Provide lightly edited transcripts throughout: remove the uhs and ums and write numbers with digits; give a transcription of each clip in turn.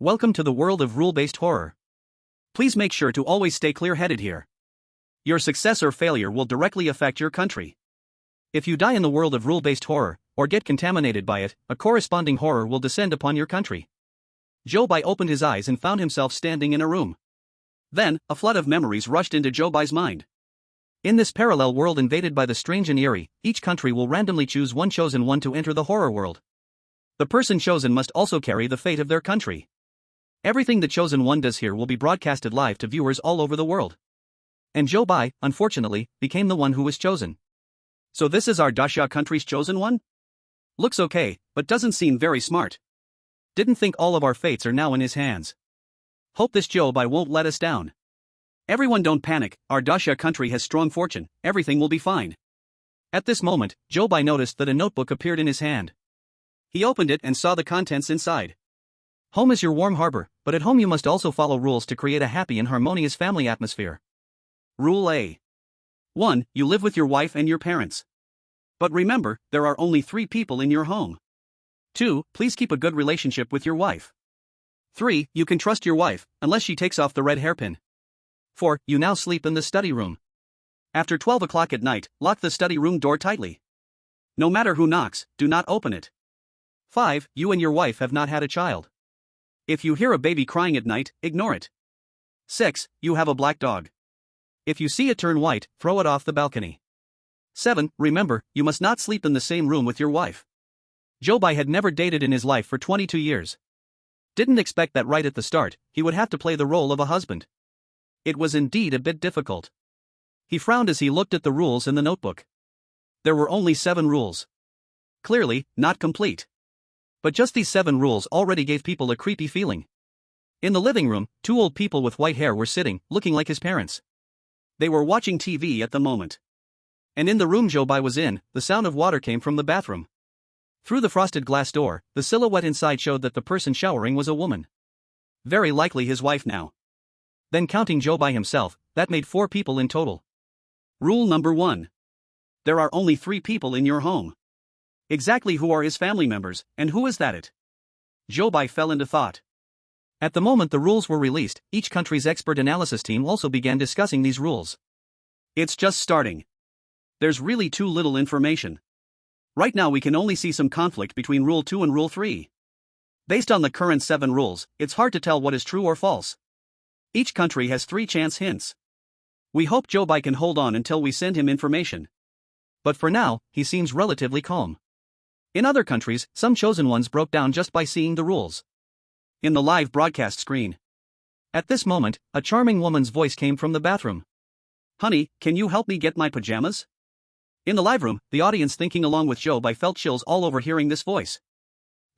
Welcome to the world of rule-based horror. Please make sure to always stay clear-headed here. Your success or failure will directly affect your country. If you die in the world of rule-based horror, or get contaminated by it, a corresponding horror will descend upon your country. Zhou Bai opened his eyes and found himself standing in a room. Then, a flood of memories rushed into Zhou Bai's mind. In this parallel world invaded by the strange and eerie, each country will randomly choose one chosen one to enter the horror world. The person chosen must also carry the fate of their country. Everything the chosen one does here will be broadcasted live to viewers all over the world. And Zhou Bai, unfortunately, became the one who was chosen. So this is our Daxia country's chosen one? Looks okay, but doesn't seem very smart. Didn't think all of our fates are now in his hands. Hope this Zhou Bai won't let us down. Everyone don't panic, our Daxia country has strong fortune, everything will be fine. At this moment, Zhou Bai noticed that a notebook appeared in his hand. He opened it and saw the contents inside. Home is your warm harbor, but at home you must also follow rules to create a happy and harmonious family atmosphere. Rule A. 1. You live with your wife and your parents. But remember, there are only 3 people in your home. 2. Please keep a good relationship with your wife. 3. You can trust your wife, unless she takes off the red hairpin. 4. You now sleep in the study room. After 12 o'clock at night, lock the study room door tightly. No matter who knocks, do not open it. 5. You and your wife have not had a child. If you hear a baby crying at night, ignore it. 6. You have a black dog. If you see it turn white, throw it off the balcony. 7. Remember, you must not sleep in the same room with your wife. Zhou Bai had never dated in his life for 22 years. Didn't expect that right at the start, he would have to play the role of a husband. It was indeed a bit difficult. He frowned as he looked at the rules in the notebook. There were only 7 rules. Clearly, not complete. But just these 7 rules already gave people a creepy feeling. In the living room, 2 old people with white hair were sitting, looking like his parents. They were watching TV at the moment. And in the room Zhou Bai was in, the sound of water came from the bathroom. Through the frosted glass door, the silhouette inside showed that the person showering was a woman. Very likely his wife now. Then counting Zhou Bai himself, that made 4 people in total. Rule number 1. There are only 3 people in your home. Exactly who are his family members, and who is that it? Zhou Bai fell into thought. At the moment the rules were released, each country's expert analysis team also began discussing these rules. It's just starting. There's really too little information. Right now we can only see some conflict between Rule 2 and Rule 3. Based on the current 7 rules, it's hard to tell what is true or false. Each country has 3 chance hints. We hope Zhou Bai can hold on until we send him information. But for now, he seems relatively calm. In other countries, some chosen ones broke down just by seeing the rules. In the live broadcast screen. At this moment, a charming woman's voice came from the bathroom. Honey, can you help me get my pajamas? In the live room, the audience thinking along with Zhou Bai felt chills all over hearing this voice.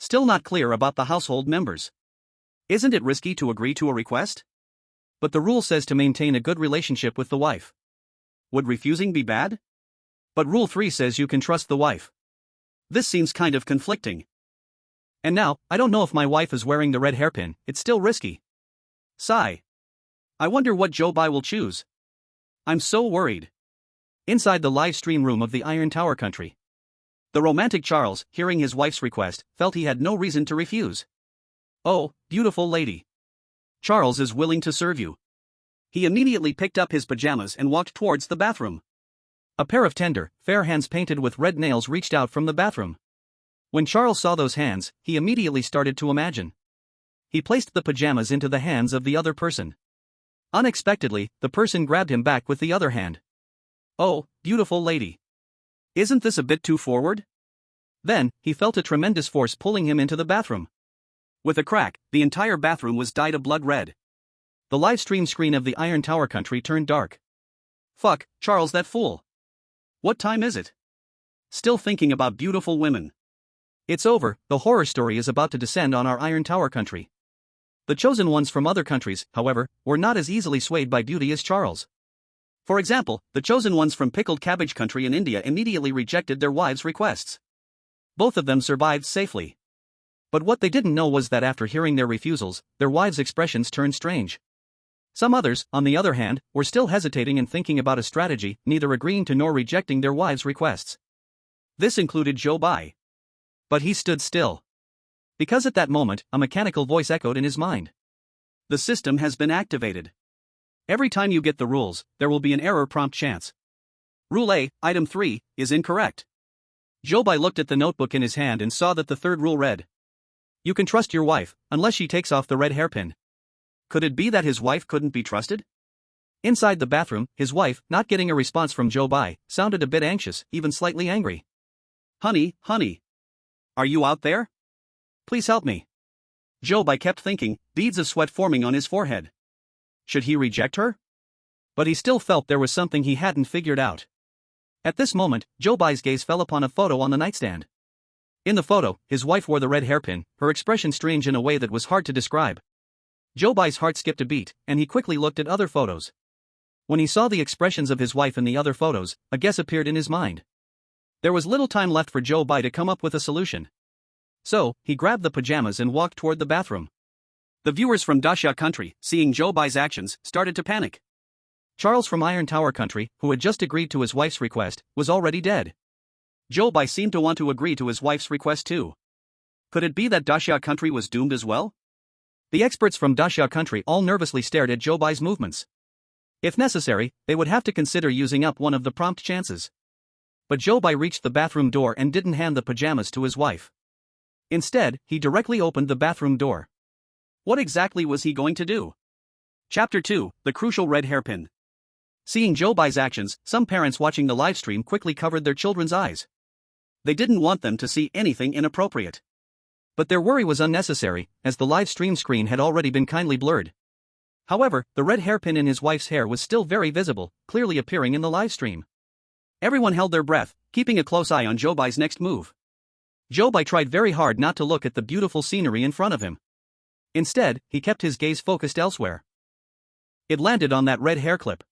Still not clear about the household members. Isn't it risky to agree to a request? But the rule says to maintain a good relationship with the wife. Would refusing be bad? But Rule 3 says you can trust the wife. This seems kind of conflicting. And now, I don't know if my wife is wearing the red hairpin, it's still risky. Sigh. I wonder what Zhou Bai will choose. I'm so worried. Inside the live stream room of the Iron Tower country. The romantic Charles, hearing his wife's request, felt he had no reason to refuse. Oh, beautiful lady. Charles is willing to serve you. He immediately picked up his pajamas and walked towards the bathroom. A pair of tender, fair hands painted with red nails reached out from the bathroom. When Charles saw those hands, he immediately started to imagine. He placed the pajamas into the hands of the other person. Unexpectedly, the person grabbed him back with the other hand. Oh, beautiful lady. Isn't this a bit too forward? Then, he felt a tremendous force pulling him into the bathroom. With a crack, the entire bathroom was dyed a blood red. The live stream screen of the Iron Tower country turned dark. Fuck, Charles that fool. What time is it? Still thinking about beautiful women. It's over, the horror story is about to descend on our Iron Tower country. The chosen ones from other countries, however, were not as easily swayed by beauty as Charles. For example, the chosen ones from Pickled Cabbage country in India immediately rejected their wives' requests. Both of them survived safely. But what they didn't know was that after hearing their refusals, their wives' expressions turned strange. Some others, on the other hand, were still hesitating and thinking about a strategy, neither agreeing to nor rejecting their wives' requests. This included Zhou Bai. But he stood still. Because at that moment, a mechanical voice echoed in his mind. The system has been activated. Every time you get the rules, there will be an error prompt chance. Rule A, item 3, is incorrect. Zhou Bai looked at the notebook in his hand and saw that the third rule read, "You can trust your wife, unless she takes off the red hairpin." Could it be that his wife couldn't be trusted? Inside the bathroom, his wife, not getting a response from Zhou Bai, sounded a bit anxious, even slightly angry. Honey, are you out there? Please help me." Zhou Bai kept thinking, beads of sweat forming on his forehead. Should he reject her? But he still felt there was something he hadn't figured out. At this moment, Zhou Bai's gaze fell upon a photo on the nightstand. In the photo, his wife wore the red hairpin, her expression strange in a way that was hard to describe. Zhou Bai's heart skipped a beat, and he quickly looked at other photos. When he saw the expressions of his wife in the other photos, a guess appeared in his mind. There was little time left for Zhou Bai to come up with a solution. So, he grabbed the pajamas and walked toward the bathroom. The viewers from Daxia country, seeing Zhou Bai's actions, started to panic. Charles from Iron Tower country, who had just agreed to his wife's request, was already dead. Zhou Bai seemed to want to agree to his wife's request too. Could it be that Daxia country was doomed as well? The experts from Daxia country all nervously stared at Zhou Bai's movements. If necessary, they would have to consider using up one of the prompt chances. But Zhou Bai reached the bathroom door and didn't hand the pajamas to his wife. Instead, he directly opened the bathroom door. What exactly was he going to do? Chapter 2, The Crucial Red Hairpin. Seeing Zhou Bai's actions, some parents watching the livestream quickly covered their children's eyes. They didn't want them to see anything inappropriate. But their worry was unnecessary, as the live stream screen had already been kindly blurred. However, the red hairpin in his wife's hair was still very visible, clearly appearing in the live stream. Everyone held their breath, keeping a close eye on Zhou Bai's next move. Zhou Bai tried very hard not to look at the beautiful scenery in front of him. Instead, he kept his gaze focused elsewhere. It landed on that red hairclip.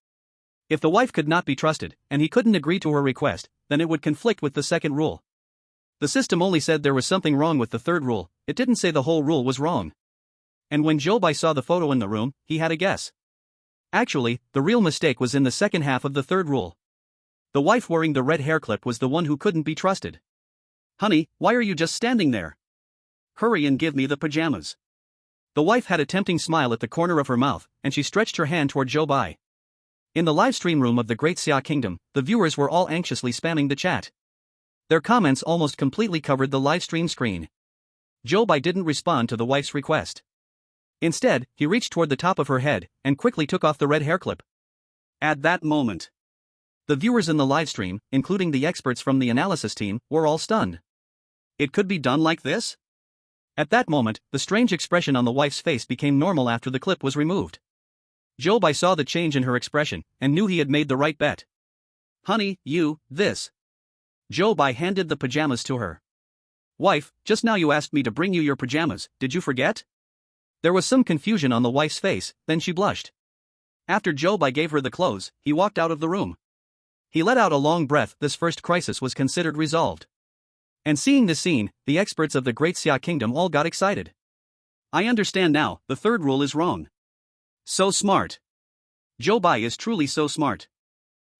If the wife could not be trusted, and he couldn't agree to her request, then it would conflict with the second rule. The system only said there was something wrong with the third rule, it didn't say the whole rule was wrong. And when Zhou Bai saw the photo in the room, he had a guess. Actually, the real mistake was in the second half of the third rule. The wife wearing the red hairclip was the one who couldn't be trusted. Honey, why are you just standing there? Hurry and give me the pajamas. The wife had a tempting smile at the corner of her mouth, and she stretched her hand toward Zhou Bai. In the live stream room of the Great Xia Kingdom, the viewers were all anxiously spamming the chat. Their comments almost completely covered the live stream screen. Zhou Bai didn't respond to the wife's request. Instead, he reached toward the top of her head and quickly took off the red hairclip. At that moment, the viewers in the live stream, including the experts from the analysis team, were all stunned. It could be done like this? At that moment, the strange expression on the wife's face became normal after the clip was removed. Zhou Bai saw the change in her expression and knew he had made the right bet. Honey, this. Zhou Bai handed the pajamas to her. Wife, just now you asked me to bring you your pajamas, did you forget? There was some confusion on the wife's face, then she blushed. After Zhou Bai gave her the clothes, he walked out of the room. He let out a long breath. This first crisis was considered resolved. And seeing this scene, the experts of the Great Xia Kingdom all got excited. I understand now, the third rule is wrong. So smart. Zhou Bai is truly so smart.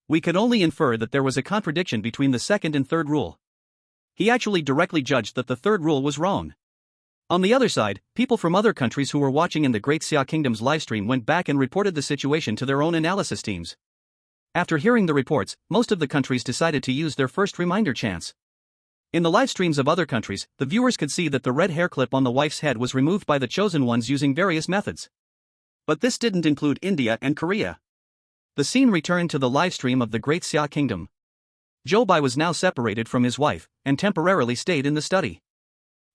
We could only infer that there was a contradiction between the second and third rule. He actually directly judged that the third rule was wrong. On the other side, people from other countries who were watching in the Great Xia Kingdom's livestream went back and reported the situation to their own analysis teams. After hearing the reports, most of the countries decided to use their first reminder chance. In the live streams of other countries, the viewers could see that the red hair clip on the wife's head was removed by the chosen ones using various methods. But this didn't include India and Korea. The scene returned to the live stream of the Great Xia Kingdom. Zhou Bai was now separated from his wife, and temporarily stayed in the study.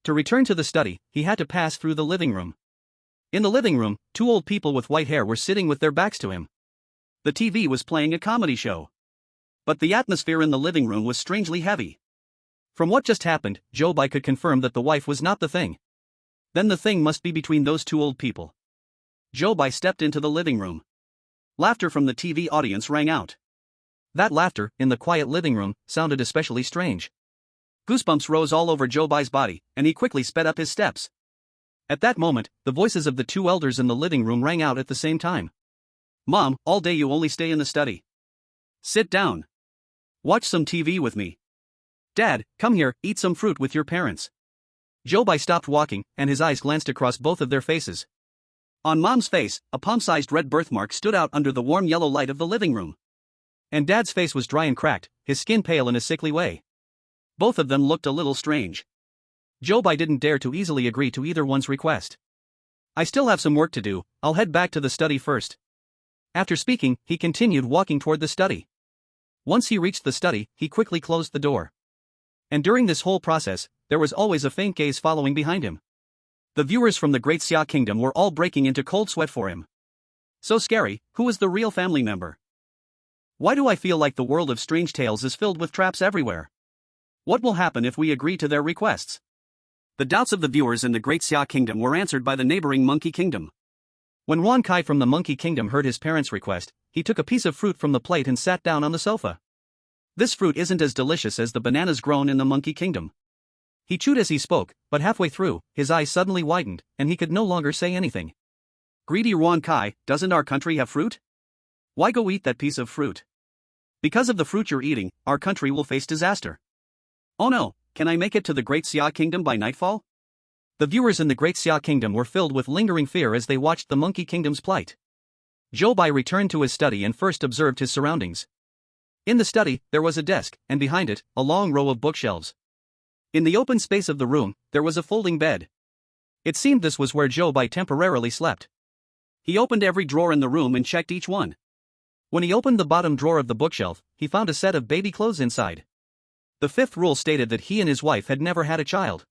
To return to the study, he had to pass through the living room. In the living room, two old people with white hair were sitting with their backs to him. The TV was playing a comedy show. But the atmosphere in the living room was strangely heavy. From what just happened, Zhou Bai could confirm that the wife was not the thing. Then the thing must be between those two old people. Zhou Bai stepped into the living room. Laughter from the TV audience rang out. That laughter, in the quiet living room, sounded especially strange. Goosebumps rose all over Zhou Bai's body, and he quickly sped up his steps. At that moment, the voices of the two elders in the living room rang out at the same time. Mom, all day you only stay in the study. Sit down. Watch some TV with me. Dad, come here, eat some fruit with your parents. Zhou Bai stopped walking, and his eyes glanced across both of their faces. On Mom's face, a palm-sized red birthmark stood out under the warm yellow light of the living room. And Dad's face was dry and cracked, his skin pale in a sickly way. Both of them looked a little strange. Zhou Bai didn't dare to easily agree to either one's request. I still have some work to do, I'll head back to the study first. After speaking, he continued walking toward the study. Once he reached the study, he quickly closed the door. And during this whole process, there was always a faint gaze following behind him. The viewers from the Great Xia Kingdom were all breaking into cold sweat for him. So scary, who was the real family member? Why do I feel like the world of strange tales is filled with traps everywhere? What will happen if we agree to their requests? The doubts of the viewers in the Great Xia Kingdom were answered by the neighboring Monkey Kingdom. When Wan Kai from the Monkey Kingdom heard his parents' request, he took a piece of fruit from the plate and sat down on the sofa. This fruit isn't as delicious as the bananas grown in the Monkey Kingdom. He chewed as he spoke, but halfway through, his eyes suddenly widened, and he could no longer say anything. Greedy Wan Kai, doesn't our country have fruit? Why go eat that piece of fruit? Because of the fruit you're eating, our country will face disaster. Oh no, can I make it to the Great Xia Kingdom by nightfall? The viewers in the Great Xia Kingdom were filled with lingering fear as they watched the Monkey Kingdom's plight. Zhou Bai returned to his study and first observed his surroundings. In the study, there was a desk, and behind it, a long row of bookshelves. In the open space of the room, there was a folding bed. It seemed this was where Zhou Bai temporarily slept. He opened every drawer in the room and checked each one. When he opened the bottom drawer of the bookshelf, he found a set of baby clothes inside. The fifth rule stated that he and his wife had never had a child.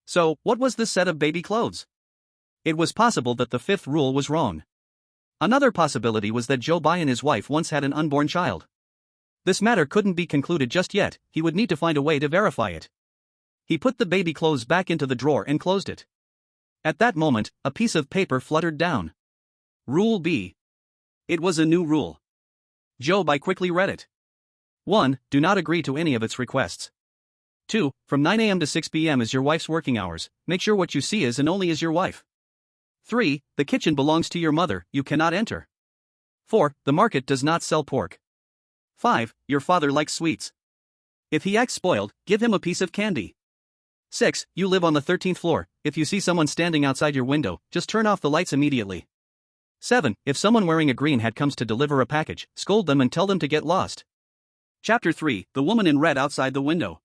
So, what was this set of baby clothes? It was possible that the fifth rule was wrong. Another possibility was that Zhou Bai and his wife once had an unborn child. This matter couldn't be concluded just yet, he would need to find a way to verify it. He put the baby clothes back into the drawer and closed it. At that moment, a piece of paper fluttered down. Rule B. It was a new rule. Zhou Bai quickly read it. 1. Do not agree to any of its requests. 2. From 9 a.m. to 6 p.m. is your wife's working hours, make sure what you see is and only is your wife. 3. The kitchen belongs to your mother, you cannot enter. 4. The market does not sell pork. 5. Your father likes sweets. If he acts spoiled, give him a piece of candy. 6. You live on the 13th floor, if you see someone standing outside your window, just turn off the lights immediately. 7. If someone wearing a green hat comes to deliver a package, scold them and tell them to get lost. Chapter 3. The woman in red outside the window.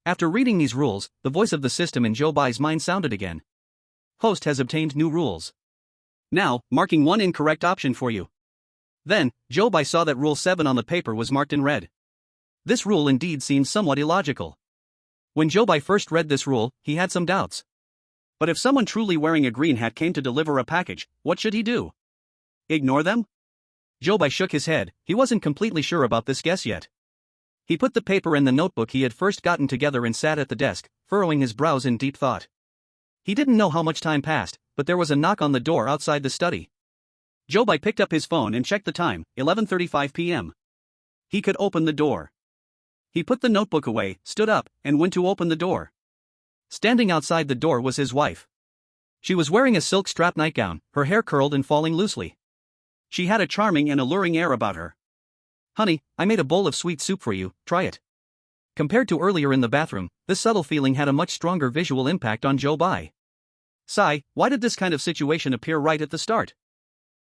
After reading these rules, the voice of the system in Zhou Bai's mind sounded again. Host has obtained new rules. Now, marking one incorrect option for you. Then, Zhou Bai saw that Rule 7 on the paper was marked in red. This rule indeed seemed somewhat illogical. When Zhou Bai first read this rule, he had some doubts. But if someone truly wearing a green hat came to deliver a package, what should he do? Ignore them? Zhou Bai shook his head, he wasn't completely sure about this guess yet. He put the paper and the notebook he had first gotten together and sat at the desk, furrowing his brows in deep thought. He didn't know how much time passed, but there was a knock on the door outside the study. Zhou Bai picked up his phone and checked the time, 11:35 p.m. He could open the door. He put the notebook away, stood up, and went to open the door. Standing outside the door was his wife. She was wearing a silk strap nightgown, her hair curled and falling loosely. She had a charming and alluring air about her. Honey, I made a bowl of sweet soup for you, try it. Compared to earlier in the bathroom, this subtle feeling had a much stronger visual impact on Zhou Bai. Sigh, why did this kind of situation appear right at the start?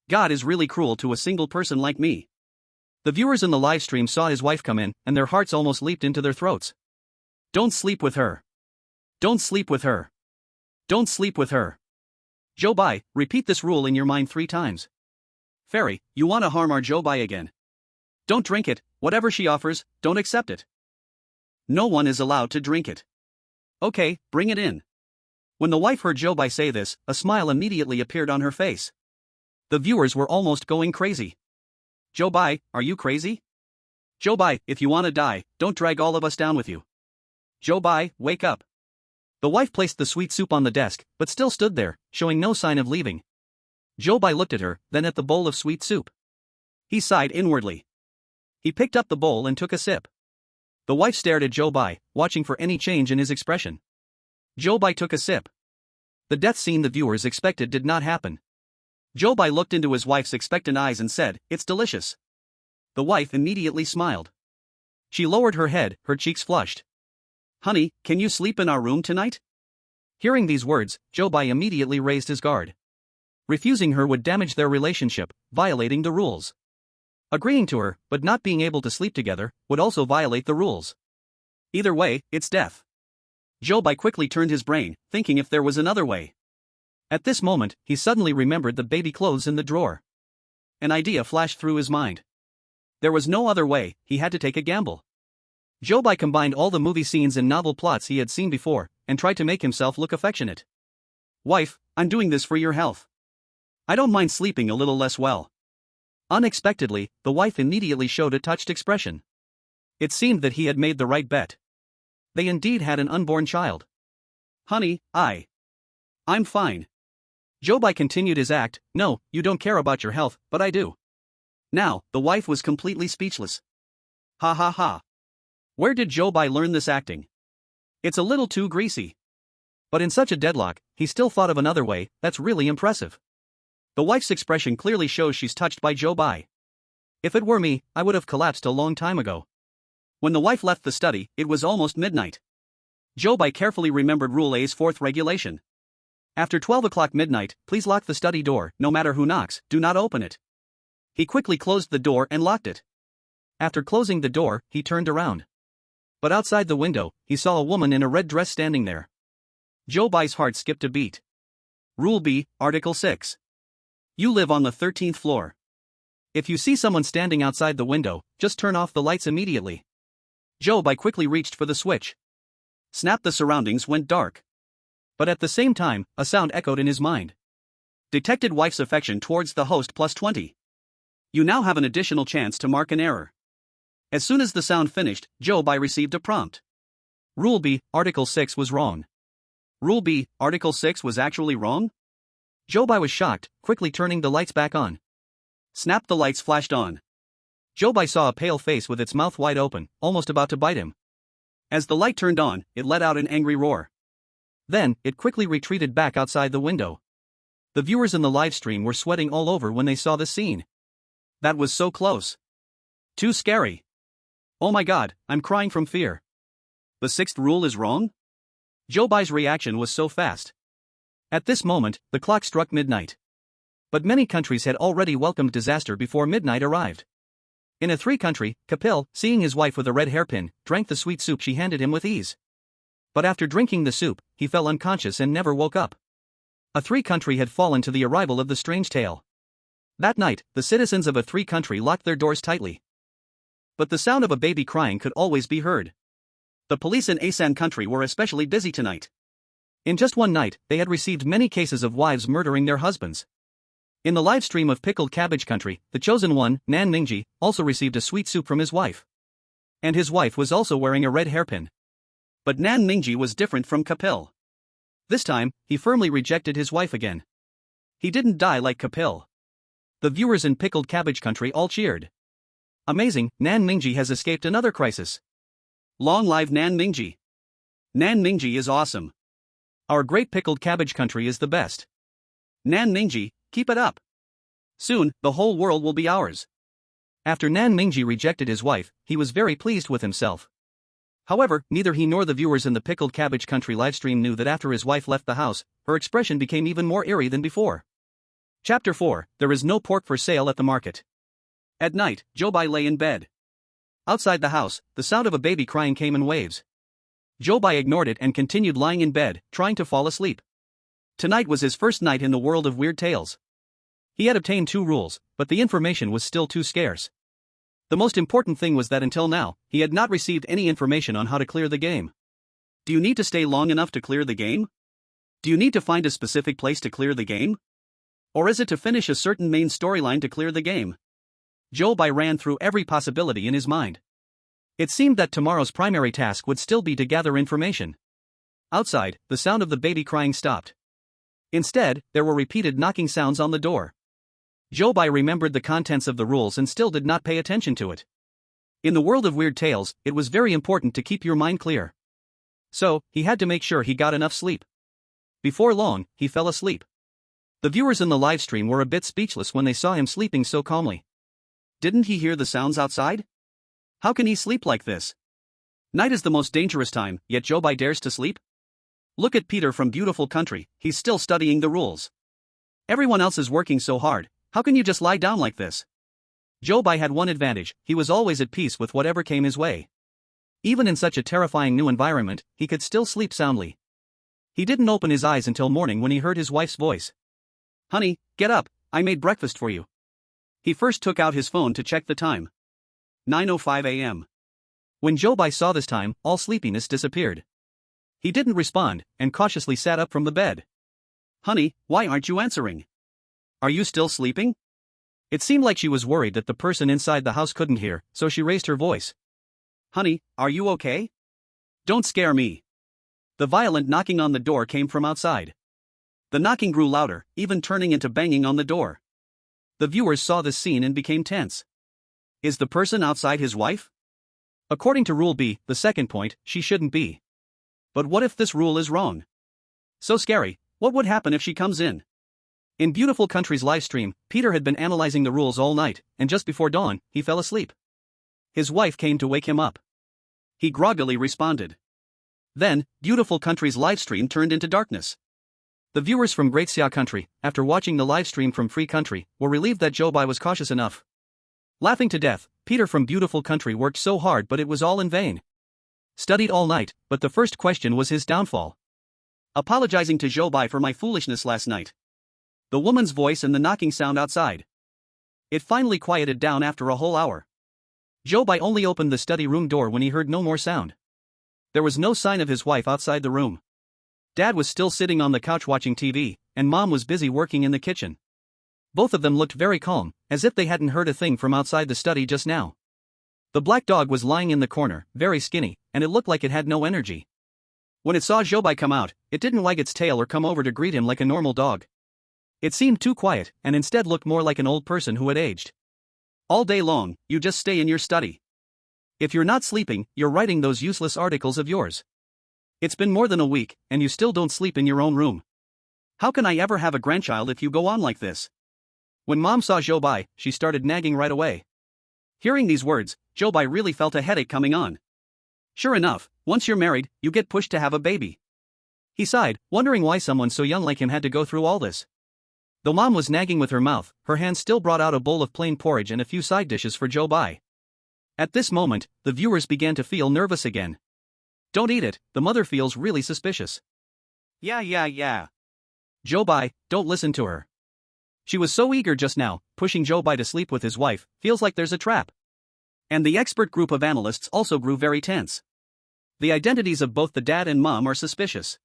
God is really cruel to a single person like me. The viewers in the live stream saw his wife come in, and their hearts almost leaped into their throats. Don't sleep with her. Don't sleep with her. Don't sleep with her. Zhou Bai, repeat this rule in your mind 3 times. Fairy, you want to harm our Zhou Bai again. Don't drink it, whatever she offers, don't accept it. No one is allowed to drink it. Okay, bring it in. When the wife heard Zhou Bai say this, a smile immediately appeared on her face. The viewers were almost going crazy. Zhou Bai, are you crazy? Zhou Bai, if you want to die, don't drag all of us down with you. Zhou Bai, wake up. The wife placed the sweet soup on the desk, but still stood there, showing no sign of leaving. Zhou Bai looked at her, then at the bowl of sweet soup. He sighed inwardly. He picked up the bowl and took a sip. The wife stared at Zhou Bai, watching for any change in his expression. Zhou Bai took a sip. The death scene the viewers expected did not happen. Zhou Bai looked into his wife's expectant eyes and said, "It's delicious." The wife immediately smiled. She lowered her head, her cheeks flushed. Honey, can you sleep in our room tonight? Hearing these words, Zhou Bai immediately raised his guard. Refusing her would damage their relationship, violating the rules. Agreeing to her, but not being able to sleep together, would also violate the rules. Either way, it's death. Zhou Bai quickly turned his brain, thinking if there was another way. At this moment, he suddenly remembered the baby clothes in the drawer. An idea flashed through his mind. There was no other way, he had to take a gamble. Zhou Bai combined all the movie scenes and novel plots he had seen before, and tried to make himself look affectionate. "Wife, I'm doing this for your health. I don't mind sleeping a little less well." Unexpectedly, the wife immediately showed a touched expression. It seemed that he had made the right bet. They indeed had an unborn child. "Honey, I'm fine." Zhou Bai continued his act. "No, you don't care about your health, but I do." Now, the wife was completely speechless. Ha ha ha. Where did Zhou Bai learn this acting? It's a little too greasy. But in such a deadlock, he still thought of another way. That's really impressive. The wife's expression clearly shows she's touched by Zhou Bai. If it were me, I would have collapsed a long time ago. When the wife left the study, it was almost midnight. Zhou Bai carefully remembered Rule A's fourth regulation. After 12 o'clock midnight, please lock the study door. No matter who knocks, do not open it. He quickly closed the door and locked it. After closing the door, he turned around. But outside the window, he saw a woman in a red dress standing there. Zhou Bai's heart skipped a beat. Rule B, Article 6. You live on the 13th floor. If you see someone standing outside the window, just turn off the lights immediately. Zhou Bai quickly reached for the switch. Snap! The surroundings went dark. But at the same time, a sound echoed in his mind. Detected wife's affection towards the host plus 20. You now have an additional chance to mark an error. As soon as the sound finished, Zhou Bai received a prompt. Rule B, Article 6 was wrong. Rule B, Article 6 was actually wrong? Zhou Bai was shocked, quickly turning the lights back on. Snap! The lights flashed on. Zhou Bai saw a pale face with its mouth wide open, almost about to bite him. As the light turned on, it let out an angry roar. Then, it quickly retreated back outside the window. The viewers in the live stream were sweating all over when they saw the scene. That was so close. Too scary. Oh my god, I'm crying from fear. The sixth rule is wrong? Zhou Bai's reaction was so fast. At this moment, the clock struck midnight. But many countries had already welcomed disaster before midnight arrived. In a country, Kapil, seeing his wife with a red hairpin, drank the sweet soup she handed him with ease. But after drinking the soup, he fell unconscious and never woke up. A country had fallen to the arrival of the strange tale. That night, the citizens of a country locked their doors tightly. But the sound of a baby crying could always be heard. The police in Asan country were especially busy tonight. In just one night, they had received many cases of wives murdering their husbands. In the live stream of Pickled Cabbage Country, the chosen one, Nan Ningji, also received a sweet soup from his wife. And his wife was also wearing a red hairpin. But Nan Ningji was different from Kapil. This time, he firmly rejected his wife again. He didn't die like Kapil. The viewers in Pickled Cabbage Country all cheered. Amazing, Nan Ningji has escaped another crisis. Long live Nan Ningji. Nan Ningji is awesome. Our great Pickled Cabbage Country is the best. Nan Ningji, keep it up. Soon, the whole world will be ours. After Nan Ningji rejected his wife, he was very pleased with himself. However, neither he nor the viewers in the Pickled Cabbage Country livestream knew that after his wife left the house, her expression became even more eerie than before. Chapter 4, There is no pork for sale at the market. At night, Zhou Bai lay in bed. Outside the house, the sound of a baby crying came in waves. Zhou Bai ignored it and continued lying in bed, trying to fall asleep. Tonight was his first night in the world of weird tales. He had obtained 2 rules, but the information was still too scarce. The most important thing was that until now, he had not received any information on how to clear the game. Do you need to stay long enough to clear the game? Do you need to find a specific place to clear the game? Or is it to finish a certain main storyline to clear the game? Zhou Bai ran through every possibility in his mind. It seemed that tomorrow's primary task would still be to gather information. Outside, the sound of the baby crying stopped. Instead, there were repeated knocking sounds on the door. Zhou Bai remembered the contents of the rules and still did not pay attention to it. In the world of weird tales, it was very important to keep your mind clear. So, he had to make sure he got enough sleep. Before long, he fell asleep. The viewers in the livestream were a bit speechless when they saw him sleeping so calmly. Didn't he hear the sounds outside? How can he sleep like this? Night is the most dangerous time, yet Zhou Bai dares to sleep? Look at Peter from beautiful country, he's still studying the rules. Everyone else is working so hard, how can you just lie down like this? Zhou Bai had one advantage, he was always at peace with whatever came his way. Even in such a terrifying new environment, he could still sleep soundly. He didn't open his eyes until morning when he heard his wife's voice. Honey, get up, I made breakfast for you. He first took out his phone to check the time. 9:05 a.m. When Zhou Bai saw this time, all sleepiness disappeared. He didn't respond, and cautiously sat up from the bed. Honey, why aren't you answering? Are you still sleeping? It seemed like she was worried that the person inside the house couldn't hear, so she raised her voice. Honey, are you okay? Don't scare me. The violent knocking on the door came from outside. The knocking grew louder, even turning into banging on the door. The viewers saw this scene and became tense. Is the person outside his wife? According to Rule B, the second point, she shouldn't be. But what if this rule is wrong? So scary, what would happen if she comes in? In Beautiful Country's livestream, Peter had been analyzing the rules all night, and just before dawn, he fell asleep. His wife came to wake him up. He groggily responded. Then, Beautiful Country's livestream turned into darkness. The viewers from Great Xia Country, after watching the livestream from Free Country, were relieved that Zhou Bai was cautious enough. Laughing to death, Peter from Beautiful Country worked so hard but it was all in vain. Studied all night, but the first question was his downfall. Apologizing to Zhou Bai for my foolishness last night. The woman's voice and the knocking sound outside. It finally quieted down after a whole hour. Zhou Bai only opened the study room door when he heard no more sound. There was no sign of his wife outside the room. Dad was still sitting on the couch watching TV, and Mom was busy working in the kitchen. Both of them looked very calm, as if they hadn't heard a thing from outside the study just now. The black dog was lying in the corner, very skinny, and it looked like it had no energy. When it saw Zhou Bai come out, it didn't wag its tail or come over to greet him like a normal dog. It seemed too quiet, and instead looked more like an old person who had aged. All day long, you just stay in your study. If you're not sleeping, you're writing those useless articles of yours. It's been more than a week, and you still don't sleep in your own room. How can I ever have a grandchild if you go on like this? When Mom saw Zhou Bai, she started nagging right away. Hearing these words, Zhou Bai really felt a headache coming on. Sure enough, once you're married, you get pushed to have a baby. He sighed, wondering why someone so young like him had to go through all this. Though Mom was nagging with her mouth, her hand still brought out a bowl of plain porridge and a few side dishes for Zhou Bai. At this moment, the viewers began to feel nervous again. Don't eat it, the mother feels really suspicious. Yeah. Zhou Bai, don't listen to her. She was so eager just now, pushing Zhou Bai to sleep with his wife, feels like there's a trap. And the expert group of analysts also grew very tense. The identities of both the dad and mom are suspicious.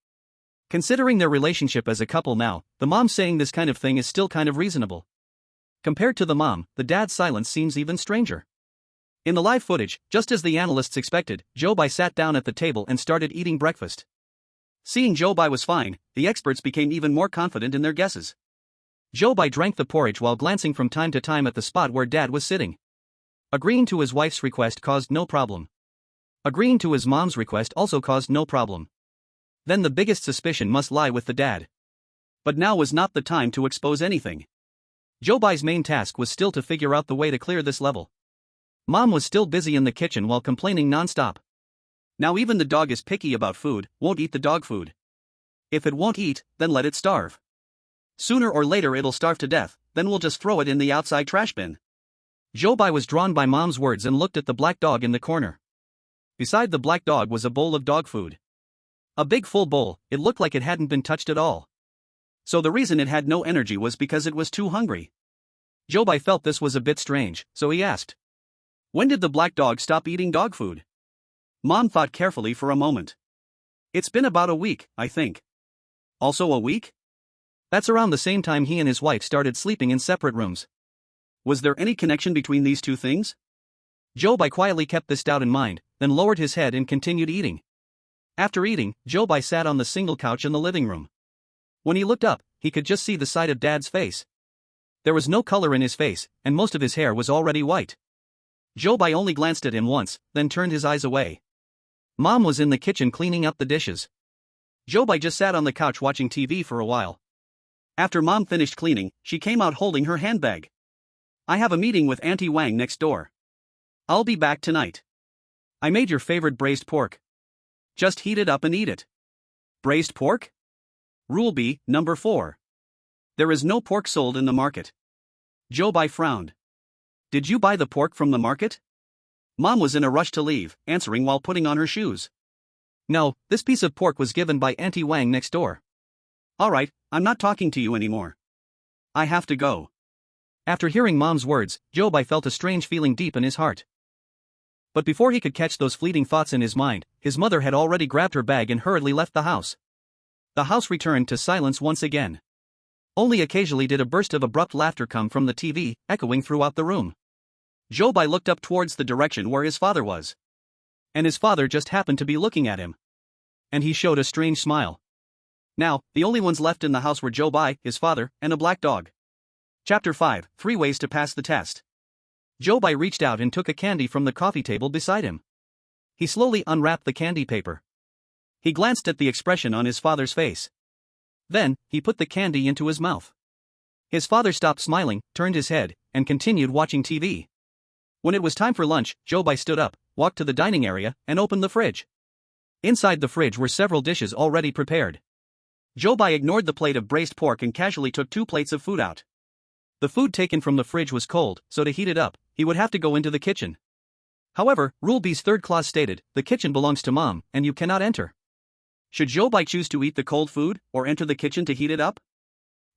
Considering their relationship as a couple now, the mom saying this kind of thing is still kind of reasonable. Compared to the mom, the dad's silence seems even stranger. In the live footage, just as the analysts expected, Zhou Bai sat down at the table and started eating breakfast. Seeing Zhou Bai was fine, the experts became even more confident in their guesses. Zhou Bai drank the porridge while glancing from time to time at the spot where Dad was sitting. Agreeing to his wife's request caused no problem. Agreeing to his mom's request also caused no problem. Then the biggest suspicion must lie with the dad. But now was not the time to expose anything. Zhou Bai's main task was still to figure out the way to clear this level. Mom was still busy in the kitchen while complaining non-stop. Now even the dog is picky about food, won't eat the dog food. If it won't eat, then let it starve. Sooner or later it'll starve to death, then we'll just throw it in the outside trash bin. Zhou Bai was drawn by Mom's words and looked at the black dog in the corner. Beside the black dog was a bowl of dog food. A big full bowl, it looked like it hadn't been touched at all. So the reason it had no energy was because it was too hungry. Zhou Bai felt this was a bit strange, so he asked. When did the black dog stop eating dog food? Mom thought carefully for a moment. It's been about a week, I think. Also a week? That's around the same time he and his wife started sleeping in separate rooms. Was there any connection between these two things? Zhou Bai quietly kept this doubt in mind, then lowered his head and continued eating. After eating, Zhou Bai sat on the single couch in the living room. When he looked up, he could just see the side of Dad's face. There was no color in his face, and most of his hair was already white. Zhou Bai only glanced at him once, then turned his eyes away. Mom was in the kitchen cleaning up the dishes. Zhou Bai just sat on the couch watching TV for a while. After Mom finished cleaning, she came out holding her handbag. I have a meeting with Auntie Wang next door. I'll be back tonight. I made your favorite braised pork. Just heat it up and eat it. Braised pork? Rule B, number 4. There is no pork sold in the market. Zhou Bai frowned. Did you buy the pork from the market? Mom was in a rush to leave, answering while putting on her shoes. No, this piece of pork was given by Auntie Wang next door. Alright, I'm not talking to you anymore. I have to go. After hearing Mom's words, Zhou Bai felt a strange feeling deep in his heart. But before he could catch those fleeting thoughts in his mind, his mother had already grabbed her bag and hurriedly left the house. The house returned to silence once again. Only occasionally did a burst of abrupt laughter come from the TV, echoing throughout the room. Zhou Bai looked up towards the direction where his father was. And his father just happened to be looking at him. And he showed a strange smile. Now, the only ones left in the house were Zhou Bai, his father, and a black dog. Chapter 5, 3 Ways to Pass the Test. Zhou Bai reached out and took a candy from the coffee table beside him. He slowly unwrapped the candy paper. He glanced at the expression on his father's face. Then, he put the candy into his mouth. His father stopped smiling, turned his head, and continued watching TV. When it was time for lunch, Zhou Bai stood up, walked to the dining area, and opened the fridge. Inside the fridge were several dishes already prepared. Zhou Bai ignored the plate of braised pork and casually took 2 plates of food out. The food taken from the fridge was cold, so to heat it up, he would have to go into the kitchen. However, Rule B's third clause stated, the kitchen belongs to Mom, and you cannot enter. Should Zhou Bai choose to eat the cold food, or enter the kitchen to heat it up?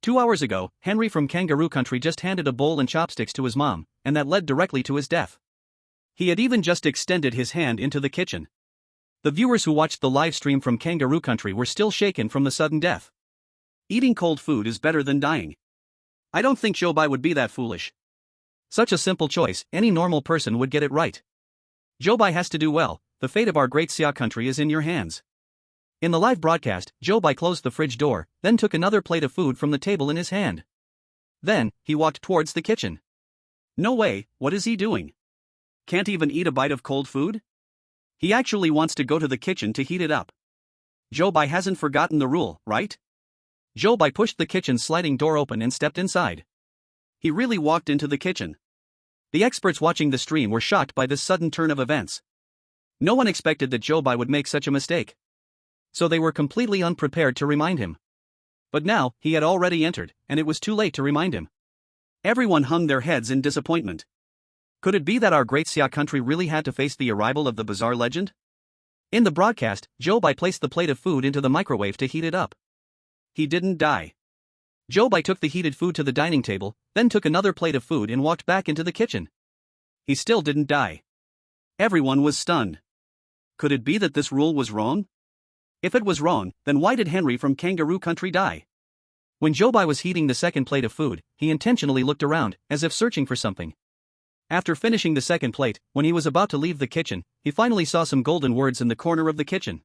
2 hours ago, Henry from Kangaroo Country just handed a bowl and chopsticks to his mom, and that led directly to his death. He had even just extended his hand into the kitchen. The viewers who watched the live stream from Kangaroo Country were still shaken from the sudden death. Eating cold food is better than dying. I don't think Zhou Bai would be that foolish. Such a simple choice, any normal person would get it right. Zhou Bai has to do well, the fate of our Great Xia country is in your hands. In the live broadcast, Zhou Bai closed the fridge door, then took another plate of food from the table in his hand. Then, he walked towards the kitchen. No way, what is he doing? Can't even eat a bite of cold food? He actually wants to go to the kitchen to heat it up. Zhou Bai hasn't forgotten the rule, right? Zhou Bai pushed the kitchen sliding door open and stepped inside. He really walked into the kitchen. The experts watching the stream were shocked by this sudden turn of events. No one expected that Zhou Bai would make such a mistake. So they were completely unprepared to remind him. But now, he had already entered, and it was too late to remind him. Everyone hung their heads in disappointment. Could it be that our Great Xia country really had to face the arrival of the bizarre legend? In the broadcast, Zhou Bai placed the plate of food into the microwave to heat it up. He didn't die. Zhou Bai took the heated food to the dining table, then took another plate of food and walked back into the kitchen. He still didn't die. Everyone was stunned. Could it be that this rule was wrong? If it was wrong, then why did Henry from Kangaroo Country die? When Zhou Bai was heating the second plate of food, he intentionally looked around, as if searching for something. After finishing the second plate, when he was about to leave the kitchen, he finally saw some golden words in the corner of the kitchen.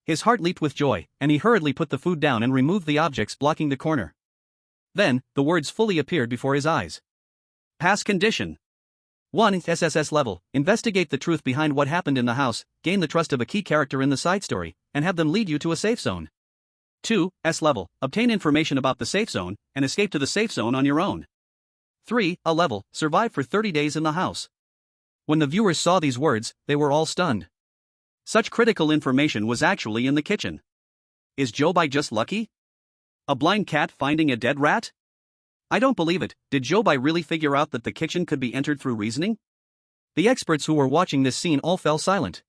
His heart leaped with joy, and he hurriedly put the food down and removed the objects blocking the corner. Then, the words fully appeared before his eyes. Pass condition. 1. SSS level, investigate the truth behind what happened in the house, gain the trust of a key character in the side story, and have them lead you to a safe zone. 2. S level, obtain information about the safe zone, and escape to the safe zone on your own. 3. A level, survive for 30 days in the house. When the viewers saw these words, they were all stunned. Such critical information was actually in the kitchen. Is Zhou Bai just lucky? A blind cat finding a dead rat? I don't believe it. Did Zhou Bai really figure out that the kitchen could be entered through reasoning? The experts who were watching this scene all fell silent.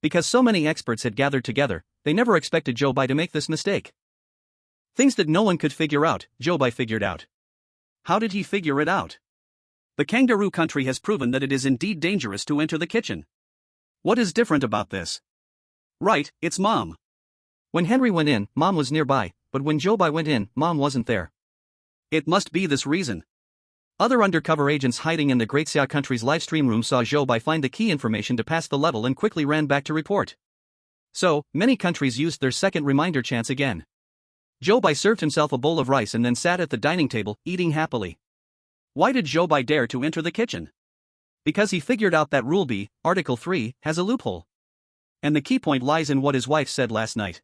Because so many experts had gathered together, they never expected Zhou Bai to make this mistake. Things that no one could figure out, Zhou Bai figured out. How did he figure it out? The Kangaroo Country has proven that it is indeed dangerous to enter the kitchen. What is different about this? Right, it's Mom. When Henry went in, Mom was nearby, but when Zhou Bai went in, Mom wasn't there. It must be this reason. Other undercover agents hiding in the Great Xia country's livestream room saw Zhou Bai find the key information to pass the level and quickly ran back to report. So, many countries used their second reminder chance again. Zhou Bai served himself a bowl of rice and then sat at the dining table, eating happily. Why did Zhou Bai dare to enter the kitchen? Because he figured out that Rule B, Article 3, has a loophole. And the key point lies in what his wife said last night.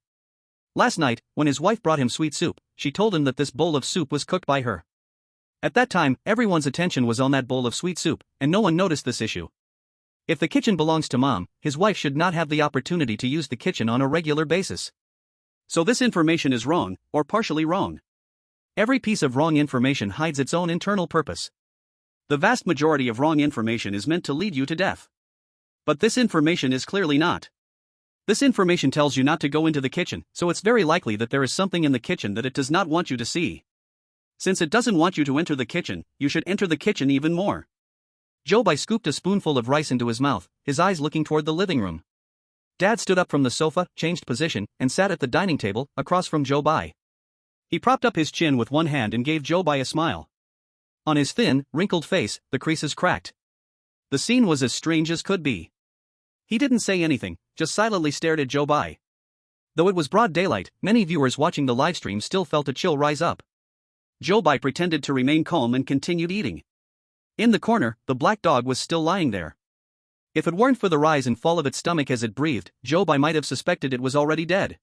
Last night, when his wife brought him sweet soup, she told him that this bowl of soup was cooked by her. At that time, everyone's attention was on that bowl of sweet soup, and no one noticed this issue. If the kitchen belongs to Mom, his wife should not have the opportunity to use the kitchen on a regular basis. So this information is wrong, or partially wrong. Every piece of wrong information hides its own internal purpose. The vast majority of wrong information is meant to lead you to death. But this information is clearly not. This information tells you not to go into the kitchen, so it's very likely that there is something in the kitchen that it does not want you to see. Since it doesn't want you to enter the kitchen, you should enter the kitchen even more. Zhou Bai scooped a spoonful of rice into his mouth, his eyes looking toward the living room. Dad stood up from the sofa, changed position, and sat at the dining table, across from Zhou Bai. He propped up his chin with one hand and gave Zhou Bai a smile. On his thin, wrinkled face, the creases cracked. The scene was as strange as could be. He didn't say anything, just silently stared at Zhou Bai. Though it was broad daylight, many viewers watching the livestream still felt a chill rise up. Zhou Bai pretended to remain calm and continued eating. In the corner, the black dog was still lying there. If it weren't for the rise and fall of its stomach as it breathed, Zhou Bai might have suspected it was already dead.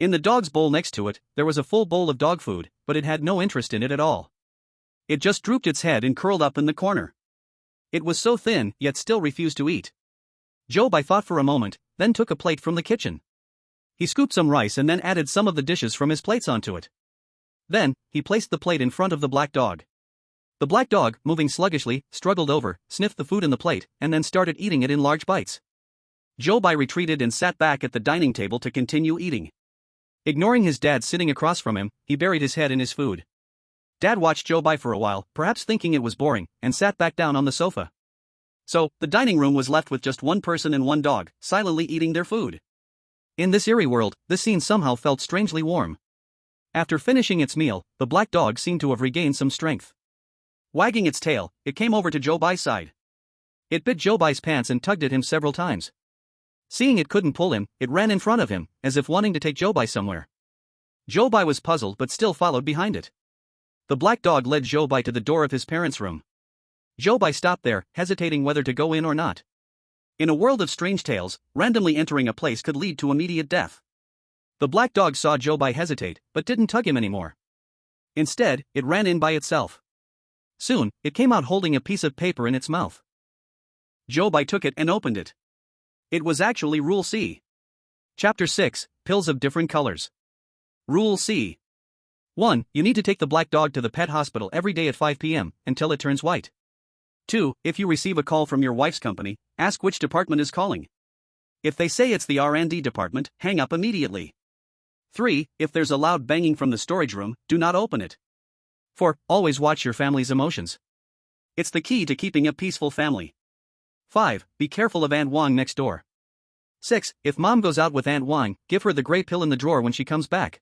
In the dog's bowl next to it, there was a full bowl of dog food, but it had no interest in it at all. It just drooped its head and curled up in the corner. It was so thin, yet still refused to eat. Zhou Bai thought for a moment, then took a plate from the kitchen. He scooped some rice and then added some of the dishes from his plates onto it. Then, he placed the plate in front of the black dog. The black dog, moving sluggishly, struggled over, sniffed the food in the plate, and then started eating it in large bites. Zhou Bai retreated and sat back at the dining table to continue eating. Ignoring his dad sitting across from him, he buried his head in his food. Dad watched Zhou Bai for a while, perhaps thinking it was boring, and sat back down on the sofa. So, the dining room was left with just one person and one dog, silently eating their food. In this eerie world, this scene somehow felt strangely warm. After finishing its meal, the black dog seemed to have regained some strength. Wagging its tail, it came over to Zhou Bai's side. It bit Zhou Bai's pants and tugged at him several times. Seeing it couldn't pull him, it ran in front of him, as if wanting to take Zhou Bai somewhere. Zhou Bai was puzzled but still followed behind it. The black dog led Zhou Bai to the door of his parents' room. Zhou Bai stopped there, hesitating whether to go in or not. In a world of strange tales, randomly entering a place could lead to immediate death. The black dog saw Zhou Bai hesitate, but didn't tug him anymore. Instead, it ran in by itself. Soon, it came out holding a piece of paper in its mouth. Zhou Bai took it and opened it. It was actually Rule C. Chapter 6, Pills of Different Colors. Rule C. 1. You need to take the black dog to the pet hospital every day at 5 p.m. until it turns white. 2. If you receive a call from your wife's company, ask which department is calling. If they say it's the R&D department, hang up immediately. 3. If there's a loud banging from the storage room, do not open it. 4. Always watch your family's emotions. It's the key to keeping a peaceful family. 5. Be careful of Aunt Wang next door. 6. If mom goes out with Aunt Wang, give her the gray pill in the drawer when she comes back.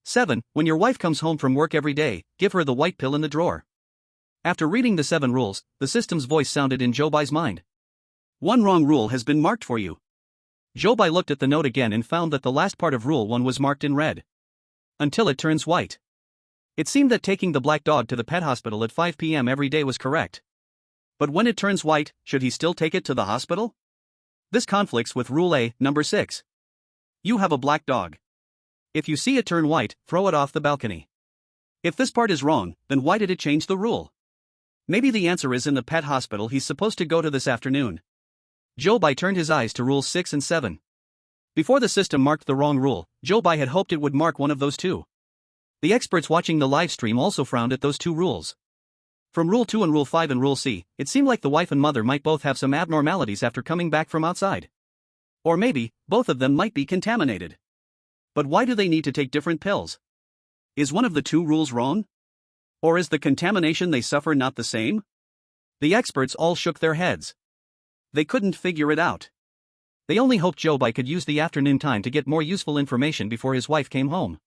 7. When your wife comes home from work every day, give her the white pill in the drawer. After reading the 7 rules, the system's voice sounded in Zhou Bai's mind. One wrong rule has been marked for you. Zhou Bai looked at the note again and found that the last part of Rule 1 was marked in red. Until it turns white. It seemed that taking the black dog to the pet hospital at 5 p.m. every day was correct. But when it turns white, should he still take it to the hospital? This conflicts with Rule A, number 6. You have a black dog. If you see it turn white, throw it off the balcony. If this part is wrong, then why did it change the rule? Maybe the answer is in the pet hospital he's supposed to go to this afternoon. Zhou Bai turned his eyes to Rules 6 and 7. Before the system marked the wrong rule, Zhou Bai had hoped it would mark one of those two. The experts watching the live stream also frowned at those 2 rules. From Rule 2 and Rule 5 and Rule C, it seemed like the wife and mother might both have some abnormalities after coming back from outside. Or maybe, both of them might be contaminated. But why do they need to take different pills? Is one of the 2 rules wrong? Or is the contamination they suffer not the same? The experts all shook their heads. They couldn't figure it out. They only hoped Zhou Bai could use the afternoon time to get more useful information before his wife came home.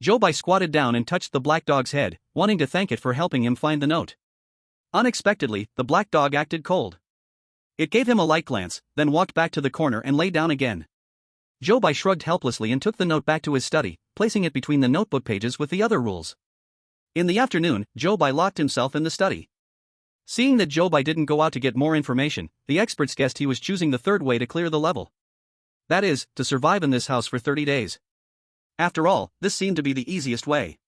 Zhou Bai squatted down and touched the black dog's head, wanting to thank it for helping him find the note. Unexpectedly, the black dog acted cold. It gave him a light glance, then walked back to the corner and lay down again. Zhou Bai shrugged helplessly and took the note back to his study, placing it between the notebook pages with the other rules. In the afternoon, Zhou Bai locked himself in the study. Seeing that Zhou Bai didn't go out to get more information, the experts guessed he was choosing the third way to clear the level. That is, to survive in this house for 30 days. After all, this seemed to be the easiest way.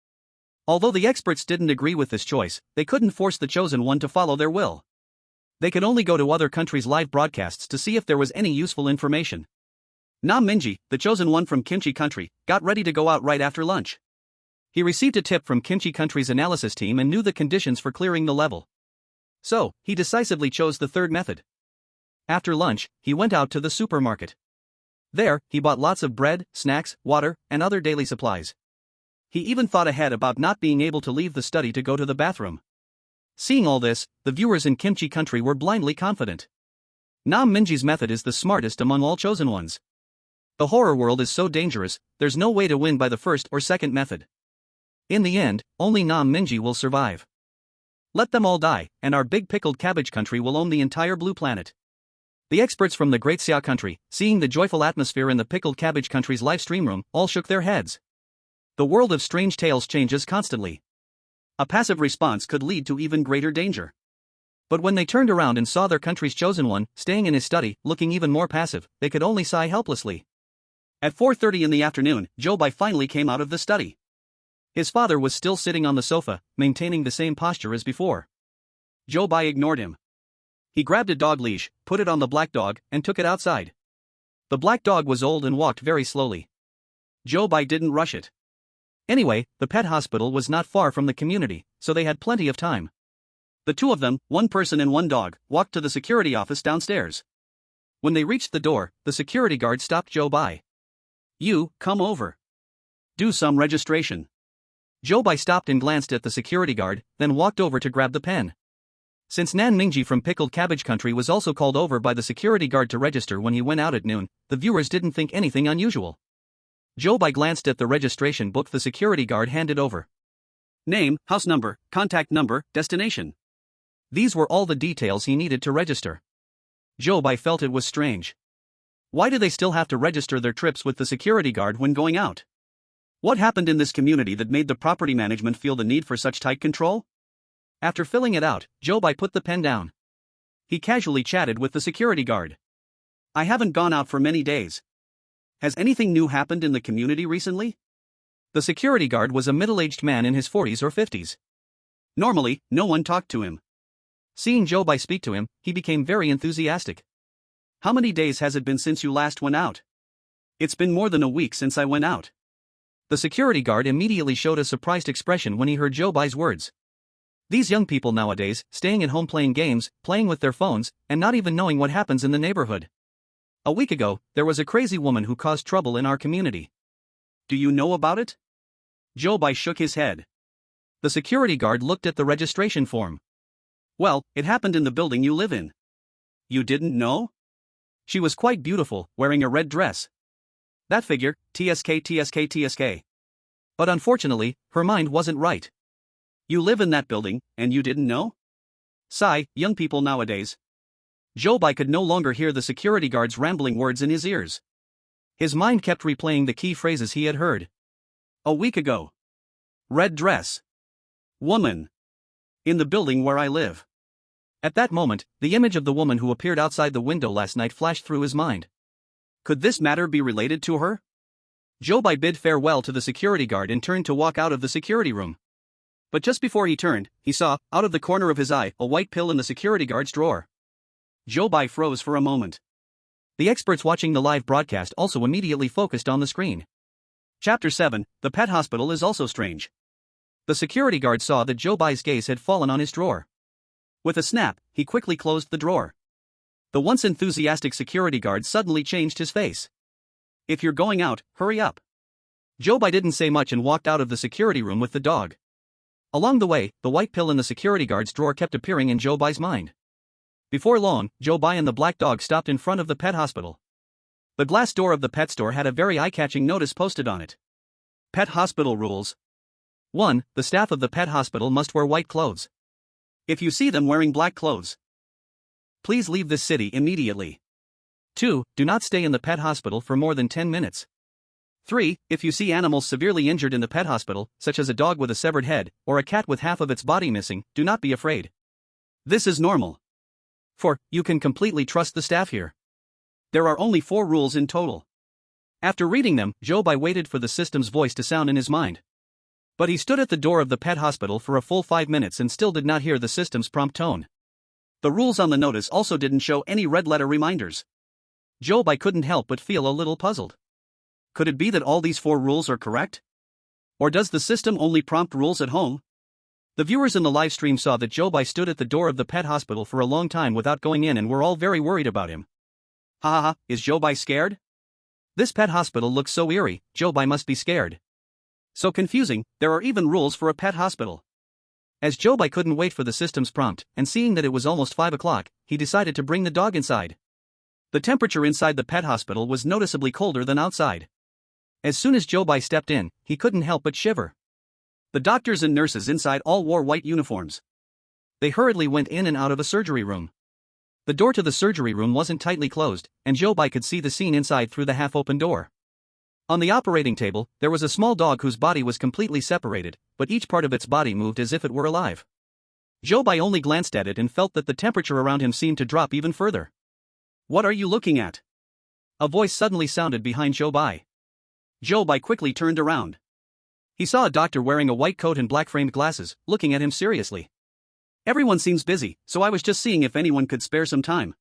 Although the experts didn't agree with this choice, they couldn't force the chosen one to follow their will. They could only go to other countries' live broadcasts to see if there was any useful information. Nam Minji, the chosen one from Kimchi Country, got ready to go out right after lunch. He received a tip from Kimchi Country's analysis team and knew the conditions for clearing the level. So, he decisively chose the third method. After lunch, he went out to the supermarket. There, he bought lots of bread, snacks, water, and other daily supplies. He even thought ahead about not being able to leave the study to go to the bathroom. Seeing all this, the viewers in Kimchi Country were blindly confident. Nam Minji's method is the smartest among all chosen ones. The horror world is so dangerous, there's no way to win by the first or second method. In the end, only Nam Minji will survive. Let them all die, and our big pickled cabbage country will own the entire blue planet. The experts from the Great Xia Country, seeing the joyful atmosphere in the pickled cabbage country's Livestream room, all shook their heads. The world of strange tales changes constantly. A passive response could lead to even greater danger. But when they turned around and saw their country's chosen one, staying in his study, looking even more passive, they could only sigh helplessly. At 4:30 in the afternoon, Zhou Bai finally came out of the study. His father was still sitting on the sofa, maintaining the same posture as before. Zhou Bai ignored him. He grabbed a dog leash, put it on the black dog, and took it outside. The black dog was old and walked very slowly. Zhou Bai didn't rush it. Anyway, the pet hospital was not far from the community, so they had plenty of time. The two of them, one person and one dog, walked to the security office downstairs. When they reached the door, the security guard stopped Zhou Bai. "You, come over. Do some registration." Zhou Bai stopped and glanced at the security guard, then walked over to grab the pen. Since Nan Mingji from Pickled Cabbage Country was also called over by the security guard to register when he went out at noon, the viewers didn't think anything unusual. Zhou Bai glanced at the registration book the security guard handed over. Name, house number, contact number, destination. These were all the details he needed to register. Zhou Bai felt it was strange. Why do they still have to register their trips with the security guard when going out? What happened in this community that made the property management feel the need for such tight control? After filling it out, Zhou Bai put the pen down. He casually chatted with the security guard. "I haven't gone out for many days. Has anything new happened in the community recently?" The security guard was a middle-aged man in his 40s or 50s. Normally, no one talked to him. Seeing Zhou Bai speak to him, he became very enthusiastic. "How many days has it been since you last went out?" "It's been more than a week since I went out." The security guard immediately showed a surprised expression when he heard Zhou Bai's words. These young people nowadays, staying at home playing games, playing with their phones, and not even knowing what happens in the neighborhood. A week ago, there was a crazy woman who caused trouble in our community. "Do you know about it?" Zhou Bai shook his head. The security guard looked at the registration form. "Well, it happened in the building you live in." "You didn't know?" "She was quite beautiful, wearing a red dress." "That figure, TSK. But unfortunately, her mind wasn't right." "You live in that building, and you didn't know?" Sigh, young people nowadays. Zhou Bai could no longer hear the security guard's rambling words in his ears. His mind kept replaying the key phrases he had heard. "A week ago. Red dress. Woman. In the building where I live." At that moment, the image of the woman who appeared outside the window last night flashed through his mind. Could this matter be related to her? Zhou Bai bid farewell to the security guard and turned to walk out of the security room. But just before he turned, he saw, out of the corner of his eye, a white pill in the security guard's drawer. Zhou Bai froze for a moment. The experts watching the live broadcast also immediately focused on the screen. Chapter 7, The Pet Hospital is also strange. The security guard saw that Zhou Bai's gaze had fallen on his drawer. With a snap, he quickly closed the drawer. The once enthusiastic security guard suddenly changed his face. "If you're going out, hurry up." Zhou Bai didn't say much and walked out of the security room with the dog. Along the way, the white pill in the security guard's drawer kept appearing in Zhou Bai's mind. Before long, Zhou Bai and the black dog stopped in front of the pet hospital. The glass door of the pet store had a very eye-catching notice posted on it. Pet hospital rules. 1. The staff of the pet hospital must wear white clothes. If you see them wearing black clothes, please leave this city immediately. 2. Do not stay in the pet hospital for more than 10 minutes. 3. If you see animals severely injured in the pet hospital, such as a dog with a severed head, or a cat with half of its body missing, do not be afraid. This is normal. 4. You can completely trust the staff here. There are only 4 rules in total. After reading them, Zhou Bai waited for the system's voice to sound in his mind. But he stood at the door of the pet hospital for a full 5 minutes and still did not hear the system's prompt tone. The rules on the notice also didn't show any red letter reminders. Zhou Bai couldn't help but feel a little puzzled. Could it be that all these 4 rules are correct? Or does the system only prompt rules at home? The viewers in the live stream saw that Zhou Bai stood at the door of the pet hospital for a long time without going in and were all very worried about him. Ha ha ha, is Zhou Bai scared? This pet hospital looks so eerie, Zhou Bai must be scared. So confusing, there are even rules for a pet hospital. As Zhou Bai couldn't wait for the system's prompt, and seeing that it was almost 5 o'clock, he decided to bring the dog inside. The temperature inside the pet hospital was noticeably colder than outside. As soon as Zhou Bai stepped in, he couldn't help but shiver. The doctors and nurses inside all wore white uniforms. They hurriedly went in and out of a surgery room. The door to the surgery room wasn't tightly closed, and Zhou Bai could see the scene inside through the half-open door. On the operating table, there was a small dog whose body was completely separated, but each part of its body moved as if it were alive. Zhou Bai only glanced at it and felt that the temperature around him seemed to drop even further. "What are you looking at?" A voice suddenly sounded behind Zhou Bai. Zhou Bai quickly turned around. He saw a doctor wearing a white coat and black-framed glasses, looking at him seriously. "Everyone seems busy, so I was just seeing if anyone could spare some time."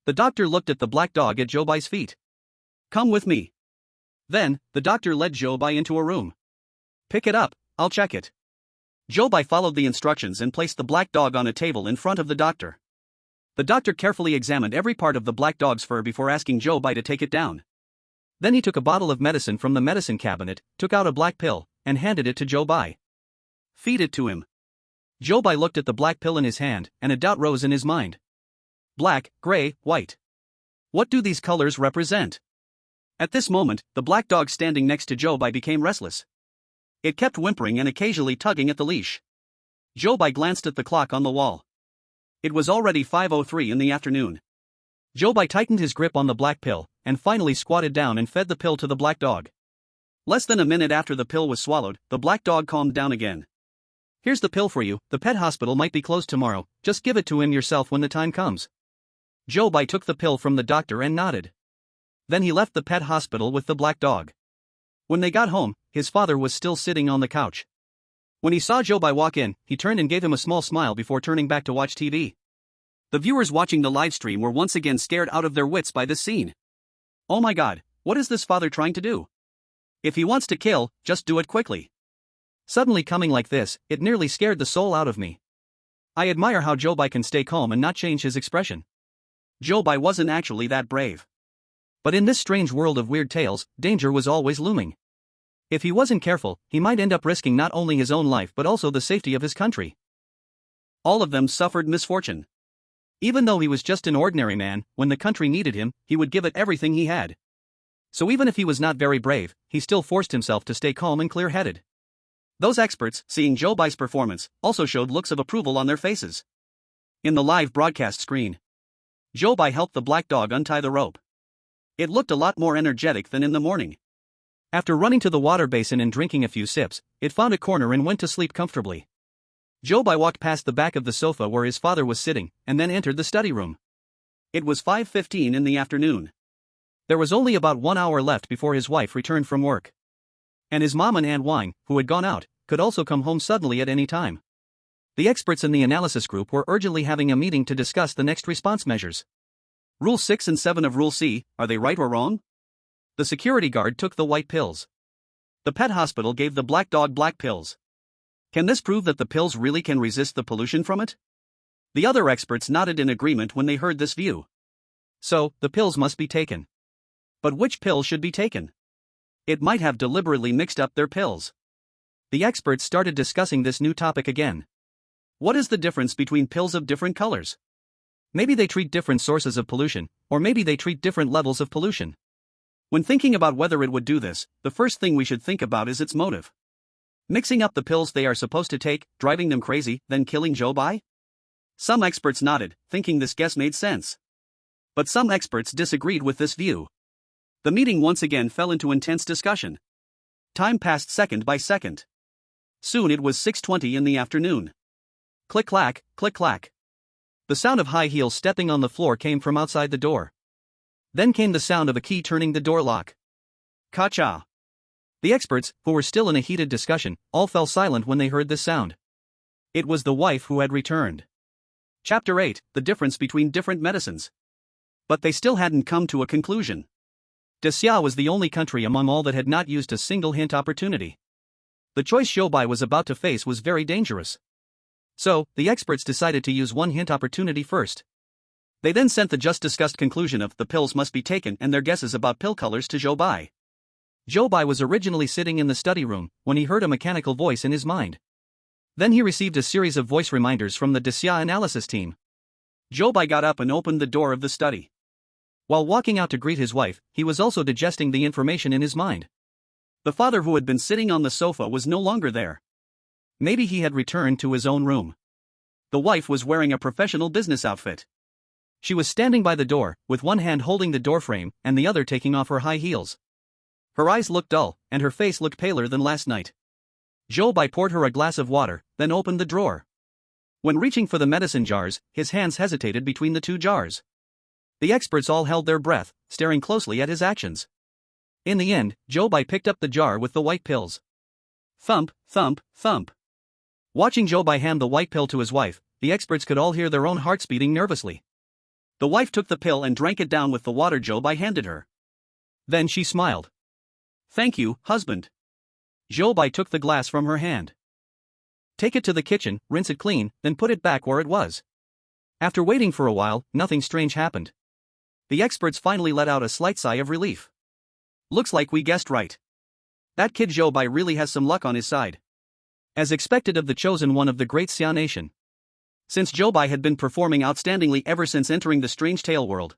The doctor looked at the black dog at Zhou Bai's feet. "Come with me." Then, the doctor led Zhou Bai into a room. "Pick it up, I'll check it." Zhou Bai followed the instructions and placed the black dog on a table in front of the doctor. The doctor carefully examined every part of the black dog's fur before asking Zhou Bai to take it down. Then he took a bottle of medicine from the medicine cabinet, took out a black pill, and handed it to Zhou Bai. "Feed it to him." Zhou Bai looked at the black pill in his hand, and a doubt rose in his mind. Black, gray, white. What do these colors represent? At this moment, the black dog standing next to Zhou Bai became restless. It kept whimpering and occasionally tugging at the leash. Zhou Bai glanced at the clock on the wall. It was already 5:03 in the afternoon. Zhou Bai tightened his grip on the black pill, and finally squatted down and fed the pill to the black dog. Less than a minute after the pill was swallowed, the black dog calmed down again. "Here's the pill for you, the pet hospital might be closed tomorrow, just give it to him yourself when the time comes." Zhou Bai took the pill from the doctor and nodded. Then he left the pet hospital with the black dog. When they got home, his father was still sitting on the couch. When he saw Zhou Bai walk in, he turned and gave him a small smile before turning back to watch TV. The viewers watching the live stream were once again scared out of their wits by this scene. Oh my god, what is this father trying to do? If he wants to kill, just do it quickly. Suddenly coming like this, it nearly scared the soul out of me. I admire how Zhou Bai can stay calm and not change his expression. Zhou Bai wasn't actually that brave. But in this strange world of weird tales, danger was always looming. If he wasn't careful, he might end up risking not only his own life but also the safety of his country. All of them suffered misfortune. Even though he was just an ordinary man, when the country needed him, he would give it everything he had. So even if he was not very brave, he still forced himself to stay calm and clear-headed. Those experts, seeing Zhou Bai's performance, also showed looks of approval on their faces. In the live broadcast screen, Zhou Bai helped the black dog untie the rope. It looked a lot more energetic than in the morning. After running to the water basin and drinking a few sips, it found a corner and went to sleep comfortably. Zhou Bai walked past the back of the sofa where his father was sitting, and then entered the study room. It was 5:15 in the afternoon. There was only about 1 hour left before his wife returned from work. And his mom and Aunt Wang, who had gone out, could also come home suddenly at any time. The experts in the analysis group were urgently having a meeting to discuss the next response measures. Rule 6 and 7 of Rule C, are they right or wrong? The security guard took the white pills. The pet hospital gave the black dog black pills. Can this prove that the pills really can resist the pollution from it? The other experts nodded in agreement when they heard this view. So, the pills must be taken. But which pill should be taken? It might have deliberately mixed up their pills. The experts started discussing this new topic again. What is the difference between pills of different colors? Maybe they treat different sources of pollution, or maybe they treat different levels of pollution. When thinking about whether it would do this, the first thing we should think about is its motive. Mixing up the pills they are supposed to take, driving them crazy, then killing Zhou Bai? Some experts nodded, thinking this guess made sense. But some experts disagreed with this view. The meeting once again fell into intense discussion. Time passed second by second. Soon it was 6:20 in the afternoon. Click-clack, click-clack. The sound of high heels stepping on the floor came from outside the door. Then came the sound of a key turning the door lock. Ka-cha. The experts, who were still in a heated discussion, all fell silent when they heard this sound. It was the wife who had returned. Chapter 8, The Difference Between Different Medicines. But they still hadn't come to a conclusion. Xia was the only country among all that had not used a single hint opportunity. The choice Zhou Bai was about to face was very dangerous. So, the experts decided to use one hint opportunity first. They then sent the just discussed conclusion of the pills must be taken and their guesses about pill colors to Zhou Bai. Zhou Bai was originally sitting in the study room when he heard a mechanical voice in his mind. Then he received a series of voice reminders from the Xia analysis team. Zhou Bai got up and opened the door of the study. While walking out to greet his wife, he was also digesting the information in his mind. The father who had been sitting on the sofa was no longer there. Maybe he had returned to his own room. The wife was wearing a professional business outfit. She was standing by the door, with one hand holding the doorframe and the other taking off her high heels. Her eyes looked dull, and her face looked paler than last night. Zhou Bai poured her a glass of water, then opened the drawer. When reaching for the medicine jars, his hands hesitated between the two jars. The experts all held their breath, staring closely at his actions. In the end, Zhou Bai picked up the jar with the white pills. Thump, thump, thump. Watching Zhou Bai hand the white pill to his wife, the experts could all hear their own hearts beating nervously. The wife took the pill and drank it down with the water Zhou Bai handed her. Then she smiled. "Thank you, husband." Zhou Bai took the glass from her hand. "Take it to the kitchen, rinse it clean, then put it back where it was." After waiting for a while, nothing strange happened. The experts finally let out a slight sigh of relief. "Looks like we guessed right. That kid Zhou Bai really has some luck on his side." As expected of the chosen one of the Great Xia Nation. Since Zhou Bai had been performing outstandingly ever since entering the strange tale world,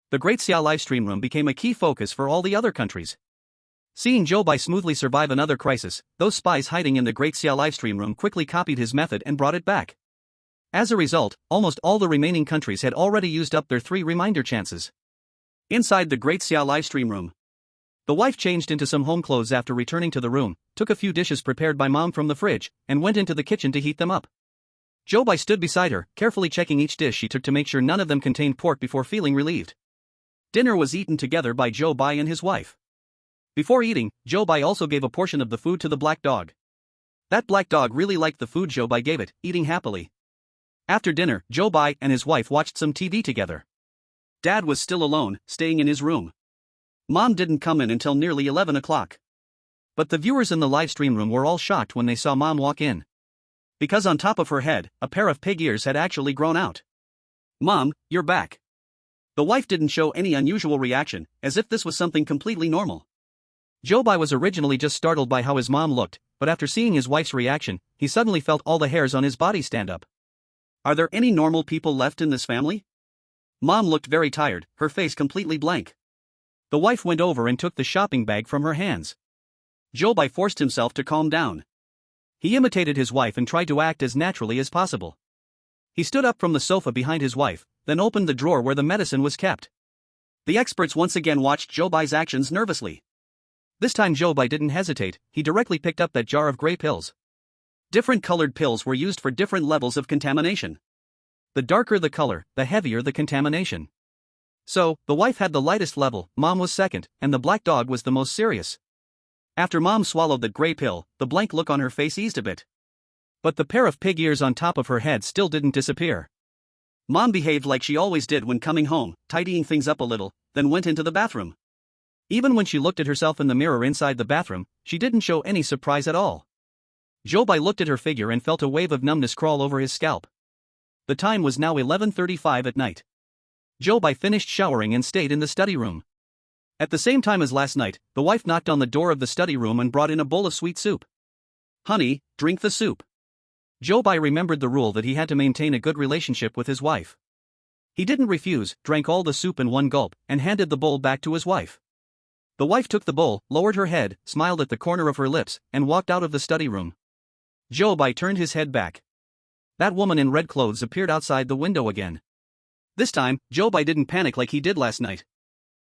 the Great Xia livestream room became a key focus for all the other countries. Seeing Zhou Bai smoothly survive another crisis, those spies hiding in the Great Xia livestream room quickly copied his method and brought it back. As a result, almost all the remaining countries had already used up their 3 reminder chances. Inside the Great Xia livestream room, the wife changed into some home clothes after returning to the room, took a few dishes prepared by mom from the fridge, and went into the kitchen to heat them up. Zhou Bai stood beside her, carefully checking each dish she took to make sure none of them contained pork before feeling relieved. Dinner was eaten together by Zhou Bai and his wife. Before eating, Zhou Bai also gave a portion of the food to the black dog. That black dog really liked the food Zhou Bai gave it, eating happily. After dinner, Zhou Bai and his wife watched some TV together. Dad was still alone, staying in his room. Mom didn't come in until nearly 11 o'clock. But the viewers in the live stream room were all shocked when they saw Mom walk in. Because on top of her head, a pair of pig ears had actually grown out. "Mom, you're back." The wife didn't show any unusual reaction, as if this was something completely normal. Zhou Bai was originally just startled by how his mom looked, but after seeing his wife's reaction, he suddenly felt all the hairs on his body stand up. Are there any normal people left in this family? Mom looked very tired, her face completely blank. The wife went over and took the shopping bag from her hands. Zhou Bai forced himself to calm down. He imitated his wife and tried to act as naturally as possible. He stood up from the sofa behind his wife, then opened the drawer where the medicine was kept. The experts once again watched Zhou Bai's actions nervously. This time Zhou Bai didn't hesitate, he directly picked up that jar of gray pills. Different colored pills were used for different levels of contamination. The darker the color, the heavier the contamination. So, the wife had the lightest level, Mom was second, and the black dog was the most serious. After Mom swallowed that gray pill, the blank look on her face eased a bit. But the pair of pig ears on top of her head still didn't disappear. Mom behaved like she always did when coming home, tidying things up a little, then went into the bathroom. Even when she looked at herself in the mirror inside the bathroom, she didn't show any surprise at all. Zhou Bai looked at her figure and felt a wave of numbness crawl over his scalp. The time was now 11:35 at night. Zhou Bai finished showering and stayed in the study room. At the same time as last night, the wife knocked on the door of the study room and brought in a bowl of sweet soup. "Honey, drink the soup." Zhou Bai remembered the rule that he had to maintain a good relationship with his wife. He didn't refuse, drank all the soup in one gulp, and handed the bowl back to his wife. The wife took the bowl, lowered her head, smiled at the corner of her lips, and walked out of the study room. Zhou Bai turned his head back. That woman in red clothes appeared outside the window again. This time, Zhou Bai didn't panic like he did last night.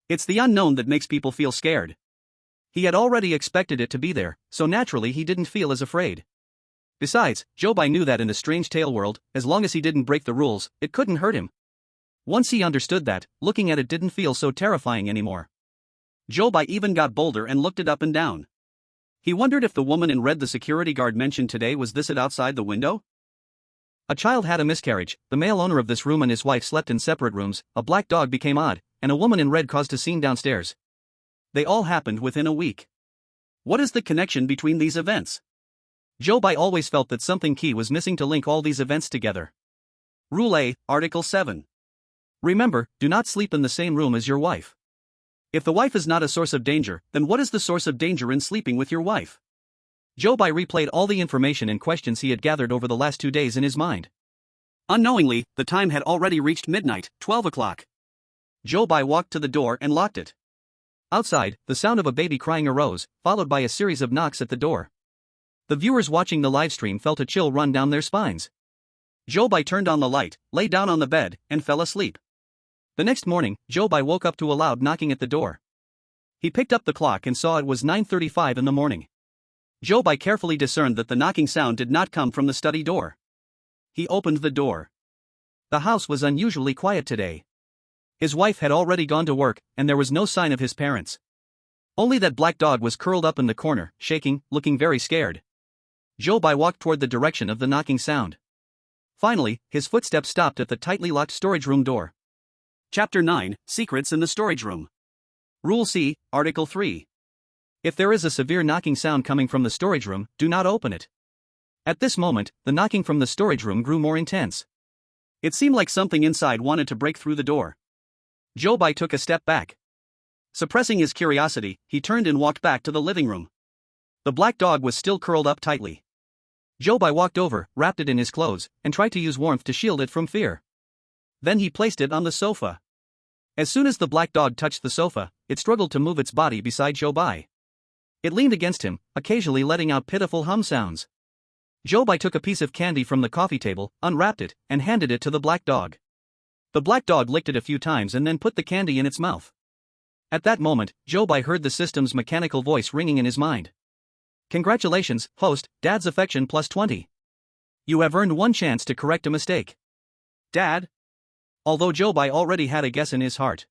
It's the unknown that makes people feel scared. He had already expected it to be there, so naturally he didn't feel as afraid. Besides, Zhou Bai knew that in the strange tale world, as long as he didn't break the rules, it couldn't hurt him. Once he understood that, looking at it didn't feel so terrifying anymore. Zhou Bai even got bolder and looked it up and down. He wondered if the woman in red the security guard mentioned today was this it outside the window? A child had a miscarriage, the male owner of this room and his wife slept in separate rooms, a black dog became odd, and a woman in red caused a scene downstairs. They all happened within a week. What is the connection between these events? Zhou Bai always felt that something key was missing to link all these events together. Rule A, Article 7. Remember, do not sleep in the same room as your wife. If the wife is not a source of danger, then what is the source of danger in sleeping with your wife? Zhou Bai replayed all the information and questions he had gathered over the last 2 days in his mind. Unknowingly, the time had already reached midnight, 12 o'clock. Zhou Bai walked to the door and locked it. Outside, the sound of a baby crying arose, followed by a series of knocks at the door. The viewers watching the livestream felt a chill run down their spines. Zhou Bai turned on the light, lay down on the bed, and fell asleep. The next morning, Zhou Bai woke up to a loud knocking at the door. He picked up the clock and saw it was 9:35 in the morning. Zhou Bai carefully discerned that the knocking sound did not come from the study door. He opened the door. The house was unusually quiet today. His wife had already gone to work, and there was no sign of his parents. Only that black dog was curled up in the corner, shaking, looking very scared. Zhou Bai walked toward the direction of the knocking sound. Finally, his footsteps stopped at the tightly locked storage room door. Chapter 9, Secrets in the Storage Room. Rule C, Article 3. If there is a severe knocking sound coming from the storage room, do not open it. At this moment, the knocking from the storage room grew more intense. It seemed like something inside wanted to break through the door. Zhou Bai took a step back. Suppressing his curiosity, he turned and walked back to the living room. The black dog was still curled up tightly. Zhou Bai walked over, wrapped it in his clothes, and tried to use warmth to shield it from fear. Then he placed it on the sofa. As soon as the black dog touched the sofa, it struggled to move its body beside Zhou Bai. It leaned against him, occasionally letting out pitiful hum sounds. Zhou Bai took a piece of candy from the coffee table, unwrapped it, and handed it to the black dog. The black dog licked it a few times and then put the candy in its mouth. At that moment, Zhou Bai heard the system's mechanical voice ringing in his mind. Congratulations, host, Dad's affection plus 20. You have earned one chance to correct a mistake. Dad? Although Zhou Bai already had a guess in his heart.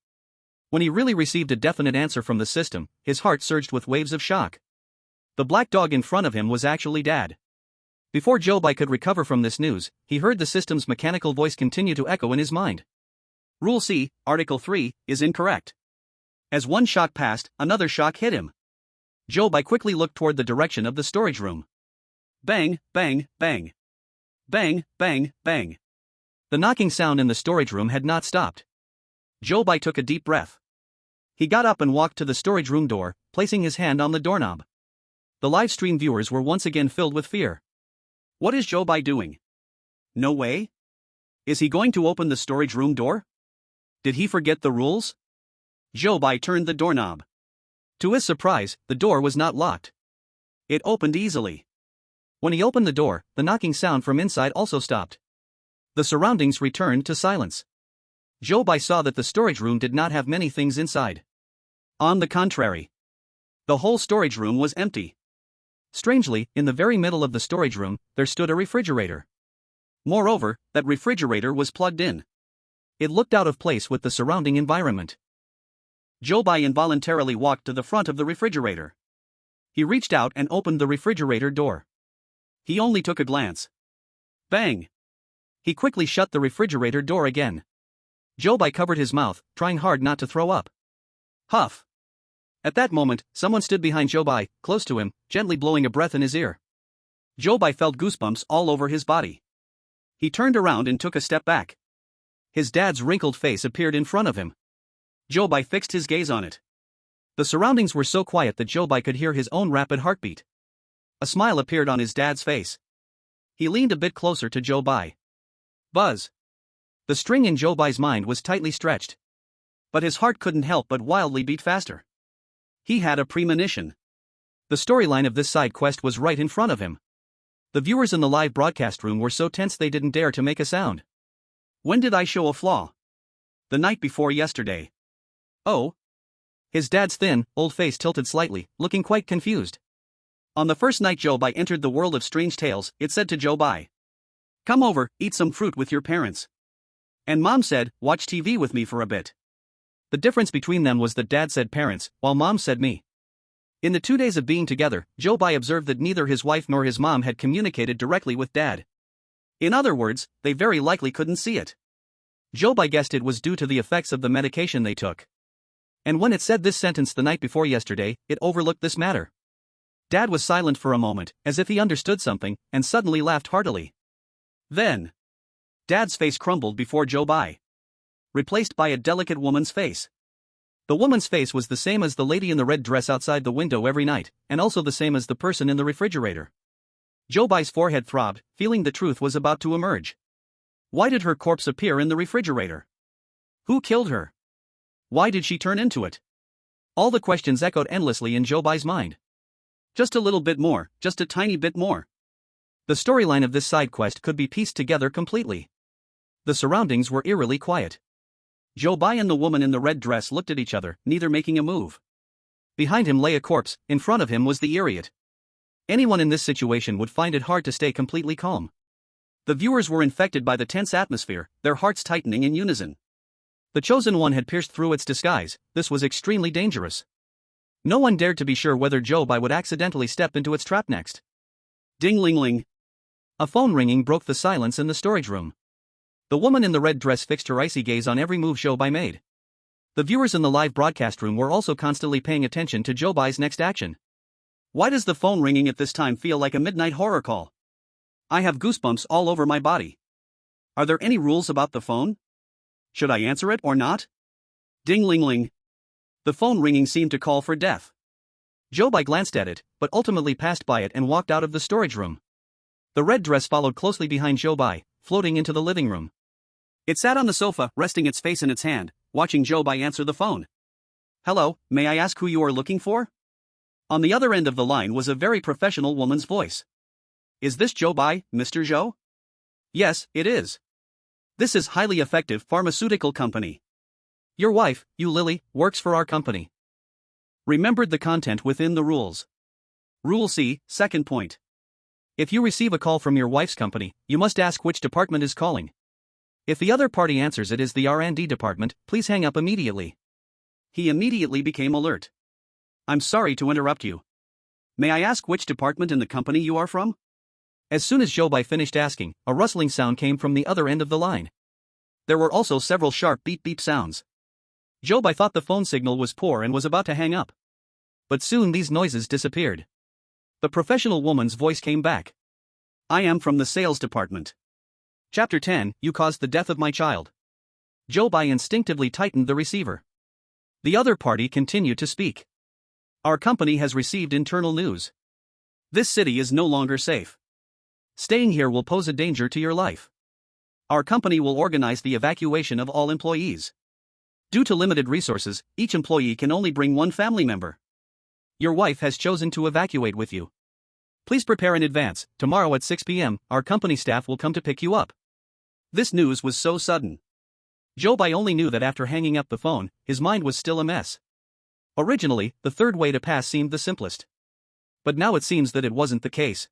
When he really received a definite answer from the system, his heart surged with waves of shock. The black dog in front of him was actually Dad. Before Zhou Bai could recover from this news, he heard the system's mechanical voice continue to echo in his mind. Rule C, Article 3, is incorrect. As one shock passed, another shock hit him. Zhou Bai quickly looked toward the direction of the storage room. Bang, bang, bang. Bang, bang, bang. The knocking sound in the storage room had not stopped. Zhou Bai took a deep breath. He got up and walked to the storage room door, placing his hand on the doorknob. The live stream viewers were once again filled with fear. What is Zhou Bai doing? No way? Is he going to open the storage room door? Did he forget the rules? Zhou Bai turned the doorknob. To his surprise, the door was not locked. It opened easily. When he opened the door, the knocking sound from inside also stopped. The surroundings returned to silence. Zhou Bai saw that the storage room did not have many things inside. On the contrary, the whole storage room was empty. Strangely, in the very middle of the storage room, there stood a refrigerator. Moreover, that refrigerator was plugged in. It looked out of place with the surrounding environment. Zhou Bai involuntarily walked to the front of the refrigerator. He reached out and opened the refrigerator door. He only took a glance. Bang! He quickly shut the refrigerator door again. Zhou Bai covered his mouth, trying hard not to throw up. Huff! At that moment, someone stood behind Zhou Bai, close to him, gently blowing a breath in his ear. Zhou Bai felt goosebumps all over his body. He turned around and took a step back. His dad's wrinkled face appeared in front of him. Zhou Bai fixed his gaze on it. The surroundings were so quiet that Zhou Bai could hear his own rapid heartbeat. A smile appeared on his dad's face. He leaned a bit closer to Zhou Bai. Buzz! The string in Zhou Bai's mind was tightly stretched. But his heart couldn't help but wildly beat faster. He had a premonition. The storyline of this side quest was right in front of him. The viewers in the live broadcast room were so tense they didn't dare to make a sound. When did I show a flaw? The night before yesterday. Oh? His dad's thin, old face tilted slightly, looking quite confused. On the first night Zhou Bai entered the world of strange tales, it said to Zhou Bai, "Come over, eat some fruit with your parents." And Mom said, "Watch TV with me for a bit." The difference between them was that Dad said parents, while Mom said me. In the 2 days of being together, Zhou Bai observed that neither his wife nor his mom had communicated directly with Dad. In other words, they very likely couldn't see it. Zhou Bai guessed it was due to the effects of the medication they took. And when it said this sentence the night before yesterday, it overlooked this matter. Dad was silent for a moment, as if he understood something, and suddenly laughed heartily. Then, Dad's face crumbled before Zhou Bai, replaced by a delicate woman's face. The woman's face was the same as the lady in the red dress outside the window every night, and also the same as the person in the refrigerator. Zhou Bai's forehead throbbed, feeling the truth was about to emerge. Why did her corpse appear in the refrigerator? Who killed her? Why did she turn into it? All the questions echoed endlessly in Zhou Bai's mind. Just a little bit more, just a tiny bit more. The storyline of this side quest could be pieced together completely. The surroundings were eerily quiet. Zhou Bai and the woman in the red dress looked at each other, neither making a move. Behind him lay a corpse, in front of him was the idiot. Anyone in this situation would find it hard to stay completely calm. The viewers were infected by the tense atmosphere, their hearts tightening in unison. The chosen one had pierced through its disguise. This was extremely dangerous. No one dared to be sure whether Zhou Bai would accidentally step into its trap next. Ding-ling-ling. A phone ringing broke the silence in the storage room. The woman in the red dress fixed her icy gaze on every move Zhou Bai made. The viewers in the live broadcast room were also constantly paying attention to Zhou Bai's next action. Why does the phone ringing at this time feel like a midnight horror call? I have goosebumps all over my body. Are there any rules about the phone? Should I answer it or not? Ding-ling-ling. The phone ringing seemed to call for death. Zhou Bai glanced at it, but ultimately passed by it and walked out of the storage room. The red dress followed closely behind Zhou Bai, floating into the living room. It sat on the sofa, resting its face in its hand, watching Zhou Bai answer the phone. Hello, may I ask who you are looking for? On the other end of the line was a very professional woman's voice. Is this Zhou Bai, Mr. Zhou? Yes, it is. This is highly effective pharmaceutical company. Your wife, you Lily, works for our company. Remembered the content within the rules. Rule C, second point. If you receive a call from your wife's company, you must ask which department is calling. If the other party answers it is the R&D department, please hang up immediately. He immediately became alert. I'm sorry to interrupt you. May I ask which department in the company you are from? As soon as Zhou Bai finished asking, a rustling sound came from the other end of the line. There were also several sharp beep-beep sounds. Zhou Bai thought the phone signal was poor and was about to hang up. But soon these noises disappeared. The professional woman's voice came back. I am from the sales department. Chapter 10, You caused the death of my child. Zhou Bai instinctively tightened the receiver. The other party continued to speak. Our company has received internal news. This city is no longer safe. Staying here will pose a danger to your life. Our company will organize the evacuation of all employees. Due to limited resources, each employee can only bring one family member. Your wife has chosen to evacuate with you. Please prepare in advance. Tomorrow at 6 p.m., our company staff will come to pick you up. This news was so sudden. Zhou Bai only knew that after hanging up the phone, his mind was still a mess. Originally, the third way to pass seemed the simplest. But now it seems that it wasn't the case.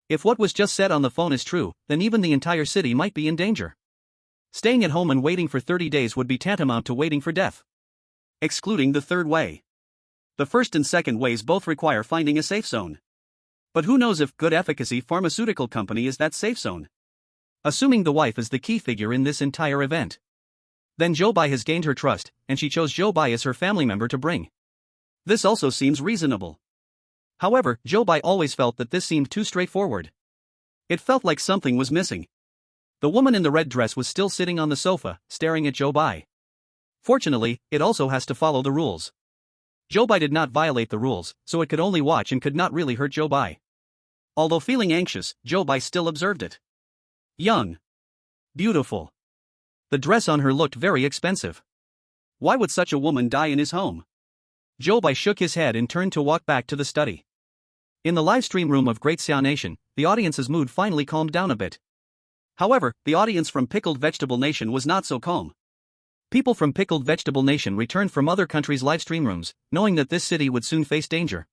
If what was just said on the phone is true, then even the entire city might be in danger. Staying at home and waiting for 30 days would be tantamount to waiting for death. Excluding the third way. The first and second ways both require finding a safe zone. But who knows if good efficacy pharmaceutical company is that safe zone? Assuming the wife is the key figure in this entire event. Then Zhou Bai has gained her trust, and she chose Zhou Bai as her family member to bring. This also seems reasonable. However, Zhou Bai always felt that this seemed too straightforward. It felt like something was missing. The woman in the red dress was still sitting on the sofa, staring at Zhou Bai. Fortunately, it also has to follow the rules. Zhou Bai did not violate the rules, so it could only watch and could not really hurt Zhou Bai. Although feeling anxious, Zhou Bai still observed it. Young. Beautiful. The dress on her looked very expensive. Why would such a woman die in his home? Zhou Bai shook his head and turned to walk back to the study. In the livestream room of Great Xia Nation, the audience's mood finally calmed down a bit. However, the audience from Pickled Vegetable Nation was not so calm. People from Pickled Vegetable Nation returned from other countries' livestream rooms, knowing that this city would soon face danger.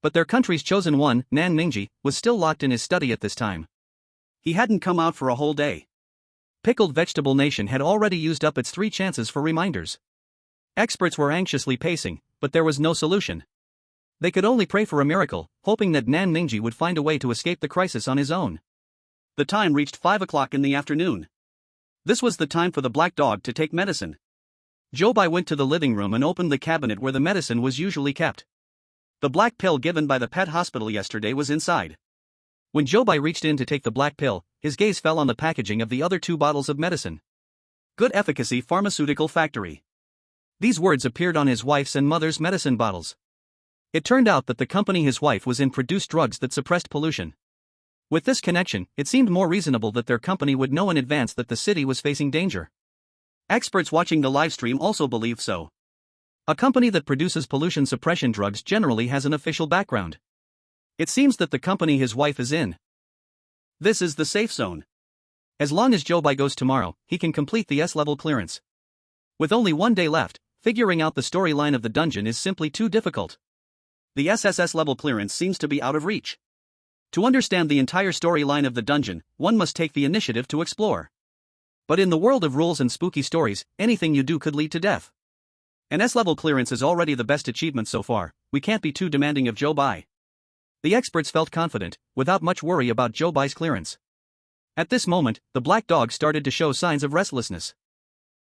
But their country's chosen one, Nan Ningji, was still locked in his study at this time. He hadn't come out for a whole day. Pickled Vegetable Nation had already used up its 3 chances for reminders. Experts were anxiously pacing, but there was no solution. They could only pray for a miracle, hoping that Nan Ningji would find a way to escape the crisis on his own. The time reached 5 o'clock in the afternoon. This was the time for the black dog to take medicine. Zhou Bai went to the living room and opened the cabinet where the medicine was usually kept. The black pill given by the pet hospital yesterday was inside. When Zhou Bai reached in to take the black pill, his gaze fell on the packaging of the other 2 bottles of medicine. Good efficacy pharmaceutical factory. These words appeared on his wife's and mother's medicine bottles. It turned out that the company his wife was in produced drugs that suppressed pollution. With this connection, it seemed more reasonable that their company would know in advance that the city was facing danger. Experts watching the livestream also believe so. A company that produces pollution suppression drugs generally has an official background. It seems that the company his wife is in. This is the safe zone. As long as Zhou Bai goes tomorrow, he can complete the S-level clearance. With only 1 day left, figuring out the storyline of the dungeon is simply too difficult. The SSS level clearance seems to be out of reach. To understand the entire storyline of the dungeon, one must take the initiative to explore. But in the world of rules and spooky stories, anything you do could lead to death. An S-level clearance is already the best achievement so far, we can't be too demanding of Zhou Bai. The experts felt confident, without much worry about Zhou Bai's clearance. At this moment, the black dog started to show signs of restlessness.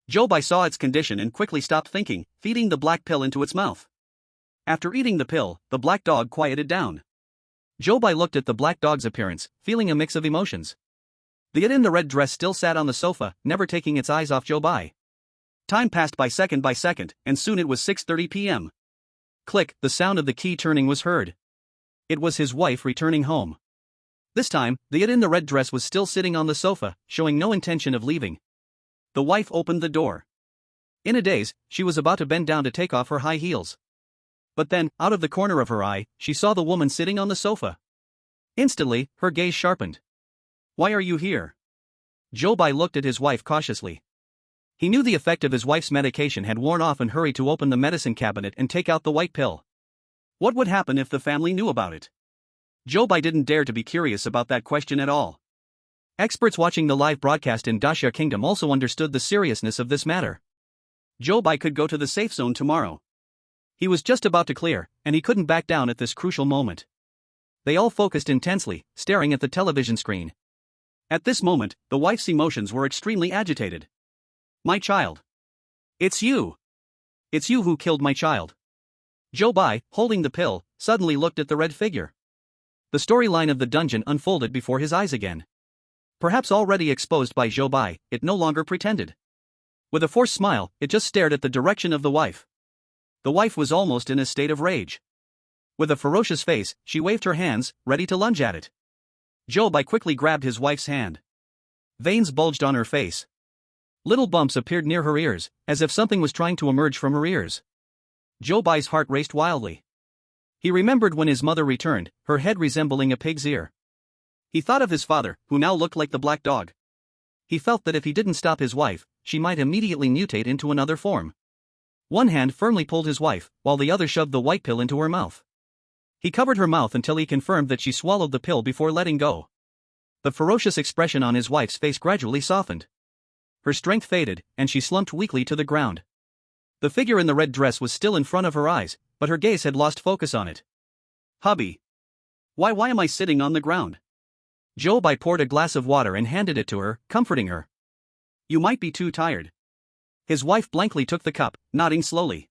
Zhou Bai saw its condition and quickly stopped thinking, feeding the black pill into its mouth. After eating the pill, the black dog quieted down. Zhou Bai looked at the black dog's appearance, feeling a mix of emotions. The it in the red dress still sat on the sofa, never taking its eyes off Zhou Bai. Time passed by second, and soon it was 6:30 p.m. Click, the sound of the key turning was heard. It was his wife returning home. This time, the it in the red dress was still sitting on the sofa, showing no intention of leaving. The wife opened the door. In a daze, she was about to bend down to take off her high heels. But then, out of the corner of her eye, she saw the woman sitting on the sofa. Instantly, her gaze sharpened. "Why are you here?" Zhou Bai looked at his wife cautiously. He knew the effect of his wife's medication had worn off and hurried to open the medicine cabinet and take out the white pill. What would happen if the family knew about it? Zhou Bai didn't dare to be curious about that question at all. Experts watching the live broadcast in Daxia Kingdom also understood the seriousness of this matter. Zhou Bai could go to the safe zone tomorrow. He was just about to clear, and he couldn't back down at this crucial moment. They all focused intensely, staring at the television screen. At this moment, the wife's emotions were extremely agitated. "My child. It's you. It's you who killed my child." Zhou Bai, holding the pill, suddenly looked at the red figure. The storyline of the dungeon unfolded before his eyes again. Perhaps already exposed by Zhou Bai, it no longer pretended. With a forced smile, it just stared at the direction of the wife. The wife was almost in a state of rage. With a ferocious face, she waved her hands, ready to lunge at it. Zhou Bai quickly grabbed his wife's hand. Veins bulged on her face. Little bumps appeared near her ears, as if something was trying to emerge from her ears. Zhou Bai's heart raced wildly. He remembered when his mother returned, her head resembling a pig's ear. He thought of his father, who now looked like the black dog. He felt that if he didn't stop his wife, she might immediately mutate into another form. One hand firmly pulled his wife, while the other shoved the white pill into her mouth. He covered her mouth until he confirmed that she swallowed the pill before letting go. The ferocious expression on his wife's face gradually softened. Her strength faded, and she slumped weakly to the ground. The figure in the red dress was still in front of her eyes, but her gaze had lost focus on it. "Hubby. Why am I sitting on the ground?" Zhou Bai poured a glass of water and handed it to her, comforting her. "You might be too tired." His wife blankly took the cup, nodding slowly.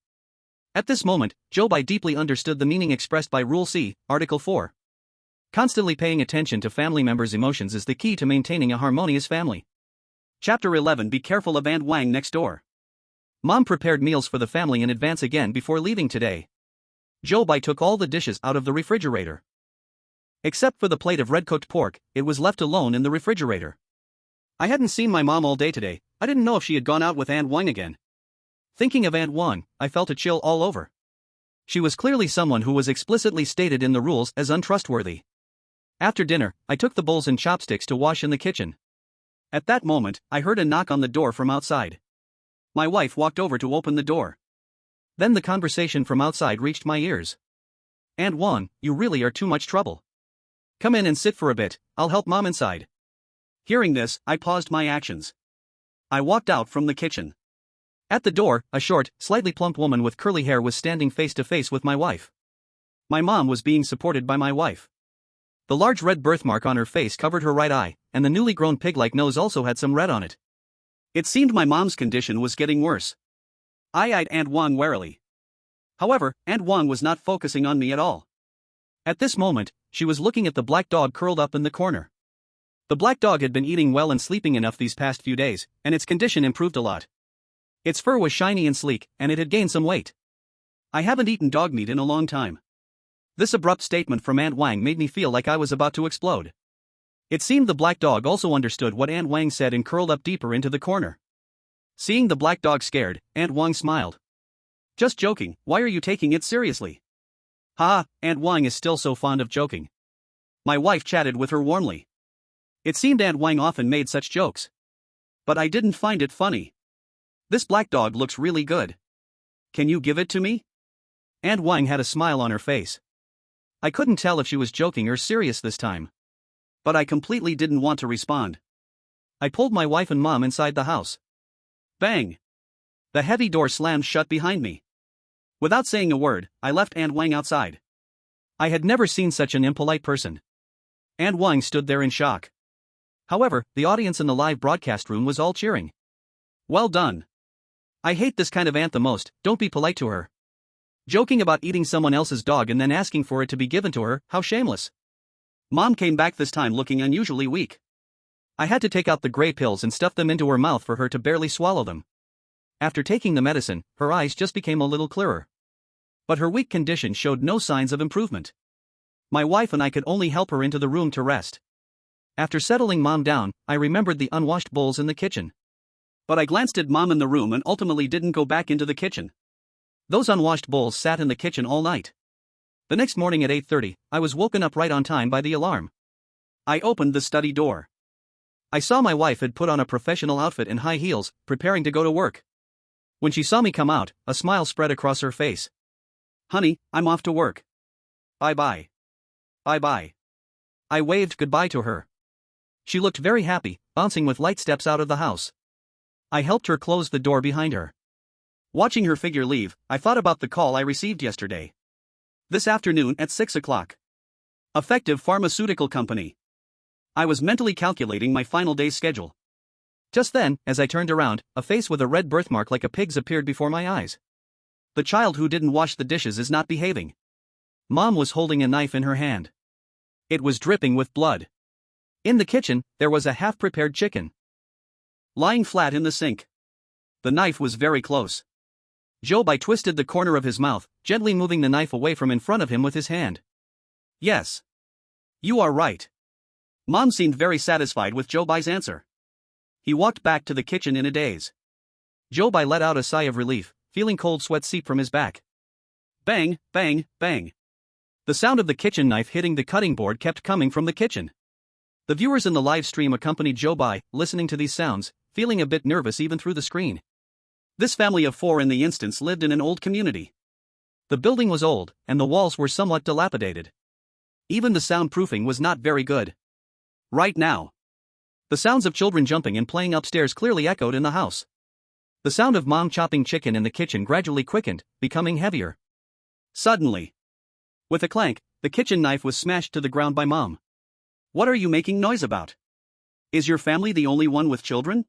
At this moment, Zhou Bai deeply understood the meaning expressed by Rule C, Article 4. Constantly paying attention to family members' emotions is the key to maintaining a harmonious family. Chapter 11. Be careful of Aunt Wang next door. Mom prepared meals for the family in advance again before leaving today. Zhou Bai took all the dishes out of the refrigerator. Except for the plate of red-cooked pork, it was left alone in the refrigerator. I hadn't seen my mom all day today. I didn't know if she had gone out with Aunt Wang again. Thinking of Aunt Wang, I felt a chill all over. She was clearly someone who was explicitly stated in the rules as untrustworthy. After dinner, I took the bowls and chopsticks to wash in the kitchen. At that moment, I heard a knock on the door from outside. My wife walked over to open the door. Then the conversation from outside reached my ears. "Aunt Wang, you really are too much trouble. Come in and sit for a bit, I'll help Mom inside." Hearing this, I paused my actions. I walked out from the kitchen. At the door, a short, slightly plump woman with curly hair was standing face to face with my wife. My mom was being supported by my wife. The large red birthmark on her face covered her right eye, and the newly grown pig-like nose also had some red on it. It seemed my mom's condition was getting worse. I eyed Aunt Wang warily. However, Aunt Wang was not focusing on me at all. At this moment, she was looking at the black dog curled up in the corner. The black dog had been eating well and sleeping enough these past few days, and its condition improved a lot. Its fur was shiny and sleek, and it had gained some weight. I haven't eaten dog meat in a long time. This abrupt statement from Aunt Wang made me feel like I was about to explode. It seemed the black dog also understood what Aunt Wang said and curled up deeper into the corner. Seeing the black dog scared, Aunt Wang smiled. Just joking, why are you taking it seriously? Haha, Aunt Wang is still so fond of joking. My wife chatted with her warmly. It seemed Aunt Wang often made such jokes. But I didn't find it funny. This black dog looks really good. Can you give it to me? Aunt Wang had a smile on her face. I couldn't tell if she was joking or serious this time. But I completely didn't want to respond. I pulled my wife and mom inside the house. Bang! The heavy door slammed shut behind me. Without saying a word, I left Aunt Wang outside. I had never seen such an impolite person. Aunt Wang stood there in shock. However, the audience in the live broadcast room was all cheering. Well done. I hate this kind of aunt the most, don't be polite to her. Joking about eating someone else's dog and then asking for it to be given to her, how shameless. Mom came back this time looking unusually weak. I had to take out the gray pills and stuff them into her mouth for her to barely swallow them. After taking the medicine, her eyes just became a little clearer. But her weak condition showed no signs of improvement. My wife and I could only help her into the room to rest. After settling Mom down, I remembered the unwashed bowls in the kitchen. But I glanced at Mom in the room and ultimately didn't go back into the kitchen. Those unwashed bowls sat in the kitchen all night. The next morning at 8:30, I was woken up right on time by the alarm. I opened the study door. I saw my wife had put on a professional outfit and high heels, preparing to go to work. When she saw me come out, a smile spread across her face. Honey, I'm off to work. Bye-bye. Bye-bye. I waved goodbye to her. She looked very happy, bouncing with light steps out of the house. I helped her close the door behind her. Watching her figure leave, I thought about the call I received yesterday. This afternoon at 6 o'clock. Effective Pharmaceutical Company. I was mentally calculating my final day's schedule. Just then, as I turned around, a face with a red birthmark like a pig's appeared before my eyes. The child who didn't wash the dishes is not behaving. Mom was holding a knife in her hand. It was dripping with blood. In the kitchen, there was a half-prepared chicken lying flat in the sink. The knife was very close. Zhou Bai twisted the corner of his mouth, gently moving the knife away from in front of him with his hand. Yes. You are right. Mom seemed very satisfied with Zhou Bai's answer. He walked back to the kitchen in a daze. Zhou Bai let out a sigh of relief, feeling cold sweat seep from his back. Bang, bang, bang. The sound of the kitchen knife hitting the cutting board kept coming from the kitchen. The viewers in the live stream accompanied Zhou Bai, listening to these sounds, feeling a bit nervous even through the screen. This family of 4 in the instance lived in an old community. The building was old, and the walls were somewhat dilapidated. Even the soundproofing was not very good. Right now, the sounds of children jumping and playing upstairs clearly echoed in the house. The sound of Mom chopping chicken in the kitchen gradually quickened, becoming heavier. Suddenly, with a clank, the kitchen knife was smashed to the ground by Mom. What are you making noise about? Is your family the only one with children?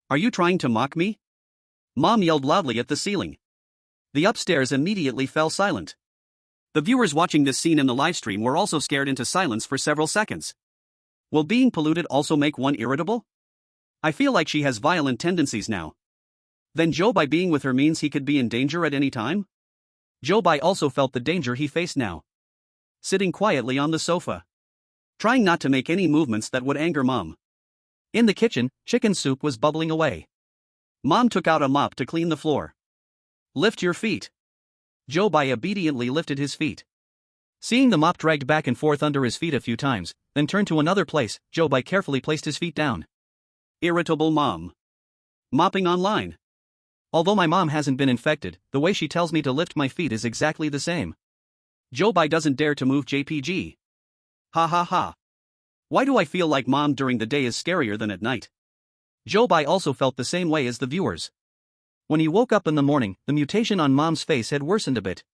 Are you trying to mock me? Mom yelled loudly at the ceiling. The upstairs immediately fell silent. The viewers watching this scene in the livestream were also scared into silence for several seconds. Will being polluted also make one irritable? I feel like she has violent tendencies now. Then Zhou Bai being with her means he could be in danger at any time? Zhou Bai also felt the danger he faced now. Sitting quietly on the sofa, trying not to make any movements that would anger Mom. In the kitchen, chicken soup was bubbling away. Mom took out a mop to clean the floor. Lift your feet. Zhou Bai obediently lifted his feet. Seeing the mop dragged back and forth under his feet a few times, then turned to another place, Zhou Bai carefully placed his feet down. Irritable Mom. Mopping online. Although my mom hasn't been infected, the way she tells me to lift my feet is exactly the same. Zhou Bai doesn't dare to move JPG. Ha ha ha. Why do I feel like Mom during the day is scarier than at night? Zhou Bai also felt the same way as the viewers. When he woke up in the morning, the mutation on Mom's face had worsened a bit.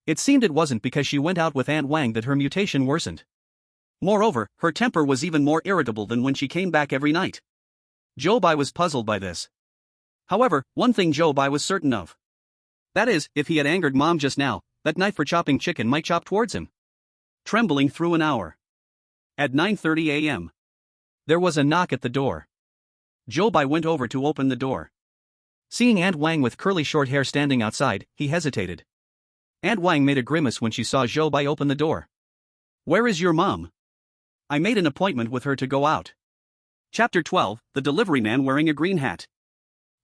It seemed it wasn't because she went out with Aunt Wang that her mutation worsened. Moreover, her temper was even more irritable than when she came back every night. Zhou Bai was puzzled by this. However, one thing Zhou Bai was certain of. That is, if he had angered Mom just now, that knife for chopping chicken might chop towards him. Trembling through an hour. At 9:30 a.m. There was a knock at the door. Zhou Bai went over to open the door. Seeing Aunt Wang with curly short hair standing outside, he hesitated. Aunt Wang made a grimace when she saw Zhou Bai open the door. "Where is your mom?" "I made an appointment with her to go out." Chapter 12, The Delivery Man Wearing a Green Hat.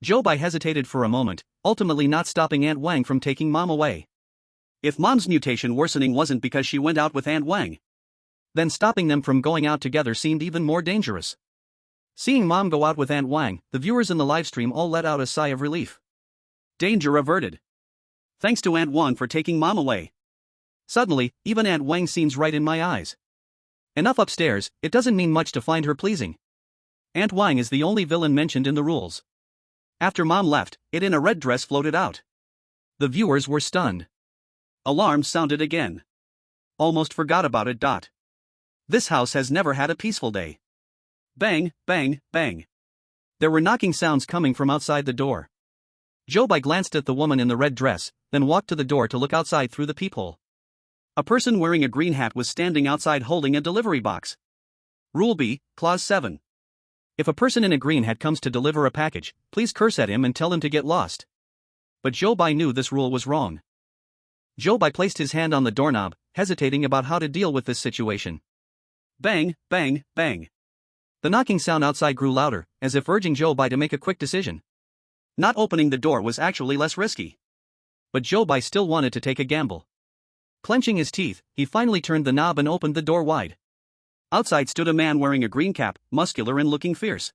Zhou Bai hesitated for a moment, ultimately not stopping Aunt Wang from taking Mom away. If Mom's mutation worsening wasn't because she went out with Aunt Wang, then stopping them from going out together seemed even more dangerous. Seeing Mom go out with Aunt Wang, the viewers in the livestream all let out a sigh of relief. Danger averted. Thanks to Aunt Wang for taking Mom away. Suddenly, even Aunt Wang seems right in my eyes. Enough upstairs, it doesn't mean much to find her pleasing. Aunt Wang is the only villain mentioned in the rules. After Mom left, it in a red dress floated out. The viewers were stunned. Alarms sounded again. Almost forgot about it. This house has never had a peaceful day. Bang, bang, bang. There were knocking sounds coming from outside the door. Zhou Bai glanced at the woman in the red dress, then walked to the door to look outside through the peephole. A person wearing a green hat was standing outside holding a delivery box. Rule B, Clause 7. If a person in a green hat comes to deliver a package, please curse at him and tell him to get lost. But Zhou Bai knew this rule was wrong. Zhou Bai placed his hand on the doorknob, hesitating about how to deal with this situation. Bang, bang, bang. The knocking sound outside grew louder, as if urging Zhou Bai to make a quick decision. Not opening the door was actually less risky. But Zhou Bai still wanted to take a gamble. Clenching his teeth, he finally turned the knob and opened the door wide. Outside stood a man wearing a green cap, muscular and looking fierce.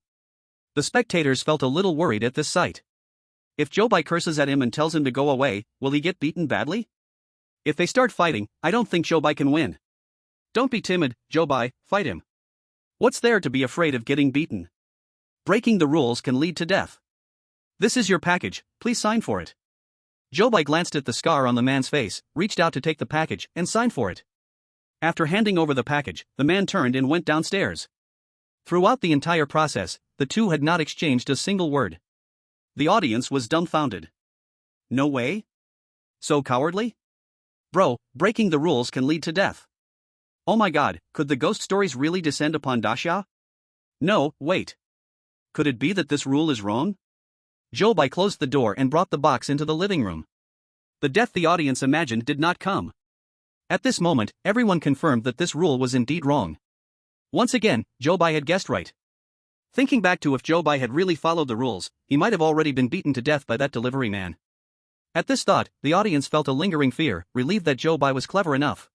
The spectators felt a little worried at this sight. If Zhou Bai curses at him and tells him to go away, will he get beaten badly? If they start fighting, I don't think Zhou Bai can win. Don't be timid, Zhou Bai, fight him. What's there to be afraid of getting beaten? Breaking the rules can lead to death. This is your package, please sign for it. Zhou Bai glanced at the scar on the man's face, reached out to take the package, and signed for it. After handing over the package, the man turned and went downstairs. Throughout the entire process, the two had not exchanged a single word. The audience was dumbfounded. No way? So cowardly? Bro, breaking the rules can lead to death. Oh my god, could the ghost stories really descend upon Daxia? No, wait. Could it be that this rule is wrong? Zhou Bai closed the door and brought the box into the living room. The death the audience imagined did not come. At this moment, everyone confirmed that this rule was indeed wrong. Once again, Zhou Bai had guessed right. Thinking back to if Zhou Bai had really followed the rules, he might have already been beaten to death by that delivery man. At this thought, the audience felt a lingering fear, relieved that Zhou Bai was clever enough.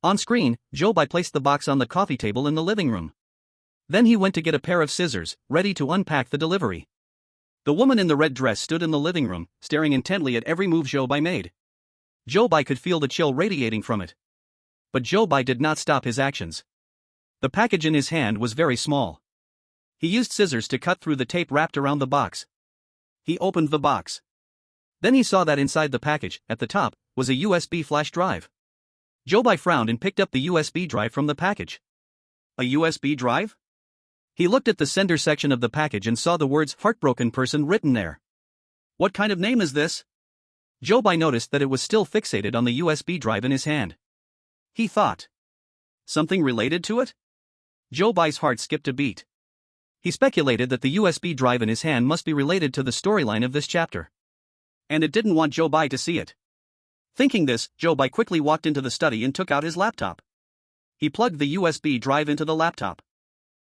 On screen, Zhou Bai placed the box on the coffee table in the living room. Then he went to get a pair of scissors, ready to unpack the delivery. The woman in the red dress stood in the living room, staring intently at every move Zhou Bai made. Zhou Bai could feel the chill radiating from it. But Zhou Bai did not stop his actions. The package in his hand was very small. He used scissors to cut through the tape wrapped around the box. He opened the box. Then he saw that inside the package, at the top, was a USB flash drive. Zhou Bai frowned and picked up the USB drive from the package. A USB drive? He looked at the sender section of the package and saw the words "heartbroken person" written there. What kind of name is this? Zhou Bai noticed that it was still fixated on the USB drive in his hand. He thought. Something related to it? Zhou Bai's heart skipped a beat. He speculated that the USB drive in his hand must be related to the storyline of this chapter. And it didn't want Zhou Bai to see it. Thinking this, Zhou Bai quickly walked into the study and took out his laptop. He plugged the USB drive into the laptop.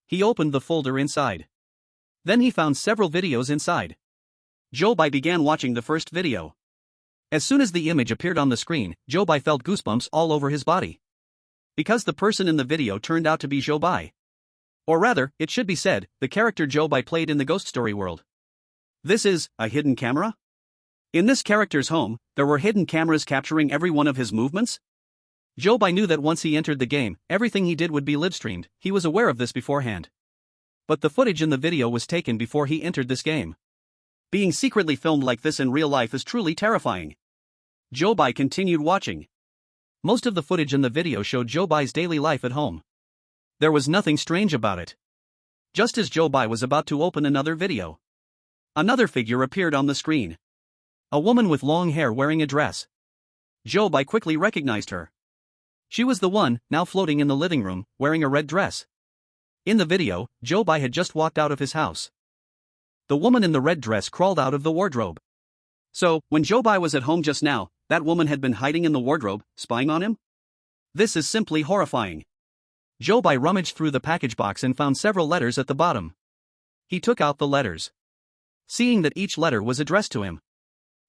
He opened the folder inside. Then he found several videos inside. Zhou Bai began watching the first video. As soon as the image appeared on the screen, Zhou Bai felt goosebumps all over his body. Because the person in the video turned out to be Zhou Bai. Or rather, it should be said, the character Zhou Bai played in the ghost story world. This is a hidden camera? In this character's home, there were hidden cameras capturing every one of his movements? Zhou Bai knew that once he entered the game, everything he did would be live-streamed. He was aware of this beforehand. But the footage in the video was taken before he entered this game. Being secretly filmed like this in real life is truly terrifying. Zhou Bai continued watching. Most of the footage in the video showed Zhou Bai's daily life at home. There was nothing strange about it. Just as Zhou Bai was about to open another video, another figure appeared on the screen. A woman with long hair wearing a dress. Zhou Bai quickly recognized her. She was the one, now floating in the living room, wearing a red dress. In the video, Zhou Bai had just walked out of his house. The woman in the red dress crawled out of the wardrobe. So, when Zhou Bai was at home just now, that woman had been hiding in the wardrobe, spying on him? This is simply horrifying. Zhou Bai rummaged through the package box and found several letters at the bottom. He took out the letters. Seeing that each letter was addressed to him,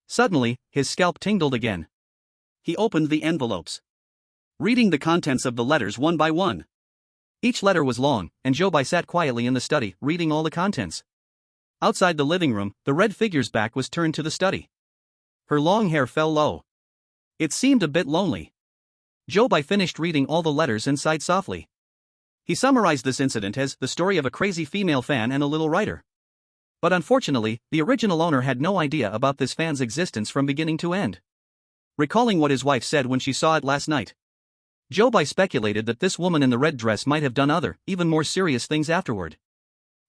suddenly, his scalp tingled again. He opened the envelopes, reading the contents of the letters one by one. Each letter was long, and Zhou Bai sat quietly in the study, reading all the contents. Outside the living room, the red figure's back was turned to the study. Her long hair fell low. It seemed a bit lonely. Zhou Bai finished reading all the letters and sighed softly. He summarized this incident as the story of a crazy female fan and a little writer. But unfortunately, the original owner had no idea about this fan's existence from beginning to end. Recalling what his wife said when she saw it last night, Zhou Bai speculated that this woman in the red dress might have done other, even more serious things afterward.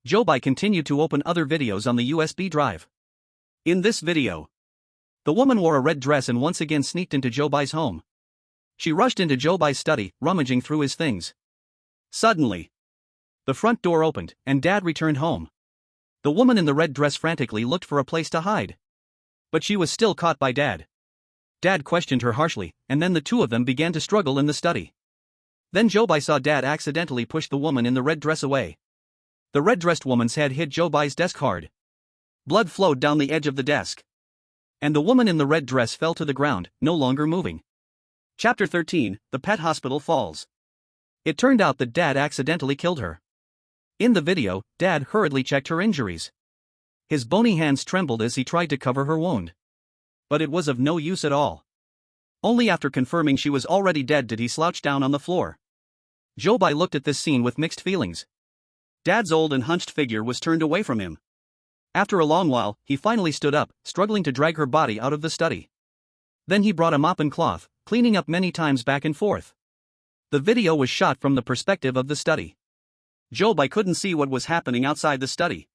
Zhou Bai continued to open other videos on the USB drive. In this video, the woman wore a red dress and once again sneaked into Zhou Bai's home. She rushed into Zhou Bai's study, rummaging through his things. Suddenly, the front door opened, and Dad returned home. The woman in the red dress frantically looked for a place to hide. But she was still caught by Dad. Dad questioned her harshly, and then the two of them began to struggle in the study. Then Zhou Bai saw Dad accidentally push the woman in the red dress away. The red-dressed woman's head hit Zhou Bai's desk hard. Blood flowed down the edge of the desk. And the woman in the red dress fell to the ground, no longer moving. Chapter 13, The Pet Hospital Falls. It turned out that Dad accidentally killed her. In the video, Dad hurriedly checked her injuries. His bony hands trembled as he tried to cover her wound. But it was of no use at all. Only after confirming she was already dead did he slouch down on the floor. Zhou Bai looked at this scene with mixed feelings. Dad's old and hunched figure was turned away from him. After a long while, he finally stood up, struggling to drag her body out of the study. Then he brought a mop and cloth, cleaning up many times back and forth. The video was shot from the perspective of the study. Zhou Bai couldn't see what was happening outside the study.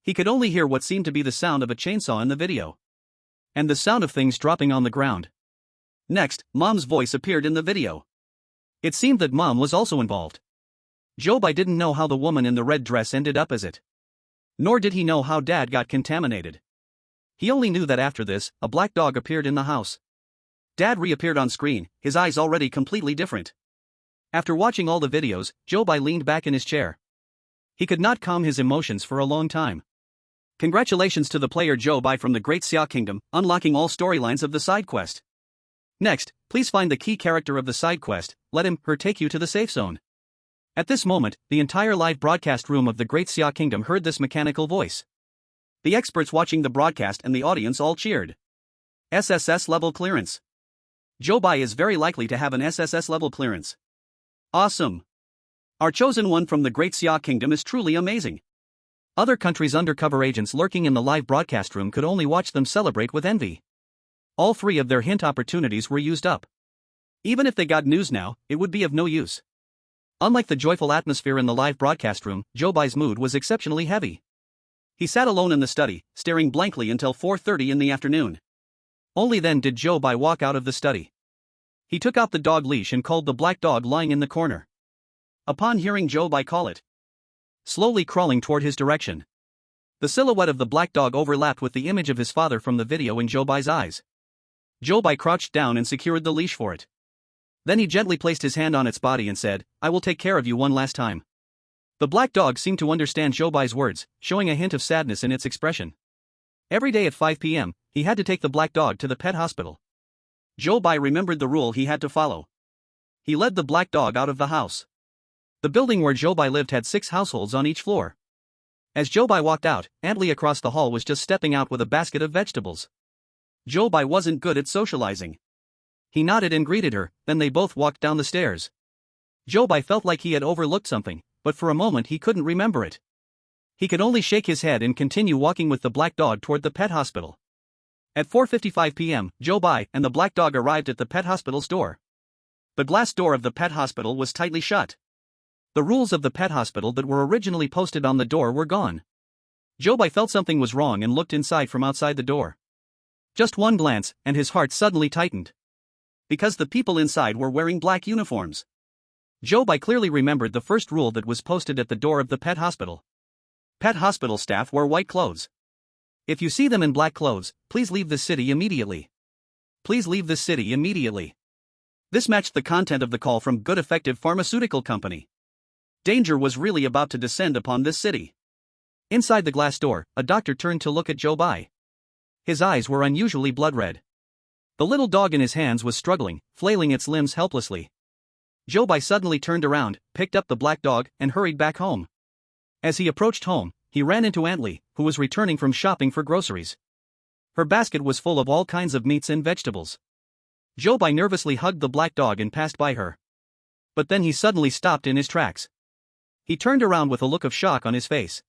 He could only hear what seemed to be the sound of a chainsaw in the video. And the sound of things dropping on the ground. Next, Mom's voice appeared in the video. It seemed that Mom was also involved. Zhou Bai didn't know how the woman in the red dress ended up as it. Nor did he know how Dad got contaminated. He only knew that after this, a black dog appeared in the house. Dad reappeared on screen, his eyes already completely different. After watching all the videos, Zhou Bai leaned back in his chair. He could not calm his emotions for a long time. Congratulations to the player Zhou Bai from the Great Xia Kingdom, unlocking all storylines of the side quest. Next, please find the key character of the side quest, let him/her take you to the safe zone. At this moment, the entire live broadcast room of the Great Xia Kingdom heard this mechanical voice. The experts watching the broadcast and the audience all cheered. SSS level clearance. Zhou Bai is very likely to have an SSS level clearance. Awesome. Our chosen one from the Great Xia Kingdom is truly amazing. Other countries' undercover agents lurking in the live broadcast room could only watch them celebrate with envy. All three of their hint opportunities were used up. Even if they got news now, it would be of no use. Unlike the joyful atmosphere in the live broadcast room, Zhou Bai's mood was exceptionally heavy. He sat alone in the study, staring blankly until 4:30 in the afternoon. Only then did Zhou Bai walk out of the study. He took out the dog leash and called the black dog lying in the corner. Upon hearing Zhou Bai call it, slowly crawling toward his direction, the silhouette of the black dog overlapped with the image of his father from the video in Zhou Bai's eyes. Zhou Bai crouched down and secured the leash for it. Then he gently placed his hand on its body and said, "I will take care of you one last time." The black dog seemed to understand Zhou Bai's words, showing a hint of sadness in its expression. Every day at 5 p.m., he had to take the black dog to the pet hospital. Zhou Bai remembered the rule he had to follow. He led the black dog out of the house. The building where Zhou Bai lived had 6 households on each floor. As Zhou Bai walked out, Antli across the hall was just stepping out with a basket of vegetables. Zhou Bai wasn't good at socializing. He nodded and greeted her, then they both walked down the stairs. Zhou Bai felt like he had overlooked something, but for a moment he couldn't remember it. He could only shake his head and continue walking with the black dog toward the pet hospital. At 4:55 p.m., Zhou Bai and the black dog arrived at the pet hospital's door. The glass door of the pet hospital was tightly shut. The rules of the pet hospital that were originally posted on the door were gone. Zhou Bai felt something was wrong and looked inside from outside the door. Just one glance, and his heart suddenly tightened. Because the people inside were wearing black uniforms. Zhou Bai clearly remembered the first rule that was posted at the door of the pet hospital. Pet hospital staff wear white clothes. If you see them in black clothes, please leave the city immediately. Please leave the city immediately. This matched the content of the call from Good Effective Pharmaceutical Company. Danger was really about to descend upon this city. Inside the glass door, a doctor turned to look at Zhou Bai. His eyes were unusually blood red. The little dog in his hands was struggling, flailing its limbs helplessly. Zhou Bai suddenly turned around, picked up the black dog, and hurried back home. As he approached home, he ran into Aunt Li, who was returning from shopping for groceries. Her basket was full of all kinds of meats and vegetables. Zhou Bai nervously hugged the black dog and passed by her. But then he suddenly stopped in his tracks. He turned around with a look of shock on his face.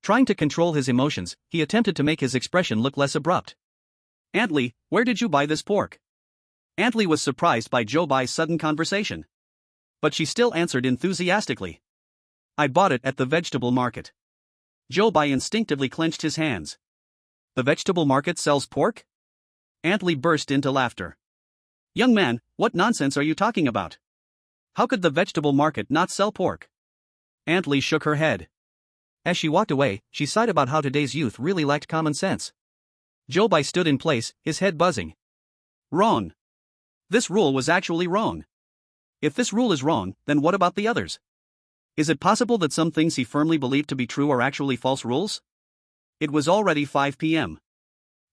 Trying to control his emotions, he attempted to make his expression look less abrupt. Aunt Li, where did you buy this pork? Aunt Li was surprised by Zhou Bai's sudden conversation. But she still answered enthusiastically. I bought it at the vegetable market. Zhou Bai instinctively clenched his hands. The vegetable market sells pork? Aunt Li burst into laughter. Young man, what nonsense are you talking about? How could the vegetable market not sell pork? Aunt Li shook her head. As she walked away, she sighed about how today's youth really lacked common sense. Zhou Bai stood in place, his head buzzing. Wrong. This rule was actually wrong. If this rule is wrong, then what about the others? Is it possible that some things he firmly believed to be true are actually false rules? It was already 5 p.m.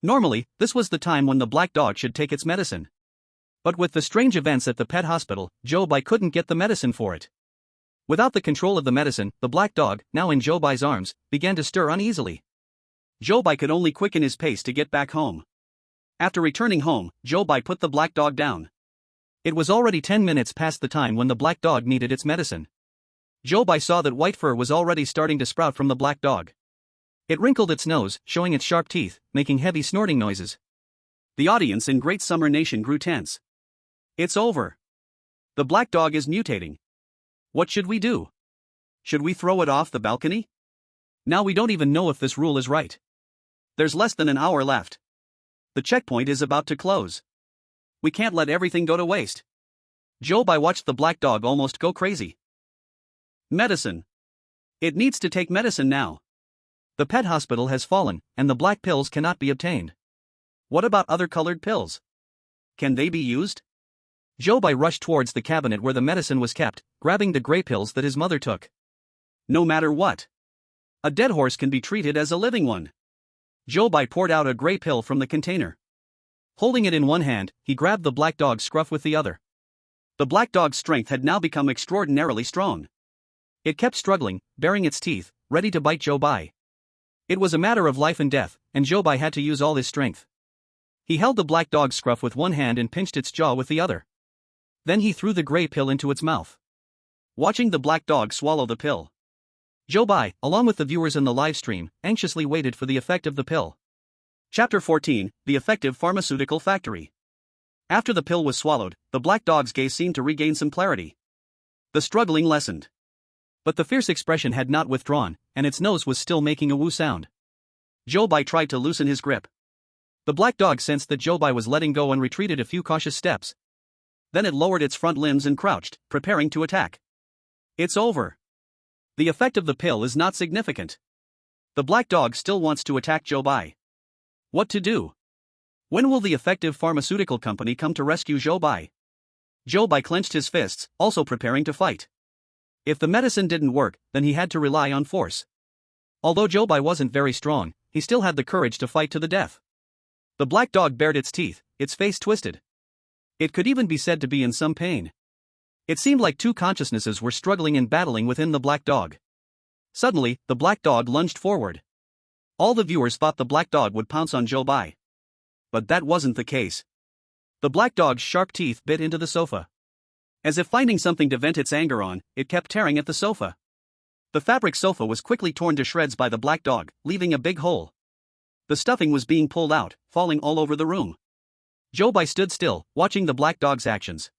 Normally, this was the time when the black dog should take its medicine. But with the strange events at the pet hospital, Zhou Bai couldn't get the medicine for it. Without the control of the medicine, the black dog, now in Zhou Bai's arms, began to stir uneasily. Zhou Bai could only quicken his pace to get back home. After returning home, Zhou Bai put the black dog down. It was already 10 minutes past the time when the black dog needed its medicine. Zhou Bai saw that white fur was already starting to sprout from the black dog. It wrinkled its nose, showing its sharp teeth, making heavy snorting noises. The audience in Great Xia Nation grew tense. It's over. The black dog is mutating. What should we do? Should we throw it off the balcony? Now we don't even know if this rule is right. There's less than an hour left. The checkpoint is about to close. We can't let everything go to waste. Zhou Bai watched the black dog almost go crazy. Medicine. It needs to take medicine now. The pet hospital has fallen, and the black pills cannot be obtained. What about other colored pills? Can they be used? Zhou Bai rushed towards the cabinet where the medicine was kept, grabbing the gray pills that his mother took. No matter what. A dead horse can be treated as a living one. Zhou Bai poured out a gray pill from the container. Holding it in one hand, he grabbed the black dog's scruff with the other. The black dog's strength had now become extraordinarily strong. It kept struggling, baring its teeth, ready to bite Zhou Bai. It was a matter of life and death, and Zhou Bai had to use all his strength. He held the black dog's scruff with one hand and pinched its jaw with the other. Then he threw the gray pill into its mouth. Watching the black dog swallow the pill, Zhou Bai, along with the viewers in the live stream, anxiously waited for the effect of the pill. Chapter 14, The Effective Pharmaceutical Factory. After the pill was swallowed, the black dog's gaze seemed to regain some clarity. The struggling lessened. But the fierce expression had not withdrawn, and its nose was still making a woo sound. Zhou Bai tried to loosen his grip. The black dog sensed that Zhou Bai was letting go and retreated a few cautious steps. Then it lowered its front limbs and crouched, preparing to attack. It's over. The effect of the pill is not significant. The black dog still wants to attack Zhou Bai. What to do? When will the effective pharmaceutical company come to rescue Zhou Bai? Zhou Bai clenched his fists, also preparing to fight. If the medicine didn't work, then he had to rely on force. Although Zhou Bai wasn't very strong, he still had the courage to fight to the death. The black dog bared its teeth, its face twisted. It could even be said to be in some pain. It seemed like two consciousnesses were struggling and battling within the black dog. Suddenly, the black dog lunged forward. All the viewers thought the black dog would pounce on Zhou Bai. But that wasn't the case. The black dog's sharp teeth bit into the sofa. As if finding something to vent its anger on, it kept tearing at the sofa. The fabric sofa was quickly torn to shreds by the black dog, leaving a big hole. The stuffing was being pulled out, falling all over the room. Zhou Bai stood still, watching the black dog's actions.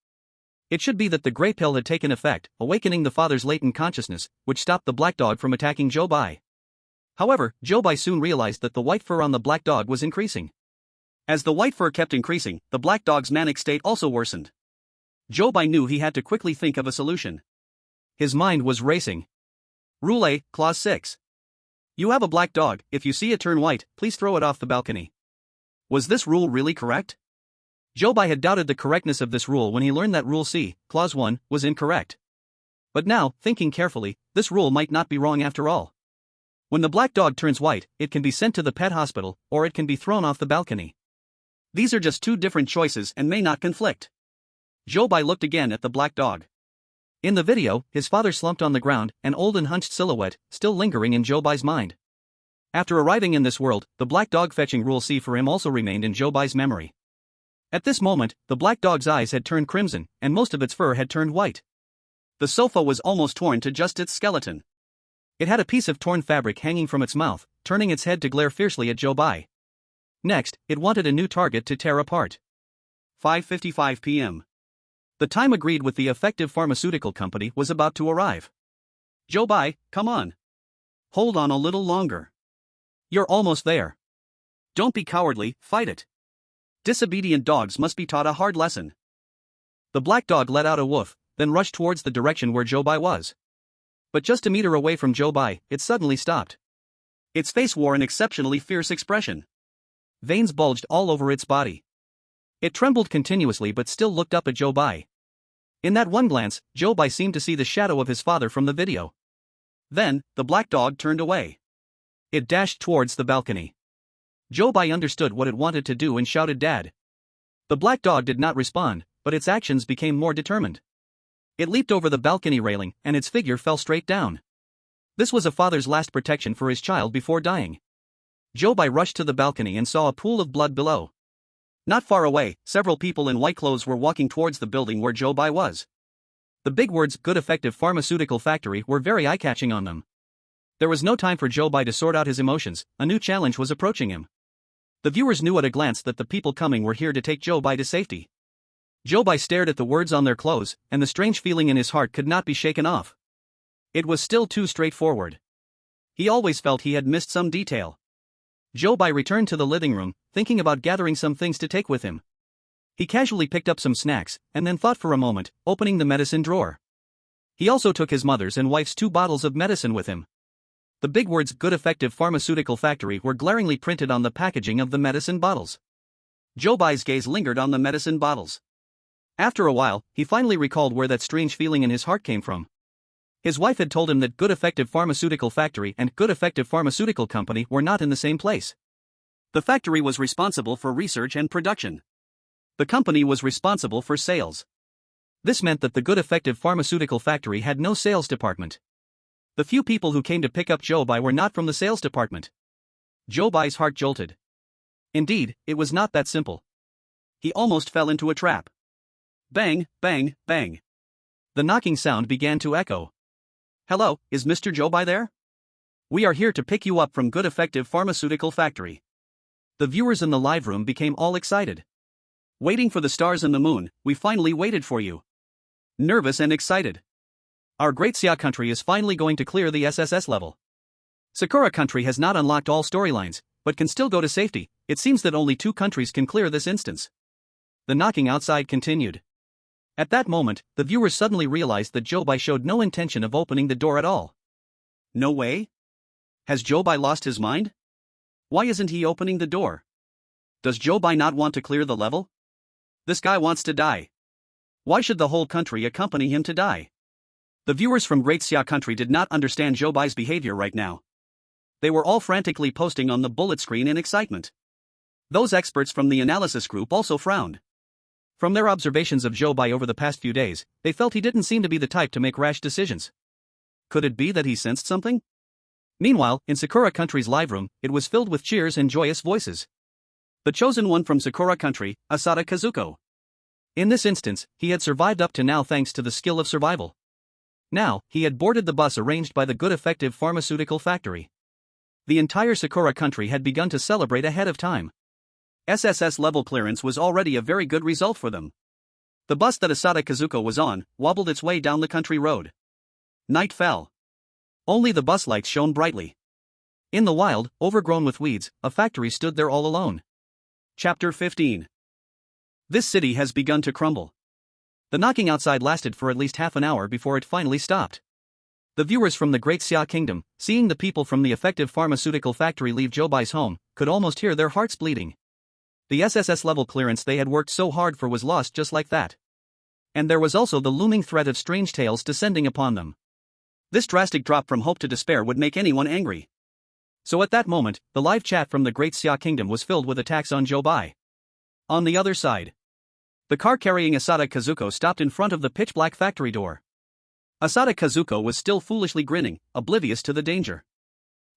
It should be that the Grey Pill had taken effect, awakening the father's latent consciousness, which stopped the black dog from attacking Zhou Bai. However, Zhou Bai soon realized that the white fur on the black dog was increasing. As the white fur kept increasing, the black dog's manic state also worsened. Zhou Bai knew he had to quickly think of a solution. His mind was racing. Rule A, Clause 6. You have a black dog, if you see it turn white, please throw it off the balcony. Was this rule really correct? Zhou Bai had doubted the correctness of this rule when he learned that Rule C, Clause 1, was incorrect. But now, thinking carefully, this rule might not be wrong after all. When the black dog turns white, it can be sent to the pet hospital, or it can be thrown off the balcony. These are just two different choices and may not conflict. Zhou Bai looked again at the black dog. In the video, his father slumped on the ground, an old and hunched silhouette, still lingering in Zhou Bai's mind. After arriving in this world, the black dog fetching Rule C for him also remained in Zhou Bai's memory. At this moment, the black dog's eyes had turned crimson, and most of its fur had turned white. The sofa was almost torn to just its skeleton. It had a piece of torn fabric hanging from its mouth, turning its head to glare fiercely at Zhou Bai. Next, it wanted a new target to tear apart. 5:55 p.m. The time agreed with the effective pharmaceutical company was about to arrive. Zhou Bai, come on. Hold on a little longer. You're almost there. Don't be cowardly, fight it. Disobedient dogs must be taught a hard lesson. The black dog let out a woof, then rushed towards the direction where Zhou Bai was. But just a meter away from Zhou Bai, it suddenly stopped. Its face wore an exceptionally fierce expression. Veins bulged all over its body. It trembled continuously but still looked up at Zhou Bai. In that one glance, Zhou Bai seemed to see the shadow of his father from the video. Then, the black dog turned away. It dashed towards the balcony. Zhou Bai understood what it wanted to do and shouted "Dad." The black dog did not respond, but its actions became more determined. It leaped over the balcony railing, and its figure fell straight down. This was a father's last protection for his child before dying. Zhou Bai rushed to the balcony and saw a pool of blood below. Not far away, several people in white clothes were walking towards the building where Zhou Bai was. The big words "Good Effective Pharmaceutical Factory" were very eye-catching on them. There was no time for Zhou Bai to sort out his emotions, a new challenge was approaching him. The viewers knew at a glance that the people coming were here to take Zhou Bai to safety. Zhou Bai stared at the words on their clothes, and the strange feeling in his heart could not be shaken off. It was still too straightforward. He always felt he had missed some detail. Zhou Bai returned to the living room, thinking about gathering some things to take with him. He casually picked up some snacks, and then thought for a moment, opening the medicine drawer. He also took his mother's and wife's 2 bottles of medicine with him. The big words "Good Effective Pharmaceutical Factory" were glaringly printed on the packaging of the medicine bottles. Zhou Bai's gaze lingered on the medicine bottles. After a while, he finally recalled where that strange feeling in his heart came from. His wife had told him that Good Effective Pharmaceutical Factory and Good Effective Pharmaceutical Company were not in the same place. The factory was responsible for research and production. The company was responsible for sales. This meant that the Good Effective Pharmaceutical Factory had no sales department. The few people who came to pick up Zhou Bai were not from the sales department. Zhou Bai's heart jolted. Indeed, it was not that simple. He almost fell into a trap. Bang, bang, bang. The knocking sound began to echo. Hello, is Mr. Zhou Bai there? We are here to pick you up from Good Effective Pharmaceutical Factory. The viewers in the live room became all excited. Waiting for the stars and the moon, we finally waited for you. Nervous and excited. Our Great Xia country is finally going to clear the SSS level. Sakura country has not unlocked all storylines, but can still go to safety. It seems that only 2 countries can clear this instance. The knocking outside continued. At that moment, the viewers suddenly realized that Zhou Bai showed no intention of opening the door at all. No way? Has Zhou Bai lost his mind? Why isn't he opening the door? Does Zhou Bai not want to clear the level? This guy wants to die. Why should the whole country accompany him to die? The viewers from Great Xia country did not understand Zhou Bai's behavior right now. They were all frantically posting on the bullet screen in excitement. Those experts from the analysis group also frowned. From their observations of Zhou Bai over the past few days, they felt he didn't seem to be the type to make rash decisions. Could it be that he sensed something? Meanwhile, in Sakura country's live room, it was filled with cheers and joyous voices. The chosen one from Sakura country, Asada Kazuko. In this instance, he had survived up to now thanks to the skill of survival. Now, he had boarded the bus arranged by the Good Effective Pharmaceutical Factory. The entire Sakura country had begun to celebrate ahead of time. SSS level clearance was already a very good result for them. The bus that Asada Kazuko was on wobbled its way down the country road. Night fell. Only the bus lights shone brightly. In the wild, overgrown with weeds, a factory stood there all alone. Chapter 15. This city has begun to crumble. The knocking outside lasted for at least half an hour before it finally stopped. The viewers from the Great Xia Kingdom, seeing the people from the effective pharmaceutical factory leave Zhou Bai's home, could almost hear their hearts bleeding. The SSS level clearance they had worked so hard for was lost just like that. And there was also the looming threat of strange tales descending upon them. This drastic drop from hope to despair would make anyone angry. So at that moment, the live chat from the Great Xia Kingdom was filled with attacks on Zhou Bai. On the other side, the car carrying Asada Kazuko stopped in front of the pitch-black factory door. Asada Kazuko was still foolishly grinning, oblivious to the danger.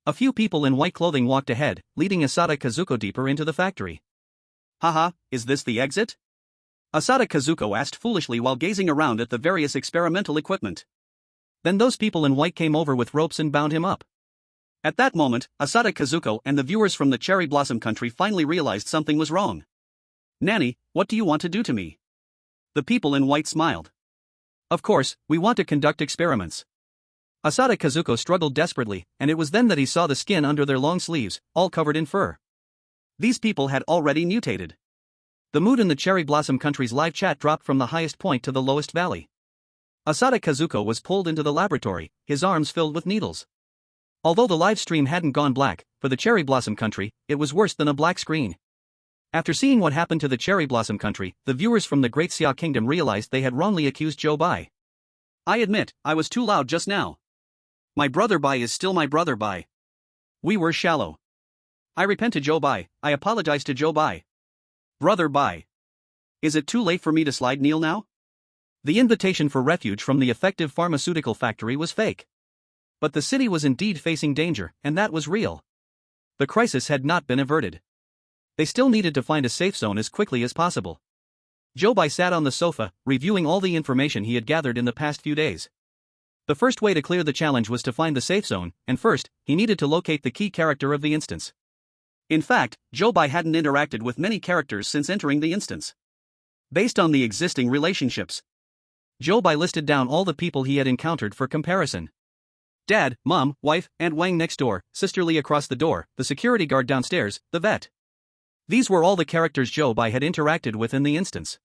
A few people in white clothing walked ahead, leading Asada Kazuko deeper into the factory. Haha, is this the exit? Asada Kazuko asked foolishly while gazing around at the various experimental equipment. Then those people in white came over with ropes and bound him up. At that moment, Asada Kazuko and the viewers from the Cherry Blossom country finally realized something was wrong. Nanny, what do you want to do to me? The people in white smiled. Of course, we want to conduct experiments. Asada Kazuko struggled desperately, and it was then that he saw the skin under their long sleeves, all covered in fur. These people had already mutated. The mood in the Cherry Blossom country's live chat dropped from the highest point to the lowest valley. Asada Kazuko was pulled into the laboratory, his arms filled with needles. Although the live stream hadn't gone black, for the Cherry Blossom country, it was worse than a black screen. After seeing what happened to the Cherry Blossom country, the viewers from the Great Xia Kingdom realized they had wrongly accused Zhou Bai. I admit, I was too loud just now. My brother Bai is still my brother Bai. We were shallow. I repent to Zhou Bai, I apologize to Zhou Bai. Brother Bai. Is it too late for me to slide kneel now? The invitation for refuge from the effective pharmaceutical factory was fake. But the city was indeed facing danger, and that was real. The crisis had not been averted. They still needed to find a safe zone as quickly as possible. Zhou Bai sat on the sofa, reviewing all the information he had gathered in the past few days. The first way to clear the challenge was to find the safe zone, and first, he needed to locate the key character of the instance. In fact, Zhou Bai hadn't interacted with many characters since entering the instance. Based on the existing relationships, Zhou Bai listed down all the people he had encountered for comparison. Dad, mom, wife, Aunt Wang next door, Sister Lee across the door, the security guard downstairs, the vet. These were all the characters Zhou Bai had interacted with in the instance.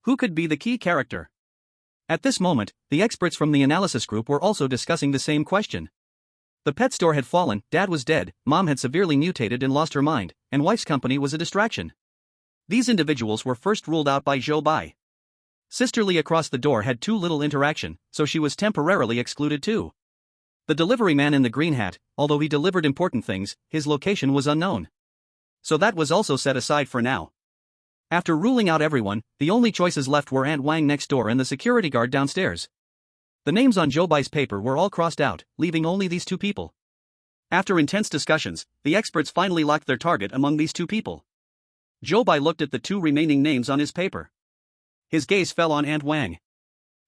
Who could be the key character? At this moment, the experts from the analysis group were also discussing the same question. The pet store had fallen, Dad was dead, Mom had severely mutated and lost her mind, and wife's company was a distraction. These individuals were first ruled out by Zhou Bai. Sister Lee across the door had too little interaction, so she was temporarily excluded too. The delivery man in the green hat, although he delivered important things, his location was unknown. So that was also set aside for now. After ruling out everyone, the only choices left were Aunt Wang next door and the security guard downstairs. The names on Zhou Bai's paper were all crossed out, leaving only these two people. After intense discussions, the experts finally locked their target among these two people. Zhou Bai looked at the two remaining names on his paper. His gaze fell on Aunt Wang.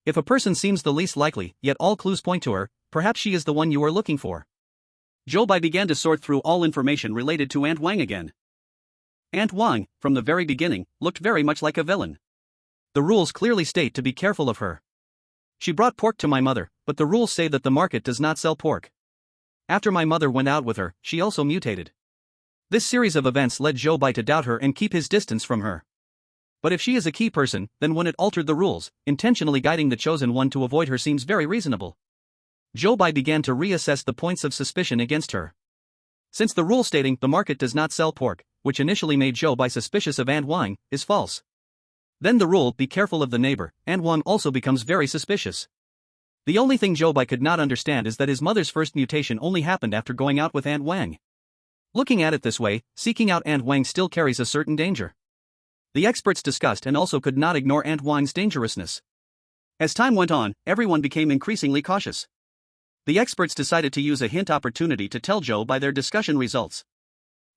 If a person seems the least likely, yet all clues point to her, perhaps she is the one you are looking for. Zhou Bai began to sort through all information related to Aunt Wang again. Aunt Wang, from the very beginning, looked very much like a villain. The rules clearly state to be careful of her. She brought pork to my mother, but the rules say that the market does not sell pork. After my mother went out with her, she also mutated. This series of events led Zhou Bai to doubt her and keep his distance from her. But if she is a key person, then when it altered the rules, intentionally guiding the chosen one to avoid her seems very reasonable. Zhou Bai began to reassess the points of suspicion against her. Since the rule stating the market does not sell pork, which initially made Zhou Bai suspicious of Aunt Wang, is false. Then the rule, be careful of the neighbor, Aunt Wang also becomes very suspicious. The only thing Zhou Bai could not understand is that his mother's first mutation only happened after going out with Aunt Wang. Looking at it this way, seeking out Aunt Wang still carries a certain danger. The experts discussed and also could not ignore Aunt Wang's dangerousness. As time went on, everyone became increasingly cautious. The experts decided to use a hint opportunity to tell Zhou Bai their discussion results.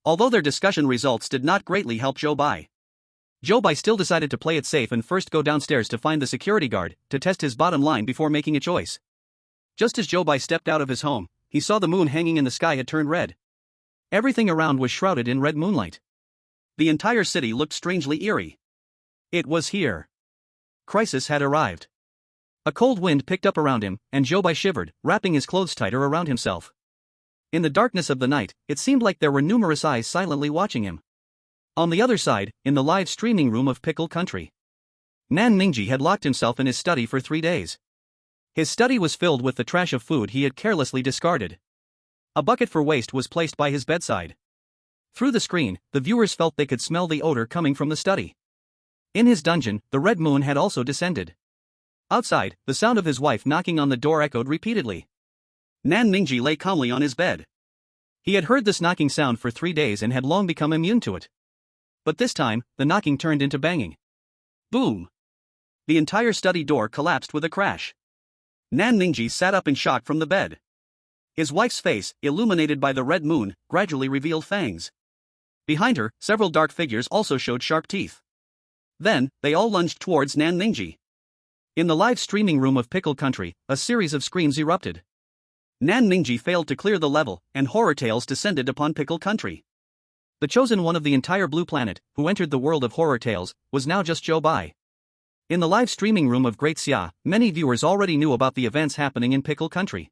Although their discussion results did not greatly help Zhou Bai still decided to play it safe and first go downstairs to find the security guard, to test his bottom line before making a choice. Just as Zhou Bai stepped out of his home, he saw the moon hanging in the sky had turned red. Everything around was shrouded in red moonlight. The entire city looked strangely eerie. It was here. crisis had arrived. A cold wind picked up around him, and Zhou Bai shivered, wrapping his clothes tighter around himself. In the darkness of the night, it seemed like there were numerous eyes silently watching him. On the other side, in the live streaming room of Pickle Country, Nan Ningji had locked himself in his study for 3 days. His study was filled with the trash of food he had carelessly discarded. A bucket for waste was placed by his bedside. Through the screen, the viewers felt they could smell the odor coming from the study. In his dungeon, the red moon had also descended. Outside, the sound of his wife knocking on the door echoed repeatedly. Nan Ningji lay calmly on his bed. He had heard this knocking sound for 3 days and had long become immune to it. But this time, the knocking turned into banging. Boom! The entire study door collapsed with a crash. Nan Ningji sat up in shock from the bed. His wife's face, illuminated by the red moon, gradually revealed fangs. Behind her, several dark figures also showed sharp teeth. Then, they all lunged towards Nan Ningji. In the live streaming room of Pickle Country, a series of screams erupted. Nan Ningji failed to clear the level, and horror tales descended upon Pickle Country. The chosen one of the entire blue planet, who entered the world of horror tales, was now just Zhou Bai. In the live streaming room of Great Xia, many viewers already knew about the events happening in Pickle Country.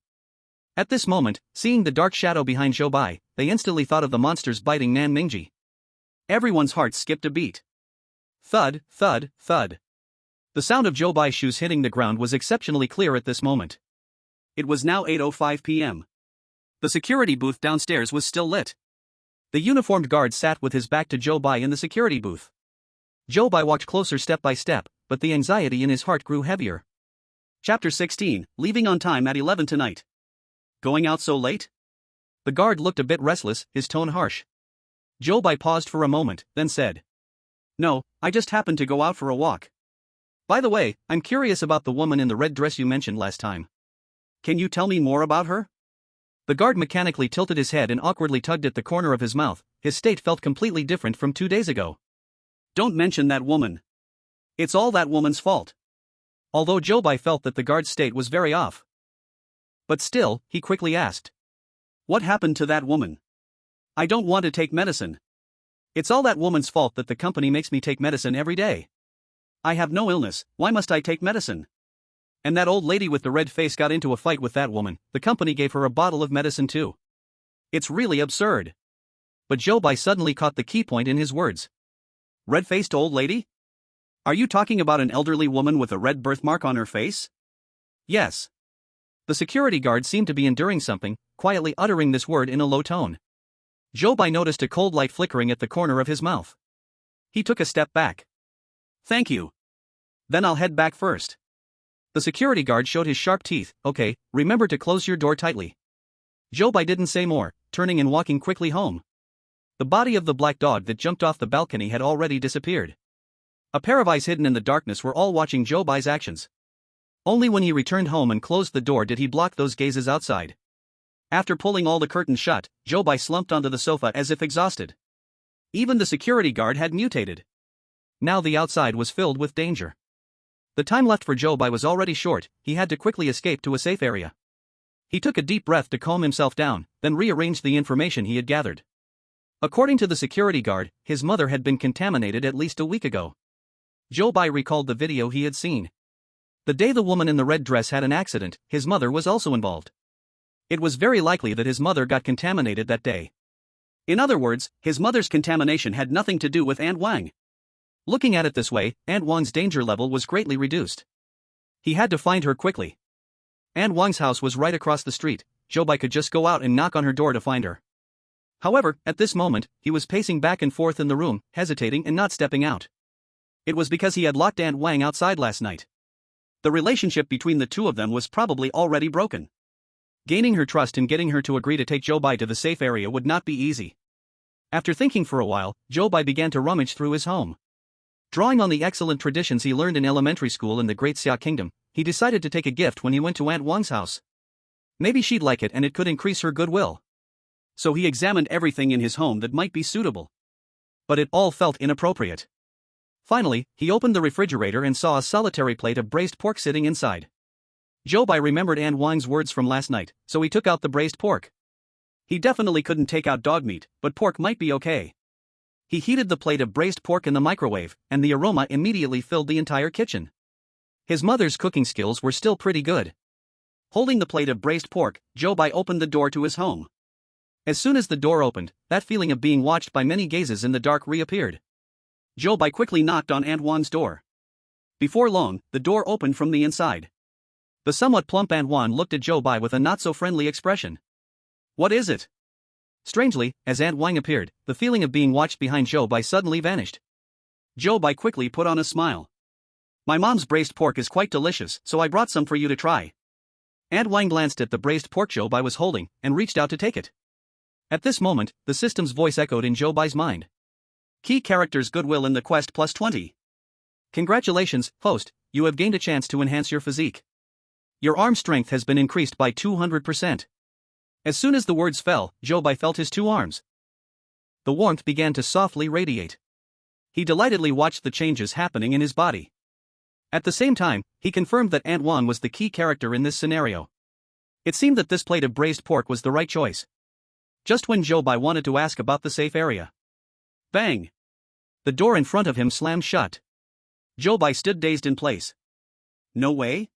At this moment, seeing the dark shadow behind Zhou Bai, they instantly thought of the monsters biting Nan Ningji. Everyone's heart skipped a beat. Thud, thud, thud. The sound of Zhou Bai's shoes hitting the ground was exceptionally clear at this moment. It was now 8:05 p.m. The security booth downstairs was still lit. The uniformed guard sat with his back to Zhou Bai in the security booth. Zhou Bai walked closer step by step, but the anxiety in his heart grew heavier. Chapter 16, leaving on time at 11 tonight. Going out so late? The guard looked a bit restless, his tone harsh. Zhou Bai paused for a moment, then said, "No, I just happened to go out for a walk. By the way, I'm curious about the woman in the red dress you mentioned last time. Can you tell me more about her?" The guard mechanically tilted his head and awkwardly tugged at the corner of his mouth. His state felt completely different from 2 days ago. "Don't mention that woman. It's all that woman's fault." Although Zhou Bai felt that the guard's state was very off. But still, he quickly asked, "What happened to that woman? I don't want to take medicine. It's all that woman's fault that the company makes me take medicine every day. I have no illness, why must I take medicine? And that old lady with the red face got into a fight with that woman, the company gave her a bottle of medicine too. It's really absurd." But Zhou Bai suddenly caught the key point in his words. "Red-faced old lady? Are you talking about an elderly woman with a red birthmark on her face?" "Yes." The security guard seemed to be enduring something, quietly uttering this word in a low tone. Zhou Bai noticed a cold light flickering at the corner of his mouth. He took a step back. "Thank you. Then I'll head back first." The security guard showed his sharp teeth. "Okay, remember to close your door tightly." Zhou Bai didn't say more, turning and walking quickly home. The body of the black dog that jumped off the balcony had already disappeared. A pair of eyes hidden in the darkness were all watching Zhou Bai's actions. Only when he returned home and closed the door did he block those gazes outside. After pulling all the curtains shut, Zhou Bai slumped onto the sofa as if exhausted. Even the security guard had mutated. Now the outside was filled with danger. The time left for Zhou Bai was already short. He had to quickly escape to a safe area. He took a deep breath to calm himself down, then rearranged the information he had gathered. According to the security guard, his mother had been contaminated at least a week ago. Zhou Bai recalled the video he had seen. The day the woman in the red dress had an accident, his mother was also involved. It was very likely that his mother got contaminated that day. In other words, his mother's contamination had nothing to do with Aunt Wang. Looking at it this way, Aunt Wang's danger level was greatly reduced. He had to find her quickly. Aunt Wang's house was right across the street. Zhou Bai could just go out and knock on her door to find her. However, at this moment, he was pacing back and forth in the room, hesitating and not stepping out. It was because he had locked Aunt Wang outside last night. The relationship between the two of them was probably already broken. Gaining her trust and getting her to agree to take Zhou Bai to the safe area would not be easy. After thinking for a while, Zhou Bai began to rummage through his home. Drawing on the excellent traditions he learned in elementary school in the Great Xia Kingdom, he decided to take a gift when he went to Aunt Wang's house. Maybe she'd like it and it could increase her goodwill. So he examined everything in his home that might be suitable. But it all felt inappropriate. Finally, he opened the refrigerator and saw a solitary plate of braised pork sitting inside. Zhou Bai remembered Aunt Wang's words from last night, so he took out the braised pork. He definitely couldn't take out dog meat, but pork might be okay. He heated the plate of braised pork in the microwave, and the aroma immediately filled the entire kitchen. His mother's cooking skills were still pretty good. Holding the plate of braised pork, Zhou Bai opened the door to his home. As soon as the door opened, that feeling of being watched by many gazes in the dark reappeared. Zhou Bai quickly knocked on Aunt Wan's door. Before long, the door opened from the inside. The somewhat plump Aunt Wan looked at Zhou Bai with a not-so-friendly expression. "What is it?" Strangely, as Aunt Wang appeared, the feeling of being watched behind Zhou Bai suddenly vanished. Zhou Bai quickly put on a smile. "My mom's braised pork is quite delicious, so I brought some for you to try." Aunt Wang glanced at the braised pork Zhou Bai was holding, and reached out to take it. At this moment, the system's voice echoed in Zhou Bai's mind. "Key characters goodwill in the quest plus 20. Congratulations, host, you have gained a chance to enhance your physique. Your arm strength has been increased by 200%. As soon as the words fell, Zhou Bai felt his two arms. The warmth began to softly radiate. He delightedly watched the changes happening in his body. At the same time, he confirmed that Aunt Wan was the key character in this scenario. It seemed that this plate of braised pork was the right choice. Just when Zhou Bai wanted to ask about the safe area. Bang! The door in front of him slammed shut. Zhou Bai stood dazed in place. No way?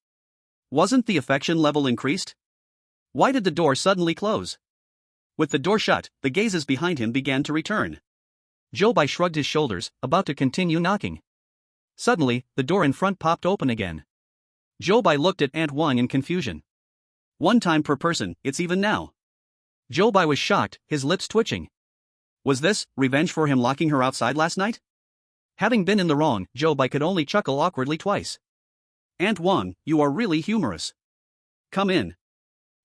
Wasn't the affection level increased? Why did the door suddenly close? With the door shut, the gazes behind him began to return. Zhou Bai shrugged his shoulders, about to continue knocking. Suddenly, the door in front popped open again. Zhou Bai looked at Aunt Wang in confusion. One time per person, it's even now. Zhou Bai was shocked, his lips twitching. Was this revenge for him locking her outside last night? Having been in the wrong, Zhou Bai could only chuckle awkwardly twice. Aunt Wang, you are really humorous. Come in.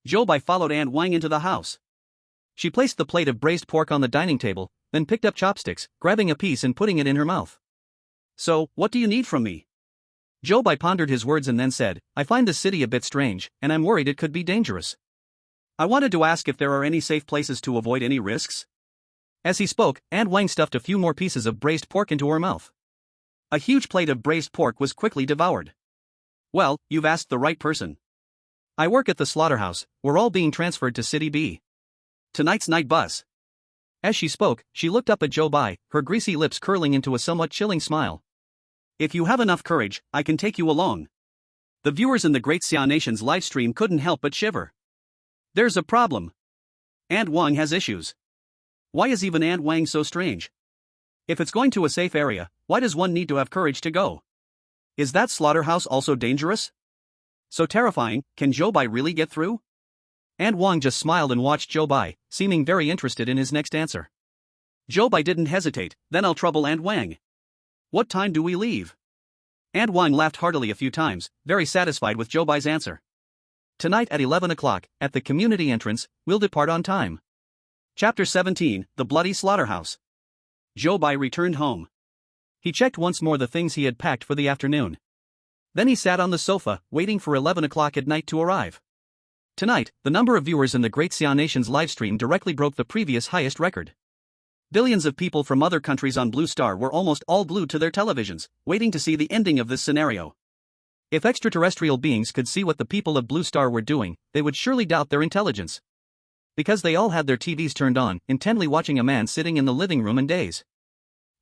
Zhou Bai followed Aunt Wang into the house. She placed the plate of braised pork on the dining table, then picked up chopsticks, grabbing a piece and putting it in her mouth. So, what do you need from me? Zhou Bai pondered his words and then said, I find the city a bit strange, and I'm worried it could be dangerous. I wanted to ask if there are any safe places to avoid any risks. As he spoke, Aunt Wang stuffed a few more pieces of braised pork into her mouth. A huge plate of braised pork was quickly devoured. Well, you've asked the right person. I work at the slaughterhouse, we're all being transferred to City B. Tonight's night bus. As she spoke, she looked up at Zhou Bai, her greasy lips curling into a somewhat chilling smile. If you have enough courage, I can take you along. The viewers in the Great Xia Nation's livestream couldn't help but shiver. There's a problem. Aunt Wang has issues. Why is even Aunt Wang so strange? If it's going to a safe area, why does one need to have courage to go? Is that slaughterhouse also dangerous? So terrifying, can Zhou Bai really get through? Aunt Wang just smiled and watched Zhou Bai, seeming very interested in his next answer. Zhou Bai didn't hesitate, then I'll trouble Aunt Wang. What time do we leave? Aunt Wang laughed heartily a few times, very satisfied with Zhou Bai's answer. Tonight at 11 o'clock, at the community entrance, we'll depart on time. Chapter 17, The Bloody Slaughterhouse. Zhou Bai returned home. He checked once more the things he had packed for the afternoon. Then he sat on the sofa, waiting for 11 o'clock at night to arrive. Tonight, the number of viewers in the Great Xia Nation's livestream directly broke the previous highest record. Billions of people from other countries on Blue Star were almost all glued to their televisions, waiting to see the ending of this scenario. If extraterrestrial beings could see what the people of Blue Star were doing, they would surely doubt their intelligence. Because they all had their TVs turned on, intently watching a man sitting in the living room and daze.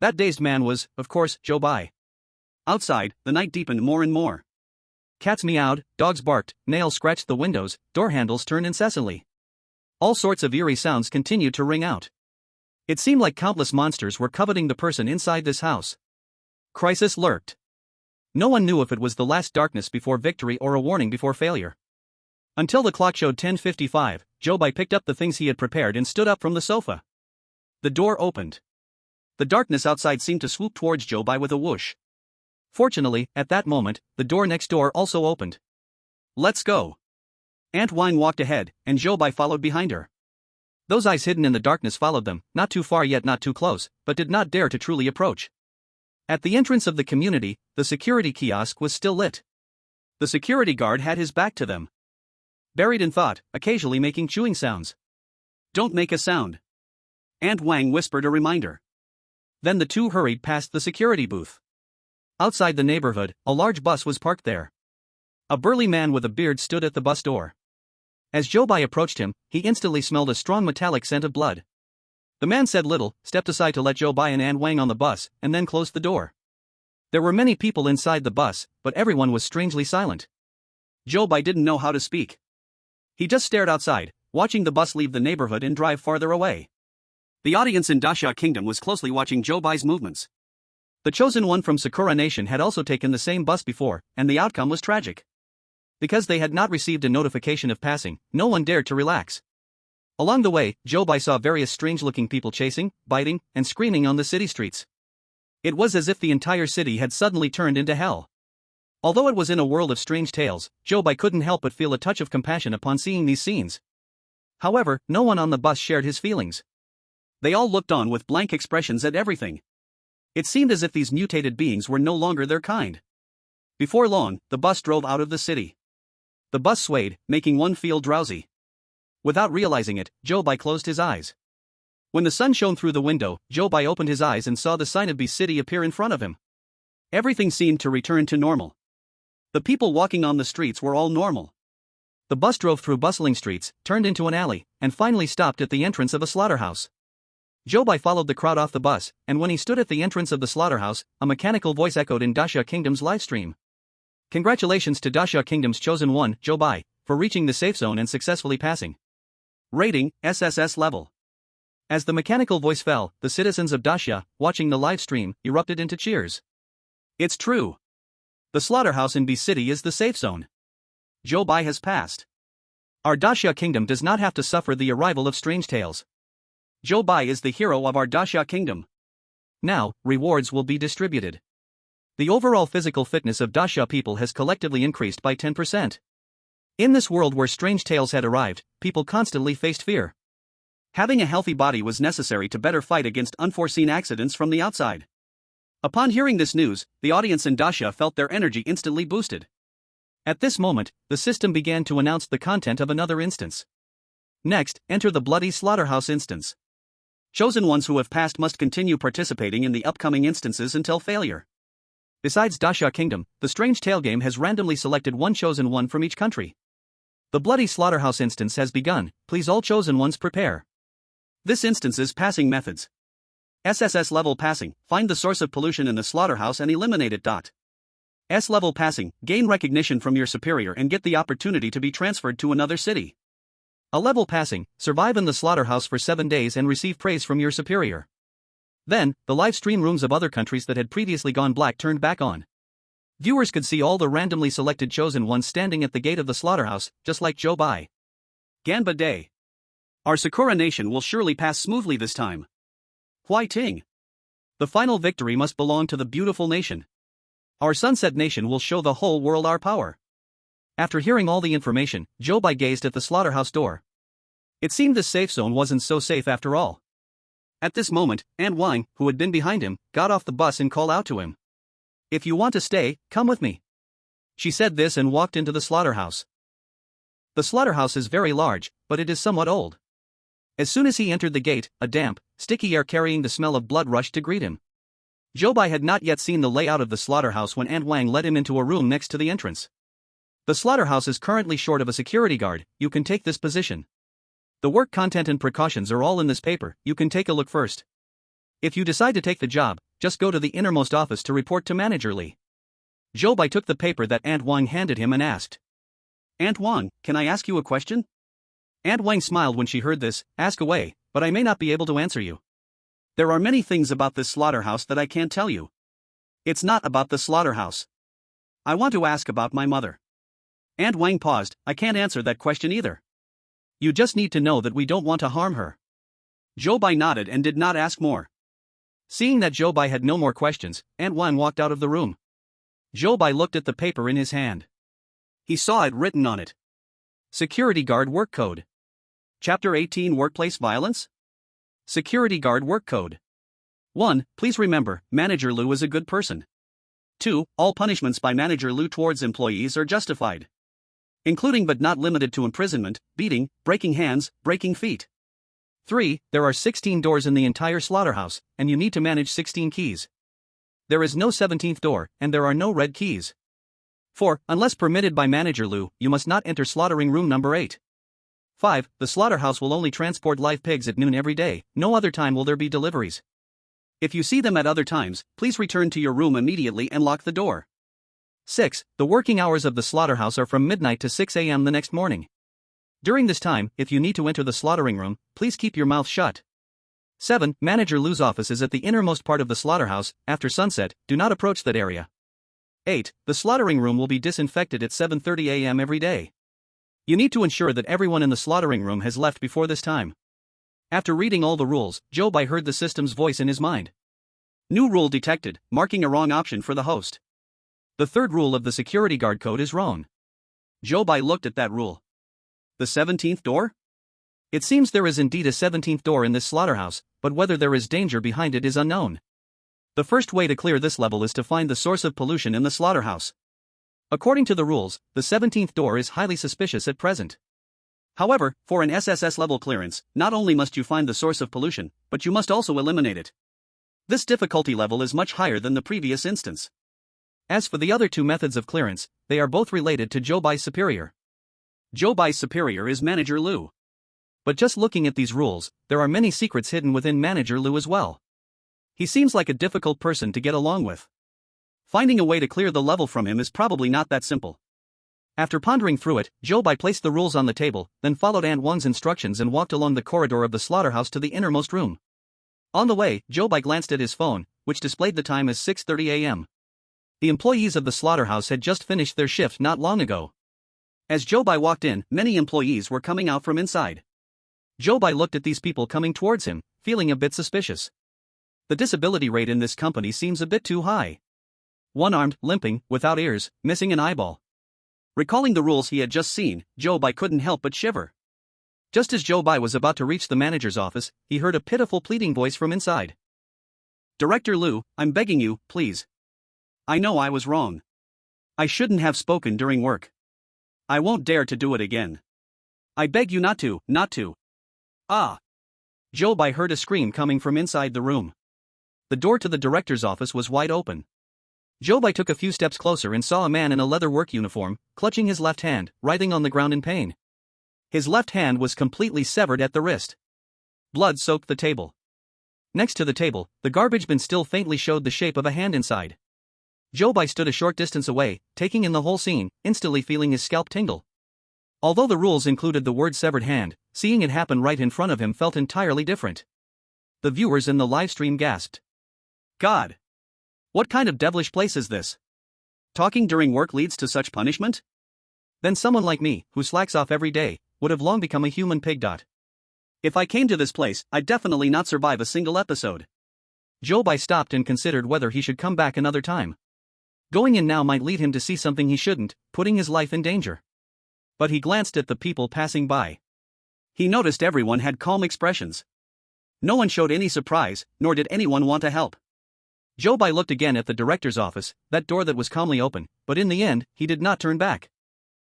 That dazed man was, of course, Zhou Bai. Outside, the night deepened more and more. Cats meowed, dogs barked, nails scratched the windows, door handles turned incessantly. All sorts of eerie sounds continued to ring out. It seemed like countless monsters were coveting the person inside this house. Crisis lurked. No one knew if it was the last darkness before victory or a warning before failure. Until the clock showed 10:55, Zhou Bai picked up the things he had prepared and stood up from the sofa. The door opened. The darkness outside seemed to swoop towards Zhou Bai with a whoosh. Fortunately, at that moment, the door next door also opened. Let's go. Aunt Wang walked ahead, and Zhou Bai followed behind her. Those eyes hidden in the darkness followed them, not too far yet not too close, but did not dare to truly approach. At the entrance of the community, the security kiosk was still lit. The security guard had his back to them. Buried in thought, occasionally making chewing sounds. Don't make a sound. Aunt Wang whispered a reminder. Then the two hurried past the security booth. Outside the neighborhood, a large bus was parked there. A burly man with a beard stood at the bus door. As Zhou Bai approached him, he instantly smelled a strong metallic scent of blood. The man said little, stepped aside to let Zhou Bai and Aunt Wang on the bus, and then closed the door. There were many people inside the bus, but everyone was strangely silent. Zhou Bai didn't know how to speak. He just stared outside, watching the bus leave the neighborhood and drive farther away. The audience in Daxia Kingdom was closely watching Zhou Bai's movements. The chosen one from Sakura Nation had also taken the same bus before, and the outcome was tragic. Because they had not received a notification of passing, no one dared to relax. Along the way, Zhou Bai saw various strange-looking people chasing, biting, and screaming on the city streets. It was as if the entire city had suddenly turned into hell. Although it was in a world of strange tales, Zhou Bai couldn't help but feel a touch of compassion upon seeing these scenes. However, no one on the bus shared his feelings. They all looked on with blank expressions at everything. It seemed as if these mutated beings were no longer their kind. Before long, the bus drove out of the city. The bus swayed, making one feel drowsy. Without realizing it, Zhou Bai closed his eyes. When the sun shone through the window, Zhou Bai opened his eyes and saw the sign of Beast City appear in front of him. Everything seemed to return to normal. The people walking on the streets were all normal. The bus drove through bustling streets, turned into an alley, and finally stopped at the entrance of a slaughterhouse. Zhou Bai followed the crowd off the bus, and when he stood at the entrance of the slaughterhouse, a mechanical voice echoed in Daxia Kingdom's livestream. Congratulations to Daxia Kingdom's chosen one, Zhou Bai, for reaching the safe zone and successfully passing. Rating, SSS level. As the mechanical voice fell, the citizens of Daxia, watching the live stream, erupted into cheers. It's true. The slaughterhouse in B City is the safe zone. Zhou Bai has passed. Our Daxia Kingdom does not have to suffer the arrival of strange tales. Zhou Bai is the hero of our Daxia Kingdom. Now, rewards will be distributed. The overall physical fitness of Daxia people has collectively increased by 10%. In this world where strange tales had arrived, people constantly faced fear. Having a healthy body was necessary to better fight against unforeseen accidents from the outside. Upon hearing this news, the audience in Daxia felt their energy instantly boosted. At this moment, the system began to announce the content of another instance. Next, enter the bloody slaughterhouse instance. Chosen ones who have passed must continue participating in the upcoming instances until failure. Besides Daxia Kingdom, the strange tale game has randomly selected one chosen one from each country. The bloody slaughterhouse instance has begun, please all chosen ones prepare. This instance's passing methods. SSS level passing, find the source of pollution in the slaughterhouse and eliminate it. S level passing, gain recognition from your superior and get the opportunity to be transferred to another city. A level passing, survive in the slaughterhouse for 7 days and receive praise from your superior. Then, the live stream rooms of other countries that had previously gone black turned back on. Viewers could see all the randomly selected chosen ones standing at the gate of the slaughterhouse, just like Zhou Bai. Ganba Day. Our Sakura Nation will surely pass smoothly this time. Huai Ting. The final victory must belong to the beautiful nation. Our Sunset Nation will show the whole world our power. After hearing all the information, Zhou Bai gazed at the slaughterhouse door. It seemed the safe zone wasn't so safe after all. At this moment, Aunt Wang, who had been behind him, got off the bus and called out to him. If you want to stay, come with me. She said this and walked into the slaughterhouse. The slaughterhouse is very large, but it is somewhat old. As soon as he entered the gate, a damp, sticky air carrying the smell of blood rushed to greet him. Zhou Bai had not yet seen the layout of the slaughterhouse when Aunt Wang led him into a room next to the entrance. The slaughterhouse is currently short of a security guard, you can take this position. The work content and precautions are all in this paper, you can take a look first. If you decide to take the job, just go to the innermost office to report to Manager Li. Zhou Bai took the paper that Aunt Wang handed him and asked. Aunt Wang, can I ask you a question? Aunt Wang smiled when she heard this, ask away, but I may not be able to answer you. There are many things about this slaughterhouse that I can't tell you. It's not about the slaughterhouse. I want to ask about my mother. Aunt Wang paused, I can't answer that question either. You just need to know that we don't want to harm her. Zhou Bai nodded and did not ask more. Seeing that Zhou Bai had no more questions, Aunt Wang walked out of the room. Zhou Bai looked at the paper in his hand. He saw it written on it. Security Guard Work Code. Chapter 18 Workplace Violence? Security Guard Work Code. 1. Please remember, Manager Lu is a good person. 2. All punishments by Manager Lu towards employees are justified. Including but not limited to imprisonment, beating, breaking hands, breaking feet. 3. There are 16 doors in the entire slaughterhouse, and you need to manage 16 keys. There is no 17th door, and there are no red keys. 4. Unless permitted by Manager Lu, you must not enter slaughtering room number 8. 5. The slaughterhouse will only transport live pigs at noon every day, no other time will there be deliveries. If you see them at other times, please return to your room immediately and lock the door. 6. The working hours of the slaughterhouse are from midnight to 6 a.m. the next morning. During this time, if you need to enter the slaughtering room, please keep your mouth shut. 7. Manager Lu's office is at the innermost part of the slaughterhouse. After sunset, do not approach that area. 8. The slaughtering room will be disinfected at 7:30 a.m. every day. You need to ensure that everyone in the slaughtering room has left before this time. After reading all the rules, Zhou Bai heard the system's voice in his mind. New rule detected, marking a wrong option for the host. The third rule of the security guard code is wrong. Zhou Bai looked at that rule. The 17th door? It seems there is indeed a 17th door in this slaughterhouse, but whether there is danger behind it is unknown. The first way to clear this level is to find the source of pollution in the slaughterhouse. According to the rules, the 17th door is highly suspicious at present. However, for an SSS level clearance, not only must you find the source of pollution, but you must also eliminate it. This difficulty level is much higher than the previous instance. As for the other two methods of clearance, they are both related to Zhou Bai's superior. Zhou Bai's superior is Manager Lu. But just looking at these rules, there are many secrets hidden within Manager Lu as well. He seems like a difficult person to get along with. Finding a way to clear the level from him is probably not that simple. After pondering through it, Zhou Bai placed the rules on the table, then followed Ant 1's instructions and walked along the corridor of the slaughterhouse to the innermost room. On the way, Zhou Bai glanced at his phone, which displayed the time as 6:30 a.m. The employees of the slaughterhouse had just finished their shift not long ago. As Zhou Bai walked in, many employees were coming out from inside. Zhou Bai looked at these people coming towards him, feeling a bit suspicious. The disability rate in this company seems a bit too high. One-armed, limping, without ears, missing an eyeball. Recalling the rules he had just seen, Zhou Bai couldn't help but shiver. Just as Zhou Bai was about to reach the manager's office, he heard a pitiful pleading voice from inside. Director Lu, I'm begging you, please. I know I was wrong. I shouldn't have spoken during work. I won't dare to do it again. I beg you not to. Ah! Zhou Bai heard a scream coming from inside the room. The door to the director's office was wide open. Zhou Bai took a few steps closer and saw a man in a leather work uniform, clutching his left hand, writhing on the ground in pain. His left hand was completely severed at the wrist. Blood soaked the table. Next to the table, the garbage bin still faintly showed the shape of a hand inside. Zhou Bai stood a short distance away, taking in the whole scene, instantly feeling his scalp tingle. Although the rules included the word severed hand, seeing it happen right in front of him felt entirely different. The viewers in the livestream gasped. God! What kind of devilish place is this? Talking during work leads to such punishment? Then someone like me, who slacks off every day, would have long become a human pig. If I came to this place, I'd definitely not survive a single episode. Zhou Bai stopped and considered whether he should come back another time. Going in now might lead him to see something he shouldn't, putting his life in danger. But he glanced at the people passing by. He noticed everyone had calm expressions. No one showed any surprise, nor did anyone want to help. Zhou Bai looked again at the director's office, that door that was calmly open, but in the end, he did not turn back.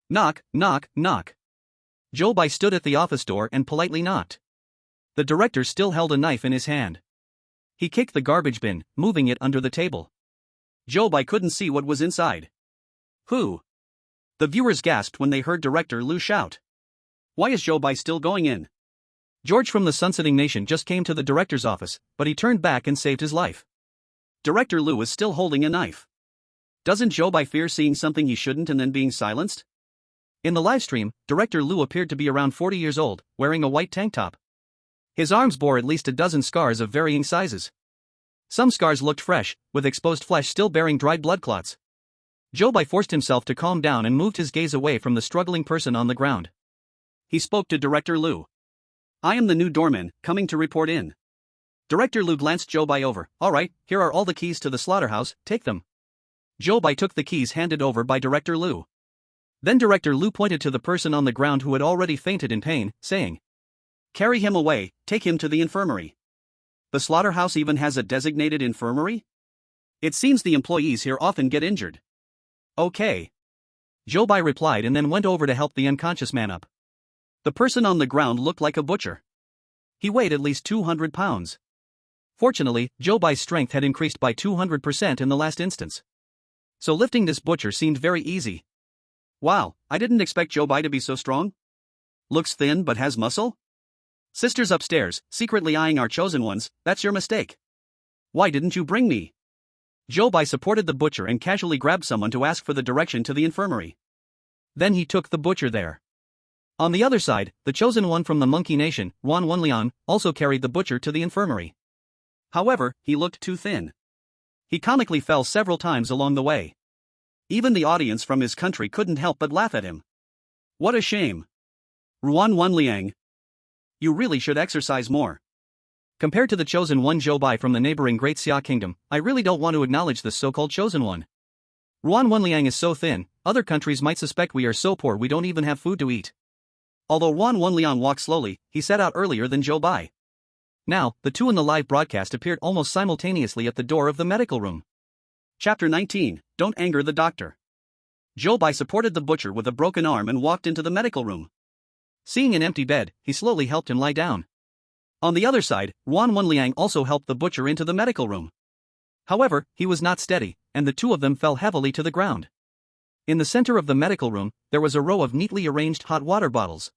Knock, knock, knock. Zhou Bai stood at the office door and politely knocked. The director still held a knife in his hand. He kicked the garbage bin, moving it under the table. Zhou Bai couldn't see what was inside. Who? The viewers gasped when they heard Director Lu shout. Why is Zhou Bai still going in? George from the Sunsetting Nation just came to the director's office, but he turned back and saved his life. Director Lu is still holding a knife. Doesn't Zhou Bai fear seeing something he shouldn't and then being silenced? In the livestream, Director Lu appeared to be around 40 years old, wearing a white tank top. His arms bore at least a dozen scars of varying sizes. Some scars looked fresh, with exposed flesh still bearing dried blood clots. Zhou Bai forced himself to calm down and moved his gaze away from the struggling person on the ground. He spoke to Director Lu. I am the new doorman, coming to report in. Director Lu glanced Zhou Bai over. All right, here are all the keys to the slaughterhouse, take them. Zhou Bai took the keys handed over by Director Lu. Then Director Lu pointed to the person on the ground who had already fainted in pain, saying, Carry him away, take him to the infirmary. The slaughterhouse even has a designated infirmary? It seems the employees here often get injured. Okay. Zhou Bai replied and then went over to help the unconscious man up. The person on the ground looked like a butcher. He weighed at least 200 pounds. Fortunately, Zhou Bai's strength had increased by 200% in the last instance. So lifting this butcher seemed very easy. Wow, I didn't expect Zhou Bai to be so strong. Looks thin but has muscle? Sisters upstairs, secretly eyeing our chosen ones, that's your mistake. Why didn't you bring me? Zhou Bai supported the butcher and casually grabbed someone to ask for the direction to the infirmary. Then he took the butcher there. On the other side, the chosen one from the Monkey Nation, Ruan Wenliang, also carried the butcher to the infirmary. However, he looked too thin. He comically fell several times along the way. Even the audience from his country couldn't help but laugh at him. What a shame. Ruan Wenliang. You really should exercise more. Compared to the chosen one Zhou Bai from the neighboring Great Xia Kingdom, I really don't want to acknowledge this so-called chosen one. Ruan Wenliang is so thin, other countries might suspect we are so poor we don't even have food to eat. Although Ruan Wenliang walked slowly, he set out earlier than Zhou Bai. Now, the two in the live broadcast appeared almost simultaneously at the door of the medical room. Chapter 19, Don't Anger the Doctor. Zhou Bai supported the butcher with a broken arm and walked into the medical room. Seeing an empty bed, he slowly helped him lie down. On the other side, Ruan Wenliang also helped the butcher into the medical room. However, he was not steady, and the two of them fell heavily to the ground. In the center of the medical room, there was a row of neatly arranged hot water bottles.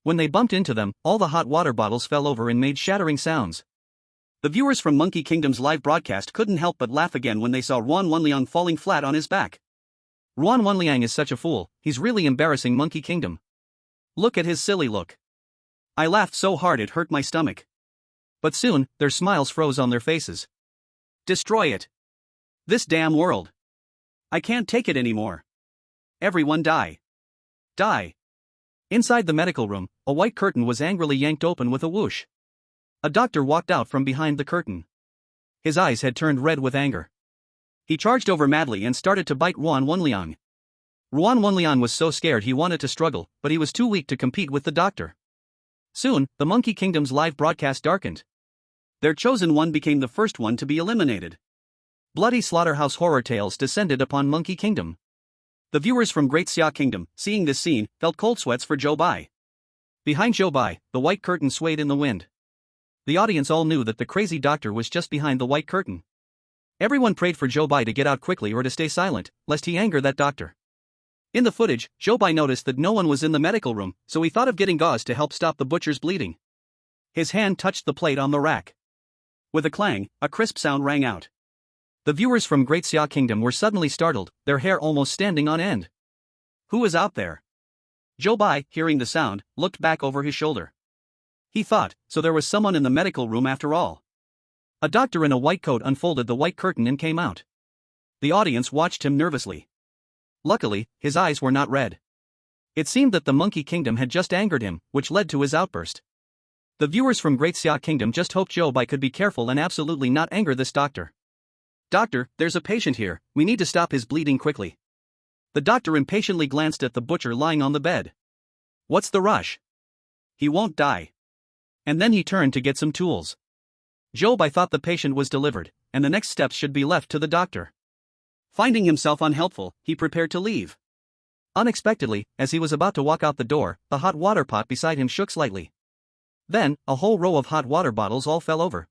When they bumped into them, all the hot water bottles fell over and made shattering sounds. The viewers from Monkey Kingdom's live broadcast couldn't help but laugh again when they saw Ruan Wenliang falling flat on his back. Ruan Wenliang is such a fool, he's really embarrassing Monkey Kingdom. Look at his silly look. I laughed so hard it hurt my stomach. But soon, their smiles froze on their faces. Destroy it. This damn world. I can't take it anymore. Everyone die. Die. Inside the medical room, a white curtain was angrily yanked open with a whoosh. A doctor walked out from behind the curtain. His eyes had turned red with anger. He charged over madly and started to bite Ruan Wenliang. Ruan Wenliang was so scared he wanted to struggle, but he was too weak to compete with the doctor. Soon, the Monkey Kingdom's live broadcast darkened. Their chosen one became the first one to be eliminated. Bloody slaughterhouse horror tales descended upon Monkey Kingdom. The viewers from Great Xia Kingdom, seeing this scene, felt cold sweats for Zhou Bai. Behind Zhou Bai, the white curtain swayed in the wind. The audience all knew that the crazy doctor was just behind the white curtain. Everyone prayed for Zhou Bai to get out quickly or to stay silent, lest he anger that doctor. In the footage, Zhou Bai noticed that no one was in the medical room, so he thought of getting gauze to help stop the butcher's bleeding. His hand touched the plate on the rack. With a clang, a crisp sound rang out. The viewers from Great Xia Kingdom were suddenly startled, their hair almost standing on end. Who is out there? Zhou Bai, hearing the sound, looked back over his shoulder. He thought, so there was someone in the medical room after all. A doctor in a white coat unfolded the white curtain and came out. The audience watched him nervously. Luckily, his eyes were not red. It seemed that the Monkey Kingdom had just angered him, which led to his outburst. The viewers from Great Xia Kingdom just hoped Zhou Bai could be careful and absolutely not anger this doctor. Doctor, there's a patient here, we need to stop his bleeding quickly. The doctor impatiently glanced at the butcher lying on the bed. What's the rush? He won't die. And then he turned to get some tools. Zhou Bai thought the patient was delivered, and the next steps should be left to the doctor. Finding himself unhelpful, he prepared to leave. Unexpectedly, as he was about to walk out the door, the hot water pot beside him shook slightly. Then, a whole row of hot water bottles all fell over.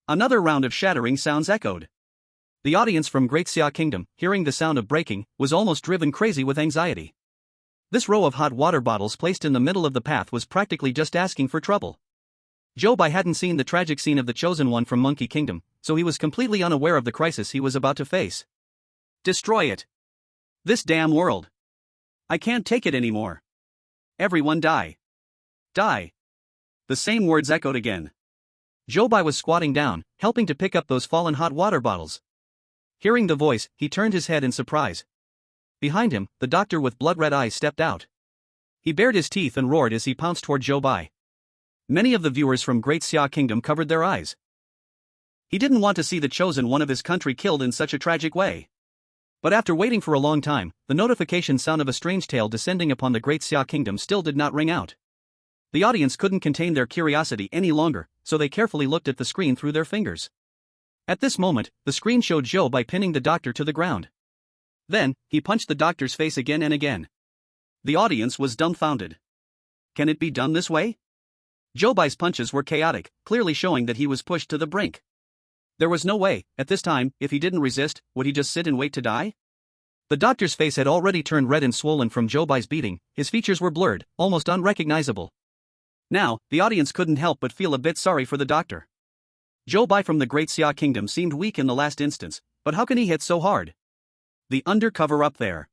Another round of shattering sounds echoed. The audience from Great Xia Kingdom, hearing the sound of breaking, was almost driven crazy with anxiety. This row of hot water bottles placed in the middle of the path was practically just asking for trouble. Zhou Bai hadn't seen the tragic scene of the chosen one from Monkey Kingdom, so he was completely unaware of the crisis he was about to face. Destroy it. This damn world. I can't take it anymore. Everyone die. Die. The same words echoed again. Zhou Bai was squatting down, helping to pick up those fallen hot water bottles. Hearing the voice, he turned his head in surprise. Behind him, the doctor with blood-red eyes stepped out. He bared his teeth and roared as he pounced toward Zhou Bai. Many of the viewers from Great Xia Kingdom covered their eyes. He didn't want to see the chosen one of his country killed in such a tragic way. But after waiting for a long time, the notification sound of a strange tale descending upon the Great Xia Kingdom still did not ring out. The audience couldn't contain their curiosity any longer, so they carefully looked at the screen through their fingers. At this moment, the screen showed Zhou Bai pinning the doctor to the ground. Then, he punched the doctor's face again and again. The audience was dumbfounded. Can it be done this way? Zhou Bai's punches were chaotic, clearly showing that he was pushed to the brink. There was no way, at this time, if he didn't resist, would he just sit and wait to die? The doctor's face had already turned red and swollen from Zhou Bai's beating, his features were blurred, almost unrecognizable. Now, the audience couldn't help but feel a bit sorry for the doctor. Zhou Bai from the Great Xia Kingdom seemed weak in the last instance, but how can he hit so hard? The undercover up there.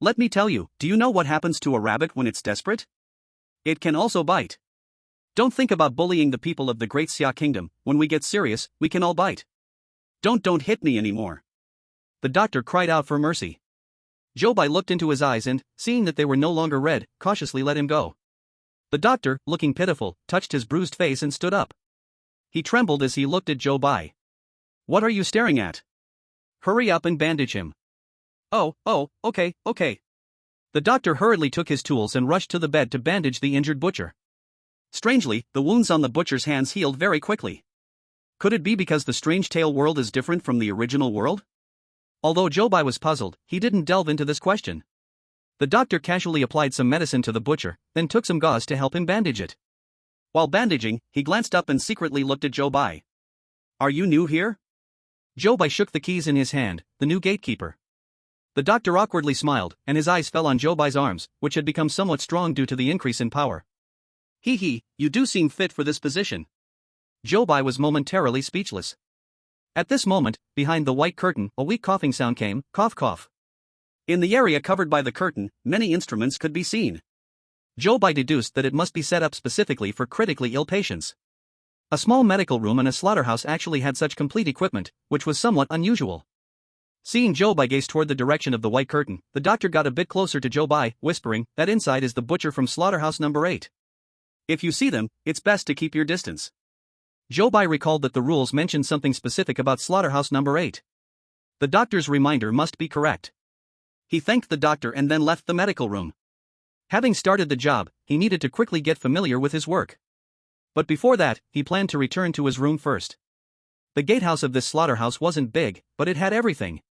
Let me tell you, do you know what happens to a rabbit when it's desperate? It can also bite. Don't think about bullying the people of the Great Xia Kingdom. When we get serious, we can all bite. Don't hit me anymore. The doctor cried out for mercy. Zhou Bai looked into his eyes and, seeing that they were no longer red, cautiously let him go. The doctor, looking pitiful, touched his bruised face and stood up. He trembled as he looked at Zhou Bai. What are you staring at? Hurry up and bandage him. Oh, okay. The doctor hurriedly took his tools and rushed to the bed to bandage the injured butcher. Strangely, the wounds on the butcher's hands healed very quickly. Could it be because the Strange Tale world is different from the original world? Although Zhou Bai was puzzled, he didn't delve into this question. The doctor casually applied some medicine to the butcher, then took some gauze to help him bandage it. While bandaging, he glanced up and secretly looked at Zhou Bai. Are you new here? Zhou Bai shook the keys in his hand, the new gatekeeper. The doctor awkwardly smiled, and his eyes fell on Zhou Bai's arms, which had become somewhat strong due to the increase in power. Hee, you do seem fit for this position. Zhou Bai was momentarily speechless. At this moment, behind the white curtain, a weak coughing sound came, cough. In the area covered by the curtain, many instruments could be seen. Zhou Bai deduced that it must be set up specifically for critically ill patients. A small medical room and a slaughterhouse actually had such complete equipment, which was somewhat unusual. Seeing Zhou Bai gaze toward the direction of the white curtain, the doctor got a bit closer to Zhou Bai, whispering, that inside is the butcher from slaughterhouse number 8. If you see them, it's best to keep your distance. Zhou Bai recalled that the rules mentioned something specific about slaughterhouse number 8. The doctor's reminder must be correct. He thanked the doctor and then left the medical room. Having started the job, he needed to quickly get familiar with his work. But before that, he planned to return to his room first. The gatehouse of this slaughterhouse wasn't big, but it had everything.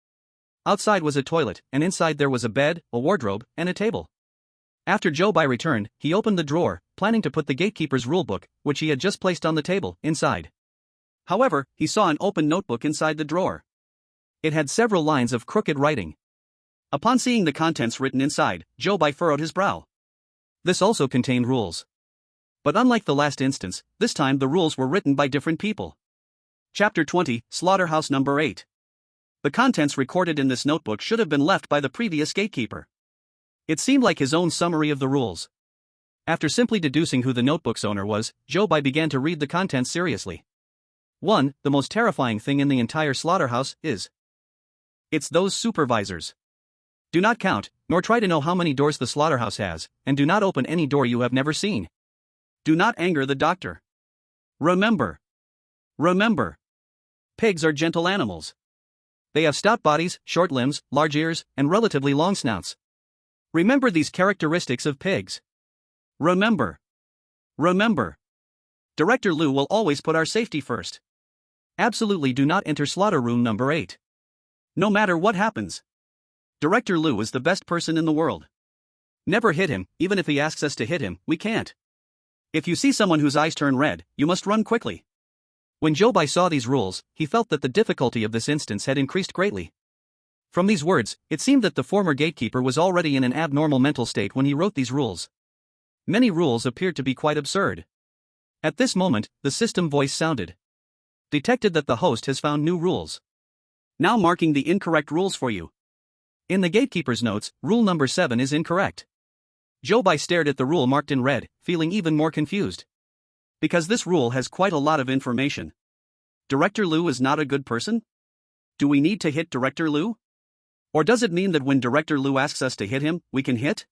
Outside was a toilet, and inside there was a bed, a wardrobe, and a table. After Zhou Bai returned, he opened the drawer, planning to put the gatekeeper's rulebook, which he had just placed on the table, inside. However, he saw an open notebook inside the drawer. It had several lines of crooked writing. Upon seeing the contents written inside, Zhou Bai furrowed his brow. This also contained rules. But unlike the last instance, this time the rules were written by different people. Chapter 20, Slaughterhouse Number 8. The contents recorded in this notebook should have been left by the previous gatekeeper. It seemed like his own summary of the rules. After simply deducing who the notebook's owner was, Zhou Bai began to read the contents seriously. 1. The most terrifying thing in the entire slaughterhouse is. It's those supervisors. Do not count, nor try to know how many doors the slaughterhouse has, and do not open any door you have never seen. Do not anger the doctor. Remember. Pigs are gentle animals. They have stout bodies, short limbs, large ears, and relatively long snouts. Remember these characteristics of pigs. Remember. Director Liu will always put our safety first. Absolutely do not enter slaughter room number 8. No matter what happens. Director Liu is the best person in the world. Never hit him, even if he asks us to hit him, we can't. If you see someone whose eyes turn red, you must run quickly. When Zhou Bai saw these rules, he felt that the difficulty of this instance had increased greatly. From these words, it seemed that the former gatekeeper was already in an abnormal mental state when he wrote these rules. Many rules appeared to be quite absurd. At this moment, the system voice sounded. Detected that the host has found new rules. Now marking the incorrect rules for you. In the gatekeeper's notes, rule number 7 is incorrect. Zhou Bai stared at the rule marked in red, feeling even more confused. Because this rule has quite a lot of information. Director Liu is not a good person? Do we need to hit Director Liu? Or does it mean that when Director Liu asks us to hit him, we can hit?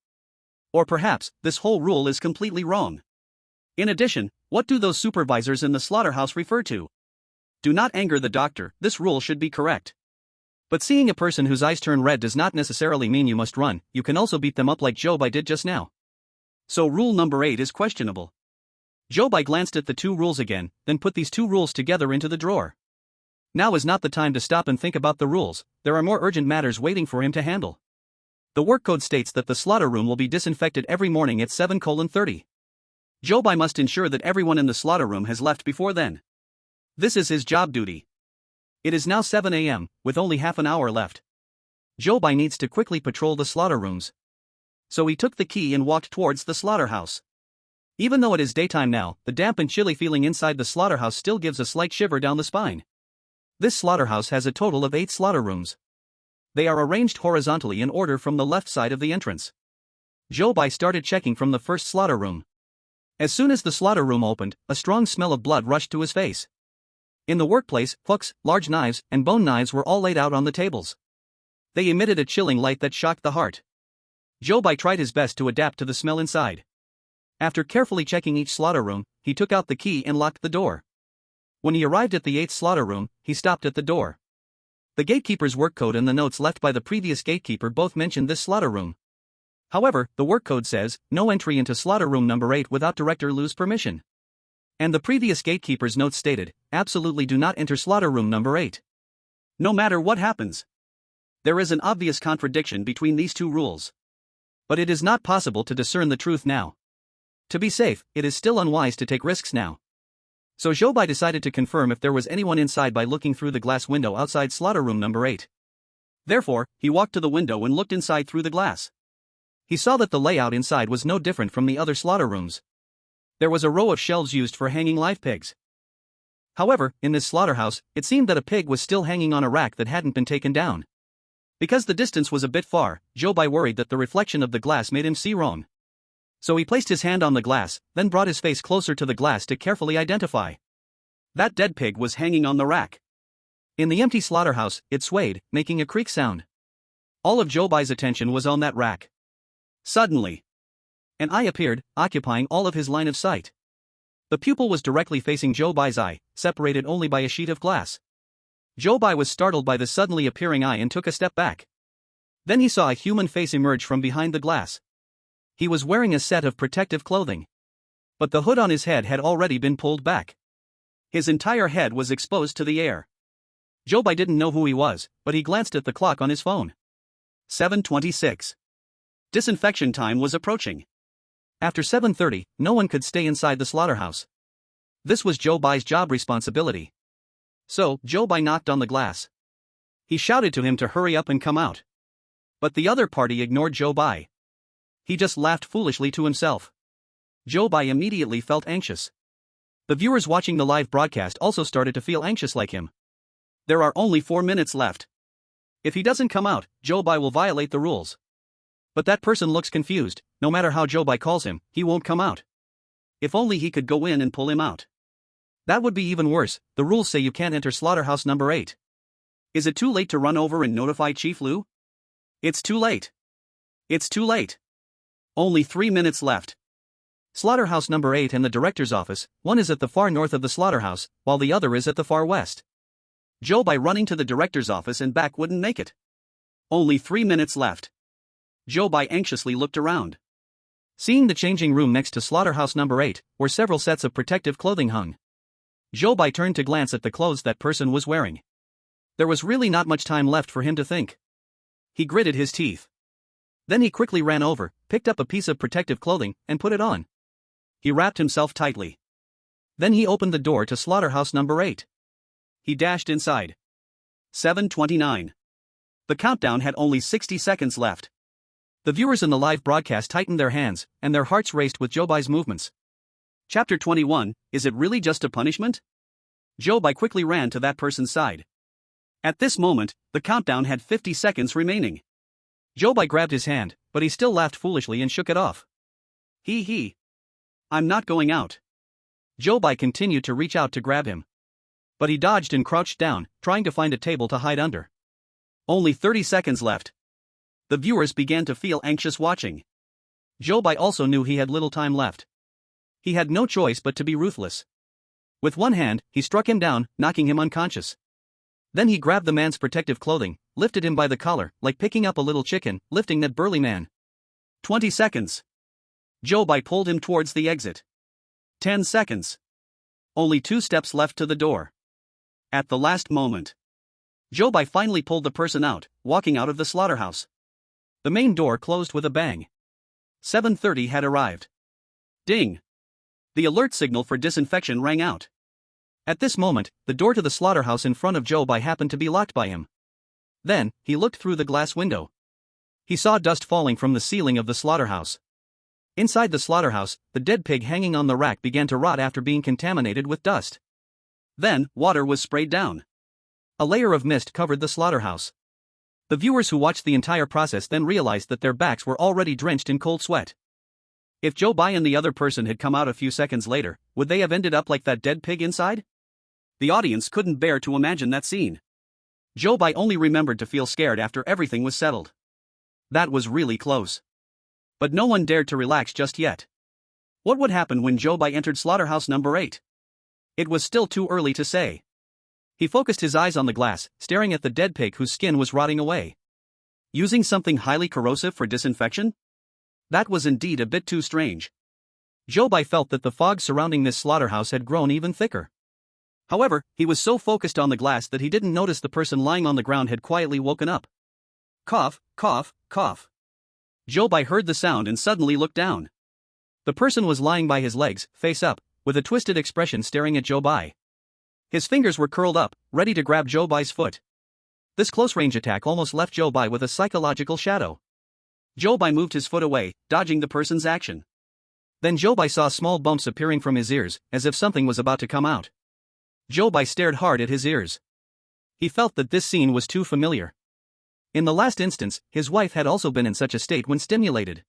Or perhaps, this whole rule is completely wrong. In addition, what do those supervisors in the slaughterhouse refer to? Do not anger the doctor, this rule should be correct. But seeing a person whose eyes turn red does not necessarily mean you must run, you can also beat them up like Zhou Bai did just now. So rule number 8 is questionable. Zhou Bai glanced at the 2 rules again, then put these 2 rules together into the drawer. Now is not the time to stop and think about the rules, there are more urgent matters waiting for him to handle. The work code states that the slaughter room will be disinfected every morning at 7:30. Zhou Bai must ensure that everyone in the slaughter room has left before then. This is his job duty. It is now 7 a.m., with only half an hour left. Zhou Bai needs to quickly patrol the slaughter rooms. So he took the key and walked towards the slaughterhouse. Even though it is daytime now, the damp and chilly feeling inside the slaughterhouse still gives a slight shiver down the spine. This slaughterhouse has a total of 8 slaughter rooms. They are arranged horizontally in order from the left side of the entrance. Zhou Bai started checking from the first slaughter room. As soon as the slaughter room opened, a strong smell of blood rushed to his face. In the workplace, hooks, large knives, and bone knives were all laid out on the tables. They emitted a chilling light that shocked the heart. Zhou Bai tried his best to adapt to the smell inside. After carefully checking each slaughter room, he took out the key and locked the door. When he arrived at the 8th slaughter room, he stopped at the door. The gatekeeper's work code and the notes left by the previous gatekeeper both mentioned this slaughter room. However, the work code says, no entry into slaughter room number 8 without Director Liu's permission. And the previous gatekeeper's notes stated, absolutely do not enter slaughter room number 8. No matter what happens. There is an obvious contradiction between these two rules. But it is not possible to discern the truth now. To be safe, it is still unwise to take risks now. So Zhou Bai decided to confirm if there was anyone inside by looking through the glass window outside slaughter room number 8. Therefore, he walked to the window and looked inside through the glass. He saw that the layout inside was no different from the other slaughter rooms. There was a row of shelves used for hanging live pigs. However, in this slaughterhouse, it seemed that a pig was still hanging on a rack that hadn't been taken down. Because the distance was a bit far, Zhou Bai worried that the reflection of the glass made him see wrong. So he placed his hand on the glass, then brought his face closer to the glass to carefully identify. That dead pig was hanging on the rack. In the empty slaughterhouse, it swayed, making a creak sound. All of Zhou Bai's attention was on that rack. Suddenly, an eye appeared, occupying all of his line of sight. The pupil was directly facing Zhou Bai's eye, separated only by a sheet of glass. Zhou Bai was startled by the suddenly appearing eye and took a step back. Then he saw a human face emerge from behind the glass. He was wearing a set of protective clothing. But the hood on his head had already been pulled back. His entire head was exposed to the air. Zhou Bai didn't know who he was, but he glanced at the clock on his phone. 7:26. Disinfection time was approaching. After 7:30, no one could stay inside the slaughterhouse. This was Zhou Bai's job responsibility. So, Zhou Bai knocked on the glass. He shouted to him to hurry up and come out. But the other party ignored Zhou Bai. He just laughed foolishly to himself. Zhou Bai immediately felt anxious. The viewers watching the live broadcast also started to feel anxious like him. There are only 4 minutes left. If he doesn't come out, Zhou Bai will violate the rules. But that person looks confused. No matter how Zhou Bai calls him, he won't come out. If only he could go in and pull him out. That would be even worse. The rules say you can't enter slaughterhouse number 8. Is it too late to run over and notify Chief Liu? It's too late. It's too late. Only 3 minutes left. Slaughterhouse number 8 and the director's office, one is at the far north of the slaughterhouse, while the other is at the far west. Zhou Bai running to the director's office and back wouldn't make it. Only 3 minutes left. Zhou Bai anxiously looked around. Seeing the changing room next to slaughterhouse number 8, where several sets of protective clothing hung. Zhou Bai turned to glance at the clothes that person was wearing. There was really not much time left for him to think. He gritted his teeth. Then he quickly ran over, picked up a piece of protective clothing, and put it on. He wrapped himself tightly. Then he opened the door to slaughterhouse number 8. He dashed inside. 7:29. The countdown had only 60 seconds left. The viewers in the live broadcast tightened their hands, and their hearts raced with Zhou Bai's movements. Chapter 21, is it really just a punishment? Zhou Bai quickly ran to that person's side. At this moment, the countdown had 50 seconds remaining. Zhou Bai grabbed his hand, but he still laughed foolishly and shook it off. He. I'm not going out. Zhou Bai continued to reach out to grab him. But he dodged and crouched down, trying to find a table to hide under. Only 30 seconds left. The viewers began to feel anxious watching. Zhou Bai also knew he had little time left. He had no choice but to be ruthless. With one hand, he struck him down, knocking him unconscious. Then he grabbed the man's protective clothing, lifted him by the collar, like picking up a little chicken, lifting that burly man. 20 seconds. Zhou Bai pulled him towards the exit. 10 seconds. Only 2 steps left to the door. At the last moment, Zhou Bai finally pulled the person out, walking out of the slaughterhouse. The main door closed with a bang. 7:30 had arrived. Ding! The alert signal for disinfection rang out. At this moment, the door to the slaughterhouse in front of Zhou Bai happened to be locked by him. Then, he looked through the glass window. He saw dust falling from the ceiling of the slaughterhouse. Inside the slaughterhouse, the dead pig hanging on the rack began to rot after being contaminated with dust. Then, water was sprayed down. A layer of mist covered the slaughterhouse. The viewers who watched the entire process then realized that their backs were already drenched in cold sweat. If Zhou Bai and the other person had come out a few seconds later, would they have ended up like that dead pig inside? The audience couldn't bear to imagine that scene. Zhou Bai only remembered to feel scared after everything was settled. That was really close. But no one dared to relax just yet. What would happen when Zhou Bai entered slaughterhouse number 8? It was still too early to say. He focused his eyes on the glass, staring at the dead pig whose skin was rotting away. Using something highly corrosive for disinfection? That was indeed a bit too strange. Zhou Bai felt that the fog surrounding this slaughterhouse had grown even thicker. However, he was so focused on the glass that he didn't notice the person lying on the ground had quietly woken up. Cough, cough, cough. Zhou Bai heard the sound and suddenly looked down. The person was lying by his legs, face up, with a twisted expression staring at Zhou Bai. His fingers were curled up, ready to grab Zhou Bai's foot. This close-range attack almost left Zhou Bai with a psychological shadow. Zhou Bai moved his foot away, dodging the person's action. Then Zhou Bai saw small bumps appearing from his ears, as if something was about to come out. Zhou Bai stared hard at his ears. He felt that this scene was too familiar. In the last instance, his wife had also been in such a state when stimulated.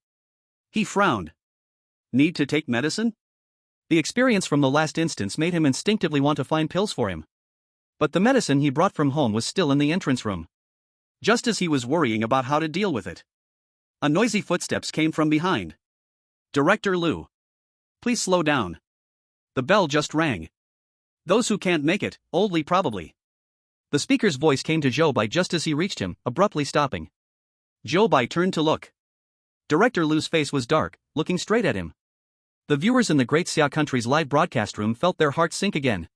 He frowned. Need to take medicine? The experience from the last instance made him instinctively want to find pills for him. But the medicine he brought from home was still in the entrance room. Just as he was worrying about how to deal with it, a noisy footsteps came from behind. Director Liu. Please slow down. The bell just rang. Those who can't make it, oldly probably. The speaker's voice came to Zhou Bai just as he reached him, abruptly stopping. Zhou Bai turned to look. Director Liu's face was dark, looking straight at him. The viewers in the Great Xia country's live broadcast room felt their hearts sink again.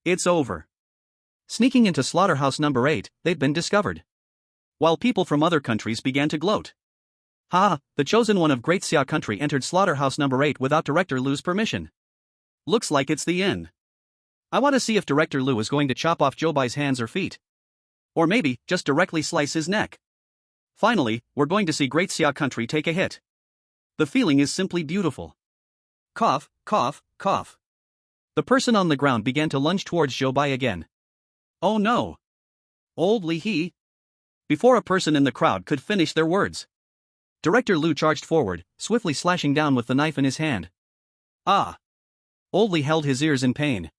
It's over. Sneaking into slaughterhouse number 8, they'd been discovered. While people from other countries began to gloat. Ha! The chosen one of Great Xia country entered slaughterhouse number 8 without Director Liu's permission. Looks like it's the end. I want to see if Director Liu is going to chop off Zhou Bai's hands or feet. Or maybe, just directly slice his neck. Finally, we're going to see Great Xia country take a hit. The feeling is simply beautiful. Cough, cough, cough. The person on the ground began to lunge towards Zhou Bai again. Oh no! Old Li He? Before a person in the crowd could finish their words, Director Liu charged forward, swiftly slashing down with the knife in his hand. Ah! Old Li held his ears in pain.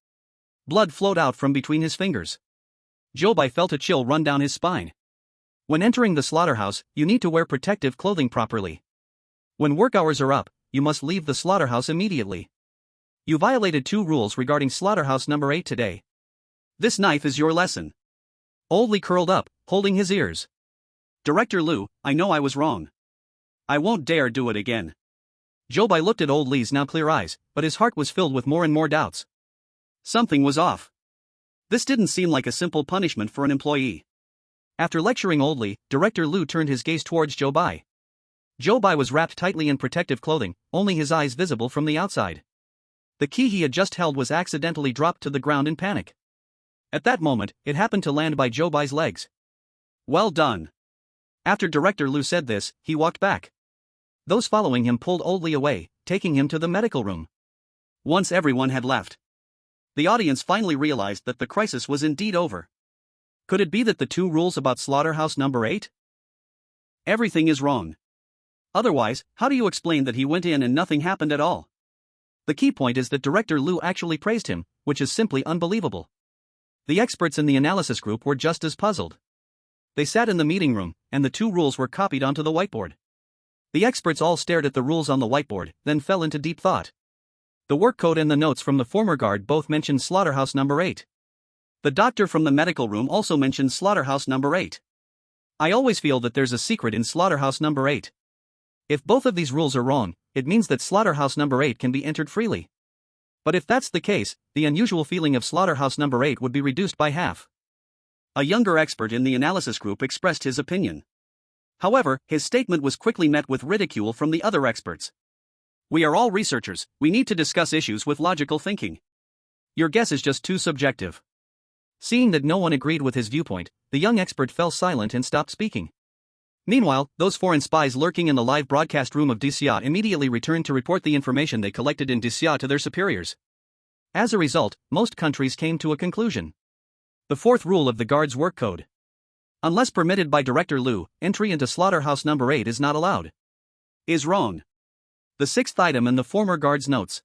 Blood flowed out from between his fingers. Zhou Bai felt a chill run down his spine. When entering the slaughterhouse, you need to wear protective clothing properly. When work hours are up, you must leave the slaughterhouse immediately. You violated 2 rules regarding slaughterhouse number 8 today. This knife is your lesson. Old Li curled up, holding his ears. Director Liu, I know I was wrong. I won't dare do it again. Zhou Bai looked at Old Li's now clear eyes, but his heart was filled with more and more doubts. Something was off. This didn't seem like a simple punishment for an employee. After lecturing Old Li, Director Liu turned his gaze towards Zhou Bai. Zhou Bai was wrapped tightly in protective clothing, only his eyes visible from the outside. The key he had just held was accidentally dropped to the ground in panic. At that moment, it happened to land by Zhou Bai's legs. Well done. After Director Liu said this, he walked back. Those following him pulled Old Li away, taking him to the medical room. Once everyone had left, the audience finally realized that the crisis was indeed over. Could it be that the 2 rules about slaughterhouse number 8? Everything is wrong. Otherwise, how do you explain that he went in and nothing happened at all? The key point is that Director Liu actually praised him, which is simply unbelievable. The experts in the analysis group were just as puzzled. They sat in the meeting room, and the 2 rules were copied onto the whiteboard. The experts all stared at the rules on the whiteboard, then fell into deep thought. The work code and the notes from the former guard both mentioned slaughterhouse number 8. The doctor from the medical room also mentioned slaughterhouse number 8. I always feel that there's a secret in slaughterhouse number 8. If both of these rules are wrong, it means that slaughterhouse number 8 can be entered freely. But if that's the case, the unusual feeling of slaughterhouse number 8 would be reduced by half. A younger expert in the analysis group expressed his opinion. However, his statement was quickly met with ridicule from the other experts. We are all researchers, we need to discuss issues with logical thinking. Your guess is just too subjective. Seeing that no one agreed with his viewpoint, the young expert fell silent and stopped speaking. Meanwhile, those foreign spies lurking in the live broadcast room of Xia immediately returned to report the information they collected in Xia to their superiors. As a result, most countries came to a conclusion. The fourth rule of the guard's work code. Unless permitted by Director Liu, entry into slaughterhouse number 8 is not allowed. Is wrong. The sixth item in the former guard's notes.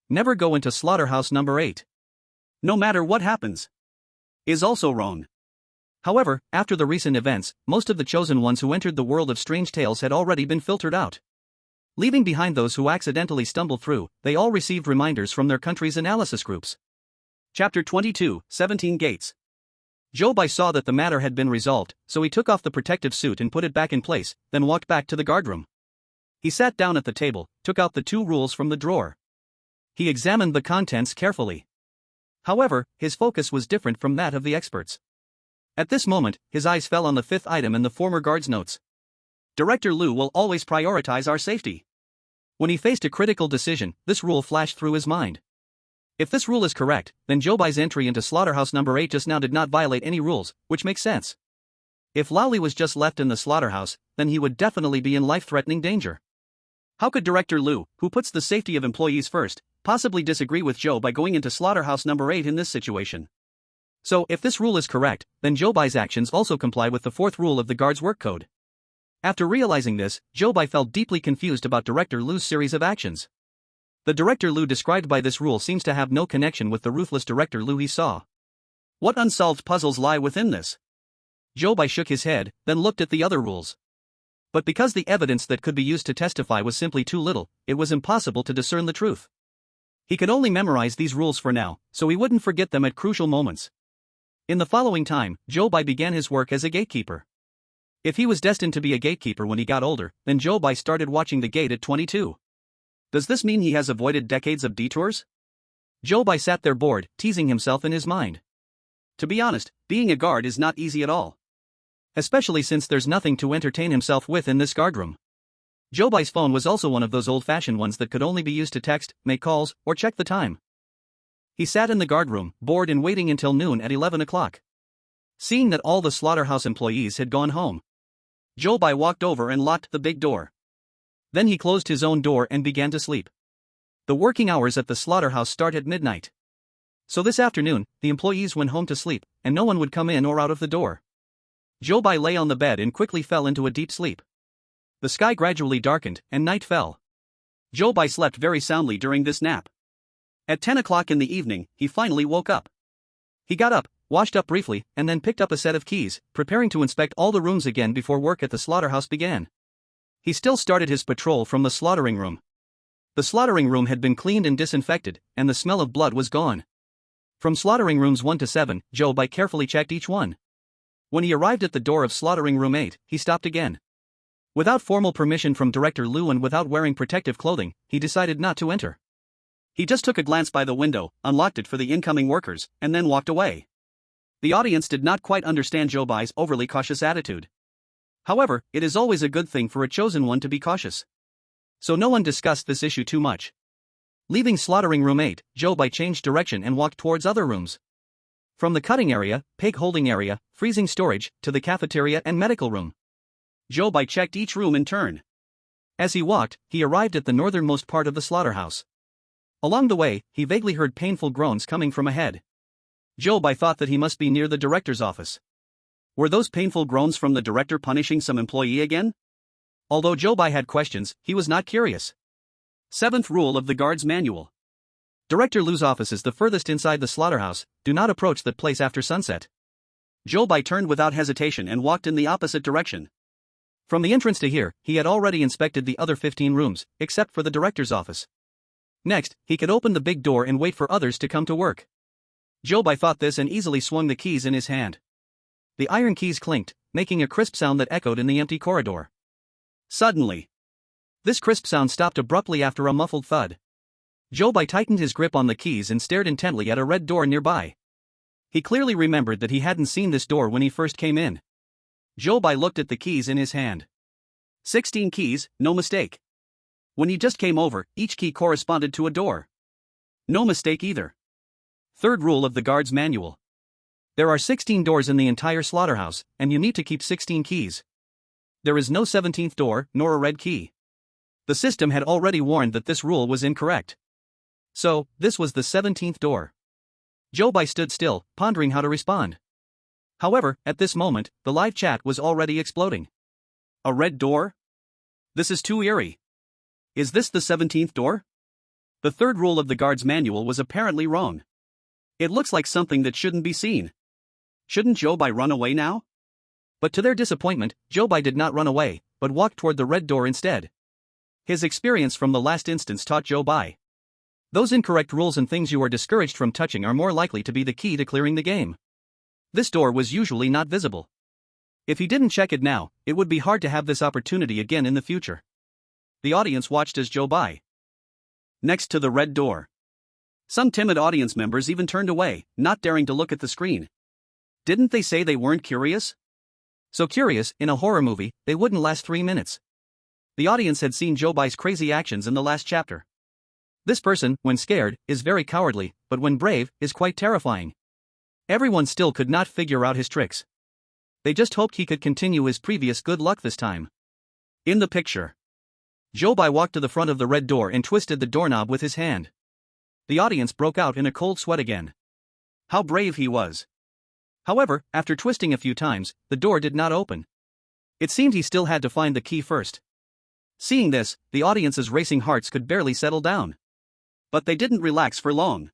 Never go into slaughterhouse number 8. No matter what happens. Is also wrong. However, after the recent events, most of the chosen ones who entered the world of strange tales had already been filtered out. Leaving behind those who accidentally stumbled through, they all received reminders from their country's analysis groups. Chapter 22, 17 Gates. Zhou Bai saw that the matter had been resolved, so he took off the protective suit and put it back in place, then walked back to the guardroom. He sat down at the table, took out the 2 rules from the drawer. He examined the contents carefully. However, his focus was different from that of the experts. At this moment, his eyes fell on the 5th item in the former guard's notes. Director Liu will always prioritize our safety. When he faced a critical decision, this rule flashed through his mind. If this rule is correct, then Zhou Bai's entry into slaughterhouse number 8 just now did not violate any rules, which makes sense. If Laoli was just left in the slaughterhouse, then he would definitely be in life-threatening danger. How could Director Liu, who puts the safety of employees first, possibly disagree with Zhou by going into slaughterhouse number 8 in this situation? So, if this rule is correct, then Zhou Bai's actions also comply with the 4th rule of the guard's work code. After realizing this, Zhou Bai felt deeply confused about Director Liu's series of actions. The Director Liu described by this rule seems to have no connection with the ruthless Director Liu he saw. What unsolved puzzles lie within this? Zhou Bai shook his head, then looked at the other rules. But because the evidence that could be used to testify was simply too little, it was impossible to discern the truth. He could only memorize these rules for now, so he wouldn't forget them at crucial moments. In the following time, Zhou Bai began his work as a gatekeeper. If he was destined to be a gatekeeper when he got older, then Zhou Bai started watching the gate at 22. Does this mean he has avoided decades of detours? Zhou Bai sat there bored, teasing himself in his mind. To be honest, being a guard is not easy at all. Especially since there's nothing to entertain himself with in this guardroom. Zhou Bai's phone was also one of those old-fashioned ones that could only be used to text, make calls, or check the time. He sat in the guardroom, bored and waiting until noon at 11 o'clock. Seeing that all the slaughterhouse employees had gone home, Zhou Bai walked over and locked the big door. Then he closed his own door and began to sleep. The working hours at the slaughterhouse start at midnight. So this afternoon, the employees went home to sleep, and no one would come in or out of the door. Zhou Bai lay on the bed and quickly fell into a deep sleep. The sky gradually darkened, and night fell. Zhou Bai slept very soundly during this nap. At 10 o'clock in the evening, he finally woke up. He got up, washed up briefly, and then picked up a set of keys, preparing to inspect all the rooms again before work at the slaughterhouse began. He still started his patrol from the slaughtering room. The slaughtering room had been cleaned and disinfected, and the smell of blood was gone. From slaughtering rooms 1 to 7, Zhou Bai carefully checked each one. When he arrived at the door of slaughtering room 8, he stopped again. Without formal permission from Director Liu and without wearing protective clothing, he decided not to enter. He just took a glance by the window, unlocked it for the incoming workers, and then walked away. The audience did not quite understand Zhou Bai's overly cautious attitude. However, it is always a good thing for a chosen one to be cautious. So no one discussed this issue too much. Leaving slaughtering room 8, Zhou Bai changed direction and walked towards other rooms. From the cutting area, pig holding area, freezing storage, to the cafeteria and medical room. Zhou Bai checked each room in turn. As he walked, he arrived at the northernmost part of the slaughterhouse. Along the way, he vaguely heard painful groans coming from ahead. Zhou Bai thought that he must be near the director's office. Were those painful groans from the director punishing some employee again? Although Zhou Bai had questions, he was not curious. 7th rule of the guard's manual. Director Liu's office is the furthest inside the slaughterhouse. Do not approach that place after sunset. Zhou Bai turned without hesitation and walked in the opposite direction. From the entrance to here, he had already inspected the other 15 rooms, except for the director's office. Next, he could open the big door and wait for others to come to work. Zhou Bai thought this and easily swung the keys in his hand. The iron keys clinked, making a crisp sound that echoed in the empty corridor. Suddenly, this crisp sound stopped abruptly after a muffled thud. Zhou Bai tightened his grip on the keys and stared intently at a red door nearby. He clearly remembered that he hadn't seen this door when he first came in. Zhou Bai looked at the keys in his hand. 16 keys, no mistake. When he just came over, each key corresponded to a door. No mistake either. 3rd rule of the guard's manual. There are 16 doors in the entire slaughterhouse, and you need to keep 16 keys. There is no 17th door, nor a red key. The system had already warned that this rule was incorrect. So, this was the 17th door. Zhou Bai stood still, pondering how to respond. However, at this moment, the live chat was already exploding. A red door? This is too eerie. Is this the 17th door? The third rule of the guard's manual was apparently wrong. It looks like something that shouldn't be seen. Shouldn't Zhou Bai run away now? But to their disappointment, Zhou Bai did not run away, but walked toward the red door instead. His experience from the last instance taught Zhou Bai. Those incorrect rules and things you are discouraged from touching are more likely to be the key to clearing the game. This door was usually not visible. If he didn't check it now, it would be hard to have this opportunity again in the future. The audience watched as Zhou Bai next to the red door. Some timid audience members even turned away, not daring to look at the screen. Didn't they say they weren't curious? So curious, in a horror movie, they wouldn't last 3 minutes. The audience had seen Zhou Bai's crazy actions in the last chapter. This person, when scared, is very cowardly, but when brave, is quite terrifying. Everyone still could not figure out his tricks. They just hoped he could continue his previous good luck this time. In the picture, Zhou Bai walked to the front of the red door and twisted the doorknob with his hand. The audience broke out in a cold sweat again. How brave he was. However, after twisting a few times, the door did not open. It seemed he still had to find the key first. Seeing this, the audience's racing hearts could barely settle down. But they didn't relax for long.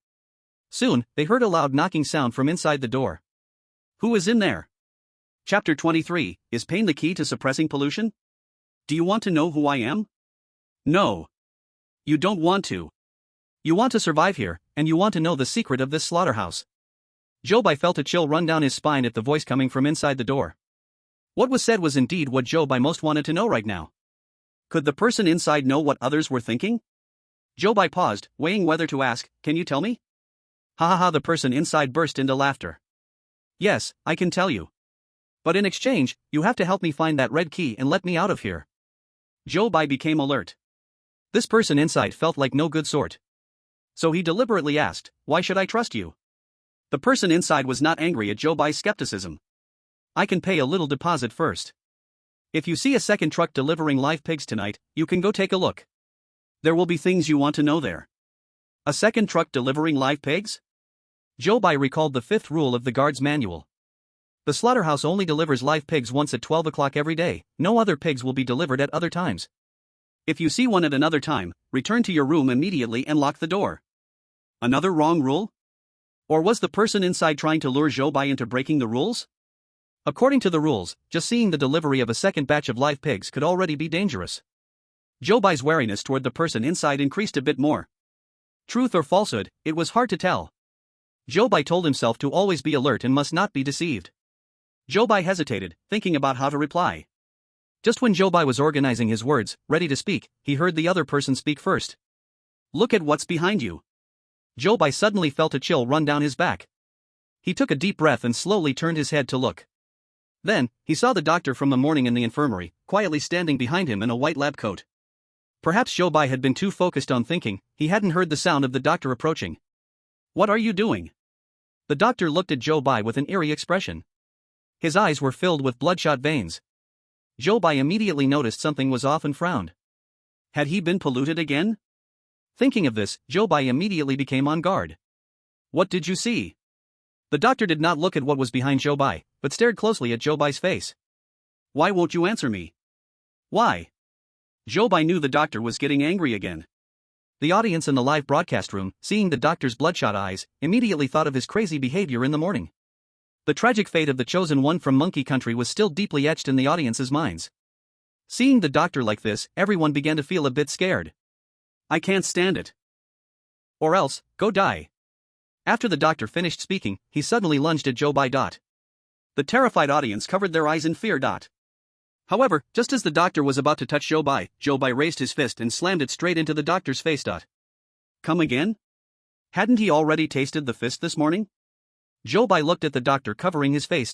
Soon, they heard a loud knocking sound from inside the door. Who is in there? Chapter 23, Is Pain the Key to Suppressing Pollution? Do you want to know who I am? No. You don't want to. You want to survive here, and you want to know the secret of this slaughterhouse. Zhou Bai felt a chill run down his spine at the voice coming from inside the door. What was said was indeed what Zhou Bai most wanted to know right now. Could the person inside know what others were thinking? Zhou Bai paused, weighing whether to ask, "Can you tell me?" Ha ha ha, the person inside burst into laughter. Yes, I can tell you. But in exchange, you have to help me find that red key and let me out of here. Zhou Bai became alert. This person inside felt like no good sort. So he deliberately asked, "Why should I trust you?" The person inside was not angry at Zhou Bai's skepticism. "I can pay a little deposit first. If you see a second truck delivering live pigs tonight, you can go take a look. There will be things you want to know there." A second truck delivering live pigs? Zhou Bai recalled the 5th rule of the guard's manual. The slaughterhouse only delivers live pigs once at 12 o'clock every day, no other pigs will be delivered at other times. If you see one at another time, return to your room immediately and lock the door. Another wrong rule? Or was the person inside trying to lure Zhou Bai into breaking the rules? According to the rules, just seeing the delivery of a second batch of live pigs could already be dangerous. Zhou Bai's wariness toward the person inside increased a bit more. Truth or falsehood, it was hard to tell. Zhou Bai told himself to always be alert and must not be deceived. Zhou Bai hesitated, thinking about how to reply. Just when Zhou Bai was organizing his words, ready to speak, he heard the other person speak first. "Look at what's behind you." Zhou Bai suddenly felt a chill run down his back. He took a deep breath and slowly turned his head to look. Then, he saw the doctor from the morning in the infirmary, quietly standing behind him in a white lab coat. Perhaps Zhou Bai had been too focused on thinking, he hadn't heard the sound of the doctor approaching. "What are you doing?" The doctor looked at Zhou Bai with an eerie expression. His eyes were filled with bloodshot veins. Zhou Bai immediately noticed something was off and frowned. Had he been polluted again? Thinking of this, Zhou Bai immediately became on guard. "What did you see?" The doctor did not look at what was behind Zhou Bai, but stared closely at Zhou Bai's face. "Why won't you answer me?" "Why?" Zhou Bai knew the doctor was getting angry again. The audience in the live broadcast room, seeing the doctor's bloodshot eyes, immediately thought of his crazy behavior in the morning. The tragic fate of the chosen one from Monkey Country was still deeply etched in the audience's minds. Seeing the doctor like this, everyone began to feel a bit scared. "I can't stand it. Or else, go die." After the doctor finished speaking, he suddenly lunged at Zhou Bai. The terrified audience covered their eyes in fear. However, just as the doctor was about to touch Zhou Bai raised his fist and slammed it straight into the doctor's face. "Come again? Hadn't he already tasted the fist this morning?" Zhou Bai looked at the doctor covering his face.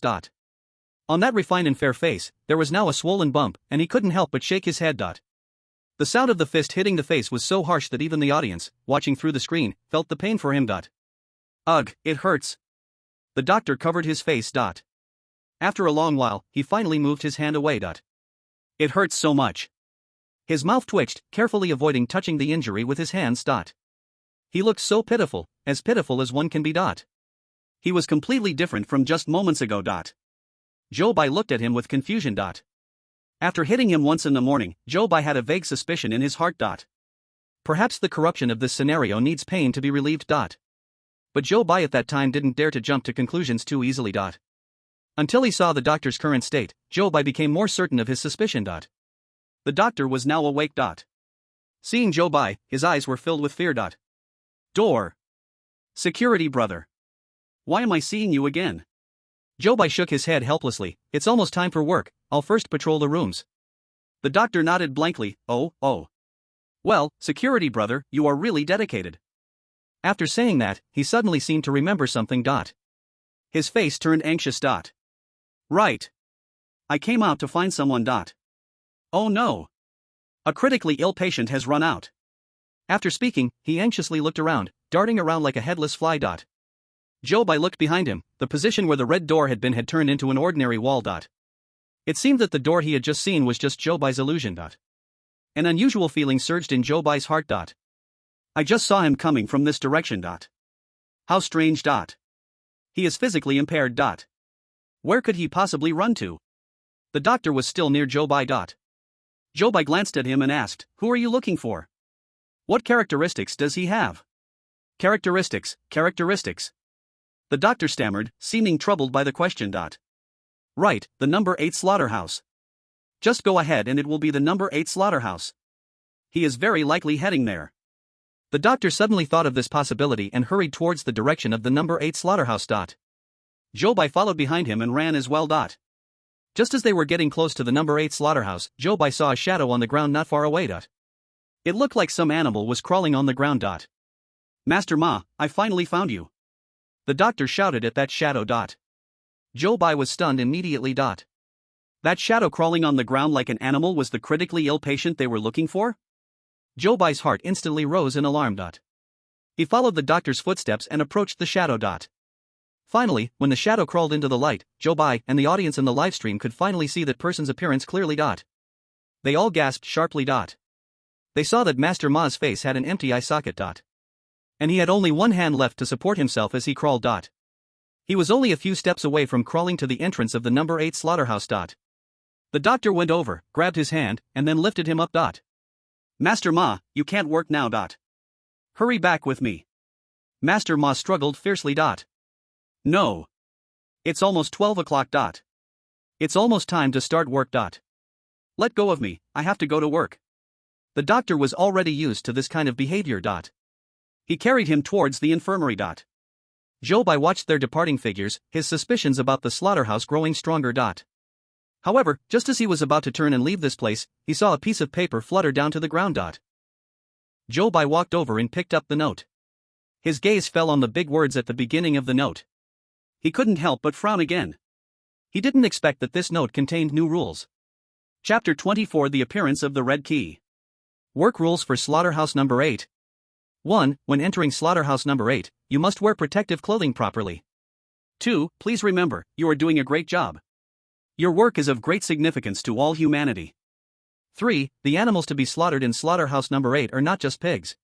On that refined and fair face, there was now a swollen bump, and he couldn't help but shake his head. The sound of the fist hitting the face was so harsh that even the audience, watching through the screen, felt the pain for him. "Ugh, it hurts." The doctor covered his face. After a long while, he finally moved his hand away. It hurts so much. His mouth twitched, carefully avoiding touching the injury with his hands. He looked so pitiful as one can be. He was completely different from just moments ago. Zhou Bai looked at him with confusion. After hitting him once in the morning, Zhou Bai had a vague suspicion in his heart. Perhaps the corruption of this scenario needs pain to be relieved. But Zhou Bai at that time didn't dare to jump to conclusions too easily. Until he saw the doctor's current state, Zhou Bai became more certain of his suspicion. The doctor was now awake. Seeing Zhou Bai, his eyes were filled with fear. Door. Security brother. Why am I seeing you again? Zhou Bai shook his head helplessly. It's almost time for work, I'll first patrol the rooms. The doctor nodded blankly. Oh. Well, security brother, you are really dedicated. After saying that, he suddenly seemed to remember something. His face turned anxious. Right. I came out to find someone. Oh no. A critically ill patient has run out. After speaking, he anxiously looked around, darting around like a headless fly. Zhou Bai looked behind him. The position where the red door had been had turned into an ordinary wall. It seemed that the door he had just seen was just Zhou Bai's illusion. An unusual feeling surged in Zhou Bai's heart. I just saw him coming from this direction. How strange. He is physically impaired. Where could he possibly run to? The doctor was still near Zhou Bai. Zhou Bai glanced at him and asked, "Who are you looking for? What characteristics does he have?" Characteristics. The doctor stammered, seeming troubled by the question. Right, the number 8 slaughterhouse. Just go ahead and it will be the number 8 slaughterhouse. He is very likely heading there. The doctor suddenly thought of this possibility and hurried towards the direction of the number 8 slaughterhouse. Zhou Bai followed behind him and ran as well. Just as they were getting close to the number 8 slaughterhouse, Zhou Bai saw a shadow on the ground not far away. It looked like some animal was crawling on the ground. Master Ma, I finally found you. The doctor shouted at that shadow. Zhou Bai was stunned immediately. That shadow crawling on the ground like an animal was the critically ill patient they were looking for? Zhou Bai's heart instantly rose in alarm. He followed the doctor's footsteps and approached the shadow. Finally, when the shadow crawled into the light, Zhou Bai and the audience in the livestream could finally see that person's appearance clearly. They all gasped sharply. They saw that Master Ma's face had an empty eye socket. And he had only one hand left to support himself as he crawled. He was only a few steps away from crawling to the entrance of the number 8 slaughterhouse. The doctor went over, grabbed his hand, and then lifted him up. Master Ma, you can't work now. Hurry back with me. Master Ma struggled fiercely. No. It's almost 12 o'clock. It's almost time to start work. Let go of me, I have to go to work. The doctor was already used to this kind of behavior. He carried him towards the infirmary. Zhou Bai watched their departing figures, his suspicions about the slaughterhouse growing stronger. However, just as he was about to turn and leave this place, he saw a piece of paper flutter down to the ground. Zhou Bai walked over and picked up the note. His gaze fell on the big words at the beginning of the note. He couldn't help but frown again. He didn't expect that this note contained new rules. Chapter 24: The Appearance of the Red Key. Work rules for Slaughterhouse Number 8. 1. When entering Slaughterhouse Number 8, you must wear protective clothing properly. 2. Please remember, you are doing a great job. Your work is of great significance to all humanity. 3. The animals to be slaughtered in Slaughterhouse Number 8 are not just pigs.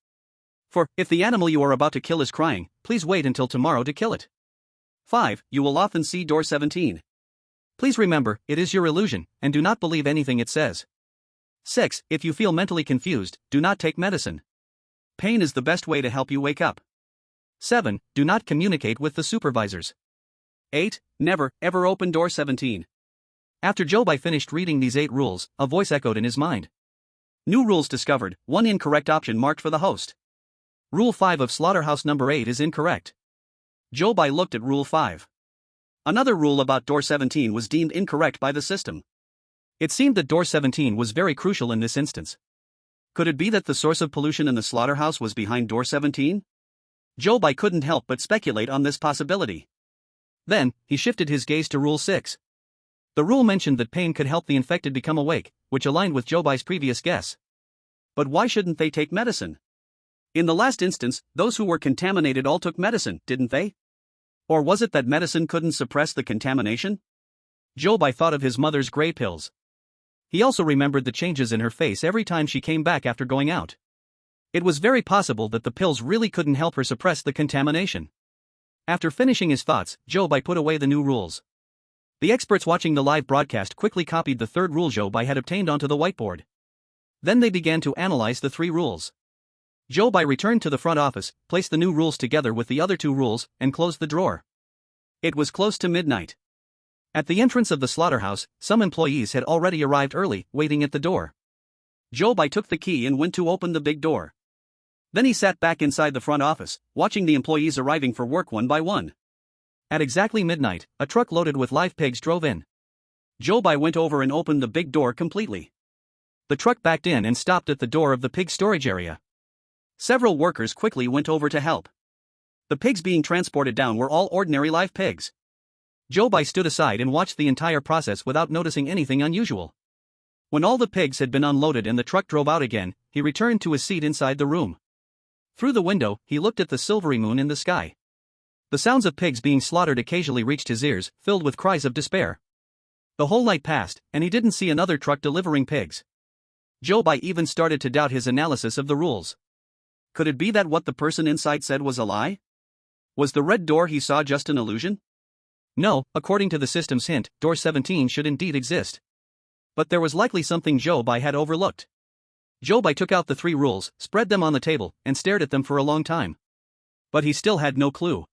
For, if the animal you are about to kill is crying, please wait until tomorrow to kill it. 5. You will often see door 17. Please remember, it is your illusion, and do not believe anything it says. 6. If you feel mentally confused, do not take medicine. Pain is the best way to help you wake up. 7. Do not communicate with the supervisors. 8. Never, ever open door 17. After Zhou Bai finished reading these 8 rules, a voice echoed in his mind. New rules discovered, 1 incorrect option marked for the host. Rule 5 of Slaughterhouse Number 8 is incorrect. Zhou Bai looked at Rule 5. Another rule about door 17 was deemed incorrect by the system. It seemed that door 17 was very crucial in this instance. Could it be that the source of pollution in the slaughterhouse was behind door 17? Zhou Bai couldn't help but speculate on this possibility. Then, he shifted his gaze to Rule 6. The rule mentioned that pain could help the infected become awake, which aligned with Zhou Bai's previous guess. But why shouldn't they take medicine? In the last instance, those who were contaminated all took medicine, didn't they? Or was it that medicine couldn't suppress the contamination? Zhou Bai thought of his mother's grey pills. He also remembered the changes in her face every time she came back after going out. It was very possible that the pills really couldn't help her suppress the contamination. After finishing his thoughts, Zhou Bai put away the new rules. The experts watching the live broadcast quickly copied the third rule Zhou Bai had obtained onto the whiteboard. Then they began to analyze the 3 rules. Zhou Bai returned to the front office, placed the new rules together with the other 2 rules, and closed the drawer. It was close to midnight. At the entrance of the slaughterhouse, some employees had already arrived early, waiting at the door. Zhou Bai took the key and went to open the big door. Then he sat back inside the front office, watching the employees arriving for work one by one. At exactly midnight, a truck loaded with live pigs drove in. Zhou Bai went over and opened the big door completely. The truck backed in and stopped at the door of the pig storage area. Several workers quickly went over to help. The pigs being transported down were all ordinary live pigs. Zhou Bai stood aside and watched the entire process without noticing anything unusual. When all the pigs had been unloaded and the truck drove out again, he returned to his seat inside the room. Through the window, he looked at the silvery moon in the sky. The sounds of pigs being slaughtered occasionally reached his ears, filled with cries of despair. The whole night passed, and he didn't see another truck delivering pigs. Zhou Bai even started to doubt his analysis of the rules. Could it be that what the person inside said was a lie? Was the red door he saw just an illusion? No, according to the system's hint, door 17 should indeed exist. But there was likely something Zhou Bai had overlooked. Zhou Bai took out the 3 rules, spread them on the table, and stared at them for a long time. But he still had no clue.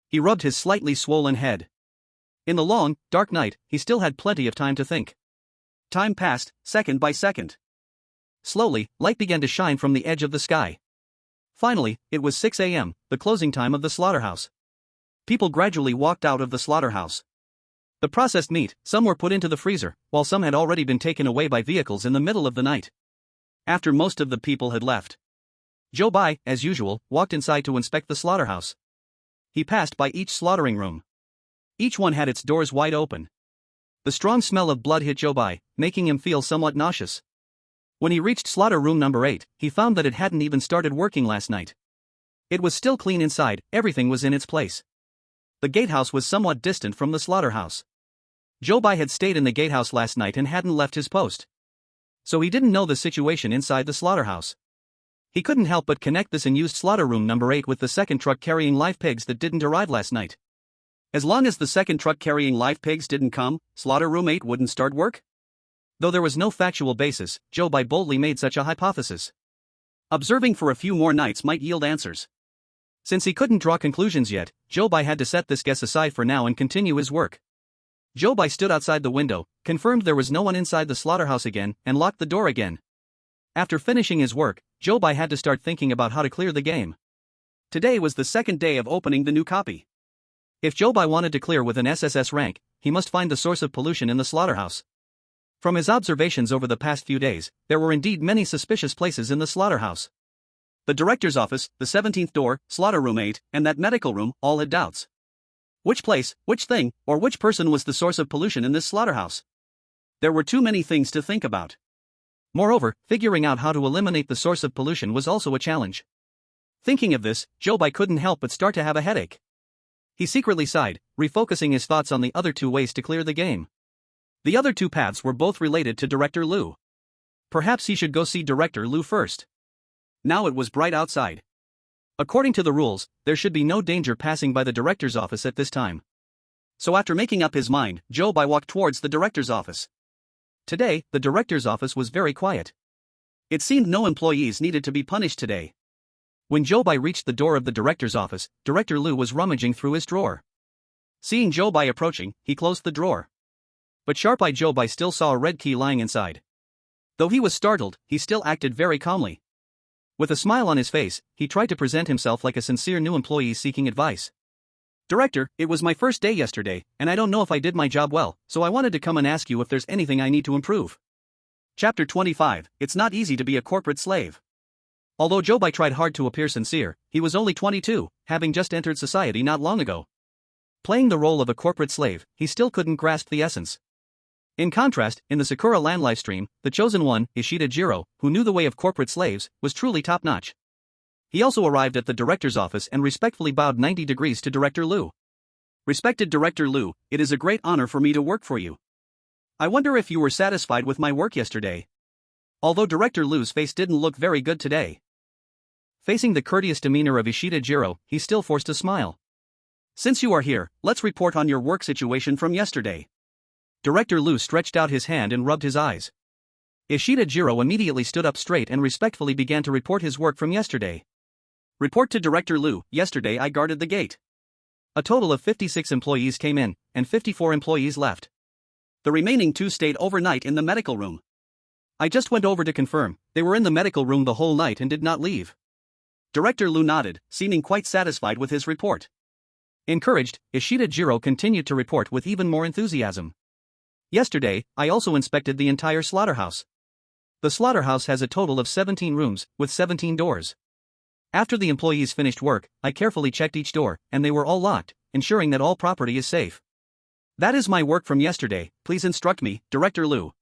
He rubbed his slightly swollen head. In the long, dark night, he still had plenty of time to think. Time passed, second by second. Slowly, light began to shine from the edge of the sky. Finally, it was 6 a.m., the closing time of the slaughterhouse. People gradually walked out of the slaughterhouse. The processed meat, some were put into the freezer, while some had already been taken away by vehicles in the middle of the night. After most of the people had left, Zhou Bai, as usual, walked inside to inspect the slaughterhouse. He passed by each slaughtering room. Each one had its doors wide open. The strong smell of blood hit Zhou Bai, making him feel somewhat nauseous. When he reached slaughter room number 8, he found that it hadn't even started working last night. It was still clean inside, everything was in its place. The gatehouse was somewhat distant from the slaughterhouse. Zhou Bai had stayed in the gatehouse last night and hadn't left his post. So he didn't know the situation inside the slaughterhouse. He couldn't help but connect this unused slaughter room number 8 with the second truck carrying live pigs that didn't arrive last night. As long as the second truck carrying live pigs didn't come, slaughter room 8 wouldn't start work? Though there was no factual basis, Zhou Bai boldly made such a hypothesis. Observing for a few more nights might yield answers. Since he couldn't draw conclusions yet, Zhou Bai had to set this guess aside for now and continue his work. Zhou Bai stood outside the window, confirmed there was no one inside the slaughterhouse again, and locked the door again. After finishing his work, Zhou Bai had to start thinking about how to clear the game. Today was the second day of opening the new copy. If Zhou Bai wanted to clear with an SSS rank, he must find the source of pollution in the slaughterhouse. From his observations over the past few days, there were indeed many suspicious places in the slaughterhouse. The director's office, the 17th door, slaughter room 8, and that medical room all had doubts. Which place, which thing, or which person was the source of pollution in this slaughterhouse? There were too many things to think about. Moreover, figuring out how to eliminate the source of pollution was also a challenge. Thinking of this, Zhou Bai couldn't help but start to have a headache. He secretly sighed, refocusing his thoughts on the other 2 ways to clear the game. The other 2 paths were both related to Director Liu. Perhaps he should go see Director Liu first. Now it was bright outside. According to the rules, there should be no danger passing by the director's office at this time. So after making up his mind, Zhou Bai walked towards the director's office. Today, the director's office was very quiet. It seemed no employees needed to be punished today. When Zhou Bai reached the door of the director's office, Director Liu was rummaging through his drawer. Seeing Zhou Bai approaching, he closed the drawer. But sharp-eyed Zhou Bai still saw a red key lying inside. Though he was startled, he still acted very calmly. With a smile on his face, he tried to present himself like a sincere new employee seeking advice. Director, it was my first day yesterday, and I don't know if I did my job well, so I wanted to come and ask you if there's anything I need to improve. Chapter 25, It's not easy to be a corporate slave. Although Zhou Bai tried hard to appear sincere, he was only 22, having just entered society not long ago. Playing the role of a corporate slave, he still couldn't grasp the essence. In contrast, in the Sakura Land livestream, the chosen one, Ishida Jiro, who knew the way of corporate slaves, was truly top-notch. He also arrived at the director's office and respectfully bowed 90 degrees to Director Liu. Respected Director Liu, it is a great honor for me to work for you. I wonder if you were satisfied with my work yesterday. Although Director Lu's face didn't look very good today. Facing the courteous demeanor of Ishida Jiro, he still forced a smile. Since you are here, let's report on your work situation from yesterday. Director Lu stretched out his hand and rubbed his eyes. Ishida Jiro immediately stood up straight and respectfully began to report his work from yesterday. Report to Director Lu, yesterday I guarded the gate. A total of 56 employees came in, and 54 employees left. The remaining 2 stayed overnight in the medical room. I just went over to confirm, they were in the medical room the whole night and did not leave. Director Lu nodded, seeming quite satisfied with his report. Encouraged, Ishida Jiro continued to report with even more enthusiasm. Yesterday, I also inspected the entire slaughterhouse. The slaughterhouse has a total of 17 rooms, with 17 doors. After the employees finished work, I carefully checked each door, and they were all locked, ensuring that all property is safe. That is my work from yesterday, please instruct me, Director Lu.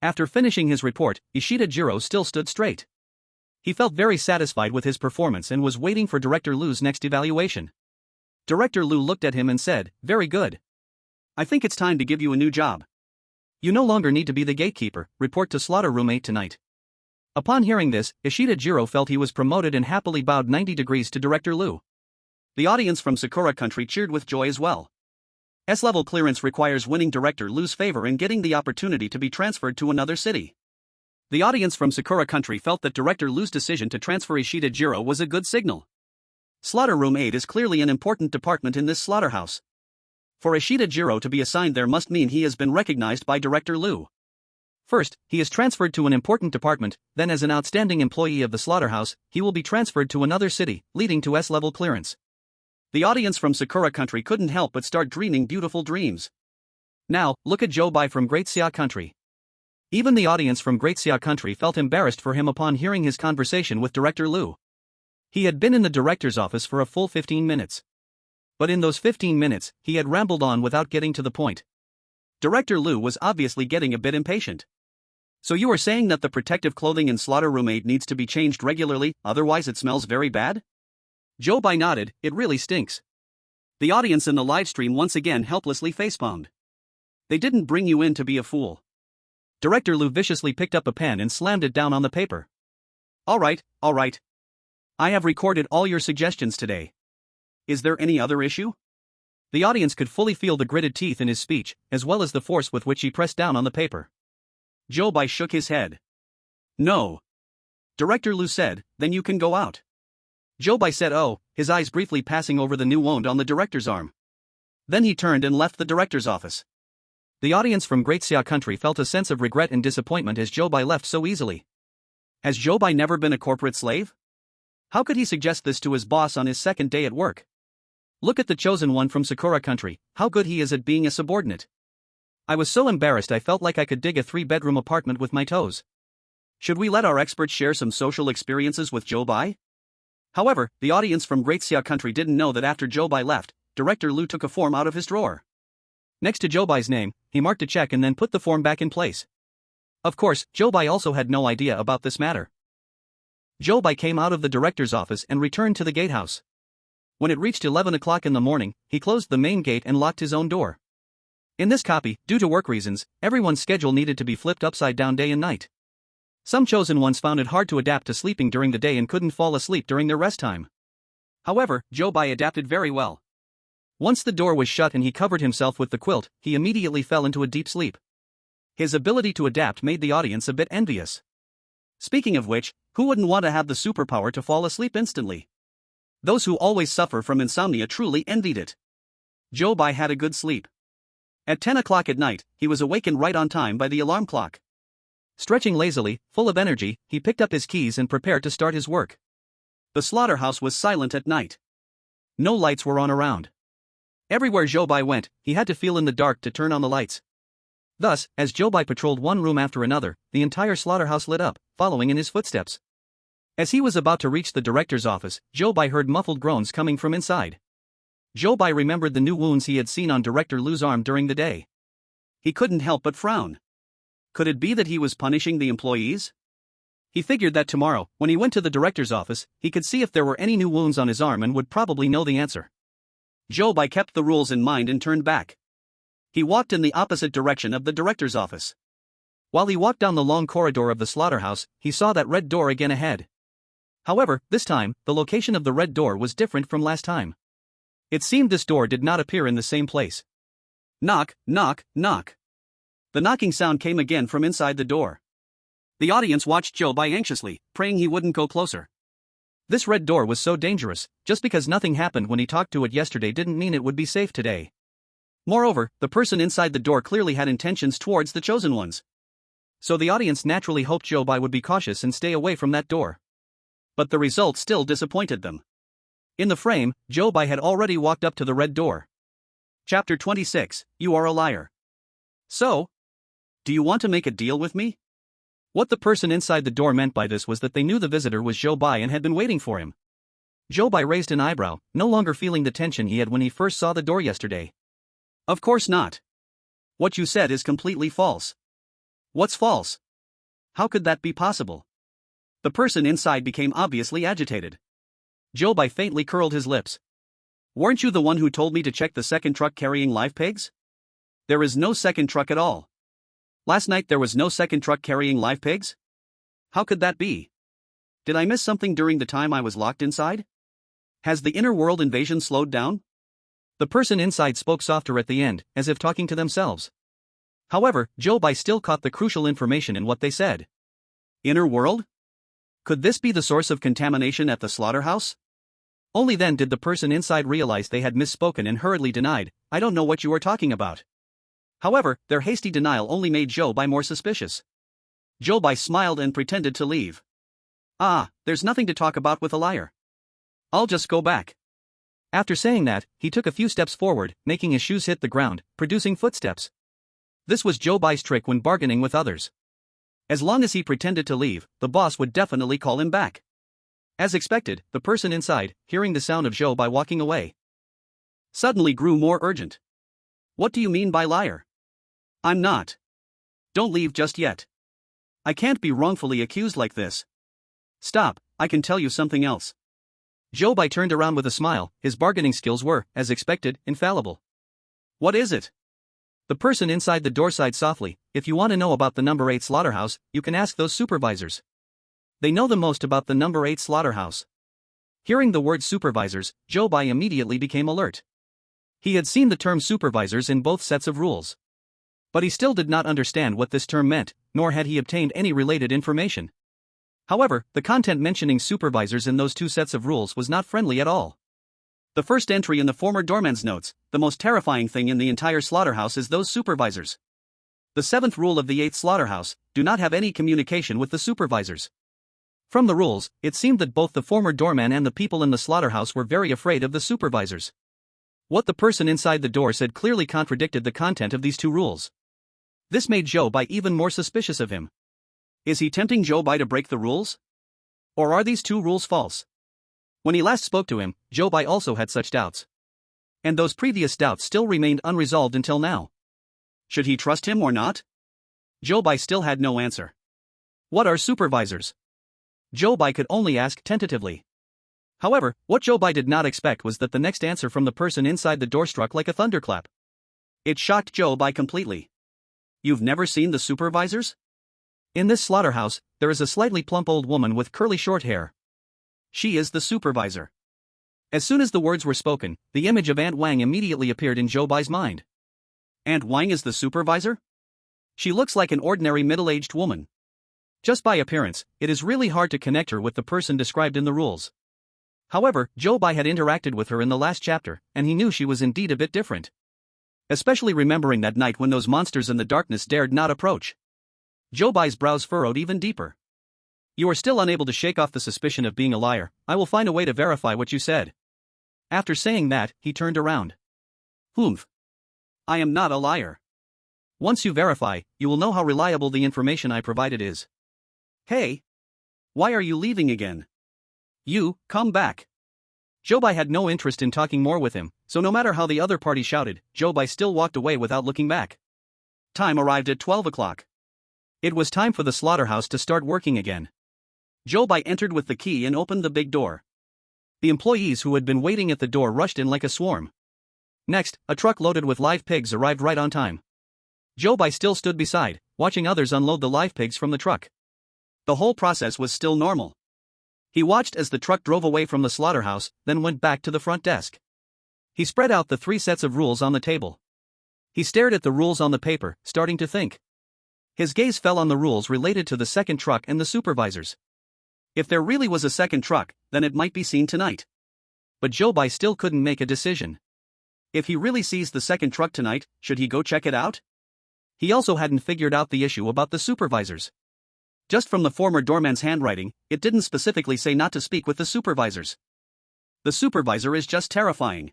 After finishing his report, Ishida Jiro still stood straight. He felt very satisfied with his performance and was waiting for Director Lu's next evaluation. Director Lu looked at him and said, very good. I think it's time to give you a new job. You no longer need to be the gatekeeper, report to Slaughter Room 8 tonight. Upon hearing this, Ishida Jiro felt he was promoted and happily bowed 90 degrees to Director Lu. The audience from Sakura country cheered with joy as well. S-level clearance requires winning Director Lu's favor and getting the opportunity to be transferred to another city. The audience from Sakura country felt that Director Lu's decision to transfer Ishida Jiro was a good signal. Slaughter Room 8 is clearly an important department in this slaughterhouse. For Ishida Jiro to be assigned there must mean he has been recognized by Director Lu. First, he is transferred to an important department, then as an outstanding employee of the slaughterhouse, he will be transferred to another city, leading to S-level clearance. The audience from Sakura country couldn't help but start dreaming beautiful dreams. Now, look at Zhou Bai from Great Xia country. Even the audience from Great Xia country felt embarrassed for him upon hearing his conversation with Director Lu. He had been in the director's office for a full 15 minutes. But in those 15 minutes, he had rambled on without getting to the point. Director Lu was obviously getting a bit impatient. So you are saying that the protective clothing in Slaughter Room 8 needs to be changed regularly, otherwise it smells very bad? Zhou Bai nodded, it really stinks. The audience in the livestream once again helplessly facepalmed. They didn't bring you in to be a fool. Director Lu viciously picked up a pen and slammed it down on the paper. Alright. I have recorded all your suggestions today. Is there any other issue? The audience could fully feel the gritted teeth in his speech, as well as the force with which he pressed down on the paper. Zhou Bai shook his head. No. Director Lu said, then you can go out. Zhou Bai said oh, his eyes briefly passing over the new wound on the director's arm. Then he turned and left the director's office. The audience from Great Xia country felt a sense of regret and disappointment as Zhou Bai left so easily. Has Zhou Bai never been a corporate slave? How could he suggest this to his boss on his second day at work? Look at the chosen one from Sakura country, how good he is at being a subordinate. I was so embarrassed I felt like I could dig a 3-bedroom apartment with my toes. Should we let our experts share some social experiences with Zhou Bai? However, the audience from Great Xia country didn't know that after Zhou Bai left, Director Lu took a form out of his drawer. Next to Zhou Bai's name, he marked a check and then put the form back in place. Of course, Zhou Bai also had no idea about this matter. Zhou Bai came out of the director's office and returned to the gatehouse. When it reached 11 o'clock in the morning, he closed the main gate and locked his own door. In this copy, due to work reasons, everyone's schedule needed to be flipped upside down day and night. Some chosen ones found it hard to adapt to sleeping during the day and couldn't fall asleep during their rest time. However, Zhou Bai adapted very well. Once the door was shut and he covered himself with the quilt, he immediately fell into a deep sleep. His ability to adapt made the audience a bit envious. Speaking of which, who wouldn't want to have the superpower to fall asleep instantly? Those who always suffer from insomnia truly envied it. Zhou Bai had a good sleep. At 10 o'clock at night, he was awakened right on time by the alarm clock. Stretching lazily, full of energy, he picked up his keys and prepared to start his work. The slaughterhouse was silent at night. No lights were on around. Everywhere Zhou Bai went, he had to feel in the dark to turn on the lights. Thus, as Zhou Bai patrolled one room after another, the entire slaughterhouse lit up, following in his footsteps. As he was about to reach the director's office, Zhou Bai heard muffled groans coming from inside. Zhou Bai remembered the new wounds he had seen on Director Lu's arm during the day. He couldn't help but frown. Could it be that he was punishing the employees? He figured that tomorrow, when he went to the director's office, he could see if there were any new wounds on his arm and would probably know the answer. Zhou Bai kept the rules in mind and turned back. He walked in the opposite direction of the director's office. While he walked down the long corridor of the slaughterhouse, he saw that red door again ahead. However, this time, the location of the red door was different from last time. It seemed this door did not appear in the same place. Knock, knock, knock. The knocking sound came again from inside the door. The audience watched Zhou Bai anxiously, praying he wouldn't go closer. This red door was so dangerous. Just because nothing happened when he talked to it yesterday didn't mean it would be safe today. Moreover, the person inside the door clearly had intentions towards the chosen ones. So the audience naturally hoped Zhou Bai would be cautious and stay away from that door. But the result still disappointed them. In the frame, Zhou Bai had already walked up to the red door. Chapter 26, You Are a Liar. So? Do you want to make a deal with me? What the person inside the door meant by this was that they knew the visitor was Zhou Bai and had been waiting for him. Zhou Bai raised an eyebrow, no longer feeling the tension he had when he first saw the door yesterday. Of course not. What you said is completely false. What's false? How could that be possible? The person inside became obviously agitated. Zhou Bai faintly curled his lips. Weren't you the one who told me to check the second truck carrying live pigs? There is no second truck at all. Last night there was no second truck carrying live pigs? How could that be? Did I miss something during the time I was locked inside? Has the inner world invasion slowed down? The person inside spoke softer at the end, as if talking to themselves. However, Zhou Bai still caught the crucial information in what they said. Inner world? Could this be the source of contamination at the slaughterhouse? Only then did the person inside realize they had misspoken and hurriedly denied, I don't know what you are talking about. However, their hasty denial only made Zhou Bai more suspicious. Zhou Bai smiled and pretended to leave. Ah, there's nothing to talk about with a liar. I'll just go back. After saying that, he took a few steps forward, making his shoes hit the ground, producing footsteps. This was Zhou Bai's trick when bargaining with others. As long as he pretended to leave, the boss would definitely call him back. As expected, the person inside, hearing the sound of Zhou Bai walking away, suddenly grew more urgent. What do you mean by liar? I'm not. Don't leave just yet. I can't be wrongfully accused like this. Stop, I can tell you something else. Zhou Bai turned around with a smile, his bargaining skills were, as expected, infallible. What is it? The person inside the door sighed softly, if you want to know about the number 8 slaughterhouse, you can ask those supervisors. They know the most about the number 8 slaughterhouse. Hearing the word supervisors, Zhou Bai immediately became alert. He had seen the term supervisors in both sets of rules. But he still did not understand what this term meant, nor had he obtained any related information. However, the content mentioning supervisors in those two sets of rules was not friendly at all. The first entry in the former doorman's notes, the most terrifying thing in the entire slaughterhouse is those supervisors. The 7th rule of the 8th slaughterhouse, do not have any communication with the supervisors. From the rules, it seemed that both the former doorman and the people in the slaughterhouse were very afraid of the supervisors. What the person inside the door said clearly contradicted the content of these two rules. This made Zhou Bai even more suspicious of him. Is he tempting Zhou Bai to break the rules? Or are these two rules false? When he last spoke to him, Zhou Bai also had such doubts. And those previous doubts still remained unresolved until now. Should he trust him or not? Zhou Bai still had no answer. What are supervisors? Zhou Bai could only ask tentatively. However, what Zhou Bai did not expect was that the next answer from the person inside the door struck like a thunderclap. It shocked Zhou Bai completely. You've never seen the supervisors? In this slaughterhouse, there is a slightly plump old woman with curly short hair. She is the supervisor. As soon as the words were spoken, the image of Aunt Wang immediately appeared in Zhou Bai's mind. Aunt Wang is the supervisor? She looks like an ordinary middle-aged woman. Just by appearance, it is really hard to connect her with the person described in the rules. However, Zhou Bai had interacted with her in the last chapter, and he knew she was indeed a bit different. Especially remembering that night when those monsters in the darkness dared not approach. Zhou Bai's brows furrowed even deeper. You are still unable to shake off the suspicion of being a liar. I will find a way to verify what you said. After saying that, he turned around. Humph. I am not a liar. Once you verify, you will know how reliable the information I provided is. Hey! Why are you leaving again? You, come back. Zhou Bai had no interest in talking more with him, so no matter how the other party shouted, Zhou Bai still walked away without looking back. Time arrived at 12 o'clock. It was time for the slaughterhouse to start working again. Zhou Bai entered with the key and opened the big door. The employees who had been waiting at the door rushed in like a swarm. Next, a truck loaded with live pigs arrived right on time. Zhou Bai still stood beside, watching others unload the live pigs from the truck. The whole process was still normal. He watched as the truck drove away from the slaughterhouse, then went back to the front desk. He spread out the 3 sets of rules on the table. He stared at the rules on the paper, starting to think. His gaze fell on the rules related to the second truck and the supervisors. If there really was a second truck, then it might be seen tonight. But Zhou Bai still couldn't make a decision. If he really sees the second truck tonight, should he go check it out? He also hadn't figured out the issue about the supervisors. Just from the former doorman's handwriting, it didn't specifically say not to speak with the supervisors. The supervisor is just terrifying.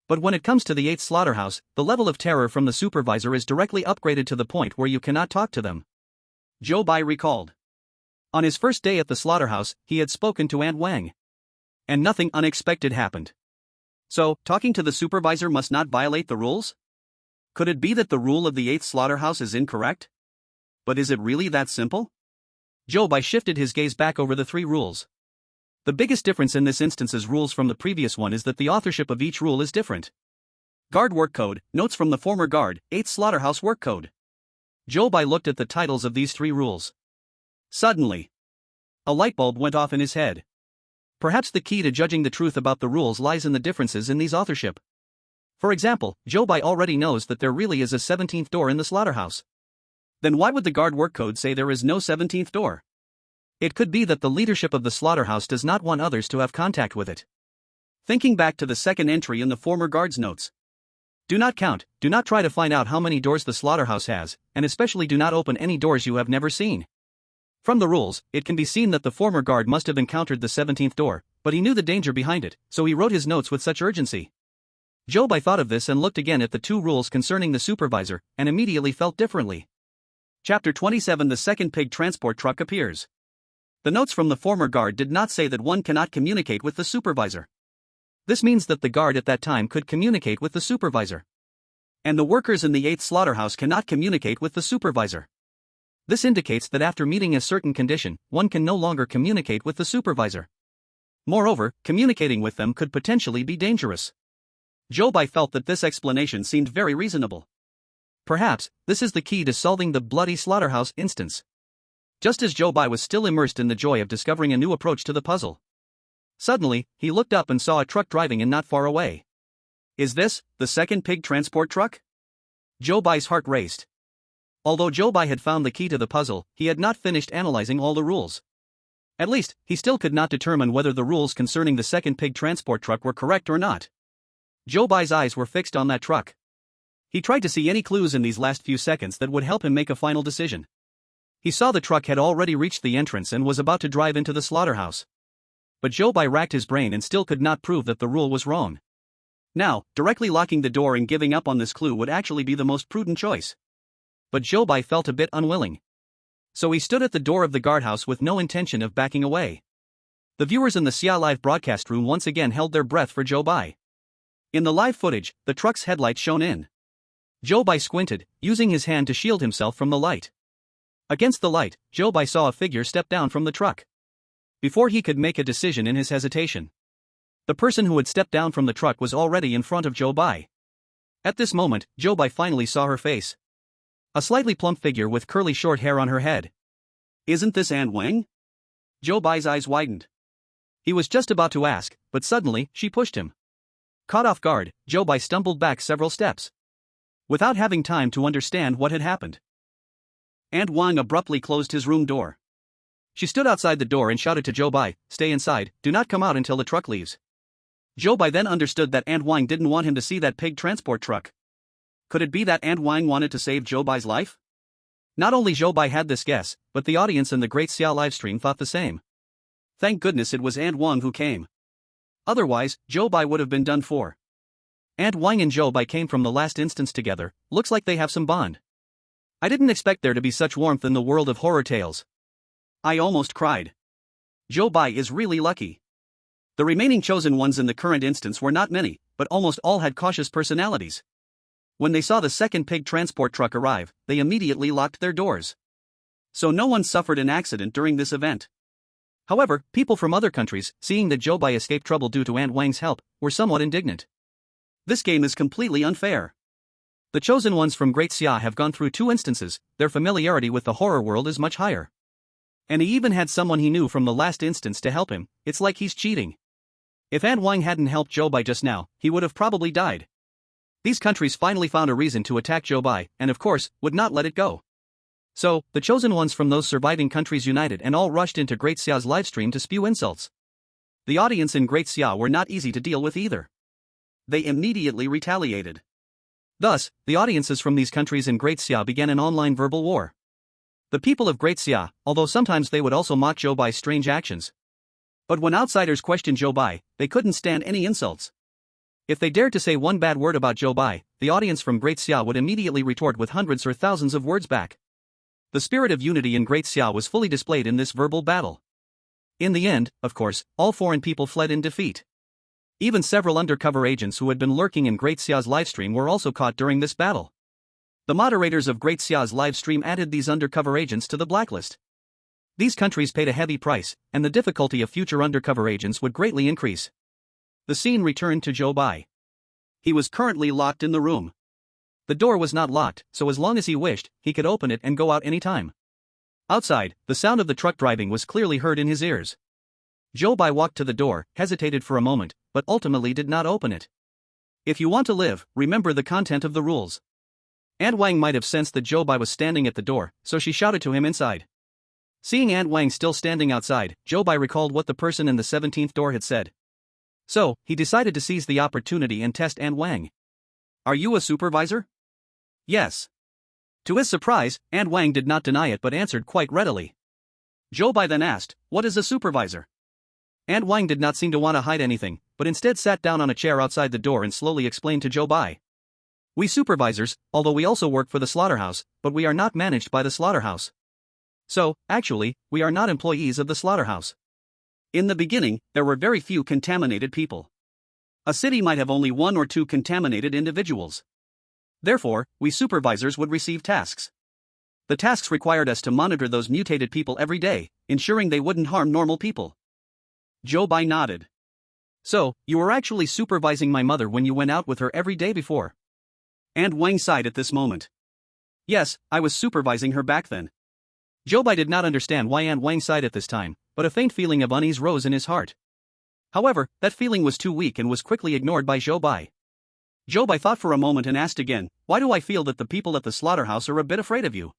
But when it comes to the 8th slaughterhouse, the level of terror from the supervisor is directly upgraded to the point where you cannot talk to them. Zhou Bai recalled. On his first day at the slaughterhouse, he had spoken to Aunt Wang. And nothing unexpected happened. So, talking to the supervisor must not violate the rules? Could it be that the rule of the 8th slaughterhouse is incorrect? But is it really that simple? Zhou Bai shifted his gaze back over the 3 rules. The biggest difference in this instance's rules from the previous one is that the authorship of each rule is different. Guard Work Code, notes from the former guard, 8th Slaughterhouse Work Code. Zhou Bai looked at the titles of these 3 rules. Suddenly, a light bulb went off in his head. Perhaps the key to judging the truth about the rules lies in the differences in these authorship. For example, Zhou Bai already knows that there really is a 17th door in the slaughterhouse. Then why would the Guard Work Code say there is no 17th door? It could be that the leadership of the slaughterhouse does not want others to have contact with it. Thinking back to the second entry in the former guard's notes. Do not count, do not try to find out how many doors the slaughterhouse has, and especially do not open any doors you have never seen. From the rules, it can be seen that the former guard must have encountered the 17th door, but he knew the danger behind it, so he wrote his notes with such urgency. Zhou Bai thought of this and looked again at the 2 rules concerning the supervisor, and immediately felt differently. Chapter 27 The second pig transport truck appears. The notes from the former guard did not say that one cannot communicate with the supervisor. This means that the guard at that time could communicate with the supervisor. And the workers in the 8th slaughterhouse cannot communicate with the supervisor. This indicates that after meeting a certain condition, one can no longer communicate with the supervisor. Moreover, communicating with them could potentially be dangerous. Zhou Bai felt that this explanation seemed very reasonable. Perhaps, this is the key to solving the bloody slaughterhouse instance. Just as Zhou Bai was still immersed in the joy of discovering a new approach to the puzzle. Suddenly, he looked up and saw a truck driving in not far away. Is this the second pig transport truck? Zhou Bai's heart raced. Although Zhou Bai had found the key to the puzzle, he had not finished analyzing all the rules. At least, he still could not determine whether the rules concerning the second pig transport truck were correct or not. Zhou Bai's eyes were fixed on that truck. He tried to see any clues in these last few seconds that would help him make a final decision. He saw the truck had already reached the entrance and was about to drive into the slaughterhouse. But Zhou Bai racked his brain and still could not prove that the rule was wrong. Now, directly locking the door and giving up on this clue would actually be the most prudent choice. But Zhou Bai felt a bit unwilling. So he stood at the door of the guardhouse with no intention of backing away. The viewers in the Xia Live broadcast room once again held their breath for Zhou Bai. In the live footage, the truck's headlight shone in. Zhou Bai squinted, using his hand to shield himself from the light. Against the light, Zhou Bai saw a figure step down from the truck. Before he could make a decision in his hesitation, the person who had stepped down from the truck was already in front of Zhou Bai. At this moment, Zhou Bai finally saw her face. A slightly plump figure with curly short hair on her head. Isn't this Aunt Wang? Zhou Bai's eyes widened. He was just about to ask, but suddenly, she pushed him. Caught off guard, Zhou Bai stumbled back several steps. Without having time to understand what had happened, Aunt Wang abruptly closed his room door. She stood outside the door and shouted to Zhou Bai, "Stay inside, do not come out until the truck leaves." Zhou Bai then understood that Aunt Wang didn't want him to see that pig transport truck. Could it be that Aunt Wang wanted to save Zhou Bai's life? Not only Zhou Bai had this guess, but the audience in the Great Xia livestream thought the same. Thank goodness it was Aunt Wang who came. Otherwise, Zhou Bai would have been done for. Aunt Wang and Zhou Bai came from the last instance together, looks like they have some bond. I didn't expect there to be such warmth in the world of horror tales. I almost cried. Zhou Bai is really lucky. The remaining chosen ones in the current instance were not many, but almost all had cautious personalities. When they saw the second pig transport truck arrive, they immediately locked their doors. So no one suffered an accident during this event. However, people from other countries, seeing that Zhou Bai escaped trouble due to Aunt Wang's help, were somewhat indignant. This game is completely unfair. The chosen ones from Great Xia have gone through 2 instances, their familiarity with the horror world is much higher. And he even had someone he knew from the last instance to help him, it's like he's cheating. If An Wang hadn't helped Zhou Bai just now, he would have probably died. These countries finally found a reason to attack Zhou Bai, and of course, would not let it go. So, the chosen ones from those surviving countries united and all rushed into Great Xia's livestream to spew insults. The audience in Great Xia were not easy to deal with either. They immediately retaliated. Thus, the audiences from these countries in Great Xia began an online verbal war. The people of Great Xia, although sometimes they would also mock Zhou Bai's strange actions. But when outsiders questioned Zhou Bai, they couldn't stand any insults. If they dared to say one bad word about Zhou Bai, the audience from Great Xia would immediately retort with hundreds or thousands of words back. The spirit of unity in Great Xia was fully displayed in this verbal battle. In the end, of course, all foreign people fled in defeat. Even several undercover agents who had been lurking in Great Xia's livestream were also caught during this battle. The moderators of Great Xia's livestream added these undercover agents to the blacklist. These countries paid a heavy price, and the difficulty of future undercover agents would greatly increase. The scene returned to Zhou Bai. He was currently locked in the room. The door was not locked, so as long as he wished, he could open it and go out any time. Outside, the sound of the truck driving was clearly heard in his ears. Zhou Bai walked to the door, hesitated for a moment, but ultimately did not open it. If you want to live, remember the content of the rules. An Wang might have sensed that Zhou Bai was standing at the door, so she shouted to him inside. Seeing An Wang still standing outside, Zhou Bai recalled what the person in the 17th door had said. So, he decided to seize the opportunity and test An Wang. Are you a supervisor? Yes. To his surprise, An Wang did not deny it but answered quite readily. Zhou Bai then asked, what is a supervisor? An Wang did not seem to want to hide anything, but instead sat down on a chair outside the door and slowly explained to Zhou Bai. We supervisors, although we also work for the slaughterhouse, but we are not managed by the slaughterhouse. So, actually, we are not employees of the slaughterhouse. In the beginning, there were very few contaminated people. A city might have only 1 or 2 contaminated individuals. Therefore, we supervisors would receive tasks. The tasks required us to monitor those mutated people every day, ensuring they wouldn't harm normal people. Zhou Bai nodded. So, you were actually supervising my mother when you went out with her every day before? And Wang sighed at this moment. Yes, I was supervising her back then. Zhou Bai did not understand why An Wang sighed at this time, but a faint feeling of unease rose in his heart. However, that feeling was too weak and was quickly ignored by Zhou Bai. Zhou Bai thought for a moment and asked again, why do I feel that the people at the slaughterhouse are a bit afraid of you?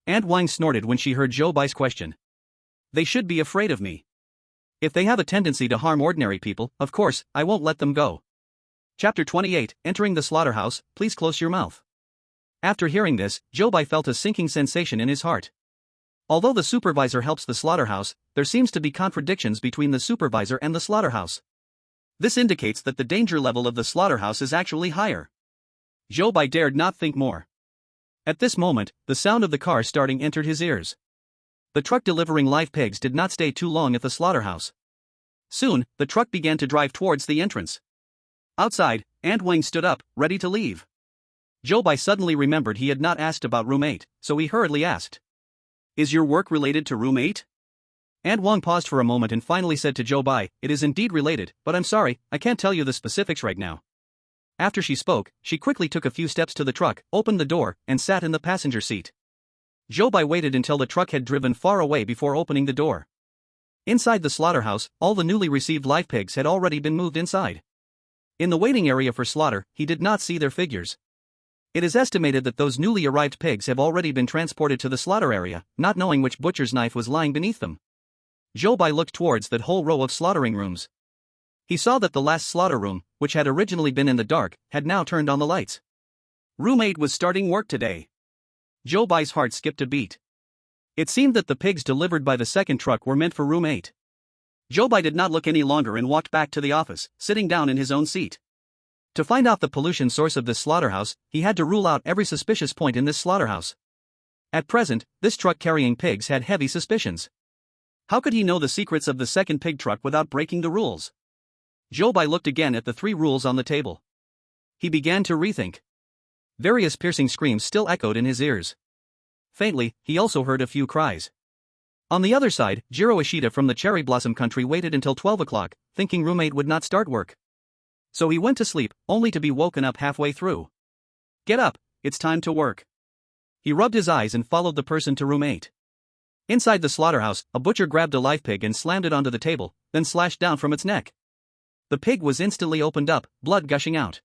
An Wang snorted when she heard Zhou Bai's question. They should be afraid of me. If they have a tendency to harm ordinary people, of course, I won't let them go. Chapter 28, Entering the Slaughterhouse, please close your mouth. After hearing this, Zhou Bai felt a sinking sensation in his heart. Although the supervisor helps the slaughterhouse, there seems to be contradictions between the supervisor and the slaughterhouse. This indicates that the danger level of the slaughterhouse is actually higher. Zhou Bai dared not think more. At this moment, the sound of the car starting entered his ears. The truck delivering live pigs did not stay too long at the slaughterhouse. Soon, the truck began to drive towards the entrance. Outside, An Wang stood up, ready to leave. Zhou Bai suddenly remembered he had not asked about room 8, so he hurriedly asked. Is your work related to room 8? An Wang paused for a moment and finally said to Zhou Bai, it is indeed related, but I'm sorry, I can't tell you the specifics right now. After she spoke, she quickly took a few steps to the truck, opened the door, and sat in the passenger seat. Zhou Bai waited until the truck had driven far away before opening the door. Inside the slaughterhouse, all the newly received live pigs had already been moved inside. In the waiting area for slaughter, he did not see their figures. It is estimated that those newly arrived pigs have already been transported to the slaughter area, not knowing which butcher's knife was lying beneath them. Zhou Bai looked towards that whole row of slaughtering rooms. He saw that the last slaughter room, which had originally been in the dark, had now turned on the lights. Room 8 was starting work today. Zhou Bai's heart skipped a beat. It seemed that the pigs delivered by the second truck were meant for room 8. Zhou Bai did not look any longer and walked back to the office, sitting down in his own seat. To find out the pollution source of this slaughterhouse, he had to rule out every suspicious point in this slaughterhouse. At present, this truck carrying pigs had heavy suspicions. How could he know the secrets of the second pig truck without breaking the rules? Zhou Bai looked again at the 3 rules on the table. He began to rethink. Various piercing screams still echoed in his ears. Faintly, he also heard a few cries. On the other side, Jiro Ishida from the Cherry Blossom country waited until 12 o'clock, thinking room 8 would not start work. So he went to sleep, only to be woken up halfway through. Get up, it's time to work. He rubbed his eyes and followed the person to room 8. Inside the slaughterhouse, a butcher grabbed a live pig and slammed it onto the table, then slashed down from its neck. The pig was instantly opened up, blood gushing out.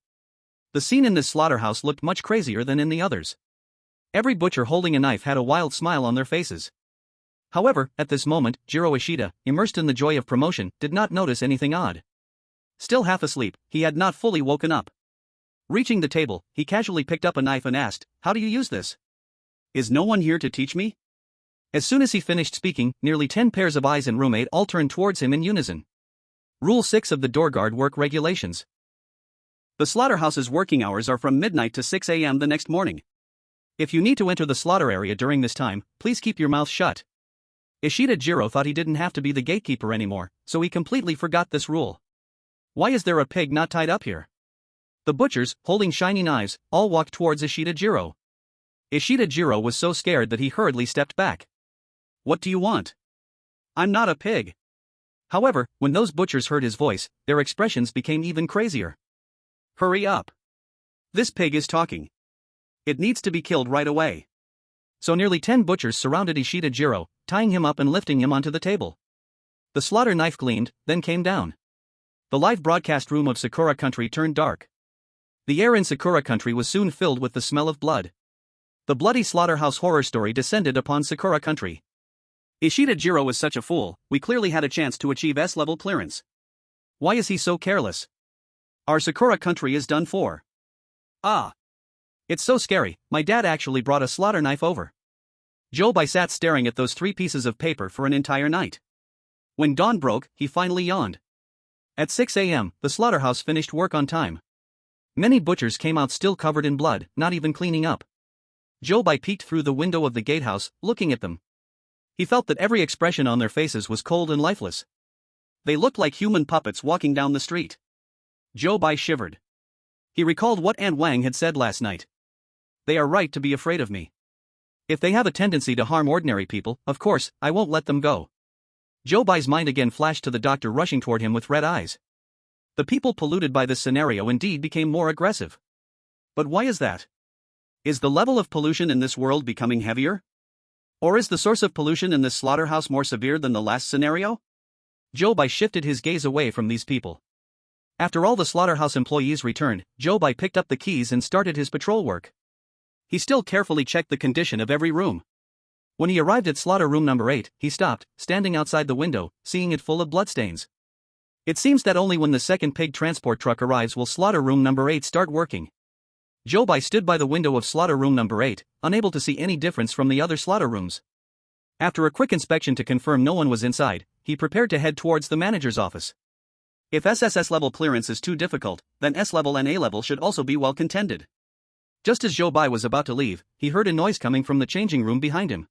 The scene in this slaughterhouse looked much crazier than in the others. Every butcher holding a knife had a wild smile on their faces. However, at this moment, Jiro Ishida, immersed in the joy of promotion, did not notice anything odd. Still half asleep, he had not fully woken up. Reaching the table, he casually picked up a knife and asked, "How do you use this? Is no one here to teach me?" As soon as he finished speaking, nearly 10 pairs of eyes in room 8 all turned towards him in unison. Rule 6 of the Doorguard Work Regulations. The slaughterhouse's working hours are from midnight to 6 a.m. the next morning. If you need to enter the slaughter area during this time, please keep your mouth shut. Ishida Jiro thought he didn't have to be the gatekeeper anymore, so he completely forgot this rule. Why is there a pig not tied up here? The butchers, holding shiny knives, all walked towards Ishida Jiro. Ishida Jiro was so scared that he hurriedly stepped back. What do you want? I'm not a pig. However, when those butchers heard his voice, their expressions became even crazier. Hurry up. This pig is talking. It needs to be killed right away. So nearly 10 butchers surrounded Ishida Jiro, tying him up and lifting him onto the table. The slaughter knife gleamed, then came down. The live broadcast room of Sakura Country turned dark. The air in Sakura Country was soon filled with the smell of blood. The bloody slaughterhouse horror story descended upon Sakura Country. Ishida Jiro was such a fool, we clearly had a chance to achieve S-level clearance. Why is he so careless? Our Sakura Country is done for. Ah. It's so scary, my dad actually brought a slaughter knife over. Zhou Bai sat staring at those 3 pieces of paper for an entire night. When dawn broke, he finally yawned. At 6 a.m., the slaughterhouse finished work on time. Many butchers came out still covered in blood, not even cleaning up. Zhou Bai peeked through the window of the gatehouse, looking at them. He felt that every expression on their faces was cold and lifeless. They looked like human puppets walking down the street. Zhou Bai shivered. He recalled what Aunt Wang had said last night. They are right to be afraid of me. If they have a tendency to harm ordinary people, of course, I won't let them go. Zhou Bai's mind again flashed to the doctor rushing toward him with red eyes. The people polluted by this scenario indeed became more aggressive. But why is that? Is the level of pollution in this world becoming heavier? Or is the source of pollution in this slaughterhouse more severe than the last scenario? Zhou Bai shifted his gaze away from these people. After all the slaughterhouse employees returned, Zhou Bai picked up the keys and started his patrol work. He still carefully checked the condition of every room. When he arrived at slaughter room number 8, he stopped, standing outside the window, seeing it full of bloodstains. It seems that only when the second pig transport truck arrives will slaughter room number 8 start working. Zhou Bai stood by the window of slaughter room number 8, unable to see any difference from the other slaughter rooms. After a quick inspection to confirm no one was inside, he prepared to head towards the manager's office. If SSS level clearance is too difficult, then S level and A level should also be well contended. Just as Zhou Bai was about to leave, he heard a noise coming from the changing room behind him.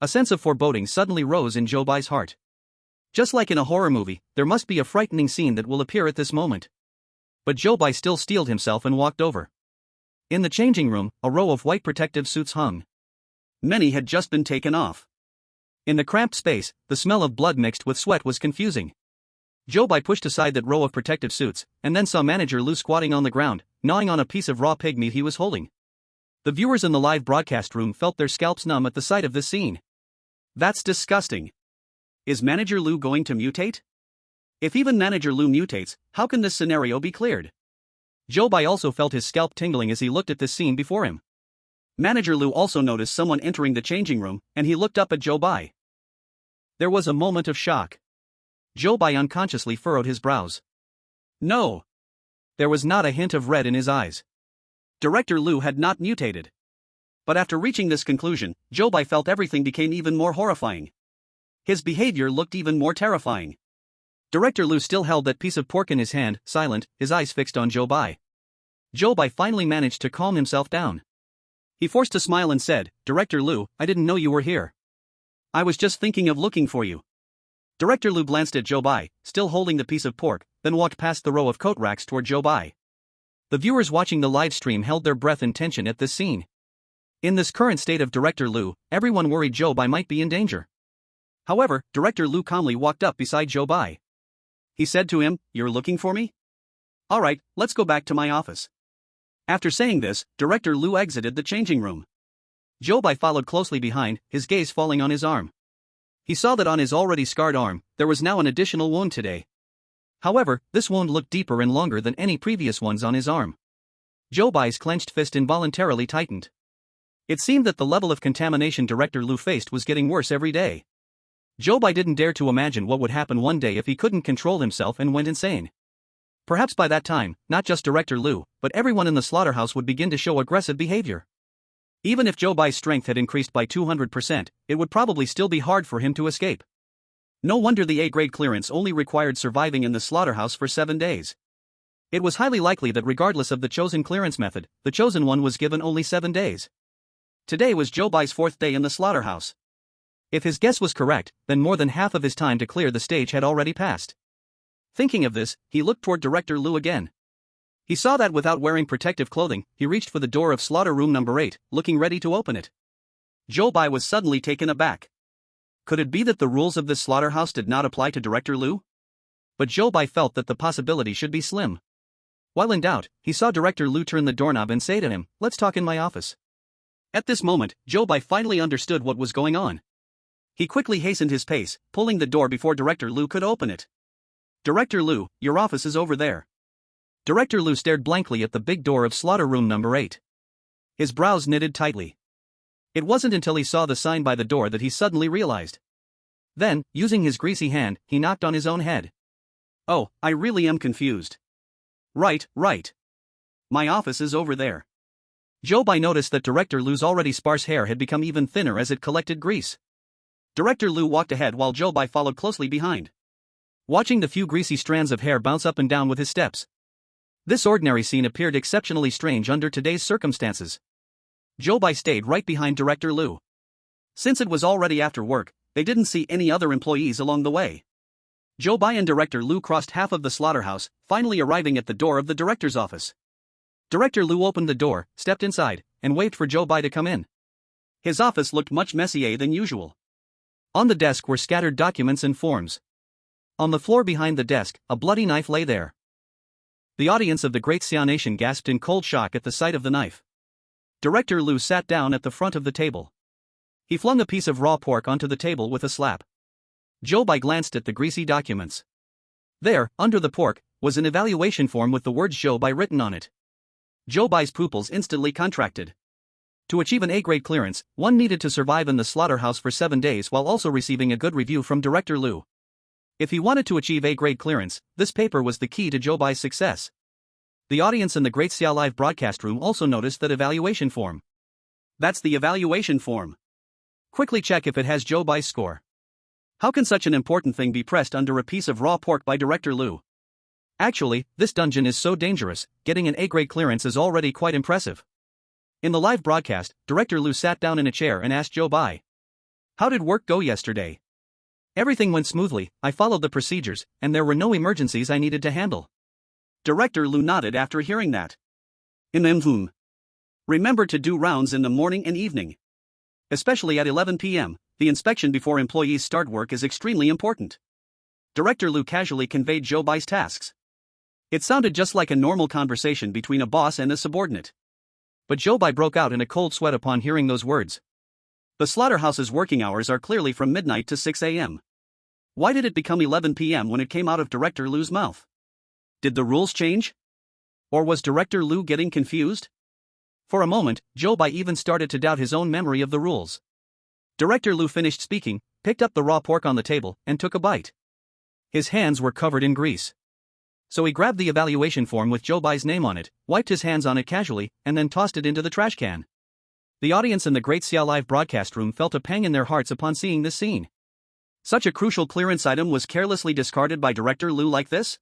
A sense of foreboding suddenly rose in Zhou Bai's heart. Just like in a horror movie, there must be a frightening scene that will appear at this moment. But Zhou Bai still steeled himself and walked over. In the changing room, a row of white protective suits hung. Many had just been taken off. In the cramped space, the smell of blood mixed with sweat was confusing. Zhou Bai pushed aside that row of protective suits, and then saw Manager Lu squatting on the ground, gnawing on a piece of raw pig meat he was holding. The viewers in the live broadcast room felt their scalps numb at the sight of this scene. That's disgusting. Is Manager Lu going to mutate? If even Manager Lu mutates, how can this scenario be cleared? Zhou Bai also felt his scalp tingling as he looked at this scene before him. Manager Lu also noticed someone entering the changing room, and he looked up at Zhou Bai. There was a moment of shock. Zhou Bai unconsciously furrowed his brows. No. There was not a hint of red in his eyes. Director Lu had not mutated. But after reaching this conclusion, Zhou Bai felt everything became even more horrifying. His behavior looked even more terrifying. Director Lu still held that piece of pork in his hand, silent, his eyes fixed on Zhou Bai. Zhou Bai finally managed to calm himself down. He forced a smile and said, "Director Lu, I didn't know you were here. I was just thinking of looking for you." Director Lu glanced at Zhou Bai, still holding the piece of pork, then walked past the row of coat racks toward Zhou Bai. The viewers watching the live stream held their breath in tension at this scene. In this current state of Director Lu, everyone worried Zhou Bai might be in danger. However, Director Lu calmly walked up beside Zhou Bai. He said to him, "You're looking for me?" Alright, let's go back to my office. After saying this, Director Liu exited the changing room. Zhou Bai followed closely behind, his gaze falling on his arm. He saw that on his already scarred arm, there was now an additional wound today. However, this wound looked deeper and longer than any previous ones on his arm. Zhou Bai's clenched fist involuntarily tightened. It seemed that the level of contamination Director Liu faced was getting worse every day. Zhou Bai didn't dare to imagine what would happen one day if he couldn't control himself and went insane. Perhaps by that time, not just Director Liu, but everyone in the slaughterhouse would begin to show aggressive behavior. Even if Zhou Bai's strength had increased by 200%, it would probably still be hard for him to escape. No wonder the A-grade clearance only required surviving in the slaughterhouse for 7 days. It was highly likely that regardless of the chosen clearance method, the chosen one was given only 7 days. Today was Zhou Bai's 4th day in the slaughterhouse. If his guess was correct, then more than half of his time to clear the stage had already passed. Thinking of this, he looked toward Director Liu again. He saw that without wearing protective clothing, he reached for the door of slaughter room number 8, looking ready to open it. Zhou Bai was suddenly taken aback. Could it be that the rules of this slaughterhouse did not apply to Director Liu? But Zhou Bai felt that the possibility should be slim. While in doubt, he saw Director Liu turn the doorknob and say to him, "Let's talk in my office." At this moment, Zhou Bai finally understood what was going on. He quickly hastened his pace, pulling the door before Director Liu could open it. "Director Liu, your office is over there." Director Liu stared blankly at the big door of slaughter room number 8. His brows knitted tightly. It wasn't until he saw the sign by the door that he suddenly realized. Then, using his greasy hand, he knocked on his own head. "Oh, I really am confused. Right. My office is over there." Zhou Bai noticed that Director Liu's already sparse hair had become even thinner as it collected grease. Director Liu walked ahead while Zhou Bai followed closely behind, watching the few greasy strands of hair bounce up and down with his steps. This ordinary scene appeared exceptionally strange under today's circumstances. Zhou Bai stayed right behind Director Liu. Since it was already after work, they didn't see any other employees along the way. Zhou Bai and Director Liu crossed half of the slaughterhouse, finally arriving at the door of the director's office. Director Liu opened the door, stepped inside, and waved for Zhou Bai to come in. His office looked much messier than usual. On the desk were scattered documents and forms. On the floor behind the desk, a bloody knife lay there. The audience of the Great Xia Nation gasped in cold shock at the sight of the knife. Director Liu sat down at the front of the table. He flung a piece of raw pork onto the table with a slap. Zhou Bai glanced at the greasy documents. There, under the pork, was an evaluation form with the words Zhou Bai written on it. Zhou Bai's pupils instantly contracted. To achieve an A-grade clearance, one needed to survive in the slaughterhouse for 7 days while also receiving a good review from Director Liu. If he wanted to achieve A-grade clearance, this paper was the key to Zhou Bai's success. The audience in the Great Xia live broadcast room also noticed that evaluation form. That's the evaluation form. Quickly check if it has Zhou Bai's score. How can such an important thing be pressed under a piece of raw pork by Director Liu? Actually, this dungeon is so dangerous, getting an A-grade clearance is already quite impressive. In the live broadcast, Director Liu sat down in a chair and asked Zhou Bai, "How did work go yesterday?" "Everything went smoothly, I followed the procedures, and there were no emergencies I needed to handle." Director Liu nodded after hearing that. Remember to do rounds in the morning and evening. Especially at 11 p.m., the inspection before employees start work is extremely important. Director Liu casually conveyed Zhou Bai's tasks. It sounded just like a normal conversation between a boss and a subordinate. But Zhou Bai broke out in a cold sweat upon hearing those words. The slaughterhouse's working hours are clearly from midnight to 6 a.m. Why did it become 11 p.m. when it came out of Director Liu's mouth? Did the rules change? Or was Director Liu getting confused? For a moment, Zhou Bai even started to doubt his own memory of the rules. Director Liu finished speaking, picked up the raw pork on the table, and took a bite. His hands were covered in grease. So he grabbed the evaluation form with Zhou Bai's name on it, wiped his hands on it casually, and then tossed it into the trash can. The audience in the Great Xia live broadcast room felt a pang in their hearts upon seeing this scene. Such a crucial clearance item was carelessly discarded by Director Liu like this?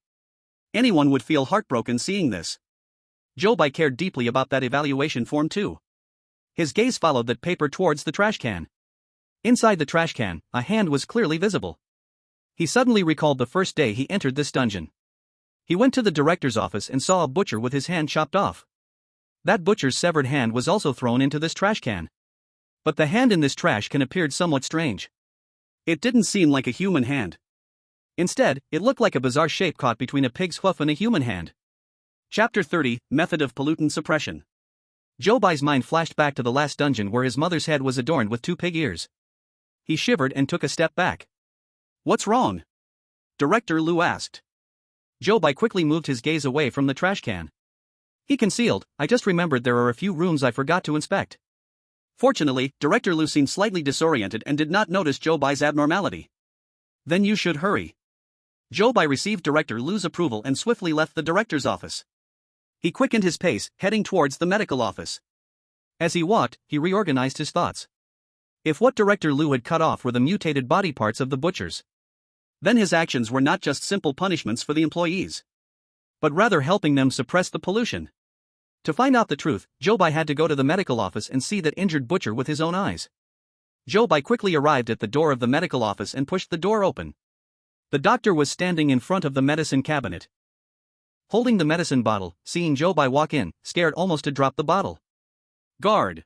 Anyone would feel heartbroken seeing this. Zhou Bai cared deeply about that evaluation form too. His gaze followed that paper towards the trash can. Inside the trash can, a hand was clearly visible. He suddenly recalled the first day he entered this dungeon. He went to the director's office and saw a butcher with his hand chopped off. That butcher's severed hand was also thrown into this trash can. But the hand in this trash can appeared somewhat strange. It didn't seem like a human hand. Instead, it looked like a bizarre shape caught between a pig's hoof and a human hand. Chapter 30, Method of Pollutant Suppression. Zhou Bai's mind flashed back to the last dungeon where his mother's head was adorned with 2 pig ears. He shivered and took a step back. What's wrong? Director Lu asked. Zhou Bai quickly moved his gaze away from the trash can. He concealed, I just remembered there are a few rooms I forgot to inspect. Fortunately, Director Lu seemed slightly disoriented and did not notice Zhou Bai's abnormality. Then you should hurry. Zhou Bai received Director Lu's approval and swiftly left the director's office. He quickened his pace, heading towards the medical office. As he walked, he reorganized his thoughts. If what Director Lu had cut off were the mutated body parts of the butchers, then his actions were not just simple punishments for the employees, but rather helping them suppress the pollution. To find out the truth, Zhou Bai had to go to the medical office and see that injured butcher with his own eyes. Zhou Bai quickly arrived at the door of the medical office and pushed the door open. The doctor was standing in front of the medicine cabinet, holding the medicine bottle. Seeing Zhou Bai walk in, scared almost to drop the bottle. Guard,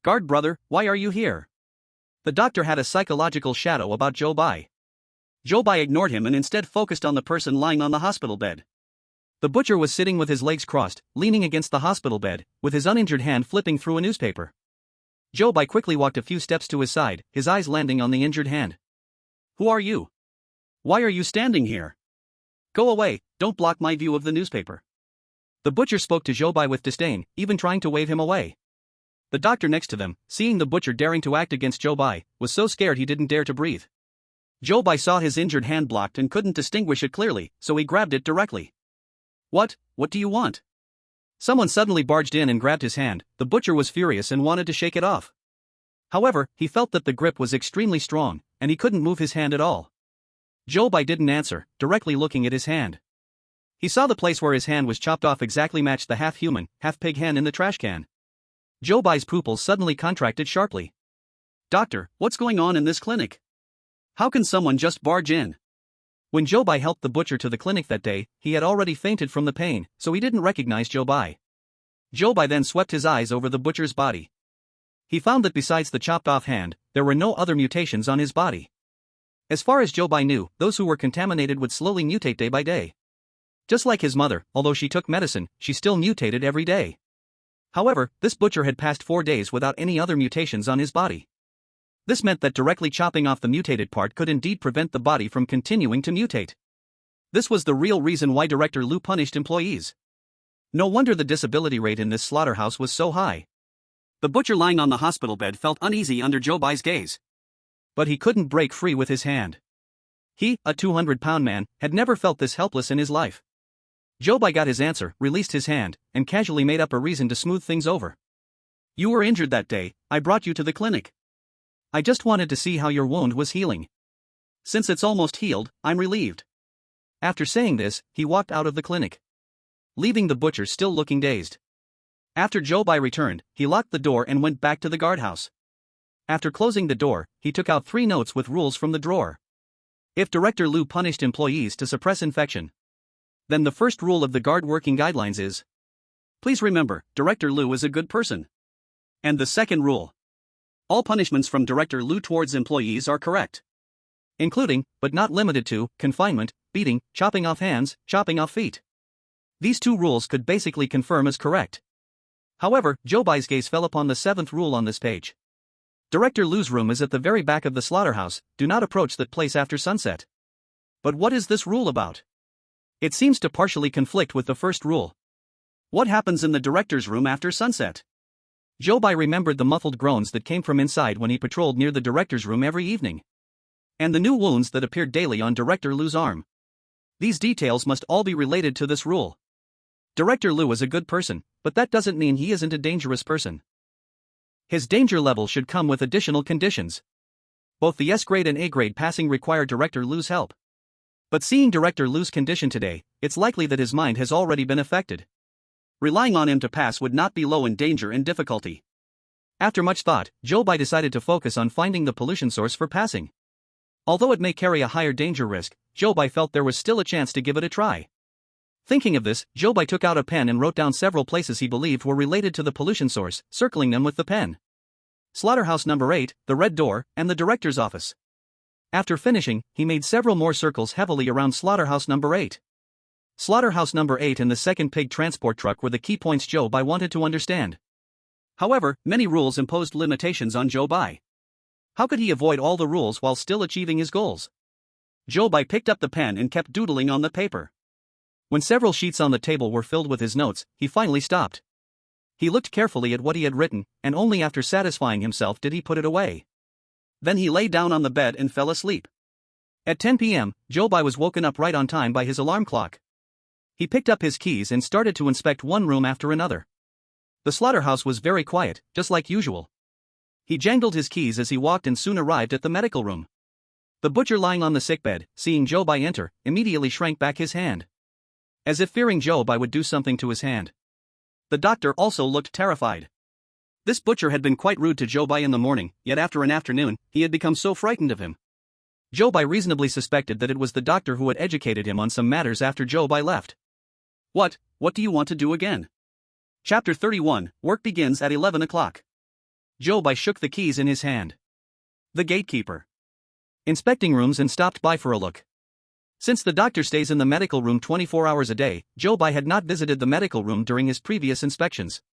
brother, why are you here? The doctor had a psychological shadow about Zhou Bai. Zhou Bai ignored him and instead focused on the person lying on the hospital bed. The butcher was sitting with his legs crossed, leaning against the hospital bed, with his uninjured hand flipping through a newspaper. Zhou Bai quickly walked a few steps to his side, his eyes landing on the injured hand. Who are you? Why are you standing here? Go away, don't block my view of the newspaper. The butcher spoke to Zhou Bai with disdain, even trying to wave him away. The doctor next to them, seeing the butcher daring to act against Zhou Bai, was so scared he didn't dare to breathe. Zhou Bai saw his injured hand blocked and couldn't distinguish it clearly, so he grabbed it directly. What do you want? Someone suddenly barged in and grabbed his hand. The butcher was furious and wanted to shake it off. However, he felt that the grip was extremely strong, and he couldn't move his hand at all. Zhou Bai didn't answer, directly looking at his hand. He saw the place where his hand was chopped off exactly matched the half-human, half-pig hand in the trash can. Zhou Bai's pupils suddenly contracted sharply. Doctor, what's going on in this clinic? How can someone just barge in? When Zhou Bai helped the butcher to the clinic that day, he had already fainted from the pain, so he didn't recognize Zhou Bai. Zhou Bai then swept his eyes over the butcher's body. He found that besides the chopped-off hand, there were no other mutations on his body. As far as Zhou Bai knew, those who were contaminated would slowly mutate day by day. Just like his mother, although she took medicine, she still mutated every day. However, this butcher had passed 4 days without any other mutations on his body. This meant that directly chopping off the mutated part could indeed prevent the body from continuing to mutate. This was the real reason why Director Lu punished employees. No wonder the disability rate in this slaughterhouse was so high. The butcher lying on the hospital bed felt uneasy under Zhou Bai's gaze. But he couldn't break free with his hand. He, a 200-pound man, had never felt this helpless in his life. Zhou Bai got his answer, released his hand, and casually made up a reason to smooth things over. You were injured that day, I brought you to the clinic. I just wanted to see how your wound was healing. Since it's almost healed, I'm relieved. After saying this, he walked out of the clinic, leaving the butcher still looking dazed. After Zhou Bai returned, he locked the door and went back to the guardhouse. After closing the door, he took out 3 notes with rules from the drawer. If Director Lu punished employees to suppress infection, then the first rule of the guard working guidelines is, please remember, Director Lu is a good person. And the second rule, all punishments from Director Lu towards employees are correct, including, but not limited to, confinement, beating, chopping off hands, chopping off feet. These 2 rules could basically confirm as correct. However, Zhou Bai's gaze fell upon the 7th rule on this page. Director Lu's room is at the very back of the slaughterhouse, do not approach that place after sunset. But what is this rule about? It seems to partially conflict with the first rule. What happens in the director's room after sunset? Zhou Bai remembered the muffled groans that came from inside when he patrolled near the director's room every evening, and the new wounds that appeared daily on Director Lu's arm. These details must all be related to this rule. Director Lu is a good person, but that doesn't mean he isn't a dangerous person. His danger level should come with additional conditions. Both the S-grade and A-grade passing require Director Lu's help. But seeing Director Lu's condition today, it's likely that his mind has already been affected. Relying on him to pass would not be low in danger and difficulty. After much thought, Zhou Bai decided to focus on finding the pollution source for passing. Although it may carry a higher danger risk, Zhou Bai felt there was still a chance to give it a try. Thinking of this, Zhou Bai took out a pen and wrote down several places he believed were related to the pollution source, circling them with the pen. Slaughterhouse number 8, the Red Door, and the director's office. After finishing, he made several more circles heavily around slaughterhouse number 8. Slaughterhouse number 8 and the second pig transport truck were the key points Zhou Bai wanted to understand. However, many rules imposed limitations on Zhou Bai. How could he avoid all the rules while still achieving his goals? Zhou Bai picked up the pen and kept doodling on the paper. When several sheets on the table were filled with his notes, he finally stopped. He looked carefully at what he had written, and only after satisfying himself did he put it away. Then he lay down on the bed and fell asleep. At 10 p.m., Zhou Bai was woken up right on time by his alarm clock. He picked up his keys and started to inspect one room after another. The slaughterhouse was very quiet, just like usual. He jangled his keys as he walked and soon arrived at the medical room. The butcher lying on the sickbed, seeing Zhou Bai enter, immediately shrank back his hand, as if fearing Zhou Bai would do something to his hand. The doctor also looked terrified. This butcher had been quite rude to Zhou Bai in the morning, yet after an afternoon, he had become so frightened of him. Zhou Bai reasonably suspected that it was the doctor who had educated him on some matters after Zhou Bai left. What do you want to do again? Chapter 31, Work begins at 11 o'clock. Zhou Bai shook the keys in his hand. The gatekeeper. Inspecting rooms and stopped by for a look. Since the doctor stays in the medical room 24 hours a day, Zhou Bai had not visited the medical room during his previous inspections.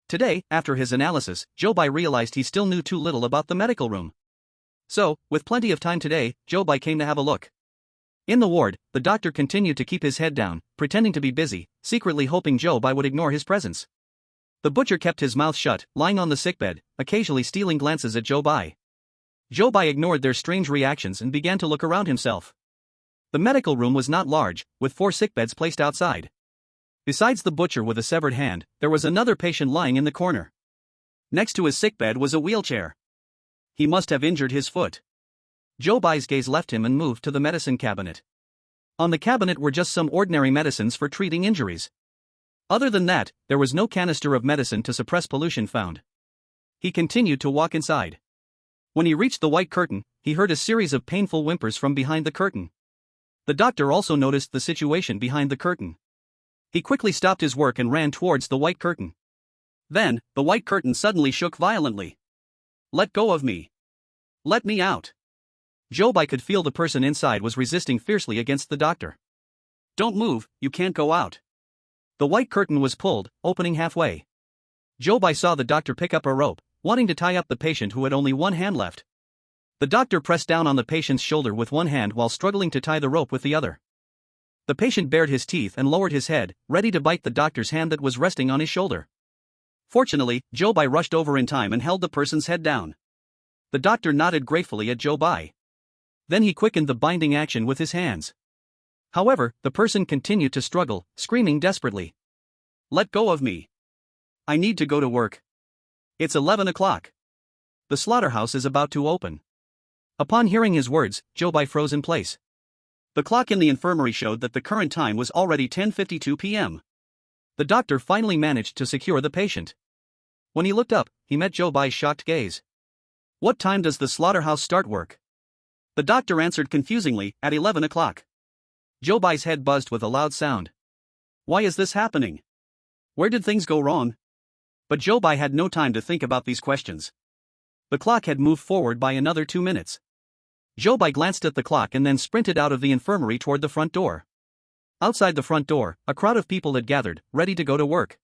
Today, after his analysis, Zhou Bai realized he still knew too little about the medical room. So, with plenty of time today, Zhou Bai came to have a look. In the ward, the doctor continued to keep his head down, pretending to be busy, secretly hoping Zhou Bai would ignore his presence. The butcher kept his mouth shut, lying on the sickbed, occasionally stealing glances at Zhou Bai. Zhou Bai ignored their strange reactions and began to look around himself. The medical room was not large, with 4 sickbeds placed outside. Besides the butcher with a severed hand, there was another patient lying in the corner. Next to his sickbed was a wheelchair. He must have injured his foot. Zhou Bai's gaze left him and moved to the medicine cabinet. On the cabinet were just some ordinary medicines for treating injuries. Other than that, there was no canister of medicine to suppress pollution found. He continued to walk inside. When he reached the white curtain, he heard a series of painful whimpers from behind the curtain. The doctor also noticed the situation behind the curtain. He quickly stopped his work and ran towards the white curtain. Then, the white curtain suddenly shook violently. Let go of me. Let me out. Zhou Bai could feel the person inside was resisting fiercely against the doctor. Don't move, you can't go out. The white curtain was pulled, opening halfway. Zhou Bai saw the doctor pick up a rope, wanting to tie up the patient who had only one hand left. The doctor pressed down on the patient's shoulder with one hand while struggling to tie the rope with the other. The patient bared his teeth and lowered his head, ready to bite the doctor's hand that was resting on his shoulder. Fortunately, Zhou Bai rushed over in time and held the person's head down. The doctor nodded gratefully at Zhou Bai. Then he quickened the binding action with his hands. However, the person continued to struggle, screaming desperately. Let go of me. I need to go to work. It's 11 o'clock. The slaughterhouse is about to open. Upon hearing his words, Zhou Bai froze in place. The clock in the infirmary showed that the current time was already 10:52 p.m. The doctor finally managed to secure the patient. When he looked up, he met Zhou Bai's shocked gaze. What time does the slaughterhouse start work? The doctor answered confusingly, at 11 o'clock. Zhou Bai's head buzzed with a loud sound. Why is this happening? Where did things go wrong? But Zhou Bai had no time to think about these questions. The clock had moved forward by another 2 minutes. Zhou Bai glanced at the clock and then sprinted out of the infirmary toward the front door. Outside the front door, a crowd of people had gathered, ready to go to work.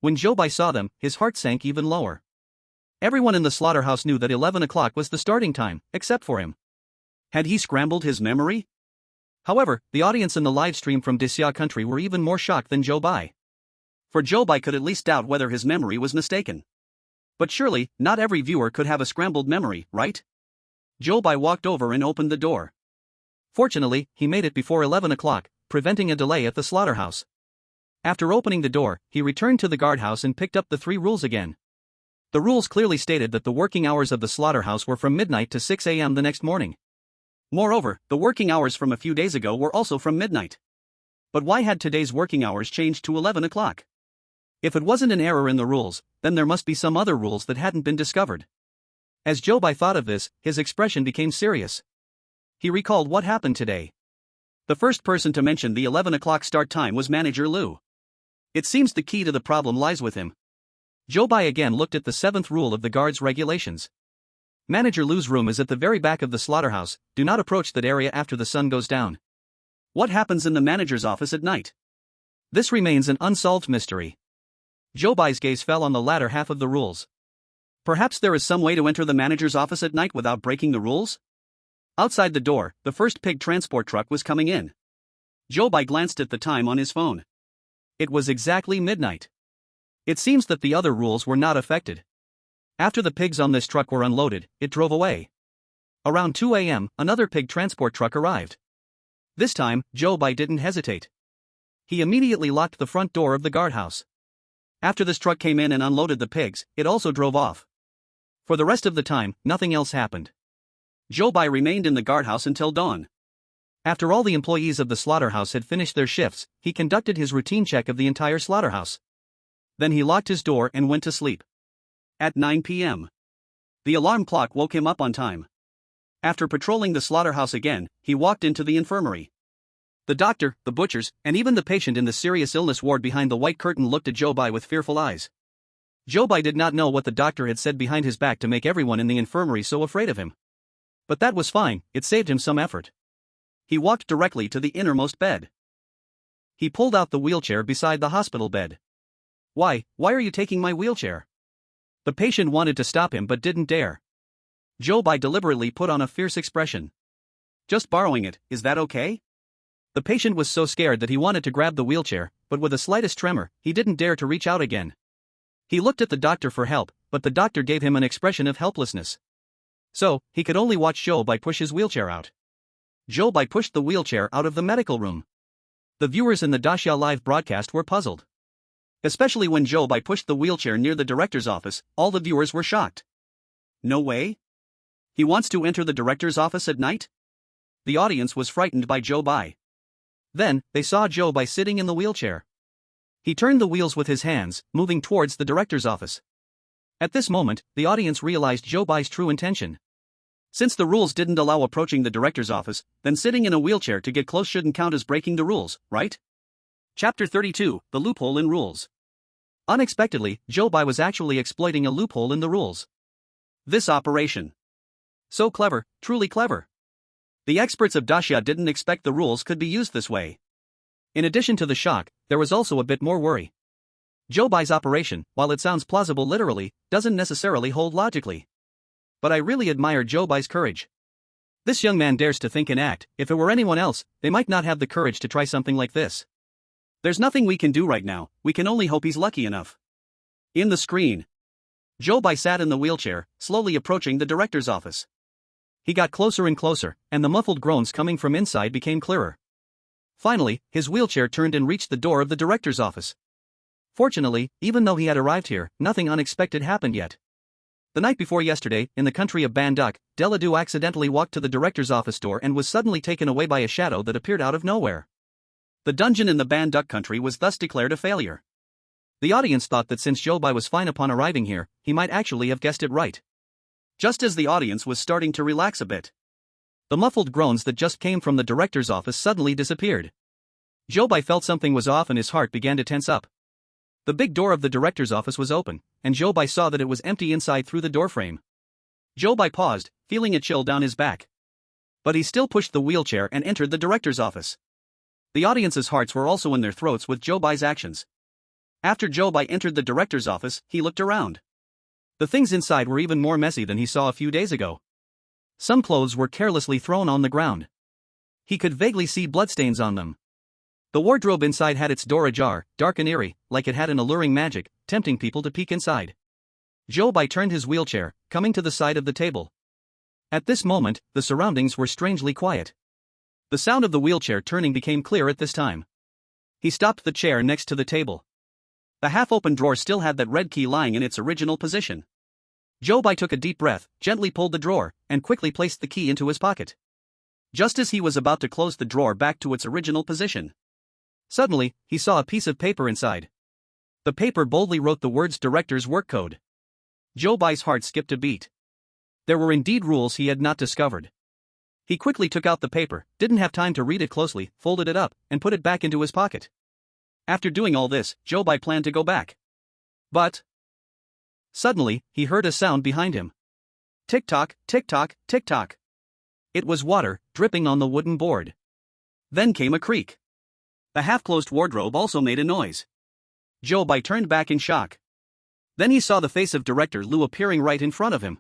When Zhou Bai saw them, his heart sank even lower. Everyone in the slaughterhouse knew that 11 o'clock was the starting time, except for him. Had he scrambled his memory? However, the audience in the live stream from Great Xia country were even more shocked than Zhou Bai. For Zhou Bai could at least doubt whether his memory was mistaken. But surely, not every viewer could have a scrambled memory, right? Zhou Bai walked over and opened the door. Fortunately, he made it before 11 o'clock, preventing a delay at the slaughterhouse. After opening the door, he returned to the guardhouse and picked up the 3 rules again. The rules clearly stated that the working hours of the slaughterhouse were from midnight to 6 a.m. the next morning. Moreover, the working hours from a few days ago were also from midnight. But why had today's working hours changed to 11 o'clock? If it wasn't an error in the rules, then there must be some other rules that hadn't been discovered. As Zhou Bai thought of this, his expression became serious. He recalled what happened today. The first person to mention the 11 o'clock start time was Manager Liu. It seems the key to the problem lies with him. Zhou Bai again looked at the 7th rule of the guard's regulations. Manager Liu's room is at the very back of the slaughterhouse, do not approach that area after the sun goes down. What happens in the manager's office at night? This remains an unsolved mystery. Zhou Bai's gaze fell on the latter half of the rules. Perhaps there is some way to enter the manager's office at night without breaking the rules? Outside the door, the first pig transport truck was coming in. Zhou Bai glanced at the time on his phone. It was exactly midnight. It seems that the other rules were not affected. After the pigs on this truck were unloaded, it drove away. Around 2 a.m., another pig transport truck arrived. This time, Zhou Bai didn't hesitate. He immediately locked the front door of the guardhouse. After this truck came in and unloaded the pigs, it also drove off. For the rest of the time, nothing else happened. Zhou Bai remained in the guardhouse until dawn. After all the employees of the slaughterhouse had finished their shifts, he conducted his routine check of the entire slaughterhouse. Then he locked his door and went to sleep. At 9 p.m. the alarm clock woke him up on time. After patrolling the slaughterhouse again, he walked into the infirmary. The doctor, the butchers, and even the patient in the serious illness ward behind the white curtain looked at Zhou Bai with fearful eyes. Zhou Bai did not know what the doctor had said behind his back to make everyone in the infirmary so afraid of him. But that was fine, it saved him some effort. He walked directly to the innermost bed. He pulled out the wheelchair beside the hospital bed. Why are you taking my wheelchair? The patient wanted to stop him but didn't dare. Zhou Bai deliberately put on a fierce expression. Just borrowing it, is that okay? The patient was so scared that he wanted to grab the wheelchair, but with the slightest tremor, he didn't dare to reach out again. He looked at the doctor for help, but the doctor gave him an expression of helplessness. So, he could only watch Zhou Bai push his wheelchair out. Zhou Bai pushed the wheelchair out of the medical room. The viewers in the Daxia live broadcast were puzzled. Especially when Zhou Bai pushed the wheelchair near the director's office, all the viewers were shocked. No way? He wants to enter the director's office at night? The audience was frightened by Zhou Bai. Then, they saw Zhou Bai sitting in the wheelchair. He turned the wheels with his hands, moving towards the director's office. At this moment, the audience realized Zhou Bai's true intention. Since the rules didn't allow approaching the director's office, then sitting in a wheelchair to get close shouldn't count as breaking the rules, right? Chapter 32, The Loophole in Rules. Unexpectedly, Zhou Bai was actually exploiting a loophole in the rules. This operation. So clever, truly clever. The experts of Daxia didn't expect the rules could be used this way. In addition to the shock, there was also a bit more worry. Zhou Bai's operation, while it sounds plausible literally, doesn't necessarily hold logically. But I really admire Zhou Bai's courage. This young man dares to think and act. If it were anyone else, they might not have the courage to try something like this. There's nothing we can do right now, we can only hope he's lucky enough. In the screen. Zhou Bai sat in the wheelchair, slowly approaching the director's office. He got closer and closer, and the muffled groans coming from inside became clearer. Finally, his wheelchair turned and reached the door of the director's office. Fortunately, even though he had arrived here, nothing unexpected happened yet. The night before yesterday, in the country of Ban Duc, Deladu accidentally walked to the director's office door and was suddenly taken away by a shadow that appeared out of nowhere. The dungeon in the Ban Duc country was thus declared a failure. The audience thought that since Zhou Bai was fine upon arriving here, he might actually have guessed it right. Just as the audience was starting to relax a bit, the muffled groans that just came from the director's office suddenly disappeared. Zhou Bai felt something was off and his heart began to tense up. The big door of the director's office was open, and Zhou Bai saw that it was empty inside through the doorframe. Zhou Bai paused, feeling a chill down his back. But he still pushed the wheelchair and entered the director's office. The audience's hearts were also in their throats with Zhou Bai's actions. After Zhou Bai entered the director's office, he looked around. The things inside were even more messy than he saw a few days ago. Some clothes were carelessly thrown on the ground. He could vaguely see bloodstains on them. The wardrobe inside had its door ajar, dark and eerie, like it had an alluring magic, tempting people to peek inside. Zhou Bai turned his wheelchair, coming to the side of the table. At this moment, the surroundings were strangely quiet. The sound of the wheelchair turning became clear at this time. He stopped the chair next to the table. The half-open drawer still had that red key lying in its original position. Zhou Bai took a deep breath, gently pulled the drawer, and quickly placed the key into his pocket. Just as he was about to close the drawer back to its original position, suddenly, he saw a piece of paper inside. The paper boldly wrote the words Director's Work Code. Zhou Bai's heart skipped a beat. There were indeed rules he had not discovered. He quickly took out the paper, didn't have time to read it closely, folded it up, and put it back into his pocket. After doing all this, Zhou Bai planned to go back. But suddenly, he heard a sound behind him. Tick-tock, tick-tock, tick-tock. It was water, dripping on the wooden board. Then came a creak. The half-closed wardrobe also made a noise. Zhou Bai turned back in shock. Then he saw the face of Director Liu appearing right in front of him.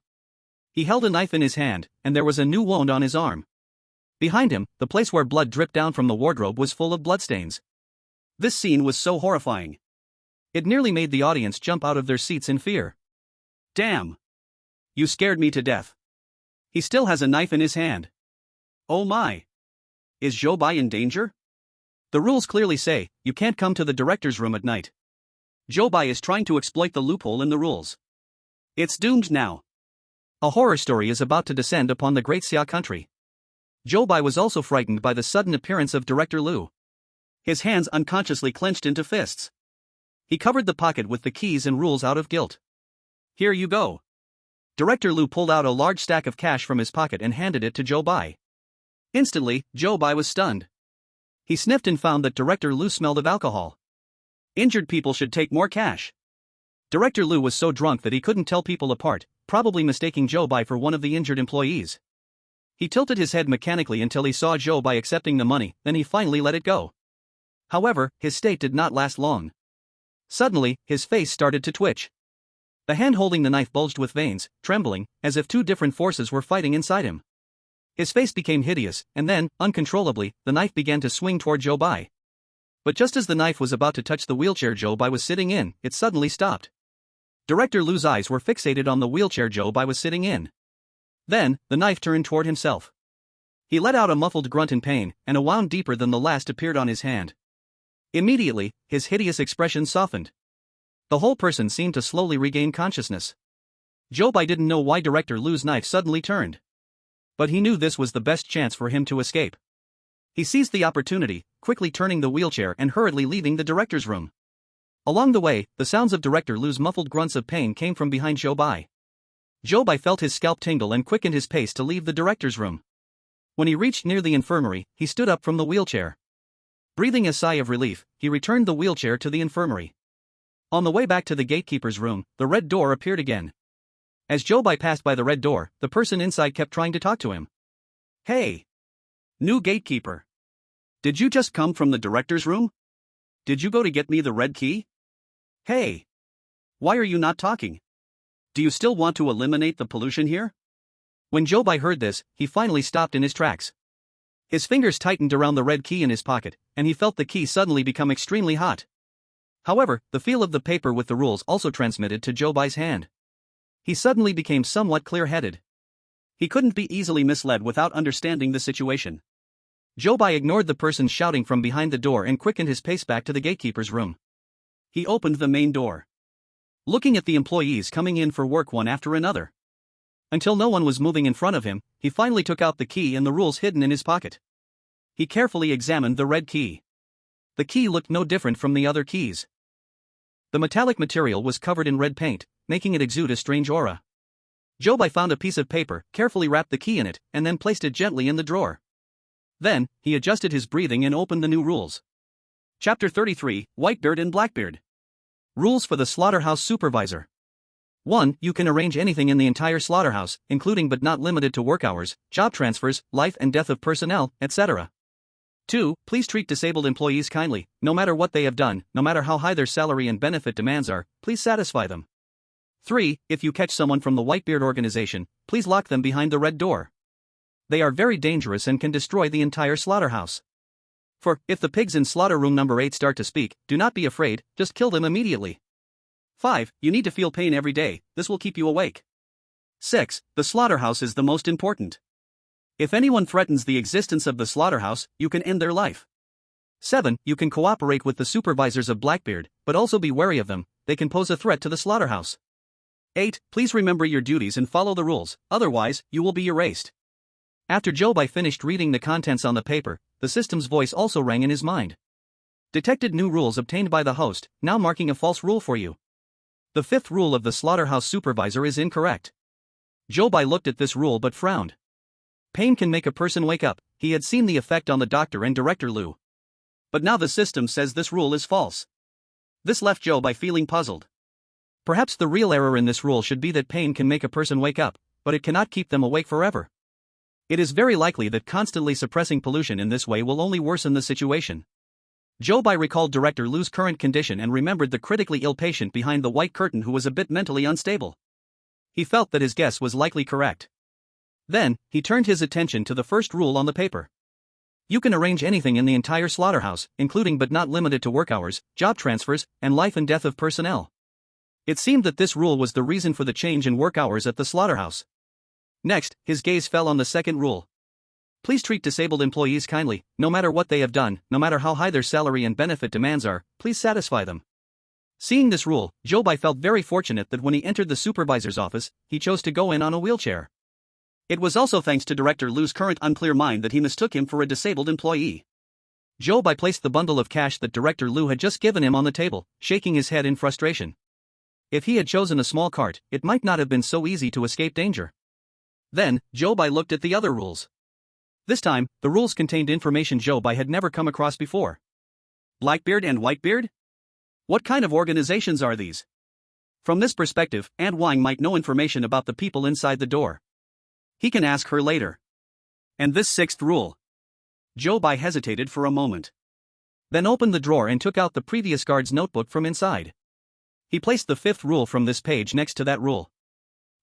He held a knife in his hand, and there was a new wound on his arm. Behind him, the place where blood dripped down from the wardrobe was full of bloodstains. This scene was so horrifying. It nearly made the audience jump out of their seats in fear. Damn! You scared me to death. He still has a knife in his hand. Oh my! Is Zhou Bai in danger? The rules clearly say, you can't come to the director's room at night. Zhou Bai is trying to exploit the loophole in the rules. It's doomed now. A horror story is about to descend upon the Great Xia country. Zhou Bai was also frightened by the sudden appearance of Director Liu. His hands unconsciously clenched into fists. He covered the pocket with the keys and rules out of guilt. Here you go. Director Liu pulled out a large stack of cash from his pocket and handed it to Zhou Bai. Instantly, Zhou Bai was stunned. He sniffed and found that Director Liu smelled of alcohol. Injured people should take more cash. Director Liu was so drunk that he couldn't tell people apart, probably mistaking Zhou Bai for one of the injured employees. He tilted his head mechanically until he saw Zhou Bai accepting the money, then he finally let it go. However, his state did not last long. Suddenly, his face started to twitch. The hand holding the knife bulged with veins, trembling, as if two different forces were fighting inside him. His face became hideous, and then, uncontrollably, the knife began to swing toward Zhou Bai. But just as the knife was about to touch the wheelchair Zhou Bai was sitting in, it suddenly stopped. Director Liu's eyes were fixated on the wheelchair Zhou Bai was sitting in. Then, the knife turned toward himself. He let out a muffled grunt in pain, and a wound deeper than the last appeared on his hand. Immediately, his hideous expression softened. The whole person seemed to slowly regain consciousness. Zhou Bai didn't know why Director Liu's knife suddenly turned. But he knew this was the best chance for him to escape. He seized the opportunity, quickly turning the wheelchair and hurriedly leaving the director's room. Along the way, the sounds of Director Liu's muffled grunts of pain came from behind Zhou Bai. Zhou Bai felt his scalp tingle and quickened his pace to leave the director's room. When he reached near the infirmary, he stood up from the wheelchair. Breathing a sigh of relief, he returned the wheelchair to the infirmary. On the way back to the gatekeeper's room, the red door appeared again. As Zhou Bai passed by the red door, the person inside kept trying to talk to him. Hey! New gatekeeper. Did you just come from the director's room? Did you go to get me the red key? Hey! Why are you not talking? Do you still want to eliminate the pollution here? When Zhou Bai heard this, he finally stopped in his tracks. His fingers tightened around the red key in his pocket, and he felt the key suddenly become extremely hot. However, the feel of the paper with the rules also transmitted to Zhou Bai's hand. He suddenly became somewhat clear-headed. He couldn't be easily misled without understanding the situation. Zhou Bai ignored the person shouting from behind the door and quickened his pace back to the gatekeeper's room. He opened the main door. Looking at the employees coming in for work one after another. Until no one was moving in front of him, he finally took out the key and the rules hidden in his pocket. He carefully examined the red key. The key looked no different from the other keys. The metallic material was covered in red paint, making it exude a strange aura. Zhou Bai found a piece of paper, carefully wrapped the key in it, and then placed it gently in the drawer. Then, he adjusted his breathing and opened the new rules. Chapter 33, Whitebeard and Blackbeard. Rules for the Slaughterhouse Supervisor. 1. You can arrange anything in the entire slaughterhouse, including but not limited to work hours, job transfers, life and death of personnel, etc. 2. Please treat disabled employees kindly, no matter what they have done, no matter how high their salary and benefit demands are, please satisfy them. 3. If you catch someone from the Whitebeard organization, please lock them behind the red door. They are very dangerous and can destroy the entire slaughterhouse. 4. If the pigs in slaughter room number 8 start to speak, do not be afraid, just kill them immediately. 5. You need to feel pain every day, this will keep you awake. 6. The slaughterhouse is the most important. If anyone threatens the existence of the slaughterhouse, you can end their life. 7. You can cooperate with the supervisors of Blackbeard, but also be wary of them, they can pose a threat to the slaughterhouse. 8. Please remember your duties and follow the rules, otherwise, you will be erased. After Zhou Bai finished reading the contents on the paper, the system's voice also rang in his mind. Detected new rules obtained by the host, now marking a false rule for you. The 5th rule of the slaughterhouse supervisor is incorrect. Zhou Bai looked at this rule but frowned. Pain can make a person wake up, he had seen the effect on the doctor and Director Liu. But now the system says this rule is false. This left Zhou Bai feeling puzzled. Perhaps the real error in this rule should be that pain can make a person wake up, but it cannot keep them awake forever. It is very likely that constantly suppressing pollution in this way will only worsen the situation. Zhou Bai recalled Director Lu's current condition and remembered the critically ill patient behind the white curtain who was a bit mentally unstable. He felt that his guess was likely correct. Then, he turned his attention to the first rule on the paper. You can arrange anything in the entire slaughterhouse, including but not limited to work hours, job transfers, and life and death of personnel. It seemed that this rule was the reason for the change in work hours at the slaughterhouse. Next, his gaze fell on the second rule. Please treat disabled employees kindly, no matter what they have done, no matter how high their salary and benefit demands are, please satisfy them. Seeing this rule, Zhou Bai felt very fortunate that when he entered the supervisor's office, he chose to go in on a wheelchair. It was also thanks to Director Lu's current unclear mind that he mistook him for a disabled employee. Zhou Bai placed the bundle of cash that Director Lu had just given him on the table, shaking his head in frustration. If he had chosen a small cart, it might not have been so easy to escape danger. Then, Zhou Bai looked at the other rules. This time, the rules contained information Zhou Bai had never come across before. Blackbeard and Whitebeard? What kind of organizations are these? From this perspective, Aunt Wang might know information about the people inside the door. He can ask her later. And this sixth rule? Zhou Bai hesitated for a moment. Then opened the drawer and took out the previous guard's notebook from inside. He placed the fifth rule from this page next to that rule.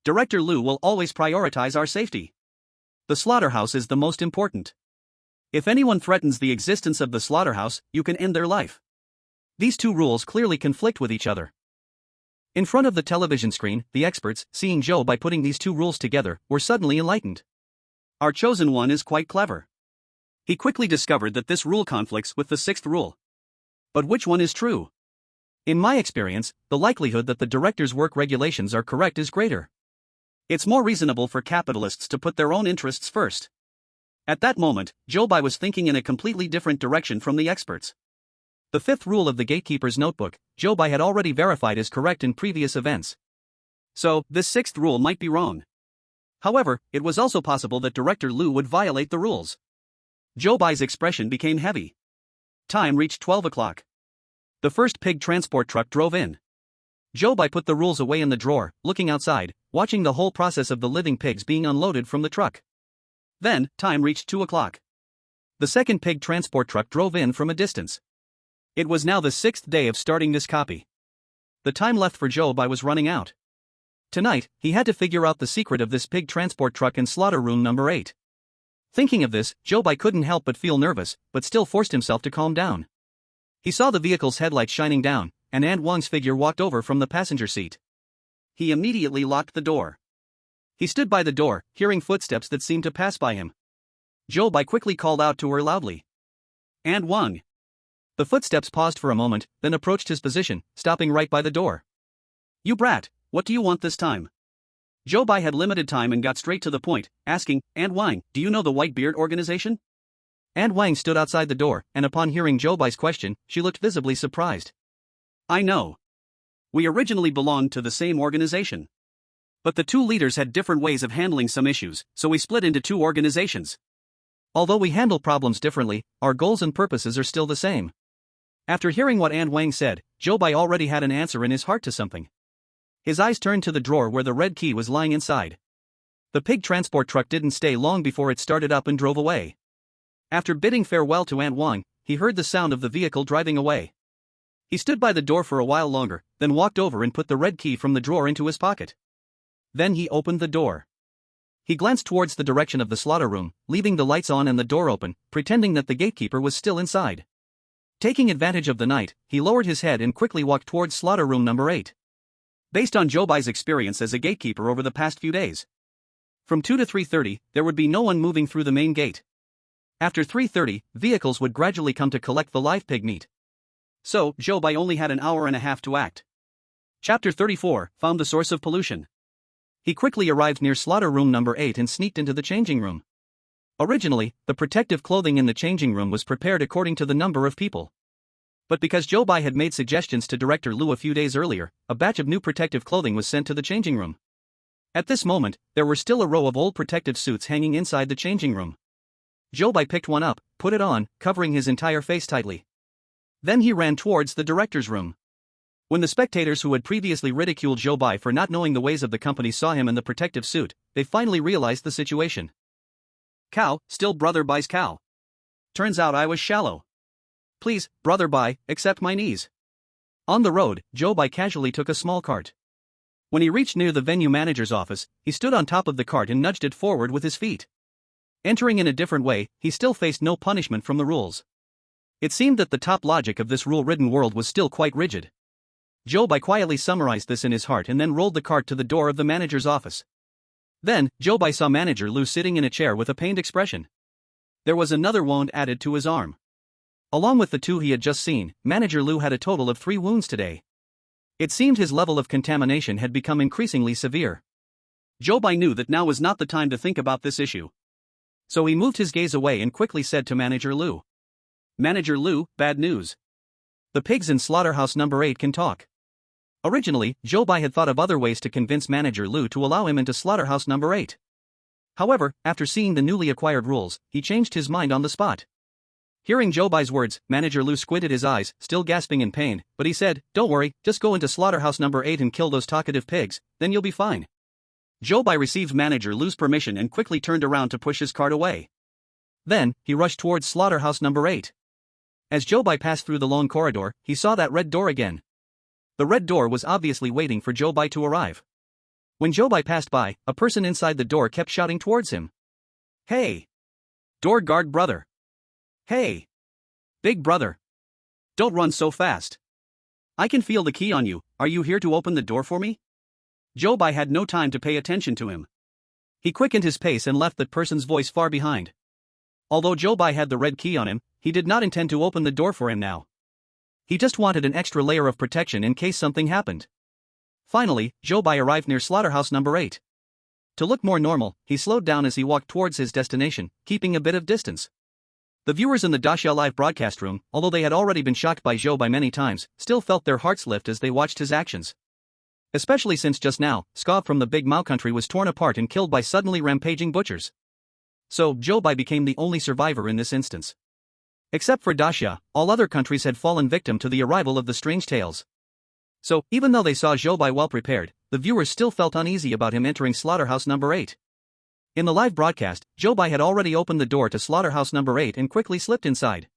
Director Lu will always prioritize our safety. The slaughterhouse is the most important. If anyone threatens the existence of the slaughterhouse, you can end their life. These two rules clearly conflict with each other. In front of the television screen, the experts, seeing Zhou Bai putting these two rules together, were suddenly enlightened. Our chosen one is quite clever. He quickly discovered that this rule conflicts with the sixth rule. But which one is true? In my experience, the likelihood that the director's work regulations are correct is greater. It's more reasonable for capitalists to put their own interests first. At that moment, Zhou Bai was thinking in a completely different direction from the experts. The fifth rule of the gatekeeper's notebook, Zhou Bai had already verified as correct in previous events. So, this sixth rule might be wrong. However, it was also possible that Director Lu would violate the rules. Zhou Bai's expression became heavy. Time reached 12 o'clock. The first pig transport truck drove in. Zhou Bai put the rules away in the drawer, looking outside, watching the whole process of the living pigs being unloaded from the truck. Then, time reached 2 o'clock. The second pig transport truck drove in from a distance. It was now the sixth day of starting this copy. The time left for Zhou Bai was running out. Tonight, he had to figure out the secret of this pig transport truck in slaughter room number 8. Thinking of this, Zhou Bai couldn't help but feel nervous, but still forced himself to calm down. He saw the vehicle's headlights shining down, and Aunt Wang's figure walked over from the passenger seat. He immediately locked the door. He stood by the door, hearing footsteps that seemed to pass by him. Zhou Bai quickly called out to her loudly. Aunt Wang. The footsteps paused for a moment, then approached his position, stopping right by the door. You brat, what do you want this time? Zhou Bai had limited time and got straight to the point, asking, Aunt Wang, do you know the Whitebeard organization? Aunt Wang stood outside the door, and upon hearing Zhou Bai's question, she looked visibly surprised. I know. We originally belonged to the same organization. But the two leaders had different ways of handling some issues, so we split into two organizations. Although we handle problems differently, our goals and purposes are still the same. After hearing what Aunt Wang said, Zhou Bai already had an answer in his heart to something. His eyes turned to the drawer where the red key was lying inside. The pig transport truck didn't stay long before it started up and drove away. After bidding farewell to Aunt Wang, he heard the sound of the vehicle driving away. He stood by the door for a while longer, then walked over and put the red key from the drawer into his pocket. Then he opened the door. He glanced towards the direction of the slaughter room, leaving the lights on and the door open, pretending that the gatekeeper was still inside. Taking advantage of the night, he lowered his head and quickly walked towards slaughter room number 8. Based on Zhou Bai's experience as a gatekeeper over the past few days, from 2 to 3:30, there would be no one moving through the main gate. After 3:30, vehicles would gradually come to collect the live pig meat. So, Zhou Bai only had an hour and a half to act. Chapter 34, Found the Source of Pollution. He quickly arrived near slaughter room number 8 and sneaked into the changing room. Originally, the protective clothing in the changing room was prepared according to the number of people. But because Zhou Bai had made suggestions to Director Lu a few days earlier, a batch of new protective clothing was sent to the changing room. At this moment, there were still a row of old protective suits hanging inside the changing room. Zhou Bai picked one up, put it on, covering his entire face tightly. Then he ran towards the director's room. When the spectators who had previously ridiculed Zhou Bai for not knowing the ways of the company saw him in the protective suit, they finally realized the situation. Cow, still brother Bai's cow. Turns out I was shallow. Please, brother Bai, accept my knees. On the road, Zhou Bai casually took a small cart. When he reached near the venue manager's office, he stood on top of the cart and nudged it forward with his feet. Entering in a different way, he still faced no punishment from the rules. It seemed that the top logic of this rule-ridden world was still quite rigid. Zhou Bai quietly summarized this in his heart and then rolled the cart to the door of the manager's office. Then, Zhou Bai saw Manager Lu sitting in a chair with a pained expression. There was another wound added to his arm. Along with the two he had just seen, Manager Lu had a total of 3 wounds today. It seemed his level of contamination had become increasingly severe. Zhou Bai knew that now was not the time to think about this issue. So he moved his gaze away and quickly said to Manager Lu. Manager Lu, bad news. The pigs in Slaughterhouse Number 8 can talk. Originally, Zhou Bai had thought of other ways to convince Manager Lu to allow him into Slaughterhouse Number 8. However, after seeing the newly acquired rules, he changed his mind on the spot. Hearing Zhou Bai's words, Manager Lu squinted his eyes, still gasping in pain, but he said, "Don't worry, just go into Slaughterhouse Number 8 and kill those talkative pigs, then you'll be fine." Zhou Bai received Manager Lu's permission and quickly turned around to push his cart away. Then, he rushed towards Slaughterhouse Number 8. As Zhou Bai passed through the long corridor, he saw that red door again. The red door was obviously waiting for Zhou Bai to arrive. When Zhou Bai passed by, a person inside the door kept shouting towards him. "Hey! Door guard brother! Hey! Big brother! Don't run so fast! I can feel the key on you, are you here to open the door for me?" Zhou Bai had no time to pay attention to him. He quickened his pace and left that person's voice far behind. Although Zhou Bai had the red key on him, he did not intend to open the door for him now. He just wanted an extra layer of protection in case something happened. Finally, Zhou Bai arrived near Slaughterhouse Number 8. To look more normal, he slowed down as he walked towards his destination, keeping a bit of distance. The viewers in the Daxia live broadcast room, although they had already been shocked by Zhou Bai many times, still felt their hearts lift as they watched his actions. Especially since just now, Skav from the Big Mao country was torn apart and killed by suddenly rampaging butchers. So, Zhou Bai became the only survivor in this instance. Except for Daxia, all other countries had fallen victim to the arrival of the strange tales. So, even though they saw Zhou Bai well prepared, the viewers still felt uneasy about him entering Slaughterhouse Number 8. In the live broadcast, Zhou Bai had already opened the door to Slaughterhouse Number 8 and quickly slipped inside.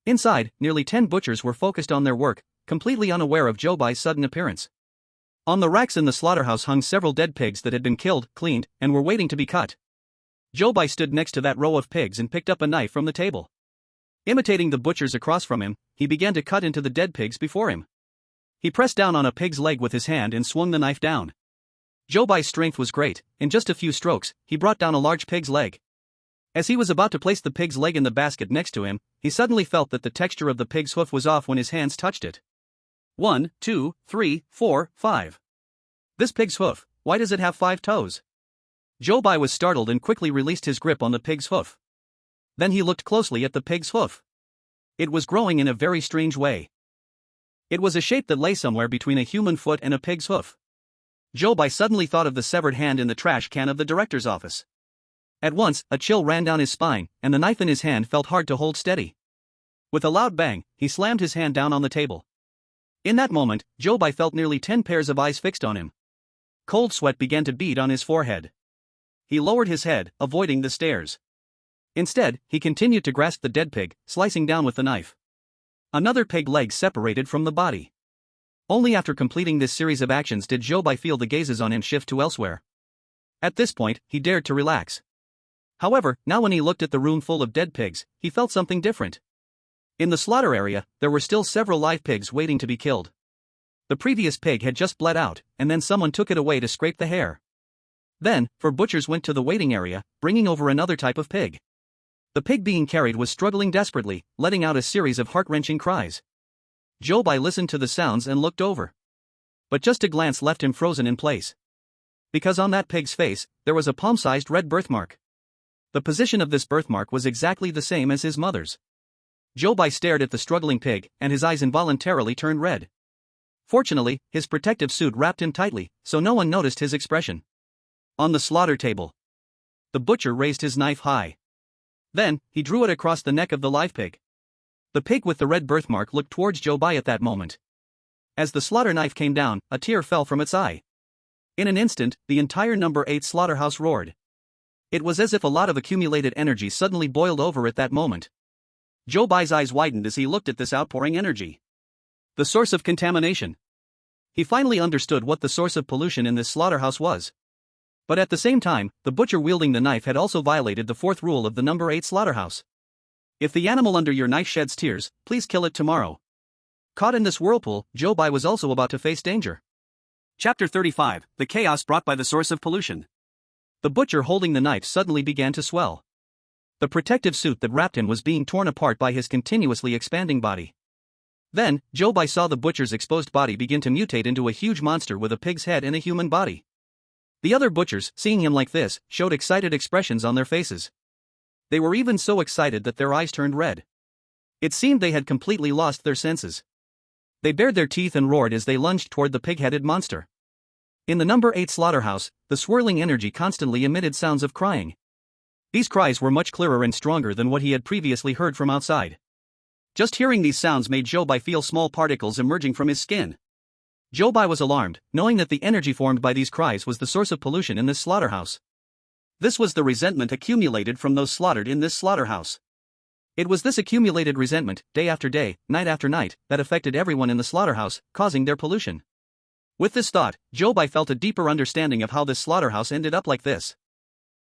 Inside, nearly 10 butchers were focused on their work, completely unaware of Zhou Bai's sudden appearance. On the racks in the slaughterhouse hung several dead pigs that had been killed, cleaned, and were waiting to be cut. Zhou Bai stood next to that row of pigs and picked up a knife from the table. Imitating the butchers across from him, he began to cut into the dead pigs before him. He pressed down on a pig's leg with his hand and swung the knife down. Zhou Bai's strength was great. In just a few strokes, he brought down a large pig's leg. As he was about to place the pig's leg in the basket next to him, he suddenly felt that the texture of the pig's hoof was off when his hands touched it. 1, 2, 3, 4, 5. This pig's hoof, why does it have 5 toes? Zhou Bai was startled and quickly released his grip on the pig's hoof. Then he looked closely at the pig's hoof. It was growing in a very strange way. It was a shape that lay somewhere between a human foot and a pig's hoof. Zhou Bai suddenly thought of the severed hand in the trash can of the director's office. At once, a chill ran down his spine, and the knife in his hand felt hard to hold steady. With a loud bang, he slammed his hand down on the table. In that moment, Zhou Bai felt nearly 10 pairs of eyes fixed on him. Cold sweat began to bead on his forehead. He lowered his head, avoiding the stares. Instead, he continued to grasp the dead pig, slicing down with the knife. Another pig leg separated from the body. Only after completing this series of actions did Zhou Bai feel the gazes on him shift to elsewhere. At this point, he dared to relax. However, now when he looked at the room full of dead pigs, he felt something different. In the slaughter area, there were still several live pigs waiting to be killed. The previous pig had just bled out, and then someone took it away to scrape the hair. Then, 4 butchers went to the waiting area, bringing over another type of pig. The pig being carried was struggling desperately, letting out a series of heart-wrenching cries. Zhou Bai listened to the sounds and looked over. But just a glance left him frozen in place. Because on that pig's face, there was a palm-sized red birthmark. The position of this birthmark was exactly the same as his mother's. Zhou Bai stared at the struggling pig, and his eyes involuntarily turned red. Fortunately, his protective suit wrapped him tightly, so no one noticed his expression. On the slaughter table, the butcher raised his knife high. Then, he drew it across the neck of the live pig. The pig with the red birthmark looked towards Zhou Bai at that moment. As the slaughter knife came down, a tear fell from its eye. In an instant, the entire number 8 slaughterhouse roared. It was as if a lot of accumulated energy suddenly boiled over at that moment. Zhou Bai's eyes widened as he looked at this outpouring energy. The source of contamination. He finally understood what the source of pollution in this slaughterhouse was. But at the same time, the butcher wielding the knife had also violated the fourth rule of the number 8 slaughterhouse. If the animal under your knife sheds tears, please kill it tomorrow. Caught in this whirlpool, Zhou Bai was also about to face danger. Chapter 35, The Chaos Brought by the Source of Pollution. The butcher holding the knife suddenly began to swell. The protective suit that wrapped him was being torn apart by his continuously expanding body. Then, Zhou Bai saw the butcher's exposed body begin to mutate into a huge monster with a pig's head and a human body. The other butchers, seeing him like this, showed excited expressions on their faces. They were even so excited that their eyes turned red. It seemed they had completely lost their senses. They bared their teeth and roared as they lunged toward the pig-headed monster. In the number 8 slaughterhouse, the swirling energy constantly emitted sounds of crying. These cries were much clearer and stronger than what he had previously heard from outside. Just hearing these sounds made Zhou Bai feel small particles emerging from his skin. Zhou Bai was alarmed, knowing that the energy formed by these cries was the source of pollution in this slaughterhouse. This was the resentment accumulated from those slaughtered in this slaughterhouse. It was this accumulated resentment, day after day, night after night, that affected everyone in the slaughterhouse, causing their pollution. With this thought, Zhou Bai felt a deeper understanding of how this slaughterhouse ended up like this.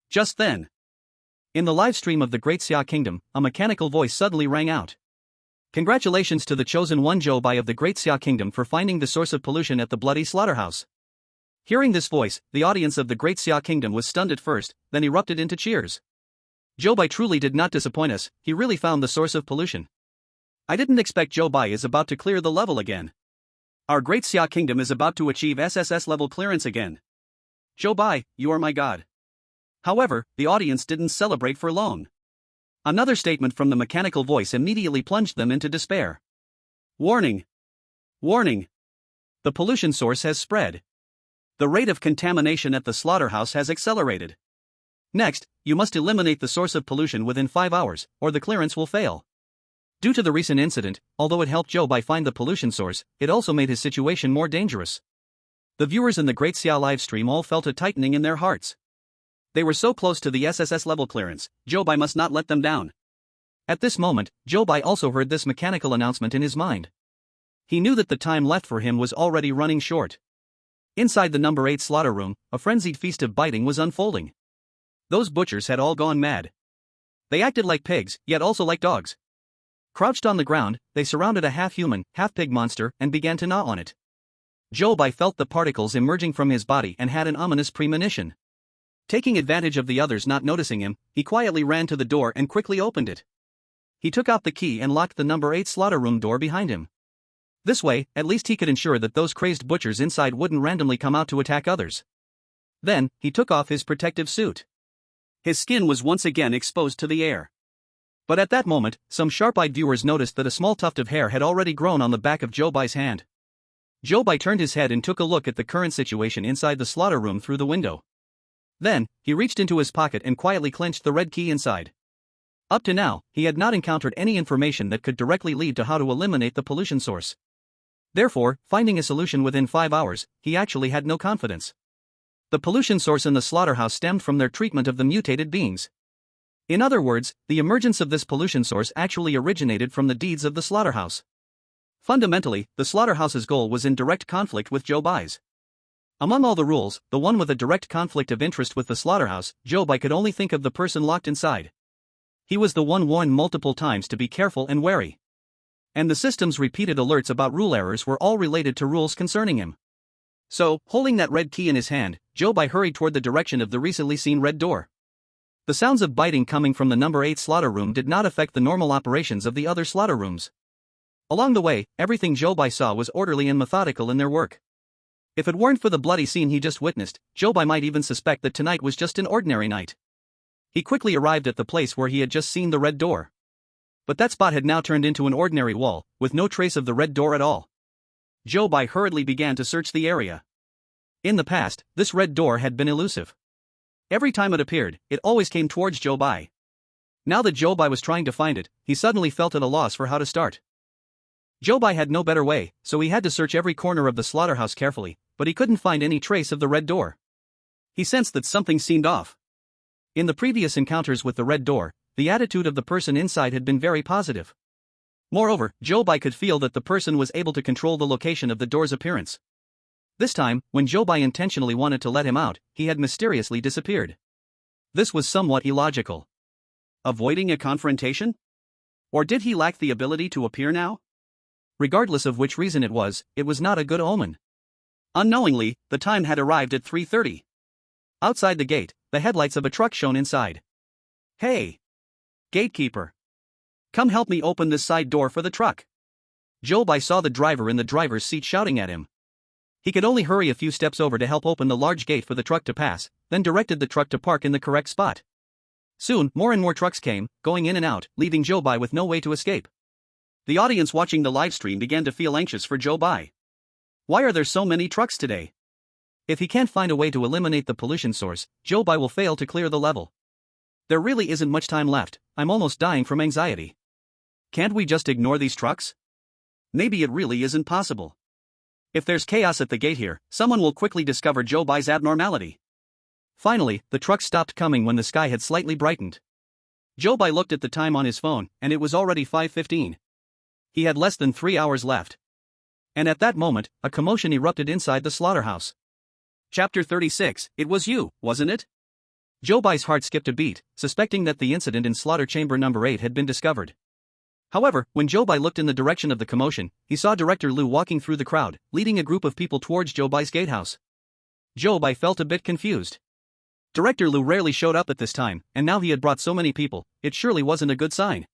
Just then, in the live stream of the Great Xia Kingdom, a mechanical voice suddenly rang out. Congratulations to the chosen one Zhou Bai of the Great Xia Kingdom for finding the source of pollution at the bloody slaughterhouse. Hearing this voice, the audience of the Great Xia Kingdom was stunned at first, then erupted into cheers. Zhou Bai truly did not disappoint us, he really found the source of pollution. I didn't expect Zhou Bai is about to clear the level again. Our Great Xia Kingdom is about to achieve SSS level clearance again. Zhou Bai, you are my god. However, the audience didn't celebrate for long. Another statement from the mechanical voice immediately plunged them into despair. Warning! Warning! The pollution source has spread. The rate of contamination at the slaughterhouse has accelerated. Next, you must eliminate the source of pollution within 5 hours, or the clearance will fail. Due to the recent incident, although it helped Zhou Bai find the pollution source, it also made his situation more dangerous. The viewers in the Great Xia livestream all felt a tightening in their hearts. They were so close to the SSS level clearance, Zhou Bai must not let them down. At this moment, Zhou Bai also heard this mechanical announcement in his mind. He knew that the time left for him was already running short. Inside the number 8 slaughter room, a frenzied feast of biting was unfolding. Those butchers had all gone mad. They acted like pigs, yet also like dogs. Crouched on the ground, they surrounded a half-human, half-pig monster and began to gnaw on it. Zhou Bai felt the particles emerging from his body and had an ominous premonition. Taking advantage of the others not noticing him, he quietly ran to the door and quickly opened it. He took out the key and locked the number 8 slaughter room door behind him. This way, at least he could ensure that those crazed butchers inside wouldn't randomly come out to attack others. Then, he took off his protective suit. His skin was once again exposed to the air. But at that moment, some sharp-eyed viewers noticed that a small tuft of hair had already grown on the back of Zhou Bai's hand. Zhou Bai turned his head and took a look at the current situation inside the slaughter room through the window. Then, he reached into his pocket and quietly clenched the red key inside. Up to now, he had not encountered any information that could directly lead to how to eliminate the pollution source. Therefore, finding a solution within 5 hours, he actually had no confidence. The pollution source in the slaughterhouse stemmed from their treatment of the mutated beings. In other words, the emergence of this pollution source actually originated from the deeds of the slaughterhouse. Fundamentally, the slaughterhouse's goal was in direct conflict with Zhou Bai's. Among all the rules, the one with a direct conflict of interest with the slaughterhouse, Zhou Bai could only think of the person locked inside. He was the one warned multiple times to be careful and wary. And the system's repeated alerts about rule errors were all related to rules concerning him. So, holding that red key in his hand, Zhou Bai hurried toward the direction of the recently seen red door. The sounds of biting coming from the number 8 slaughter room did not affect the normal operations of the other slaughter rooms. Along the way, everything Zhou Bai saw was orderly and methodical in their work. If it weren't for the bloody scene he just witnessed, Zhou Bai might even suspect that tonight was just an ordinary night. He quickly arrived at the place where he had just seen the red door. But that spot had now turned into an ordinary wall, with no trace of the red door at all. Zhou Bai hurriedly began to search the area. In the past, this red door had been elusive. Every time it appeared, it always came towards Zhou Bai. Now that Zhou Bai was trying to find it, he suddenly felt at a loss for how to start. Zhou Bai had no better way, so he had to search every corner of the slaughterhouse carefully, but he couldn't find any trace of the red door. He sensed that something seemed off. In the previous encounters with the red door, the attitude of the person inside had been very positive. Moreover, Zhou Bai could feel that the person was able to control the location of the door's appearance. This time, when Zhou Bai intentionally wanted to let him out, he had mysteriously disappeared. This was somewhat illogical. Avoiding a confrontation? Or did he lack the ability to appear now? Regardless of which reason it was not a good omen. Unknowingly, the time had arrived at 3:30. Outside the gate, the headlights of a truck shone inside. "Hey! Gatekeeper! Come help me open this side door for the truck." Zhou Bai saw the driver in the driver's seat shouting at him. He could only hurry a few steps over to help open the large gate for the truck to pass, then directed the truck to park in the correct spot. Soon, more and more trucks came, going in and out, leaving Zhou Bai with no way to escape. The audience watching the livestream began to feel anxious for Zhou Bai. Why are there so many trucks today? If he can't find a way to eliminate the pollution source, Zhou Bai will fail to clear the level. There really isn't much time left, I'm almost dying from anxiety. Can't we just ignore these trucks? Maybe it really isn't possible. If there's chaos at the gate here, someone will quickly discover Zhou Bai's abnormality. Finally, the trucks stopped coming when the sky had slightly brightened. Zhou Bai looked at the time on his phone, and it was already 5:15. He had less than 3 hours left. And at that moment, a commotion erupted inside the slaughterhouse. Chapter 36, It was you, wasn't it? Zhou Bai's heart skipped a beat, suspecting that the incident in slaughter chamber number 8 had been discovered. However, when Zhou Bai looked in the direction of the commotion, he saw Director Liu walking through the crowd, leading a group of people towards Zhou Bai's gatehouse. Zhou Bai felt a bit confused. Director Liu rarely showed up at this time, and now he had brought so many people, it surely wasn't a good sign.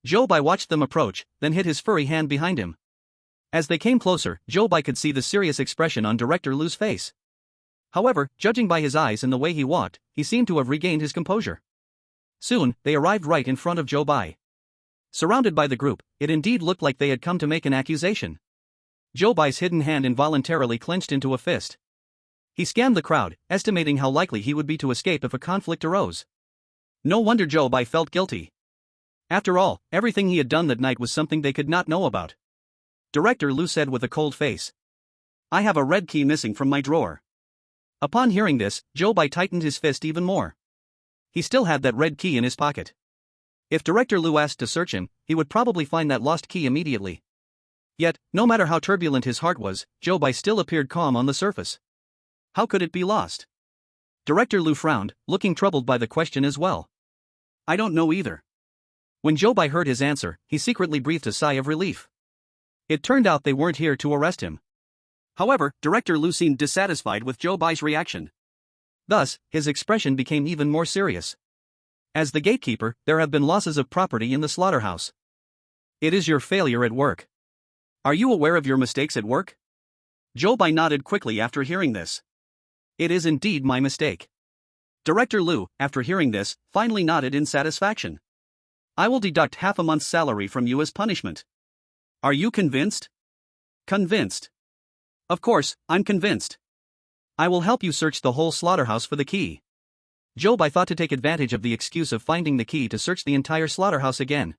Zhou Bai watched them approach, then hid his furry hand behind him. As they came closer, Zhou Bai could see the serious expression on Director Liu's face. However, judging by his eyes and the way he walked, he seemed to have regained his composure. Soon, they arrived right in front of Zhou Bai. Surrounded by the group, it indeed looked like they had come to make an accusation. Zhou Bai's hidden hand involuntarily clenched into a fist. He scanned the crowd, estimating how likely he would be to escape if a conflict arose. No wonder Zhou Bai felt guilty. After all, everything he had done that night was something they could not know about. Director Liu said with a cold face. "I have a red key missing from my drawer." Upon hearing this, Zhou Bai tightened his fist even more. He still had that red key in his pocket. If Director Liu asked to search him, he would probably find that lost key immediately. Yet, no matter how turbulent his heart was, Zhou Bai still appeared calm on the surface. How could it be lost? Director Liu frowned, looking troubled by the question as well. "I don't know either." When Zhou Bai heard his answer, he secretly breathed a sigh of relief. It turned out they weren't here to arrest him. However, Director Liu seemed dissatisfied with Zhou Bai's reaction. Thus, his expression became even more serious. "As the gatekeeper, there have been losses of property in the slaughterhouse. It is your failure at work. Are you aware of your mistakes at work?" Zhou Bai nodded quickly after hearing this. "It is indeed my mistake." Director Liu, after hearing this, finally nodded in satisfaction. "I will deduct half a month's salary from you as punishment. Are you convinced?" "Convinced. Of course, I'm convinced. I will help you search the whole slaughterhouse for the key." Zhou Bai thought to take advantage of the excuse of finding the key to search the entire slaughterhouse again.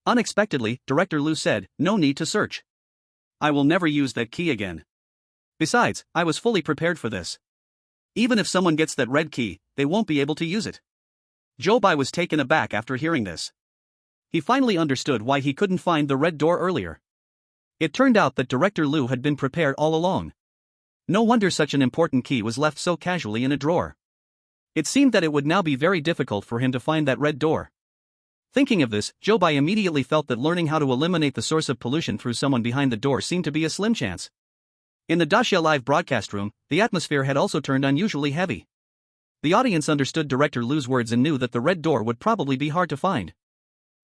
Unexpectedly, Director Liu said, "No need to search. I will never use that key again. Besides, I was fully prepared for this. Even if someone gets that red key, they won't be able to use it." Zhou Bai was taken aback after hearing this. He finally understood why he couldn't find the red door earlier. It turned out that Director Liu had been prepared all along. No wonder such an important key was left so casually in a drawer. It seemed that it would now be very difficult for him to find that red door. Thinking of this, Zhou Bai immediately felt that learning how to eliminate the source of pollution through someone behind the door seemed to be a slim chance. In the Daxia live broadcast room, the atmosphere had also turned unusually heavy. The audience understood Director Liu's words and knew that the red door would probably be hard to find.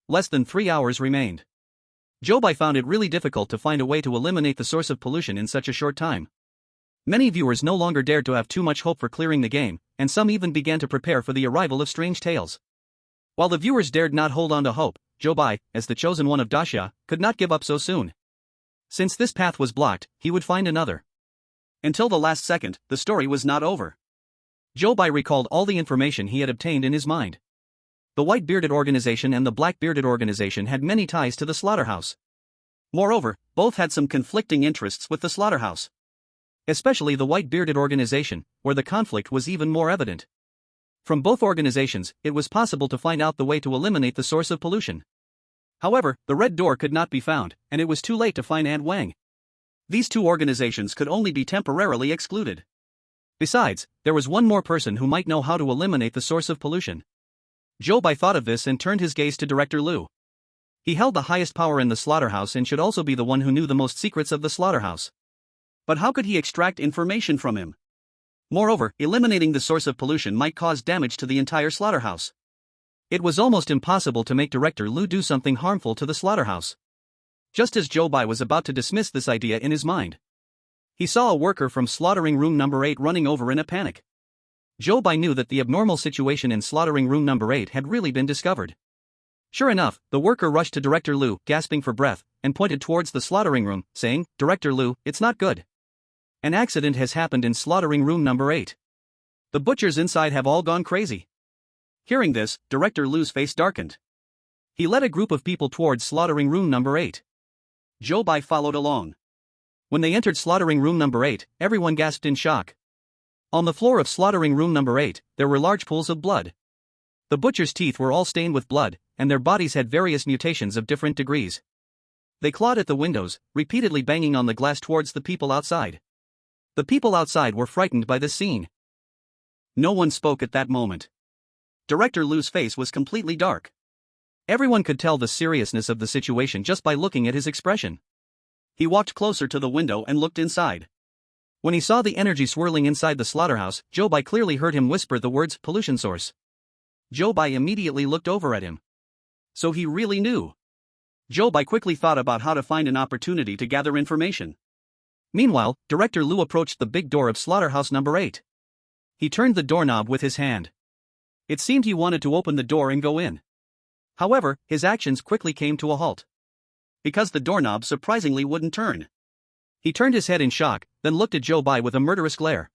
Less than 3 hours remained. Zhou Bai found it really difficult to find a way to eliminate the source of pollution in such a short time. Many viewers no longer dared to have too much hope for clearing the game, and some even began to prepare for the arrival of strange tales. While the viewers dared not hold on to hope, Zhou Bai, as the chosen one of Daxia, could not give up so soon. Since this path was blocked, he would find another. Until the last second, the story was not over. Zhou Bai recalled all the information he had obtained in his mind. The white-bearded organization and the black-bearded organization had many ties to the slaughterhouse. Moreover, both had some conflicting interests with the slaughterhouse. Especially the white-bearded organization, where the conflict was even more evident. From both organizations, it was possible to find out the way to eliminate the source of pollution. However, the red door could not be found, and it was too late to find Aunt Wang. These two organizations could only be temporarily excluded. Besides, there was one more person who might know how to eliminate the source of pollution. Zhou Bai thought of this and turned his gaze to Director Liu. He held the highest power in the slaughterhouse and should also be the one who knew the most secrets of the slaughterhouse. But how could he extract information from him? Moreover, eliminating the source of pollution might cause damage to the entire slaughterhouse. It was almost impossible to make Director Liu do something harmful to the slaughterhouse. Just as Zhou Bai was about to dismiss this idea in his mind, he saw a worker from slaughtering room number 8 running over in a panic. Zhou Bai knew that the abnormal situation in slaughtering room number 8 had really been discovered. Sure enough, the worker rushed to Director Liu, gasping for breath, and pointed towards the slaughtering room, saying, "Director Liu, it's not good. An accident has happened in slaughtering room number 8. The butchers inside have all gone crazy." Hearing this, Director Liu's face darkened. He led a group of people towards slaughtering room number 8. Zhou Bai followed along. When they entered slaughtering room number 8, everyone gasped in shock. On the floor of slaughtering room number 8, there were large pools of blood. The butchers' teeth were all stained with blood, and their bodies had various mutations of different degrees. They clawed at the windows, repeatedly banging on the glass towards the people outside. The people outside were frightened by this scene. No one spoke at that moment. Director Liu's face was completely dark. Everyone could tell the seriousness of the situation just by looking at his expression. He walked closer to the window and looked inside. When he saw the energy swirling inside the slaughterhouse, Zhou Bai clearly heard him whisper the words pollution source. Zhou Bai immediately looked over at him. So he really knew. Zhou Bai quickly thought about how to find an opportunity to gather information. Meanwhile, Director Liu approached the big door of slaughterhouse number 8. He turned the doorknob with his hand. It seemed he wanted to open the door and go in. However, his actions quickly came to a halt. Because the doorknob surprisingly wouldn't turn. He turned his head in shock, then looked at Zhou Bai with a murderous glare.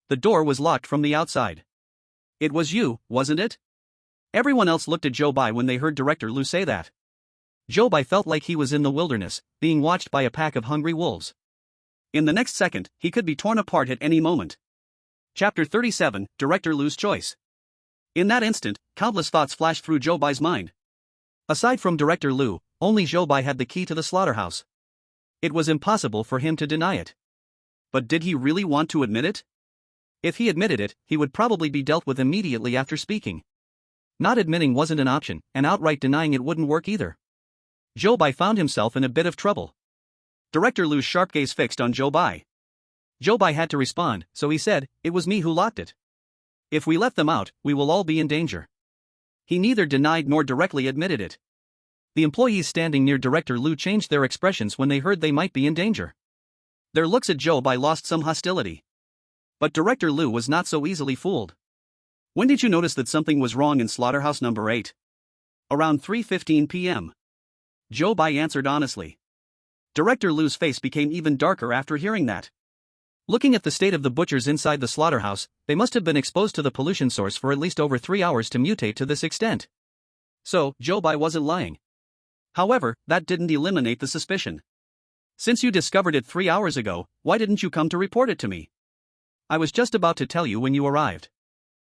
The door was locked from the outside. It was you, wasn't it? Everyone else looked at Zhou Bai when they heard Director Liu say that. Zhou Bai felt like he was in the wilderness, being watched by a pack of hungry wolves. In the next second, he could be torn apart at any moment. Chapter 37, Director Liu's Choice. In that instant, countless thoughts flashed through Zhou Bai's mind. Aside from Director Liu, only Zhou Bai had the key to the slaughterhouse. It was impossible for him to deny it. But did he really want to admit it? If he admitted it, he would probably be dealt with immediately after speaking. Not admitting wasn't an option, and outright denying it wouldn't work either. Zhou Bai found himself in a bit of trouble. Director Liu's sharp gaze fixed on Zhou Bai. Zhou Bai had to respond, so he said, "It was me who locked it. If we let them out, we will all be in danger." He neither denied nor directly admitted it. The employees standing near Director Liu changed their expressions when they heard they might be in danger. Their looks at Zhou Bai lost some hostility. But Director Liu was not so easily fooled. "When did you notice that something was wrong in slaughterhouse number 8? "Around 3:15 p.m. Zhou Bai answered honestly. Director Liu's face became even darker after hearing that. Looking at the state of the butchers inside the slaughterhouse, they must have been exposed to the pollution source for at least over 3 hours to mutate to this extent. So, Zhou Bai wasn't lying. However, that didn't eliminate the suspicion. "Since you discovered it 3 hours ago, why didn't you come to report it to me? I was just about to tell you when you arrived.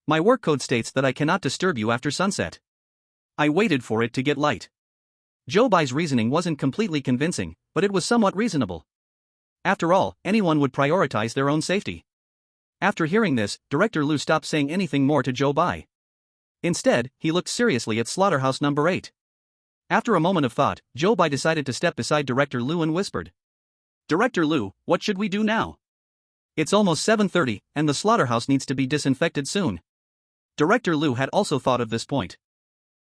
My work code states that I cannot disturb you after sunset. I waited for it to get light." Zhou Bai's reasoning wasn't completely convincing, but it was somewhat reasonable. After all, anyone would prioritize their own safety. After hearing this, Director Liu stopped saying anything more to Zhou Bai. Instead, he looked seriously at slaughterhouse number 8. After a moment of thought, Zhou Bai decided to step beside Director Liu and whispered, "Director Liu, what should we do now? It's almost 7:30, and the slaughterhouse needs to be disinfected soon." Director Liu had also thought of this point.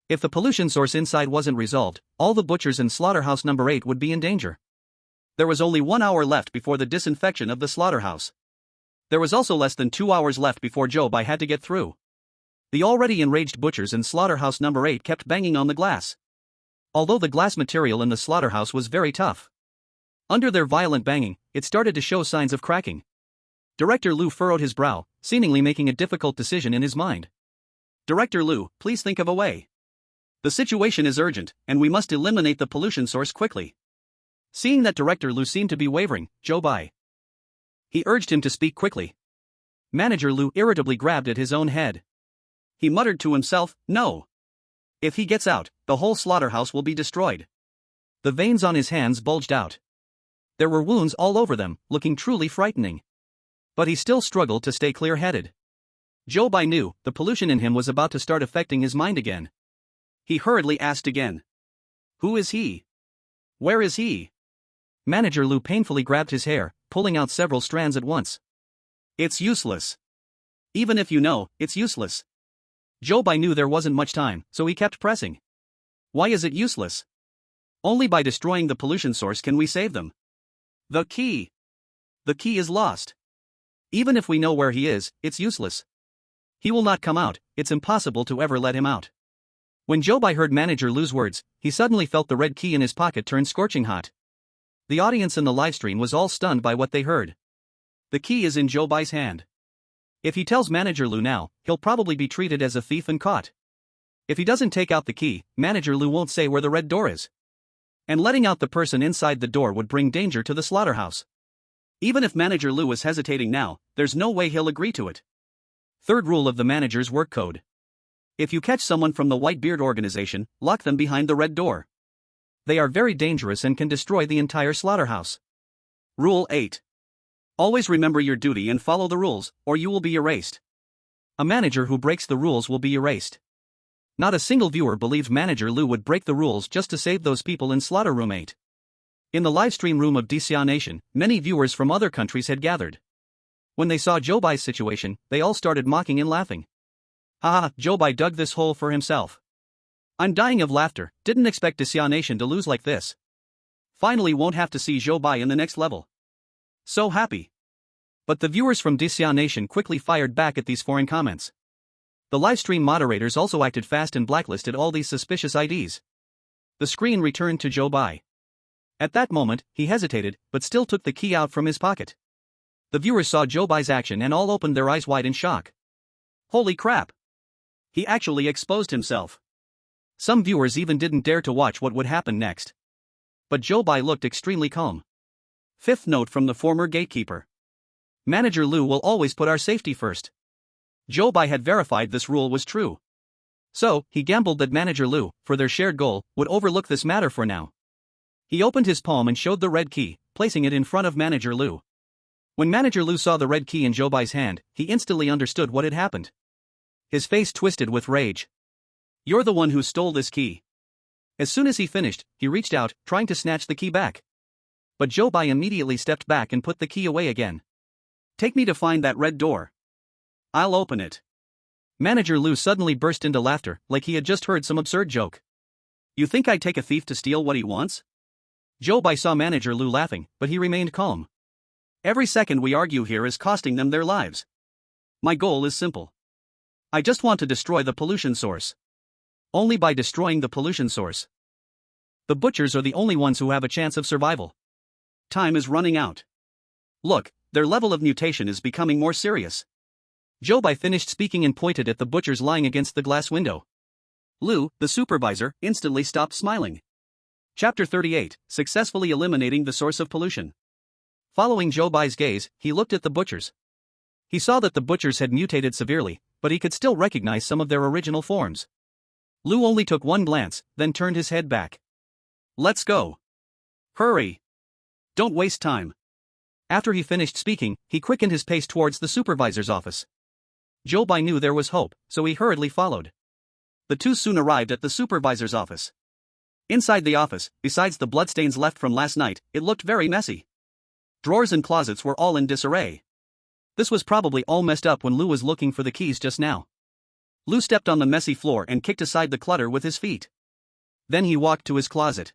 If the pollution source inside wasn't resolved, all the butchers in slaughterhouse number 8 would be in danger. There was only 1 hour left before the disinfection of the slaughterhouse. There was also less than 2 hours left before Zhou Bai had to get through. The already enraged butchers in slaughterhouse number 8 kept banging on the glass. Although the glass material in the slaughterhouse was very tough, under their violent banging, it started to show signs of cracking. Director Liu furrowed his brow, seemingly making a difficult decision in his mind. "Director Liu, please think of a way. The situation is urgent, and we must eliminate the pollution source quickly." Seeing that Director Liu seemed to be wavering, Zhou Bai. He urged him to speak quickly. Manager Liu irritably grabbed at his own head. He muttered to himself, no. If he gets out, the whole slaughterhouse will be destroyed. The veins on his hands bulged out. There were wounds all over them, looking truly frightening. But he still struggled to stay clear-headed. Zhou Bai knew the pollution in him was about to start affecting his mind again. He hurriedly asked again. Who is he? Where is he? Manager Lu painfully grabbed his hair, pulling out several strands at once. It's useless. Even if you know, it's useless. Zhou Bai knew there wasn't much time, so he kept pressing. Why is it useless? Only by destroying the pollution source can we save them. The key. The key is lost. Even if we know where he is, it's useless. He will not come out, it's impossible to ever let him out. When Zhou Bai heard Manager Lu's words, he suddenly felt the red key in his pocket turn scorching hot. The audience in the livestream was all stunned by what they heard. The key is in Zhou Bai's hand. If he tells Manager Lu now, he'll probably be treated as a thief and caught. If he doesn't take out the key, Manager Lu won't say where the red door is. And letting out the person inside the door would bring danger to the slaughterhouse. Even if Manager Lu is hesitating now, there's no way he'll agree to it. Third rule of the manager's work code. If you catch someone from the White Beard organization, lock them behind the red door. They are very dangerous and can destroy the entire slaughterhouse. Rule 8. Always remember your duty and follow the rules, or you will be erased. A manager who breaks the rules will be erased. Not a single viewer believed Manager Lu would break the rules just to save those people in Slaughter Room 8. In the livestream room of Great Xia Nation, many viewers from other countries had gathered. When they saw Zhou Bai's situation, they all started mocking and laughing. Haha, Zhou Bai dug this hole for himself. I'm dying of laughter, didn't expect Great Xia Nation to lose like this. Finally won't have to see Zhou Bai in the next level. So happy. But the viewers from Great Xia Nation quickly fired back at these foreign comments. The livestream moderators also acted fast and blacklisted all these suspicious IDs. The screen returned to Zhou Bai. At that moment, he hesitated, but still took the key out from his pocket. The viewers saw Zhou Bai's action and all opened their eyes wide in shock. Holy crap! He actually exposed himself. Some viewers even didn't dare to watch what would happen next. But Zhou Bai looked extremely calm. Fifth note from the former gatekeeper. Manager Lu will always put our safety first. Zhou Bai had verified this rule was true. So, he gambled that Manager Lu, for their shared goal, would overlook this matter for now. He opened his palm and showed the red key, placing it in front of Manager Lu. When Manager Lu saw the red key in Zhou Bai's hand, he instantly understood what had happened. His face twisted with rage. You're the one who stole this key. As soon as he finished, he reached out, trying to snatch the key back. But Zhou Bai immediately stepped back and put the key away again. Take me to find that red door. I'll open it. Manager Lu suddenly burst into laughter, like he had just heard some absurd joke. You think I'd take a thief to steal what he wants? Zhou Bai saw Manager Lu laughing, but he remained calm. Every second we argue here is costing them their lives. My goal is simple. I just want to destroy the pollution source. Only by destroying the pollution source. The butchers are the only ones who have a chance of survival. Time is running out. Look, their level of mutation is becoming more serious. Zhou Bai finished speaking and pointed at the butchers lying against the glass window. Lu, the supervisor, instantly stopped smiling. Chapter 38, Successfully Eliminating the Source of Pollution. Following Zhou Bai's gaze, he looked at the butchers. He saw that the butchers had mutated severely, but he could still recognize some of their original forms. Lu only took one glance, then turned his head back. Let's go. Hurry. Don't waste time. After he finished speaking, he quickened his pace towards the supervisor's office. Zhou Bai knew there was hope, so he hurriedly followed. The two soon arrived at the supervisor's office. Inside the office, besides the bloodstains left from last night, it looked very messy. Drawers and closets were all in disarray. This was probably all messed up when Lu was looking for the keys just now. Lu stepped on the messy floor and kicked aside the clutter with his feet. Then he walked to his closet.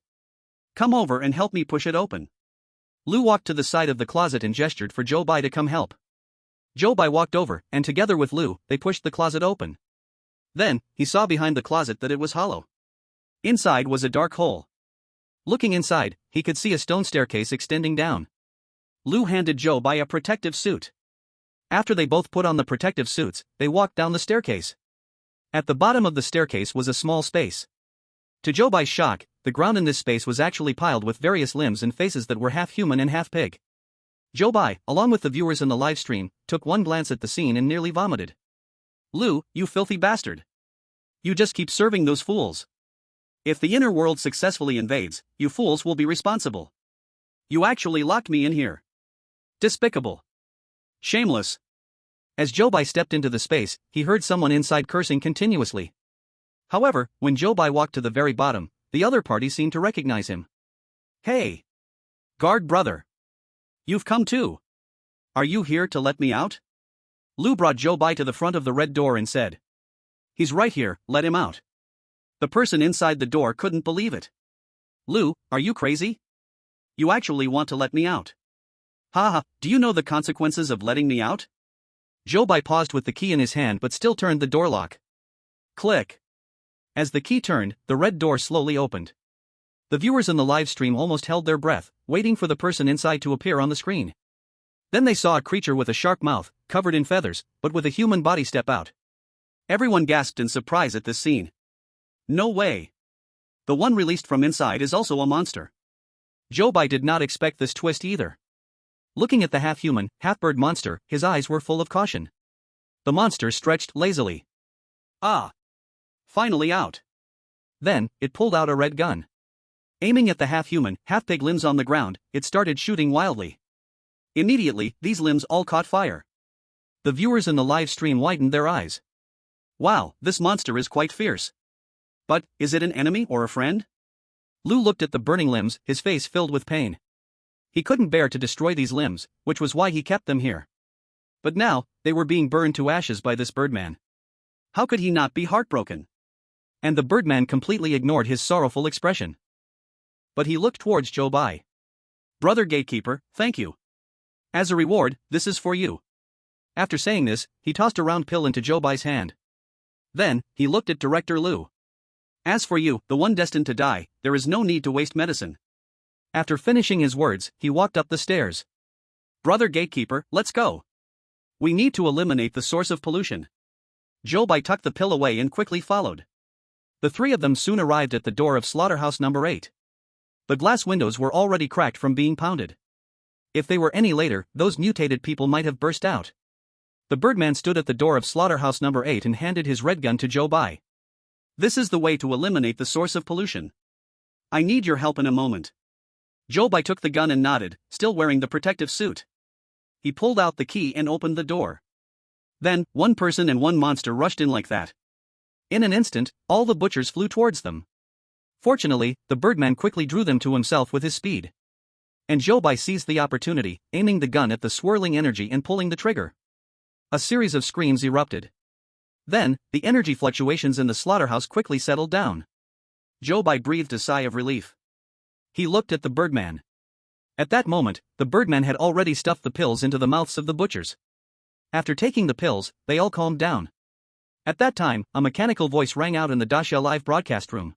Come over and help me push it open. Lu walked to the side of the closet and gestured for Zhou Bai to come help. Zhou Bai walked over, and together with Lu, they pushed the closet open. Then, he saw behind the closet that it was hollow. Inside was a dark hole. Looking inside, he could see a stone staircase extending down. Lu handed Zhou Bai a protective suit. After they both put on the protective suits, they walked down the staircase. At the bottom of the staircase was a small space. To Zhou Bai's shock, the ground in this space was actually piled with various limbs and faces that were half human and half pig. Zhou Bai, along with the viewers in the live stream, took one glance at the scene and nearly vomited. Lu, you filthy bastard. You just keep serving those fools. If the inner world successfully invades, you fools will be responsible. You actually locked me in here. Despicable. Shameless. As Zhou Bai stepped into the space, he heard someone inside cursing continuously. However, when Zhou Bai walked to the very bottom, the other party seemed to recognize him. Hey! Guard brother! You've come too. Are you here to let me out? Lu brought Zhou Bai to the front of the red door and said. He's right here, let him out. The person inside the door couldn't believe it. Lu, are you crazy? You actually want to let me out? Haha, do you know the consequences of letting me out? Zhou Bai paused with the key in his hand but still turned the door lock. Click. As the key turned, the red door slowly opened. The viewers in the live stream almost held their breath, waiting for the person inside to appear on the screen. Then they saw a creature with a shark mouth, covered in feathers, but with a human body step out. Everyone gasped in surprise at this scene. No way. The one released from inside is also a monster. Zhou Bai did not expect this twist either. Looking at the half-human, half-bird monster, his eyes were full of caution. The monster stretched lazily. Ah! Finally out. Then, it pulled out a red gun. Aiming at the half-human, half-pig limbs on the ground, it started shooting wildly. Immediately, these limbs all caught fire. The viewers in the live stream widened their eyes. Wow, this monster is quite fierce. But, is it an enemy or a friend? Lu looked at the burning limbs, his face filled with pain. He couldn't bear to destroy these limbs, which was why he kept them here. But now, they were being burned to ashes by this birdman. How could he not be heartbroken? And the birdman completely ignored his sorrowful expression. But he looked towards Zhou Bai. Brother Gatekeeper, thank you. As a reward, this is for you. After saying this, he tossed a round pill into Zhou Bai's hand. Then, he looked at Director Lu. As for you, the one destined to die, there is no need to waste medicine. After finishing his words, he walked up the stairs. Brother Gatekeeper, let's go. We need to eliminate the source of pollution. Zhou Bai tucked the pill away and quickly followed. The three of them soon arrived at the door of slaughterhouse number 8. The glass windows were already cracked from being pounded. If they were any later, those mutated people might have burst out. The birdman stood at the door of slaughterhouse number 8 and handed his red gun to Zhou Bai. This is the way to eliminate the source of pollution. I need your help in a moment. Zhou Bai took the gun and nodded, still wearing the protective suit. He pulled out the key and opened the door. Then, one person and one monster rushed in like that. In an instant, all the butchers flew towards them. Fortunately, the birdman quickly drew them to himself with his speed. And Zhou Bai seized the opportunity, aiming the gun at the swirling energy and pulling the trigger. A series of screams erupted. Then, the energy fluctuations in the slaughterhouse quickly settled down. Zhou Bai breathed a sigh of relief. He looked at the birdman. At that moment, the birdman had already stuffed the pills into the mouths of the butchers. After taking the pills, they all calmed down. At that time, a mechanical voice rang out in the Daxia live broadcast room.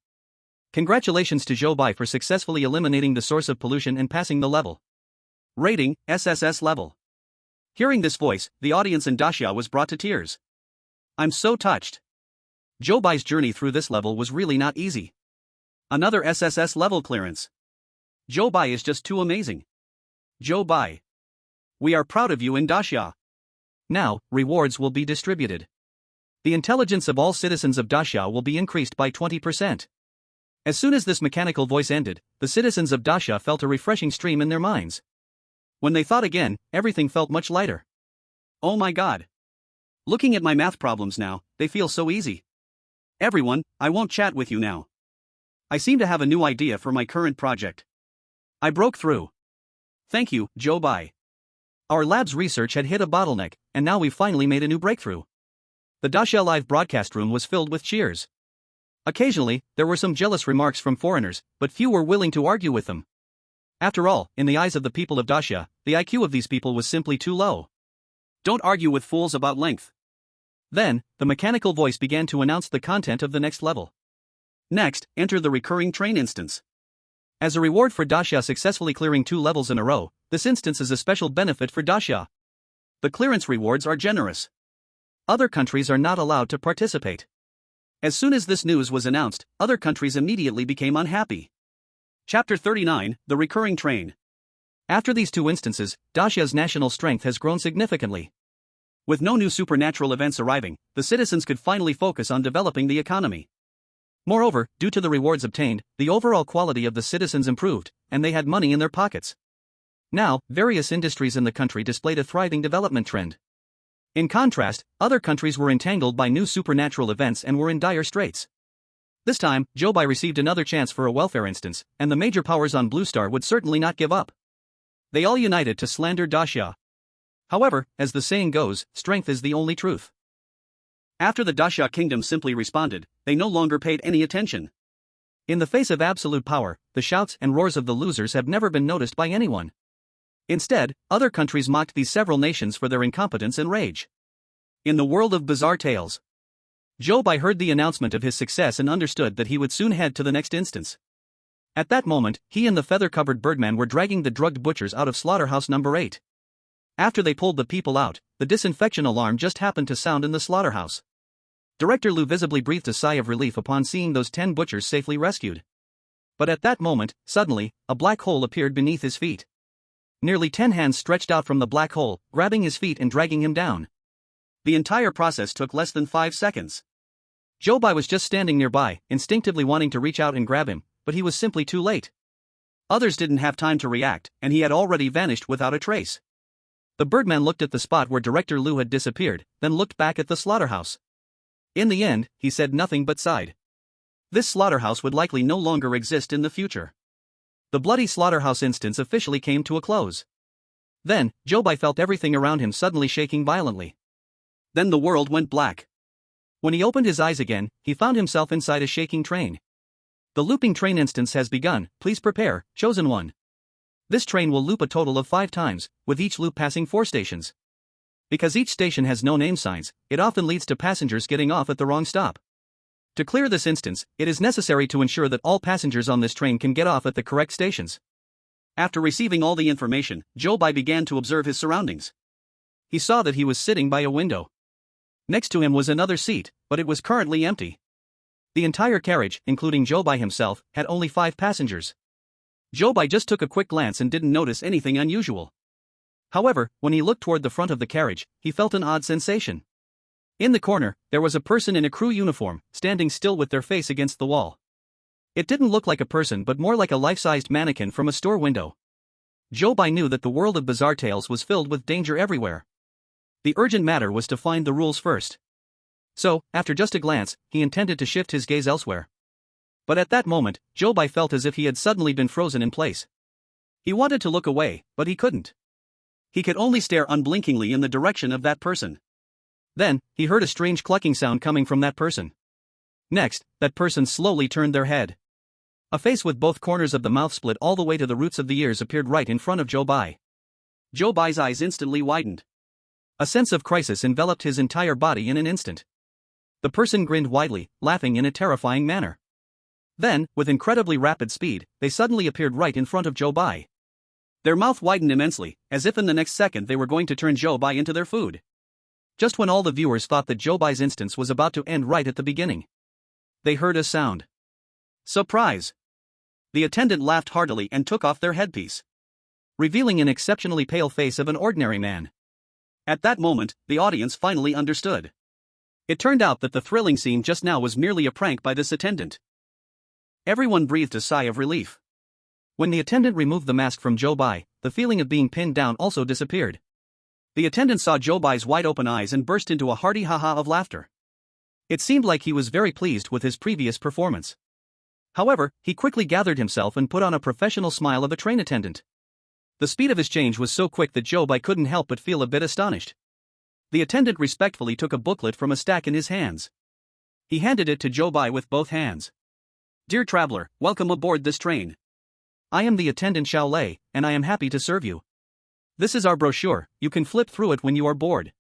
Congratulations to Zhou Bai for successfully eliminating the source of pollution and passing the level. Rating, SSS level. Hearing this voice, the audience in Daxia was brought to tears. I'm so touched. Zhou Bai's journey through this level was really not easy. Another SSS level clearance. Zhou Bai is just too amazing. Zhou Bai. We are proud of you in Daxia. Now, rewards will be distributed. The intelligence of all citizens of Daxia will be increased by 20%. As soon as this mechanical voice ended, the citizens of Daxia felt a refreshing stream in their minds. When they thought again, everything felt much lighter. Oh my god. Looking at my math problems now, they feel so easy. Everyone, I won't chat with you now. I seem to have a new idea for my current project. I broke through. Thank you, Zhou Bai. Our lab's research had hit a bottleneck, and now we've finally made a new breakthrough. The Daxia live broadcast room was filled with cheers. Occasionally, there were some jealous remarks from foreigners, but few were willing to argue with them. After all, in the eyes of the people of Daxia, the IQ of these people was simply too low. Don't argue with fools about length. Then, the mechanical voice began to announce the content of the next level. Next, enter the recurring train instance. As a reward for Daxia successfully clearing 2 levels in a row, this instance is a special benefit for Daxia. The clearance rewards are generous. Other countries are not allowed to participate. As soon as this news was announced, other countries immediately became unhappy. Chapter 39, The Recurring Train. After these 2 instances, Daxia's national strength has grown significantly. With no new supernatural events arriving, the citizens could finally focus on developing the economy. Moreover, due to the rewards obtained, the overall quality of the citizens improved, and they had money in their pockets. Now, various industries in the country displayed a thriving development trend. In contrast, other countries were entangled by new supernatural events and were in dire straits. This time, Zhou Bai received another chance for a welfare instance, and the major powers on Blue Star would certainly not give up. They all united to slander Daxia. However, as the saying goes, strength is the only truth. After the Daxia kingdom simply responded, they no longer paid any attention. In the face of absolute power, the shouts and roars of the losers have never been noticed by anyone. Instead, other countries mocked these several nations for their incompetence and rage. In the world of bizarre tales, Zhou Bai heard the announcement of his success and understood that he would soon head to the next instance. At that moment, he and the feather-covered birdman were dragging the drugged butchers out of slaughterhouse number 8. After they pulled the people out, the disinfection alarm just happened to sound in the slaughterhouse. Director Liu visibly breathed a sigh of relief upon seeing those 10 butchers safely rescued. But at that moment, suddenly, a black hole appeared beneath his feet. Nearly 10 hands stretched out from the black hole, grabbing his feet and dragging him down. The entire process took less than 5 seconds. Zhou Bai was just standing nearby, instinctively wanting to reach out and grab him, but he was simply too late. Others didn't have time to react, and he had already vanished without a trace. The birdman looked at the spot where Director Liu had disappeared, then looked back at the slaughterhouse. In the end, he said nothing but sighed. This slaughterhouse would likely no longer exist in the future. The bloody slaughterhouse instance officially came to a close. Then, Zhou Bai felt everything around him suddenly shaking violently. Then the world went black. When he opened his eyes again, he found himself inside a shaking train. The looping train instance has begun, please prepare, chosen one. This train will loop a total of 5 times, with each loop passing 4 stations. Because each station has no name signs, it often leads to passengers getting off at the wrong stop. To clear this instance, it is necessary to ensure that all passengers on this train can get off at the correct stations. After receiving all the information, Zhou Bai began to observe his surroundings. He saw that he was sitting by a window. Next to him was another seat, but it was currently empty. The entire carriage, including Zhou Bai himself, had only 5 passengers. Zhou Bai just took a quick glance and didn't notice anything unusual. However, when he looked toward the front of the carriage, he felt an odd sensation. In the corner, there was a person in a crew uniform, standing still with their face against the wall. It didn't look like a person but more like a life-sized mannequin from a store window. Zhou Bai knew that the world of bizarre tales was filled with danger everywhere. The urgent matter was to find the rules first. So, after just a glance, he intended to shift his gaze elsewhere. But at that moment, Zhou Bai felt as if he had suddenly been frozen in place. He wanted to look away, but he couldn't. He could only stare unblinkingly in the direction of that person. Then, he heard a strange clucking sound coming from that person. Next, that person slowly turned their head. A face with both corners of the mouth split all the way to the roots of the ears appeared right in front of Zhou Bai. Zhou Bai's eyes instantly widened. A sense of crisis enveloped his entire body in an instant. The person grinned widely, laughing in a terrifying manner. Then, with incredibly rapid speed, they suddenly appeared right in front of Zhou Bai. Their mouth widened immensely, as if in the next second they were going to turn Zhou Bai into their food. Just when all the viewers thought that Zhou Bai's instance was about to end right at the beginning, they heard a sound. Surprise! The attendant laughed heartily and took off their headpiece, revealing an exceptionally pale face of an ordinary man. At that moment, the audience finally understood. It turned out that the thrilling scene just now was merely a prank by this attendant. Everyone breathed a sigh of relief. When the attendant removed the mask from Zhou Bai, the feeling of being pinned down also disappeared. The attendant saw Zhou Bai's wide-open eyes and burst into a hearty ha-ha of laughter. It seemed like he was very pleased with his previous performance. However, he quickly gathered himself and put on a professional smile of a train attendant. The speed of his change was so quick that Zhou Bai couldn't help but feel a bit astonished. The attendant respectfully took a booklet from a stack in his hands. He handed it to Zhou Bai with both hands. "Dear traveler, welcome aboard this train. I am the attendant Xiao Lei, and I am happy to serve you. This is our brochure, you can flip through it when you are bored.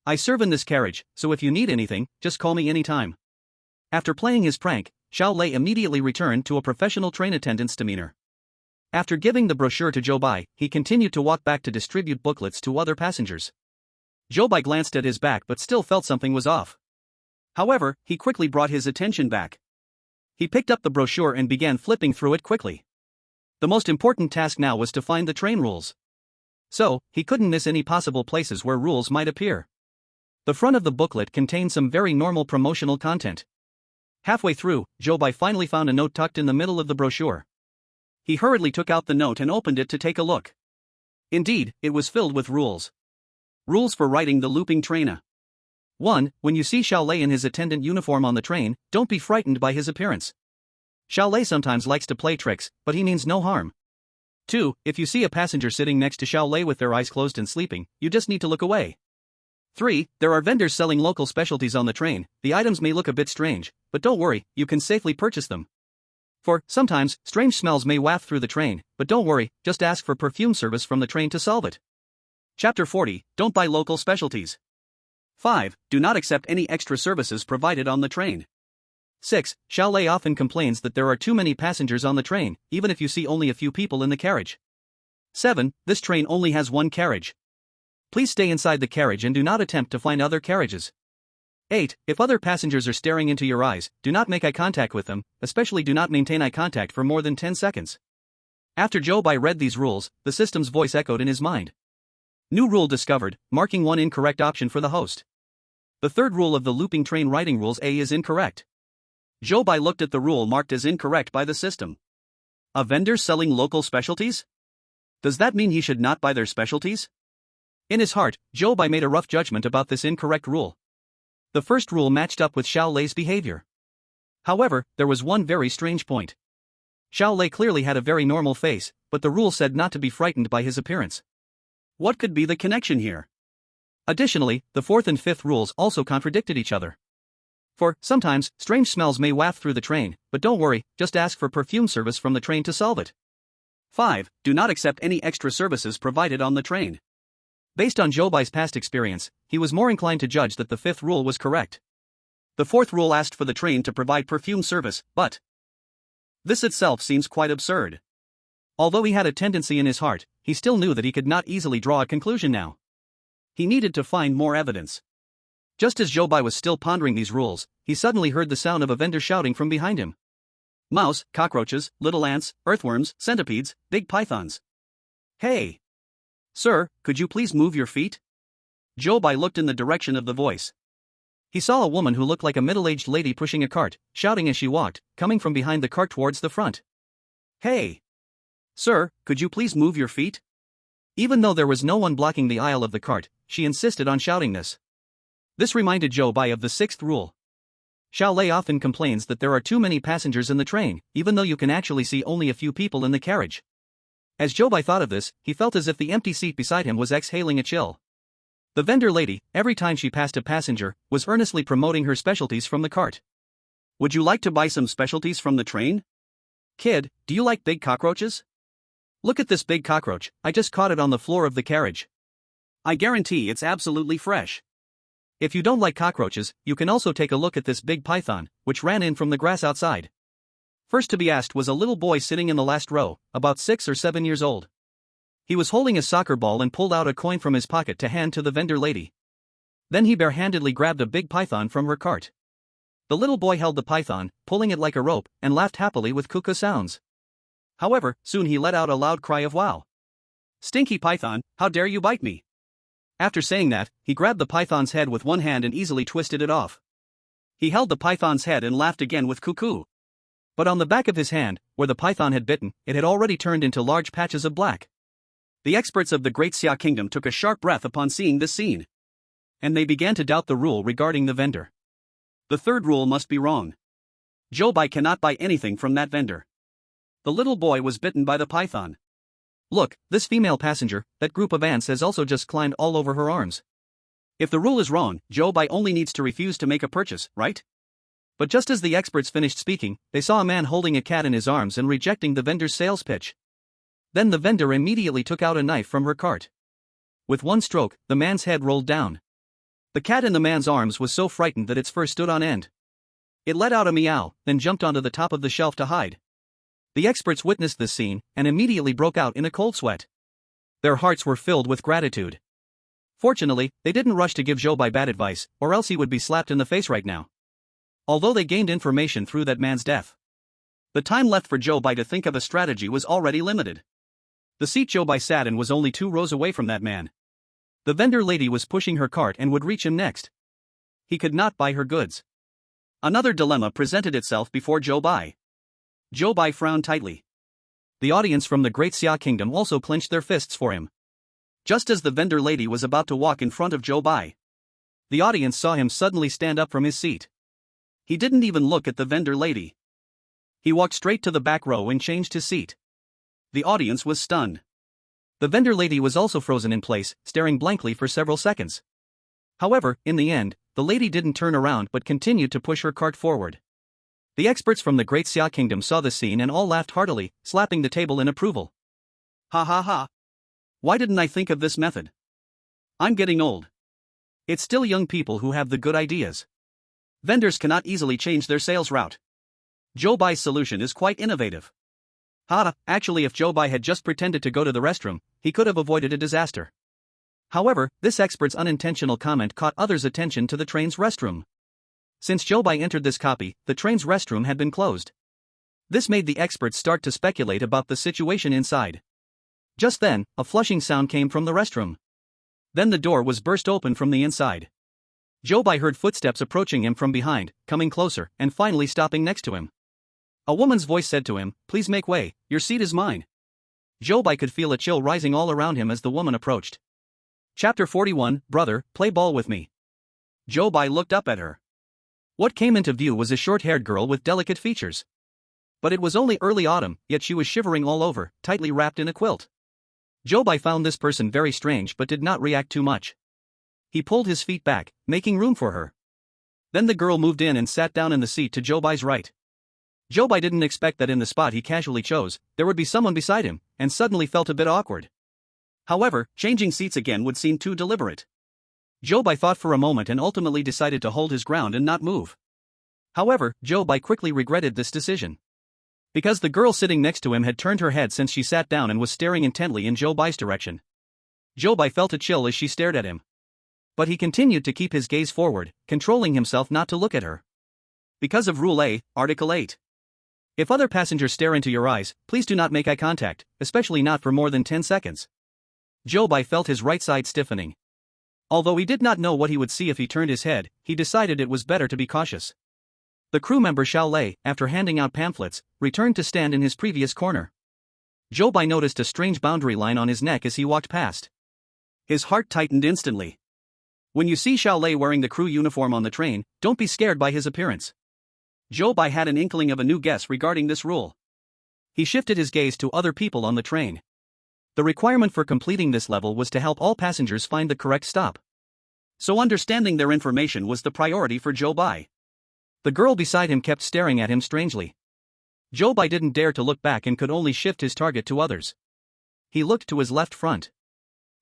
I serve in this carriage, so if you need anything, just call me anytime." After playing his prank, Xiao Lei immediately returned to a professional train attendant's demeanor. After giving the brochure to Zhou Bai, he continued to walk back to distribute booklets to other passengers. Zhou Bai glanced at his back but still felt something was off. However, he quickly brought his attention back. He picked up the brochure and began flipping through it quickly. The most important task now was to find the train rules. So, he couldn't miss any possible places where rules might appear. The front of the booklet contained some very normal promotional content. Halfway through, Zhou Bai finally found a note tucked in the middle of the brochure. He hurriedly took out the note and opened it to take a look. Indeed, it was filled with rules. Rules for riding the looping train. 1. When you see Xiao Lei in his attendant uniform on the train, don't be frightened by his appearance. Xiao Lei sometimes likes to play tricks, but he means no harm. 2. If you see a passenger sitting next to Xiao Lei with their eyes closed and sleeping, you just need to look away. 3. There are vendors selling local specialties on the train. The items may look a bit strange, but don't worry, you can safely purchase them. 4. Sometimes, strange smells may waft through the train, but don't worry, just ask for perfume service from the train to solve it. Chapter 40, Don't buy local specialties. 5. Do not accept any extra services provided on the train. 6. Xiao Lei often complains that there are too many passengers on the train, even if you see only a few people in the carriage. 7. This train only has one carriage. Please stay inside the carriage and do not attempt to find other carriages. 8. If other passengers are staring into your eyes, do not make eye contact with them, especially do not maintain eye contact for more than 10 seconds. After Zhou Bai read these rules, the system's voice echoed in his mind. New rule discovered, marking one incorrect option for the host. The third rule of the looping train riding rules A is incorrect. Zhou Bai looked at the rule marked as incorrect by the system. A vendor selling local specialties? Does that mean he should not buy their specialties? In his heart, Zhou Bai made a rough judgment about this incorrect rule. The first rule matched up with Xiao Lei's behavior. However, there was one very strange point. Xiao Lei clearly had a very normal face, but the rule said not to be frightened by his appearance. What could be the connection here? Additionally, the fourth and fifth rules also contradicted each other. For, sometimes, strange smells may waft through the train, but don't worry, just ask for perfume service from the train to solve it. 5. Do not accept any extra services provided on the train. Based on Zhou Bai's past experience, he was more inclined to judge that the fifth rule was correct. The fourth rule asked for the train to provide perfume service, but this itself seems quite absurd. Although he had a tendency in his heart, he still knew that he could not easily draw a conclusion now. He needed to find more evidence. Just as Zhou Bai was still pondering these rules, he suddenly heard the sound of a vendor shouting from behind him. Mouse, cockroaches, little ants, earthworms, centipedes, big pythons. Hey! Sir, could you please move your feet? Zhou Bai looked in the direction of the voice. He saw a woman who looked like a middle-aged lady pushing a cart, shouting as she walked, coming from behind the cart towards the front. Hey! Sir, could you please move your feet? Even though there was no one blocking the aisle of the cart, she insisted on shouting this. This reminded Zhou Bai of the sixth rule. Xiao Lei often complains that there are too many passengers in the train, even though you can actually see only a few people in the carriage. As Zhou Bai thought of this, he felt as if the empty seat beside him was exhaling a chill. The vendor lady, every time she passed a passenger, was earnestly promoting her specialties from the cart. Would you like to buy some specialties from the train? Kid, do you like big cockroaches? Look at this big cockroach, I just caught it on the floor of the carriage. I guarantee it's absolutely fresh. If you don't like cockroaches, you can also take a look at this big python, which ran in from the grass outside. First to be asked was a little boy sitting in the last row, about 6 or 7 years old. He was holding a soccer ball and pulled out a coin from his pocket to hand to the vendor lady. Then he barehandedly grabbed a big python from her cart. The little boy held the python, pulling it like a rope, and laughed happily with cuckoo sounds. However, soon he let out a loud cry of wow. Stinky python, how dare you bite me? After saying that, he grabbed the python's head with one hand and easily twisted it off. He held the python's head and laughed again with cuckoo. But on the back of his hand, where the python had bitten, it had already turned into large patches of black. The experts of the Great Xia Kingdom took a sharp breath upon seeing this scene. And they began to doubt the rule regarding the vendor. The third rule must be wrong. Zhou Bai cannot buy anything from that vendor. The little boy was bitten by the python. Look, this female passenger, that group of ants has also just climbed all over her arms. If the rule is wrong, Zhou Bai only needs to refuse to make a purchase, right? But just as the experts finished speaking, they saw a man holding a cat in his arms and rejecting the vendor's sales pitch. Then the vendor immediately took out a knife from her cart. With one stroke, the man's head rolled down. The cat in the man's arms was so frightened that its fur stood on end. It let out a meow, then jumped onto the top of the shelf to hide. The experts witnessed this scene and immediately broke out in a cold sweat. Their hearts were filled with gratitude. Fortunately, they didn't rush to give Zhou Bai bad advice, or else he would be slapped in the face right now. Although they gained information through that man's death, the time left for Zhou Bai to think of a strategy was already limited. The seat Zhou Bai sat in was only 2 rows away from that man. The vendor lady was pushing her cart and would reach him next. He could not buy her goods. Another dilemma presented itself before Zhou Bai. Zhou Bai frowned tightly. The audience from the Great Xia Kingdom also clenched their fists for him. Just as the vendor lady was about to walk in front of Zhou Bai, the audience saw him suddenly stand up from his seat. He didn't even look at the vendor lady. He walked straight to the back row and changed his seat. The audience was stunned. The vendor lady was also frozen in place, staring blankly for several seconds. However, in the end, the lady didn't turn around but continued to push her cart forward. The experts from the Great Xia Kingdom saw the scene and all laughed heartily, slapping the table in approval. Ha ha ha. Why didn't I think of this method? I'm getting old. It's still young people who have the good ideas. Vendors cannot easily change their sales route. Zhou Bai's solution is quite innovative. Actually, if Zhou Bai had just pretended to go to the restroom, he could have avoided a disaster. However, this expert's unintentional comment caught others' attention to the train's restroom. Since Zhou Bai entered this copy, the train's restroom had been closed. This made the experts start to speculate about the situation inside. Just then, a flushing sound came from the restroom. Then the door was burst open from the inside. Zhou Bai heard footsteps approaching him from behind, coming closer, and finally stopping next to him. A woman's voice said to him, "Please make way, your seat is mine." Zhou Bai could feel a chill rising all around him as the woman approached. Chapter 41, Brother, play ball with me. Zhou Bai looked up at her. What came into view was a short-haired girl with delicate features. But it was only early autumn, yet she was shivering all over, tightly wrapped in a quilt. Zhou Bai found this person very strange but did not react too much. He pulled his feet back, making room for her. Then the girl moved in and sat down in the seat to Zhou Bai's right. Zhou Bai didn't expect that in the spot he casually chose, there would be someone beside him, and suddenly felt a bit awkward. However, changing seats again would seem too deliberate. Zhou Bai thought for a moment and ultimately decided to hold his ground and not move. However, Zhou Bai quickly regretted this decision. Because the girl sitting next to him had turned her head since she sat down and was staring intently in Zhou Bai's direction. Zhou Bai felt a chill as she stared at him. But he continued to keep his gaze forward, controlling himself not to look at her. Because of Rule A, Article 8. If other passengers stare into your eyes, please do not make eye contact, especially not for more than 10 seconds. Zhou Bai felt his right side stiffening. Although he did not know what he would see if he turned his head, he decided it was better to be cautious. The crew member Xiao Lei, after handing out pamphlets, returned to stand in his previous corner. Zhou Bai noticed a strange boundary line on his neck as he walked past. His heart tightened instantly. When you see Xiao Lei wearing the crew uniform on the train, don't be scared by his appearance. Zhou Bai had an inkling of a new guess regarding this rule. He shifted his gaze to other people on the train. The requirement for completing this level was to help all passengers find the correct stop. So understanding their information was the priority for Zhou Bai. The girl beside him kept staring at him strangely. Zhou Bai didn't dare to look back and could only shift his target to others. He looked to his left front.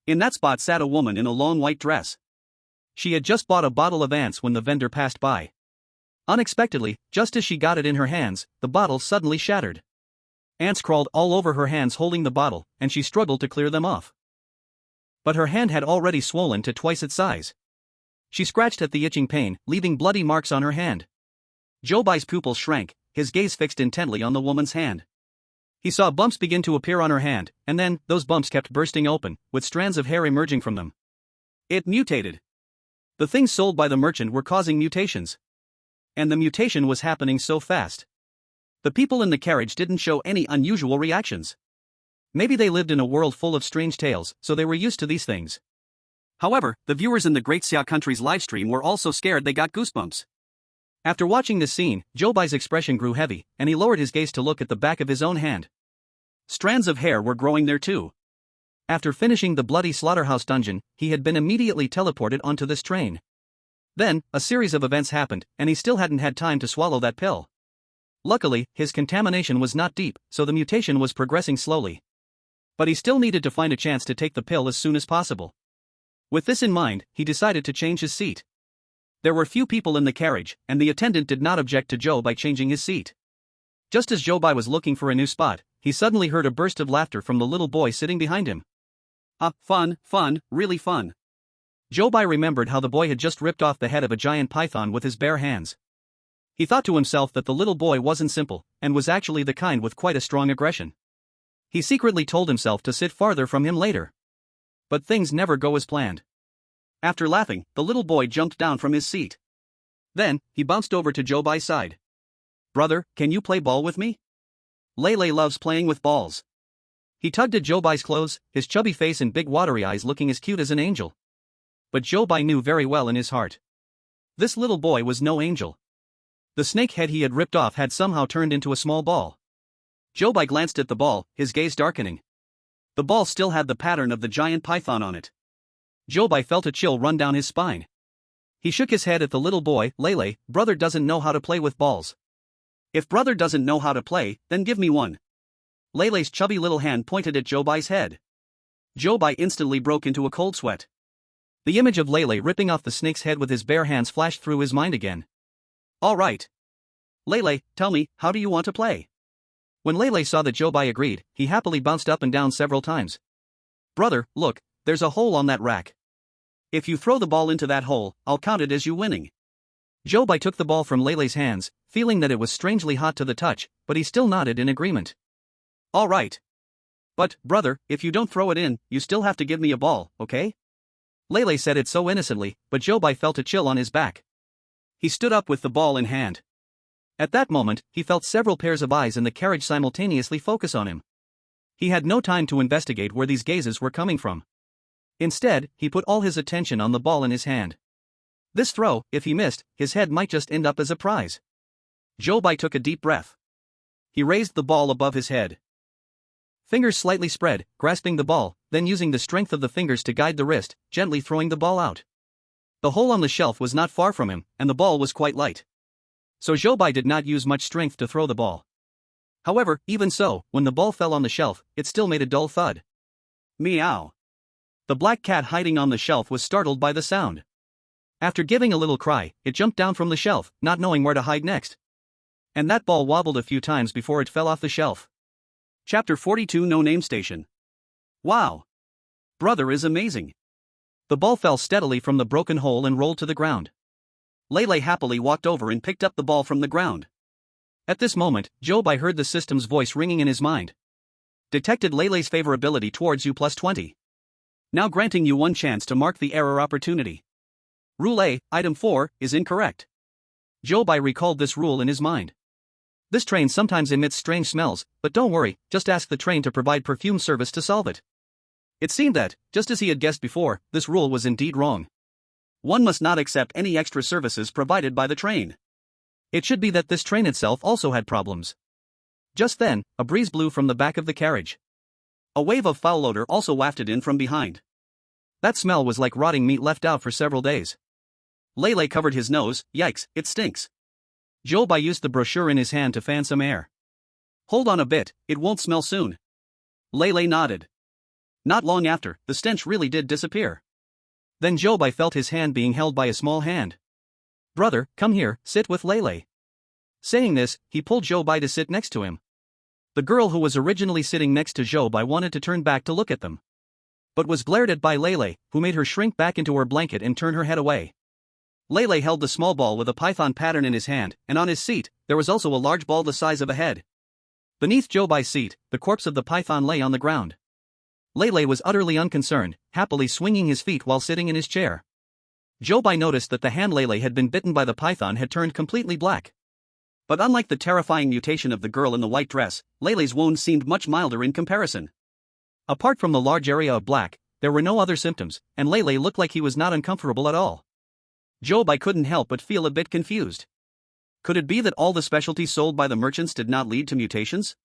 In that spot sat a woman in a long white dress. She had just bought a bottle of ants when the vendor passed by. Unexpectedly, just as she got it in her hands, the bottle suddenly shattered. Ants crawled all over her hands holding the bottle, and she struggled to clear them off. But her hand had already swollen to twice its size. She scratched at the itching pain, leaving bloody marks on her hand. Zhou Bai's pupils shrank, his gaze fixed intently on the woman's hand. He saw bumps begin to appear on her hand, and then, those bumps kept bursting open, with strands of hair emerging from them. It mutated. The things sold by the merchant were causing mutations. And the mutation was happening so fast. The people in the carriage didn't show any unusual reactions. Maybe they lived in a world full of strange tales, so they were used to these things. However, the viewers in the Great Xia country's livestream were also scared they got goosebumps. After watching this scene, Zhou Bai's expression grew heavy, and he lowered his gaze to look at the back of his own hand. Strands of hair were growing there too. After finishing the bloody slaughterhouse dungeon, he had been immediately teleported onto this train. Then, a series of events happened, and he still hadn't had time to swallow that pill. Luckily, his contamination was not deep, so the mutation was progressing slowly. But he still needed to find a chance to take the pill as soon as possible. With this in mind, he decided to change his seat. There were few people in the carriage, and the attendant did not object to Zhou Bai changing his seat. Just as Zhou Bai was looking for a new spot, he suddenly heard a burst of laughter from the little boy sitting behind him. Fun, really fun. Zhou Bai remembered how the boy had just ripped off the head of a giant python with his bare hands. He thought to himself that the little boy wasn't simple, and was actually the kind with quite a strong aggression. He secretly told himself to sit farther from him later. But things never go as planned. After laughing, the little boy jumped down from his seat. Then, he bounced over to Zhou Bai's side. "Brother, can you play ball with me?" Lei loves playing with balls. He tugged at Zhou Bai's clothes, his chubby face and big watery eyes looking as cute as an angel. But Zhou Bai knew very well in his heart, this little boy was no angel. The snake head he had ripped off had somehow turned into a small ball. Zhou Bai glanced at the ball, his gaze darkening. The ball still had the pattern of the giant python on it. Zhou Bai felt a chill run down his spine. He shook his head at the little boy. Lei, brother doesn't know how to play with balls. If brother doesn't know how to play, then give me one. Lei's chubby little hand pointed at Zhou Bai's head. Zhou Bai instantly broke into a cold sweat. The image of Lei ripping off the snake's head with his bare hands flashed through his mind again. All right. Lei, tell me, how do you want to play? When Lei saw that Zhou Bai agreed, he happily bounced up and down several times. Brother, look, there's a hole on that rack. If you throw the ball into that hole, I'll count it as you winning. Zhou Bai took the ball from Lei's hands, feeling that it was strangely hot to the touch, but he still nodded in agreement. All right. But, brother, if you don't throw it in, you still have to give me a ball, okay? Lei said it so innocently, but Zhou Bai felt a chill on his back. He stood up with the ball in hand. At that moment, he felt several pairs of eyes in the carriage simultaneously focus on him. He had no time to investigate where these gazes were coming from. Instead, he put all his attention on the ball in his hand. This throw, if he missed, his head might just end up as a prize. Zhou Bai took a deep breath. He raised the ball above his head. Fingers slightly spread, grasping the ball, then using the strength of the fingers to guide the wrist, gently throwing the ball out. The hole on the shelf was not far from him, and the ball was quite light. So Zhou Bai did not use much strength to throw the ball. However, even so, when the ball fell on the shelf, it still made a dull thud. Meow. The black cat hiding on the shelf was startled by the sound. After giving a little cry, it jumped down from the shelf, not knowing where to hide next. And that ball wobbled a few times before it fell off the shelf. Chapter 42 No Name Station. Wow! Brother is amazing. The ball fell steadily from the broken hole and rolled to the ground. Lei happily walked over and picked up the ball from the ground. At this moment, Zhou Bai heard the system's voice ringing in his mind. Detected Lei's favorability towards you +20. Now granting you one chance to mark the error opportunity. Rule A, item 4, is incorrect. Zhou Bai recalled this rule in his mind. This train sometimes emits strange smells, but don't worry, just ask the train to provide perfume service to solve it. It seemed that, just as he had guessed before, this rule was indeed wrong. One must not accept any extra services provided by the train. It should be that this train itself also had problems. Just then, a breeze blew from the back of the carriage. A wave of foul odor also wafted in from behind. That smell was like rotting meat left out for several days. Lei covered his nose. Yikes, it stinks. Zhou Bai used the brochure in his hand to fan some air. Hold on a bit, it won't smell soon. Lei nodded. Not long after, the stench really did disappear. Then Zhou Bai felt his hand being held by a small hand. Brother, come here, sit with Lei. Saying this, he pulled Zhou Bai to sit next to him. The girl who was originally sitting next to Zhou Bai wanted to turn back to look at them, but was glared at by Lei, who made her shrink back into her blanket and turn her head away. Lei held the small ball with a python pattern in his hand, and on his seat, there was also a large ball the size of a head. Beneath Zhou Bai's seat, the corpse of the python lay on the ground. Lei was utterly unconcerned, happily swinging his feet while sitting in his chair. Zhou Bai noticed that the hand Lei had been bitten by the python had turned completely black. But unlike the terrifying mutation of the girl in the white dress, Lei's wound seemed much milder in comparison. Apart from the large area of black, there were no other symptoms, and Lei looked like he was not uncomfortable at all. Zhou Bai couldn't help but feel a bit confused. Could it be that all the specialties sold by the merchants did not lead to mutations?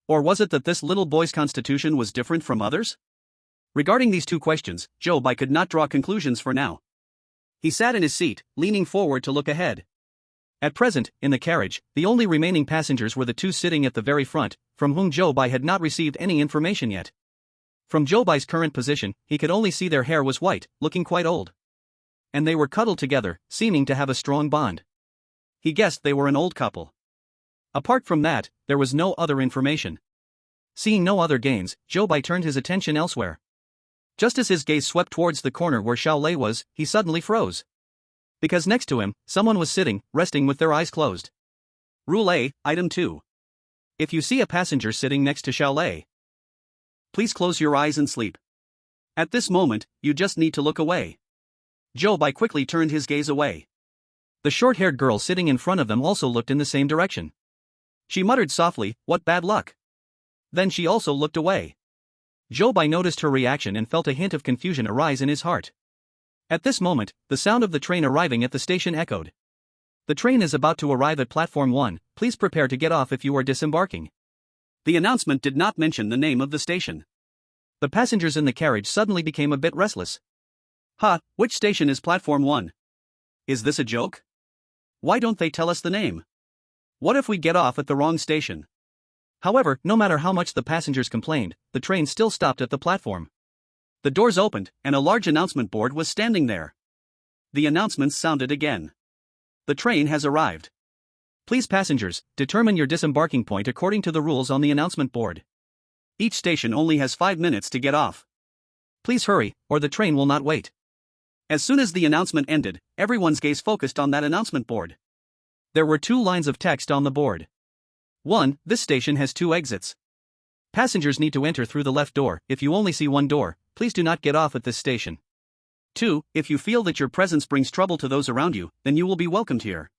Or was it that this little boy's constitution was different from others? Regarding these two questions, Zhou Bai could not draw conclusions for now. He sat in his seat, leaning forward to look ahead. At present, in the carriage, the only remaining passengers were the two sitting at the very front, from whom Zhou Bai had not received any information yet. From Zhou Bai's current position, he could only see their hair was white, looking quite old. And they were cuddled together, seeming to have a strong bond. He guessed they were an old couple. Apart from that, there was no other information. Seeing no other gains, Zhou Bai turned his attention elsewhere. Just as his gaze swept towards the corner where Xiao Lei was, he suddenly froze. Because next to him, someone was sitting, resting with their eyes closed. Rule A, item 2. If you see a passenger sitting next to Xiao Lei, please close your eyes and sleep. At this moment, you just need to look away. Zhou Bai quickly turned his gaze away. The short-haired girl sitting in front of them also looked in the same direction. She muttered softly, "What bad luck." Then she also looked away. Zhou Bai noticed her reaction and felt a hint of confusion arise in his heart. At this moment, the sound of the train arriving at the station echoed. "The train is about to arrive at platform 1, please prepare to get off if you are disembarking." The announcement did not mention the name of the station. The passengers in the carriage suddenly became a bit restless. Which station is platform 1? Is this a joke? Why don't they tell us the name? What if we get off at the wrong station? However, no matter how much the passengers complained, the train still stopped at the platform. The doors opened, and a large announcement board was standing there. The announcements sounded again. "The train has arrived. Please passengers, determine your disembarking point according to the rules on the announcement board. Each station only has 5 minutes to get off. Please hurry, or the train will not wait." As soon as the announcement ended, everyone's gaze focused on that announcement board. There were 2 lines of text on the board. 1. This station has 2 exits. Passengers need to enter through the left door. If you only see one door, please do not get off at this station. 2. If you feel that your presence brings trouble to those around you, then you will be welcomed here.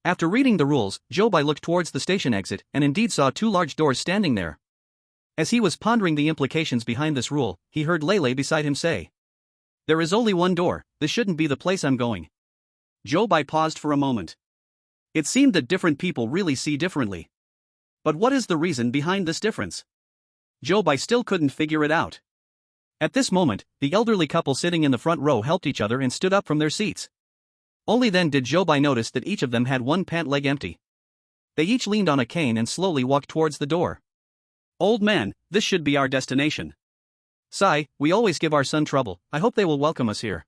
After reading the rules, Zhou Bai looked towards the station exit and indeed saw 2 large doors standing there. As he was pondering the implications behind this rule, he heard Lei beside him say, "There is only one door, this shouldn't be the place I'm going." Zhou Bai paused for a moment. It seemed that different people really see differently. But what is the reason behind this difference? Zhou Bai still couldn't figure it out. At this moment, the elderly couple sitting in the front row helped each other and stood up from their seats. Only then did Zhou Bai notice that each of them had one pant leg empty. They each leaned on a cane and slowly walked towards the door. "Old man, this should be our destination. Sai, we always give our son trouble, I hope they will welcome us here."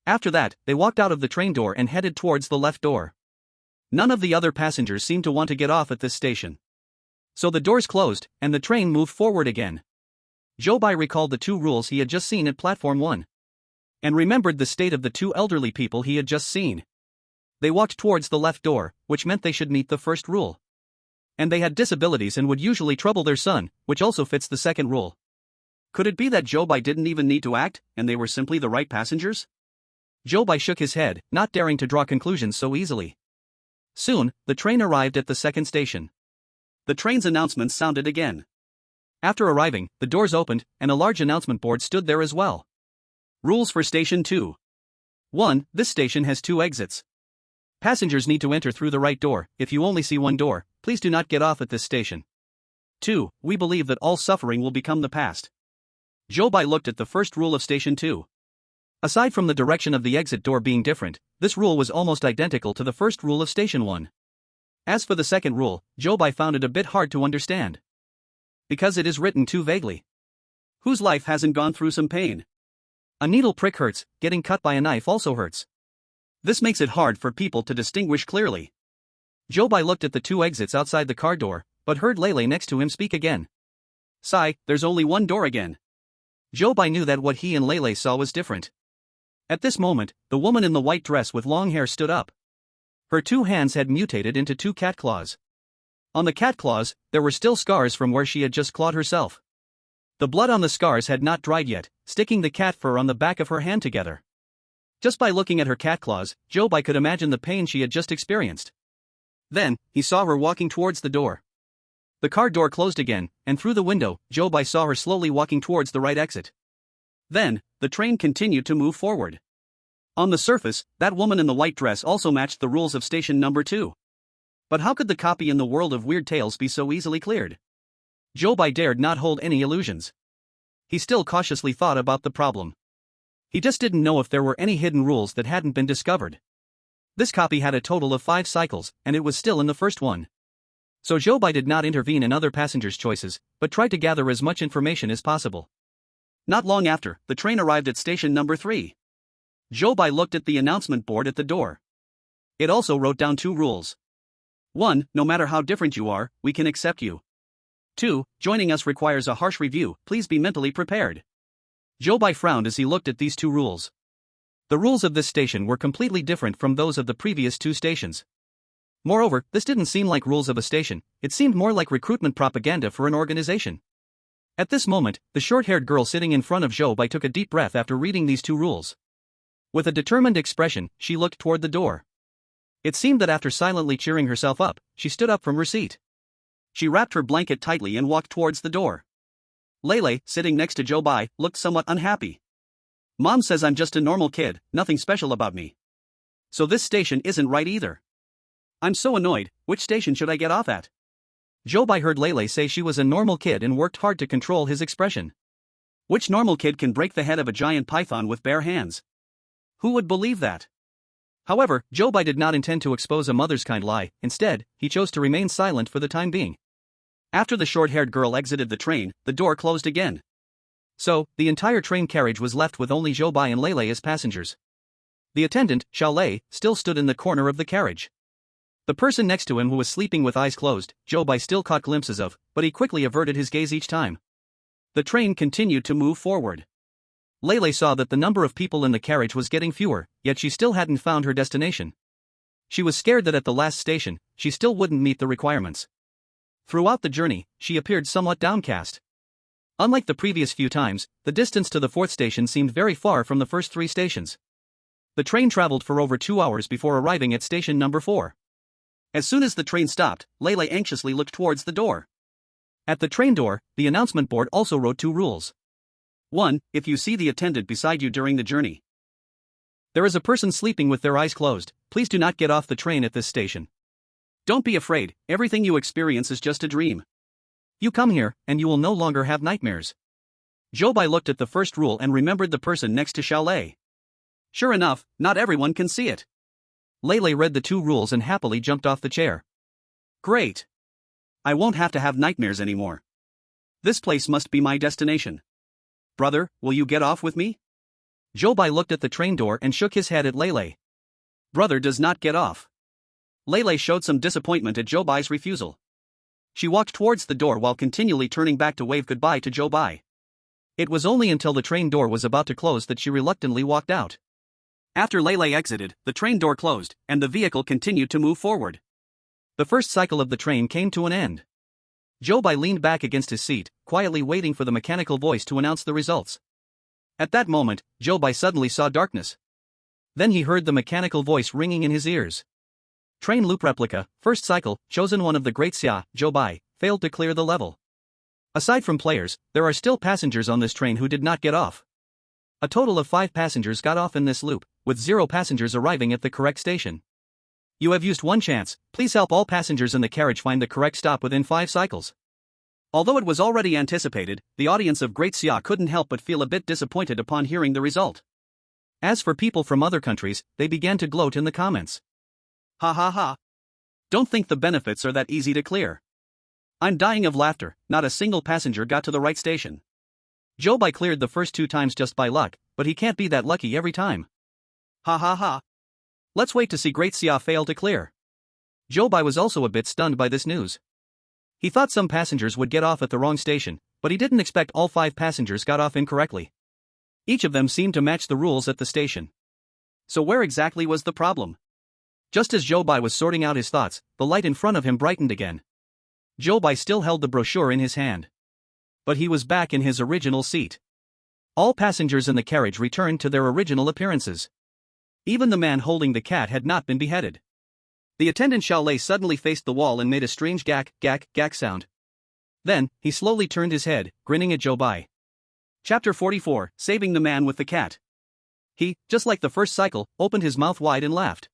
After that, they walked out of the train door and headed towards the left door. None of the other passengers seemed to want to get off at this station. So the doors closed, and the train moved forward again. Zhou Bai recalled the 2 rules he had just seen at platform 1. And remembered the state of the 2 elderly people he had just seen. They walked towards the left door, which meant they should meet the first rule. And they had disabilities and would usually trouble their son, which also fits the second rule. Could it be that Zhou Bai didn't even need to act, and they were simply the right passengers? Zhou Bai shook his head, not daring to draw conclusions so easily. Soon, the train arrived at the second station. The train's announcements sounded again. After arriving, the doors opened, and a large announcement board stood there as well. Rules for Station 2. 1. This station has 2 exits. Passengers need to enter through the right door. If you only see one door, please do not get off at this station. 2. We believe that all suffering will become the past. Zhou Bai looked at the first rule of Station 2. Aside from the direction of the exit door being different, this rule was almost identical to the first rule of Station 1. As for the second rule, Zhou Bai found it a bit hard to understand. Because it is written too vaguely. Whose life hasn't gone through some pain? A needle prick hurts, getting cut by a knife also hurts. This makes it hard for people to distinguish clearly. Zhou Bai looked at the 2 exits outside the car door, but heard Lei next to him speak again. "Sai, there's only one door again." Zhou Bai knew that what he and Lei saw was different. At this moment, the woman in the white dress with long hair stood up. Her 2 hands had mutated into 2 cat claws. On the cat claws, there were still scars from where she had just clawed herself. The blood on the scars had not dried yet, sticking the cat fur on the back of her hand together. Just by looking at her cat claws, Zhou Bai could imagine the pain she had just experienced. Then, he saw her walking towards the door. The car door closed again, and through the window, Zhou Bai saw her slowly walking towards the right exit. Then, the train continued to move forward. On the surface, that woman in the white dress also matched the rules of station number 2. But how could the copy in the world of weird tales be so easily cleared? Zhou Bai dared not hold any illusions. He still cautiously thought about the problem. He just didn't know if there were any hidden rules that hadn't been discovered. This copy had a total of 5 cycles, and it was still in the first one. So Zhou Bai did not intervene in other passengers' choices, but tried to gather as much information as possible. Not long after, the train arrived at station number 3. Zhou Bai looked at the announcement board at the door. It also wrote down 2 rules. 1. No matter how different you are, we can accept you. 2. Joining us requires a harsh review, please be mentally prepared. Zhou Bai frowned as he looked at these 2 rules. The rules of this station were completely different from those of the previous 2 stations. Moreover, this didn't seem like rules of a station, it seemed more like recruitment propaganda for an organization. At this moment, the short-haired girl sitting in front of Zhou Bai took a deep breath after reading these 2 rules. With a determined expression, she looked toward the door. It seemed that after silently cheering herself up, she stood up from her seat. She wrapped her blanket tightly and walked towards the door. Lele, sitting next to Zhou Bai, looked somewhat unhappy. Mom says I'm just a normal kid, nothing special about me. So this station isn't right either. I'm so annoyed, which station should I get off at? Zhou Bai heard Lele say she was a normal kid and worked hard to control his expression. Which normal kid can break the head of a giant python with bare hands? Who would believe that? However, Zhou Bai did not intend to expose a mother's kind lie. Instead, he chose to remain silent for the time being. After the short-haired girl exited the train, the door closed again. So, the entire train carriage was left with only Zhou Bai and Lele as passengers. The attendant, Xiao Lei, still stood in the corner of the carriage. The person next to him who was sleeping with eyes closed, Zhou Bai still caught glimpses of, but he quickly averted his gaze each time. The train continued to move forward. Lele saw that the number of people in the carriage was getting fewer, yet she still hadn't found her destination. She was scared that at the last station, she still wouldn't meet the requirements. Throughout the journey, she appeared somewhat downcast. Unlike the previous few times, the distance to the fourth station seemed very far from the first 3 stations. The train traveled for over 2 hours before arriving at station number 4. As soon as the train stopped, Lele anxiously looked towards the door. At the train door, the announcement board also wrote 2 rules. 1. If you see the attendant beside you during the journey, there is a person sleeping with their eyes closed, please do not get off the train at this station. Don't be afraid, everything you experience is just a dream. You come here, and you will no longer have nightmares. Zhou Bai looked at the first rule and remembered the person next to Xiao Lei. Sure enough, not everyone can see it. Lele read the 2 rules and happily jumped off the chair. Great! I won't have to have nightmares anymore. This place must be my destination. Brother, will you get off with me? Zhou Bai looked at the train door and shook his head at Lele. Brother does not get off. Lele showed some disappointment at Zhou Bai's refusal. She walked towards the door while continually turning back to wave goodbye to Zhou Bai. It was only until the train door was about to close that she reluctantly walked out. After Lele exited, the train door closed, and the vehicle continued to move forward. The first cycle of the train came to an end. Zhou Bai leaned back against his seat, quietly waiting for the mechanical voice to announce the results. At that moment, Zhou Bai suddenly saw darkness. Then he heard the mechanical voice ringing in his ears. Train loop replica, first cycle, chosen one of the Great Xia, Zhou Bai, failed to clear the level. Aside from players, there are still passengers on this train who did not get off. A total of 5 passengers got off in this loop, with 0 passengers arriving at the correct station. You have used 1 chance, please help all passengers in the carriage find the correct stop within 5 cycles. Although it was already anticipated, the audience of Great Xia couldn't help but feel a bit disappointed upon hearing the result. As for people from other countries, they began to gloat in the comments. Ha ha ha. Don't think the benefits are that easy to clear. I'm dying of laughter, not a single passenger got to the right station. Zhou Bai cleared the first 2 times just by luck, but he can't be that lucky every time. Ha ha ha. Let's wait to see Great Xia fail to clear. Zhou Bai was also a bit stunned by this news. He thought some passengers would get off at the wrong station, but he didn't expect all 5 passengers got off incorrectly. Each of them seemed to match the rules at the station. So where exactly was the problem? Just as Zhou Bai was sorting out his thoughts, the light in front of him brightened again. Zhou Bai still held the brochure in his hand. But he was back in his original seat. All passengers in the carriage returned to their original appearances. Even the man holding the cat had not been beheaded. The attendant Xiao Lei suddenly faced the wall and made a strange gak, gak, gak sound. Then, he slowly turned his head, grinning at Zhou Bai. Chapter 44, Saving the Man with the Cat. He, just like the first cycle, opened his mouth wide and laughed.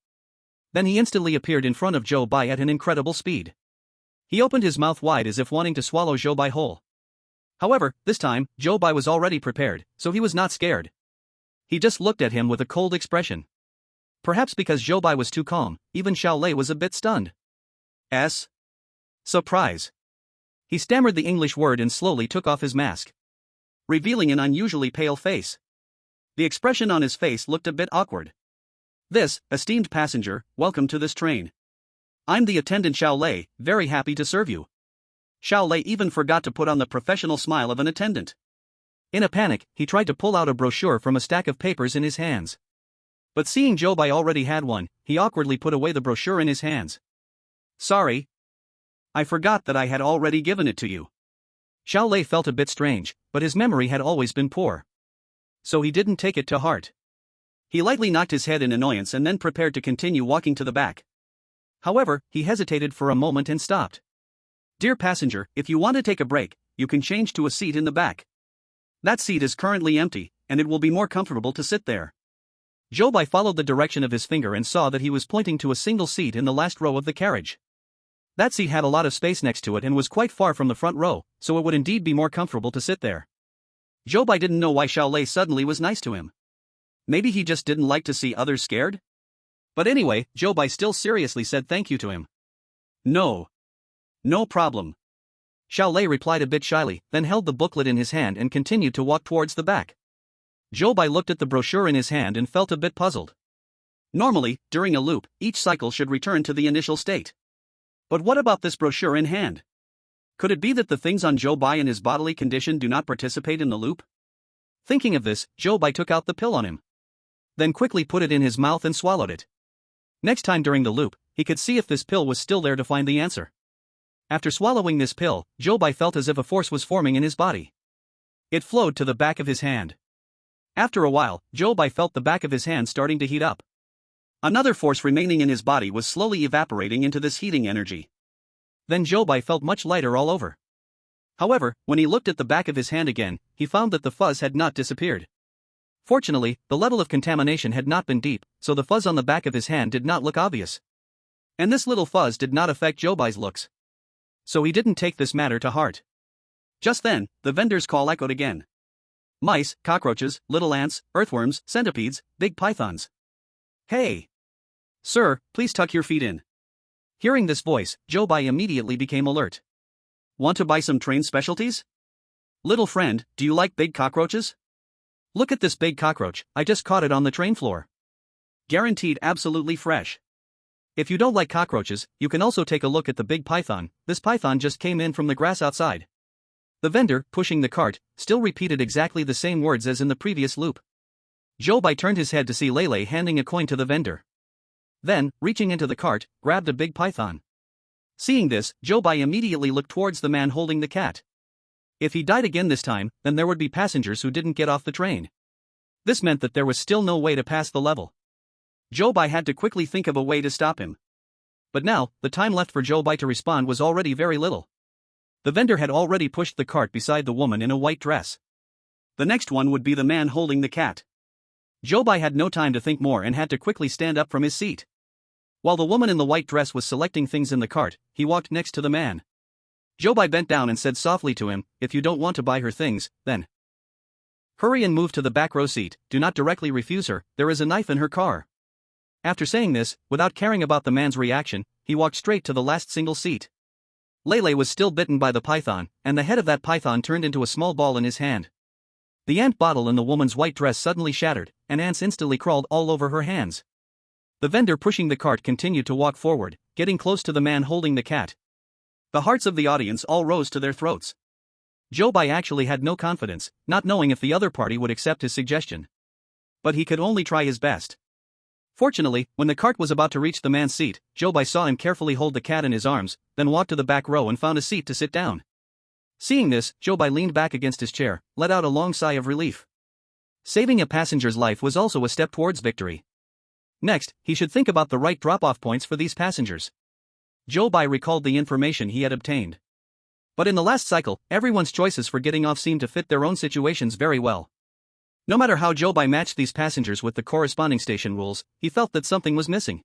Then he instantly appeared in front of Zhou Bai at an incredible speed. He opened his mouth wide as if wanting to swallow Zhou Bai whole. However, this time, Zhou Bai was already prepared, so he was not scared. He just looked at him with a cold expression. Perhaps because Zhou Bai was too calm, even Xiao Lei was a bit stunned. Surprise. He stammered the English word and slowly took off his mask, revealing an unusually pale face. The expression on his face looked a bit awkward. This, esteemed passenger, welcome to this train. I'm the attendant Xiao Lei, very happy to serve you. Xiao Lei even forgot to put on the professional smile of an attendant. In a panic, he tried to pull out a brochure from a stack of papers in his hands. But seeing Zhou Bai already had one, he awkwardly put away the brochure in his hands. Sorry. I forgot that I had already given it to you. Xiao Lei felt a bit strange, but his memory had always been poor. So he didn't take it to heart. He lightly knocked his head in annoyance and then prepared to continue walking to the back, However, he hesitated for a moment and stopped. Dear passenger, if you want to take a break, you can change to a seat in the back. That seat is currently empty, and it will be more comfortable to sit there. Zhou Bai followed the direction of his finger and saw that he was pointing to a single seat in the last row of the carriage. That seat had a lot of space next to it and was quite far from the front row, so it would indeed be more comfortable to sit there. Zhou Bai didn't know why Xiao Lei suddenly was nice to him. Maybe he just didn't like to see others scared? But anyway, Zhou Bai still seriously said thank you to him. No. No problem. Xiao Lei replied a bit shyly, then held the booklet in his hand and continued to walk towards the back. Zhou Bai looked at the brochure in his hand and felt a bit puzzled. Normally, during a loop, each cycle should return to the initial state. But what about this brochure in hand? Could it be that the things on Zhou Bai and his bodily condition do not participate in the loop? Thinking of this, Zhou Bai took out the pill on him. Then quickly put it in his mouth and swallowed it. Next time during the loop, he could see if this pill was still there to find the answer. After swallowing this pill, Zhou Bai felt as if a force was forming in his body. It flowed to the back of his hand. After a while, Zhou Bai felt the back of his hand starting to heat up. Another force remaining in his body was slowly evaporating into this heating energy. Then Zhou Bai felt much lighter all over. However, when he looked at the back of his hand again, he found that the fuzz had not disappeared. Fortunately, the level of contamination had not been deep, so the fuzz on the back of his hand did not look obvious. And this little fuzz did not affect Zhou Bai's looks. So he didn't take this matter to heart. Just then, the vendor's call echoed again. Mice, cockroaches, little ants, earthworms, centipedes, big pythons. Hey! Sir, please tuck your feet in. Hearing this voice, Zhou Bai immediately became alert. Want to buy some train specialties? Little friend, do you like big cockroaches? Look at this big cockroach, I just caught it on the train floor. Guaranteed absolutely fresh. If you don't like cockroaches, you can also take a look at the big python. This python just came in from the grass outside. The vendor, pushing the cart, still repeated exactly the same words as in the previous loop. Zhou Bai turned his head to see Lei Lei handing a coin to the vendor. Then, reaching into the cart, grabbed a big python. Seeing this, Zhou Bai immediately looked towards the man holding the cat. If he died again this time, then there would be passengers who didn't get off the train. This meant that there was still no way to pass the level. Zhou Bai had to quickly think of a way to stop him. But now, the time left for Zhou Bai to respond was already very little. The vendor had already pushed the cart beside the woman in a white dress. The next one would be the man holding the cat. Zhou Bai had no time to think more and had to quickly stand up from his seat. While the woman in the white dress was selecting things in the cart, he walked next to the man. Zhou Bai bent down and said softly to him, if you don't want to buy her things, then hurry and move to the back row seat, do not directly refuse her, there is a knife in her car. After saying this, without caring about the man's reaction, he walked straight to the last single seat. Lei Lei was still bitten by the python, and the head of that python turned into a small ball in his hand. The ant bottle in the woman's white dress suddenly shattered, and ants instantly crawled all over her hands. The vendor pushing the cart continued to walk forward, getting close to the man holding the cat. The hearts of the audience all rose to their throats. Zhou Bai actually had no confidence, not knowing if the other party would accept his suggestion. But he could only try his best. Fortunately, when the cart was about to reach the man's seat, Zhou Bai saw him carefully hold the cat in his arms, then walked to the back row and found a seat to sit down. Seeing this, Zhou Bai leaned back against his chair, let out a long sigh of relief. Saving a passenger's life was also a step towards victory. Next, he should think about the right drop-off points for these passengers. Zhou Bai recalled the information he had obtained. But in the last cycle, everyone's choices for getting off seemed to fit their own situations very well. No matter how Zhou Bai matched these passengers with the corresponding station rules, he felt that something was missing.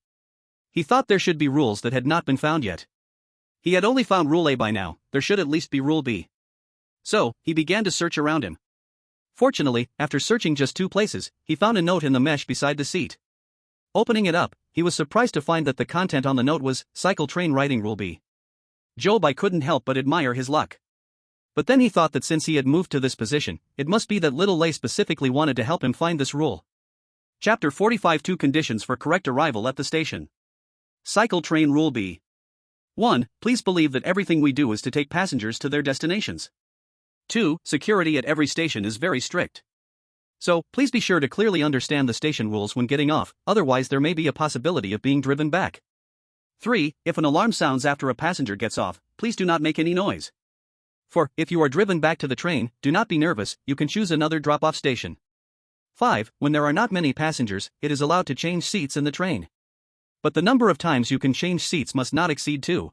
He thought there should be rules that had not been found yet. He had only found Rule A by now, there should at least be Rule B. So, he began to search around him. Fortunately, after searching just 2 places, he found a note in the mesh beside the seat. Opening it up, he was surprised to find that the content on the note was, Cycle Train Writing Rule B. Zhou Bai couldn't help but admire his luck. But then he thought that since he had moved to this position, it must be that Little Lei specifically wanted to help him find this rule. Chapter 45 2 Conditions for Correct Arrival at the Station. Cycle Train Rule B. 1. Please believe that everything we do is to take passengers to their destinations. 2. Security at every station is very strict. So, please be sure to clearly understand the station rules when getting off, otherwise there may be a possibility of being driven back. 3. If an alarm sounds after a passenger gets off, please do not make any noise. 4. If you are driven back to the train, do not be nervous, you can choose another drop-off station. 5. When there are not many passengers, it is allowed to change seats in the train. But the number of times you can change seats must not exceed 2.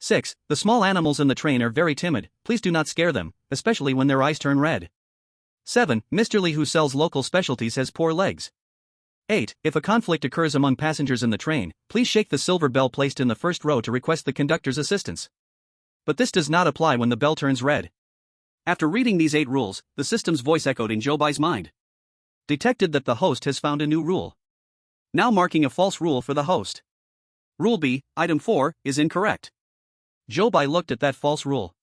6. The small animals in the train are very timid, please do not scare them, especially when their eyes turn red. 7. Mr. Lee who sells local specialties has poor legs. 8. If a conflict occurs among passengers in the train, please shake the silver bell placed in the first row to request the conductor's assistance. But this does not apply when the bell turns red. After reading these 8 rules, the system's voice echoed in Zhou Bai's mind. Detected that the host has found a new rule. Now marking a false rule for the host. Rule B, item 4, is incorrect. Zhou Bai looked at that false rule.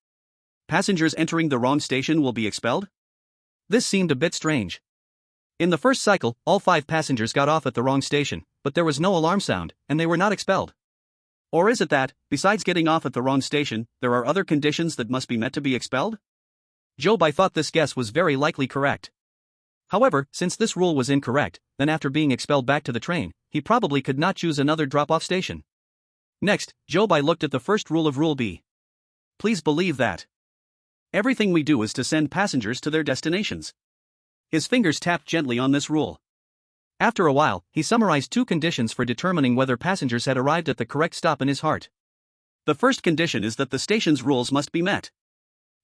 Passengers entering the wrong station will be expelled? This seemed a bit strange. In the first cycle, all 5 passengers got off at the wrong station, but there was no alarm sound, and they were not expelled. Or is it that, besides getting off at the wrong station, there are other conditions that must be met to be expelled? Zhou Bai thought this guess was very likely correct. However, since this rule was incorrect, then after being expelled back to the train, he probably could not choose another drop-off station. Next, Zhou Bai looked at the first rule of Rule B. Please believe that everything we do is to send passengers to their destinations. His fingers tapped gently on this rule. After a while, he summarized 2 conditions for determining whether passengers had arrived at the correct stop in his heart. The first condition is that the station's rules must be met.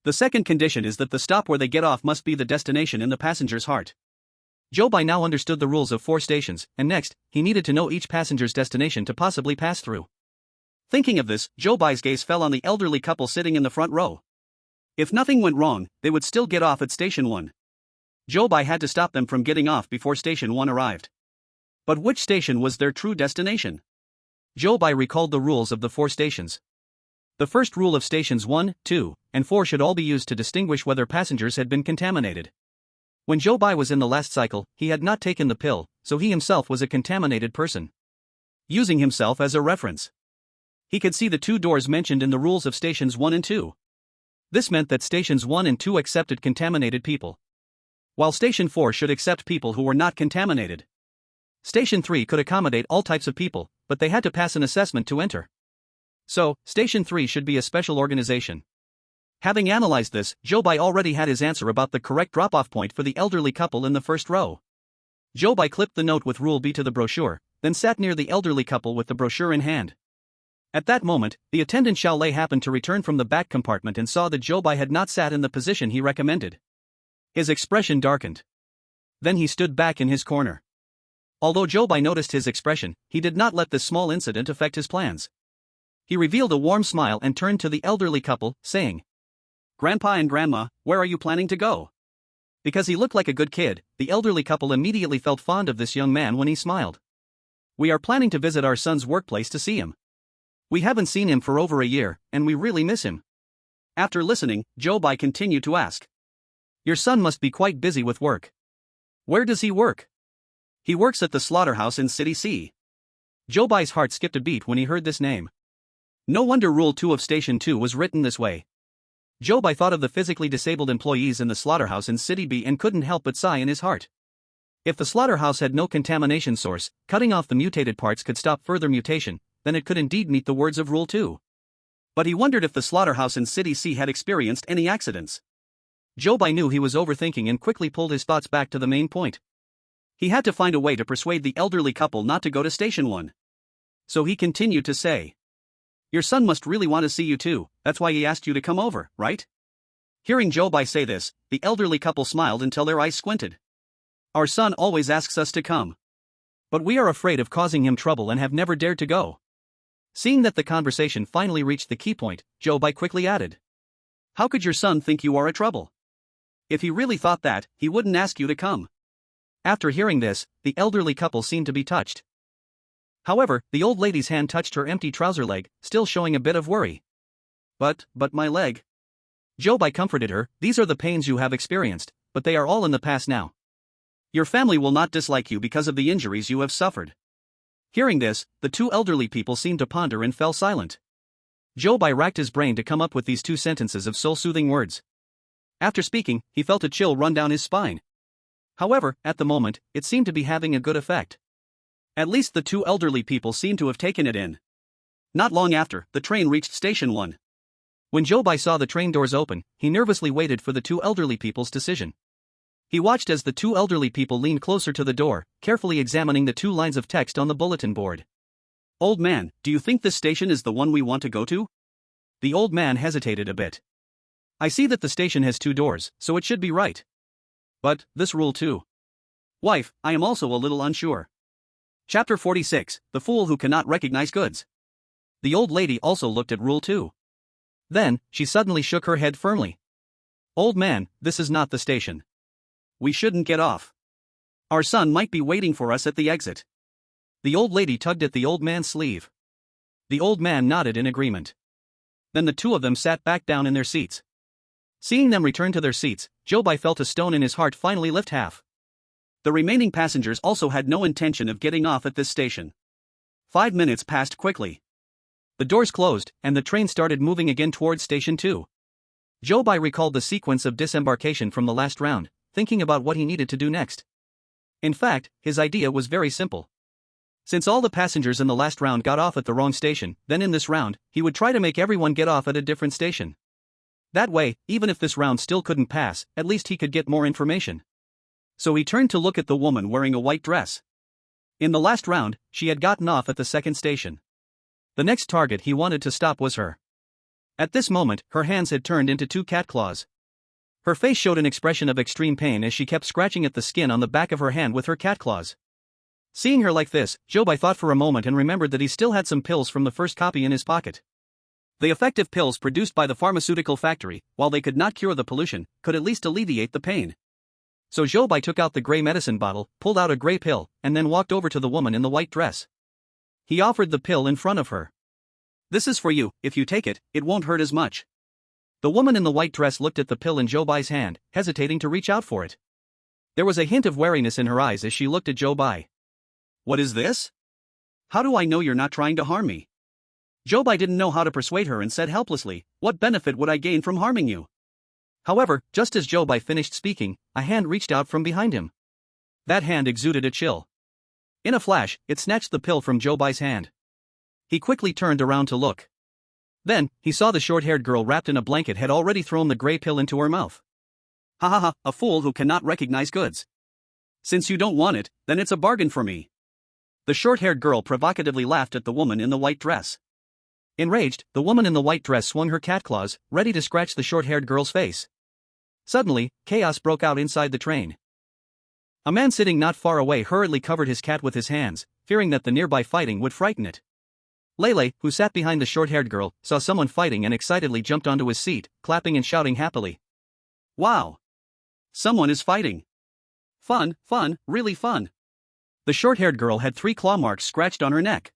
The second condition is that the stop where they get off must be the destination in the passenger's heart. Zhou Bai now understood the rules of 4 stations, and next, he needed to know each passenger's destination to possibly pass through. Thinking of this, Zhou Bai's gaze fell on the elderly couple sitting in the front row. If nothing went wrong, they would still get off at Station 1. Zhou Bai had to stop them from getting off before Station 1 arrived. But which station was their true destination? Zhou Bai recalled the rules of the 4 stations. The first rule of stations 1, 2, and 4 should all be used to distinguish whether passengers had been contaminated. When Zhou Bai was in the last cycle, he had not taken the pill, so he himself was a contaminated person. Using himself as a reference, he could see the 2 doors mentioned in the rules of stations 1 and 2. This meant that stations 1 and 2 accepted contaminated people, while station 4 should accept people who were not contaminated. Station 3 could accommodate all types of people, but they had to pass an assessment to enter. So, Station 3 should be a special organization. Having analyzed this, Zhou Bai already had his answer about the correct drop-off point for the elderly couple in the first row. Zhou Bai clipped the note with Rule B to the brochure, then sat near the elderly couple with the brochure in hand. At that moment, the attendant Xiao Lei happened to return from the back compartment and saw that Zhou Bai had not sat in the position he recommended. His expression darkened. Then he stood back in his corner. Although Zhou Bai noticed his expression, he did not let this small incident affect his plans. He revealed a warm smile and turned to the elderly couple, saying, "Grandpa and Grandma, where are you planning to go?" Because he looked like a good kid, the elderly couple immediately felt fond of this young man when he smiled. "We are planning to visit our son's workplace to see him. We haven't seen him for over a year, and we really miss him." After listening, Zhou Bai continued to ask, "Your son must be quite busy with work. Where does he work?" "He works at the slaughterhouse in City C." Zhou Bai's heart skipped a beat when he heard this name. No wonder Rule 2 of Station 2 was written this way. Zhou Bai thought of the physically disabled employees in the slaughterhouse in City B and couldn't help but sigh in his heart. If the slaughterhouse had no contamination source, cutting off the mutated parts could stop further mutation, then it could indeed meet the words of Rule 2. But he wondered if the slaughterhouse in City C had experienced any accidents. Zhou Bai knew he was overthinking and quickly pulled his thoughts back to the main point. He had to find a way to persuade the elderly couple not to go to Station 1. So he continued to say, "Your son must really want to see you too, that's why he asked you to come over, right?" Hearing Zhou Bai say this, the elderly couple smiled until their eyes squinted. "Our son always asks us to come. But we are afraid of causing him trouble and have never dared to go." Seeing that the conversation finally reached the key point, Zhou Bai quickly added, "How could your son think you are a trouble? If he really thought that, he wouldn't ask you to come." After hearing this, the elderly couple seemed to be touched. However, the old lady's hand touched her empty trouser leg, still showing a bit of worry. But my leg." Zhou Bai comforted her, "These are the pains you have experienced, but they are all in the past now. Your family will not dislike you because of the injuries you have suffered." Hearing this, the 2 elderly people seemed to ponder and fell silent. Zhou Bai racked his brain to come up with these 2 sentences of soul-soothing words. After speaking, he felt a chill run down his spine. However, at the moment, it seemed to be having a good effect. At least the 2 elderly people seemed to have taken it in. Not long after, the train reached Station 1. When Zhou Bai saw the train doors open, he nervously waited for the 2 elderly people's decision. He watched as the 2 elderly people leaned closer to the door, carefully examining the 2 lines of text on the bulletin board. Old man, do you think this station is the one we want to go to? The old man hesitated a bit. I see that the station has 2 doors, so it should be right. But, this rule too. Wife, I am also a little unsure. Chapter 46, The Fool Who Cannot Recognize Goods. The old lady also looked at rule 2. Then, she suddenly shook her head firmly. Old man, this is not the station. We shouldn't get off. Our son might be waiting for us at the exit. The old lady tugged at the old man's sleeve. The old man nodded in agreement. Then the 2 of them sat back down in their seats. Seeing them return to their seats, Zhou Bai felt a stone in his heart finally lift half. The remaining passengers also had no intention of getting off at this station. 5 minutes passed quickly. The doors closed, and the train started moving again towards Station 2. Zhou Bai recalled the sequence of disembarkation from the last round, thinking about what he needed to do next. In fact, his idea was very simple. Since all the passengers in the last round got off at the wrong station, then in this round, he would try to make everyone get off at a different station. That way, even if this round still couldn't pass, at least he could get more information. So he turned to look at the woman wearing a white dress. In the last round, she had gotten off at the second station. The next target he wanted to stop was her. At this moment, her hands had turned into 2 cat claws. Her face showed an expression of extreme pain as she kept scratching at the skin on the back of her hand with her cat claws. Seeing her like this, Zhou Bai thought for a moment and remembered that he still had some pills from the first copy in his pocket. The effective pills produced by the pharmaceutical factory, while they could not cure the pollution, could at least alleviate the pain. So Zhou Bai took out the gray medicine bottle, pulled out a gray pill, and then walked over to the woman in the white dress. He offered the pill in front of her. This is for you, if you take it, it won't hurt as much. The woman in the white dress looked at the pill in Zhou Bai's hand, hesitating to reach out for it. There was a hint of wariness in her eyes as she looked at Zhou Bai. What is this? How do I know you're not trying to harm me? Zhou Bai didn't know how to persuade her and said helplessly, what benefit would I gain from harming you? However, just as Zhou Bai finished speaking, a hand reached out from behind him. That hand exuded a chill. In a flash, it snatched the pill from Zhou Bai's hand. He quickly turned around to look. Then, he saw the short-haired girl wrapped in a blanket had already thrown the gray pill into her mouth. Ha ha ha, a fool who cannot recognize goods. Since you don't want it, then it's a bargain for me. The short-haired girl provocatively laughed at the woman in the white dress. Enraged, the woman in the white dress swung her cat claws, ready to scratch the short-haired girl's face. Suddenly, chaos broke out inside the train. A man sitting not far away hurriedly covered his cat with his hands, fearing that the nearby fighting would frighten it. Lele, who sat behind the short-haired girl, saw someone fighting and excitedly jumped onto his seat, clapping and shouting happily. Wow! Someone is fighting! Fun, fun, really fun! The short-haired girl had 3 claw marks scratched on her neck.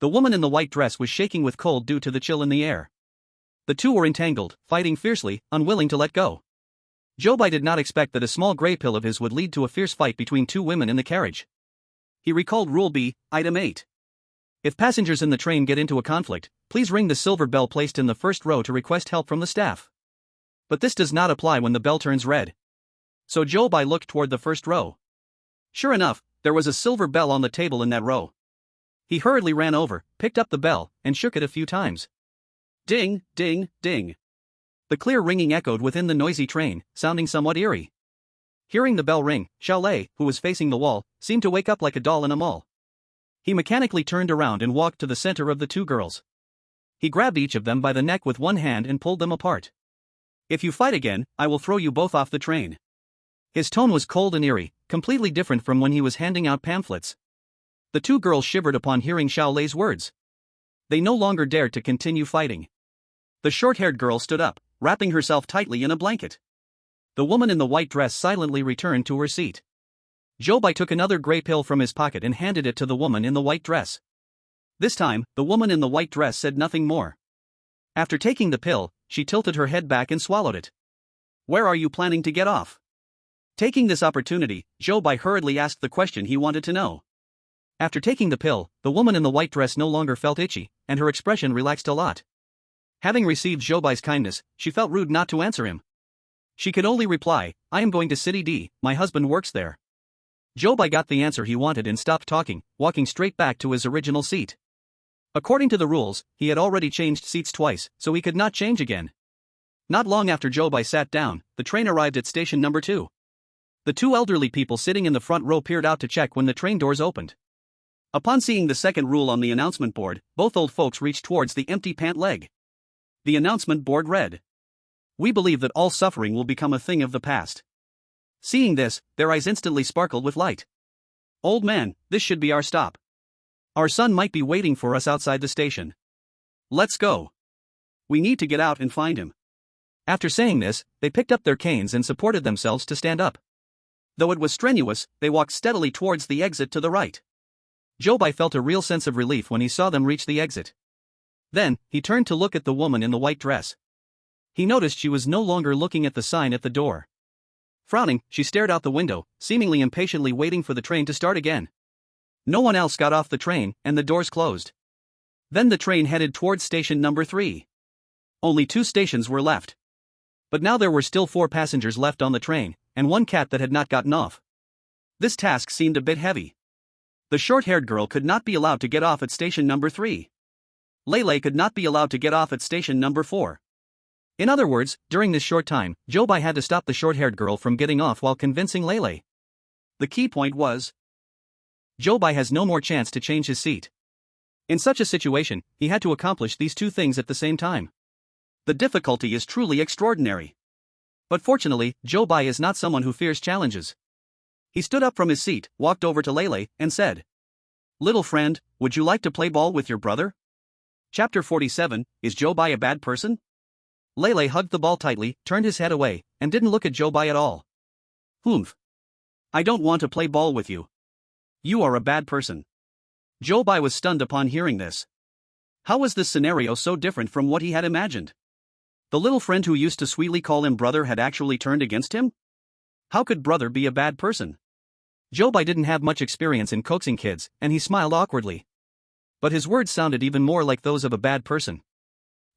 The woman in the white dress was shaking with cold due to the chill in the air. The 2 were entangled, fighting fiercely, unwilling to let go. Zhou Bai did not expect that a small gray pill of his would lead to a fierce fight between 2 women in the carriage. He recalled Rule B, Item 8. If passengers in the train get into a conflict, please ring the silver bell placed in the first row to request help from the staff. But this does not apply when the bell turns red. So Zhou Bai looked toward the first row. Sure enough, there was a silver bell on the table in that row. He hurriedly ran over, picked up the bell, and shook it a few times. Ding, ding, ding. The clear ringing echoed within the noisy train, sounding somewhat eerie. Hearing the bell ring, Xiaolei, who was facing the wall, seemed to wake up like a doll in a mall. He mechanically turned around and walked to the center of the 2 girls. He grabbed each of them by the neck with one hand and pulled them apart. If you fight again, I will throw you both off the train. His tone was cold and eerie, completely different from when he was handing out pamphlets. The 2 girls shivered upon hearing Xiaolei's words. They no longer dared to continue fighting. The short-haired girl stood up, wrapping herself tightly in a blanket. The woman in the white dress silently returned to her seat. Zhou Bai took another gray pill from his pocket and handed it to the woman in the white dress. This time, the woman in the white dress said nothing more. After taking the pill, she tilted her head back and swallowed it. Where are you planning to get off? Taking this opportunity, Zhou Bai hurriedly asked the question he wanted to know. After taking the pill, the woman in the white dress no longer felt itchy, and her expression relaxed a lot. Having received Zhou Bai's kindness, she felt rude not to answer him. She could only reply, I am going to City D, my husband works there. Zhou Bai got the answer he wanted and stopped talking, walking straight back to his original seat. According to the rules, he had already changed seats twice, so he could not change again. Not long after Zhou Bai sat down, the train arrived at station number 2. The 2 elderly people sitting in the front row peered out to check when the train doors opened. Upon seeing the second rule on the announcement board, both old folks reached towards the empty pant leg. The announcement board read, "We believe that all suffering will become a thing of the past." Seeing this, their eyes instantly sparkled with light. "Old man, this should be our stop. Our son might be waiting for us outside the station. Let's go. We need to get out and find him." After saying this, they picked up their canes and supported themselves to stand up. Though it was strenuous, they walked steadily towards the exit to the right. Zhou Bai felt a real sense of relief when he saw them reach the exit. Then, he turned to look at the woman in the white dress. He noticed she was no longer looking at the sign at the door. Frowning, she stared out the window, seemingly impatiently waiting for the train to start again. No one else got off the train, and the doors closed. Then the train headed towards station number 3. Only 2 stations were left. But now there were still 4 passengers left on the train, and 1 cat that had not gotten off. This task seemed a bit heavy. The short-haired girl could not be allowed to get off at station number 3. Lele could not be allowed to get off at station number 4. In other words, during this short time, Zhou Bai had to stop the short-haired girl from getting off while convincing Lele. The key point was, Zhou Bai has no more chance to change his seat. In such a situation, he had to accomplish these 2 things at the same time. The difficulty is truly extraordinary. But fortunately, Zhou Bai is not someone who fears challenges. He stood up from his seat, walked over to Lele, and said, "Little friend, would you like to play ball with your brother?" Chapter 47, Is Zhou Bai a bad person? Lele hugged the ball tightly, turned his head away, and didn't look at Zhou Bai at all. "Humph. I don't want to play ball with you. You are a bad person." Zhou Bai was stunned upon hearing this. How was this scenario so different from what he had imagined? The little friend who used to sweetly call him brother had actually turned against him? How could brother be a bad person? Zhou Bai didn't have much experience in coaxing kids, and he smiled awkwardly. But his words sounded even more like those of a bad person.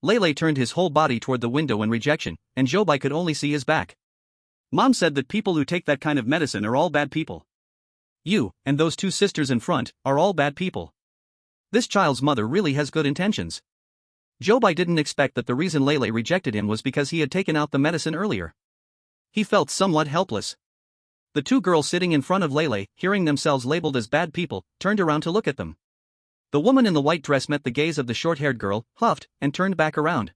Lele turned his whole body toward the window in rejection, and Zhou Bai could only see his back. "Mom said that people who take that kind of medicine are all bad people. You, and those 2 sisters in front, are all bad people. This child's mother really has good intentions." Zhou Bai didn't expect that the reason Lele rejected him was because he had taken out the medicine earlier. He felt somewhat helpless. The 2 girls sitting in front of Lele, hearing themselves labeled as bad people, turned around to look at them. The woman in the white dress met the gaze of the short-haired girl, huffed, and turned back around.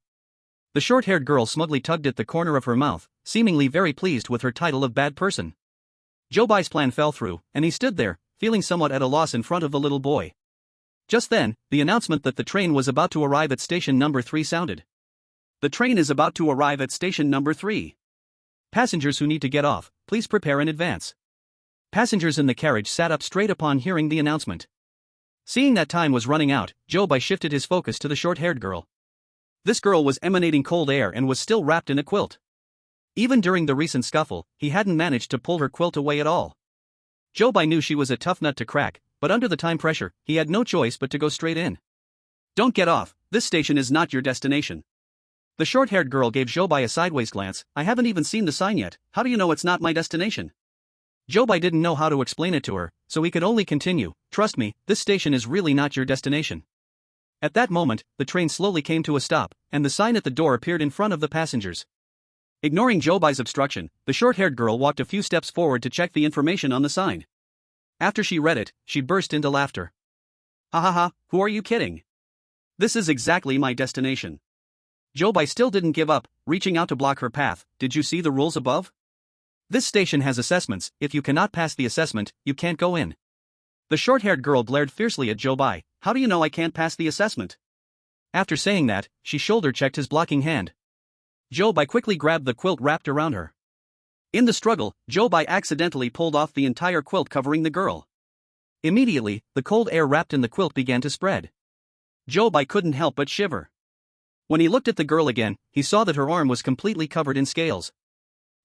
The short-haired girl smugly tugged at the corner of her mouth, seemingly very pleased with her title of bad person. Zhou Bai's plan fell through, and he stood there, feeling somewhat at a loss in front of the little boy. Just then, the announcement that the train was about to arrive at station number 3 sounded. "The train is about to arrive at station number 3. Passengers who need to get off, please prepare in advance." Passengers in the carriage sat up straight upon hearing the announcement. Seeing that time was running out, Zhou Bai shifted his focus to the short-haired girl. This girl was emanating cold air and was still wrapped in a quilt. Even during the recent scuffle, he hadn't managed to pull her quilt away at all. Zhou Bai knew she was a tough nut to crack, but under the time pressure, he had no choice but to go straight in. "Don't get off, this station is not your destination." The short-haired girl gave Zhou Bai a sideways glance. "I haven't even seen the sign yet, how do you know it's not my destination?" Zhou Bai didn't know how to explain it to her, so he could only continue, "Trust me, this station is really not your destination." At that moment, the train slowly came to a stop, and the sign at the door appeared in front of the passengers. Ignoring Zhou Bai's obstruction, the short-haired girl walked a few steps forward to check the information on the sign. After she read it, she burst into laughter. "Ha ha ha, who are you kidding? This is exactly my destination." Zhou Bai still didn't give up, reaching out to block her path. "Did you see the rules above? This station has assessments, if you cannot pass the assessment, you can't go in." The short-haired girl glared fiercely at Zhou Bai. "How do you know I can't pass the assessment?" After saying that, she shoulder-checked his blocking hand. Zhou Bai quickly grabbed the quilt wrapped around her. In the struggle, Zhou Bai accidentally pulled off the entire quilt covering the girl. Immediately, the cold air wrapped in the quilt began to spread. Zhou Bai couldn't help but shiver. When he looked at the girl again, he saw that her arm was completely covered in scales.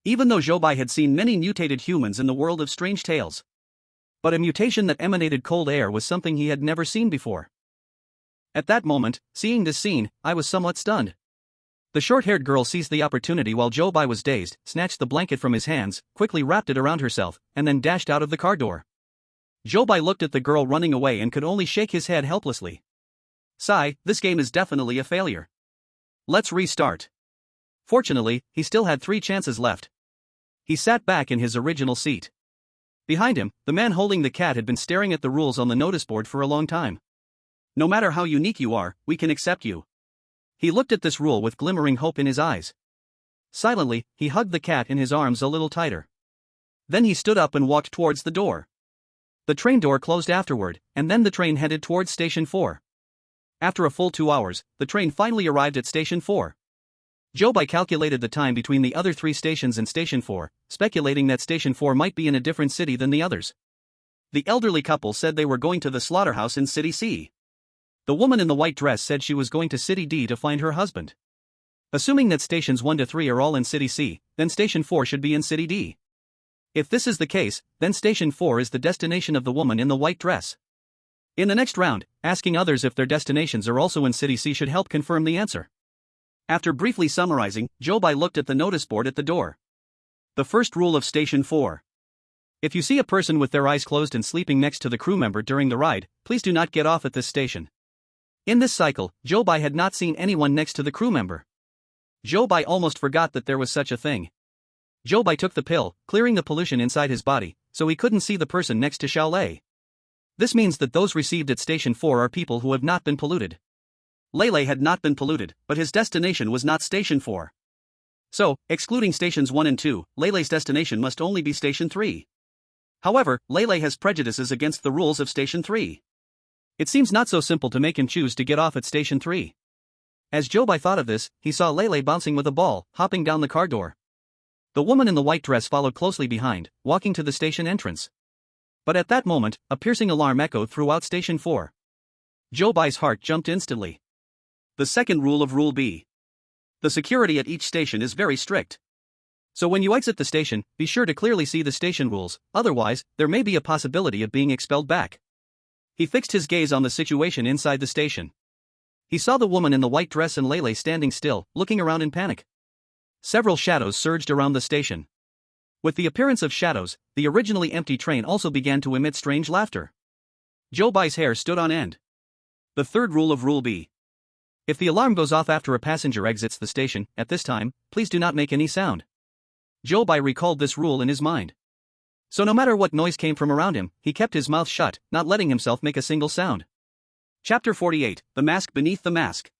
Even though Zhou Bai had seen many mutated humans in the world of strange tales, but a mutation that emanated cold air was something he had never seen before. At that moment, seeing this scene, I was somewhat stunned. The short-haired girl seized the opportunity while Zhou Bai was dazed, snatched the blanket from his hands, quickly wrapped it around herself, and then dashed out of the car door. Zhou Bai looked at the girl running away and could only shake his head helplessly. "Sigh, this game is definitely a failure. Let's restart." Fortunately, he still had 3 chances left. He sat back in his original seat. Behind him, the man holding the cat had been staring at the rules on the notice board for a long time. No matter how unique you are, we can accept you. He looked at this rule with glimmering hope in his eyes. Silently, he hugged the cat in his arms a little tighter. Then he stood up and walked towards the door. The train door closed afterward, and then the train headed towards Station 4. After a full 2 hours, the train finally arrived at Station 4. Zhou Bai calculated the time between the other 3 stations and Station 4, speculating that Station 4 might be in a different city than the others. The elderly couple said they were going to the slaughterhouse in City C. The woman in the white dress said she was going to City D to find her husband. Assuming that Stations 1 to 3 are all in City C, then Station 4 should be in City D. If this is the case, then Station 4 is the destination of the woman in the white dress. In the next round, asking others if their destinations are also in City C should help confirm the answer. After briefly summarizing, Zhou Bai looked at the notice board at the door. The first rule of Station 4. If you see a person with their eyes closed and sleeping next to the crew member during the ride, please do not get off at this station. In this cycle, Zhou Bai had not seen anyone next to the crew member. Zhou Bai almost forgot that there was such a thing. Zhou Bai took the pill, clearing the pollution inside his body, so he couldn't see the person next to Xiao Lei. This means that those received at Station 4 are people who have not been polluted. Lei had not been polluted, but his destination was not Station 4. So, excluding Stations 1 and 2, Lei's destination must only be Station 3. However, Lei has prejudices against the rules of Station 3. It seems not so simple to make him choose to get off at Station 3. As Zhou Bai thought of this, he saw Lei bouncing with a ball, hopping down the car door. The woman in the white dress followed closely behind, walking to the station entrance. But at that moment, a piercing alarm echoed throughout Station 4. Zhou Bai's heart jumped instantly. The second rule of Rule B. The security at each station is very strict. So when you exit the station, be sure to clearly see the station rules, otherwise, there may be a possibility of being expelled back. He fixed his gaze on the situation inside the station. He saw the woman in the white dress and Lei standing still, looking around in panic. Several shadows surged around the station. With the appearance of shadows, the originally empty train also began to emit strange laughter. Zhou Bai's hair stood on end. The third rule of Rule B. If the alarm goes off after a passenger exits the station, at this time, please do not make any sound. Zhou Bai recalled this rule in his mind. So no matter what noise came from around him, he kept his mouth shut, not letting himself make a single sound. Chapter 48, The Mask Beneath the Mask.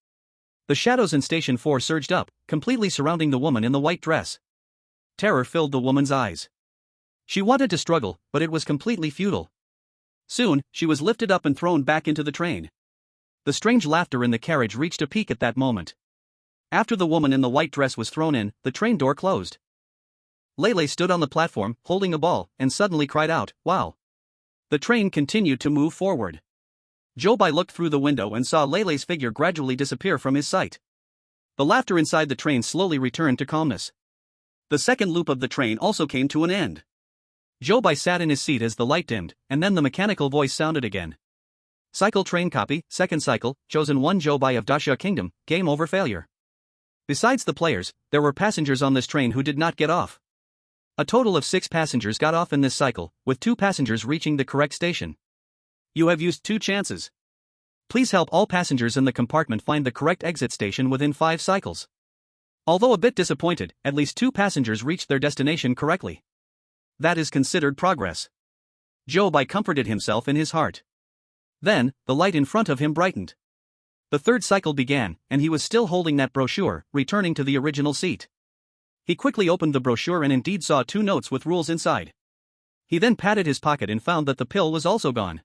The shadows in Station 4 surged up, completely surrounding the woman in the white dress. Terror filled the woman's eyes. She wanted to struggle, but it was completely futile. Soon, she was lifted up and thrown back into the train. The strange laughter in the carriage reached a peak at that moment. After the woman in the white dress was thrown in, the train door closed. Lei stood on the platform, holding a ball, and suddenly cried out, "Wow!" The train continued to move forward. Zhou Bai looked through the window and saw Lei's figure gradually disappear from his sight. The laughter inside the train slowly returned to calmness. The second loop of the train also came to an end. Zhou Bai sat in his seat as the light dimmed, and then the mechanical voice sounded again. Cycle train copy, second cycle, chosen 1 Zhou Bai of Daxia Kingdom, game over failure. Besides the players, there were passengers on this train who did not get off. A total of 6 passengers got off in this cycle, with 2 passengers reaching the correct station. You have used 2 chances. Please help all passengers in the compartment find the correct exit station within 5 cycles. Although a bit disappointed, at least 2 passengers reached their destination correctly. That is considered progress. Zhou Bai comforted himself in his heart. Then, the light in front of him brightened. The third cycle began, and he was still holding that brochure, returning to the original seat. He quickly opened the brochure and indeed saw 2 notes with rules inside. He then patted his pocket and found that the pill was also gone.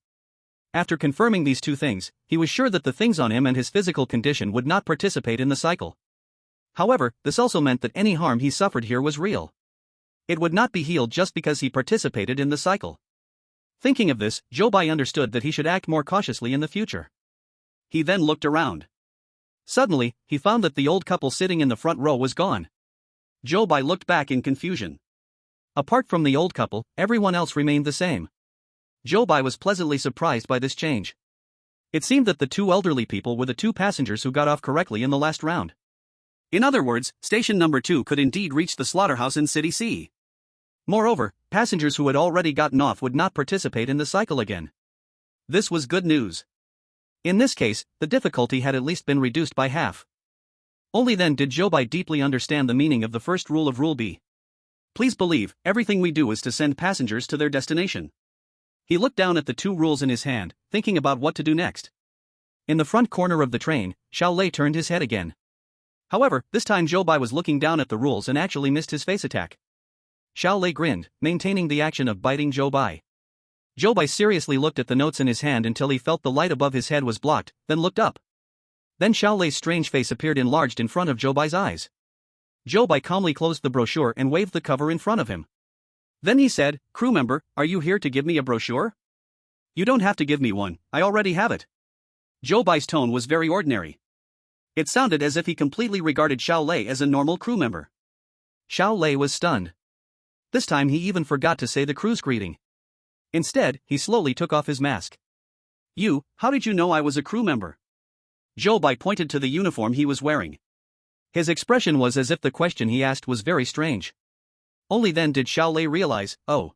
After confirming these 2 things, he was sure that the things on him and his physical condition would not participate in the cycle. However, this also meant that any harm he suffered here was real. It would not be healed just because he participated in the cycle. Thinking of this, Zhou Bai understood that he should act more cautiously in the future. He then looked around. Suddenly, he found that the old couple sitting in the front row was gone. Zhou Bai looked back in confusion. Apart from the old couple, everyone else remained the same. Zhou Bai was pleasantly surprised by this change. It seemed that the 2 elderly people were the 2 passengers who got off correctly in the last round. In other words, station number 2 could indeed reach the slaughterhouse in City C. Moreover, passengers who had already gotten off would not participate in the cycle again. This was good news. In this case, the difficulty had at least been reduced by half. Only then did Zhou Bai deeply understand the meaning of the first rule of Rule B. Please believe, everything we do is to send passengers to their destination. He looked down at the 2 rules in his hand, thinking about what to do next. In the front corner of the train, Xiao Lei turned his head again. However, this time Zhou Bai was looking down at the rules and actually missed his face attack. Xiao Lei grinned, maintaining the action of biting Zhou Bai. Zhou Bai seriously looked at the notes in his hand until he felt the light above his head was blocked, then looked up. Then Xiao Lei's strange face appeared enlarged in front of Zhou Bai's eyes. Zhou Bai calmly closed the brochure and waved the cover in front of him. Then he said, "Crew member, are you here to give me a brochure?" "You don't have to give me one, I already have it." Zhou Bai's tone was very ordinary. It sounded as if he completely regarded Xiao Lei as a normal crew member. Xiao Lei was stunned. This time he even forgot to say the crew's greeting. Instead, he slowly took off his mask. How did you know I was a crew member?" Zhou Bai pointed to the uniform he was wearing. His expression was as if the question he asked was very strange. Only then did Xiao Lei realize, oh.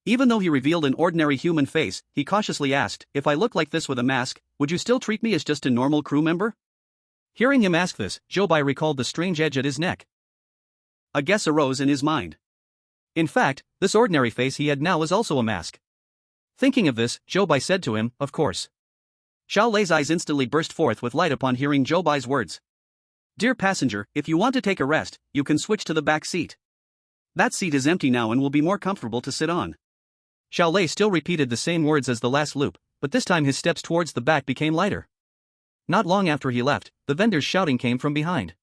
Even though he revealed an ordinary human face, he cautiously asked, "If I look like this with a mask, would you still treat me as just a normal crew member?" Hearing him ask this, Zhou Bai recalled the strange edge at his neck. A guess arose in his mind. In fact, this ordinary face he had now was also a mask. Thinking of this, Zhou Bai said to him, "Of course." Xiao Lei's eyes instantly burst forth with light upon hearing Zhou Bai's words. "Dear passenger, if you want to take a rest, you can switch to the back seat. That seat is empty now and will be more comfortable to sit on." Xiao Lei still repeated the same words as the last loop, but this time his steps towards the back became lighter. Not long after he left, the vendors shouting came from behind.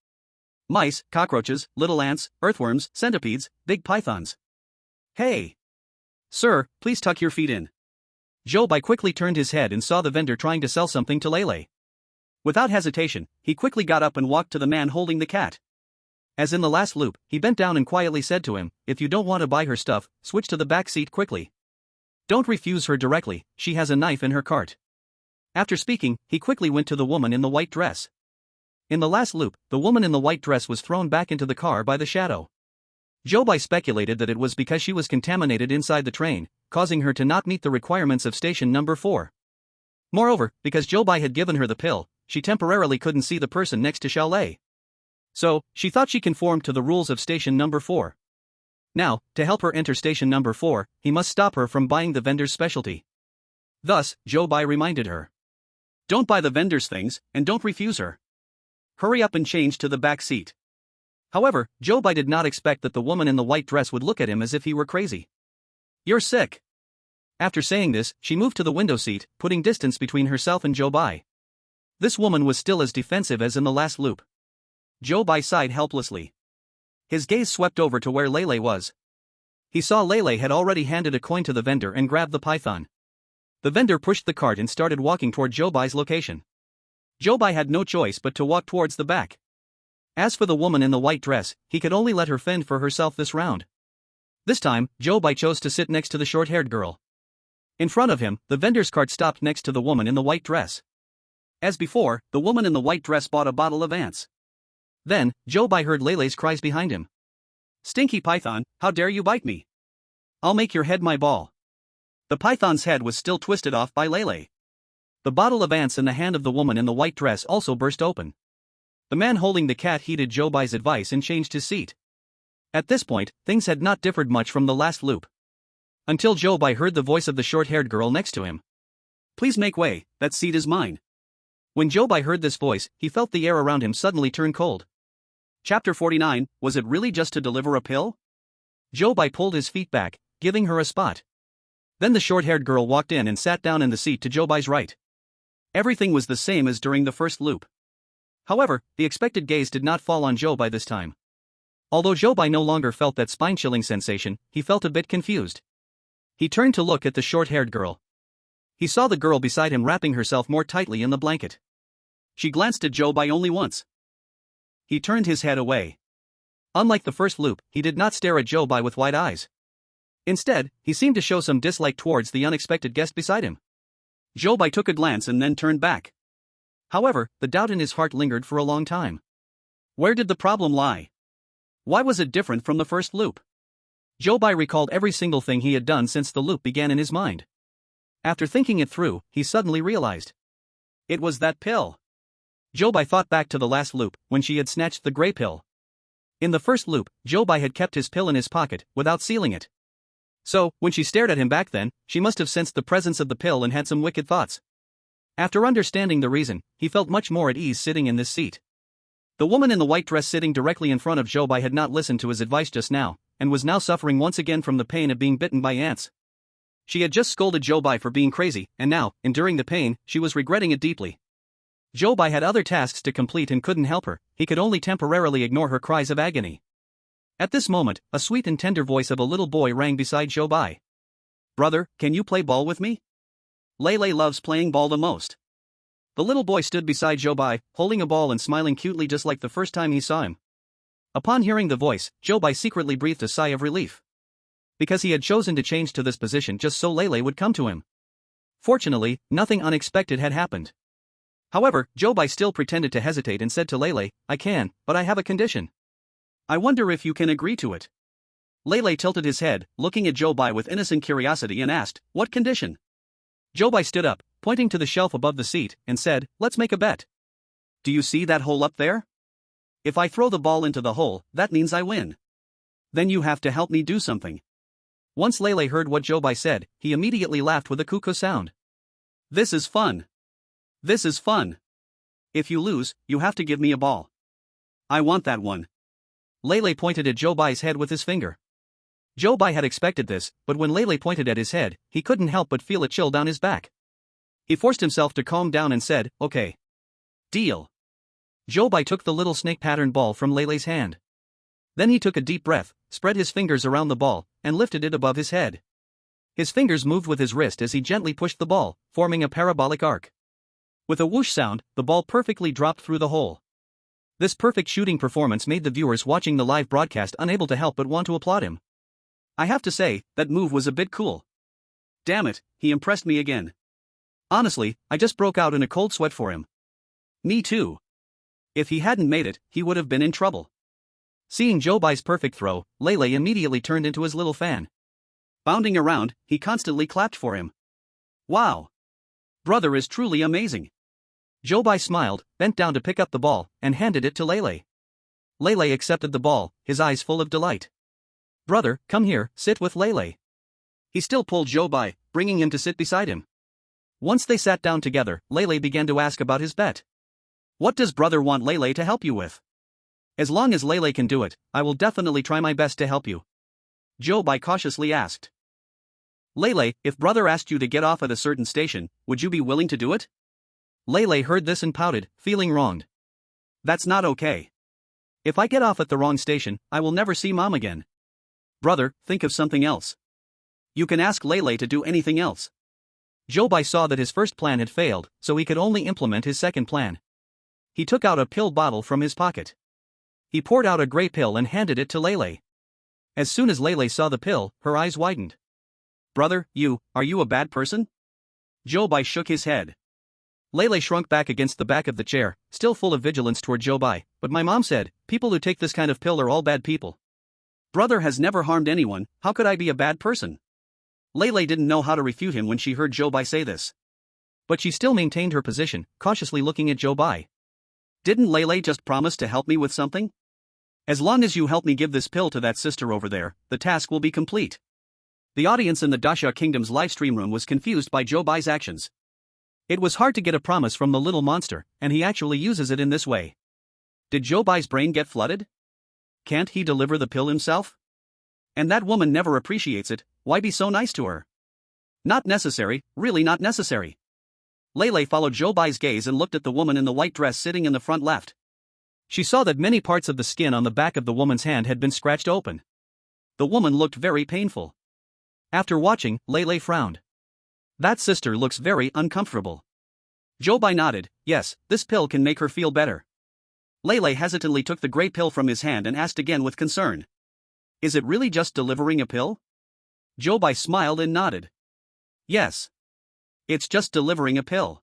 Mice, cockroaches, little ants, earthworms, centipedes, big pythons. "Hey! Sir, please tuck your feet in." Zhou Bai quickly turned his head and saw the vendor trying to sell something to Lei. Without hesitation, he quickly got up and walked to the man holding the cat. As in the last loop, he bent down and quietly said to him, "If you don't want to buy her stuff, switch to the back seat quickly. Don't refuse her directly, she has a knife in her cart." After speaking, he quickly went to the woman in the white dress. In the last loop, the woman in the white dress was thrown back into the car by the shadow. Zhou Bai speculated that it was because she was contaminated inside the train, causing her to not meet the requirements of station number 4. Moreover, because Zhou Bai had given her the pill, she temporarily couldn't see the person next to Xiao Lei. So, she thought she conformed to the rules of station number 4. Now, to help her enter station number 4, he must stop her from buying the vendor's specialty. Thus, Zhou Bai reminded her. Don't buy the vendor's things, and don't refuse her. Hurry up and change to the back seat. However, Zhou Bai did not expect that the woman in the white dress would look at him as if he were crazy. You're sick. After saying this, she moved to the window seat, putting distance between herself and Zhou Bai. This woman was still as defensive as in the last loop. Zhou Bai sighed helplessly. His gaze swept over to where Lei was. He saw Lei had already handed a coin to the vendor and grabbed the python. The vendor pushed the cart and started walking toward Zhou Bai's location. Zhou Bai had no choice but to walk towards the back. As for the woman in the white dress, he could only let her fend for herself this round. This time, Zhou Bai chose to sit next to the short-haired girl. In front of him, the vendor's cart stopped next to the woman in the white dress. As before, the woman in the white dress bought a bottle of ants. Then, Zhou Bai heard Lei's cries behind him. Stinky python, how dare you bite me? I'll make your head my ball. The python's head was still twisted off by Lei. The bottle of ants in the hand of the woman in the white dress also burst open. The man holding the cat heeded Zhou Bai's advice and changed his seat. At this point, things had not differed much from the last loop. Until Zhou Bai heard the voice of the short-haired girl next to him. Please make way, that seat is mine. When Zhou Bai heard this voice, he felt the air around him suddenly turn cold. Chapter 49, was it really just to deliver a pill? Zhou Bai pulled his feet back, giving her a spot. Then the short-haired girl walked in and sat down in the seat to Zhou Bai's right. Everything was the same as during the first loop. However, the expected gaze did not fall on Zhou Bai this time. Although Zhou Bai no longer felt that spine-chilling sensation, he felt a bit confused. He turned to look at the short-haired girl. He saw the girl beside him wrapping herself more tightly in the blanket. She glanced at Zhou Bai only once. He turned his head away. Unlike the first loop, he did not stare at Zhou Bai with wide eyes. Instead, he seemed to show some dislike towards the unexpected guest beside him. Zhou Bai took a glance and then turned back. However, the doubt in his heart lingered for a long time. Where did the problem lie? Why was it different from the first loop? Zhou Bai recalled every single thing he had done since the loop began in his mind. After thinking it through, he suddenly realized. It was that pill. Zhou Bai thought back to the last loop, when she had snatched the grey pill. In the first loop, Zhou Bai had kept his pill in his pocket, without sealing it. So, when she stared at him back then, she must have sensed the presence of the pill and had some wicked thoughts. After understanding the reason, he felt much more at ease sitting in this seat. The woman in the white dress sitting directly in front of Zhou Bai had not listened to his advice just now, and was now suffering once again from the pain of being bitten by ants. She had just scolded Zhou Bai for being crazy, and now, enduring the pain, she was regretting it deeply. Zhou Bai had other tasks to complete and couldn't help her, he could only temporarily ignore her cries of agony. At this moment, a sweet and tender voice of a little boy rang beside Zhou Bai. "Brother, can you play ball with me? Lei loves playing ball the most." The little boy stood beside Zhou Bai, holding a ball and smiling cutely just like the first time he saw him. Upon hearing the voice, Zhou Bai secretly breathed a sigh of relief. Because he had chosen to change to this position just so Lei would come to him. Fortunately, nothing unexpected had happened. However, Zhou Bai still pretended to hesitate and said to Lei, "I can, but I have a condition. I wonder if you can agree to it." Lei tilted his head, looking at Zhou Bai with innocent curiosity and asked, "What condition?" Zhou Bai stood up, pointing to the shelf above the seat, and said, "Let's make a bet. Do you see that hole up there? If I throw the ball into the hole, that means I win. Then you have to help me do something." Once Lei heard what Zhou Bai said, he immediately laughed with a cuckoo sound. "This is fun. This is fun. If you lose, you have to give me a ball. I want that one." Lei pointed at Zhou Bai's head with his finger. Zhou Bai had expected this, but when Lei pointed at his head, he couldn't help but feel a chill down his back. He forced himself to calm down and said, "Okay. Deal." Zhou Bai took the little snake-patterned ball from Lei's hand. Then he took a deep breath, spread his fingers around the ball, and lifted it above his head. His fingers moved with his wrist as he gently pushed the ball, forming a parabolic arc. With a whoosh sound, the ball perfectly dropped through the hole. This perfect shooting performance made the viewers watching the live broadcast unable to help but want to applaud him. I have to say, that move was a bit cool. Damn it, he impressed me again. Honestly, I just broke out in a cold sweat for him. Me too. If he hadn't made it, he would have been in trouble. Seeing Zhou Bai's perfect throw, Lei immediately turned into his little fan. Bounding around, he constantly clapped for him. "Wow! Brother is truly amazing." Zhou Bai smiled, bent down to pick up the ball, and handed it to Lei. Lei accepted the ball, his eyes full of delight. "Brother, come here, sit with Lei." He still pulled Zhou Bai, bringing him to sit beside him. Once they sat down together, Lei began to ask about his bet. "What does brother want Lei to help you with?" "As long as Lei can do it, I will definitely try my best to help you," Zhou Bai cautiously asked. "Lei, if brother asked you to get off at a certain station, would you be willing to do it?" Lei heard this and pouted, feeling wronged. "That's not okay. If I get off at the wrong station, I will never see mom again. Brother, think of something else. You can ask Lei to do anything else." Zhou Bai saw that his first plan had failed, so he could only implement his second plan. He took out a pill bottle from his pocket. He poured out a grey pill and handed it to Lei. As soon as Lei saw the pill, her eyes widened. "Brother, are you a bad person?" Zhou Bai shook his head. Lei shrunk back against the back of the chair, still full of vigilance toward Zhou Bai, "But my mom said, people who take this kind of pill are all bad people. Brother has never harmed anyone, how could I be a bad person?" Lei didn't know how to refute him when she heard Zhou Bai say this. But she still maintained her position, cautiously looking at Zhou Bai. "Didn't Lei just promise to help me with something? As long as you help me give this pill to that sister over there, the task will be complete." The audience in the Daxia Kingdom's livestream room was confused by Zhou Bai's actions. It was hard to get a promise from the little monster, and he actually uses it in this way. Did Zhou Bai's brain get flooded? Can't he deliver the pill himself? And that woman never appreciates it, why be so nice to her? Not necessary, really not necessary. Lei followed Zhou Bai's gaze and looked at the woman in the white dress sitting in the front left. She saw that many parts of the skin on the back of the woman's hand had been scratched open. The woman looked very painful. After watching, Lei frowned. That sister looks very uncomfortable. Zhou Bai nodded, yes, this pill can make her feel better. Lei hesitantly took the grey pill from his hand and asked again with concern. Is it really just delivering a pill? Zhou Bai smiled and nodded. Yes. It's just delivering a pill.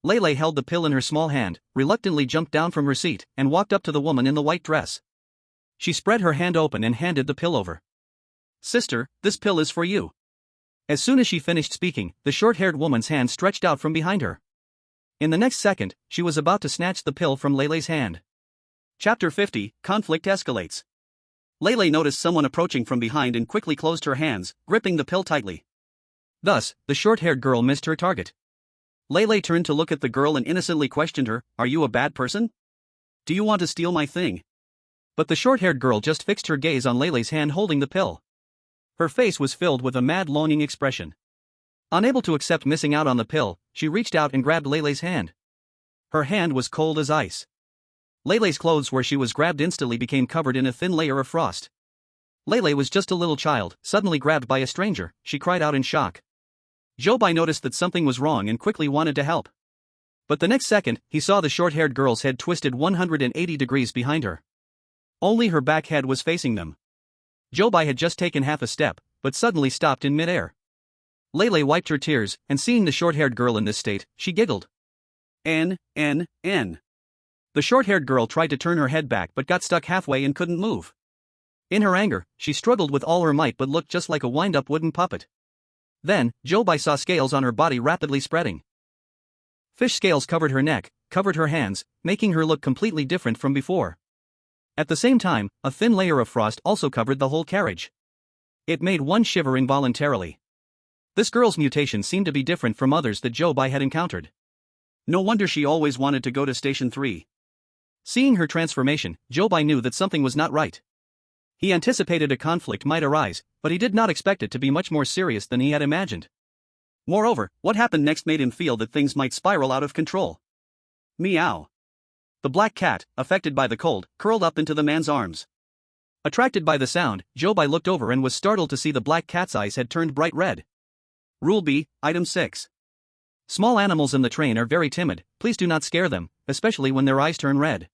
Lei held the pill in her small hand, reluctantly jumped down from her seat, and walked up to the woman in the white dress. She spread her hand open and handed the pill over. Sister, this pill is for you. As soon as she finished speaking, the short-haired woman's hand stretched out from behind her. In the next second, she was about to snatch the pill from Lei's hand. Chapter 50, Conflict Escalates. Lele noticed someone approaching from behind and quickly closed her hands, gripping the pill tightly. Thus, the short-haired girl missed her target. Lele turned to look at the girl and innocently questioned her, "Are you a bad person? Do you want to steal my thing?" But the short-haired girl just fixed her gaze on Lele's hand holding the pill. Her face was filled with a mad longing expression. Unable to accept missing out on the pill, she reached out and grabbed Lele's hand. Her hand was cold as ice. Lele's clothes where she was grabbed instantly became covered in a thin layer of frost. Lele was just a little child, suddenly grabbed by a stranger. She cried out in shock. Zhou Bai noticed that something was wrong and quickly wanted to help. But the next second, he saw the short-haired girl's head twisted 180 degrees behind her. Only her back head was facing them. Zhou Bai had just taken half a step, but suddenly stopped in midair. Lele wiped her tears, and seeing the short-haired girl in this state, she giggled. N. The short-haired girl tried to turn her head back but got stuck halfway and couldn't move. In her anger, she struggled with all her might but looked just like a wind-up wooden puppet. Then, Zhou Bai saw scales on her body rapidly spreading. Fish scales covered her neck, covered her hands, making her look completely different from before. At the same time, a thin layer of frost also covered the whole carriage. It made one shiver involuntarily. This girl's mutation seemed to be different from others that Zhou Bai had encountered. No wonder she always wanted to go to Station 3. Seeing her transformation, Zhou Bai knew that something was not right. He anticipated a conflict might arise, but he did not expect it to be much more serious than he had imagined. Moreover, what happened next made him feel that things might spiral out of control. Meow. The black cat, affected by the cold, curled up into the man's arms. Attracted by the sound, Zhou Bai looked over and was startled to see the black cat's eyes had turned bright red. Rule B, Item 6. Small animals in the train are very timid, please do not scare them, especially when their eyes turn red.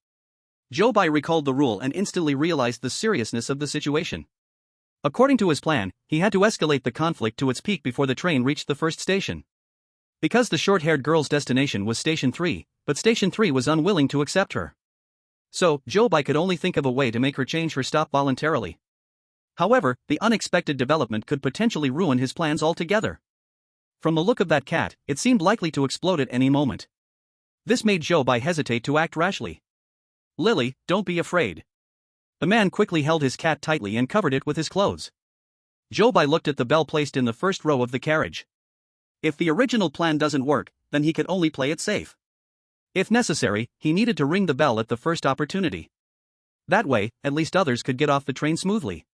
Zhou Bai recalled the rule and instantly realized the seriousness of the situation. According to his plan, he had to escalate the conflict to its peak before the train reached the first station. Because the short-haired girl's destination was Station 3, but Station 3 was unwilling to accept her. So, Zhou Bai could only think of a way to make her change her stop voluntarily. However, the unexpected development could potentially ruin his plans altogether. From the look of that cat, it seemed likely to explode at any moment. This made Zhou Bai hesitate to act rashly. "Lily, don't be afraid." The man quickly held his cat tightly and covered it with his clothes. Zhou Bai looked at the bell placed in the first row of the carriage. If the original plan doesn't work, then he could only play it safe. If necessary, he needed to ring the bell at the first opportunity. That way, at least others could get off the train smoothly.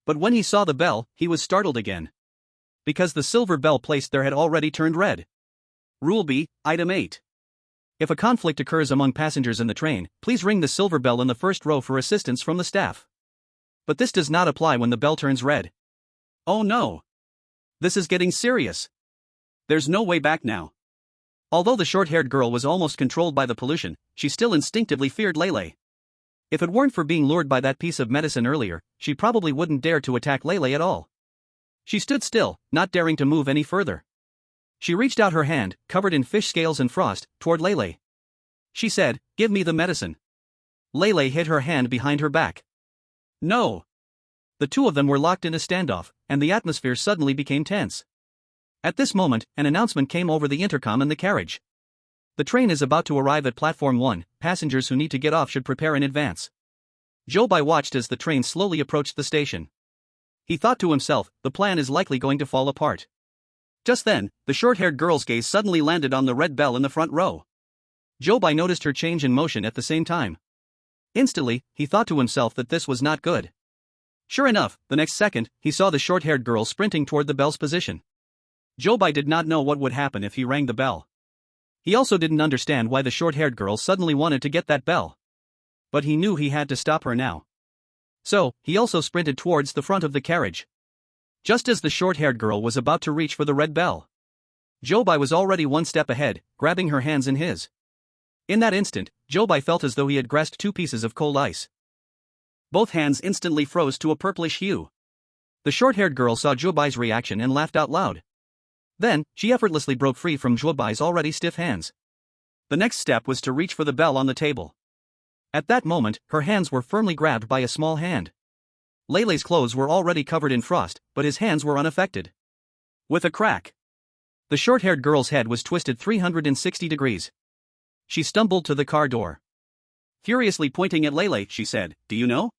But when he saw the bell, he was startled again. Because the silver bell placed there had already turned red. Rule B, Item 8. If a conflict occurs among passengers in the train, please ring the silver bell in the first row for assistance from the staff. But this does not apply when the bell turns red. Oh no! This is getting serious. There's no way back now. Although the short-haired girl was almost controlled by the pollution, she still instinctively feared Lele. If it weren't for being lured by that piece of medicine earlier, she probably wouldn't dare to attack Lele at all. She stood still, not daring to move any further. She reached out her hand, covered in fish scales and frost, toward Lele. She said, "Give me the medicine." Lele hid her hand behind her back. No! The two of them were locked in a standoff, and the atmosphere suddenly became tense. At this moment, an announcement came over the intercom in the carriage. The train is about to arrive at Platform 1, passengers who need to get off should prepare in advance. Zhou Bai watched as the train slowly approached the station. He thought to himself, the plan is likely going to fall apart. Just then, the short-haired girl's gaze suddenly landed on the red bell in the front row. Zhou Bai noticed her change in motion at the same time. Instantly, he thought to himself that this was not good. Sure enough, the next second, he saw the short-haired girl sprinting toward the bell's position. Zhou Bai did not know what would happen if he rang the bell. He also didn't understand why the short-haired girl suddenly wanted to get that bell. But he knew he had to stop her now. So, he also sprinted towards the front of the carriage. Just as the short-haired girl was about to reach for the red bell, Zhou Bai was already one step ahead, grabbing her hands in his. In that instant, Zhou Bai felt as though he had grasped two pieces of cold ice. Both hands instantly froze to a purplish hue. The short-haired girl saw Zhou Bai's reaction and laughed out loud. Then, she effortlessly broke free from Zhou Bai's already stiff hands. The next step was to reach for the bell on the table. At that moment, her hands were firmly grabbed by a small hand. Lele's clothes were already covered in frost, but his hands were unaffected. With a crack, the short-haired girl's head was twisted 360 degrees. She stumbled to the car door. Furiously pointing at Lele, she said, "Do you know?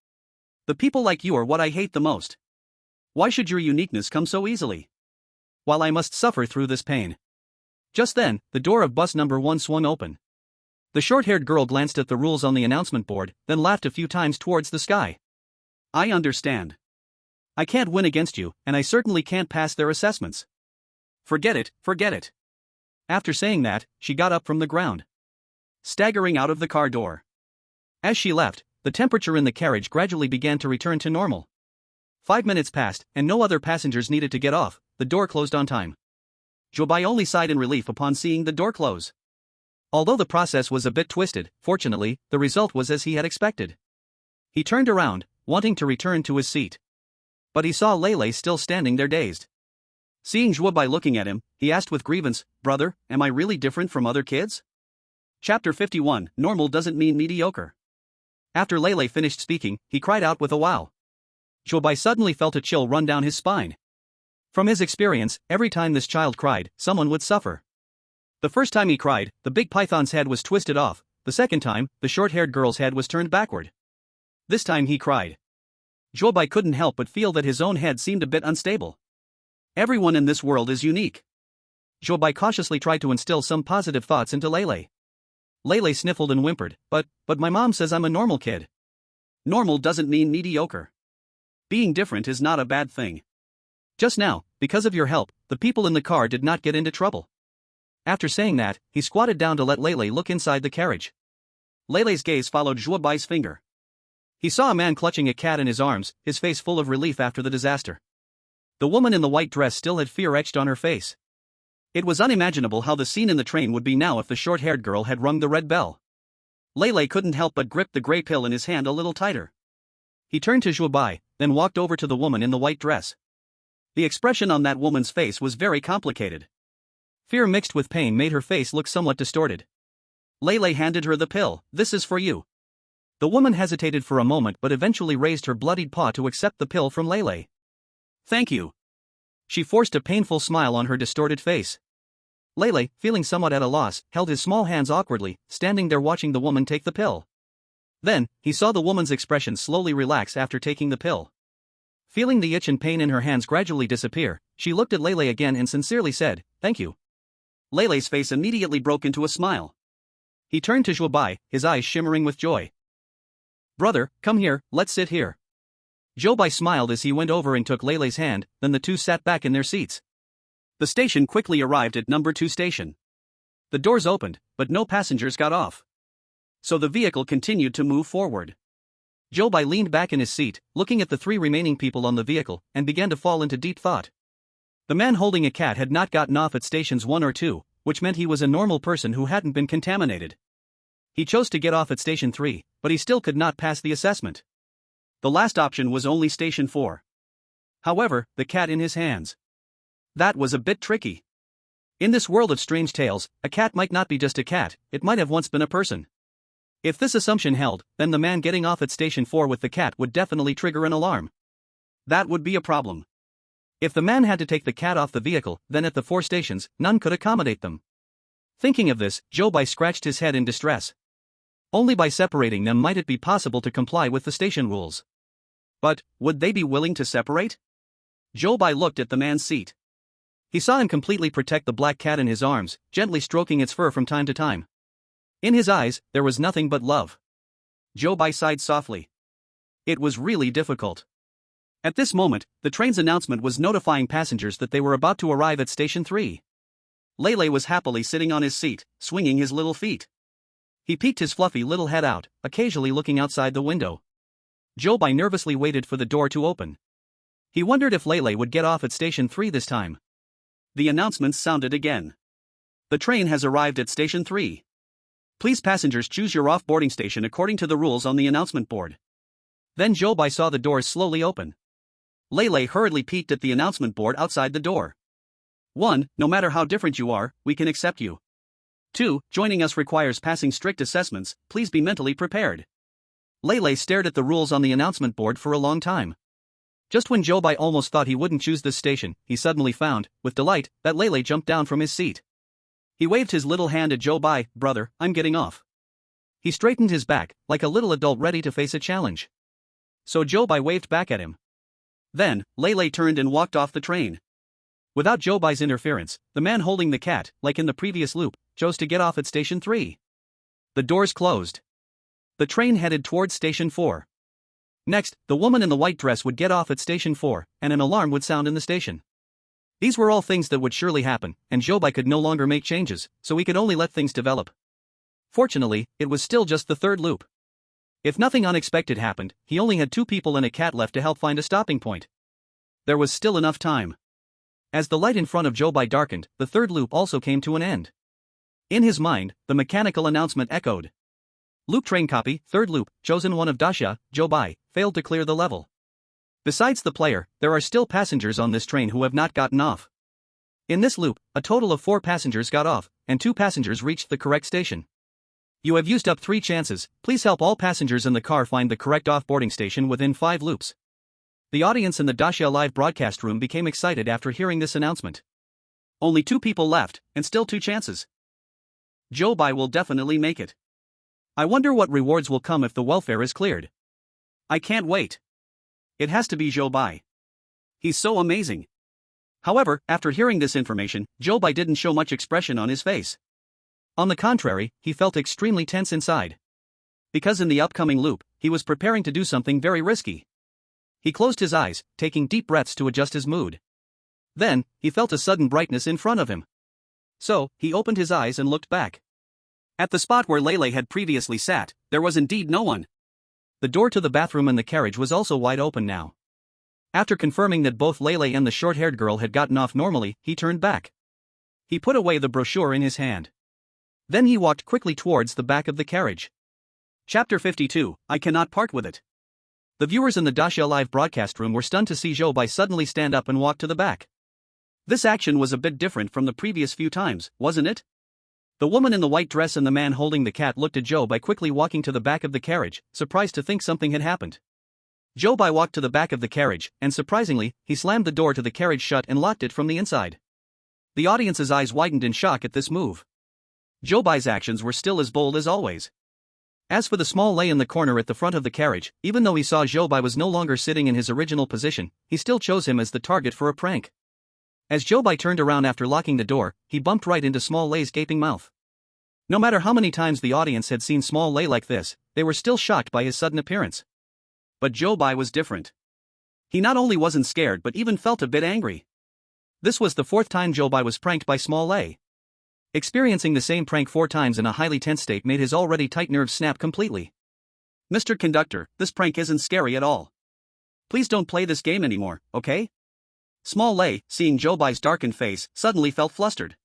The people like you are what I hate the most. Why should your uniqueness come so easily? While I must suffer through this pain." Just then, the door of bus number 1 swung open. The short-haired girl glanced at the rules on the announcement board, then laughed a few times towards the sky. "I understand. I can't win against you, and I certainly can't pass their assessments. Forget it, forget it." After saying that, she got up from the ground, staggering out of the car door. As she left, the temperature in the carriage gradually began to return to normal. 5 minutes passed, and no other passengers needed to get off. The door closed on time. Zhou Bai only sighed in relief upon seeing the door close. Although the process was a bit twisted, fortunately, the result was as he had expected. He turned around, wanting to return to his seat. But he saw Lele still standing there dazed. Seeing Zhou Bai looking at him, he asked with grievance, "Brother, am I really different from other kids?" Chapter 51, Normal doesn't mean mediocre. After Lele finished speaking, he cried out with a wow. Zhou Bai suddenly felt a chill run down his spine. From his experience, every time this child cried, someone would suffer. The first time he cried, the big python's head was twisted off. The second time, the short-haired girl's head was turned backward. This time he cried. Zhou Bai couldn't help but feel that his own head seemed a bit unstable. Everyone in this world is unique. Zhou Bai cautiously tried to instill some positive thoughts into Lele. Lele sniffled and whimpered, but my mom says I'm a normal kid." Normal doesn't mean mediocre. Being different is not a bad thing. Just now, because of your help, the people in the car did not get into trouble. After saying that, he squatted down to let Lele look inside the carriage. Lele's gaze followed Zhou Bai's finger. He saw a man clutching a cat in his arms, his face full of relief after the disaster. The woman in the white dress still had fear etched on her face. It was unimaginable how the scene in the train would be now if the short-haired girl had rung the red bell. Lele couldn't help but grip the grey pill in his hand a little tighter. He turned to Zhou Bai, then walked over to the woman in the white dress. The expression on that woman's face was very complicated. Fear mixed with pain made her face look somewhat distorted. Lele handed her the pill. "This is for you." The woman hesitated for a moment but eventually raised her bloodied paw to accept the pill from Lele. "Thank you." She forced a painful smile on her distorted face. Lele, feeling somewhat at a loss, held his small hands awkwardly, standing there watching the woman take the pill. Then, he saw the woman's expression slowly relax after taking the pill. Feeling the itch and pain in her hands gradually disappear, she looked at Lele again and sincerely said, "Thank you." Lele's face immediately broke into a smile. He turned to Zhou Bai, his eyes shimmering with joy. "Brother, come here, let's sit here." Zhou Bai smiled as he went over and took Lele's hand, then the two sat back in their seats. The station quickly arrived at number 2 station. The doors opened, but no passengers got off. So the vehicle continued to move forward. Zhou Bai leaned back in his seat, looking at the 3 remaining people on the vehicle, and began to fall into deep thought. The man holding a cat had not gotten off at stations 1 or 2, which meant he was a normal person who hadn't been contaminated. He chose to get off at station 3, but he still could not pass the assessment. The last option was only station 4. However, the cat in his hands. That was a bit tricky. In this world of strange tales, a cat might not be just a cat, it might have once been a person. If this assumption held, then the man getting off at station 4 with the cat would definitely trigger an alarm. That would be a problem. If the man had to take the cat off the vehicle, then at the 4 stations, none could accommodate them. Thinking of this, Zhou Bai scratched his head in distress. Only by separating them might it be possible to comply with the station rules. But, would they be willing to separate? Zhou Bai looked at the man's seat. He saw him completely protect the black cat in his arms, gently stroking its fur from time to time. In his eyes, there was nothing but love. Zhou Bai sighed softly. It was really difficult. At this moment, the train's announcement was notifying passengers that they were about to arrive at station 3. Lele was happily sitting on his seat, swinging his little feet. He peeked his fluffy little head out, occasionally looking outside the window. Zhou Bai nervously waited for the door to open. He wondered if Lele would get off at station 3 this time. The announcements sounded again. The train has arrived at station 3. Please passengers choose your off-boarding station according to the rules on the announcement board. Then Zhou Bai saw the doors slowly open. Lele hurriedly peeked at the announcement board outside the door. 1. No matter how different you are, we can accept you. 2. Joining us requires passing strict assessments, please be mentally prepared. Lele stared at the rules on the announcement board for a long time. Just when Zhou Bai almost thought he wouldn't choose this station, he suddenly found, with delight, that Lele jumped down from his seat. He waved his little hand at Zhou Bai. "Brother, I'm getting off." He straightened his back, like a little adult ready to face a challenge. So Zhou Bai waved back at him. Then, Lei turned and walked off the train. Without Zhou Bai's interference, the man holding the cat, like in the previous loop, chose to get off at Station 3. The doors closed. The train headed towards Station 4. Next, the woman in the white dress would get off at Station 4, and an alarm would sound in the station. These were all things that would surely happen, and Zhou Bai could no longer make changes, so he could only let things develop. Fortunately, it was still just the third loop. If nothing unexpected happened, he only had 2 people and a cat left to help find a stopping point. There was still enough time. As the light in front of Zhou Bai darkened, the third loop also came to an end. In his mind, the mechanical announcement echoed. Loop train copy, third loop, chosen one of Daxia, Zhou Bai, failed to clear the level. Besides the player, there are still passengers on this train who have not gotten off. In this loop, a total of 4 passengers got off, and 2 passengers reached the correct station. You have used up 3 chances, please help all passengers in the car find the correct off-boarding station within 5 loops. The audience in the Daxia live broadcast room became excited after hearing this announcement. Only 2 people left, and still 2 chances. Zhou Bai will definitely make it. I wonder what rewards will come if the welfare is cleared. I can't wait. It has to be Zhou Bai. He's so amazing. However, after hearing this information, Zhou Bai didn't show much expression on his face. On the contrary, he felt extremely tense inside. Because in the upcoming loop, he was preparing to do something very risky. He closed his eyes, taking deep breaths to adjust his mood. Then, he felt a sudden brightness in front of him. So, he opened his eyes and looked back. At the spot where Lei had previously sat, there was indeed no one. The door to the bathroom and the carriage was also wide open now. After confirming that both Lei and the short-haired girl had gotten off normally, he turned back. He put away the brochure in his hand. Then he walked quickly towards the back of the carriage. Chapter 52, I cannot part with it. The viewers in the Daxia live broadcast room were stunned to see Zhou Bai suddenly stand up and walk to the back. This action was a bit different from the previous few times, wasn't it? The woman in the white dress and the man holding the cat looked at Zhou Bai quickly walking to the back of the carriage, surprised to think something had happened. Zhou Bai walked to the back of the carriage, and surprisingly, he slammed the door to the carriage shut and locked it from the inside. The audience's eyes widened in shock at this move. Zhou Bai's actions were still as bold as always. As for the small Lei in the corner at the front of the carriage, even though he saw Zhou Bai was no longer sitting in his original position, he still chose him as the target for a prank. As Zhou Bai turned around after locking the door, he bumped right into small Lei's gaping mouth. No matter how many times the audience had seen small Lei like this, they were still shocked by his sudden appearance. But Zhou Bai was different. He not only wasn't scared but even felt a bit angry. This was the 4th time Zhou Bai was pranked by small Lei. Experiencing the same prank 4 times in a highly tense state made his already tight nerves snap completely. Mr. Conductor, this prank isn't scary at all. Please don't play this game anymore, okay? Small Lei, seeing Zhou Bai's darkened face, suddenly felt flustered.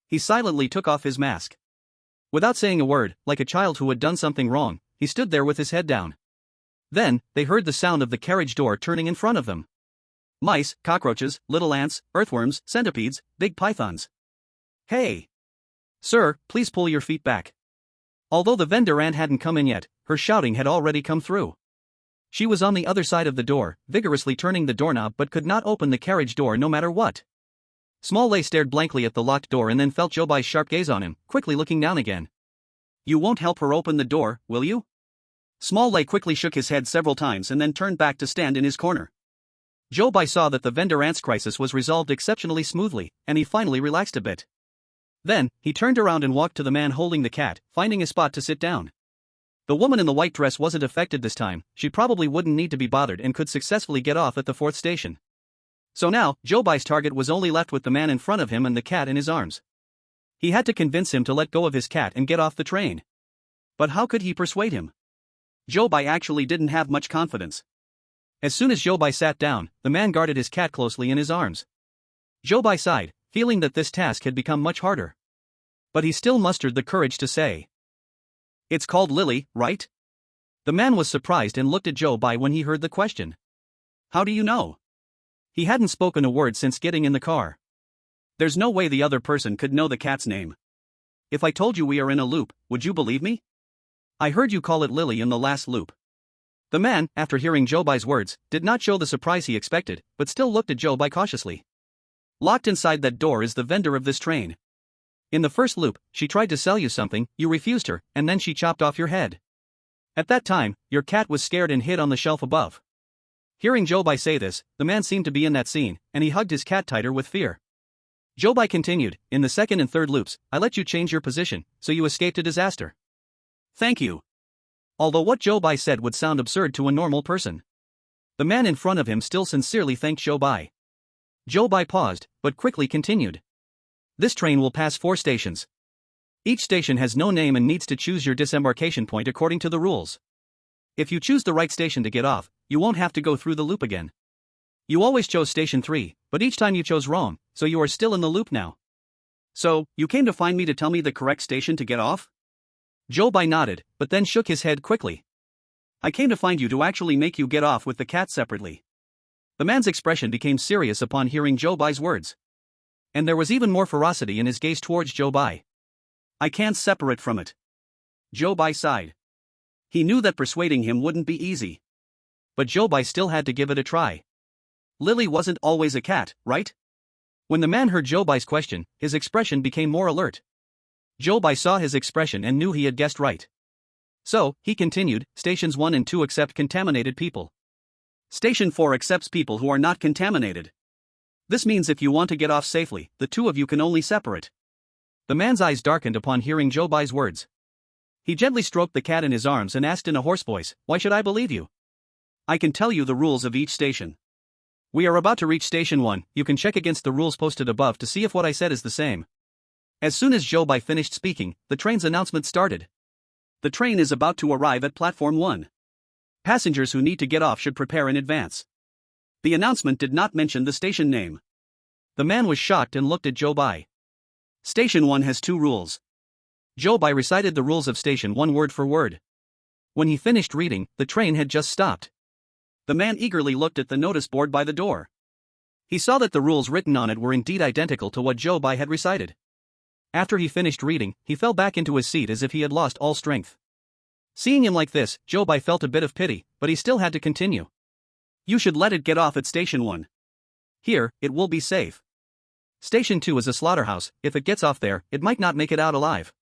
He silently took off his mask. Without saying a word, like a child who had done something wrong, he stood there with his head down. Then, they heard the sound of the carriage door turning in front of them. Mice, cockroaches, little ants, earthworms, centipedes, big pythons. Hey! Sir, please pull your feet back. Although the vendor ant hadn't come in yet, her shouting had already come through. She was on the other side of the door, vigorously turning the doorknob but could not open the carriage door no matter what. Small Lei stared blankly at the locked door and then felt Zhou Bai's sharp gaze on him, quickly looking down again. You won't help her open the door, will you? Small Lei quickly shook his head several times and then turned back to stand in his corner. Zhou Bai saw that the vendor ant's crisis was resolved exceptionally smoothly, and he finally relaxed a bit. Then, he turned around and walked to the man holding the cat, finding a spot to sit down. The woman in the white dress wasn't affected this time, she probably wouldn't need to be bothered and could successfully get off at the 4th station. So now, Zhou Bai's target was only left with the man in front of him and the cat in his arms. He had to convince him to let go of his cat and get off the train. But how could he persuade him? Zhou Bai actually didn't have much confidence. As soon as Zhou Bai sat down, the man guarded his cat closely in his arms. Zhou Bai sighed, feeling that this task had become much harder. But he still mustered the courage to say. It's called Lily, right? The man was surprised and looked at Zhou Bai when he heard the question. How do you know? He hadn't spoken a word since getting in the car. There's no way the other person could know the cat's name. If I told you we are in a loop, would you believe me? I heard you call it Lily in the last loop. The man, after hearing Zhou Bai's words, did not show the surprise he expected, but still looked at Zhou Bai cautiously. Locked inside that door is the vendor of this train. In the first loop, she tried to sell you something, you refused her, and then she chopped off your head. At that time, your cat was scared and hid on the shelf above. Hearing Zhou Bai say this, the man seemed to be in that scene, and he hugged his cat tighter with fear. Zhou Bai continued, in the second and third loops, I let you change your position, so you escaped a disaster. Thank you. Although what Zhou Bai said would sound absurd to a normal person, the man in front of him still sincerely thanked Zhou Bai. Zhou Bai paused, but quickly continued. This train will pass 4 stations. Each station has no name and needs to choose your disembarkation point according to the rules. If you choose the right station to get off, you won't have to go through the loop again. You always chose station 3, but each time you chose wrong, so you are still in the loop now. So, you came to find me to tell me the correct station to get off? Zhou Bai nodded, but then shook his head quickly. I came to find you to actually make you get off with the cat separately. The man's expression became serious upon hearing Zhou Bai's words. And there was even more ferocity in his gaze towards Zhou Bai. I can't separate from it. Zhou Bai sighed. He knew that persuading him wouldn't be easy. But Zhou Bai still had to give it a try. Lily wasn't always a cat, right? When the man heard Zhou Bai's question, his expression became more alert. Zhou Bai saw his expression and knew he had guessed right. So, he continued, Stations 1 and 2 accept contaminated people. Station 4 accepts people who are not contaminated. This means if you want to get off safely, the two of you can only separate. The man's eyes darkened upon hearing Zhou Bai's words. He gently stroked the cat in his arms and asked in a hoarse voice, Why should I believe you? I can tell you the rules of each station. We are about to reach Station 1, you can check against the rules posted above to see if what I said is the same. As soon as Zhou Bai finished speaking, the train's announcement started. The train is about to arrive at Platform 1. Passengers who need to get off should prepare in advance. The announcement did not mention the station name. The man was shocked and looked at Zhou Bai. Station 1 has 2 rules. Zhou Bai recited the rules of Station 1 word for word. When he finished reading, the train had just stopped. The man eagerly looked at the notice board by the door. He saw that the rules written on it were indeed identical to what Zhou Bai had recited. After he finished reading, he fell back into his seat as if he had lost all strength. Seeing him like this, Zhou Bai felt a bit of pity, but he still had to continue. You should let it get off at Station 1. Here, it will be safe. Station 2 is a slaughterhouse, if it gets off there, it might not make it out alive.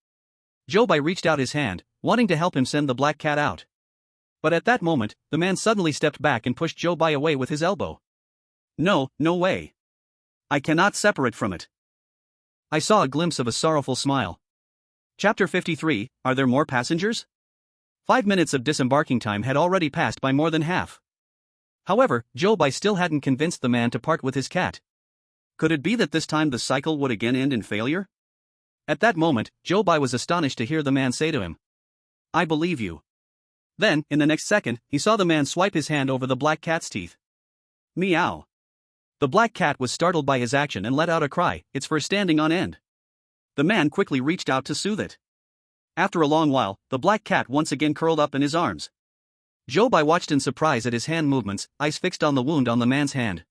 Zhou Bai reached out his hand, wanting to help him send the black cat out. But at that moment, the man suddenly stepped back and pushed Zhou Bai away with his elbow. No, no way. I cannot separate from it. I saw a glimpse of a sorrowful smile. Chapter 53, Are there more passengers? 5 minutes of disembarking time had already passed by more than half. However, Zhou Bai still hadn't convinced the man to part with his cat. Could it be that this time the cycle would again end in failure? At that moment, Zhou Bai was astonished to hear the man say to him, I believe you. Then, in the next second, he saw the man swipe his hand over the black cat's teeth. Meow. The black cat was startled by his action and let out a cry, its fur standing on end. The man quickly reached out to soothe it. After a long while, the black cat once again curled up in his arms. Zhou Bai watched in surprise at his hand movements, eyes fixed on the wound on the man's hand.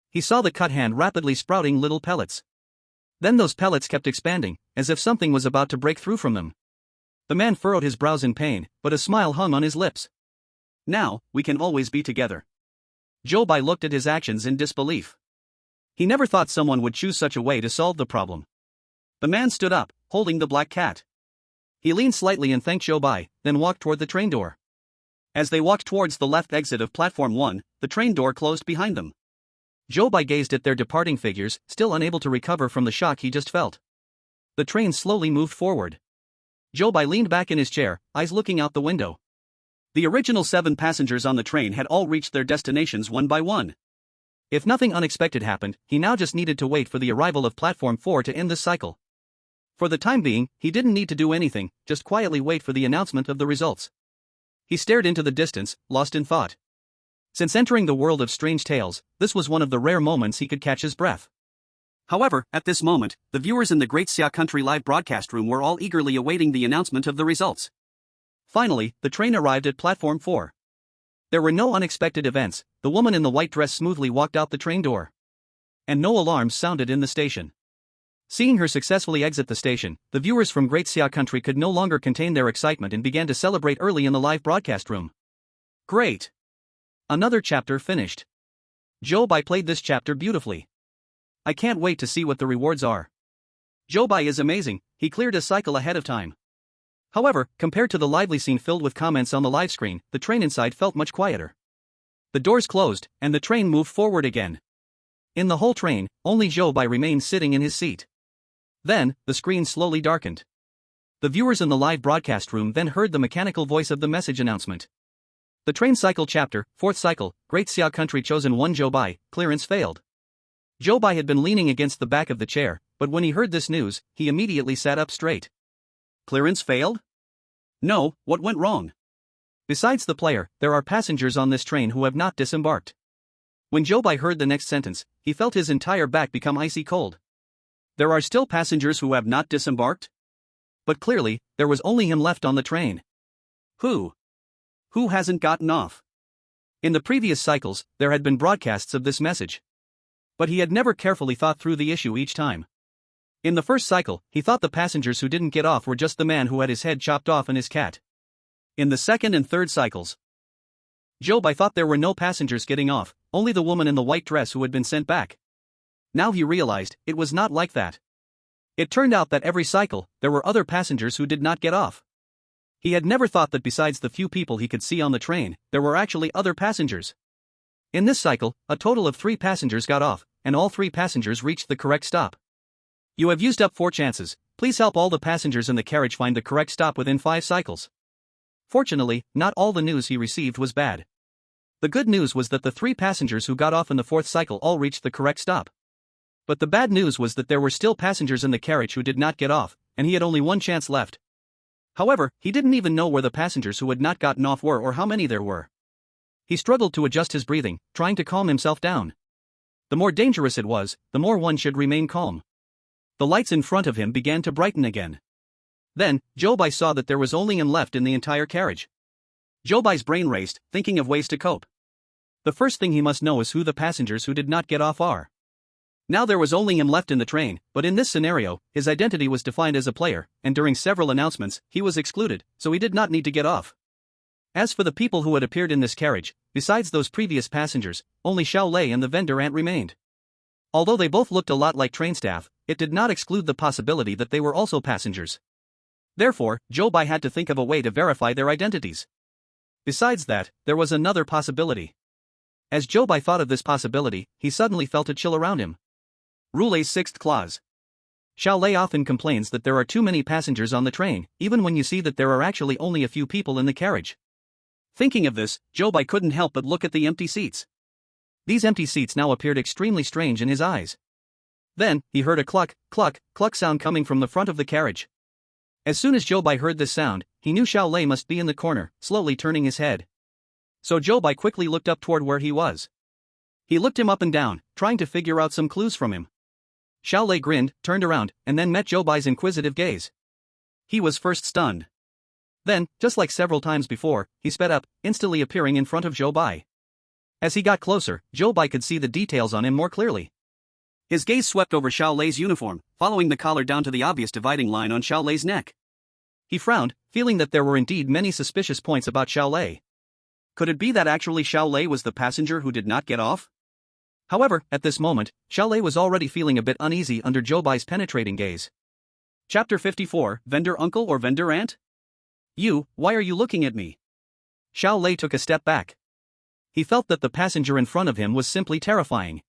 He saw the cut hand rapidly sprouting little pellets. Then those pellets kept expanding, as if something was about to break through from them. The man furrowed his brows in pain, but a smile hung on his lips. Now, we can always be together. Zhou Bai looked at his actions in disbelief. He never thought someone would choose such a way to solve the problem. The man stood up, holding the black cat. He leaned slightly and thanked Zhou Bai, then walked toward the train door. As they walked towards the left exit of Platform 1, the train door closed behind them. Zhou Bai gazed at their departing figures, still unable to recover from the shock he just felt. The train slowly moved forward. Zhou Bai leaned back in his chair, eyes looking out the window. The original 7 passengers on the train had all reached their destinations one by one. If nothing unexpected happened, he now just needed to wait for the arrival of Platform 4 to end this cycle. For the time being, he didn't need to do anything, just quietly wait for the announcement of the results. He stared into the distance, lost in thought. Since entering the world of strange tales, this was one of the rare moments he could catch his breath. However, at this moment, the viewers in the Great Xia Country live broadcast room were all eagerly awaiting the announcement of the results. Finally, the train arrived at Platform 4. There were no unexpected events, the woman in the white dress smoothly walked out the train door. And no alarms sounded in the station. Seeing her successfully exit the station, the viewers from Great Xia Country could no longer contain their excitement and began to celebrate early in the live broadcast room. Great! Another chapter finished. Zhou Bai played this chapter beautifully. I can't wait to see what the rewards are. Zhou Bai is amazing, he cleared a cycle ahead of time. However, compared to the lively scene filled with comments on the live screen, the train inside felt much quieter. The doors closed, and the train moved forward again. In the whole train, only Zhou Bai remained sitting in his seat. Then, the screen slowly darkened. The viewers in the live broadcast room then heard the mechanical voice of the message announcement. The train cycle chapter, 4th cycle, Great Xia country chosen 1 Zhou Bai, clearance failed. Zhou Bai had been leaning against the back of the chair, but when he heard this news, he immediately sat up straight. Clearance failed? No, what went wrong? Besides the player, there are passengers on this train who have not disembarked. When Zhou Bai heard the next sentence, he felt his entire back become icy cold. There are still passengers who have not disembarked? But clearly, there was only him left on the train. Who? Who hasn't gotten off? In the previous cycles, there had been broadcasts of this message. But he had never carefully thought through the issue each time. In the first cycle, he thought the passengers who didn't get off were just the man who had his head chopped off and his cat. In the second and third cycles, Zhou Bai thought there were no passengers getting off, only the woman in the white dress who had been sent back. Now he realized, it was not like that. It turned out that every cycle, there were other passengers who did not get off. He had never thought that besides the few people he could see on the train, there were actually other passengers. In this cycle, a total of 3 passengers got off, and all 3 passengers reached the correct stop. You have used up 4 chances, please help all the passengers in the carriage find the correct stop within 5 cycles. Fortunately, not all the news he received was bad. The good news was that the 3 passengers who got off in the 4th cycle all reached the correct stop. But the bad news was that there were still passengers in the carriage who did not get off, and he had only 1 chance left. However, he didn't even know where the passengers who had not gotten off were or how many there were. He struggled to adjust his breathing, trying to calm himself down. The more dangerous it was, the more one should remain calm. The lights in front of him began to brighten again. Then, Zhou Bai saw that there was only him left in the entire carriage. Zhou Bai's brain raced, thinking of ways to cope. The first thing he must know is who the passengers who did not get off are. Now there was only him left in the train, but in this scenario, his identity was defined as a player, and during several announcements, he was excluded, so he did not need to get off. As for the people who had appeared in this carriage, besides those previous passengers, only Xiao Lei and the vendor ant remained. Although they both looked a lot like train staff, it did not exclude the possibility that they were also passengers. Therefore, Zhou Bai had to think of a way to verify their identities. Besides that, there was another possibility. As Zhou Bai thought of this possibility, he suddenly felt a chill around him. Rule's 6th clause. Xiao Lei often complains that there are too many passengers on the train, even when you see that there are actually only a few people in the carriage. Thinking of this, Zhou Bai couldn't help but look at the empty seats. These empty seats now appeared extremely strange in his eyes. Then, he heard a cluck, cluck, cluck sound coming from the front of the carriage. As soon as Zhou Bai heard this sound, he knew Xiao Lei must be in the corner, slowly turning his head. So Zhou Bai quickly looked up toward where he was. He looked him up and down, trying to figure out some clues from him. Xiao Lei grinned, turned around, and then met Zhou Bai's inquisitive gaze. He was first stunned. Then, just like several times before, he sped up, instantly appearing in front of Zhou Bai. As he got closer, Zhou Bai could see the details on him more clearly. His gaze swept over Xiao Lei's uniform, following the collar down to the obvious dividing line on Xiao Lei's neck. He frowned, feeling that there were indeed many suspicious points about Xiao Lei. Could it be that actually Xiao Lei was the passenger who did not get off? However, at this moment, Xiao Lei was already feeling a bit uneasy under Zhou Bai's penetrating gaze. Chapter 54, Vendor Uncle or Vendor Aunt? You, why are you looking at me? Xiao Lei took a step back. He felt that the passenger in front of him was simply terrifying.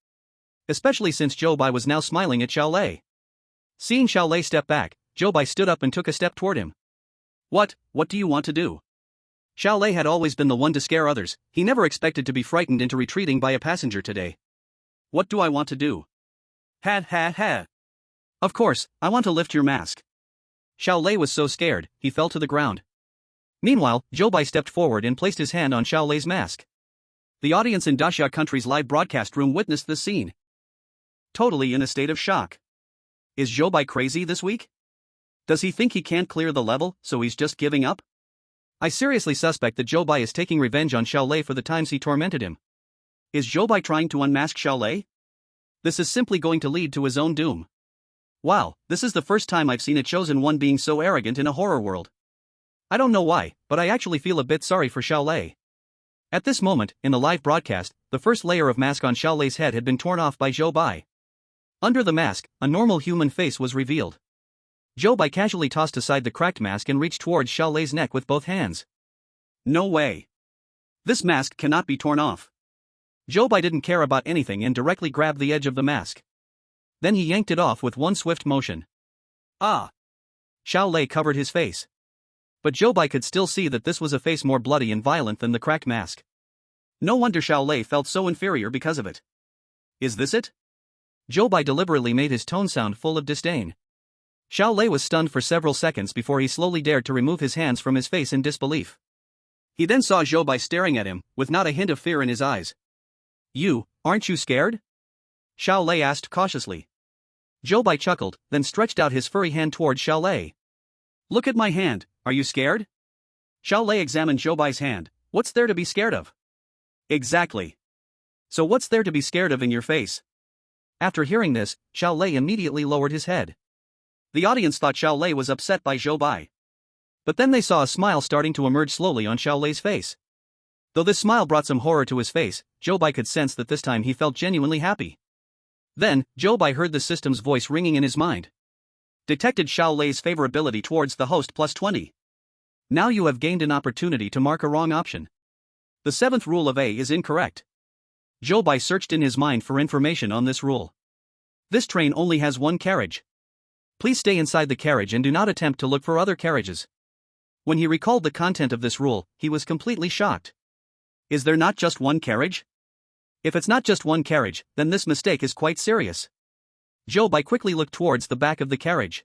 Especially since Zhou Bai was now smiling at Xiao Lei. Seeing Xiao Lei step back, Zhou Bai stood up and took a step toward him. What do you want to do? Xiao Lei had always been the one to scare others, he never expected to be frightened into retreating by a passenger today. What do I want to do? Ha. Of course, I want to lift your mask. Xiao Lei was so scared, he fell to the ground. Meanwhile, Zhou Bai stepped forward and placed his hand on Xiao Lei's mask. The audience in Daxia Country's live broadcast room witnessed this scene. Totally in a state of shock. Is Zhou Bai crazy this week? Does he think he can't clear the level, so he's just giving up? I seriously suspect that Zhou Bai is taking revenge on Xiao Lei for the times he tormented him. Is Zhou Bai trying to unmask Xiao Lei? This is simply going to lead to his own doom. Wow, this is the first time I've seen a chosen one being so arrogant in a horror world. I don't know why, but I actually feel a bit sorry for Xiao Lei. At this moment, in the live broadcast, the first layer of mask on Xiao Lei's head had been torn off by Zhou Bai. Under the mask, a normal human face was revealed. Zhou Bai casually tossed aside the cracked mask and reached towards Xiao Lei's neck with both hands. No way. This mask cannot be torn off. Zhou Bai didn't care about anything and directly grabbed the edge of the mask. Then he yanked it off with one swift motion. Ah! Xiao Lei covered his face. But Zhou Bai could still see that this was a face more bloody and violent than the cracked mask. No wonder Xiao Lei felt so inferior because of it. Is this it? Zhou Bai deliberately made his tone sound full of disdain. Xiao Lei was stunned for several seconds before he slowly dared to remove his hands from his face in disbelief. He then saw Zhou Bai staring at him, with not a hint of fear in his eyes. Aren't you scared? Xiao Lei asked cautiously. Zhou Bai chuckled, then stretched out his furry hand towards Xiao Lei. Look at my hand, are you scared? Xiao Lei examined Zhou Bai's hand. What's there to be scared of? Exactly. So what's there to be scared of in your face? After hearing this, Xiao Lei immediately lowered his head. The audience thought Xiao Lei was upset by Zhou Bai. But then they saw a smile starting to emerge slowly on Xiao Lei's face. Though this smile brought some horror to his face, Zhou Bai could sense that this time he felt genuinely happy. Then, Zhou Bai heard the system's voice ringing in his mind. Detected Xiao Lei's favorability towards the host +20. Now you have gained an opportunity to mark a wrong option. The 7th rule of A is incorrect. Zhou Bai searched in his mind for information on this rule. This train only has one carriage. Please stay inside the carriage and do not attempt to look for other carriages. When he recalled the content of this rule, he was completely shocked. Is there not just one carriage? If it's not just one carriage, then this mistake is quite serious. Zhou Bai quickly looked towards the back of the carriage.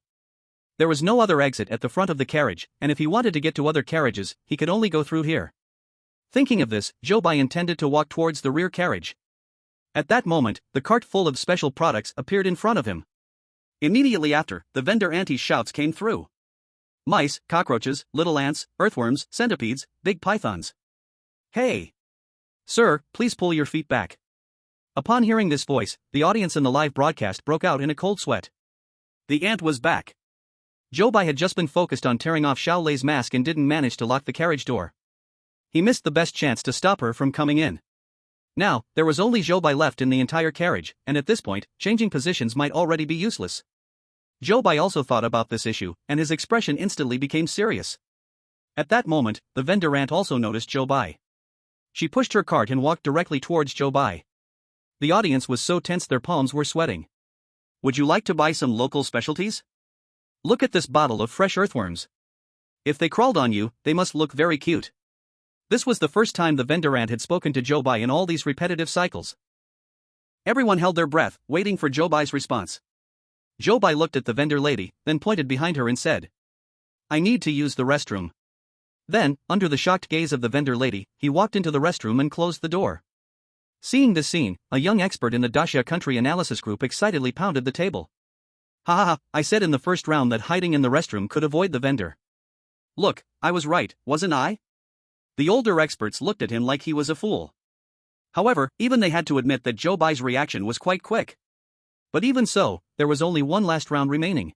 There was no other exit at the front of the carriage, and if he wanted to get to other carriages, he could only go through here. Thinking of this, Zhou Bai intended to walk towards the rear carriage. At that moment, the cart full of special products appeared in front of him. Immediately after, the vendor auntie's shouts came through. Mice, cockroaches, little ants, earthworms, centipedes, big pythons. Hey! Sir, please pull your feet back. Upon hearing this voice, the audience in the live broadcast broke out in a cold sweat. The ant was back. Zhou Bai had just been focused on tearing off Xiao Lei's mask and didn't manage to lock the carriage door. He missed the best chance to stop her from coming in. Now, there was only Zhou Bai left in the entire carriage, and at this point, changing positions might already be useless. Zhou Bai also thought about this issue, and his expression instantly became serious. At that moment, the vendor ant also noticed Zhou Bai. She pushed her cart and walked directly towards Zhou Bai. The audience was so tense their palms were sweating. Would you like to buy some local specialties? Look at this bottle of fresh earthworms. If they crawled on you, they must look very cute. This was the first time the vendor ant had spoken to Zhou Bai in all these repetitive cycles. Everyone held their breath, waiting for Zhou Bai's response. Zhou Bai looked at the vendor lady, then pointed behind her and said, I need to use the restroom. Then, under the shocked gaze of the vendor lady, he walked into the restroom and closed the door. Seeing this scene, a young expert in the Daxia country analysis group excitedly pounded the table. Ha ha ha, I said in the first round that hiding in the restroom could avoid the vendor. Look, I was right, wasn't I? The older experts looked at him like he was a fool. However, even they had to admit that Zhou Bai's reaction was quite quick. But even so, there was only one last round remaining.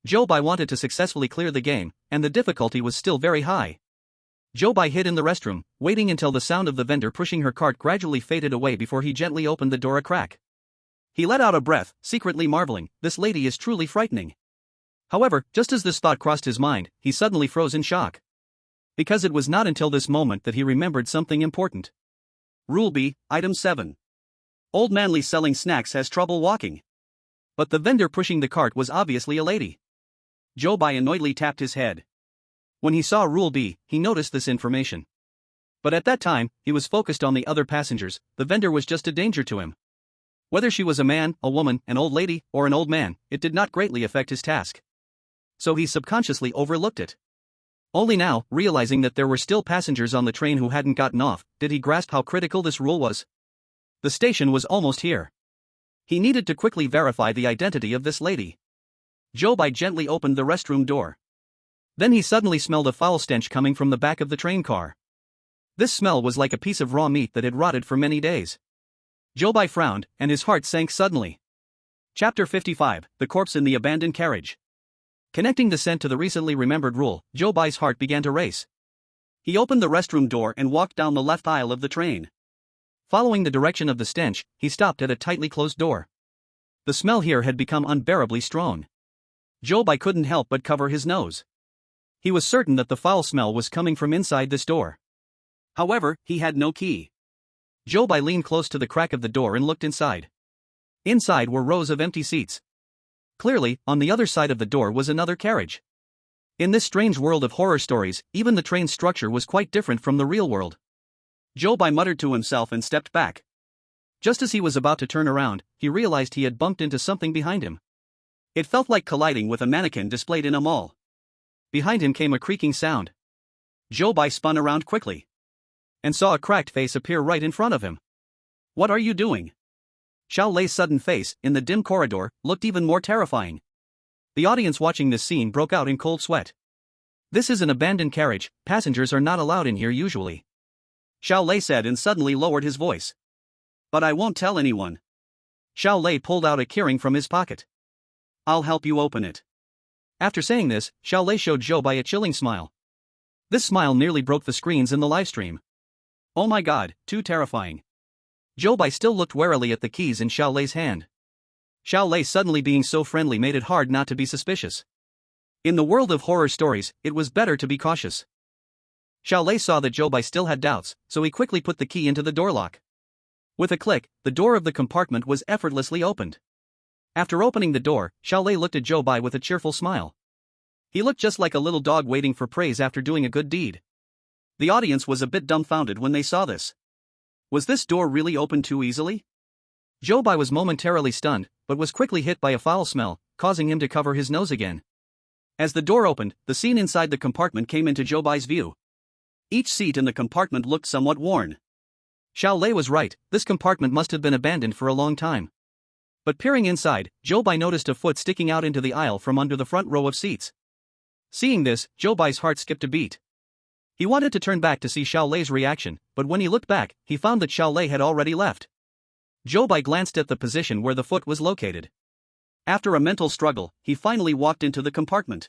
Zhou Bai wanted to successfully clear the game, and the difficulty was still very high. Zhou Bai hid in the restroom, waiting until the sound of the vendor pushing her cart gradually faded away before he gently opened the door a crack. He let out a breath, secretly marveling, this lady is truly frightening. However, just as this thought crossed his mind, he suddenly froze in shock. Because it was not until this moment that he remembered something important. Rule B, Item 7. Old Manly selling snacks has trouble walking. But the vendor pushing the cart was obviously a lady. Zhou Bai annoyedly tapped his head. When he saw Rule B, he noticed this information. But at that time, he was focused on the other passengers, the vendor was just a danger to him. Whether she was a man, a woman, an old lady, or an old man, it did not greatly affect his task. So he subconsciously overlooked it. Only now, realizing that there were still passengers on the train who hadn't gotten off, did he grasp how critical this rule was. The station was almost here. He needed to quickly verify the identity of this lady. Zhou Bai gently opened the restroom door. Then he suddenly smelled a foul stench coming from the back of the train car. This smell was like a piece of raw meat that had rotted for many days. Zhou Bai frowned, and his heart sank suddenly. Chapter 55, The Corpse in the Abandoned Carriage. Connecting the scent to the recently remembered rule, Zhou Bai's heart began to race. He opened the restroom door and walked down the left aisle of the train. Following the direction of the stench, he stopped at a tightly closed door. The smell here had become unbearably strong. Zhou Bai couldn't help but cover his nose. He was certain that the foul smell was coming from inside this door. However, he had no key. Zhou Bai leaned close to the crack of the door and looked inside. Inside were rows of empty seats. Clearly, on the other side of the door was another carriage. In this strange world of horror stories, even the train structure was quite different from the real world. Zhou Bai muttered to himself and stepped back. Just as he was about to turn around, he realized he had bumped into something behind him. It felt like colliding with a mannequin displayed in a mall. Behind him came a creaking sound. Zhou Bai spun around quickly and saw a cracked face appear right in front of him. "What are you doing?" Xiao Lei's sudden face, in the dim corridor, looked even more terrifying. The audience watching this scene broke out in cold sweat. "This is an abandoned carriage, passengers are not allowed in here usually," Xiao Lei said and suddenly lowered his voice. "But I won't tell anyone." Xiao Lei pulled out a keyring from his pocket. "I'll help you open it." After saying this, Xiao Lei showed Zhou Bai a chilling smile. This smile nearly broke the screens in the livestream. "Oh my god, too terrifying." Zhou Bai still looked warily at the keys in Xiao Lei's hand. Xiao Lei suddenly being so friendly made it hard not to be suspicious. In the world of horror stories, it was better to be cautious. Xiao Lei saw that Zhou Bai still had doubts, so he quickly put the key into the door lock. With a click, the door of the compartment was effortlessly opened. After opening the door, Xiao Lei looked at Zhou Bai with a cheerful smile. He looked just like a little dog waiting for praise after doing a good deed. The audience was a bit dumbfounded when they saw this. Was this door really opened too easily? Zhou Bai was momentarily stunned, but was quickly hit by a foul smell, causing him to cover his nose again. As the door opened, the scene inside the compartment came into Zhou Bai's view. Each seat in the compartment looked somewhat worn. Xiao Lei was right, this compartment must have been abandoned for a long time. But peering inside, Zhou Bai noticed a foot sticking out into the aisle from under the front row of seats. Seeing this, Zhou Bai's heart skipped a beat. He wanted to turn back to see Xiao Lei's reaction, but when he looked back, he found that Xiao Lei had already left. Zhou Bai glanced at the position where the foot was located. After a mental struggle, he finally walked into the compartment.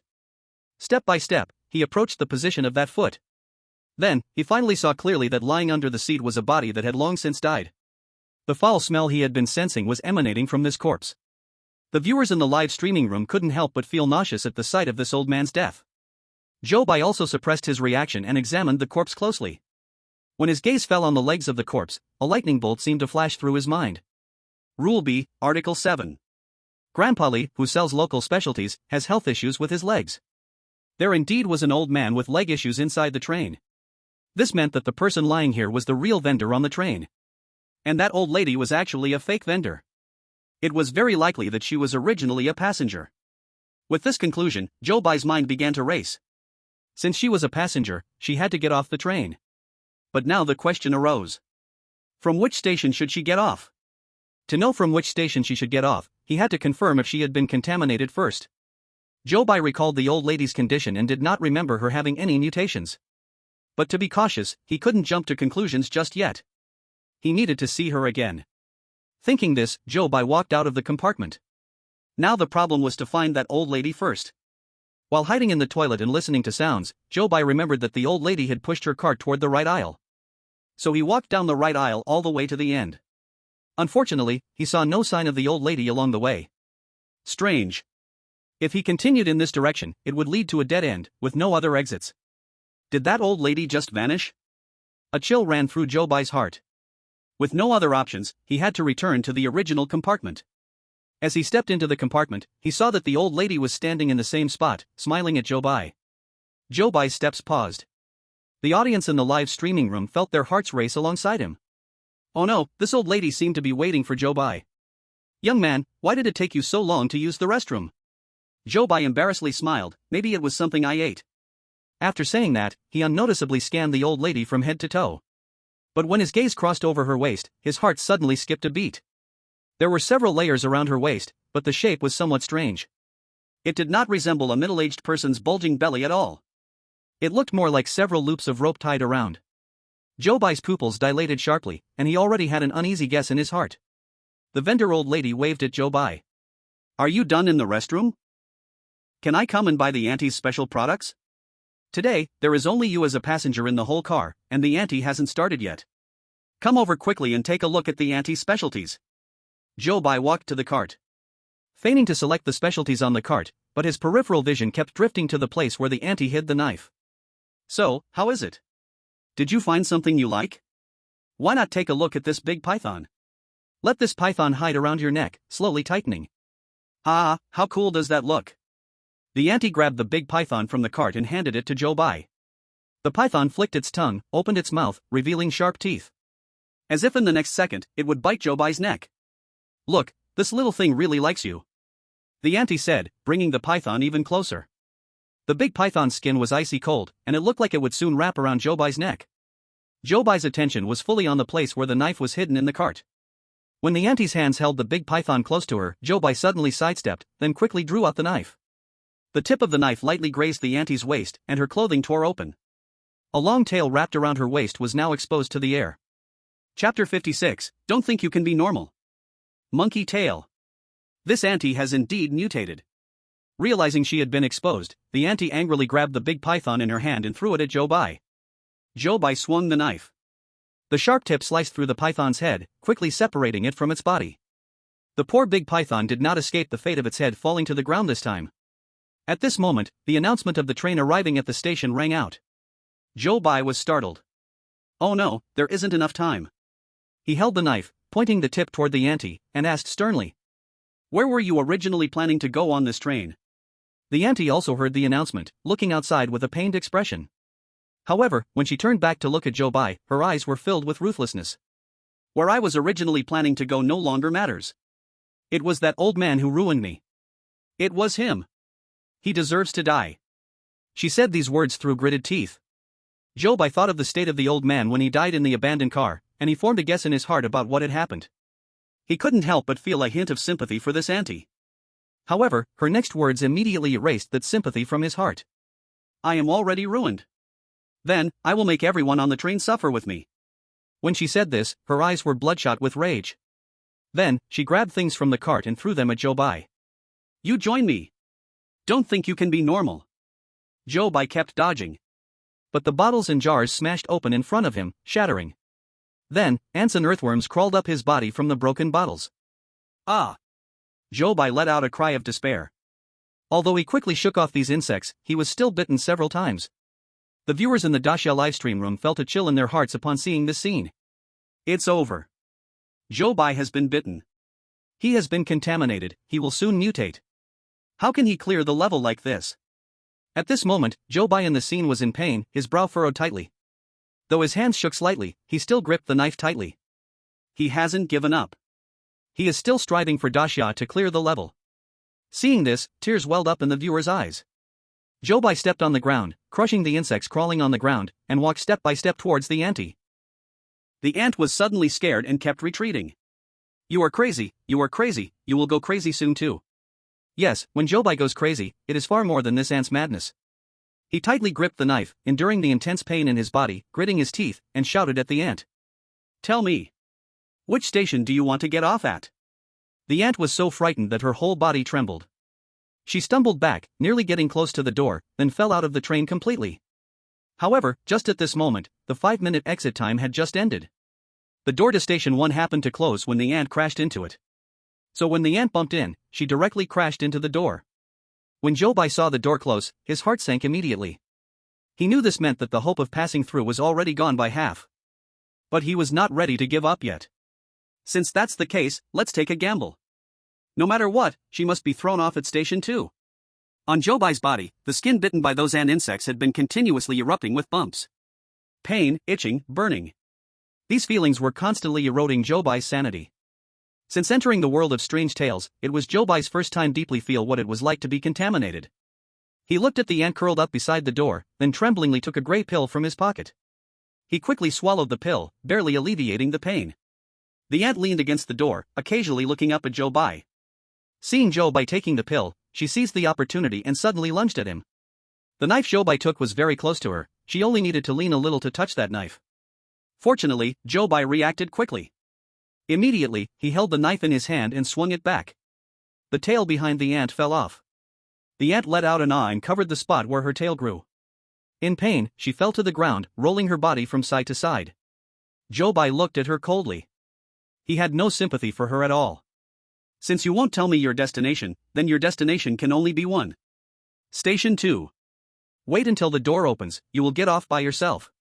Step by step, he approached the position of that foot. Then, he finally saw clearly that lying under the seat was a body that had long since died. The foul smell he had been sensing was emanating from this corpse. The viewers in the live streaming room couldn't help but feel nauseous at the sight of this old man's death. Zhou Bai also suppressed his reaction and examined the corpse closely. When his gaze fell on the legs of the corpse, a lightning bolt seemed to flash through his mind. Rule B, Article 7. Grandpa Li, who sells local specialties, has health issues with his legs. There indeed was an old man with leg issues inside the train. This meant that the person lying here was the real vendor on the train. And that old lady was actually a fake vendor. It was very likely that she was originally a passenger. With this conclusion, Zhou Bai's mind began to race. Since she was a passenger, she had to get off the train. But now the question arose. From which station should she get off? To know from which station she should get off, he had to confirm if she had been contaminated first. Zhou Bai recalled the old lady's condition and did not remember her having any mutations. But to be cautious, he couldn't jump to conclusions just yet. He needed to see her again. Thinking this, Zhou Bai walked out of the compartment. Now the problem was to find that old lady first. While hiding in the toilet and listening to sounds, Zhou Bai remembered that the old lady had pushed her cart toward the right aisle. So he walked down the right aisle all the way to the end. Unfortunately, he saw no sign of the old lady along the way. Strange. If he continued in this direction, it would lead to a dead end, with no other exits. Did that old lady just vanish? A chill ran through Zhou Bai's heart. With no other options, he had to return to the original compartment. As he stepped into the compartment, he saw that the old lady was standing in the same spot, smiling at Zhou Bai. Zhou Bai's steps paused. The audience in the live streaming room felt their hearts race alongside him. Oh no, this old lady seemed to be waiting for Zhou Bai. "Young man, why did it take you so long to use the restroom?" Zhou Bai embarrassedly smiled, "Maybe it was something I ate." After saying that, he unnoticeably scanned the old lady from head to toe. But when his gaze crossed over her waist, his heart suddenly skipped a beat. There were several layers around her waist, but the shape was somewhat strange. It did not resemble a middle-aged person's bulging belly at all. It looked more like several loops of rope tied around. Zhou Bai's pupils dilated sharply, and he already had an uneasy guess in his heart. The vendor old lady waved at Zhou Bai. "Are you done in the restroom? Can I come and buy the auntie's special products? Today, there is only you as a passenger in the whole car, and the auntie hasn't started yet. Come over quickly and take a look at the auntie's specialties." Zhou Bai walked to the cart. feigning to select the specialties on the cart, but his peripheral vision kept drifting to the place where the auntie hid the knife. So, how is it? Did you find something you like? Why not take a look at this big python? Let this python hide around your neck, slowly tightening. Ah, how cool does that look? The auntie grabbed the big python from the cart and handed it to Zhou Bai. The python flicked its tongue, opened its mouth, revealing sharp teeth. As if in the next second, it would bite Zhou Bai's neck. Look, this little thing really likes you, the auntie said, bringing the python even closer. The big python's skin was icy cold, and it looked like it would soon wrap around Zhou Bai's neck. Zhou Bai's attention was fully on the place where the knife was hidden in the cart. When the auntie's hands held the big python close to her, Zhou Bai suddenly sidestepped, then quickly drew out the knife. The tip of the knife lightly grazed the auntie's waist, and her clothing tore open. A long tail wrapped around her waist was now exposed to the air. Chapter 56, Don't Think You Can Be Normal. Monkey Tail. This auntie has indeed mutated. Realizing she had been exposed, the auntie angrily grabbed the big python in her hand and threw it at Zhou Bai. Zhou Bai swung the knife. The sharp tip sliced through the python's head, quickly separating it from its body. The poor big python did not escape the fate of its head falling to the ground this time. At this moment, the announcement of the train arriving at the station rang out. Zhou Bai was startled. Oh no, there isn't enough time. He held the knife, pointing the tip toward the auntie, and asked sternly, "Where were you originally planning to go on this train?" The auntie also heard the announcement, looking outside with a pained expression. However, when she turned back to look at Zhou Bai, her eyes were filled with ruthlessness. "Where I was originally planning to go no longer matters. It was that old man who ruined me. It was him. He deserves to die." She said these words through gritted teeth. Zhou Bai thought of the state of the old man when he died in the abandoned car, and he formed a guess in his heart about what had happened. He couldn't help but feel a hint of sympathy for this auntie. However, her next words immediately erased that sympathy from his heart. "I am already ruined. Then, I will make everyone on the train suffer with me." When she said this, her eyes were bloodshot with rage. Then, she grabbed things from the cart and threw them at Zhou Bai. "You join me. Don't think you can be normal." Zhou Bai kept dodging. But the bottles and jars smashed open in front of him, shattering. Then, ants and earthworms crawled up his body from the broken bottles. Ah! Zhou Bai let out a cry of despair. Although he quickly shook off these insects, he was still bitten several times. The viewers in the Daxia livestream room felt a chill in their hearts upon seeing this scene. It's over. Zhou Bai has been bitten. He has been contaminated, he will soon mutate. How can he clear the level like this? At this moment, Zhou Bai in the scene was in pain, his brow furrowed tightly. Though his hands shook slightly, he still gripped the knife tightly. He hasn't given up. He is still striving for Daxia to clear the level. Seeing this, tears welled up in the viewer's eyes. Zhou Bai stepped on the ground, crushing the insects crawling on the ground, and walked step by step towards the auntie. The ant was suddenly scared and kept retreating. You are crazy, you will go crazy soon too. Yes, when Zhou Bai goes crazy, it is far more than this ant's madness. He tightly gripped the knife, enduring the intense pain in his body, gritting his teeth, and shouted at the ant. Tell me. Which station do you want to get off at? The ant was so frightened that her whole body trembled. She stumbled back, nearly getting close to the door, then fell out of the train completely. However, just at this moment, the 5-minute exit time had just ended. The door to Station 1 happened to close when the ant crashed into it. So when the ant bumped in, she directly crashed into the door. When Zhou Bai saw the door close, his heart sank immediately. He knew this meant that the hope of passing through was already gone by half. But he was not ready to give up yet. Since that's the case, let's take a gamble. No matter what, she must be thrown off at Station 2. On Zhou Bai's body, the skin bitten by those ant insects had been continuously erupting with bumps. Pain, itching, burning. These feelings were constantly eroding Zhou Bai's sanity. Since entering the world of strange tales, it was Zhou Bai's first time deeply feel what it was like to be contaminated. He looked at the ant curled up beside the door, then tremblingly took a grey pill from his pocket. He quickly swallowed the pill, barely alleviating the pain. The ant leaned against the door, occasionally looking up at Zhou Bai. Seeing Zhou Bai taking the pill, she seized the opportunity and suddenly lunged at him. The knife Zhou Bai took was very close to her, she only needed to lean a little to touch that knife. Fortunately, Zhou Bai reacted quickly. Immediately, he held the knife in his hand and swung it back. The tail behind the ant fell off. The ant let out an ah and covered the spot where her tail grew. In pain, she fell to the ground, rolling her body from side to side. Zhou Bai looked at her coldly. He had no sympathy for her at all. Since you won't tell me your destination, then your destination can only be one. Station 2. Wait until the door opens, you will get off by yourself.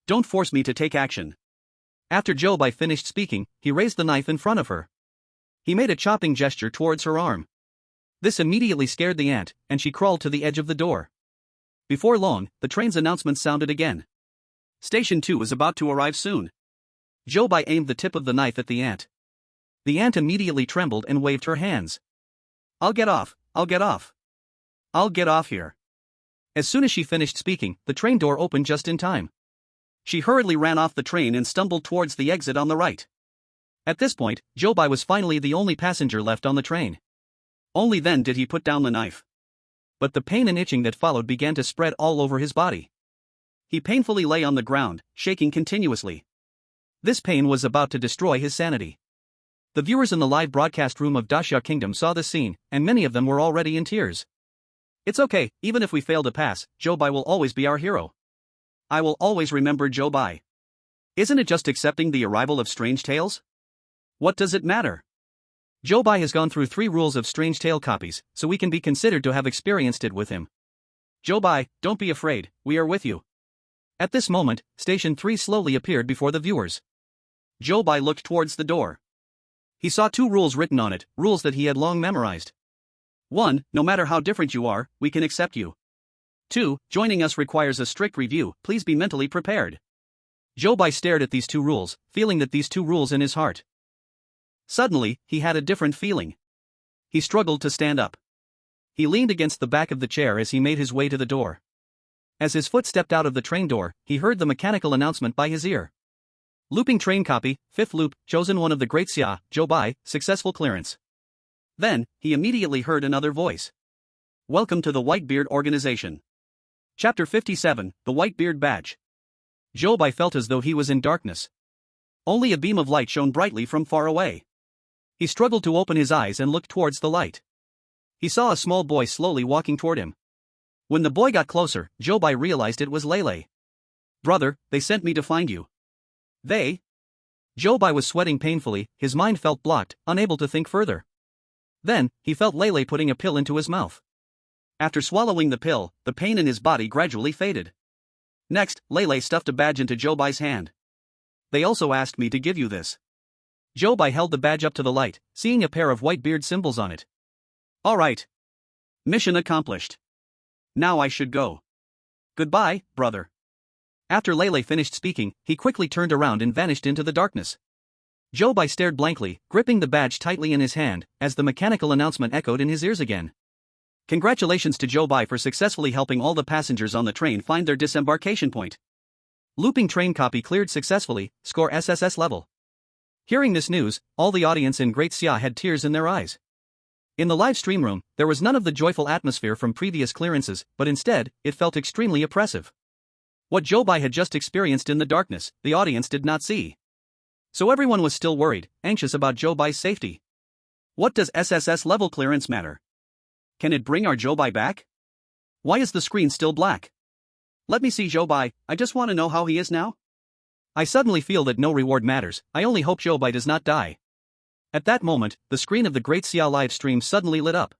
Don't force me to take action. After Zhou Bai finished speaking, he raised the knife in front of her. He made a chopping gesture towards her arm. This immediately scared the ant, and she crawled to the edge of the door. Before long, the train's announcement sounded again. Station 2 is about to arrive soon. Zhou Bai aimed the tip of the knife at the ant. The ant immediately trembled and waved her hands. I'll get off, I'll get off. I'll get off here. As soon as she finished speaking, the train door opened just in time. She hurriedly ran off the train and stumbled towards the exit on the right. At this point, Zhou Bai was finally the only passenger left on the train. Only then did he put down the knife. But the pain and itching that followed began to spread all over his body. He painfully lay on the ground, shaking continuously. This pain was about to destroy his sanity. The viewers in the live broadcast room of Xia Kingdom saw this scene, and many of them were already in tears. It's okay, even if we fail to pass, Zhou Bai will always be our hero. I will always remember Zhou Bai. Isn't it just accepting the arrival of Strange Tales? What does it matter? Zhou Bai has gone through 3 rules of Strange Tale copies, so we can be considered to have experienced it with him. Zhou Bai, don't be afraid, we are with you. At this moment, Station 3 slowly appeared before the viewers. Zhou Bai looked towards the door. He saw 2 rules written on it, rules that he had long memorized. 1. No matter how different you are, we can accept you. 2. Joining us requires a strict review, please be mentally prepared. Zhou Bai stared at these 2 rules, feeling that these 2 rules in his heart. Suddenly, he had a different feeling. He struggled to stand up. He leaned against the back of the chair as he made his way to the door. As his foot stepped out of the train door, he heard the mechanical announcement by his ear. Looping train copy, 5th loop, chosen one of the Great Xia, Zhou Bai, successful clearance. Then, he immediately heard another voice. Welcome to the Whitebeard Organization. Chapter 57, The Whitebeard Badge. Zhou Bai felt as though he was in darkness. Only a beam of light shone brightly from far away. He struggled to open his eyes and look towards the light. He saw a small boy slowly walking toward him. When the boy got closer, Zhou Bai realized it was Lele. Brother, they sent me to find you. They? Zhou Bai was sweating painfully, his mind felt blocked, unable to think further. Then, he felt Lele putting a pill into his mouth. After swallowing the pill, the pain in his body gradually faded. Next, Lele stuffed a badge into Zhou Bai's hand. They also asked me to give you this. Zhou Bai held the badge up to the light, seeing a pair of Whitebeard symbols on it. Alright. Mission accomplished. Now I should go. Goodbye, brother. After Lele finished speaking, he quickly turned around and vanished into the darkness. Zhou Bai stared blankly, gripping the badge tightly in his hand, as the mechanical announcement echoed in his ears again. Congratulations to Zhou Bai for successfully helping all the passengers on the train find their disembarkation point. Looping train copy cleared successfully, score SSS level. Hearing this news, all the audience in Great Xia had tears in their eyes. In the live stream room, there was none of the joyful atmosphere from previous clearances, but instead, it felt extremely oppressive. What Zhou Bai had just experienced in the darkness, the audience did not see. So everyone was still worried, anxious about Zhou Bai's safety. What does SSS level clearance matter? Can it bring our Zhou Bai back? Why is the screen still black? Let me see Zhou Bai, I just want to know how he is now. I suddenly feel that no reward matters, I only hope Zhou Bai does not die. At that moment, the screen of the Great Xia live stream suddenly lit up.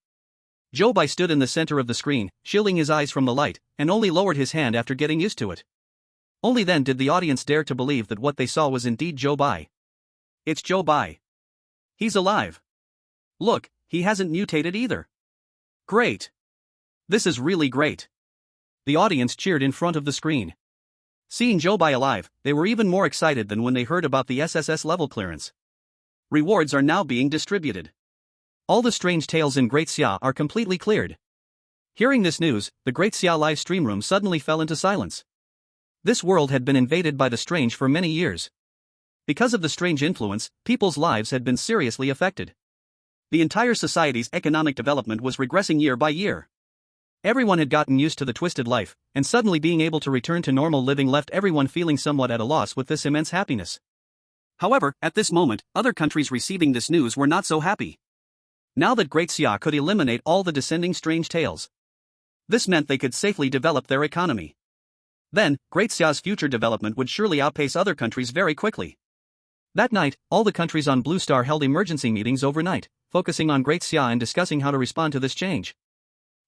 Zhou Bai stood in the center of the screen, shielding his eyes from the light, and only lowered his hand after getting used to it. Only then did the audience dare to believe that what they saw was indeed Zhou Bai. It's Zhou Bai. He's alive. Look, he hasn't mutated either. Great. This is really great. The audience cheered in front of the screen. Seeing Zhou Bai alive, they were even more excited than when they heard about the SSS level clearance. Rewards are now being distributed. All the strange tales in Great Xia are completely cleared. Hearing this news, the Great Xia live stream room suddenly fell into silence. This world had been invaded by the strange for many years. Because of the strange influence, people's lives had been seriously affected. The entire society's economic development was regressing year by year. Everyone had gotten used to the twisted life, and suddenly being able to return to normal living left everyone feeling somewhat at a loss with this immense happiness. However, at this moment, other countries receiving this news were not so happy. Now that Great Xia could eliminate all the descending strange tales, this meant they could safely develop their economy. Then, Great Xia's future development would surely outpace other countries very quickly. That night, all the countries on Blue Star held emergency meetings overnight, focusing on Great Xia and discussing how to respond to this change.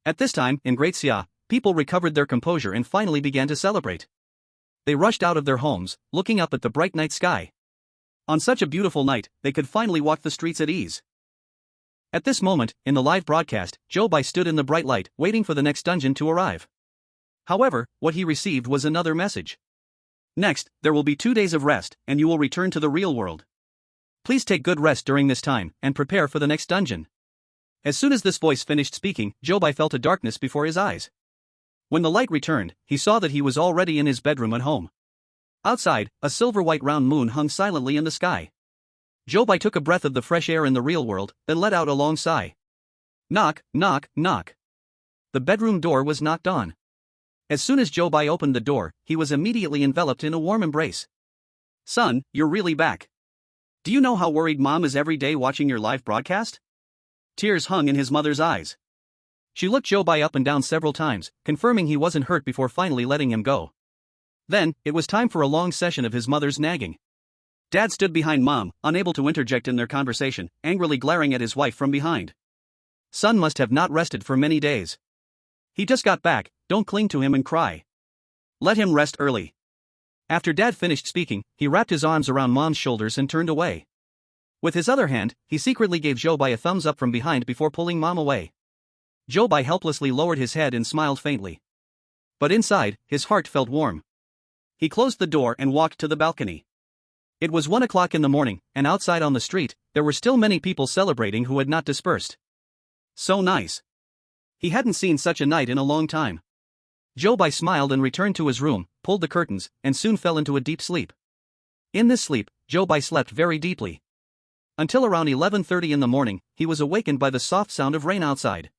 At this time, in Great Xia, people recovered their composure and finally began to celebrate. They rushed out of their homes, looking up at the bright night sky. On such a beautiful night, they could finally walk the streets at ease. At this moment, in the live broadcast, Zhou Bai stood in the bright light, waiting for the next dungeon to arrive. However, what he received was another message. Next, there will be 2 days of rest, and you will return to the real world. Please take good rest during this time, and prepare for the next dungeon. As soon as this voice finished speaking, Zhou Bai felt a darkness before his eyes. When the light returned, he saw that he was already in his bedroom at home. Outside, a silver-white round moon hung silently in the sky. Zhou Bai took a breath of the fresh air in the real world, then let out a long sigh. Knock, knock, knock. The bedroom door was knocked on. As soon as Zhou Bai opened the door, he was immediately enveloped in a warm embrace. Son, you're really back. Do you know how worried Mom is every day watching your live broadcast? Tears hung in his mother's eyes. She looked Zhou Bai up and down several times, confirming he wasn't hurt before finally letting him go. Then, it was time for a long session of his mother's nagging. Dad stood behind Mom, unable to interject in their conversation, angrily glaring at his wife from behind. Son must have not rested for many days. He just got back, don't cling to him and cry. Let him rest early. After Dad finished speaking, he wrapped his arms around Mom's shoulders and turned away. With his other hand, he secretly gave Zhou Bai a thumbs up from behind before pulling Mom away. Zhou Bai helplessly lowered his head and smiled faintly. But inside, his heart felt warm. He closed the door and walked to the balcony. It was 1 o'clock in the morning, and outside on the street, there were still many people celebrating who had not dispersed. So nice. He hadn't seen such a night in a long time. Zhou Bai smiled and returned to his room, pulled the curtains, and soon fell into a deep sleep. In this sleep, Zhou Bai slept very deeply. Until around 11:30 in the morning, he was awakened by the soft sound of rain outside.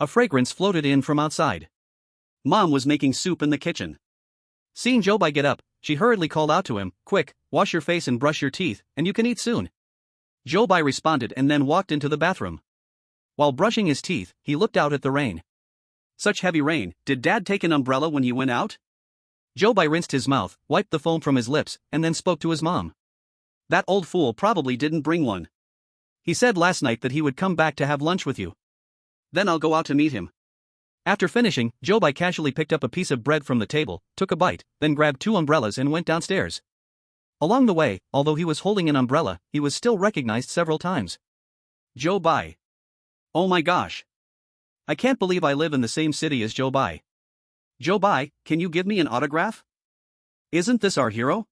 A fragrance floated in from outside. Mom was making soup in the kitchen. Seeing Zhou Bai get up, she hurriedly called out to him, "Quick, wash your face and brush your teeth, and you can eat soon." Zhou Bai responded and then walked into the bathroom. While brushing his teeth, he looked out at the rain. Such heavy rain, did Dad take an umbrella when he went out? Zhou Bai rinsed his mouth, wiped the foam from his lips, and then spoke to his mom. That old fool probably didn't bring one. He said last night that he would come back to have lunch with you. Then I'll go out to meet him. After finishing, Zhou Bai casually picked up a piece of bread from the table, took a bite, then grabbed 2 umbrellas and went downstairs. Along the way, although he was holding an umbrella, he was still recognized several times. Zhou Bai. Oh my gosh. I can't believe I live in the same city as Zhou Bai. Zhou Bai, can you give me an autograph? Isn't this our hero?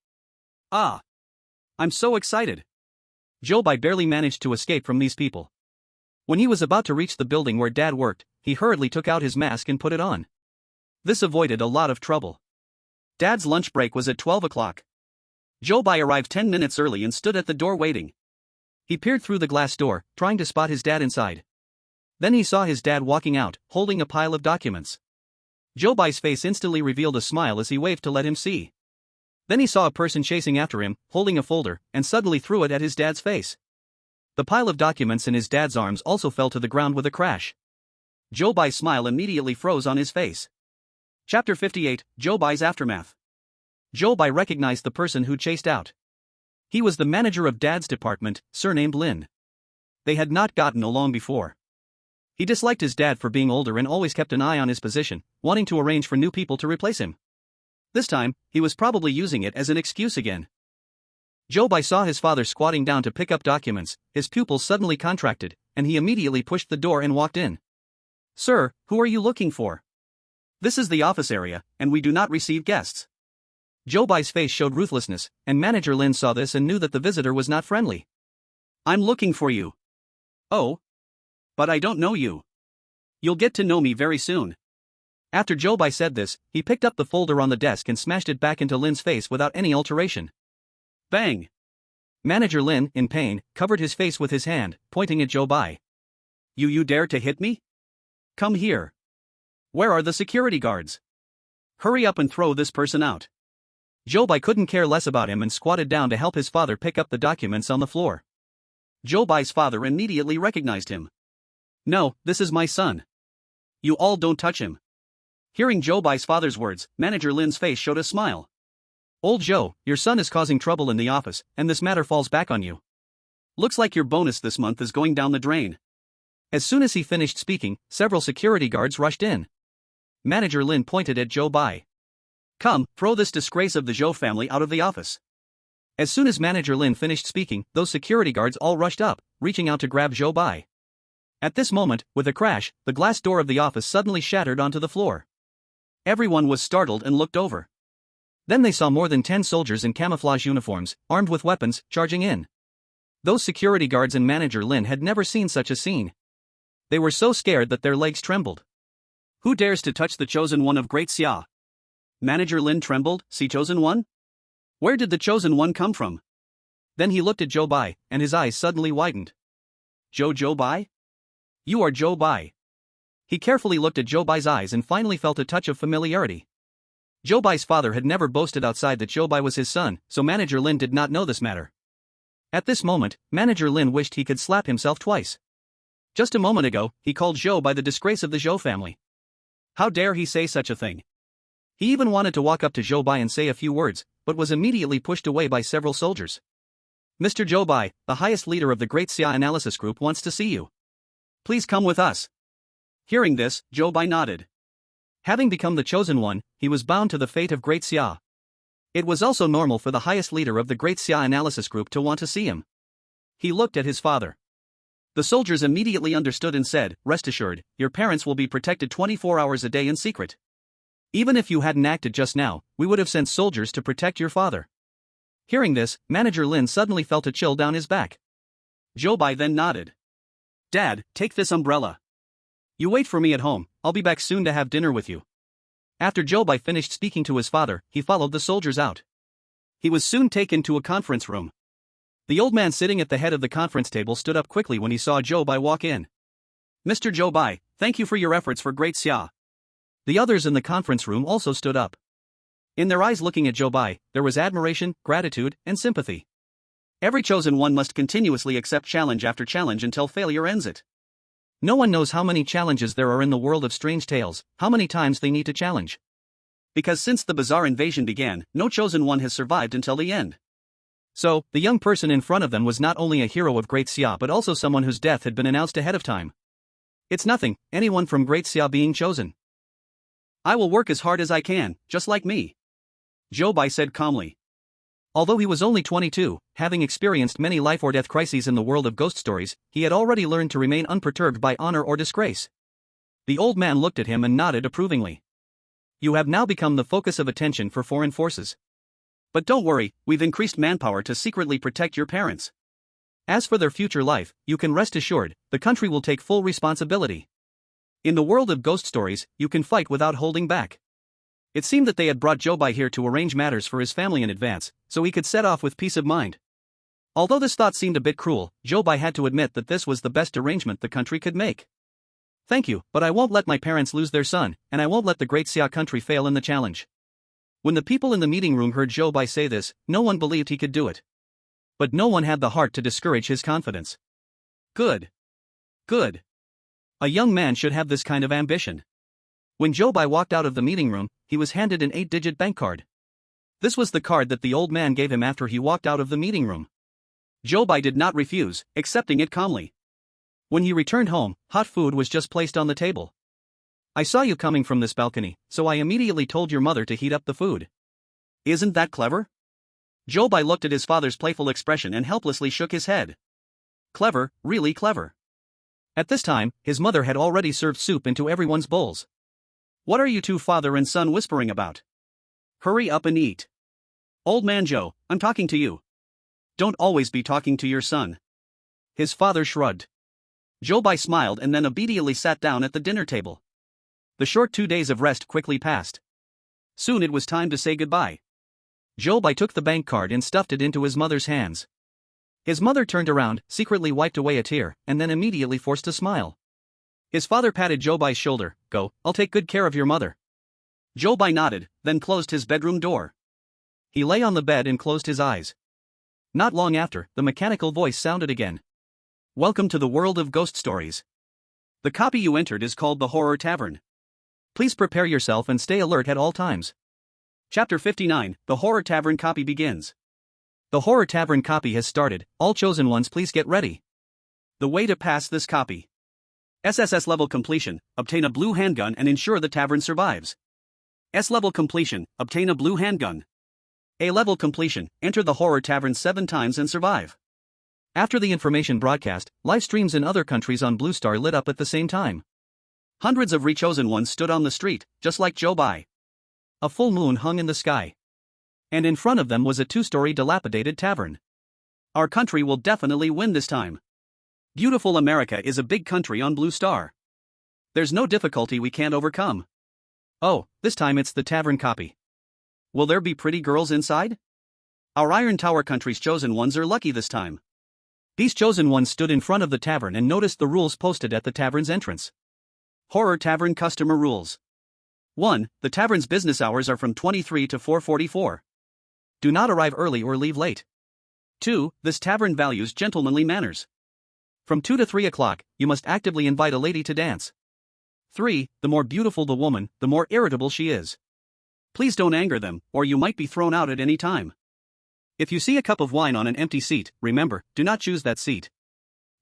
Ah. I'm so excited. Zhou Bai barely managed to escape from these people. When he was about to reach the building where Dad worked, he hurriedly took out his mask and put it on. This avoided a lot of trouble. Dad's lunch break was at 12 o'clock. Zhou Bai arrived 10 minutes early and stood at the door waiting. He peered through the glass door, trying to spot his dad inside. Then he saw his dad walking out, holding a pile of documents. Zhou Bai's face instantly revealed a smile as he waved to let him see. Then he saw a person chasing after him, holding a folder, and suddenly threw it at his dad's face. The pile of documents in his dad's arms also fell to the ground with a crash. Zhou Bai's smile immediately froze on his face. Chapter 58, Zhou Bai's Aftermath. Zhou Bai recognized the person who chased out. He was the manager of Dad's department, surnamed Lin. They had not gotten along before. He disliked his dad for being older and always kept an eye on his position, wanting to arrange for new people to replace him. This time, he was probably using it as an excuse again. Zhou Bai saw his father squatting down to pick up documents, his pupils suddenly contracted, and he immediately pushed the door and walked in. Sir, who are you looking for? This is the office area, and we do not receive guests. Zhou Bai's face showed ruthlessness, and Manager Lin saw this and knew that the visitor was not friendly. I'm looking for you. Oh? But I don't know you. You'll get to know me very soon. After Zhou Bai said this, he picked up the folder on the desk and smashed it back into Lin's face without any alteration. Bang! Manager Lin, in pain, covered his face with his hand, pointing at Zhou Bai. You dare to hit me? Come here. Where are the security guards? Hurry up and throw this person out. Zhou Bai couldn't care less about him and squatted down to help his father pick up the documents on the floor. Zhou Bai's father immediately recognized him. No, this is my son. You all don't touch him. Hearing Zhou Bai's father's words, Manager Lin's face showed a smile. Old Zhou, your son is causing trouble in the office, and this matter falls back on you. Looks like your bonus this month is going down the drain. As soon as he finished speaking, several security guards rushed in. Manager Lin pointed at Zhou Bai. Come, throw this disgrace of the Zhou family out of the office. As soon as Manager Lin finished speaking, those security guards all rushed up, reaching out to grab Zhou Bai. At this moment, with a crash, the glass door of the office suddenly shattered onto the floor. Everyone was startled and looked over. Then they saw more than 10 soldiers in camouflage uniforms, armed with weapons, charging in. Those security guards and Manager Lin had never seen such a scene. They were so scared that their legs trembled. Who dares to touch the chosen one of Great Xia? Manager Lin trembled. See, chosen one? Where did the chosen one come from? Then he looked at Zhou Bai, and his eyes suddenly widened. Zhou Bai? You are Zhou Bai. He carefully looked at Zhou Bai's eyes and finally felt a touch of familiarity. Zhou Bai's father had never boasted outside that Zhou Bai was his son, so Manager Lin did not know this matter. At this moment, Manager Lin wished he could slap himself twice. Just a moment ago, he called Zhou Bai the disgrace of the Zhou family. How dare he say such a thing? He even wanted to walk up to Zhou Bai and say a few words, but was immediately pushed away by several soldiers. Mr. Zhou Bai, the highest leader of the Great Xia Analysis Group, wants to see you. Please come with us. Hearing this, Zhou Bai nodded. Having become the chosen one, he was bound to the fate of Great Xia. It was also normal for the highest leader of the Great Xia Analysis Group to want to see him. He looked at his father. The soldiers immediately understood and said, "Rest assured, your parents will be protected 24 hours a day in secret. Even if you hadn't acted just now, we would have sent soldiers to protect your father." Hearing this, Manager Lin suddenly felt a chill down his back. Zhou Bai then nodded. Dad, take this umbrella. You wait for me at home, I'll be back soon to have dinner with you. After Zhou Bai finished speaking to his father, he followed the soldiers out. He was soon taken to a conference room. The old man sitting at the head of the conference table stood up quickly when he saw Zhou Bai walk in. Mr. Zhou Bai, thank you for your efforts for Great Xia. The others in the conference room also stood up. In their eyes looking at Zhou Bai, there was admiration, gratitude, and sympathy. Every chosen one must continuously accept challenge after challenge until failure ends it. No one knows how many challenges there are in the world of strange tales, how many times they need to challenge. Because since the bizarre invasion began, no chosen one has survived until the end. So, the young person in front of them was not only a hero of Great Xia but also someone whose death had been announced ahead of time. It's nothing, anyone from Great Xia being chosen. I will work as hard as I can, just like me. Zhou Bai said calmly. Although he was only 22, having experienced many life-or-death crises in the world of ghost stories, he had already learned to remain unperturbed by honor or disgrace. The old man looked at him and nodded approvingly. You have now become the focus of attention for foreign forces. But don't worry, we've increased manpower to secretly protect your parents. As for their future life, you can rest assured, the country will take full responsibility. In the world of ghost stories, you can fight without holding back. It seemed that they had brought Zhou Bai here to arrange matters for his family in advance, so he could set off with peace of mind. Although this thought seemed a bit cruel, Zhou Bai had to admit that this was the best arrangement the country could make. Thank you, but I won't let my parents lose their son, and I won't let the Great Xia country fail in the challenge. When the people in the meeting room heard Zhou Bai say this, no one believed he could do it. But no one had the heart to discourage his confidence. Good. Good. A young man should have this kind of ambition. When Zhou Bai walked out of the meeting room, he was handed an 8-digit bank card. This was the card that the old man gave him after he walked out of the meeting room. Zhou Bai did not refuse, accepting it calmly. When he returned home, hot food was just placed on the table. I saw you coming from this balcony, so I immediately told your mother to heat up the food. Isn't that clever? Zhou Bai looked at his father's playful expression and helplessly shook his head. Clever, really clever. At this time, his mother had already served soup into everyone's bowls. What are you two father and son whispering about? Hurry up and eat. Old man Zhou, I'm talking to you. Don't always be talking to your son. His father shrugged. Zhou Bai smiled and then obediently sat down at the dinner table. The short 2 days of rest quickly passed. Soon it was time to say goodbye. Zhou Bai took the bank card and stuffed it into his mother's hands. His mother turned around, secretly wiped away a tear, and then immediately forced a smile. His father patted Zhou Bai's shoulder. Go, I'll take good care of your mother. Zhou Bai nodded, then closed his bedroom door. He lay on the bed and closed his eyes. Not long after, the mechanical voice sounded again. Welcome to the world of ghost stories. The copy you entered is called the Horror Tavern. Please prepare yourself and stay alert at all times. Chapter 59, The Horror Tavern copy begins. The horror tavern copy has started, all chosen ones please get ready. The way to pass this copy. SSS level completion, obtain a blue handgun and ensure the tavern survives. S level completion, obtain a blue handgun. A level completion, enter the horror tavern 7 times and survive. After the information broadcast, live streams in other countries on Blue Star lit up at the same time. Hundreds of re-chosen ones stood on the street, just like Zhou Bai. A full moon hung in the sky. And in front of them was a 2-story dilapidated tavern. Our country will definitely win this time. Beautiful America is a big country on Blue Star. There's no difficulty we can't overcome. Oh, this time it's the tavern copy. Will there be pretty girls inside? Our Iron Tower country's chosen ones are lucky this time. These chosen ones stood in front of the tavern and noticed the rules posted at the tavern's entrance. Horror Tavern Customer Rules. 1. The tavern's business hours are from 23 to 4:44. Do not arrive early or leave late. 2. This tavern values gentlemanly manners. From 2 to 3 o'clock, you must actively invite a lady to dance. 3. The more beautiful the woman, the more irritable she is. Please don't anger them, or you might be thrown out at any time. If you see a cup of wine on an empty seat, remember, do not choose that seat.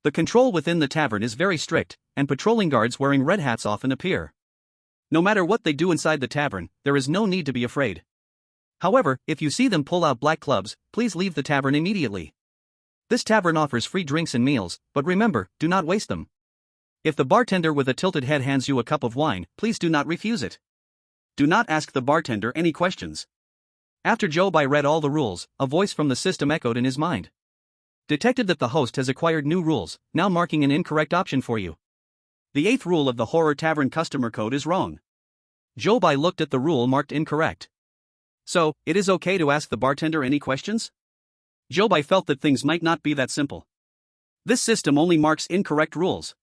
The control within the tavern is very strict, and patrolling guards wearing red hats often appear. No matter what they do inside the tavern, there is no need to be afraid. However, if you see them pull out black clubs, please leave the tavern immediately. This tavern offers free drinks and meals, but remember, do not waste them. If the bartender with a tilted head hands you a cup of wine, please do not refuse it. Do not ask the bartender any questions. After Zhou Bai read all the rules, a voice from the system echoed in his mind. Detected that the host has acquired new rules, now marking an incorrect option for you. The 8th rule of the Horror Tavern customer code is wrong. Zhou Bai looked at the rule marked incorrect. So, it is okay to ask the bartender any questions? Zhou Bai felt that things might not be that simple. This system only marks incorrect rules.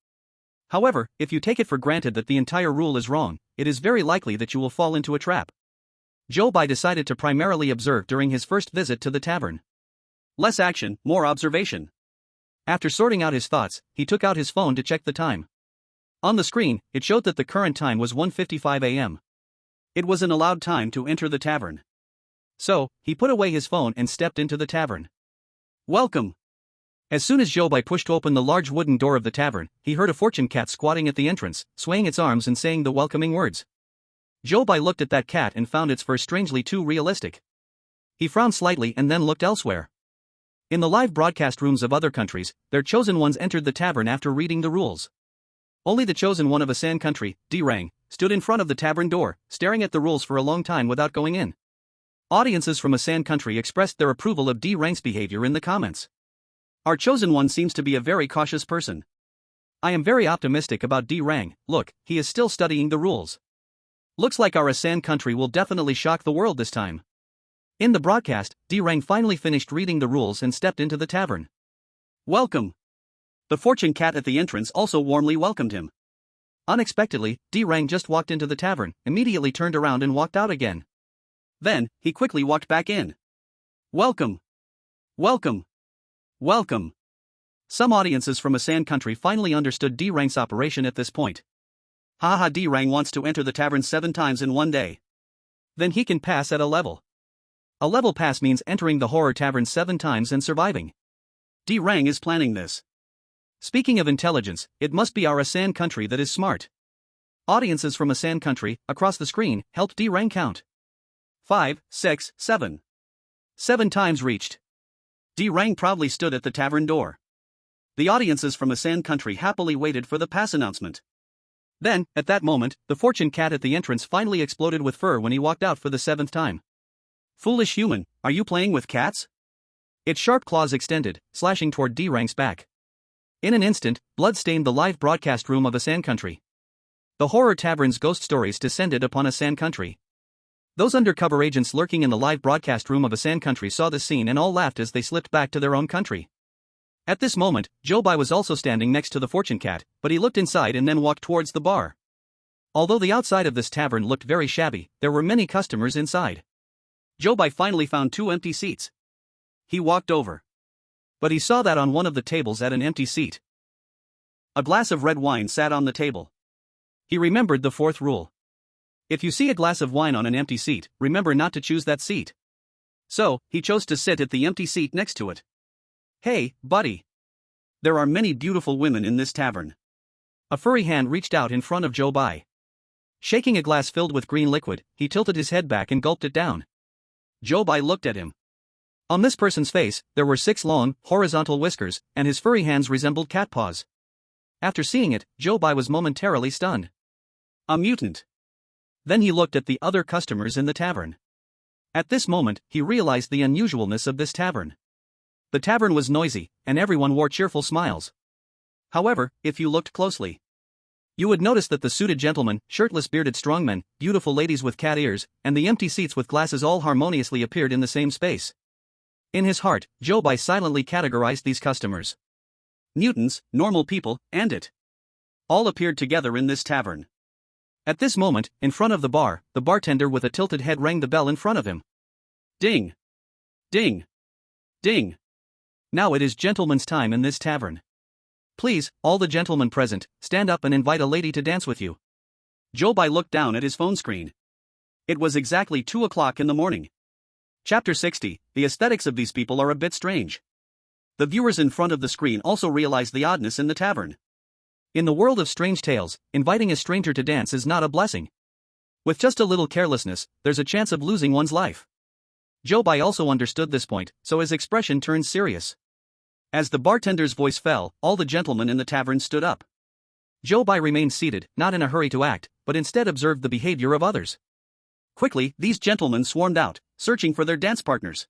However, if you take it for granted that the entire rule is wrong, it is very likely that you will fall into a trap. Zhou Bai decided to primarily observe during his first visit to the tavern. Less action, more observation. After sorting out his thoughts, he took out his phone to check the time. On the screen, it showed that the current time was 1:55 a.m. It was an allowed time to enter the tavern. So, he put away his phone and stepped into the tavern. Welcome! As soon as Zhou Bai pushed open the large wooden door of the tavern, he heard a fortune cat squatting at the entrance, swaying its arms and saying the welcoming words. Zhou Bai looked at that cat and found its fur strangely too realistic. He frowned slightly and then looked elsewhere. In the live broadcast rooms of other countries, their chosen ones entered the tavern after reading the rules. Only the chosen one of a San country, D Rang, stood in front of the tavern door, staring at the rules for a long time without going in. Audiences from a San country expressed their approval of D Rang's behavior in the comments. Our chosen one seems to be a very cautious person. I am very optimistic about D Rang. Look, he is still studying the rules. Looks like our Asan country will definitely shock the world this time. In the broadcast, D Rang finally finished reading the rules and stepped into the tavern. Welcome! The fortune cat at the entrance also warmly welcomed him. Unexpectedly, D Rang just walked into the tavern, immediately turned around and walked out again. Then, he quickly walked back in. Welcome! Welcome! Welcome! Some audiences from Asan country finally understood D Rang's operation at this point. Haha, D Rang wants to enter the tavern 7 times in one day. Then he can pass at a level. A level pass means entering the horror tavern 7 times and surviving. D Rang is planning this. Speaking of intelligence, it must be our Asan country that is smart. Audiences from Asan country, across the screen, helped D Rang count. 5, 6, 7. 7 times reached. D Rang proudly stood at the tavern door. The audiences from Asan country happily waited for the pass announcement. Then, at that moment, the fortune cat at the entrance finally exploded with fur when he walked out for the 7th time. Foolish human, are you playing with cats? Its sharp claws extended, slashing toward D Rang's back. In an instant, blood stained the live broadcast room of Asan country. The horror tavern's ghost stories descended upon Asan country. Those undercover agents lurking in the live broadcast room of Asan country saw this scene and all laughed as they slipped back to their own country. At this moment, Zhou Bai was also standing next to the fortune cat, but he looked inside and then walked towards the bar. Although the outside of this tavern looked very shabby, there were many customers inside. Zhou Bai finally found 2 empty seats. He walked over. But he saw that on one of the tables at an empty seat, a glass of red wine sat on the table. He remembered the 4th rule. If you see a glass of wine on an empty seat, remember not to choose that seat. So, he chose to sit at the empty seat next to it. Hey, buddy. There are many beautiful women in this tavern. A furry hand reached out in front of Zhou Bai. Shaking a glass filled with green liquid, he tilted his head back and gulped it down. Zhou Bai looked at him. On this person's face, there were 6 long, horizontal whiskers, and his furry hands resembled cat paws. After seeing it, Zhou Bai was momentarily stunned. A mutant. Then he looked at the other customers in the tavern. At this moment, he realized the unusualness of this tavern. The tavern was noisy, and everyone wore cheerful smiles. However, if you looked closely, you would notice that the suited gentlemen, shirtless bearded strongmen, beautiful ladies with cat ears, and the empty seats with glasses all harmoniously appeared in the same space. In his heart, Zhou Bai silently categorized these customers. Mutants, normal people, and it. All appeared together in this tavern. At this moment, in front of the bar, the bartender with a tilted head rang the bell in front of him. Ding! Ding! Ding! Now it is gentlemen's time in this tavern. Please, all the gentlemen present, stand up and invite a lady to dance with you. Zhou Bai looked down at his phone screen. It was exactly 2 o'clock in the morning. Chapter 60, the aesthetics of these people are a bit strange. The viewers in front of the screen also realized the oddness in the tavern. In the world of strange tales, inviting a stranger to dance is not a blessing. With just a little carelessness, there's a chance of losing one's life. Zhou Bai also understood this point, so his expression turned serious. As the bartender's voice fell, all the gentlemen in the tavern stood up. Zhou Bai remained seated, not in a hurry to act, but instead observed the behavior of others. Quickly, these gentlemen swarmed out, searching for their dance partners.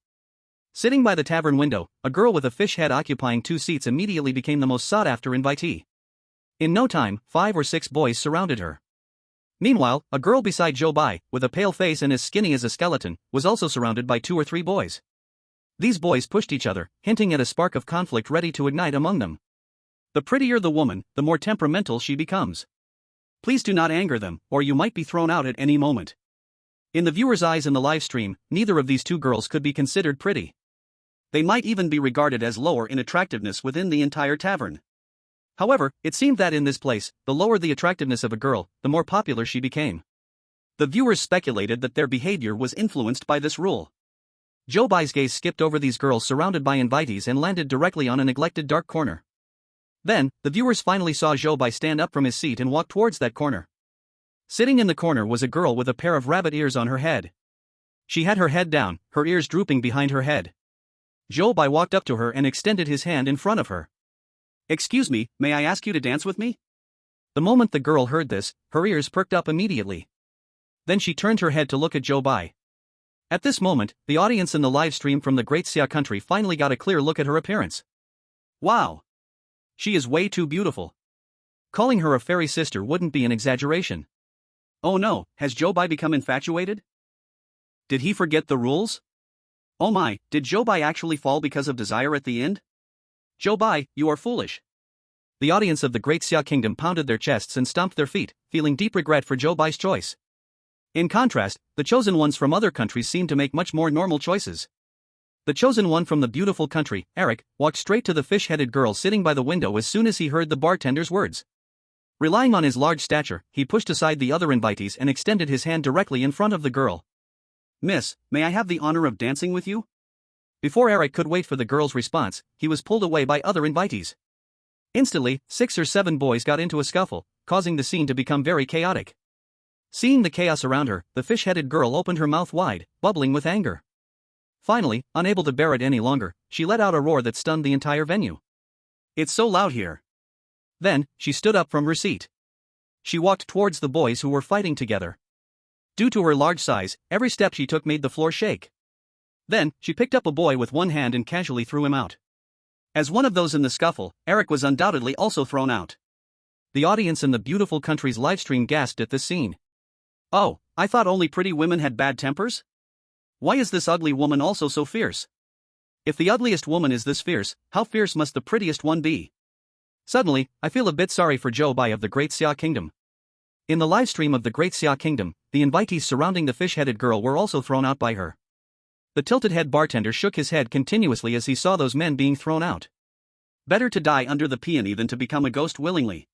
Sitting by the tavern window, a girl with a fish head occupying 2 seats immediately became the most sought-after invitee. In no time, 5 or 6 boys surrounded her. Meanwhile, a girl beside Zhou Bai, with a pale face and as skinny as a skeleton, was also surrounded by 2 or 3 boys. These boys pushed each other, hinting at a spark of conflict ready to ignite among them. The prettier the woman, the more temperamental she becomes. Please do not anger them, or you might be thrown out at any moment. In the viewer's eyes in the live stream, neither of these 2 girls could be considered pretty. They might even be regarded as lower in attractiveness within the entire tavern. However, it seemed that in this place, the lower the attractiveness of a girl, the more popular she became. The viewers speculated that their behavior was influenced by this rule. Zhou Bai's gaze skipped over these girls surrounded by invitees and landed directly on a neglected dark corner. Then, the viewers finally saw Zhou Bai stand up from his seat and walk towards that corner. Sitting in the corner was a girl with a pair of rabbit ears on her head. She had her head down, her ears drooping behind her head. Zhou Bai walked up to her and extended his hand in front of her. Excuse me, may I ask you to dance with me? The moment the girl heard this, her ears perked up immediately. Then she turned her head to look at Zhou Bai. At this moment, the audience in the live stream from the Great Xia country finally got a clear look at her appearance. Wow! She is way too beautiful. Calling her a fairy sister wouldn't be an exaggeration. Oh no, has Zhou Bai become infatuated? Did he forget the rules? Oh my, did Zhou Bai actually fall because of desire at the end? Zhou Bai, you are foolish. The audience of the Great Xia kingdom pounded their chests and stomped their feet, feeling deep regret for Zhou Bai's choice. In contrast, the chosen ones from other countries seemed to make much more normal choices. The chosen one from the beautiful country, Eric, walked straight to the fish-headed girl sitting by the window as soon as he heard the bartender's words. Relying on his large stature, he pushed aside the other invitees and extended his hand directly in front of the girl. Miss, may I have the honor of dancing with you? Before Eric could wait for the girl's response, he was pulled away by other invitees. Instantly, 6 or 7 boys got into a scuffle, causing the scene to become very chaotic. Seeing the chaos around her, the fish-headed girl opened her mouth wide, bubbling with anger. Finally, unable to bear it any longer, she let out a roar that stunned the entire venue. It's so loud here. Then, she stood up from her seat. She walked towards the boys who were fighting together. Due to her large size, every step she took made the floor shake. Then, she picked up a boy with one hand and casually threw him out. As one of those in the scuffle, Eric was undoubtedly also thrown out. The audience in the beautiful country's livestream gasped at this scene. Oh, I thought only pretty women had bad tempers? Why is this ugly woman also so fierce? If the ugliest woman is this fierce, how fierce must the prettiest one be? Suddenly, I feel a bit sorry for Zhou Bai of the Great Xia Kingdom. In the livestream of the Great Xia Kingdom, the invitees surrounding the fish-headed girl were also thrown out by her. The tilted-head bartender shook his head continuously as he saw those men being thrown out. Better to die under the peony than to become a ghost willingly.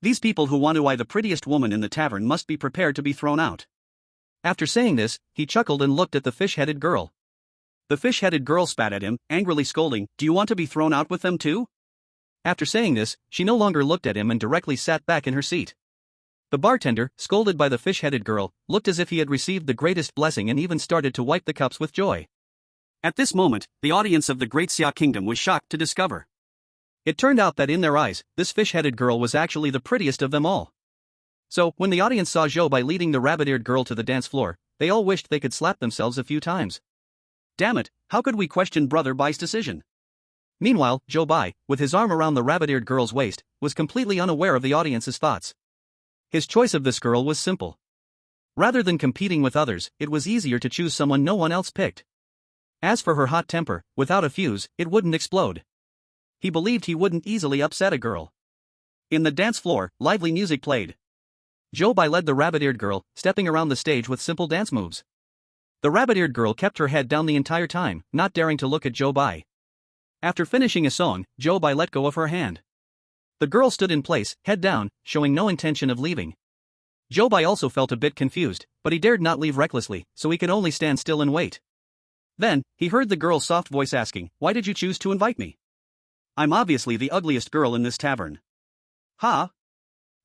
These people who want to eye the prettiest woman in the tavern must be prepared to be thrown out. After saying this, he chuckled and looked at the fish-headed girl. The fish-headed girl spat at him, angrily scolding, "Do you want to be thrown out with them too?" After saying this, she no longer looked at him and directly sat back in her seat. The bartender, scolded by the fish-headed girl, looked as if he had received the greatest blessing and even started to wipe the cups with joy. At this moment, the audience of the Great Xia Kingdom was shocked to discover. It turned out that in their eyes, this fish-headed girl was actually the prettiest of them all. So, when the audience saw Zhou Bai leading the rabbit-eared girl to the dance floor, they all wished they could slap themselves a few times. Damn it, how could we question Brother Bai's decision? Meanwhile, Zhou Bai, with his arm around the rabbit-eared girl's waist, was completely unaware of the audience's thoughts. His choice of this girl was simple. Rather than competing with others, it was easier to choose someone no one else picked. As for her hot temper, without a fuse, it wouldn't explode. He believed he wouldn't easily upset a girl. In the dance floor, lively music played. Zhou Bai led the rabbit-eared girl, stepping around the stage with simple dance moves. The rabbit-eared girl kept her head down the entire time, not daring to look at Zhou Bai. After finishing a song, Zhou Bai let go of her hand. The girl stood in place, head down, showing no intention of leaving. Zhou Bai also felt a bit confused, but he dared not leave recklessly, so he could only stand still and wait. Then, he heard the girl's soft voice asking, "Why did you choose to invite me? I'm obviously the ugliest girl in this tavern." "Huh?"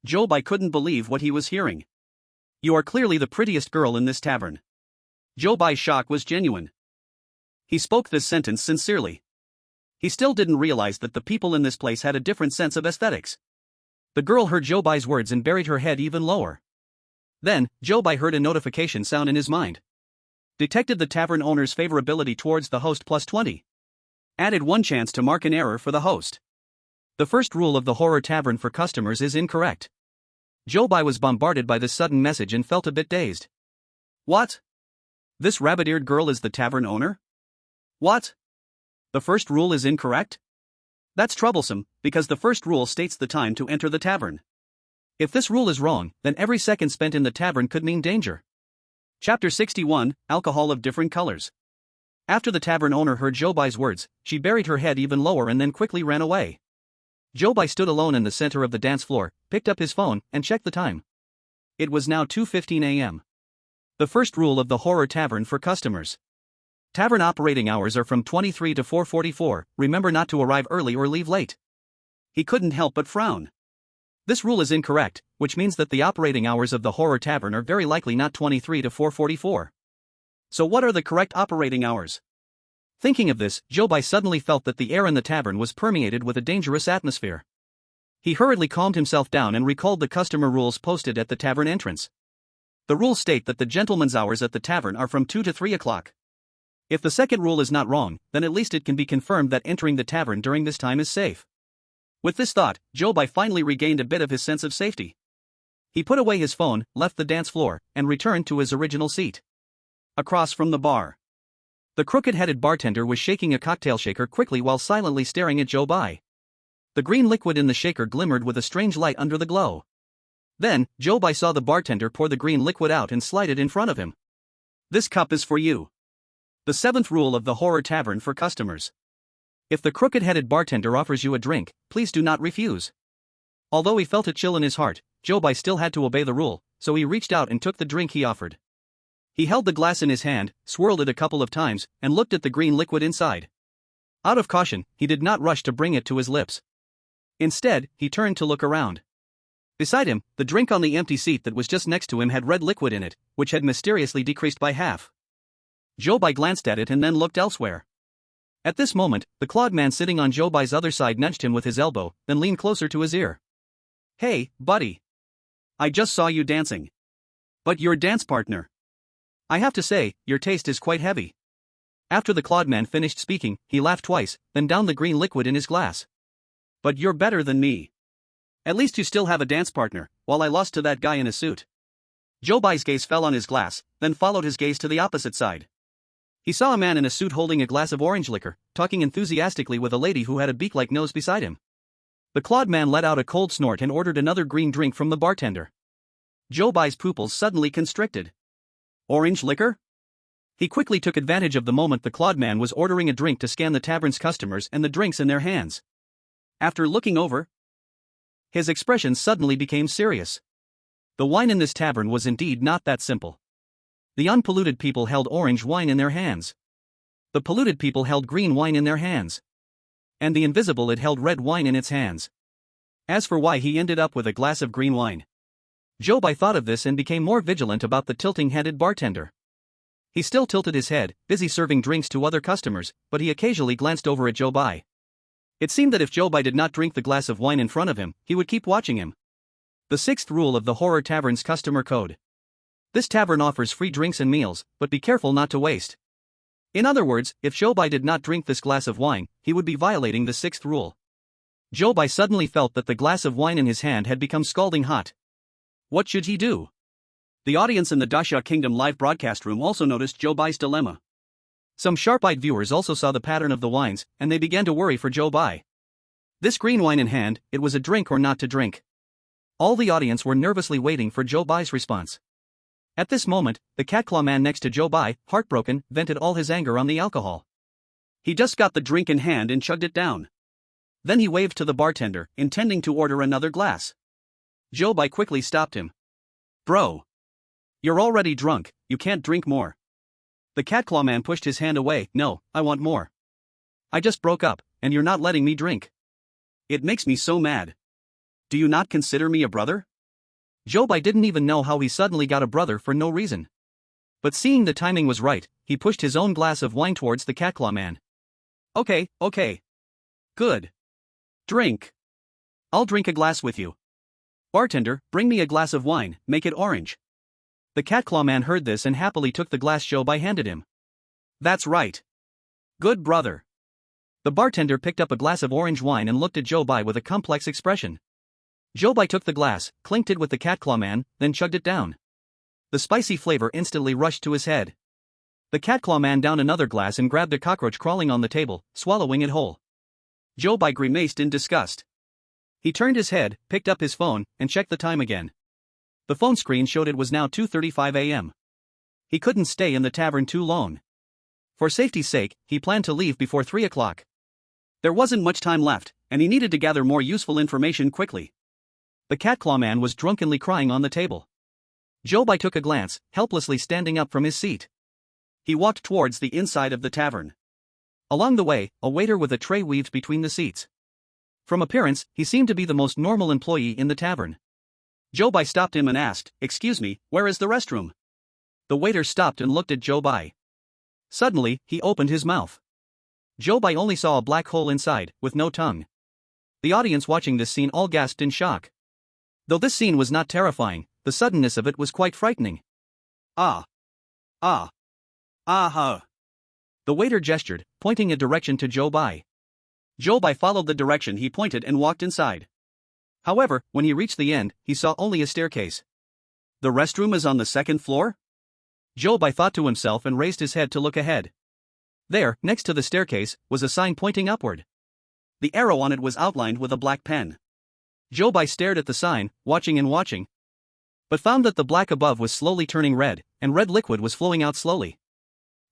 Zhou Bai couldn't believe what he was hearing. "You are clearly the prettiest girl in this tavern." Zhou Bai's shock was genuine. He spoke this sentence sincerely. He still didn't realize that the people in this place had a different sense of aesthetics. The girl heard Zhou Bai's words and buried her head even lower. Then, Zhou Bai heard a notification sound in his mind. Detected the tavern owner's favorability towards the host +20. Added 1 chance to mark an error for the host. The first rule of the horror tavern for customers is incorrect. Zhou Bai was bombarded by this sudden message and felt a bit dazed. What? This rabbit-eared girl is the tavern owner? What? The first rule is incorrect? That's troublesome, because the first rule states the time to enter the tavern. If this rule is wrong, then every second spent in the tavern could mean danger. Chapter 61, Alcohol of Different Colors. After the tavern owner heard Zhou Bai's words, she buried her head even lower and then quickly ran away. Zhou Bai stood alone in the center of the dance floor, picked up his phone, and checked the time. It was now 2:15 a.m. The first rule of the horror tavern for customers. Tavern operating hours are from 23 to 4:44, remember not to arrive early or leave late. He couldn't help but frown. This rule is incorrect, which means that the operating hours of the horror tavern are very likely not 23 to 4:44. So what are the correct operating hours? Thinking of this, Zhou Bai suddenly felt that the air in the tavern was permeated with a dangerous atmosphere. He hurriedly calmed himself down and recalled the customer rules posted at the tavern entrance. The rules state that the gentlemen's hours at the tavern are from 2 to 3 o'clock. If the second rule is not wrong, then at least it can be confirmed that entering the tavern during this time is safe. With this thought, Zhou Bai finally regained a bit of his sense of safety. He put away his phone, left the dance floor, and returned to his original seat. Across from the bar. The crooked-headed bartender was shaking a cocktail shaker quickly while silently staring at Zhou Bai. The green liquid in the shaker glimmered with a strange light under the glow. Then, Zhou Bai saw the bartender pour the green liquid out and slide it in front of him. This cup is for you. The 7th rule of the horror tavern for customers. If the crooked-headed bartender offers you a drink, please do not refuse. Although he felt a chill in his heart, Zhou Bai still had to obey the rule, so he reached out and took the drink he offered. He held the glass in his hand, swirled it a couple of times, and looked at the green liquid inside. Out of caution, he did not rush to bring it to his lips. Instead, he turned to look around. Beside him, the drink on the empty seat that was just next to him had red liquid in it, which had mysteriously decreased by half. Zhou Bai glanced at it and then looked elsewhere. At this moment, the clawed man sitting on Zhou Bai's other side nudged him with his elbow, then leaned closer to his ear. "Hey, buddy. I just saw you dancing. But your dance partner. I have to say, your taste is quite heavy." After the clawed man finished speaking, he laughed twice, then downed the green liquid in his glass. "But you're better than me. At least you still have a dance partner, while I lost to that guy in a suit." Zhou Bai's gaze fell on his glass, then followed his gaze to the opposite side. He saw a man in a suit holding a glass of orange liquor, talking enthusiastically with a lady who had a beak-like nose beside him. The clawed man let out a cold snort and ordered another green drink from the bartender. Zhou Bai's pupils suddenly constricted. Orange liquor? He quickly took advantage of the moment the clawed man was ordering a drink to scan the tavern's customers and the drinks in their hands. After looking over, his expression suddenly became serious. The wine in this tavern was indeed not that simple. The unpolluted people held orange wine in their hands. The polluted people held green wine in their hands. And the invisible it held red wine in its hands. As for why he ended up with a glass of green wine, Zhou Bai thought of this and became more vigilant about the tilting-headed bartender. He still tilted his head, busy serving drinks to other customers, but he occasionally glanced over at Zhou Bai. It seemed that if Zhou Bai did not drink the glass of wine in front of him, he would keep watching him. The sixth rule of the Horror Tavern's customer code. This tavern offers free drinks and meals, but be careful not to waste. In other words, if Zhou Bai did not drink this glass of wine, he would be violating the sixth rule. Zhou Bai suddenly felt that the glass of wine in his hand had become scalding hot. What should he do? The audience in the Daxia Kingdom live broadcast room also noticed Zhou Bai's dilemma. Some sharp-eyed viewers also saw the pattern of the wines, and they began to worry for Zhou Bai. This green wine in hand, it was a drink or not to drink. All the audience were nervously waiting for Zhou Bai's response. At this moment, the catclaw man next to Zhou Bai, heartbroken, vented all his anger on the alcohol. He just got the drink in hand and chugged it down. Then he waved to the bartender, intending to order another glass. Zhou Bai quickly stopped him. Bro. You're already drunk, you can't drink more. The catclaw man pushed his hand away. No, I want more. I just broke up, and you're not letting me drink. It makes me so mad. Do you not consider me a brother? Zhou Bai didn't even know how he suddenly got a brother for no reason. But seeing the timing was right, he pushed his own glass of wine towards the catclaw man. Okay. Good. Drink. I'll drink a glass with you. Bartender, bring me a glass of wine, make it orange. The catclaw man heard this and happily took the glass Zhou Bai handed him. That's right. Good brother. The bartender picked up a glass of orange wine and looked at Zhou Bai with a complex expression. Zhou Bai took the glass, clinked it with the catclaw man, then chugged it down. The spicy flavor instantly rushed to his head. The catclaw man downed another glass and grabbed a cockroach crawling on the table, swallowing it whole. Zhou Bai grimaced in disgust. He turned his head, picked up his phone, and checked the time again. The phone screen showed it was now 2:35 a.m. He couldn't stay in the tavern too long. For safety's sake, he planned to leave before 3 o'clock. There wasn't much time left, and he needed to gather more useful information quickly. The catclaw man was drunkenly crying on the table. Zhou Bai took a glance, helplessly standing up from his seat. He walked towards the inside of the tavern. Along the way, a waiter with a tray weaved between the seats. From appearance, he seemed to be the most normal employee in the tavern. Zhou Bai stopped him and asked, "Excuse me, where is the restroom?" The waiter stopped and looked at Zhou Bai. Suddenly, he opened his mouth. Zhou Bai only saw a black hole inside, with no tongue. The audience watching this scene all gasped in shock. Though this scene was not terrifying, the suddenness of it was quite frightening. Ah. The waiter gestured, pointing a direction to Zhou Bai. Zhou Bai followed the direction he pointed and walked inside. However, when he reached the end, he saw only a staircase. The restroom is on the second floor? Zhou Bai thought to himself and raised his head to look ahead. There, next to the staircase, was a sign pointing upward. The arrow on it was outlined with a black pen. Zhou Bai stared at the sign, watching and watching, but found that the black above was slowly turning red, and red liquid was flowing out slowly.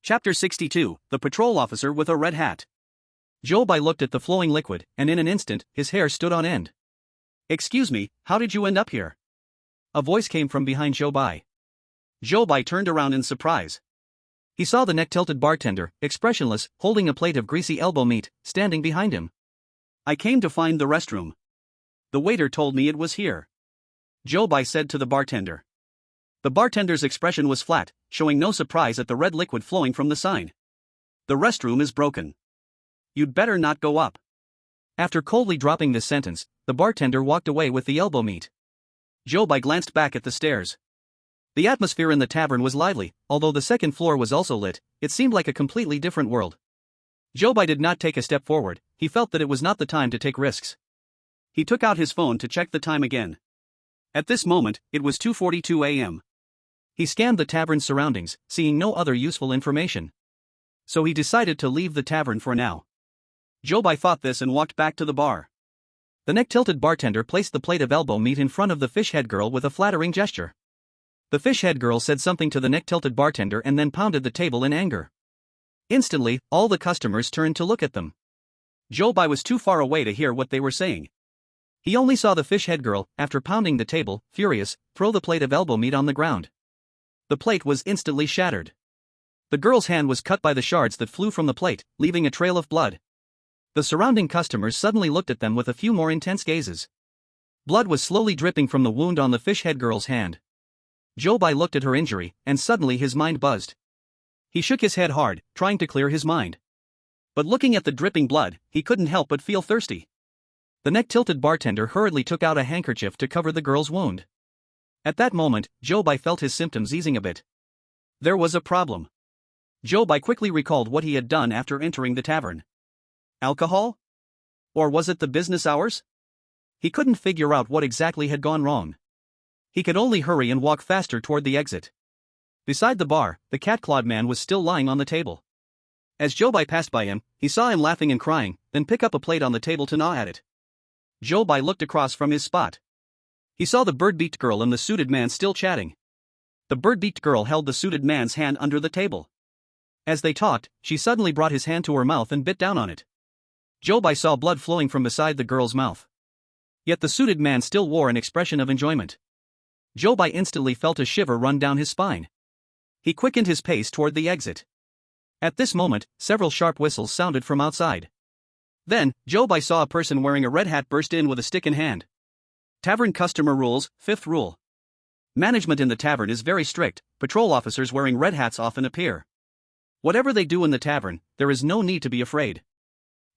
Chapter 62, The Patrol Officer with a Red Hat. Zhou Bai looked at the flowing liquid, and in an instant, his hair stood on end. "Excuse me, how did you end up here?" A voice came from behind Zhou Bai. Zhou Bai turned around in surprise. He saw the neck-tilted bartender, expressionless, holding a plate of greasy elbow meat, standing behind him. "I came to find the restroom. The waiter told me it was here," Zhou Bai said to the bartender. The bartender's expression was flat, showing no surprise at the red liquid flowing from the sign. "The restroom is broken. You'd better not go up." After coldly dropping this sentence, the bartender walked away with the elbow meat. Zhou Bai glanced back at the stairs. The atmosphere in the tavern was lively, although the second floor was also lit. It seemed like a completely different world. Zhou Bai did not take a step forward. He felt that it was not the time to take risks. He took out his phone to check the time again. At this moment, it was 2:42 a.m. He scanned the tavern's surroundings, seeing no other useful information. So he decided to leave the tavern for now. Zhou Bai thought this and walked back to the bar. The neck-tilted bartender placed the plate of elbow meat in front of the fish-head girl with a flattering gesture. The fish-head girl said something to the neck-tilted bartender and then pounded the table in anger. Instantly, all the customers turned to look at them. Zhou Bai was too far away to hear what they were saying. He only saw the fish-head girl, after pounding the table, furious, throw the plate of elbow meat on the ground. The plate was instantly shattered. The girl's hand was cut by the shards that flew from the plate, leaving a trail of blood. The surrounding customers suddenly looked at them with a few more intense gazes. Blood was slowly dripping from the wound on the fish head girl's hand. Zhou Bai looked at her injury, and suddenly his mind buzzed. He shook his head hard, trying to clear his mind. But looking at the dripping blood, he couldn't help but feel thirsty. The neck-tilted bartender hurriedly took out a handkerchief to cover the girl's wound. At that moment, Zhou Bai felt his symptoms easing a bit. There was a problem. Zhou Bai quickly recalled what he had done after entering the tavern. Alcohol? Or was it the business hours? He couldn't figure out what exactly had gone wrong. He could only hurry and walk faster toward the exit. Beside the bar, the cat-clawed man was still lying on the table. As Zhou Bai passed by him, he saw him laughing and crying, then pick up a plate on the table to gnaw at it. Zhou Bai looked across from his spot. He saw the bird-beaked girl and the suited man still chatting. The bird-beaked girl held the suited man's hand under the table. As they talked, she suddenly brought his hand to her mouth and bit down on it. Zhou Bai saw blood flowing from beside the girl's mouth. Yet the suited man still wore an expression of enjoyment. Zhou Bai instantly felt a shiver run down his spine. He quickened his pace toward the exit. At this moment, several sharp whistles sounded from outside. Then, Zhou Bai saw a person wearing a red hat burst in with a stick in hand. Tavern customer rules, 5th rule. Management in the tavern is very strict. Patrol officers wearing red hats often appear. Whatever they do in the tavern, there is no need to be afraid.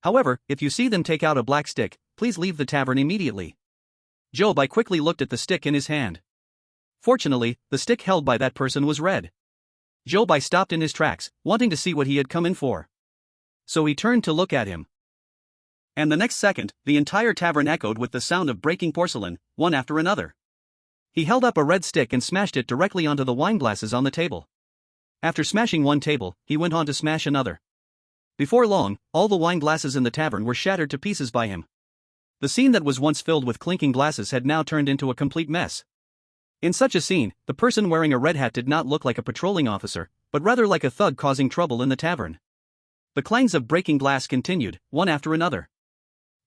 However, if you see them take out a black stick, please leave the tavern immediately. Zhou Bai quickly looked at the stick in his hand. Fortunately, the stick held by that person was red. Zhou Bai stopped in his tracks, wanting to see what he had come in for. So he turned to look at him. And the next second, the entire tavern echoed with the sound of breaking porcelain, one after another. He held up a red stick and smashed it directly onto the wine glasses on the table. After smashing one table, he went on to smash another. Before long, all the wine glasses in the tavern were shattered to pieces by him. The scene that was once filled with clinking glasses had now turned into a complete mess. In such a scene, the person wearing a red hat did not look like a patrolling officer, but rather like a thug causing trouble in the tavern. The clangs of breaking glass continued, one after another.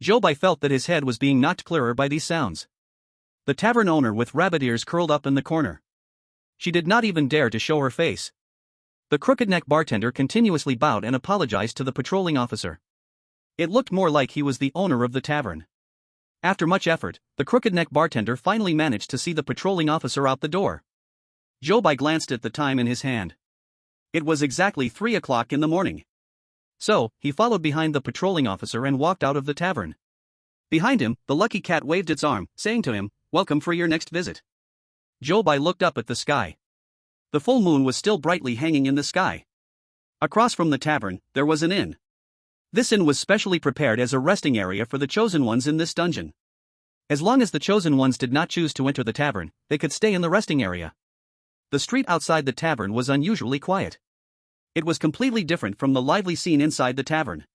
Zhou Bai felt that his head was being knocked clearer by these sounds. The tavern owner with rabbit ears curled up in the corner. She did not even dare to show her face. The crooked-neck bartender continuously bowed and apologized to the patrolling officer. It looked more like he was the owner of the tavern. After much effort, the crooked-neck bartender finally managed to see the patrolling officer out the door. Zhou Bai glanced at the time in his hand. It was exactly 3 o'clock in the morning. So, he followed behind the patrolling officer and walked out of the tavern. Behind him, the lucky cat waved its arm, saying to him, "Welcome for your next visit." Zhou Bai looked up at the sky. The full moon was still brightly hanging in the sky. Across from the tavern, there was an inn. This inn was specially prepared as a resting area for the chosen ones in this dungeon. As long as the chosen ones did not choose to enter the tavern, they could stay in the resting area. The street outside the tavern was unusually quiet. It was completely different from the lively scene inside the tavern.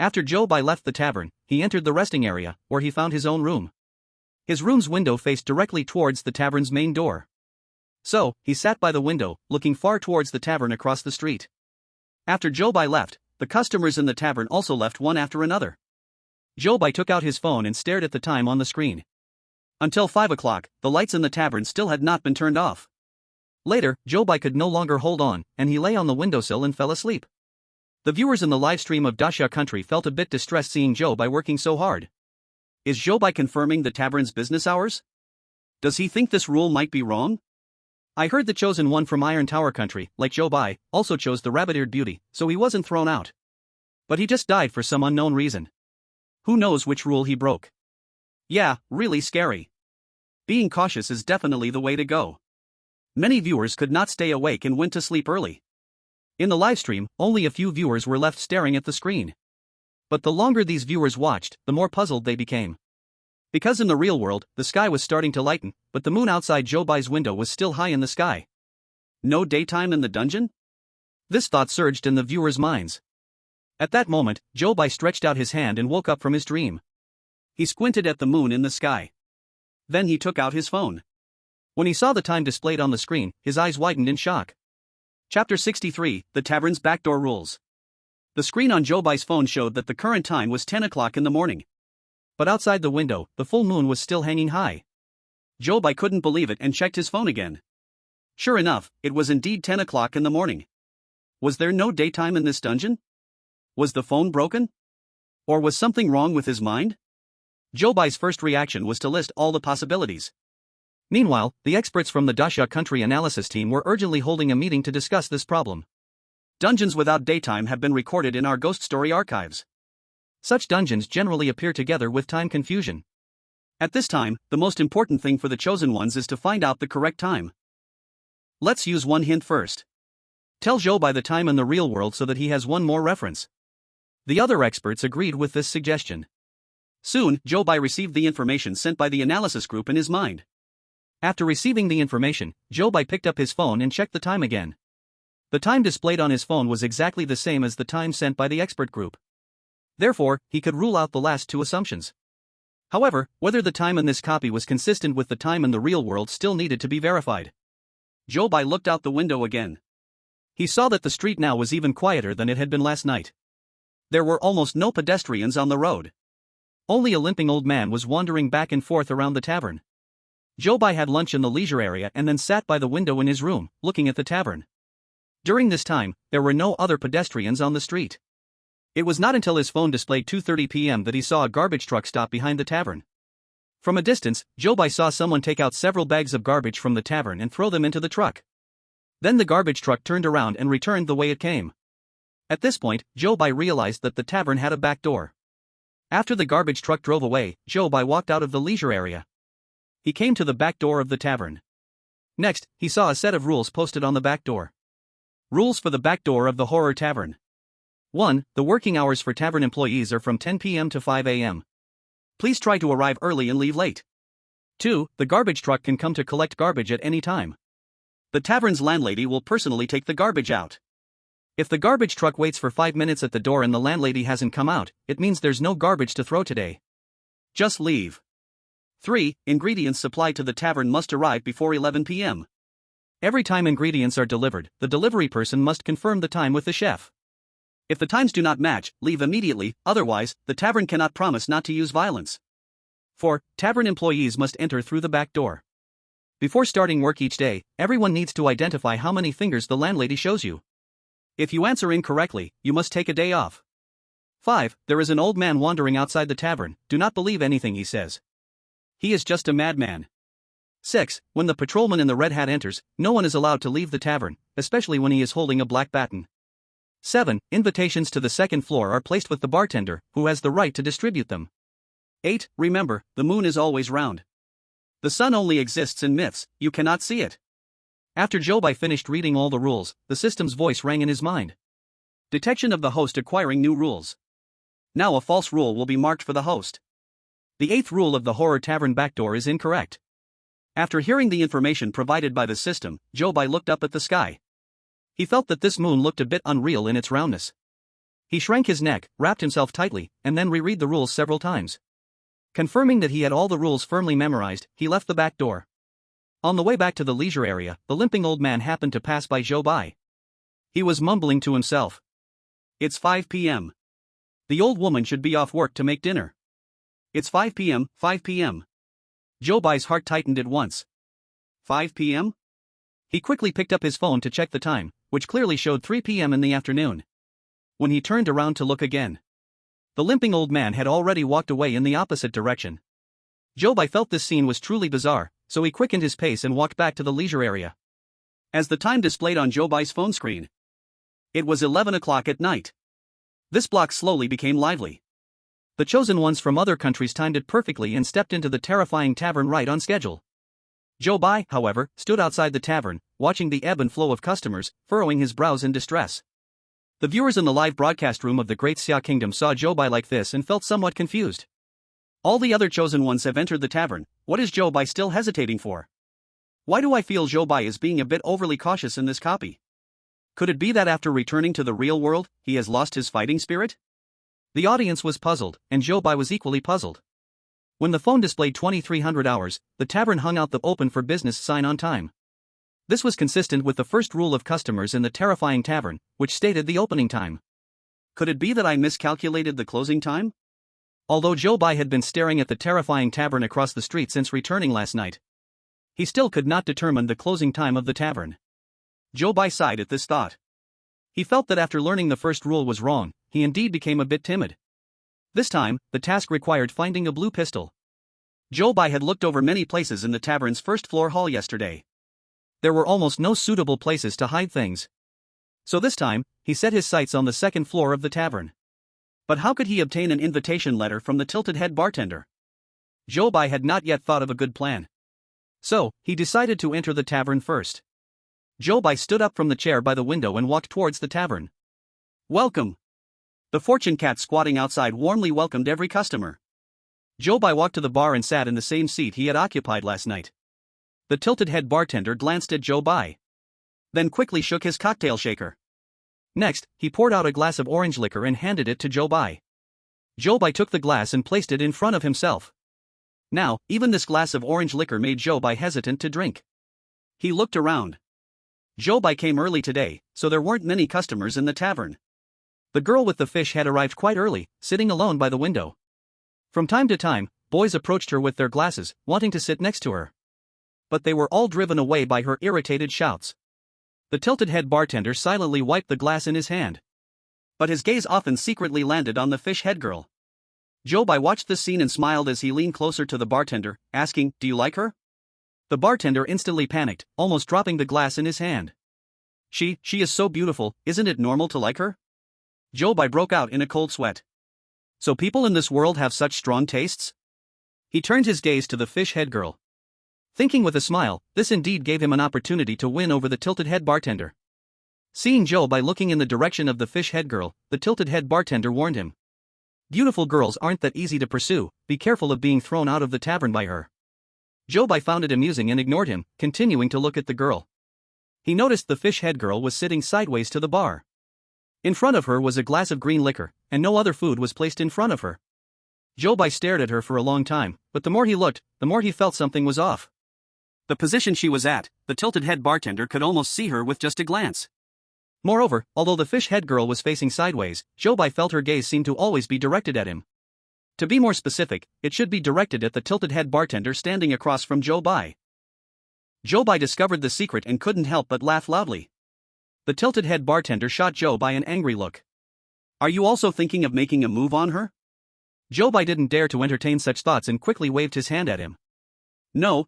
After Zhou Bai left the tavern, he entered the resting area, where he found his own room. His room's window faced directly towards the tavern's main door. So, he sat by the window, looking far towards the tavern across the street. After Zhou Bai left, the customers in the tavern also left one after another. Zhou Bai took out his phone and stared at the time on the screen. Until 5 o'clock, the lights in the tavern still had not been turned off. Later, Zhou Bai could no longer hold on, and he lay on the windowsill and fell asleep. The viewers in the live stream of Daxia country felt a bit distressed seeing Zhou Bai working so hard. Is Zhou Bai confirming the tavern's business hours? Does he think this rule might be wrong? I heard the chosen one from Iron Tower country, like Zhou Bai, also chose the rabbit-eared beauty, so he wasn't thrown out. But he just died for some unknown reason. Who knows which rule he broke? Yeah, really scary. Being cautious is definitely the way to go. Many viewers could not stay awake and went to sleep early. In the livestream, only a few viewers were left staring at the screen. But the longer these viewers watched, the more puzzled they became. Because in the real world, the sky was starting to lighten, but the moon outside Zhou Bai's window was still high in the sky. No daytime in the dungeon? This thought surged in the viewers' minds. At that moment, Zhou Bai stretched out his hand and woke up from his dream. He squinted at the moon in the sky. Then he took out his phone. When he saw the time displayed on the screen, his eyes widened in shock. Chapter 63, The Tavern's Backdoor Rules. The screen on Zhou Bai's phone showed that the current time was 10 o'clock in the morning. But outside the window, the full moon was still hanging high. Zhou Bai couldn't believe it and checked his phone again. Sure enough, it was indeed 10 o'clock in the morning. Was there no daytime in this dungeon? Was the phone broken? Or was something wrong with his mind? Zhou Bai's first reaction was to list all the possibilities. Meanwhile, the experts from the Daxia country analysis team were urgently holding a meeting to discuss this problem. Dungeons without daytime have been recorded in our ghost story archives. Such dungeons generally appear together with time confusion. At this time, the most important thing for the chosen ones is to find out the correct time. Let's use one hint first. Tell Zhou Bai the time in the real world so that he has one more reference. The other experts agreed with this suggestion. Soon, Zhou Bai received the information sent by the analysis group in his mind. After receiving the information, Zhou Bai picked up his phone and checked the time again. The time displayed on his phone was exactly the same as the time sent by the expert group. Therefore, he could rule out the last two assumptions. However, whether the time in this copy was consistent with the time in the real world still needed to be verified. Zhou Bai looked out the window again. He saw that the street now was even quieter than it had been last night. There were almost no pedestrians on the road. Only a limping old man was wandering back and forth around the tavern. Zhou Bai had lunch in the leisure area and then sat by the window in his room, looking at the tavern. During this time, there were no other pedestrians on the street. It was not until his phone displayed 2:30 p.m. that he saw a garbage truck stop behind the tavern. From a distance, Zhou Bai saw someone take out several bags of garbage from the tavern and throw them into the truck. Then the garbage truck turned around and returned the way it came. At this point, Zhou Bai realized that the tavern had a back door. After the garbage truck drove away, Zhou Bai walked out of the leisure area. He came to the back door of the tavern. Next, he saw a set of rules posted on the back door. Rules for the back door of the horror tavern. 1. The working hours for tavern employees are from 10 p.m. to 5 a.m. Please try to arrive early and leave late. 2. The garbage truck can come to collect garbage at any time. The tavern's landlady will personally take the garbage out. If the garbage truck waits for 5 minutes at the door and the landlady hasn't come out, it means there's no garbage to throw today. Just leave. 3. Ingredients supplied to the tavern must arrive before 11 p.m. Every time ingredients are delivered, the delivery person must confirm the time with the chef. If the times do not match, leave immediately, otherwise, the tavern cannot promise not to use violence. 4. Tavern employees must enter through the back door. Before starting work each day, everyone needs to identify how many fingers the landlady shows you. If you answer incorrectly, you must take a day off. 5. There is an old man wandering outside the tavern, do not believe anything he says. He is just a madman. 6. When the patrolman in the red hat enters, no one is allowed to leave the tavern, especially when he is holding a black baton. 7. Invitations to the second floor are placed with the bartender, who has the right to distribute them. 8. Remember, the moon is always round. The sun only exists in myths, you cannot see it. After Zhou Bai finished reading all the rules, the system's voice rang in his mind. Detection of the host acquiring new rules. Now a false rule will be marked for the host. The 8th rule of the horror tavern backdoor is incorrect. After hearing the information provided by the system, Zhou Bai looked up at the sky. He felt that this moon looked a bit unreal in its roundness. He shrank his neck, wrapped himself tightly, and then reread the rules several times. Confirming that he had all the rules firmly memorized, he left the back door. On the way back to the leisure area, the limping old man happened to pass by Zhou Bai. He was mumbling to himself. It's 5 p.m. The old woman should be off work to make dinner. It's 5 p.m., 5 p.m. Zhou Bai's heart tightened at once. 5 p.m.? He quickly picked up his phone to check the time, which clearly showed 3 p.m. in the afternoon. When he turned around to look again, the limping old man had already walked away in the opposite direction. Zhou Bai felt this scene was truly bizarre, so he quickened his pace and walked back to the leisure area. As the time displayed on Zhou Bai's phone screen, it was 11 o'clock at night. This block slowly became lively. The chosen ones from other countries timed it perfectly and stepped into the terrifying tavern right on schedule. Zhou Bai, however, stood outside the tavern, watching the ebb and flow of customers, furrowing his brows in distress. The viewers in the live broadcast room of the Great Xia Kingdom saw Zhou Bai like this and felt somewhat confused. All the other chosen ones have entered the tavern, what is Zhou Bai still hesitating for? Why do I feel Zhou Bai is being a bit overly cautious in this copy? Could it be that after returning to the real world, he has lost his fighting spirit? The audience was puzzled, and Zhou Bai was equally puzzled. When the phone displayed 2300 hours, the tavern hung out the open for business sign on time. This was consistent with the first rule of customers in the terrifying tavern, which stated the opening time. Could it be that I miscalculated the closing time? Although Zhou Bai had been staring at the terrifying tavern across the street since returning last night, he still could not determine the closing time of the tavern. Zhou Bai sighed at this thought. He felt that after learning the first rule was wrong, he indeed became a bit timid. This time, the task required finding a blue pistol. Zhou Bai had looked over many places in the tavern's first-floor hall yesterday. There were almost no suitable places to hide things. So this time, he set his sights on the second floor of the tavern. But how could he obtain an invitation letter from the tilted head bartender? Zhou Bai had not yet thought of a good plan. So, he decided to enter the tavern first. Zhou Bai stood up from the chair by the window and walked towards the tavern. Welcome! The fortune cat squatting outside warmly welcomed every customer. Zhou Bai walked to the bar and sat in the same seat he had occupied last night. The tilted head bartender glanced at Zhou Bai. Then quickly shook his cocktail shaker. Next, he poured out a glass of orange liquor and handed it to Zhou Bai. Zhou Bai took the glass and placed it in front of himself. Now, even this glass of orange liquor made Zhou Bai hesitant to drink. He looked around. Zhou Bai came early today, so there weren't many customers in the tavern. The girl with the fish had arrived quite early, sitting alone by the window. From time to time, boys approached her with their glasses, wanting to sit next to her. But they were all driven away by her irritated shouts. The tilted head bartender silently wiped the glass in his hand. But his gaze often secretly landed on the fish head girl. Zhou Bai watched the scene and smiled as he leaned closer to the bartender, asking, "Do you like her?" The bartender instantly panicked, almost dropping the glass in his hand. She is so beautiful, isn't it normal to like her?" Zhou Bai broke out in a cold sweat. So people in this world have such strong tastes? He turned his gaze to the fish head girl. Thinking with a smile, this indeed gave him an opportunity to win over the tilted head bartender. Seeing Zhou Bai looking in the direction of the fish head girl, the tilted head bartender warned him. Beautiful girls aren't that easy to pursue, be careful of being thrown out of the tavern by her. Zhou Bai found it amusing and ignored him, continuing to look at the girl. He noticed the fish head girl was sitting sideways to the bar. In front of her was a glass of green liquor, and no other food was placed in front of her. Zhou Bai stared at her for a long time, but the more he looked, the more he felt something was off. The position she was at, the tilted head bartender could almost see her with just a glance. Moreover, although the fish head girl was facing sideways, Zhou Bai felt her gaze seemed to always be directed at him. To be more specific, it should be directed at the tilted head bartender standing across from Zhou Bai. Zhou Bai discovered the secret and couldn't help but laugh loudly. The tilted head bartender shot Zhou Bai an angry look. "Are you also thinking of making a move on her?" Zhou Bai didn't dare to entertain such thoughts and quickly waved his hand at him. No.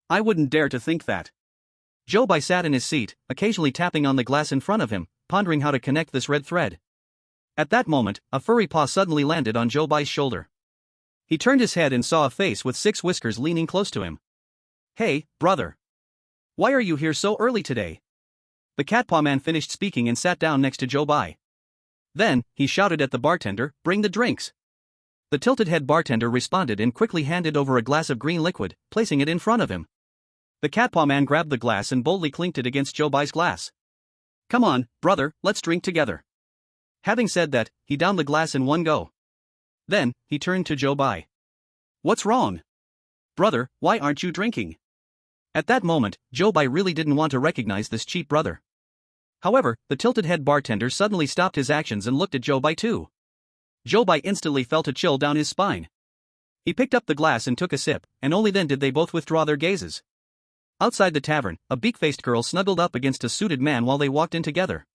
I wouldn't dare to think that." Zhou Bai sat in his seat, occasionally tapping on the glass in front of him, pondering how to connect this red thread. At that moment, a furry paw suddenly landed on Zhou Bai's shoulder. He turned his head and saw a face with 6 whiskers leaning close to him. "Hey, brother. Why are you here so early today?" The cat paw man finished speaking and sat down next to Zhou Bai. Then, he shouted at the bartender, "Bring the drinks." The tilted head bartender responded and quickly handed over a glass of green liquid, placing it in front of him. The cat paw man grabbed the glass and boldly clinked it against Zhou Bai's glass. "Come on, brother, let's drink together." Having said that, he downed the glass in one go. Then, he turned to Zhou Bai. "What's wrong? Brother, why aren't you drinking?" At that moment, Zhou Bai really didn't want to recognize this cheap brother. However, the tilted head bartender suddenly stopped his actions and looked at Zhou Bai too. Zhou Bai instantly felt a chill down his spine. He picked up the glass and took a sip, and only then did they both withdraw their gazes. Outside the tavern, a beak-faced girl snuggled up against a suited man while they walked in together.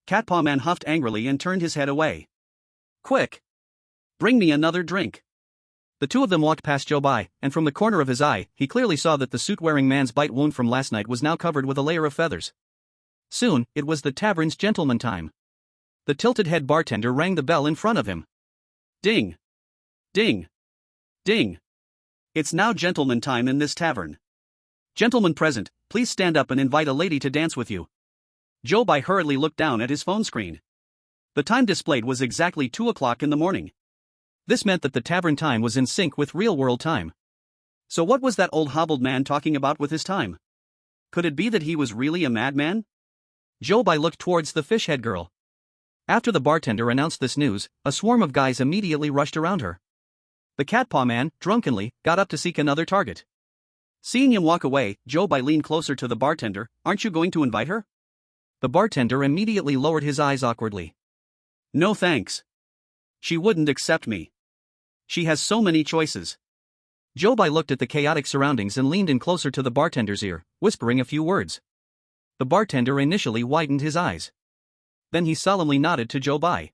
Catpaw Man huffed angrily and turned his head away. "Quick! Bring me another drink." The two of them walked past Zhou Bai, and from the corner of his eye, he clearly saw that the suit-wearing man's bite wound from last night was now covered with a layer of feathers. Soon, it was the tavern's gentleman time. The tilted head bartender rang the bell in front of him. Ding! Ding! Ding! It's now gentleman time in this tavern. Gentlemen present, please stand up and invite a lady to dance with you. Zhou Bai hurriedly looked down at his phone screen. The time displayed was exactly 2 o'clock in the morning. This meant that the tavern time was in sync with real-world time. So what was that old hobbled man talking about with his time? Could it be that he was really a madman? Zhou Bai looked towards the fish head girl. After the bartender announced this news, a swarm of guys immediately rushed around her. The catpaw man, drunkenly, got up to seek another target. Seeing him walk away, Zhou Bai leaned closer to the bartender. "Aren't you going to invite her?" The bartender immediately lowered his eyes awkwardly. "No thanks. She wouldn't accept me. She has so many choices." Zhou Bai looked at the chaotic surroundings and leaned in closer to the bartender's ear, whispering a few words. The bartender initially widened his eyes. Then he solemnly nodded to Zhou Bai.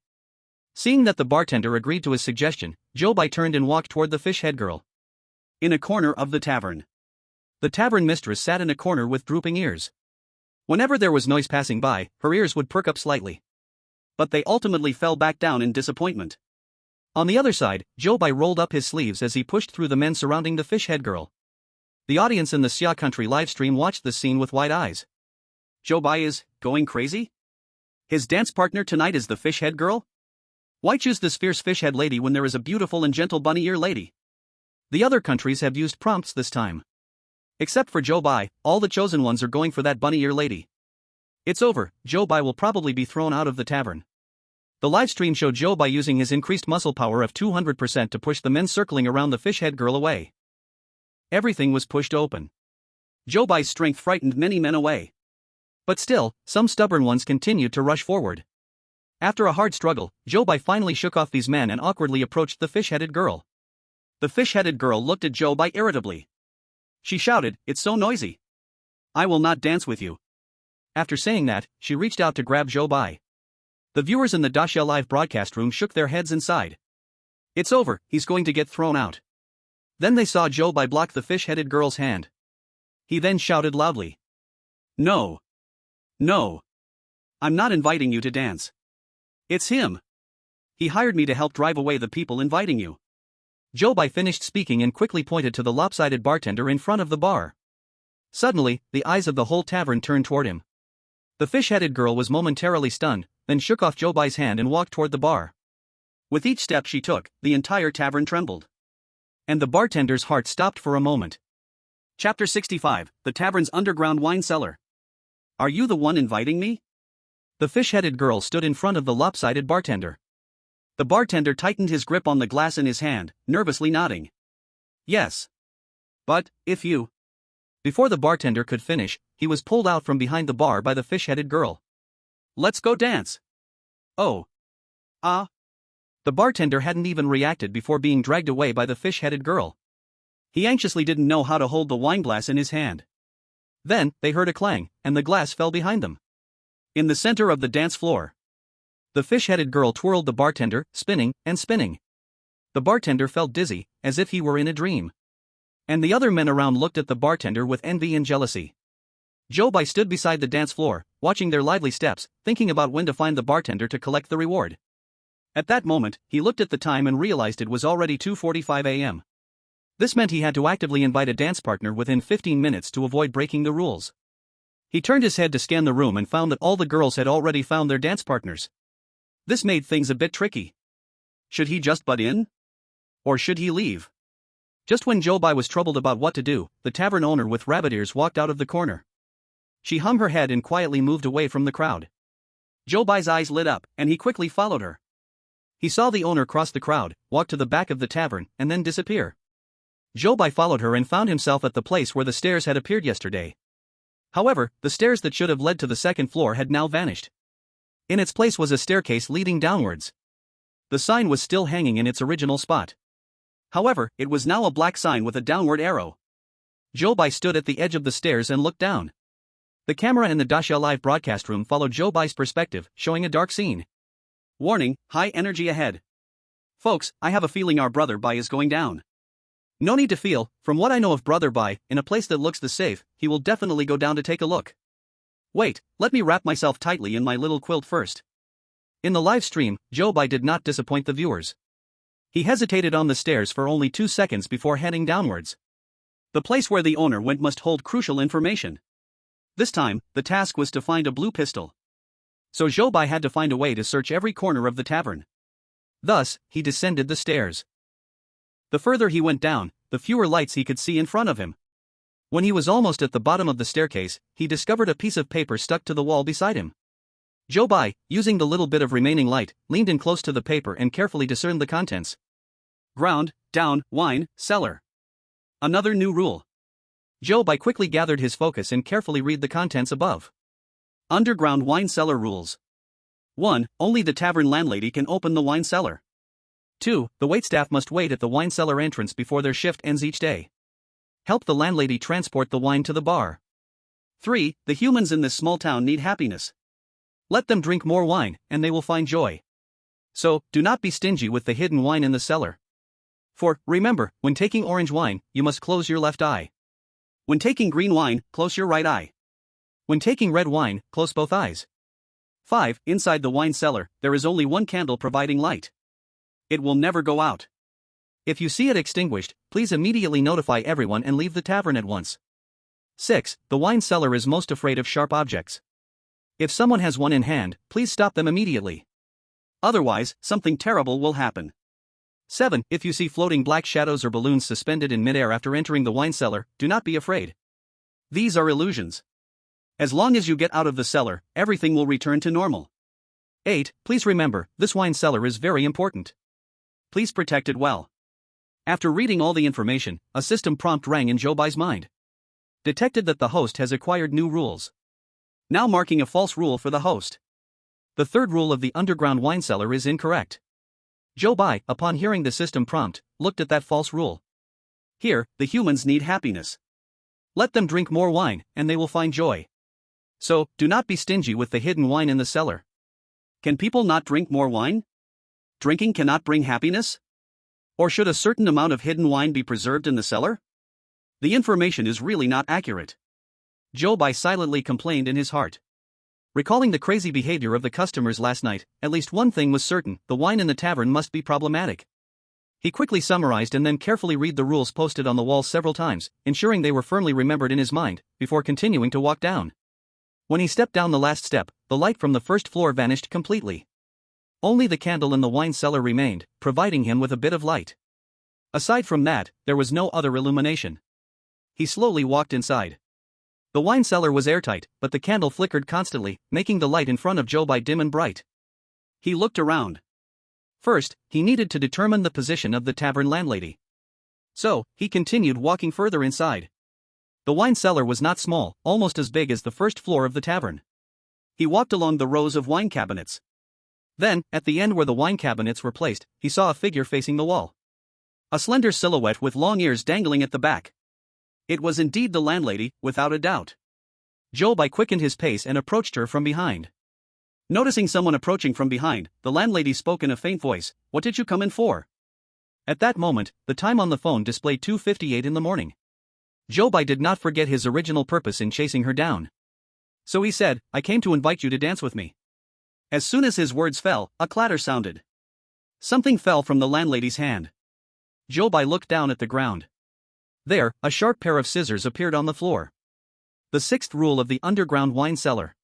Seeing that the bartender agreed to his suggestion, Zhou Bai turned and walked toward the fish head girl. In a corner of the tavern. The tavern mistress sat in a corner with drooping ears. Whenever there was noise passing by, her ears would perk up slightly. But they ultimately fell back down in disappointment. On the other side, Zhou Bai rolled up his sleeves as he pushed through the men surrounding the fish head girl. The audience in the Xia country livestream watched this scene with wide eyes. Zhou Bai is going crazy? His dance partner tonight is the fish head girl? Why choose this fierce fish head lady when there is a beautiful and gentle bunny ear lady? The other countries have used prompts this time. Except for Zhou Bai, all the chosen ones are going for that bunny ear lady. It's over, Zhou Bai will probably be thrown out of the tavern. The livestream showed Zhou Bai using his increased muscle power of 200% to push the men circling around the fish head girl away. Everything was pushed open. Zhou Bai's strength frightened many men away. But still, some stubborn ones continued to rush forward. After a hard struggle, Zhou Bai finally shook off these men and awkwardly approached the fish-headed girl. The fish-headed girl looked at Zhou Bai irritably. She shouted, "It's so noisy. I will not dance with you." After saying that, she reached out to grab Zhou Bai. The viewers in the Daxia live broadcast room shook their heads and sighed. It's over, he's going to get thrown out. Then they saw Zhou Bai block the fish-headed girl's hand. He then shouted loudly. No. No. I'm not inviting you to dance. It's him. He hired me to help drive away the people inviting you. Zhou Bai finished speaking and quickly pointed to the lopsided bartender in front of the bar. Suddenly, the eyes of the whole tavern turned toward him. The fish-headed girl was momentarily stunned, then shook off Zhou Bai's hand and walked toward the bar. With each step she took, the entire tavern trembled. And the bartender's heart stopped for a moment. Chapter 65, The Tavern's Underground Wine Cellar. Are you the one inviting me? The fish-headed girl stood in front of the lopsided bartender. The bartender tightened his grip on the glass in his hand, nervously nodding. Yes. But, if you... Before the bartender could finish, he was pulled out from behind the bar by the fish-headed girl. Let's go dance. Oh. Ah. The bartender hadn't even reacted before being dragged away by the fish-headed girl. He anxiously didn't know how to hold the wine glass in his hand. Then, they heard a clang, and the glass fell behind them. In the center of the dance floor, the fish-headed girl twirled the bartender, spinning and spinning. The bartender felt dizzy, as if he were in a dream. And the other men around looked at the bartender with envy and jealousy. Zhou Bai stood beside the dance floor, watching their lively steps, thinking about when to find the bartender to collect the reward. At that moment, he looked at the time and realized it was already 2:45 a.m. This meant he had to actively invite a dance partner within 15 minutes to avoid breaking the rules. He turned his head to scan the room and found that all the girls had already found their dance partners. This made things a bit tricky. Should he just butt in? Or should he leave? Just when Zhou Bai was troubled about what to do, the tavern owner with rabbit ears walked out of the corner. She hung her head and quietly moved away from the crowd. Zhou Bai's eyes lit up, and he quickly followed her. He saw the owner cross the crowd, walk to the back of the tavern, and then disappear. Zhou Bai followed her and found himself at the place where the stairs had appeared yesterday. However, the stairs that should have led to the second floor had now vanished. In its place was a staircase leading downwards. The sign was still hanging in its original spot. However, it was now a black sign with a downward arrow. Zhou Bai stood at the edge of the stairs and looked down. The camera in the Daxia live broadcast room followed Zhou Bai's perspective, showing a dark scene. Warning, high energy ahead. Folks, I have a feeling our brother Bai is going down. No need to feel, from what I know of brother Bai, in a place that looks the safe, he will definitely go down to take a look. Wait, let me wrap myself tightly in my little quilt first. In the live stream, Zhou Bai did not disappoint the viewers. He hesitated on the stairs for only 2 seconds before heading downwards. The place where the owner went must hold crucial information. This time, the task was to find a blue pistol. So Zhou Bai had to find a way to search every corner of the tavern. Thus, he descended the stairs. The further he went down, the fewer lights he could see in front of him. When he was almost at the bottom of the staircase, he discovered a piece of paper stuck to the wall beside him. Zhou Bai, using the little bit of remaining light, leaned in close to the paper and carefully discerned the contents. Ground, down, wine, cellar. Another new rule. Zhou Bai quickly gathered his focus and carefully read the contents above. Underground wine cellar rules. 1. Only the tavern landlady can open the wine cellar. 2. The waitstaff must wait at the wine cellar entrance before their shift ends each day. Help the landlady transport the wine to the bar. 3. The humans in this small town need happiness. Let them drink more wine, and they will find joy. So, do not be stingy with the hidden wine in the cellar. For, remember, when taking orange wine, you must close your left eye. When taking green wine, close your right eye. When taking red wine, close both eyes. 5. Inside the wine cellar, there is only one candle providing light. It will never go out. If you see it extinguished, please immediately notify everyone and leave the tavern at once. 6. The wine cellar is most afraid of sharp objects. If someone has one in hand, please stop them immediately. Otherwise, something terrible will happen. 7. If you see floating black shadows or balloons suspended in midair after entering the wine cellar, do not be afraid. These are illusions. As long as you get out of the cellar, everything will return to normal. 8. Please remember, this wine cellar is very important. Please protect it well. After reading all the information, a system prompt rang in Zhou Bai's mind. Detected that the host has acquired new rules. Now marking a false rule for the host. The third rule of the underground wine cellar is incorrect. Zhou Bai, upon hearing the system prompt, looked at that false rule. Here, the humans need happiness. Let them drink more wine, and they will find joy. So, do not be stingy with the hidden wine in the cellar. Can people not drink more wine? Drinking cannot bring happiness? Or should a certain amount of hidden wine be preserved in the cellar? The information is really not accurate. Zhou Bai silently complained in his heart. Recalling the crazy behavior of the customers last night, at least one thing was certain: the wine in the tavern must be problematic. He quickly summarized and then carefully read the rules posted on the wall several times, ensuring they were firmly remembered in his mind, before continuing to walk down. When he stepped down the last step, the light from the first floor vanished completely. Only the candle in the wine cellar remained, providing him with a bit of light. Aside from that, there was no other illumination. He slowly walked inside. The wine cellar was airtight, but the candle flickered constantly, making the light in front of Zhou Bai dim and bright. He looked around. First, he needed to determine the position of the tavern landlady. So, he continued walking further inside. The wine cellar was not small, almost as big as the first floor of the tavern. He walked along the rows of wine cabinets. Then, at the end where the wine cabinets were placed, he saw a figure facing the wall. A slender silhouette with long ears dangling at the back. It was indeed the landlady, without a doubt. Zhou Bai quickened his pace and approached her from behind. Noticing someone approaching from behind, the landlady spoke in a faint voice, "What did you come in for?" At that moment, the time on the phone displayed 2:58 in the morning. Zhou Bai did not forget his original purpose in chasing her down. So he said, "I came to invite you to dance with me." As soon as his words fell, a clatter sounded. Something fell from the landlady's hand. Zhou Bai looked down at the ground. There, a sharp pair of scissors appeared on the floor. The sixth rule of the underground wine cellar.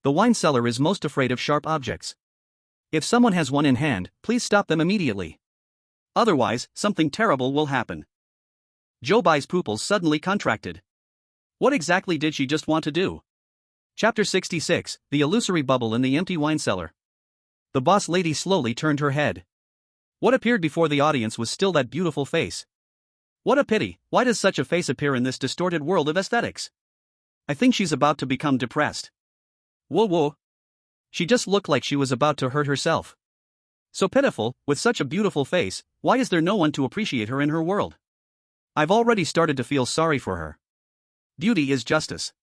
The wine cellar is most afraid of sharp objects. If someone has one in hand, please stop them immediately. Otherwise, something terrible will happen. Zhou Bai's pupils suddenly contracted. What exactly did she just want to do? Chapter 66, The Illusory Bubble in the Empty Wine Cellar. The boss lady slowly turned her head. What appeared before the audience was still that beautiful face. What a pity, why does such a face appear in this distorted world of aesthetics? I think she's about to become depressed. Whoa. She just looked like she was about to hurt herself. So pitiful, with such a beautiful face, why is there no one to appreciate her in her world? I've already started to feel sorry for her. Beauty is justice.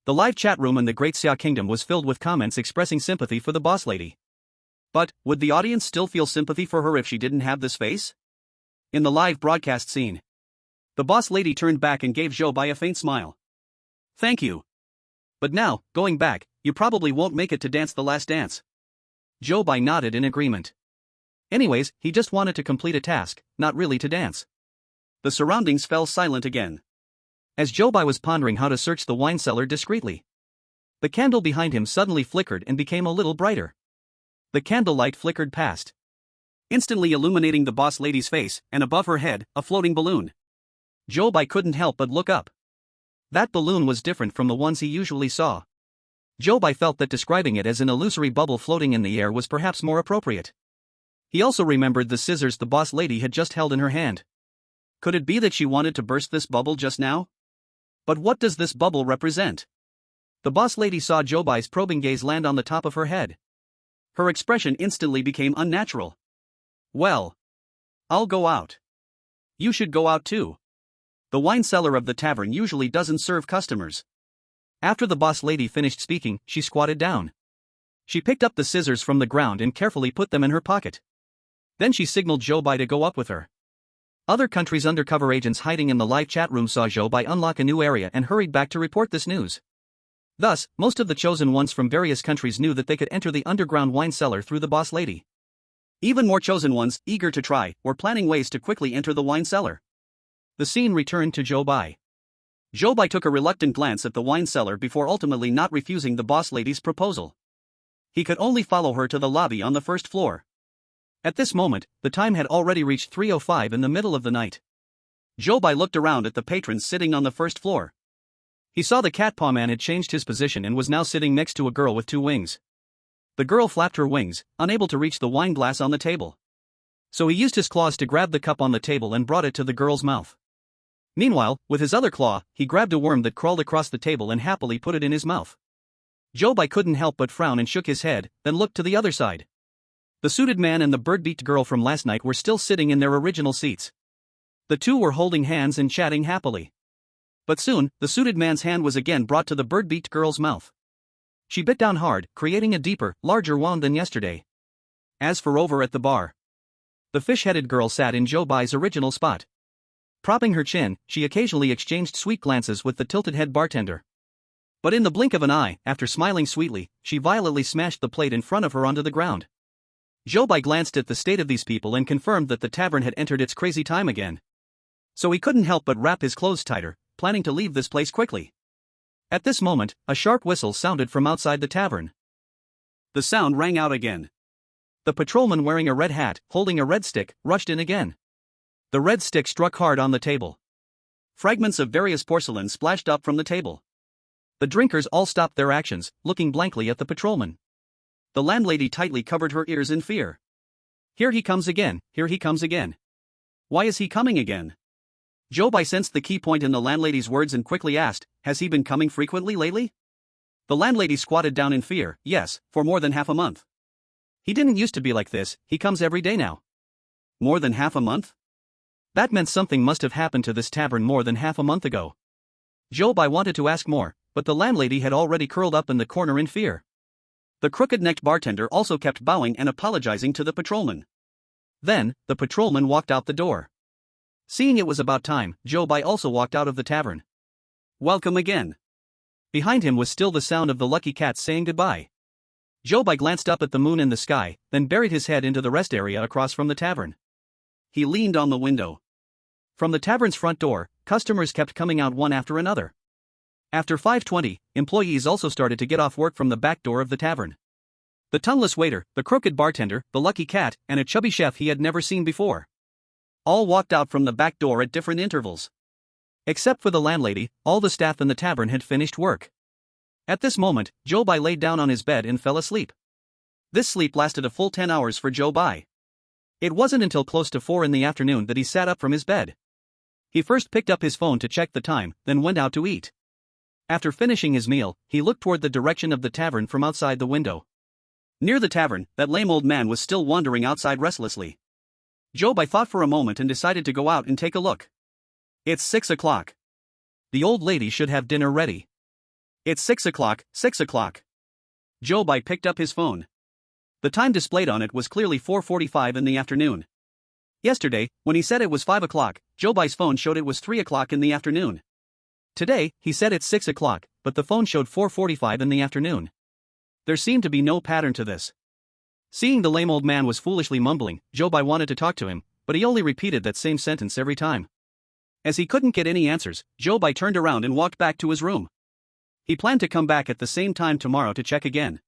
The live chat room in the Great Xia Kingdom was filled with comments expressing sympathy for the boss lady. But, would the audience still feel sympathy for her if she didn't have this face? In the live broadcast scene, the boss lady turned back and gave Zhou Bai a faint smile. Thank you. But now, going back, you probably won't make it to dance the last dance. Zhou Bai nodded in agreement. Anyways, he just wanted to complete a task, not really to dance. The surroundings fell silent again. As Zhou Bai was pondering how to search the wine cellar discreetly, the candle behind him suddenly flickered and became a little brighter. The candlelight flickered past, instantly illuminating the boss lady's face, and above her head, a floating balloon. Zhou Bai couldn't help but look up. That balloon was different from the ones he usually saw. Zhou Bai felt that describing it as an illusory bubble floating in the air was perhaps more appropriate. He also remembered the scissors the boss lady had just held in her hand. Could it be that she wanted to burst this bubble just now? But what does this bubble represent? The boss lady saw Zhou Bai's probing gaze land on the top of her head. Her expression instantly became unnatural. Well, I'll go out. You should go out too. The wine cellar of the tavern usually doesn't serve customers. After the boss lady finished speaking, she squatted down. She picked up the scissors from the ground and carefully put them in her pocket. Then she signaled Zhou Bai to go up with her. Other countries' undercover agents hiding in the live chat room saw Zhou Bai unlock a new area and hurried back to report this news. Thus, most of the chosen ones from various countries knew that they could enter the underground wine cellar through the boss lady. Even more chosen ones, eager to try, were planning ways to quickly enter the wine cellar. The scene returned to Zhou Bai. Zhou Bai took a reluctant glance at the wine cellar before ultimately not refusing the boss lady's proposal. He could only follow her to the lobby on the first floor. At this moment, the time had already reached 3:05 in the middle of the night. Zhou Bai looked around at the patrons sitting on the first floor. He saw the cat paw man had changed his position and was now sitting next to a girl with two wings. The girl flapped her wings, unable to reach the wine glass on the table. So he used his claws to grab the cup on the table and brought it to the girl's mouth. Meanwhile, with his other claw, he grabbed a worm that crawled across the table and happily put it in his mouth. Zhou Bai couldn't help but frown and shook his head, then looked to the other side. The suited man and the bird-beaked girl from last night were still sitting in their original seats. The two were holding hands and chatting happily. But soon, the suited man's hand was again brought to the bird-beaked girl's mouth. She bit down hard, creating a deeper, larger wound than yesterday. As for over at the bar, the fish-headed girl sat in Zhou Bai's original spot. Propping her chin, she occasionally exchanged sweet glances with the tilted-head bartender. But in the blink of an eye, after smiling sweetly, she violently smashed the plate in front of her onto the ground. Zhou Bai glanced at the state of these people and confirmed that the tavern had entered its crazy time again. So he couldn't help but wrap his clothes tighter, planning to leave this place quickly. At this moment, a sharp whistle sounded from outside the tavern. The sound rang out again. The patrolman wearing a red hat, holding a red stick, rushed in again. The red stick struck hard on the table. Fragments of various porcelain splashed up from the table. The drinkers all stopped their actions, looking blankly at the patrolman. The landlady tightly covered her ears in fear. Here he comes again, here he comes again. Why is he coming again? Zhou Bai sensed the key point in the landlady's words and quickly asked, has he been coming frequently lately? The landlady squatted down in fear, yes, for more than half a month. He didn't used to be like this, he comes every day now. More than half a month? That meant something must have happened to this tavern more than half a month ago. Zhou Bai wanted to ask more, but the landlady had already curled up in the corner in fear. The crooked-necked bartender also kept bowing and apologizing to the patrolman. Then, the patrolman walked out the door. Seeing it was about time, Zhou Bai also walked out of the tavern. Welcome again. Behind him was still the sound of the lucky cats saying goodbye. Zhou Bai glanced up at the moon in the sky, then buried his head into the rest area across from the tavern. He leaned on the window. From the tavern's front door, customers kept coming out one after another. After 5:20, employees also started to get off work from the back door of the tavern. The tongueless waiter, the crooked bartender, the lucky cat, and a chubby chef he had never seen before. All walked out from the back door at different intervals. Except for the landlady, all the staff in the tavern had finished work. At this moment, Zhou Bai laid down on his bed and fell asleep. This sleep lasted a full 10 hours for Zhou Bai. It wasn't until close to 4 in the afternoon that he sat up from his bed. He first picked up his phone to check the time, then went out to eat. After finishing his meal, he looked toward the direction of the tavern from outside the window. Near the tavern, that lame old man was still wandering outside restlessly. Zhou Bai thought for a moment and decided to go out and take a look. It's 6 o'clock. The old lady should have dinner ready. It's 6 o'clock, 6 o'clock. Zhou Bai picked up his phone. The time displayed on it was clearly 4:45 in the afternoon. Yesterday, when he said it was 5 o'clock, Zhou Bai's phone showed it was 3 o'clock in the afternoon. Today, he said it's 6 o'clock, but the phone showed 4:45 in the afternoon. There seemed to be no pattern to this. Seeing the lame old man was foolishly mumbling, Zhou Bai wanted to talk to him, but he only repeated that same sentence every time. As he couldn't get any answers, Zhou Bai turned around and walked back to his room. He planned to come back at the same time tomorrow to check again.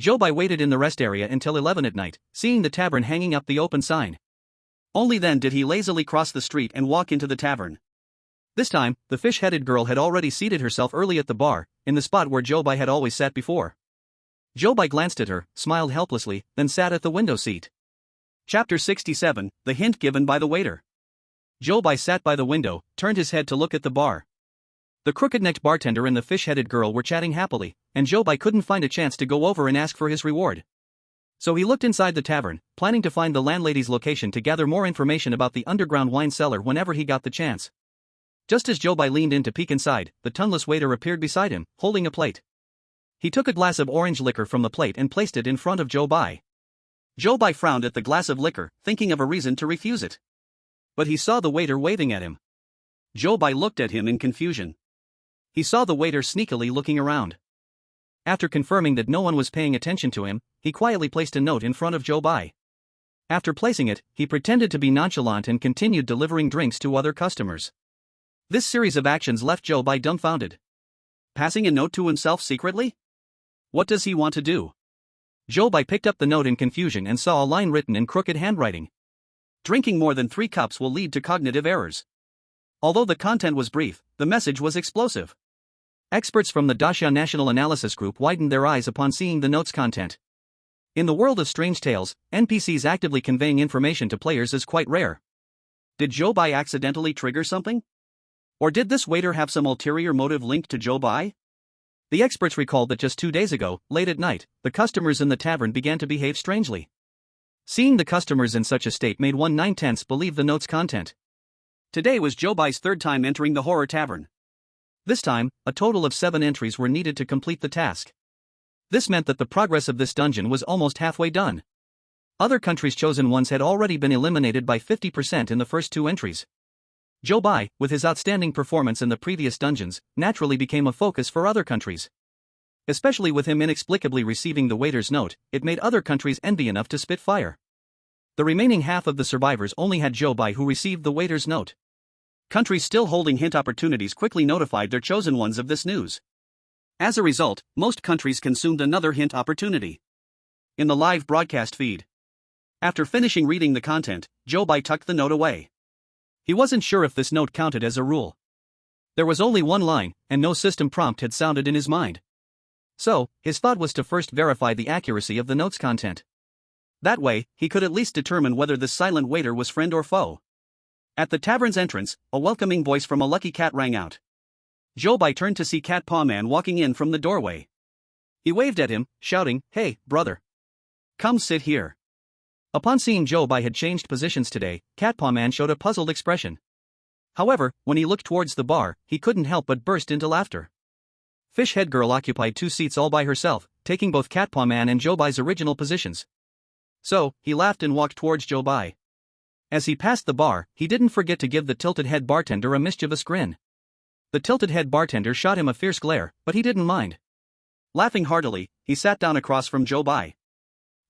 Zhou Bai waited in the rest area until 11 at night, seeing the tavern hanging up the open sign. Only then did he lazily cross the street and walk into the tavern. This time, the fish-headed girl had already seated herself early at the bar, in the spot where Zhou Bai had always sat before. Zhou Bai glanced at her, smiled helplessly, then sat at the window seat. Chapter 67, The Hint Given by the Waiter. Zhou Bai sat by the window, turned his head to look at the bar. The crooked-necked bartender and the fish-headed girl were chatting happily, and Zhou Bai couldn't find a chance to go over and ask for his reward. So he looked inside the tavern, planning to find the landlady's location to gather more information about the underground wine cellar whenever he got the chance. Just as Zhou Bai leaned in to peek inside, the tongueless waiter appeared beside him, holding a plate. He took a glass of orange liquor from the plate and placed it in front of Zhou Bai. Zhou Bai frowned at the glass of liquor, thinking of a reason to refuse it. But he saw the waiter waving at him. Zhou Bai looked at him in confusion. He saw the waiter sneakily looking around. After confirming that no one was paying attention to him, he quietly placed a note in front of Zhou Bai. After placing it, he pretended to be nonchalant and continued delivering drinks to other customers. This series of actions left Zhou Bai dumbfounded. Passing a note to himself secretly? What does he want to do? Zhou Bai picked up the note in confusion and saw a line written in crooked handwriting. Drinking more than 3 cups will lead to cognitive errors. Although the content was brief, the message was explosive. Experts from the Great Xia National Analysis Group widened their eyes upon seeing the note's content. In the world of strange tales, NPCs actively conveying information to players is quite rare. Did Zhou Bai accidentally trigger something? Or did this waiter have some ulterior motive linked to Zhou Bai? The experts recalled that just 2 days ago, late at night, the customers in the tavern began to behave strangely. Seeing the customers in such a state made one 9/10 believe the note's content. Today was Zhou Bai's 3rd time entering the horror tavern. This time, a total of 7 entries were needed to complete the task. This meant that the progress of this dungeon was almost halfway done. Other countries' chosen ones had already been eliminated by 50% in the first 2 entries. Zhou Bai, with his outstanding performance in the previous dungeons, naturally became a focus for other countries. Especially with him inexplicably receiving the waiter's note, it made other countries envy enough to spit fire. The remaining half of the survivors only had Zhou Bai who received the waiter's note. Countries still holding hint opportunities quickly notified their chosen ones of this news. As a result, most countries consumed another hint opportunity. In the live broadcast feed. After finishing reading the content, Zhou Bai tucked the note away. He wasn't sure if this note counted as a rule. There was only one line, and no system prompt had sounded in his mind. So, his thought was to first verify the accuracy of the note's content. That way, he could at least determine whether this silent waiter was friend or foe. At the tavern's entrance, a welcoming voice from a lucky cat rang out. Zhou Bai turned to see Cat Paw Man walking in from the doorway. He waved at him, shouting, "Hey, brother. Come sit here." Upon seeing Zhou Bai had changed positions today, Cat Paw Man showed a puzzled expression. However, when he looked towards the bar, he couldn't help but burst into laughter. Fish Head Girl occupied 2 seats all by herself, taking both Cat Paw Man and Zhou Bai's original positions. So, he laughed and walked towards Zhou Bai. As he passed the bar, he didn't forget to give the tilted head bartender a mischievous grin. The tilted head bartender shot him a fierce glare, but he didn't mind. Laughing heartily, he sat down across from Zhou Bai.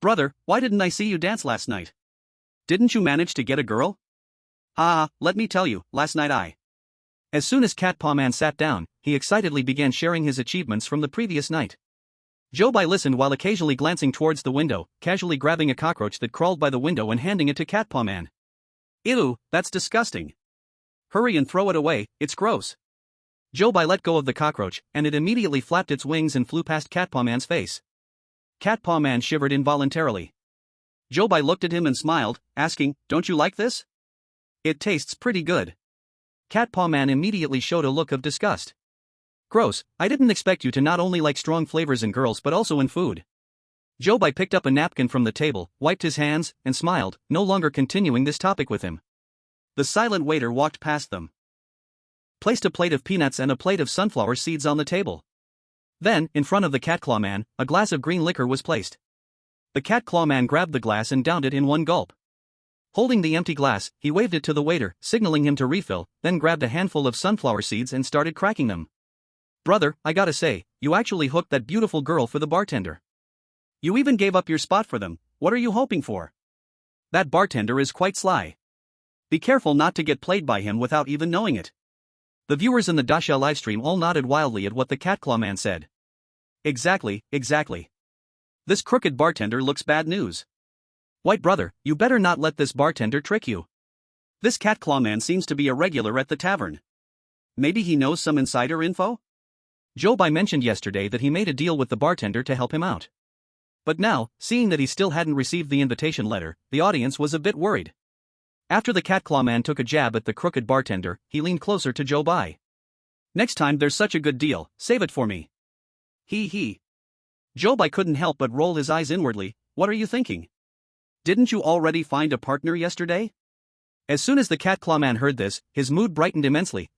"Brother, why didn't I see you dance last night? Didn't you manage to get a girl?" Let me tell you, last night I..." As soon as Cat Paw Man sat down, he excitedly began sharing his achievements from the previous night. Zhou Bai listened while occasionally glancing towards the window, casually grabbing a cockroach that crawled by the window and handing it to Cat Paw Man. "Ew, that's disgusting. Hurry and throw it away, it's gross." Zhou Bai let go of the cockroach, and it immediately flapped its wings and flew past Cat Paw Man's face. Cat Paw Man shivered involuntarily. Zhou Bai looked at him and smiled, asking, "Don't you like this?" "It tastes pretty good." Cat Paw Man immediately showed a look of disgust. "Gross, I didn't expect you to not only like strong flavors in girls but also in food." Zhou Bai picked up a napkin from the table, wiped his hands, and smiled, no longer continuing this topic with him. The silent waiter walked past them, placed a plate of peanuts and a plate of sunflower seeds on the table. Then, in front of the Cat Claw Man, a glass of green liquor was placed. The Cat Claw Man grabbed the glass and downed it in one gulp. Holding the empty glass, he waved it to the waiter, signaling him to refill, then grabbed a handful of sunflower seeds and started cracking them. "Brother, I gotta say, you actually hooked that beautiful girl for the bartender. You even gave up your spot for them. What are you hoping for? That bartender is quite sly. Be careful not to get played by him without even knowing it." The viewers in the Great Xia livestream all nodded wildly at what the Cat Claw Man said. Exactly. This crooked bartender looks bad news. White brother, you better not let this bartender trick you. This Cat Claw Man seems to be a regular at the tavern. Maybe he knows some insider info? Zhou Bai mentioned yesterday that he made a deal with the bartender to help him out. But now, seeing that he still hadn't received the invitation letter, the audience was a bit worried. After the Cat Claw Man took a jab at the crooked bartender, he leaned closer to Zhou Bai. "Next time there's such a good deal, save it for me." He. Zhou Bai couldn't help but roll his eyes inwardly. "What are you thinking? Didn't you already find a partner yesterday?" As soon as the Cat Claw Man heard this, his mood brightened immensely.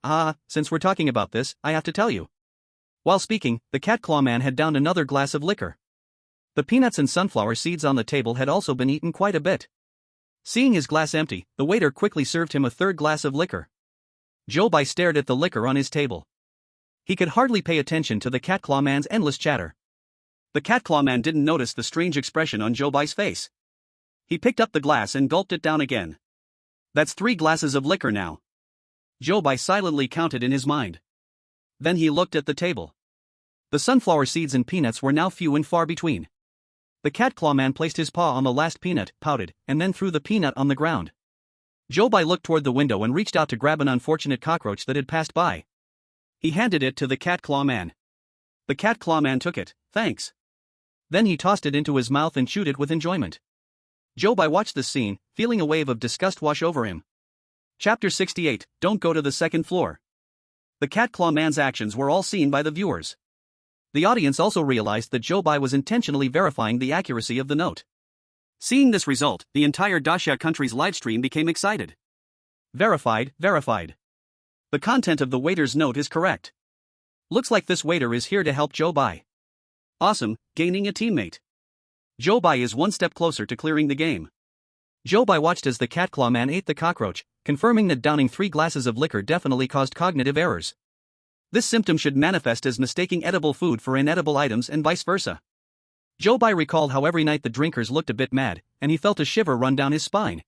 Since we're talking about this, I have to tell you. While speaking, the cat claw man had downed another glass of liquor. The peanuts and sunflower seeds on the table had also been eaten quite a bit. Seeing his glass empty, the waiter quickly served him a third glass of liquor. Zhou Bai stared at the liquor on his table. He could hardly pay attention to the cat claw man's endless chatter. The cat claw man didn't notice the strange expression on Zhou Bai's face. He picked up the glass and gulped it down again. That's 3 glasses of liquor now. Zhou Bai silently counted in his mind. Then he looked at the table. The sunflower seeds and peanuts were now few and far between. The cat claw man placed his paw on the last peanut, pouted, and then threw the peanut on the ground. Zhou Bai looked toward the window and reached out to grab an unfortunate cockroach that had passed by. He handed it to the cat claw man. The cat claw man took it, thanks. Then he tossed it into his mouth and chewed it with enjoyment. Zhou Bai watched this scene, feeling a wave of disgust wash over him. Chapter 68, Don't Go to the Second Floor. The cat claw man's actions were all seen by the viewers. The audience also realized that Zhou Bai was intentionally verifying the accuracy of the note. Seeing this result, the entire Daxia country's livestream became excited. Verified, verified. The content of the waiter's note is correct. Looks like this waiter is here to help Zhou Bai. Awesome, gaining a teammate. Zhou Bai is one step closer to clearing the game. Zhou Bai watched as the cat claw man ate the cockroach, confirming that downing 3 glasses of liquor definitely caused cognitive errors. This symptom should manifest as mistaking edible food for inedible items and vice versa. Zhou Bai recalled how every night the drinkers looked a bit mad, and he felt a shiver run down his spine.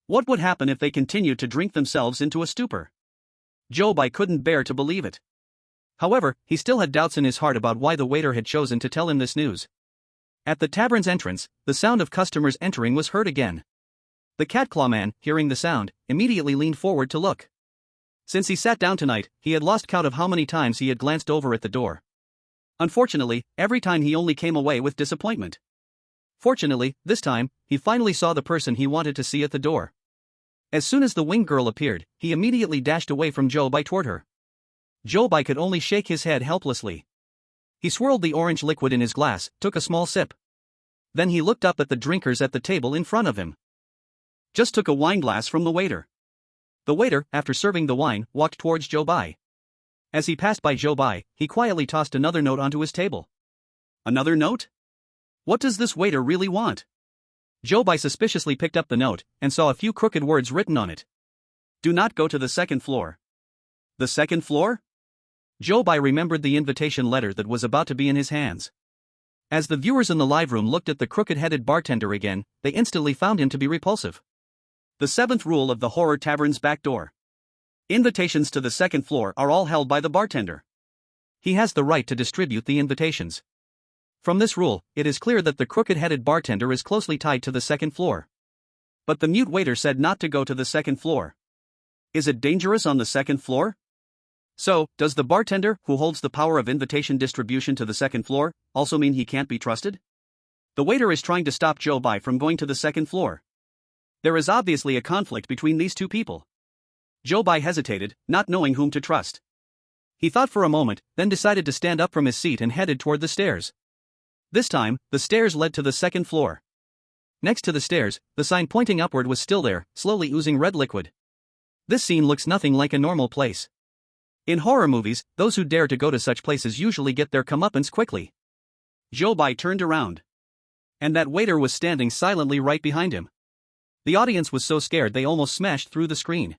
What would happen if they continued to drink themselves into a stupor? Zhou Bai couldn't bear to believe it. However, he still had doubts in his heart about why the waiter had chosen to tell him this news. At the tavern's entrance, the sound of customers entering was heard again. The cat claw man, hearing the sound, immediately leaned forward to look. Since he sat down tonight, he had lost count of how many times he had glanced over at the door. Unfortunately, every time he only came away with disappointment. Fortunately, this time, he finally saw the person he wanted to see at the door. As soon as the winged girl appeared, he immediately dashed away from Zhou Bai toward her. Zhou Bai could only shake his head helplessly. He swirled the orange liquid in his glass, took a small sip. Then he looked up at the drinkers at the table in front of him. Just took a wine glass from the waiter. The waiter, after serving the wine, walked towards Zhou Bai. As he passed by Zhou Bai, he quietly tossed another note onto his table. Another note? What does this waiter really want? Zhou Bai suspiciously picked up the note, and saw a few crooked words written on it. Do not go to the second floor. The second floor? Zhou Bai remembered the invitation letter that was about to be in his hands. As the viewers in the live room looked at the crooked-headed bartender again, they instantly found him to be repulsive. The 7th rule of the horror tavern's back door. Invitations to the second floor are all held by the bartender. He has the right to distribute the invitations. From this rule, it is clear that the crooked-headed bartender is closely tied to the second floor. But the mute waiter said not to go to the second floor. Is it dangerous on the second floor? So, does the bartender, who holds the power of invitation distribution to the second floor, also mean he can't be trusted? The waiter is trying to stop Zhou Bai from going to the second floor. There is obviously a conflict between these two people. Zhou Bai hesitated, not knowing whom to trust. He thought for a moment, then decided to stand up from his seat and headed toward the stairs. This time, the stairs led to the second floor. Next to the stairs, the sign pointing upward was still there, slowly oozing red liquid. This scene looks nothing like a normal place. In horror movies, those who dare to go to such places usually get their comeuppance quickly. Zhou Bai turned around. And that waiter was standing silently right behind him. The audience was so scared they almost smashed through the screen.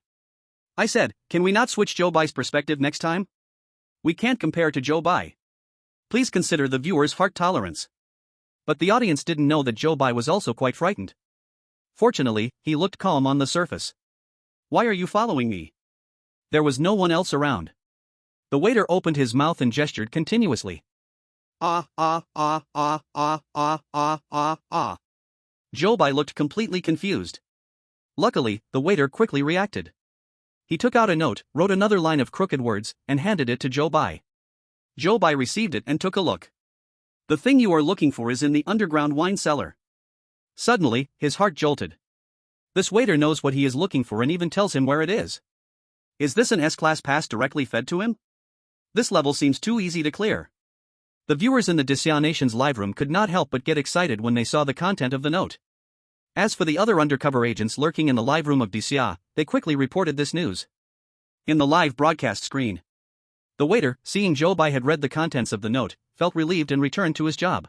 I said, can we not switch Zhou Bai's perspective next time? We can't compare to Zhou Bai. Please consider the viewer's heart tolerance. But the audience didn't know that Zhou Bai was also quite frightened. Fortunately, he looked calm on the surface. Why are you following me? There was no one else around. The waiter opened his mouth and gestured continuously. Ah. Zhou Bai looked completely confused. Luckily, the waiter quickly reacted. He took out a note, wrote another line of crooked words, and handed it to Zhou Bai. Zhou Bai received it and took a look. The thing you are looking for is in the underground wine cellar. Suddenly, his heart jolted. This waiter knows what he is looking for and even tells him where it is. Is this an S-class pass directly fed to him? This level seems too easy to clear. The viewers in the Great Xia Nation's live room could not help but get excited when they saw the content of the note. As for the other undercover agents lurking in the live room of Great Xia, they quickly reported this news. In the live broadcast screen, The waiter, seeing Zhou Bai had read the contents of the note, felt relieved and returned to his job.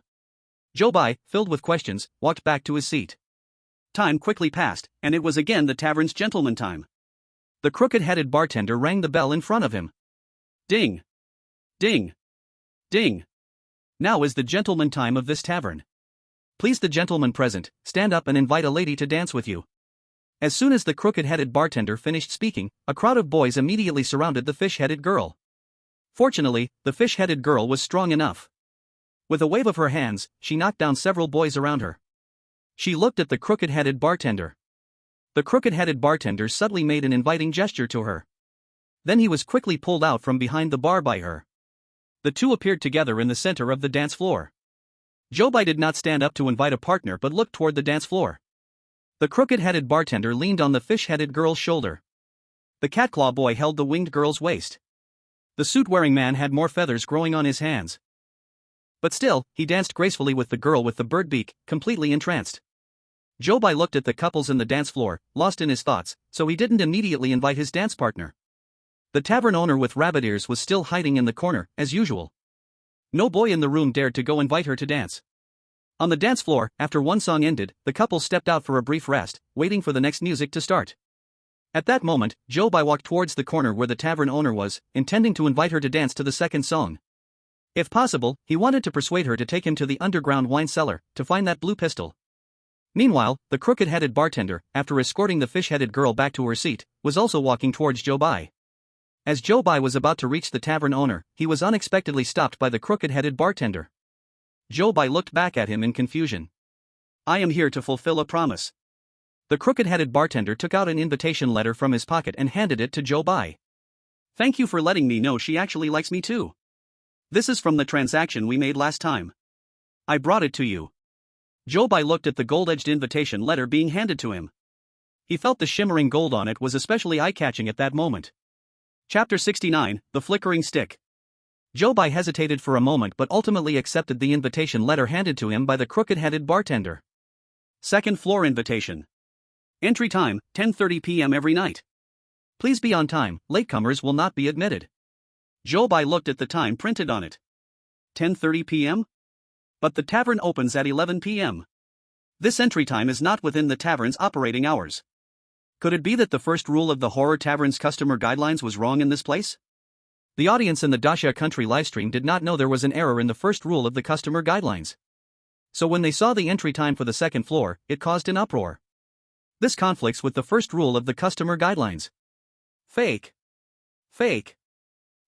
Zhou Bai, filled with questions, walked back to his seat. Time quickly passed, and it was again the tavern's gentleman time. The crooked-headed bartender rang the bell in front of him. Ding! Ding! Ding! Now is the gentleman time of this tavern. Please the gentleman present, stand up and invite a lady to dance with you. As soon as the crooked-headed bartender finished speaking, a crowd of boys immediately surrounded the fish-headed girl. Fortunately, the fish-headed girl was strong enough. With a wave of her hands, she knocked down several boys around her. She looked at the crooked-headed bartender. The crooked-headed bartender subtly made an inviting gesture to her. Then he was quickly pulled out from behind the bar by her. The two appeared together in the center of the dance floor. Zhou Bai did not stand up to invite a partner but looked toward the dance floor. The crooked-headed bartender leaned on the fish-headed girl's shoulder. The cat-claw boy held the winged girl's waist. The suit-wearing man had more feathers growing on his hands. But still, he danced gracefully with the girl with the bird beak, completely entranced. Zhou Bai looked at the couples in the dance floor, lost in his thoughts, so he didn't immediately invite his dance partner. The tavern owner with rabbit ears was still hiding in the corner, as usual. No boy in the room dared to go invite her to dance. On the dance floor, after one song ended, the couple stepped out for a brief rest, waiting for the next music to start. At that moment, Zhou Bai walked towards the corner where the tavern owner was, intending to invite her to dance to the second song. If possible, he wanted to persuade her to take him to the underground wine cellar, to find that blue pistol. Meanwhile, the crooked-headed bartender, after escorting the fish-headed girl back to her seat, was also walking towards Zhou Bai. As Zhou Bai was about to reach the tavern owner, he was unexpectedly stopped by the crooked-headed bartender. Zhou Bai looked back at him in confusion. I am here to fulfill a promise. The crooked-headed bartender took out an invitation letter from his pocket and handed it to Zhou Bai. Thank you for letting me know she actually likes me too. This is from the transaction we made last time. I brought it to you. Zhou Bai looked at the gold-edged invitation letter being handed to him. He felt the shimmering gold on it was especially eye-catching at that moment. Chapter 69, The Flickering Stick. Zhou Bai hesitated for a moment but ultimately accepted the invitation letter handed to him by the crooked-headed bartender. Second floor invitation. Entry time, 10:30 p.m. every night. Please be on time, latecomers will not be admitted. Zhou Bai looked at the time printed on it. 10:30 p.m.? But the tavern opens at 11 p.m. This entry time is not within the tavern's operating hours. Could it be that the first rule of the horror tavern's customer guidelines was wrong in this place? The audience in the Daxia Country livestream did not know there was an error in the first rule of the customer guidelines. So when they saw the entry time for the second floor, it caused an uproar. This conflicts with the first rule of the customer guidelines. Fake. Fake.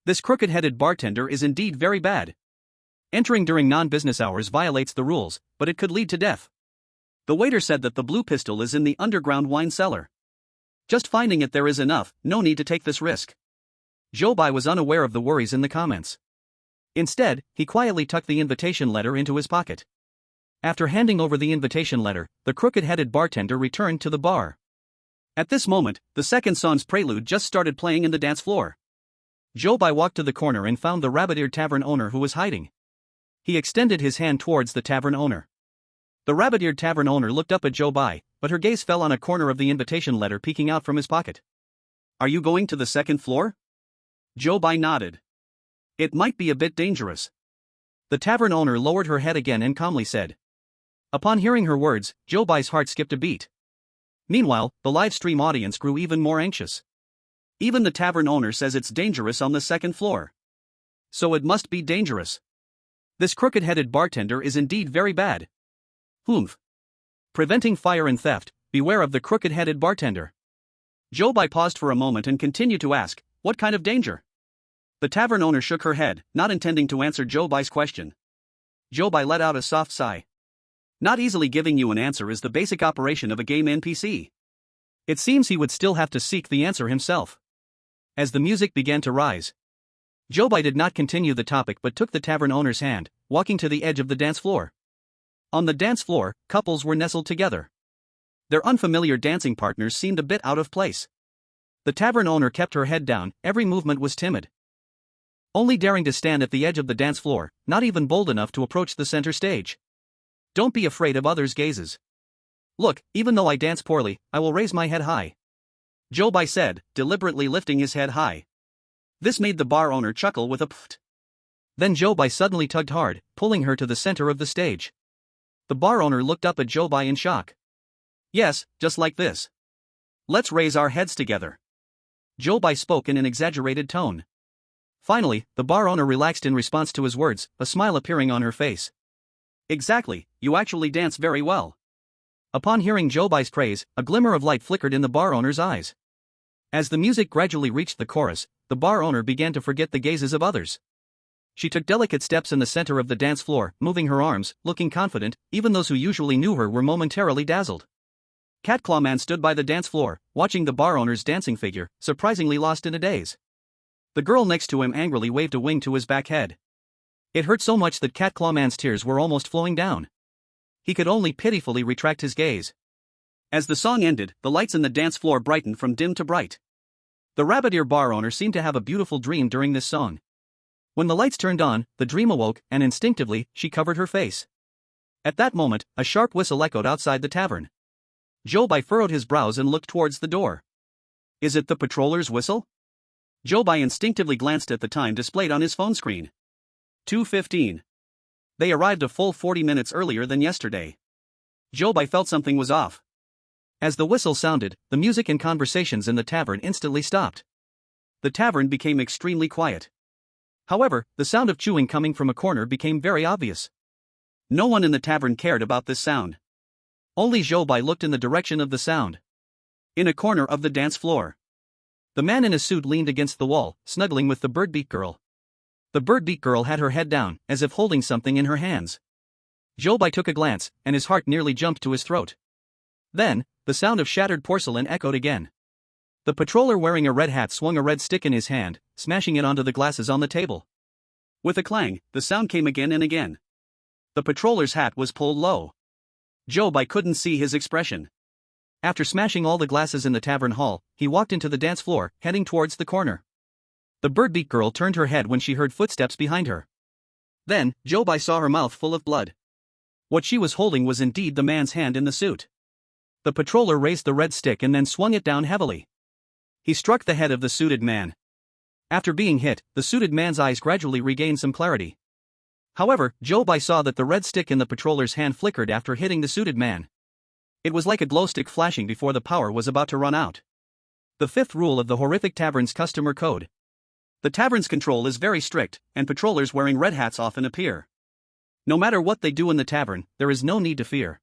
This crooked-headed bartender is indeed very bad. Entering during non-business hours violates the rules, but it could lead to death. The waiter said that the blue pistol is in the underground wine cellar. Just finding it there is enough, no need to take this risk. Zhou Bai was unaware of the worries in the comments. Instead, he quietly tucked the invitation letter into his pocket. After handing over the invitation letter, the crooked-headed bartender returned to the bar. At this moment, the second song's prelude just started playing in the dance floor. Zhou Bai walked to the corner and found the rabbit-eared tavern owner who was hiding. He extended his hand towards the tavern owner. The rabbit-eared tavern owner looked up at Zhou Bai, but her gaze fell on a corner of the invitation letter peeking out from his pocket. Are you going to the second floor? Zhou Bai nodded. It might be a bit dangerous. The tavern owner lowered her head again and calmly said. Upon hearing her words, Zhou Bai's heart skipped a beat. Meanwhile, the live stream audience grew even more anxious. Even the tavern owner says it's dangerous on the second floor. So it must be dangerous. This crooked-headed bartender is indeed very bad. Humph. Preventing fire and theft, beware of the crooked-headed bartender. Zhou Bai paused for a moment and continued to ask, what kind of danger? The tavern owner shook her head, not intending to answer Zhou Bai's question. Zhou Bai let out a soft sigh. Not easily giving you an answer is the basic operation of a game NPC. It seems he would still have to seek the answer himself. As the music began to rise, Zhou Bai did not continue the topic but took the tavern owner's hand, walking to the edge of the dance floor. On the dance floor, couples were nestled together. Their unfamiliar dancing partners seemed a bit out of place. The tavern owner kept her head down, every movement was timid. Only daring to stand at the edge of the dance floor, not even bold enough to approach the center stage. Don't be afraid of others' gazes. Look, even though I dance poorly, I will raise my head high. Zhou Bai said, deliberately lifting his head high. This made the bar owner chuckle with a pft. Then Zhou Bai suddenly tugged hard, pulling her to the center of the stage. The bar owner looked up at Zhou Bai in shock. Yes, just like this. Let's raise our heads together. Zhou Bai spoke in an exaggerated tone. Finally, the bar owner relaxed in response to his words, a smile appearing on her face. Exactly, you actually dance very well. Upon hearing Zhou Bai's praise, a glimmer of light flickered in the bar owner's eyes. As the music gradually reached the chorus, the bar owner began to forget the gazes of others. She took delicate steps in the center of the dance floor, moving her arms, looking confident. Even those who usually knew her were momentarily dazzled. Cat Claw Man stood by the dance floor, watching the bar owner's dancing figure, surprisingly lost in a daze. The girl next to him angrily waved a wing to his back head. It hurt so much that Cat Claw Man's tears were almost flowing down. He could only pitifully retract his gaze. As the song ended, the lights in the dance floor brightened from dim to bright. The rabbit ear bar owner seemed to have a beautiful dream during this song. When the lights turned on, the dream awoke, and instinctively, she covered her face. At that moment, a sharp whistle echoed outside the tavern. Zhou Bai furrowed his brows and looked towards the door. Is it the patroller's whistle? Zhou Bai instinctively glanced at the time displayed on his phone screen. 2:15. They arrived a full 40 minutes earlier than yesterday. Zhou Bai felt something was off. As the whistle sounded, the music and conversations in the tavern instantly stopped. The tavern became extremely quiet. However, the sound of chewing coming from a corner became very obvious. No one in the tavern cared about this sound. Only Zhou Bai looked in the direction of the sound. In a corner of the dance floor, the man in a suit leaned against the wall, snuggling with the birdbeak girl. The birdbeak girl had her head down, as if holding something in her hands. Zhou Bai took a glance, and his heart nearly jumped to his throat. Then, the sound of shattered porcelain echoed again. The patroller wearing a red hat swung a red stick in his hand, smashing it onto the glasses on the table. With a clang, the sound came again and again. The patroller's hat was pulled low. Zhou Bai couldn't see his expression. After smashing all the glasses in the tavern hall, he walked into the dance floor, heading towards the corner. The birdbeak girl turned her head when she heard footsteps behind her. Then, Zhou Bai saw her mouth full of blood. What she was holding was indeed the man's hand in the suit. The patroller raised the red stick and then swung it down heavily. He struck the head of the suited man. After being hit, the suited man's eyes gradually regained some clarity. However, Zhou Bai saw that the red stick in the patroller's hand flickered after hitting the suited man. It was like a glow stick flashing before the power was about to run out. The fifth rule of the horrific tavern's customer code. The tavern's control is very strict, and patrollers wearing red hats often appear. No matter what they do in the tavern, there is no need to fear.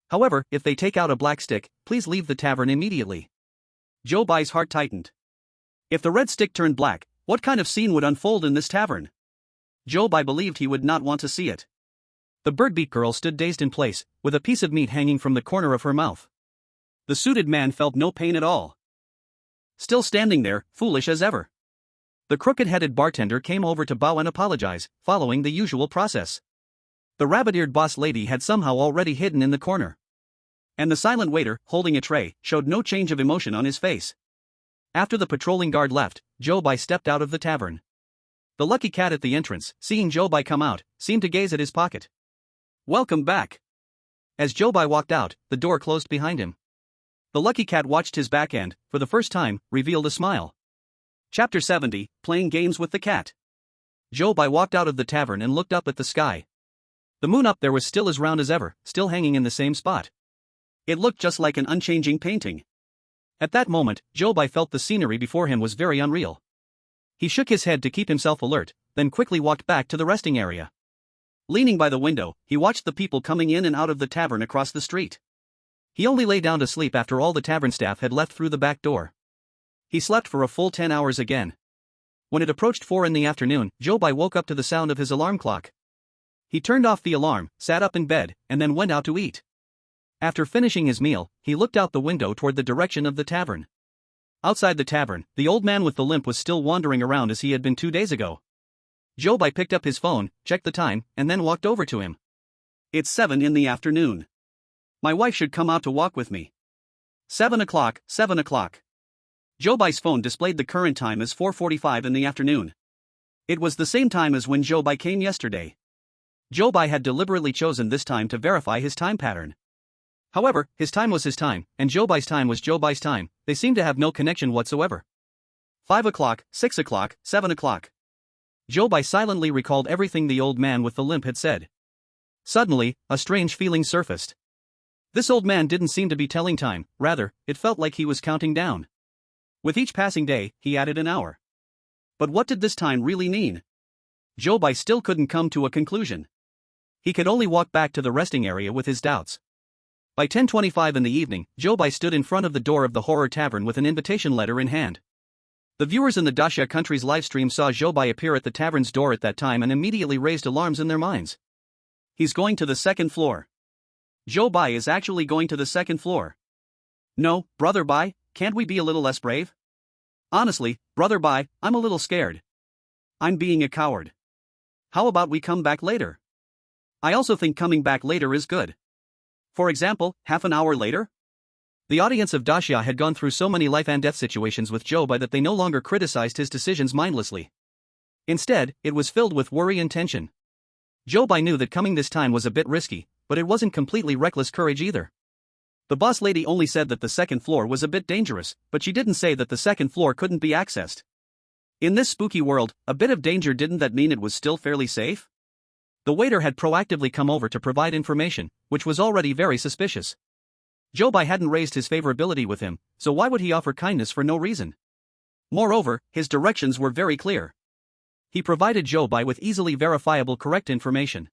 However, if they take out a black stick, please leave the tavern immediately. Zhou Bai's heart tightened. If the red stick turned black, what kind of scene would unfold in this tavern? Zhou Bai believed he would not want to see it. The birdbeak girl stood dazed in place, with a piece of meat hanging from the corner of her mouth. The suited man felt no pain at all. Still standing there, foolish as ever. The crooked-headed bartender came over to bow and apologize, following the usual process. The rabbit-eared boss lady had somehow already hidden in the corner. And the silent waiter, holding a tray, showed no change of emotion on his face. After the patrolling guard left, Zhou Bai stepped out of the tavern. The lucky cat at the entrance, seeing Zhou Bai come out, seemed to gaze at his pocket. Welcome back. As Zhou Bai walked out, the door closed behind him. The lucky cat watched his back and, for the first time, revealed a smile. Chapter 70, Playing Games with the Cat. Zhou Bai walked out of the tavern and looked up at the sky. The moon up there was still as round as ever, still hanging in the same spot. It looked just like an unchanging painting. At that moment, Zhou Bai felt the scenery before him was very unreal. He shook his head to keep himself alert, then quickly walked back to the resting area. Leaning by the window, he watched the people coming in and out of the tavern across the street. He only lay down to sleep after all the tavern staff had left through the back door. He slept for a full 10 hours again. When it approached 4 in the afternoon, Zhou Bai woke up to the sound of his alarm clock. He turned off the alarm, sat up in bed, and then went out to eat. After finishing his meal, he looked out the window toward the direction of the tavern. Outside the tavern, the old man with the limp was still wandering around as he had been 2 days ago. Zhou Bai picked up his phone, checked the time, and then walked over to him. It's 7 in the afternoon. My wife should come out to walk with me. 7 o'clock, 7 o'clock. Zhou Bai's phone displayed the current time as 4:45 in the afternoon. It was the same time as when Zhou Bai came yesterday. Zhou Bai had deliberately chosen this time to verify his time pattern. However, his time was his time, and Zhou Bai's time was Zhou Bai's time. They seemed to have no connection whatsoever. 5 o'clock, 6 o'clock, 7 o'clock. Zhou Bai silently recalled everything the old man with the limp had said. Suddenly, a strange feeling surfaced. This old man didn't seem to be telling time, rather, it felt like he was counting down. With each passing day, he added an hour. But what did this time really mean? Zhou Bai still couldn't come to a conclusion. He could only walk back to the resting area with his doubts. By 10:25 in the evening, Zhou Bai stood in front of the door of the horror tavern with an invitation letter in hand. The viewers in the Daxia country's livestream saw Zhou Bai appear at the tavern's door at that time and immediately raised alarms in their minds. He's going to the second floor. Zhou Bai is actually going to the second floor. No, Brother Bai, can't we be a little less brave? Honestly, Brother Bai, I'm a little scared. I'm being a coward. How about we come back later? I also think coming back later is good. For example, half an hour later? The audience of Daxia had gone through so many life and death situations with Zhou Bai that they no longer criticized his decisions mindlessly. Instead, it was filled with worry and tension. Zhou Bai knew that coming this time was a bit risky, but it wasn't completely reckless courage either. The boss lady only said that the second floor was a bit dangerous, but she didn't say that the second floor couldn't be accessed. In this spooky world, a bit of danger didn't that mean it was still fairly safe? The waiter had proactively come over to provide information, which was already very suspicious. Zhou Bai hadn't raised his favorability with him, so why would he offer kindness for no reason? Moreover, his directions were very clear. He provided Zhou Bai with easily verifiable correct information.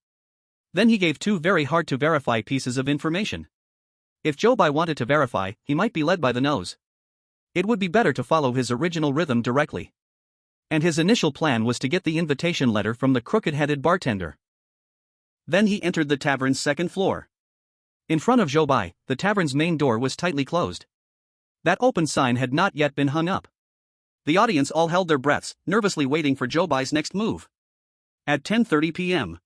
Then he gave two very hard to verify pieces of information. If Zhou Bai wanted to verify, he might be led by the nose. It would be better to follow his original rhythm directly. And his initial plan was to get the invitation letter from the crooked-headed bartender. Then he entered the tavern's second floor. In front of Zhou Bai, the tavern's main door was tightly closed. That open sign had not yet been hung up. The audience all held their breaths, nervously waiting for Zhou Bai's next move. At 10:30 p.m.,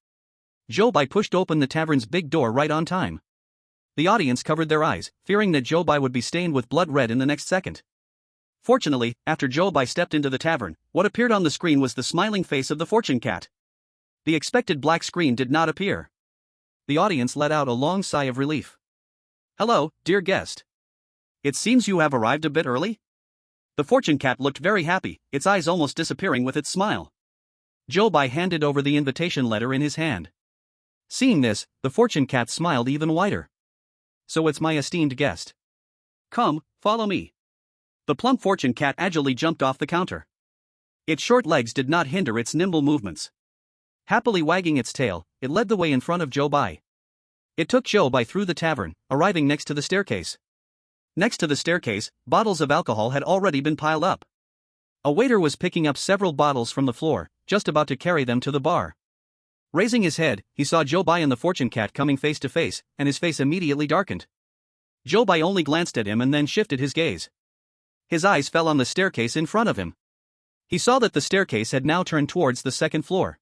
Zhou Bai pushed open the tavern's big door right on time. The audience covered their eyes, fearing that Zhou Bai would be stained with blood red in the next second. Fortunately, after Zhou Bai stepped into the tavern, what appeared on the screen was the smiling face of the fortune cat. The expected black screen did not appear. The audience let out a long sigh of relief. Hello, dear guest. It seems you have arrived a bit early? The fortune cat looked very happy, its eyes almost disappearing with its smile. Zhou Bai handed over the invitation letter in his hand. Seeing this, the fortune cat smiled even wider. So it's my esteemed guest. Come, follow me. The plump fortune cat agilely jumped off the counter. Its short legs did not hinder its nimble movements. Happily wagging its tail, it led the way in front of Zhou Bai. It took Zhou Bai through the tavern, arriving next to the staircase. Next to the staircase, bottles of alcohol had already been piled up. A waiter was picking up several bottles from the floor, just about to carry them to the bar. Raising his head, he saw Zhou Bai and the fortune cat coming face to face, and his face immediately darkened. Zhou Bai only glanced at him and then shifted his gaze. His eyes fell on the staircase in front of him. He saw that the staircase had now turned towards the second floor.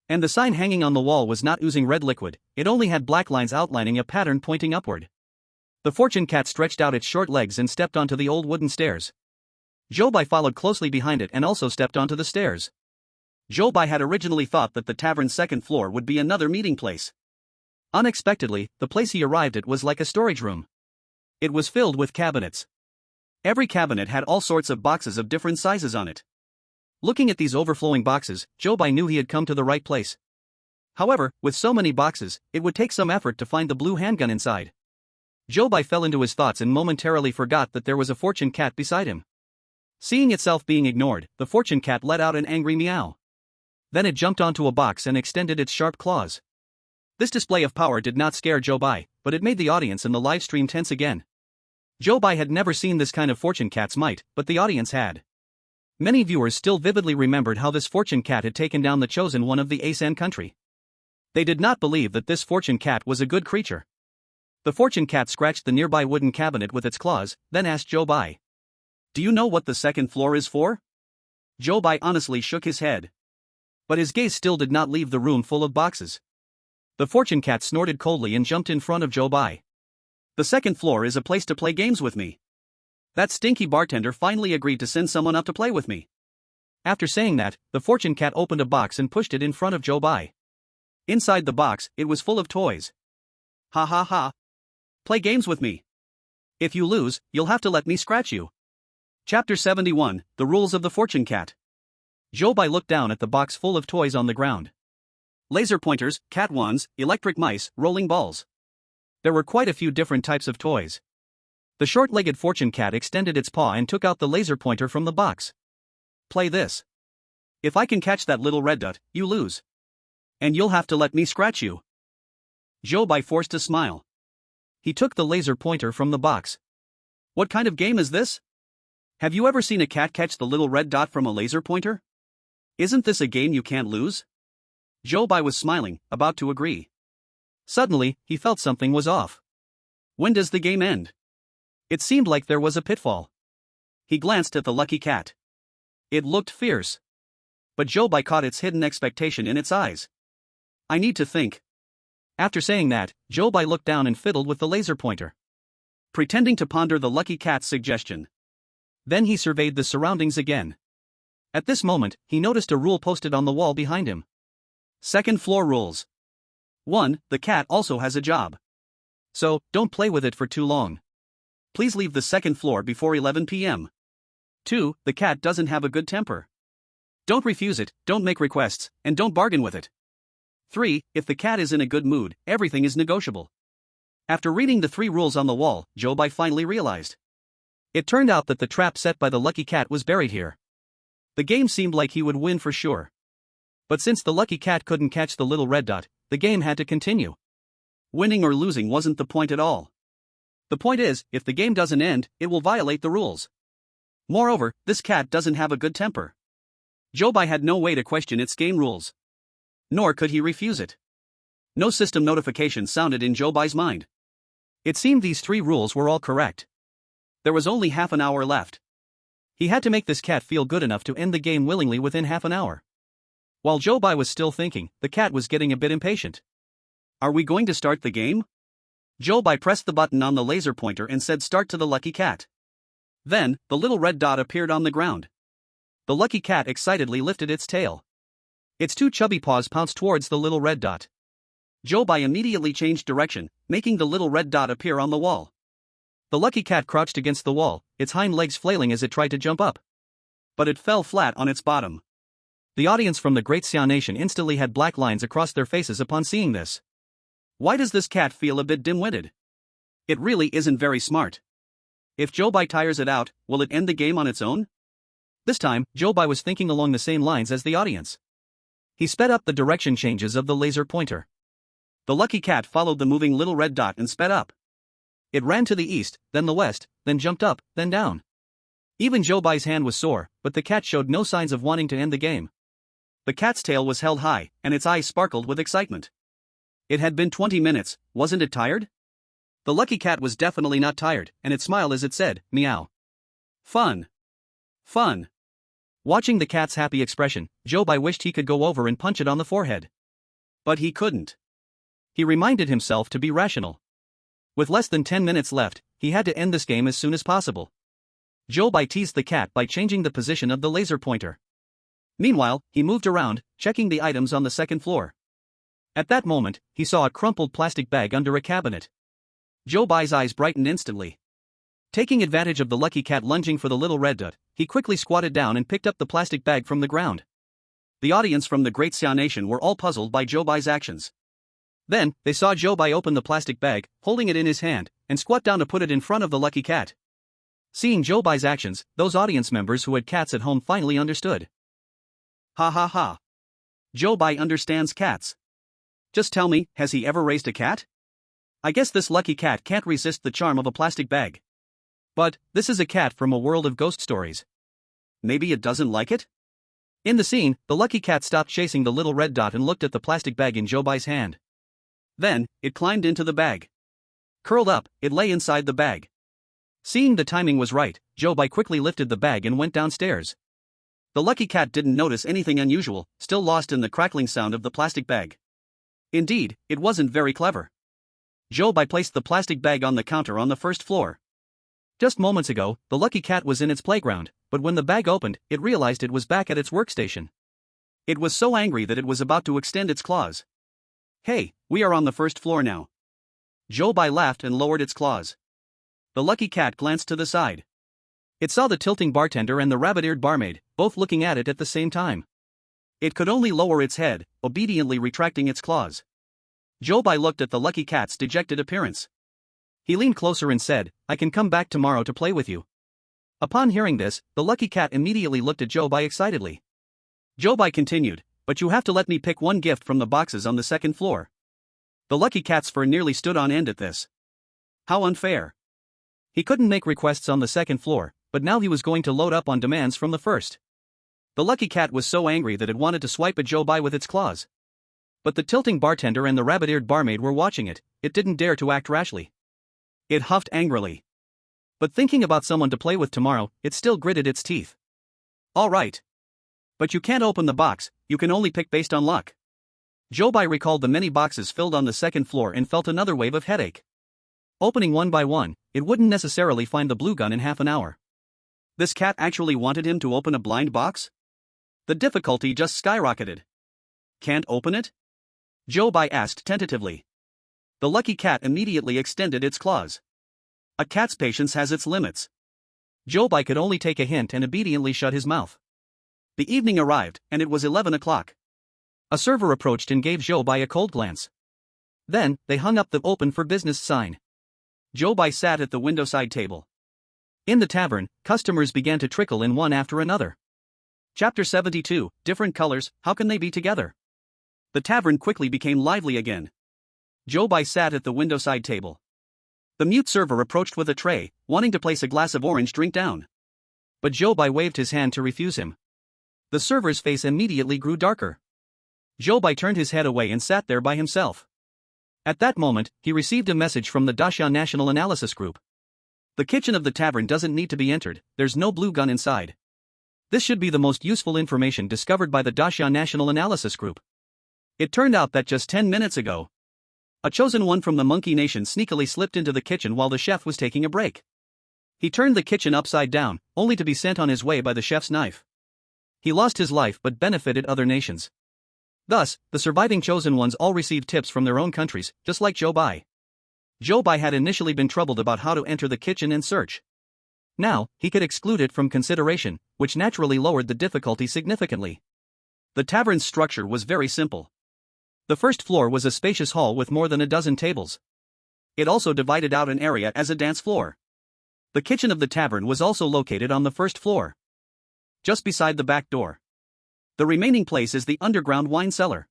And the sign hanging on the wall was not oozing red liquid, it only had black lines outlining a pattern pointing upward. The fortune cat stretched out its short legs and stepped onto the old wooden stairs. Zhou Bai followed closely behind it and also stepped onto the stairs. Zhou Bai had originally thought that the tavern's second floor would be another meeting place. Unexpectedly, the place he arrived at was like a storage room. It was filled with cabinets. Every cabinet had all sorts of boxes of different sizes on it. Looking at these overflowing boxes, Zhou Bai knew he had come to the right place. However, with so many boxes, it would take some effort to find the blue handgun inside. Zhou Bai fell into his thoughts and momentarily forgot that there was a fortune cat beside him. Seeing itself being ignored, the fortune cat let out an angry meow. Then it jumped onto a box and extended its sharp claws. This display of power did not scare Zhou Bai, but it made the audience in the live stream tense again. Zhou Bai had never seen this kind of fortune cat's might, but the audience had. Many viewers still vividly remembered how this fortune cat had taken down the chosen one of the Asan country. They did not believe that this fortune cat was a good creature. The fortune cat scratched the nearby wooden cabinet with its claws, then asked Zhou Bai, "Do you know what the second floor is for?" Zhou Bai honestly shook his head. But his gaze still did not leave the room full of boxes. The fortune cat snorted coldly and jumped in front of Zhou Bai. "The second floor is a place to play games with me. That stinky bartender finally agreed to send someone up to play with me." After saying that, the fortune cat opened a box and pushed it in front of Zhou Bai. Inside the box, it was full of toys. "Ha ha ha. Play games with me. If you lose, you'll have to let me scratch you." Chapter 71, The Rules of the Fortune Cat. Zhou Bai looked down at the box full of toys on the ground. Laser pointers, cat wands, electric mice, rolling balls. There were quite a few different types of toys. The short-legged fortune cat extended its paw and took out the laser pointer from the box. Play this. If I can catch that little red dot, you lose. And you'll have to let me scratch you. Zhou Bai forced a smile. He took the laser pointer from the box. What kind of game is this? Have you ever seen a cat catch the little red dot from a laser pointer? Isn't this a game you can't lose? Zhou Bai was smiling, about to agree. Suddenly, he felt something was off. When does the game end? It seemed like there was a pitfall. He glanced at the lucky cat. It looked fierce. But Zhou Bai caught its hidden expectation in its eyes. I need to think. After saying that, Zhou Bai looked down and fiddled with the laser pointer, pretending to ponder the lucky cat's suggestion. Then he surveyed the surroundings again. At this moment, he noticed a rule posted on the wall behind him. Second floor rules. 1. The cat also has a job. So, don't play with it for too long. Please leave the second floor before 11 p.m. 2. The cat doesn't have a good temper. Don't refuse it, don't make requests, and don't bargain with it. 3. If the cat is in a good mood, everything is negotiable. After reading the 3 rules on the wall, Zhou Bai finally realized. It turned out that the trap set by the lucky cat was buried here. The game seemed like he would win for sure. But since the lucky cat couldn't catch the little red dot, the game had to continue. Winning or losing wasn't the point at all. The point is, if the game doesn't end, it will violate the rules. Moreover, this cat doesn't have a good temper. Zhou Bai had no way to question its game rules. Nor could he refuse it. No system notification sounded in Zhou Bai's mind. It seemed these 3 rules were all correct. There was only half an hour left. He had to make this cat feel good enough to end the game willingly within half an hour. While Zhou Bai was still thinking, the cat was getting a bit impatient. Are we going to start the game? Zhou Bai pressed the button on the laser pointer and said start to the lucky cat. Then, the little red dot appeared on the ground. The lucky cat excitedly lifted its tail. Its 2 chubby paws pounced towards the little red dot. Zhou Bai immediately changed direction, making the little red dot appear on the wall. The lucky cat crouched against the wall, its hind legs flailing as it tried to jump up. But it fell flat on its bottom. The audience from the Great Xia Nation instantly had black lines across their faces upon seeing this. Why does this cat feel a bit dim-witted? It really isn't very smart. If Zhou Bai tires it out, will it end the game on its own? This time, Zhou Bai was thinking along the same lines as the audience. He sped up the direction changes of the laser pointer. The lucky cat followed the moving little red dot and sped up. It ran to the east, then the west, then jumped up, then down. Even Zhou Bai's hand was sore, but the cat showed no signs of wanting to end the game. The cat's tail was held high, and its eyes sparkled with excitement. It had been 20 minutes, wasn't it tired? The lucky cat was definitely not tired, and it smiled as it said, meow. Fun. Fun. Watching the cat's happy expression, Zhou Bai wished he could go over and punch it on the forehead. But he couldn't. He reminded himself to be rational. With less than 10 minutes left, he had to end this game as soon as possible. Zhou Bai teased the cat by changing the position of the laser pointer. Meanwhile, he moved around, checking the items on the second floor. At that moment, he saw a crumpled plastic bag under a cabinet. Zhou Bai's eyes brightened instantly. Taking advantage of the lucky cat lunging for the little red dot, he quickly squatted down and picked up the plastic bag from the ground. The audience from the Great Xia Nation were all puzzled by Zhou Bai's actions. Then, they saw Zhou Bai open the plastic bag, holding it in his hand, and squat down to put it in front of the lucky cat. Seeing Zhou Bai's actions, those audience members who had cats at home finally understood. Ha ha ha. Zhou Bai understands cats. Just tell me, has he ever raised a cat? I guess this lucky cat can't resist the charm of a plastic bag. But, this is a cat from a world of ghost stories. Maybe it doesn't like it? In the scene, the lucky cat stopped chasing the little red dot and looked at the plastic bag in Zhou Bai's hand. Then, it climbed into the bag. Curled up, it lay inside the bag. Seeing the timing was right, Zhou Bai quickly lifted the bag and went downstairs. The lucky cat didn't notice anything unusual, still lost in the crackling sound of the plastic bag. Indeed, it wasn't very clever. Zhou Bai placed the plastic bag on the counter on the first floor. Just moments ago, the lucky cat was in its playground, but when the bag opened, it realized it was back at its workstation. It was so angry that it was about to extend its claws. Hey, we are on the first floor now. Zhou Bai laughed and lowered its claws. The lucky cat glanced to the side. It saw the tilting bartender and the rabbit-eared barmaid, both looking at it at the same time. It could only lower its head, obediently retracting its claws. Zhou Bai looked at the lucky cat's dejected appearance. He leaned closer and said, "I can come back tomorrow to play with you." Upon hearing this, the lucky cat immediately looked at Zhou Bai excitedly. Zhou Bai continued, "But you have to let me pick one gift from the boxes on the second floor." The lucky cat's fur nearly stood on end at this. How unfair. He couldn't make requests on the second floor, but now he was going to load up on demands from the first. The lucky cat was so angry that it wanted to swipe at Zhou Bai with its claws. But the tilting bartender and the rabbit-eared barmaid were watching it. It didn't dare to act rashly. It huffed angrily. But thinking about someone to play with tomorrow, it still gritted its teeth. "All right. But you can't open the box, you can only pick based on luck." Zhou Bai recalled the many boxes filled on the second floor and felt another wave of headache. Opening one by one, it wouldn't necessarily find the blue gun in half an hour. This cat actually wanted him to open a blind box? The difficulty just skyrocketed. "Can't open it?" Zhou Bai asked tentatively. The lucky cat immediately extended its claws. A cat's patience has its limits. Zhou Bai could only take a hint and obediently shut his mouth. The evening arrived, and it was 11 o'clock. A server approached and gave Zhou Bai a cold glance. Then, they hung up the "Open for Business" sign. Zhou Bai sat at the window-side table. In the tavern, customers began to trickle in one after another. Chapter 72, Different Colors, How Can They Be Together? The tavern quickly became lively again. Zhou Bai sat at the window-side table. The mute server approached with a tray, wanting to place a glass of orange drink down. But Zhou Bai waved his hand to refuse him. The server's face immediately grew darker. Zhou Bai turned his head away and sat there by himself. At that moment, he received a message from the Great Xia National Analysis Group. The kitchen of the tavern doesn't need to be entered, there's no blue gun inside. This should be the most useful information discovered by the Great Xia National Analysis Group. It turned out that just 10 minutes ago, a chosen one from the Monkey Nation sneakily slipped into the kitchen while the chef was taking a break. He turned the kitchen upside down, only to be sent on his way by the chef's knife. He lost his life but benefited other nations. Thus, the surviving chosen ones all received tips from their own countries, just like Zhou Bai. Zhou Bai had initially been troubled about how to enter the kitchen and search. Now, he could exclude it from consideration, which naturally lowered the difficulty significantly. The tavern's structure was very simple. The first floor was a spacious hall with more than a dozen tables. It also divided out an area as a dance floor. The kitchen of the tavern was also located on the first floor, just beside the back door. The remaining place is the underground wine cellar.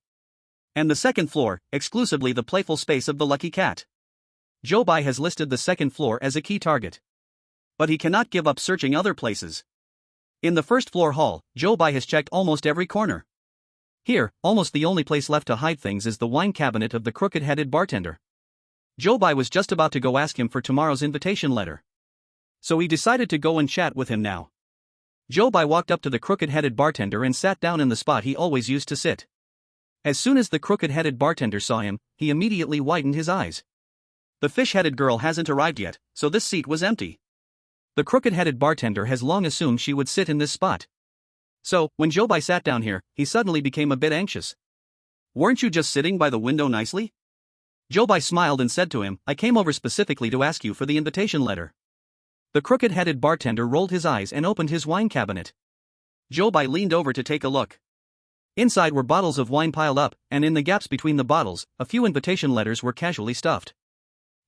And the second floor, exclusively the playful space of the lucky cat. Zhou Bai has listed the second floor as a key target. But he cannot give up searching other places. In the first floor hall, Zhou Bai has checked almost every corner. Here, almost the only place left to hide things is the wine cabinet of the crooked-headed bartender. Zhou Bai was just about to go ask him for tomorrow's invitation letter. So he decided to go and chat with him now. Zhou Bai walked up to the crooked-headed bartender and sat down in the spot he always used to sit. As soon as the crooked-headed bartender saw him, he immediately widened his eyes. The fish-headed girl hasn't arrived yet, so this seat was empty. The crooked-headed bartender has long assumed she would sit in this spot. So, when Zhou Bai sat down here, he suddenly became a bit anxious. "Weren't you just sitting by the window nicely?" Zhou Bai smiled and said to him, "I came over specifically to ask you for the invitation letter." The crooked-headed bartender rolled his eyes and opened his wine cabinet. Zhou Bai leaned over to take a look. Inside were bottles of wine piled up, and in the gaps between the bottles, a few invitation letters were casually stuffed.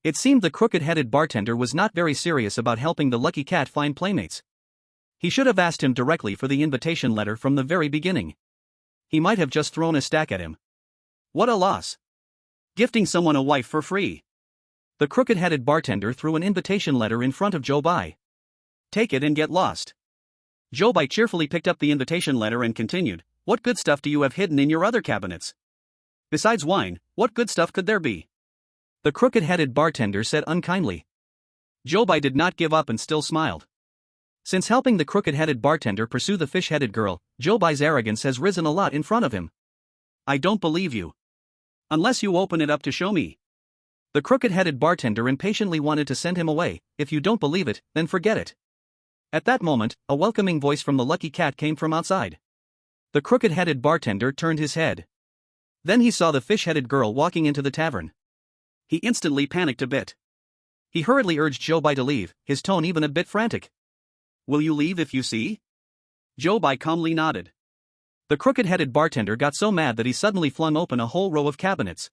It seemed the crooked-headed bartender was not very serious about helping the lucky cat find playmates. He should have asked him directly for the invitation letter from the very beginning. He might have just thrown a stack at him. What a loss. Gifting someone a wife for free. The crooked-headed bartender threw an invitation letter in front of Zhou Bai. "Take it and get lost." Zhou Bai cheerfully picked up the invitation letter and continued, "What good stuff do you have hidden in your other cabinets? Besides wine, what good stuff could there be?" The crooked-headed bartender said unkindly. Zhou Bai did not give up and still smiled. Since helping the crooked-headed bartender pursue the fish-headed girl, Zhou Bai's arrogance has risen a lot in front of him. "I don't believe you. Unless you open it up to show me." The crooked-headed bartender impatiently wanted to send him away. "If you don't believe it, then forget it." At that moment, a welcoming voice from the lucky cat came from outside. The crooked-headed bartender turned his head. Then he saw the fish-headed girl walking into the tavern. He instantly panicked a bit. He hurriedly urged Zhou Bai to leave, his tone even a bit frantic. Will you leave if you see? Zhou Bai calmly nodded. The crooked-headed bartender got so mad that he suddenly flung open a whole row of cabinets.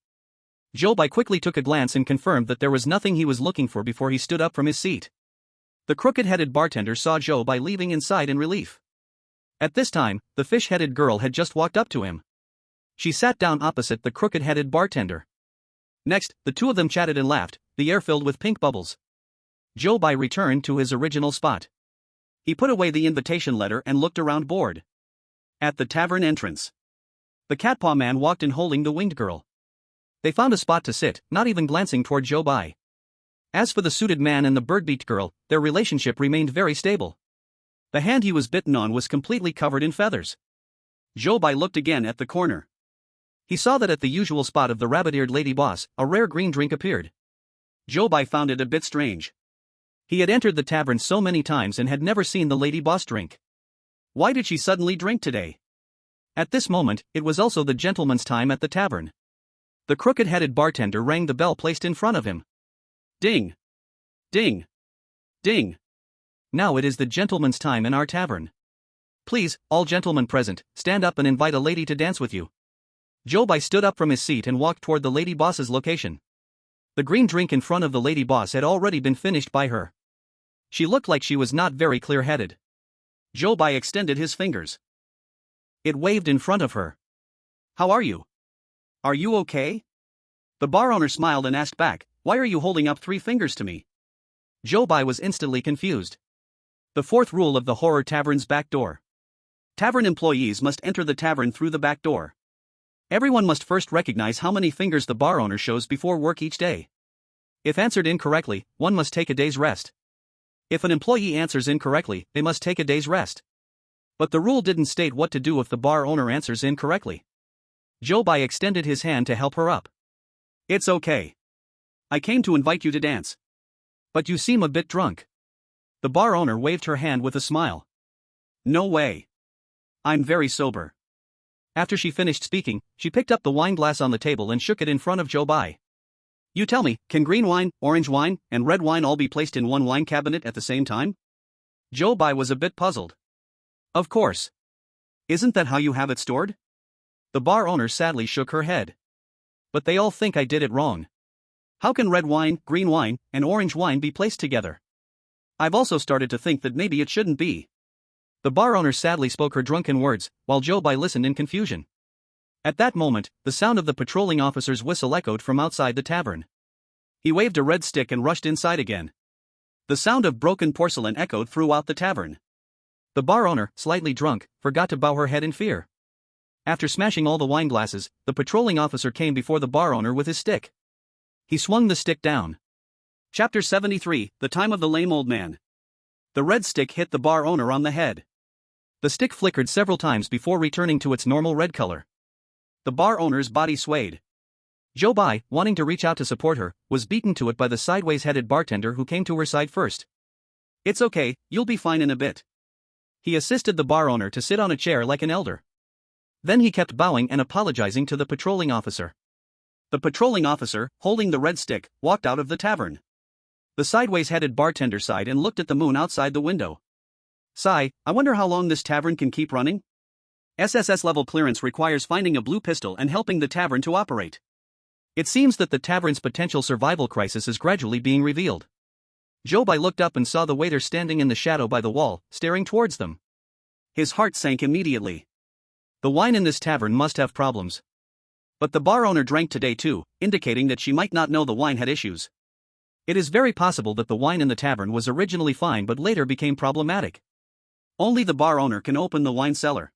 Zhou Bai quickly took a glance and confirmed that there was nothing he was looking for before he stood up from his seat. The crooked-headed bartender saw Zhou Bai leaving inside in relief. At this time, the fish-headed girl had just walked up to him. She sat down opposite the crooked-headed bartender. Next, the two of them chatted and laughed, the air filled with pink bubbles. Zhou Bai returned to his original spot. He put away the invitation letter and looked around bored. At the tavern entrance, the cat-paw man walked in holding the winged girl. They found a spot to sit, not even glancing toward Zhou Bai. As for the suited man and the bird-beaked girl, their relationship remained very stable. The hand he was bitten on was completely covered in feathers. Zhou Bai looked again at the corner. He saw that at the usual spot of the rabbit-eared lady boss, a rare green drink appeared. Zhou Bai found it a bit strange. He had entered the tavern so many times and had never seen the lady boss drink. Why did she suddenly drink today? At this moment, it was also the gentleman's time at the tavern. The crooked-headed bartender rang the bell placed in front of him. Ding! Ding! Ding! Now it is the gentleman's time in our tavern. Please, all gentlemen present, stand up and invite a lady to dance with you. Zhou Bai stood up from his seat and walked toward the lady boss's location. The green drink in front of the lady boss had already been finished by her. She looked like she was not very clear-headed. Zhou Bai extended his fingers. It waved in front of her. How are you? Are you okay? The bar owner smiled and asked back, why are you holding up 3 fingers to me? Zhou Bai was instantly confused. The 4th rule of the horror tavern's back door. Tavern employees must enter the tavern through the back door. Everyone must first recognize how many fingers the bar owner shows before work each day. If answered incorrectly, one must take a day's rest. If an employee answers incorrectly, they must take a day's rest. But the rule didn't state what to do if the bar owner answers incorrectly. Zhou Bai extended his hand to help her up. It's okay. I came to invite you to dance. But you seem a bit drunk. The bar owner waved her hand with a smile. No way. I'm very sober. After she finished speaking, she picked up the wine glass on the table and shook it in front of Zhou Bai. You tell me, can green wine, orange wine, and red wine all be placed in one wine cabinet at the same time? Zhou Bai was a bit puzzled. Of course. Isn't that how you have it stored? The bar owner sadly shook her head. But they all think I did it wrong. How can red wine, green wine, and orange wine be placed together? I've also started to think that maybe it shouldn't be. The bar owner sadly spoke her drunken words, while Zhou Bai listened in confusion. At that moment, the sound of the patrolling officer's whistle echoed from outside the tavern. He waved a red stick and rushed inside again. The sound of broken porcelain echoed throughout the tavern. The bar owner, slightly drunk, forgot to bow her head in fear. After smashing all the wine glasses, the patrolling officer came before the bar owner with his stick. He swung the stick down. Chapter 73, The Time of the Lame Old Man. The red stick hit the bar owner on the head. The stick flickered several times before returning to its normal red color. The bar owner's body swayed. Zhou Bai, wanting to reach out to support her, was beaten to it by the sideways-headed bartender who came to her side first. It's okay, you'll be fine in a bit. He assisted the bar owner to sit on a chair like an elder. Then he kept bowing and apologizing to the patrolling officer. The patrolling officer, holding the red stick, walked out of the tavern. The sideways-headed bartender sighed and looked at the moon outside the window. Sigh, I wonder how long this tavern can keep running? SSS level clearance requires finding a blue pistol and helping the tavern to operate. It seems that the tavern's potential survival crisis is gradually being revealed. Zhou Bai looked up and saw the waiter standing in the shadow by the wall, staring towards them. His heart sank immediately. The wine in this tavern must have problems. But the bar owner drank today too, indicating that she might not know the wine had issues. It is very possible that the wine in the tavern was originally fine but later became problematic. Only the bar owner can open the wine cellar.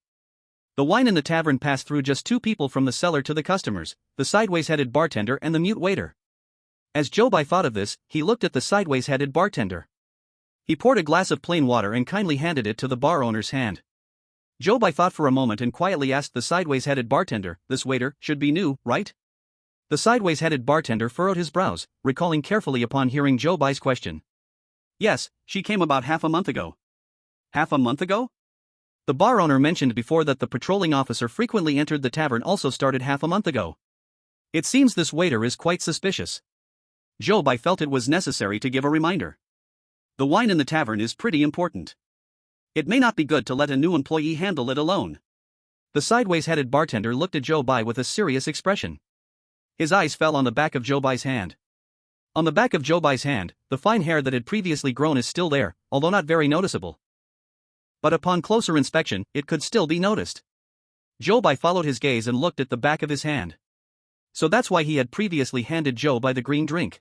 The wine in the tavern passed through just 2 people from the cellar to the customers, the sideways-headed bartender and the mute waiter. As Zhou Bai thought of this, he looked at the sideways-headed bartender. He poured a glass of plain water and kindly handed it to the bar owner's hand. Zhou Bai thought for a moment and quietly asked the sideways-headed bartender, this waiter should be new, right? The sideways-headed bartender furrowed his brows, recalling carefully upon hearing Zhou Bai's question. Yes, she came about half a month ago. Half a month ago? The bar owner mentioned before that the patrolling officer frequently entered the tavern also started half a month ago. It seems this waiter is quite suspicious. Zhou Bai felt it was necessary to give a reminder. The wine in the tavern is pretty important. It may not be good to let a new employee handle it alone. The sideways-headed bartender looked at Zhou Bai with a serious expression. His eyes fell on the back of Zhou Bai's hand. On the back of Zhou Bai's hand, the fine hair that had previously grown is still there, although not very noticeable. But upon closer inspection, it could still be noticed. Zhou Bai followed his gaze and looked at the back of his hand. So that's why he had previously handed Zhou Bai the green drink.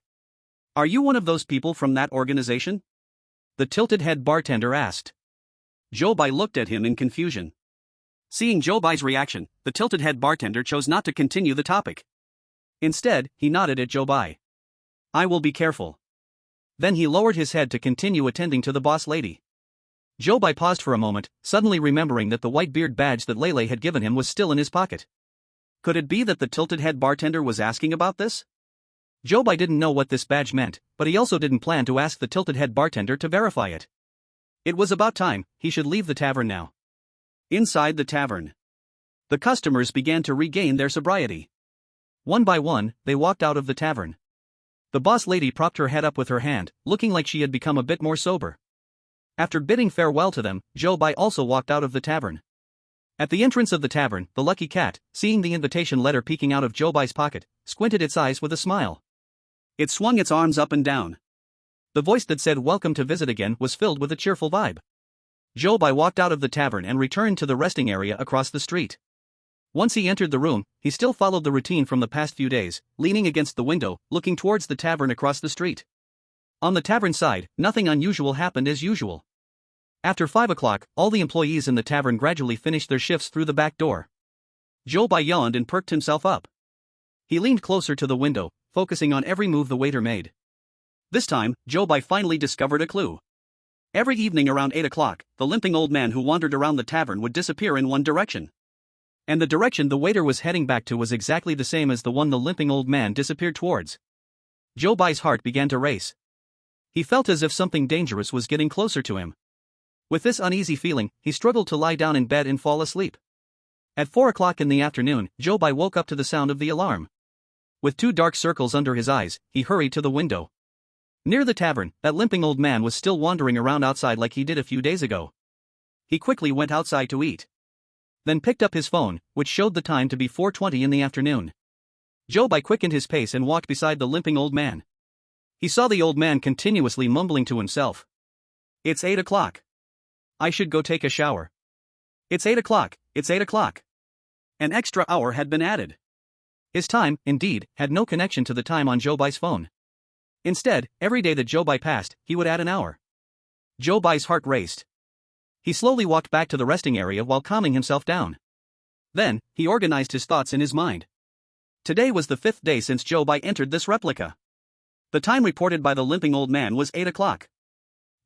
Are you one of those people from that organization? The tilted-head bartender asked. Zhou Bai looked at him in confusion. Seeing Zhou Bai's reaction, the tilted-head bartender chose not to continue the topic. Instead, he nodded at Zhou Bai. I will be careful. Then he lowered his head to continue attending to the boss lady. Zhou Bai paused for a moment, suddenly remembering that the white beard badge that Lele had given him was still in his pocket. Could it be that the tilted-head bartender was asking about this? Zhou Bai didn't know what this badge meant, but he also didn't plan to ask the tilted-head bartender to verify it. It was about time, he should leave the tavern now. Inside the tavern, the customers began to regain their sobriety. One by one, they walked out of the tavern. The boss lady propped her head up with her hand, looking like she had become a bit more sober. After bidding farewell to them, Zhou Bai also walked out of the tavern. At the entrance of the tavern, the lucky cat, seeing the invitation letter peeking out of Zhou Bai's pocket, squinted its eyes with a smile. It swung its arms up and down. The voice that said welcome to visit again was filled with a cheerful vibe. Zhou Bai walked out of the tavern and returned to the resting area across the street. Once he entered the room, he still followed the routine from the past few days, leaning against the window, looking towards the tavern across the street. On the tavern side, nothing unusual happened as usual. After 5 o'clock, all the employees in the tavern gradually finished their shifts through the back door. Zhou Bai yawned and perked himself up. He leaned closer to the window, focusing on every move the waiter made. This time, Zhou Bai finally discovered a clue. Every evening around 8 o'clock, the limping old man who wandered around the tavern would disappear in one direction. And the direction the waiter was heading back to was exactly the same as the one the limping old man disappeared towards. Zhou Bai's heart began to race. He felt as if something dangerous was getting closer to him. With this uneasy feeling, he struggled to lie down in bed and fall asleep. At 4 o'clock in the afternoon, Zhou Bai woke up to the sound of the alarm. With 2 dark circles under his eyes, he hurried to the window. Near the tavern, that limping old man was still wandering around outside like he did a few days ago. He quickly went outside to eat. Then picked up his phone, which showed the time to be 4:20 in the afternoon. Zhou Bai quickened his pace and walked beside the limping old man. He saw the old man continuously mumbling to himself. It's 8 o'clock. I should go take a shower. It's 8 o'clock, it's 8 o'clock. An extra hour had been added. His time, indeed, had no connection to the time on Zhou Bai's phone. Instead, every day that Zhou Bai passed, he would add an hour. Zhou Bai's heart raced. He slowly walked back to the resting area while calming himself down. Then, he organized his thoughts in his mind. Today was the 5th day since Zhou Bai entered this replica. The time reported by the limping old man was 8 o'clock.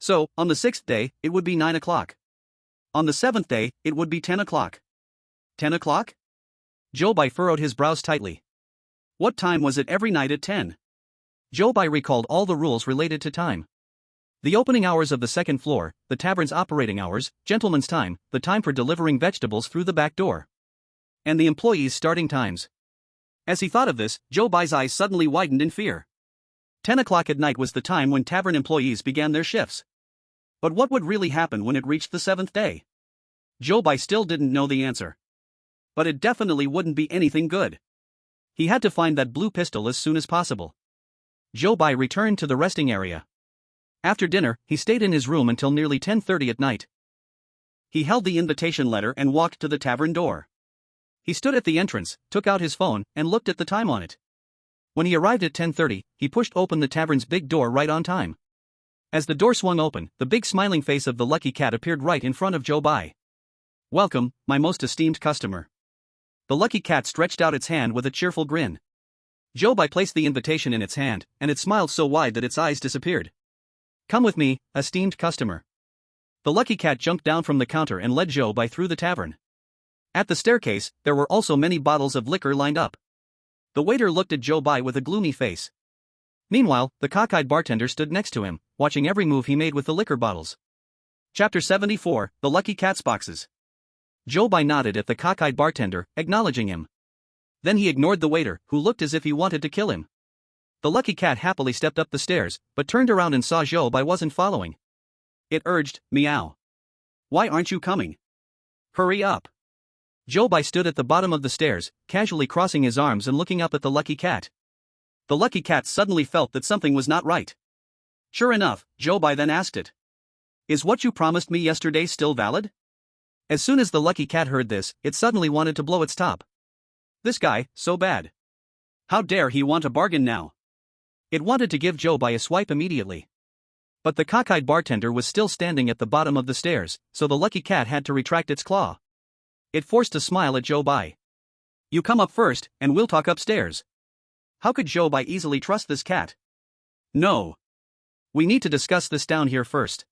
So, on the 6th day, it would be 9 o'clock. On the 7th day, it would be 10 o'clock. 10 o'clock? Zhou Bai furrowed his brows tightly. What time was it every night at 10? Zhou Bai recalled all the rules related to time. The opening hours of the second floor, the tavern's operating hours, gentleman's time, the time for delivering vegetables through the back door. And the employees' starting times. As he thought of this, Zhou Bai's eyes suddenly widened in fear. 10 o'clock at night was the time when tavern employees began their shifts. But what would really happen when it reached the 7th day? Zhou Bai still didn't know the answer. But it definitely wouldn't be anything good. He had to find that blue pistol as soon as possible. Zhou Bai returned to the resting area. After dinner, he stayed in his room until nearly 10:30 at night. He held the invitation letter and walked to the tavern door. He stood at the entrance, took out his phone, and looked at the time on it. When he arrived at 10:30, he pushed open the tavern's big door right on time. As the door swung open, the big smiling face of the lucky cat appeared right in front of Zhou Bai. Welcome, my most esteemed customer. The lucky cat stretched out its hand with a cheerful grin. Zhou Bai placed the invitation in its hand, and it smiled so wide that its eyes disappeared. Come with me, esteemed customer. The lucky cat jumped down from the counter and led Zhou Bai through the tavern. At the staircase, there were also many bottles of liquor lined up. The waiter looked at Zhou Bai with a gloomy face. Meanwhile, the cockeyed bartender stood next to him, watching every move he made with the liquor bottles. Chapter 74, The Lucky Cat's Boxes. Zhou Bai nodded at the cockeyed bartender, acknowledging him. Then he ignored the waiter, who looked as if he wanted to kill him. The lucky cat happily stepped up the stairs, but turned around and saw Zhou Bai wasn't following. It urged, meow. Why aren't you coming? Hurry up. Zhou Bai stood at the bottom of the stairs, casually crossing his arms and looking up at the lucky cat. The lucky cat suddenly felt that something was not right. Sure enough, Zhou Bai then asked it. Is what you promised me yesterday still valid? As soon as the lucky cat heard this, it suddenly wanted to blow its top. This guy, so bad. How dare he want a bargain now? It wanted to give Zhou Bai a swipe immediately. But the cockeyed bartender was still standing at the bottom of the stairs, so the lucky cat had to retract its claw. It forced a smile at Zhou Bai. You come up first, and we'll talk upstairs. How could Zhou Bai easily trust this cat? No. We need to discuss this down here first.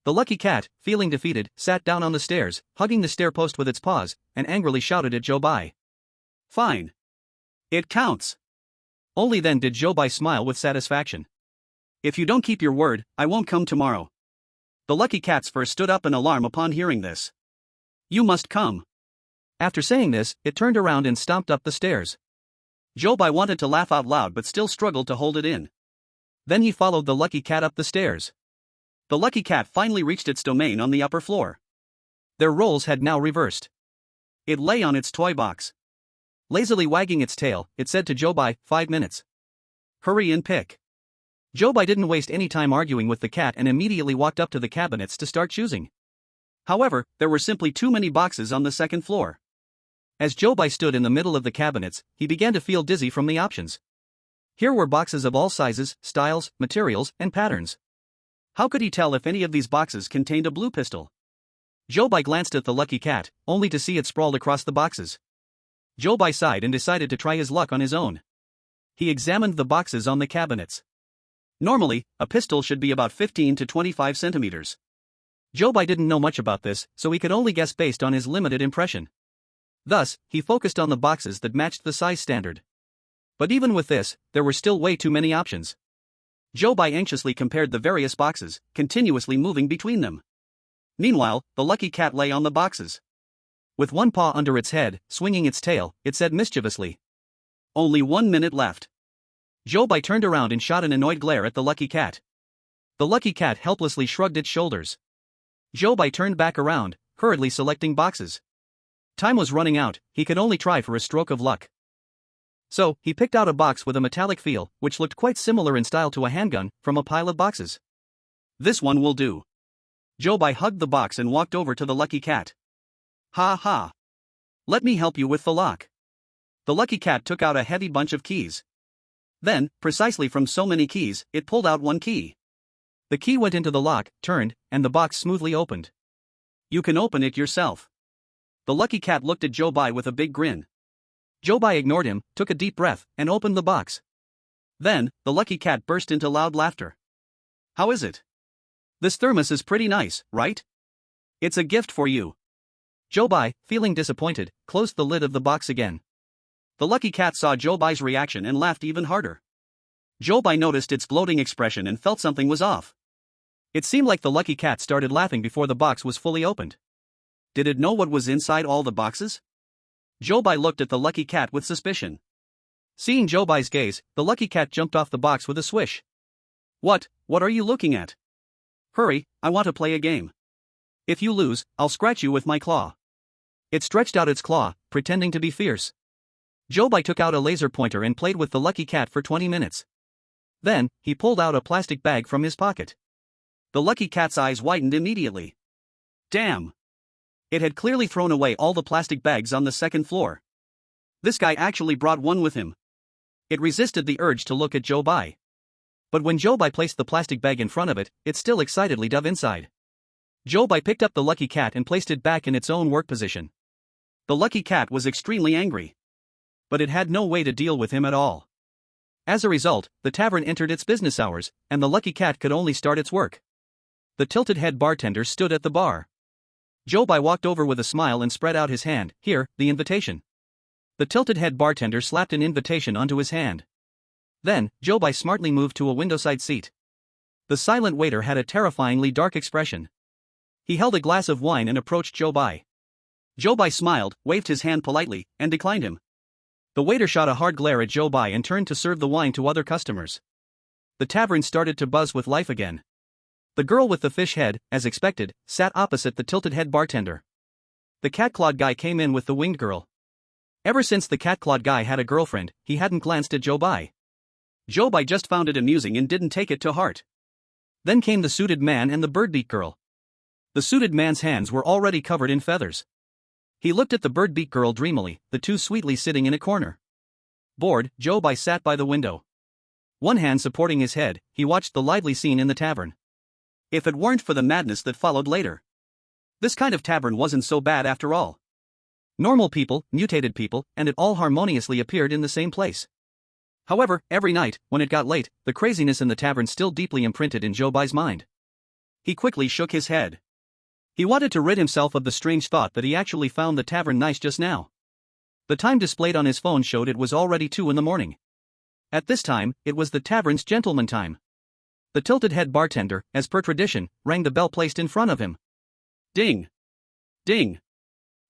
The lucky cat, feeling defeated, sat down on the stairs, hugging the stair post with its paws, and angrily shouted at Zhou Bai. Fine. It counts. Only then did Zhou Bai smile with satisfaction. If you don't keep your word, I won't come tomorrow. The lucky cat's fur stood up in alarm upon hearing this. You must come. After saying this, it turned around and stomped up the stairs. Zhou Bai wanted to laugh out loud but still struggled to hold it in. Then he followed the lucky cat up the stairs. The lucky cat finally reached its domain on the upper floor. Their roles had now reversed. It lay on its toy box. Lazily wagging its tail, it said to Zhou Bai, 5 minutes. Hurry and pick. Zhou Bai didn't waste any time arguing with the cat and immediately walked up to the cabinets to start choosing. However, there were simply too many boxes on the second floor. As Zhou Bai stood in the middle of the cabinets, he began to feel dizzy from the options. Here were boxes of all sizes, styles, materials, and patterns. How could he tell if any of these boxes contained a blue pistol? Zhou Bai glanced at the lucky cat, only to see it sprawled across the boxes. Zhou Bai sighed and decided to try his luck on his own. He examined the boxes on the cabinets. Normally, a pistol should be about 15 to 25 centimeters. Zhou Bai didn't know much about this, so he could only guess based on his limited impression. Thus, he focused on the boxes that matched the size standard. But even with this, there were still way too many options. Zhou Bai anxiously compared the various boxes, continuously moving between them. Meanwhile, the lucky cat lay on the boxes. With one paw under its head, swinging its tail, it said mischievously. Only 1 minute left. Zhou Bai turned around and shot an annoyed glare at the lucky cat. The lucky cat helplessly shrugged its shoulders. Zhou Bai turned back around, hurriedly selecting boxes. Time was running out, he could only try for a stroke of luck. So, he picked out a box with a metallic feel, which looked quite similar in style to a handgun, from a pile of boxes. This one will do. Zhou Bai hugged the box and walked over to the lucky cat. Ha ha. Let me help you with the lock. The lucky cat took out a heavy bunch of keys. Then, precisely from so many keys, it pulled out one key. The key went into the lock, turned, and the box smoothly opened. You can open it yourself. The lucky cat looked at Zhou Bai with a big grin. Zhou Bai ignored him, took a deep breath, and opened the box. Then, the lucky cat burst into loud laughter. How is it? This thermos is pretty nice, right? It's a gift for you. Zhou Bai, feeling disappointed, closed the lid of the box again. The lucky cat saw Zhou Bai's reaction and laughed even harder. Zhou Bai noticed its gloating expression and felt something was off. It seemed like the lucky cat started laughing before the box was fully opened. Did it know what was inside all the boxes? Zhou Bai looked at the lucky cat with suspicion. Seeing Zhou Bai's gaze, the lucky cat jumped off the box with a swish. What are you looking at? Hurry, I want to play a game. If you lose, I'll scratch you with my claw. It stretched out its claw, pretending to be fierce. Zhou Bai took out a laser pointer and played with the lucky cat for 20 minutes. Then, he pulled out a plastic bag from his pocket. The lucky cat's eyes widened immediately. Damn! It had clearly thrown away all the plastic bags on the second floor. This guy actually brought one with him. It resisted the urge to look at Zhou Bai. But when Zhou Bai placed the plastic bag in front of it, it still excitedly dove inside. Zhou Bai picked up the lucky cat and placed it back in its own work position. The lucky cat was extremely angry. But it had no way to deal with him at all. As a result, the tavern entered its business hours, and the lucky cat could only start its work. The tilted head bartender stood at the bar. Zhou Bai walked over with a smile and spread out his hand. Here, the invitation. The tilted head bartender slapped an invitation onto his hand. Then, Zhou Bai smartly moved to a windowside seat. The silent waiter had a terrifyingly dark expression. He held a glass of wine and approached Zhou Bai. Zhou Bai smiled, waved his hand politely, and declined him. The waiter shot a hard glare at Zhou Bai and turned to serve the wine to other customers. The tavern started to buzz with life again. The girl with the fish head, as expected, sat opposite the tilted-head bartender. The cat-clawed guy came in with the winged girl. Ever since the cat-clawed guy had a girlfriend, he hadn't glanced at Zhou Bai. Zhou Bai just found it amusing and didn't take it to heart. Then came the suited man and the bird-beak girl. The suited man's hands were already covered in feathers. He looked at the bird-beak girl dreamily, the two sweetly sitting in a corner. Bored, Zhou Bai sat by the window. One hand supporting his head, he watched the lively scene in the tavern. If it weren't for the madness that followed later. This kind of tavern wasn't so bad after all. Normal people, mutated people, and it all harmoniously appeared in the same place. However, every night, when it got late, the craziness in the tavern still deeply imprinted in Zhou Bai's mind. He quickly shook his head. He wanted to rid himself of the strange thought that he actually found the tavern nice just now. The time displayed on his phone showed it was already 2 in the morning. At this time, it was the tavern's gentleman time. The tilted-head bartender, as per tradition, rang the bell placed in front of him. Ding! Ding!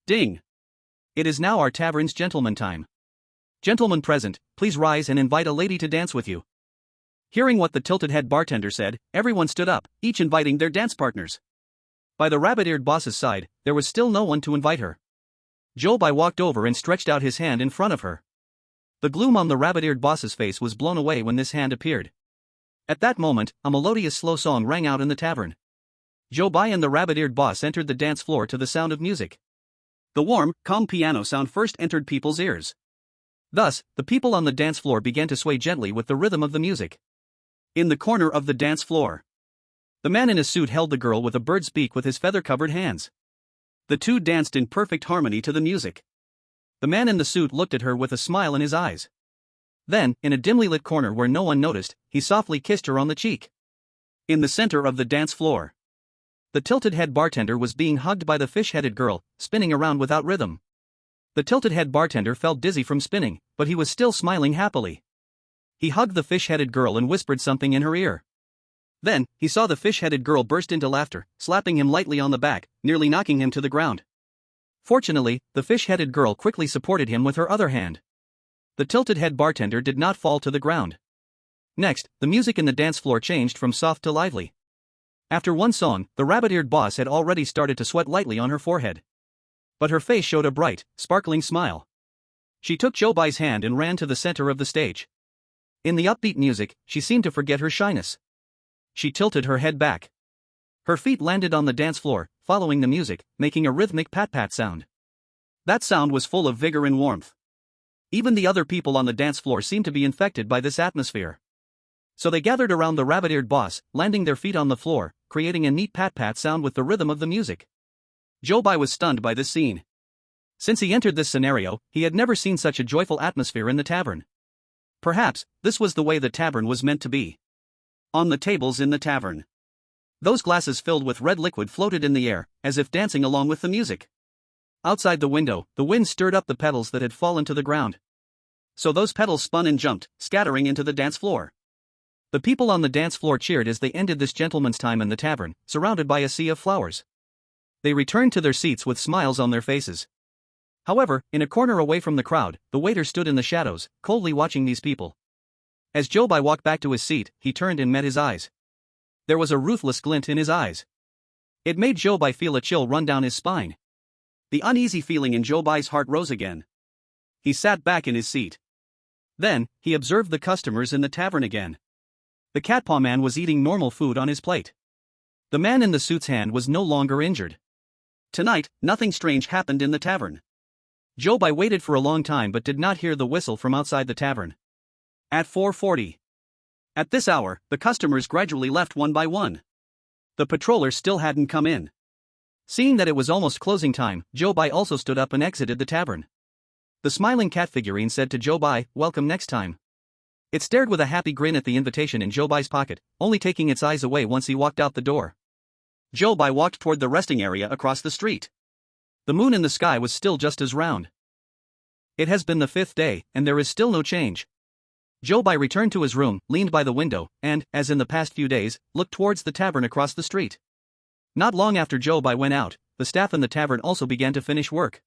Ding! It is now our tavern's gentleman time. Gentlemen present, please rise and invite a lady to dance with you. Hearing what the tilted-head bartender said, everyone stood up, each inviting their dance partners. By the rabbit-eared boss's side, there was still no one to invite her. Zhou Bai walked over and stretched out his hand in front of her. The gloom on the rabbit-eared boss's face was blown away when this hand appeared. At that moment, a melodious slow song rang out in the tavern. Zhou Bai and the rabbit-eared boss entered the dance floor to the sound of music. The warm, calm piano sound first entered people's ears. Thus, the people on the dance floor began to sway gently with the rhythm of the music. In the corner of the dance floor, the man in a suit held the girl with a bird's beak with his feather-covered hands. The two danced in perfect harmony to the music. The man in the suit looked at her with a smile in his eyes. Then, in a dimly lit corner where no one noticed, he softly kissed her on the cheek. In the center of the dance floor, the tilted-head bartender was being hugged by the fish-headed girl, spinning around without rhythm. The tilted-head bartender felt dizzy from spinning, but he was still smiling happily. He hugged the fish-headed girl and whispered something in her ear. Then, he saw the fish-headed girl burst into laughter, slapping him lightly on the back, nearly knocking him to the ground. Fortunately, the fish-headed girl quickly supported him with her other hand. The tilted-head bartender did not fall to the ground. Next, the music in the dance floor changed from soft to lively. After one song, the rabbit-eared boss had already started to sweat lightly on her forehead. But her face showed a bright, sparkling smile. She took Zhou Bai's hand and ran to the center of the stage. In the upbeat music, she seemed to forget her shyness. She tilted her head back. Her feet landed on the dance floor, following the music, making a rhythmic pat-pat sound. That sound was full of vigor and warmth. Even the other people on the dance floor seemed to be infected by this atmosphere. So they gathered around the rabbit-eared boss, landing their feet on the floor, creating a neat pat-pat sound with the rhythm of the music. Zhou Bai was stunned by this scene. Since he entered this scenario, he had never seen such a joyful atmosphere in the tavern. Perhaps, this was the way the tavern was meant to be. On the tables in the tavern, those glasses filled with red liquid floated in the air, as if dancing along with the music. Outside the window, the wind stirred up the petals that had fallen to the ground. So those petals spun and jumped, scattering into the dance floor. The people on the dance floor cheered as they ended this gentleman's time in the tavern, surrounded by a sea of flowers. They returned to their seats with smiles on their faces. However, in a corner away from the crowd, the waiter stood in the shadows, coldly watching these people. As Zhou Bai walked back to his seat, he turned and met his eyes. There was a ruthless glint in his eyes. It made Zhou Bai feel a chill run down his spine. The uneasy feeling in Zhou Bai's heart rose again. He sat back in his seat. Then, he observed the customers in the tavern again. The cat-paw man was eating normal food on his plate. The man in the suit's hand was no longer injured. Tonight, nothing strange happened in the tavern. Zhou Bai waited for a long time but did not hear the whistle from outside the tavern. At 4:40. At this hour, the customers gradually left one by one. The patroller still hadn't come in. Seeing that it was almost closing time, Zhou Bai also stood up and exited the tavern. The smiling cat figurine said to Zhou Bai, "Welcome next time." It stared with a happy grin at the invitation in Zhou Bai's pocket, only taking its eyes away once he walked out the door. Zhou Bai walked toward the resting area across the street. The moon in the sky was still just as round. It has been the 5th day, and there is still no change. Zhou Bai returned to his room, leaned by the window, and, as in the past few days, looked towards the tavern across the street. Not long after Zhou Bai went out, the staff in the tavern also began to finish work.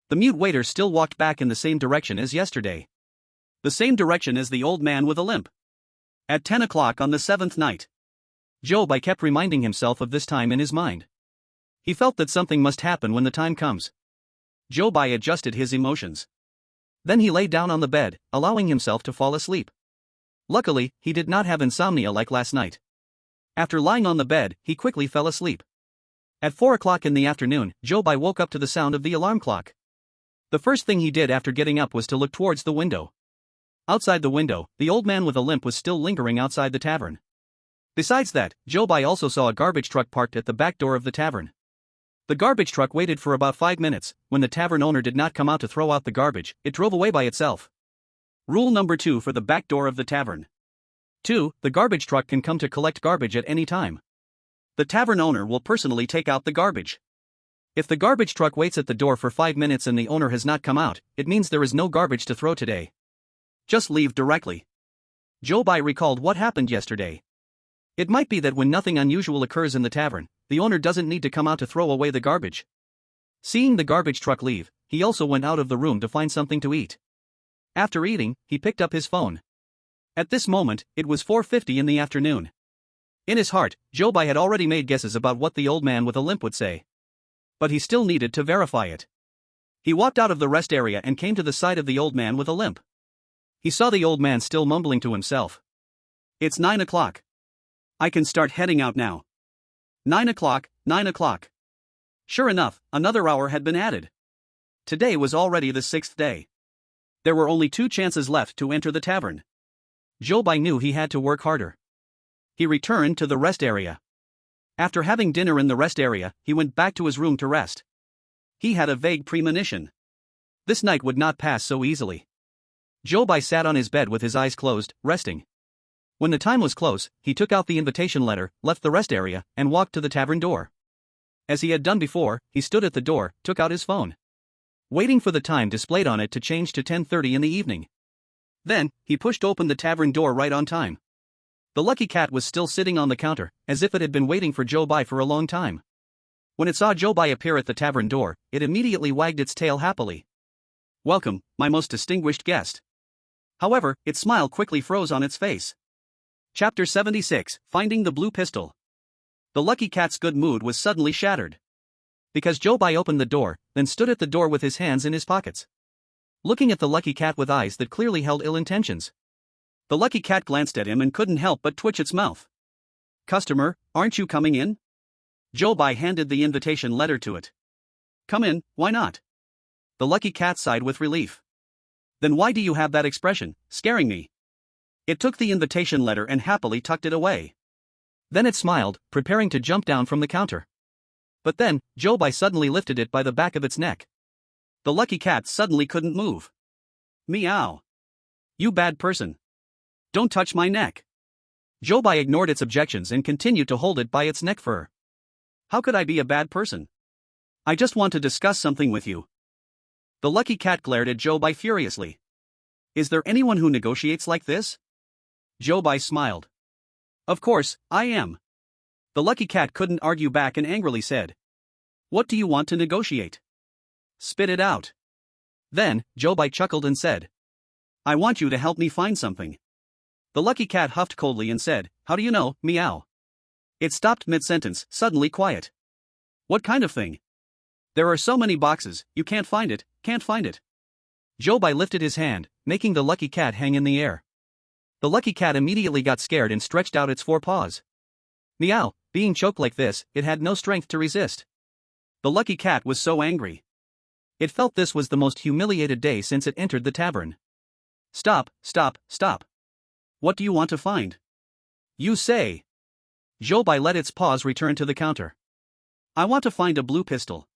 The mute waiter still walked back in the same direction as yesterday. The same direction as the old man with a limp. At 10 o'clock on the 7th night, Zhou Bai kept reminding himself of this time in his mind. He felt that something must happen when the time comes. Zhou Bai adjusted his emotions. Then he lay down on the bed, allowing himself to fall asleep. Luckily, he did not have insomnia like last night. After lying on the bed, he quickly fell asleep. At 4 o'clock in the afternoon, Zhou Bai woke up to the sound of the alarm clock. The first thing he did after getting up was to look towards the window. Outside the window, the old man with a limp was still lingering outside the tavern. Besides that, Zhou Bai also saw a garbage truck parked at the back door of the tavern. The garbage truck waited for about 5 minutes. When the tavern owner did not come out to throw out the garbage, it drove away by itself. Rule number 2 for the back door of the tavern. 2. The garbage truck can come to collect garbage at any time. The tavern owner will personally take out the garbage. If the garbage truck waits at the door for 5 minutes and the owner has not come out, it means there is no garbage to throw today. Just leave directly. Zhou Bai recalled what happened yesterday. It might be that when nothing unusual occurs in the tavern, the owner doesn't need to come out to throw away the garbage. Seeing the garbage truck leave, he also went out of the room to find something to eat. After eating, he picked up his phone. At this moment, it was 4:50 in the afternoon. In his heart, Zhou Bai had already made guesses about what the old man with a limp would say. But he still needed to verify it. He walked out of the rest area and came to the side of the old man with a limp. He saw the old man still mumbling to himself. It's 9 o'clock. I can start heading out now. 9 o'clock, 9 o'clock. Sure enough, another hour had been added. Today was already the 6th day. There were only 2 chances left to enter the tavern. Zhou Bai knew he had to work harder. He returned to the rest area. After having dinner in the rest area, he went back to his room to rest. He had a vague premonition. This night would not pass so easily. Zhou Bai sat on his bed with his eyes closed, resting. When the time was close, he took out the invitation letter, left the rest area, and walked to the tavern door. As he had done before, he stood at the door, took out his phone. Waiting for the time displayed on it to change to 10:30 in the evening. Then, he pushed open the tavern door right on time. The lucky cat was still sitting on the counter, as if it had been waiting for Zhou Bai for a long time. When it saw Zhou Bai appear at the tavern door, it immediately wagged its tail happily. Welcome, my most distinguished guest. However, its smile quickly froze on its face. Chapter 76, Finding the Blue Pistol. The lucky cat's good mood was suddenly shattered. Because Zhou Bai opened the door, then stood at the door with his hands in his pockets. Looking at the lucky cat with eyes that clearly held ill intentions. The lucky cat glanced at him and couldn't help but twitch its mouth. Customer, aren't you coming in? Zhou Bai handed the invitation letter to it. Come in, why not? The lucky cat sighed with relief. Then why do you have that expression, scaring me? It took the invitation letter and happily tucked it away. Then it smiled, preparing to jump down from the counter. But then, Zhou Bai suddenly lifted it by the back of its neck. The lucky cat suddenly couldn't move. Meow. You bad person. Don't touch my neck. Zhou Bai ignored its objections and continued to hold it by its neck fur. How could I be a bad person? I just want to discuss something with you. The lucky cat glared at Zhou Bai furiously. Is there anyone who negotiates like this? Zhou Bai smiled. Of course, I am. The lucky cat couldn't argue back and angrily said. What do you want to negotiate? Spit it out. Then, Zhou Bai chuckled and said. I want you to help me find something. The lucky cat huffed coldly and said, How do you know, meow? It stopped mid-sentence, suddenly quiet. What kind of thing? There are so many boxes, you can't find it, can't find it. Zhou Bai lifted his hand, making the lucky cat hang in the air. The lucky cat immediately got scared and stretched out its 4 paws. Meow, being choked like this, it had no strength to resist. The lucky cat was so angry. It felt this was the most humiliated day since it entered the tavern. Stop, stop, stop. What do you want to find? You say. Zhou Bai let its paws return to the counter. I want to find a blue pistol.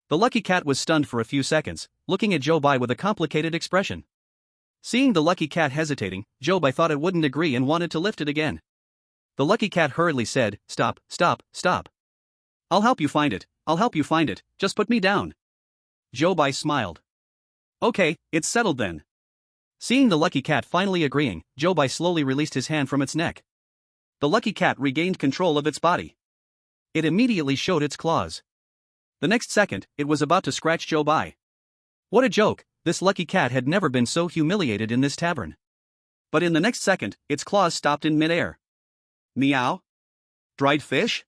The lucky cat was stunned for a few seconds, looking at Zhou Bai with a complicated expression. Seeing the lucky cat hesitating, Zhou Bai thought it wouldn't agree and wanted to lift it again. The lucky cat hurriedly said, Stop, stop, stop. I'll help you find it, I'll help you find it, just put me down. Zhou Bai smiled. Okay, it's settled then. Seeing the lucky cat finally agreeing, Zhou Bai slowly released his hand from its neck. The lucky cat regained control of its body. It immediately showed its claws. The next second, it was about to scratch Zhou Bai. What a joke, this lucky cat had never been so humiliated in this tavern. But in the next second, its claws stopped in midair. Meow? Dried fish?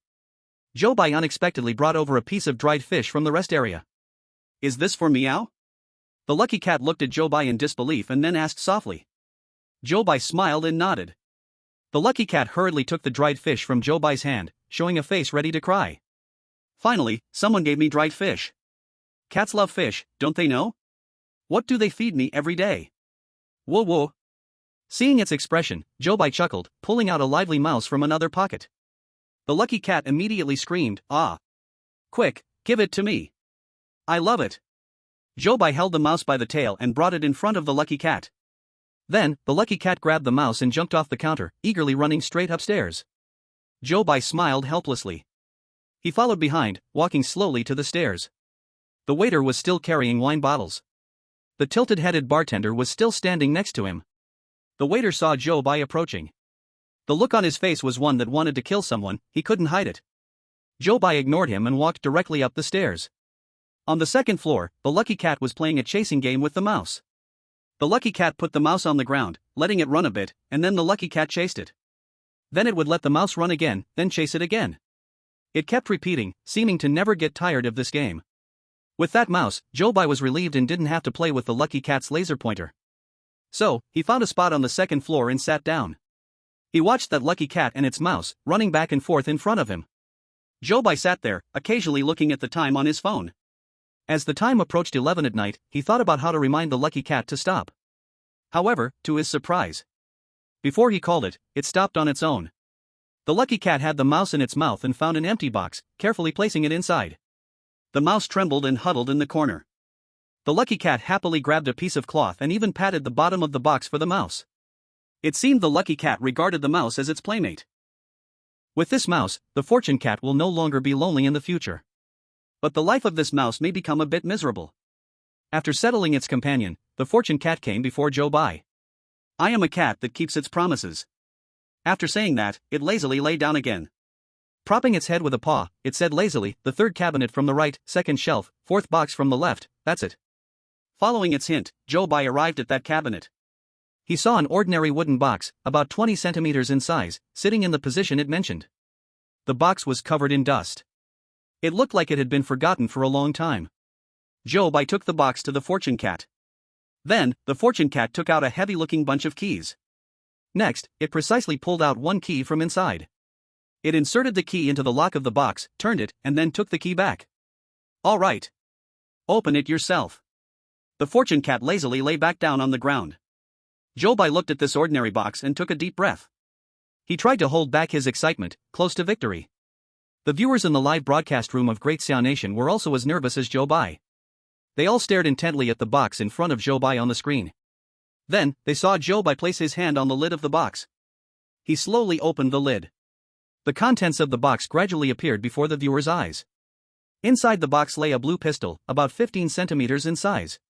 Zhou Bai unexpectedly brought over a piece of dried fish from the rest area. Is this for meow? The lucky cat looked at Zhou Bai in disbelief and then asked softly. Zhou Bai smiled and nodded. The lucky cat hurriedly took the dried fish from Zhou Bai's hand, showing a face ready to cry. Finally, someone gave me dried fish. Cats love fish, don't they know? What do they feed me every day? Whoa whoa. Seeing its expression, Zhou Bai chuckled, pulling out a lively mouse from another pocket. The lucky cat immediately screamed, "Ah! Quick, give it to me. I love it." Zhou Bai held the mouse by the tail and brought it in front of the lucky cat. Then, the lucky cat grabbed the mouse and jumped off the counter, eagerly running straight upstairs. Zhou Bai smiled helplessly. He followed behind, walking slowly to the stairs. The waiter was still carrying wine bottles. The tilted-headed bartender was still standing next to him. The waiter saw Zhou Bai approaching. The look on his face was one that wanted to kill someone, he couldn't hide it. Zhou Bai ignored him and walked directly up the stairs. On the second floor, the lucky cat was playing a chasing game with the mouse. The lucky cat put the mouse on the ground, letting it run a bit, and then the lucky cat chased it. Then it would let the mouse run again, then chase it again. It kept repeating, seeming to never get tired of this game. With that mouse, Zhou Bai was relieved and didn't have to play with the lucky cat's laser pointer. So, he found a spot on the second floor and sat down. He watched that lucky cat and its mouse, running back and forth in front of him. Zhou Bai sat there, occasionally looking at the time on his phone. As the time approached 11 at night, he thought about how to remind the lucky cat to stop. However, to his surprise, before he called it, it stopped on its own. The lucky cat had the mouse in its mouth and found an empty box, carefully placing it inside. The mouse trembled and huddled in the corner. The lucky cat happily grabbed a piece of cloth and even patted the bottom of the box for the mouse. It seemed the lucky cat regarded the mouse as its playmate. With this mouse, the fortune cat will no longer be lonely in the future. But the life of this mouse may become a bit miserable. After settling its companion, the fortune cat came before Zhou Bai. "I am a cat that keeps its promises." After saying that, it lazily lay down again. Propping its head with a paw, it said lazily, "The third cabinet from the right, second shelf, fourth box from the left, that's it." Following its hint, Zhou Bai arrived at that cabinet. He saw an ordinary wooden box, about 20 centimeters in size, sitting in the position it mentioned. The box was covered in dust. It looked like it had been forgotten for a long time. Zhou Bai took the box to the fortune cat. Then, the fortune cat took out a heavy-looking bunch of keys. Next, it precisely pulled out one key from inside. It inserted the key into the lock of the box, turned it, and then took the key back. "All right. Open it yourself." The fortune cat lazily lay back down on the ground. Zhou Bai looked at this ordinary box and took a deep breath. He tried to hold back his excitement, close to victory. The viewers in the live broadcast room of Great Xia Nation were also as nervous as Zhou Bai. They all stared intently at the box in front of Zhou Bai on the screen. Then, they saw Zhou Bai place his hand on the lid of the box. He slowly opened the lid. The contents of the box gradually appeared before the viewers' eyes. Inside the box lay a blue pistol, about 15 centimeters in size.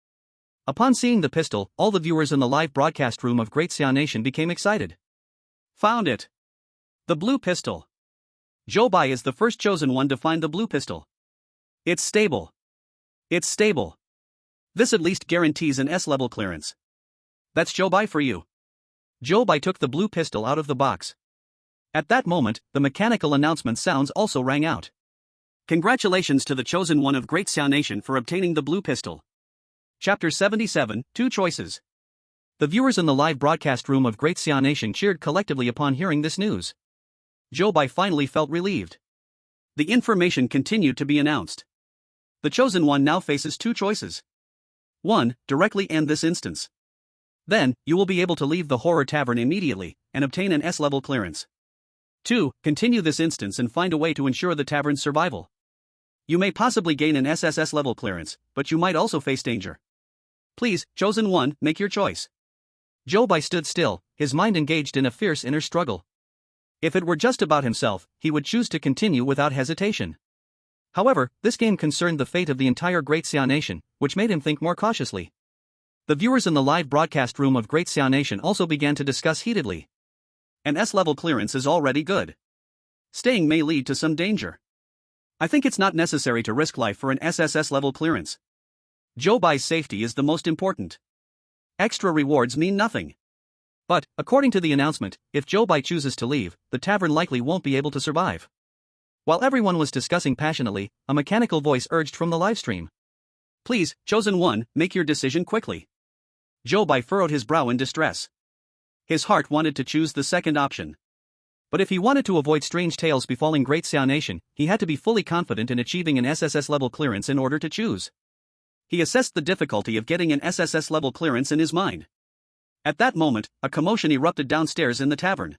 Upon seeing the pistol, all the viewers in the live broadcast room of Great Xia Nation became excited. "Found it! The blue pistol! Zhou Bai is the first chosen one to find the blue pistol. It's stable. It's stable. This at least guarantees an S-level clearance. That's Zhou Bai for you." Zhou Bai took the blue pistol out of the box. At that moment, the mechanical announcement sounds also rang out. "Congratulations to the chosen one of Great Xia Nation for obtaining the blue pistol." Chapter 77, Two Choices. The viewers in the live broadcast room of Great Xia Nation cheered collectively upon hearing this news. Zhou Bai finally felt relieved. The information continued to be announced. The chosen one now faces two choices. 1. Directly end this instance. Then, you will be able to leave the horror tavern immediately and obtain an S-level clearance. 2. Continue this instance and find a way to ensure the tavern's survival. You may possibly gain an SSS level clearance, but you might also face danger. Please, chosen one, make your choice. Zhou Bai stood still, his mind engaged in a fierce inner struggle. If it were just about himself, he would choose to continue without hesitation. However, this game concerned the fate of the entire Great Xia Nation, which made him think more cautiously. The viewers in the live broadcast room of Great Xia Nation also began to discuss heatedly. An S-level clearance is already good. Staying may lead to some danger. I think it's not necessary to risk life for an SSS level clearance. Zhou Bai's safety is the most important. Extra rewards mean nothing. But, according to the announcement, if Zhou Bai chooses to leave, the tavern likely won't be able to survive. While everyone was discussing passionately, a mechanical voice urged from the livestream. Please, chosen one, make your decision quickly. Zhou Bai furrowed his brow in distress. His heart wanted to choose the second option. But if he wanted to avoid strange tales befalling Great Xia Nation, he had to be fully confident in achieving an SSS level clearance in order to choose. He assessed the difficulty of getting an SSS level clearance in his mind. At that moment, a commotion erupted downstairs in the tavern.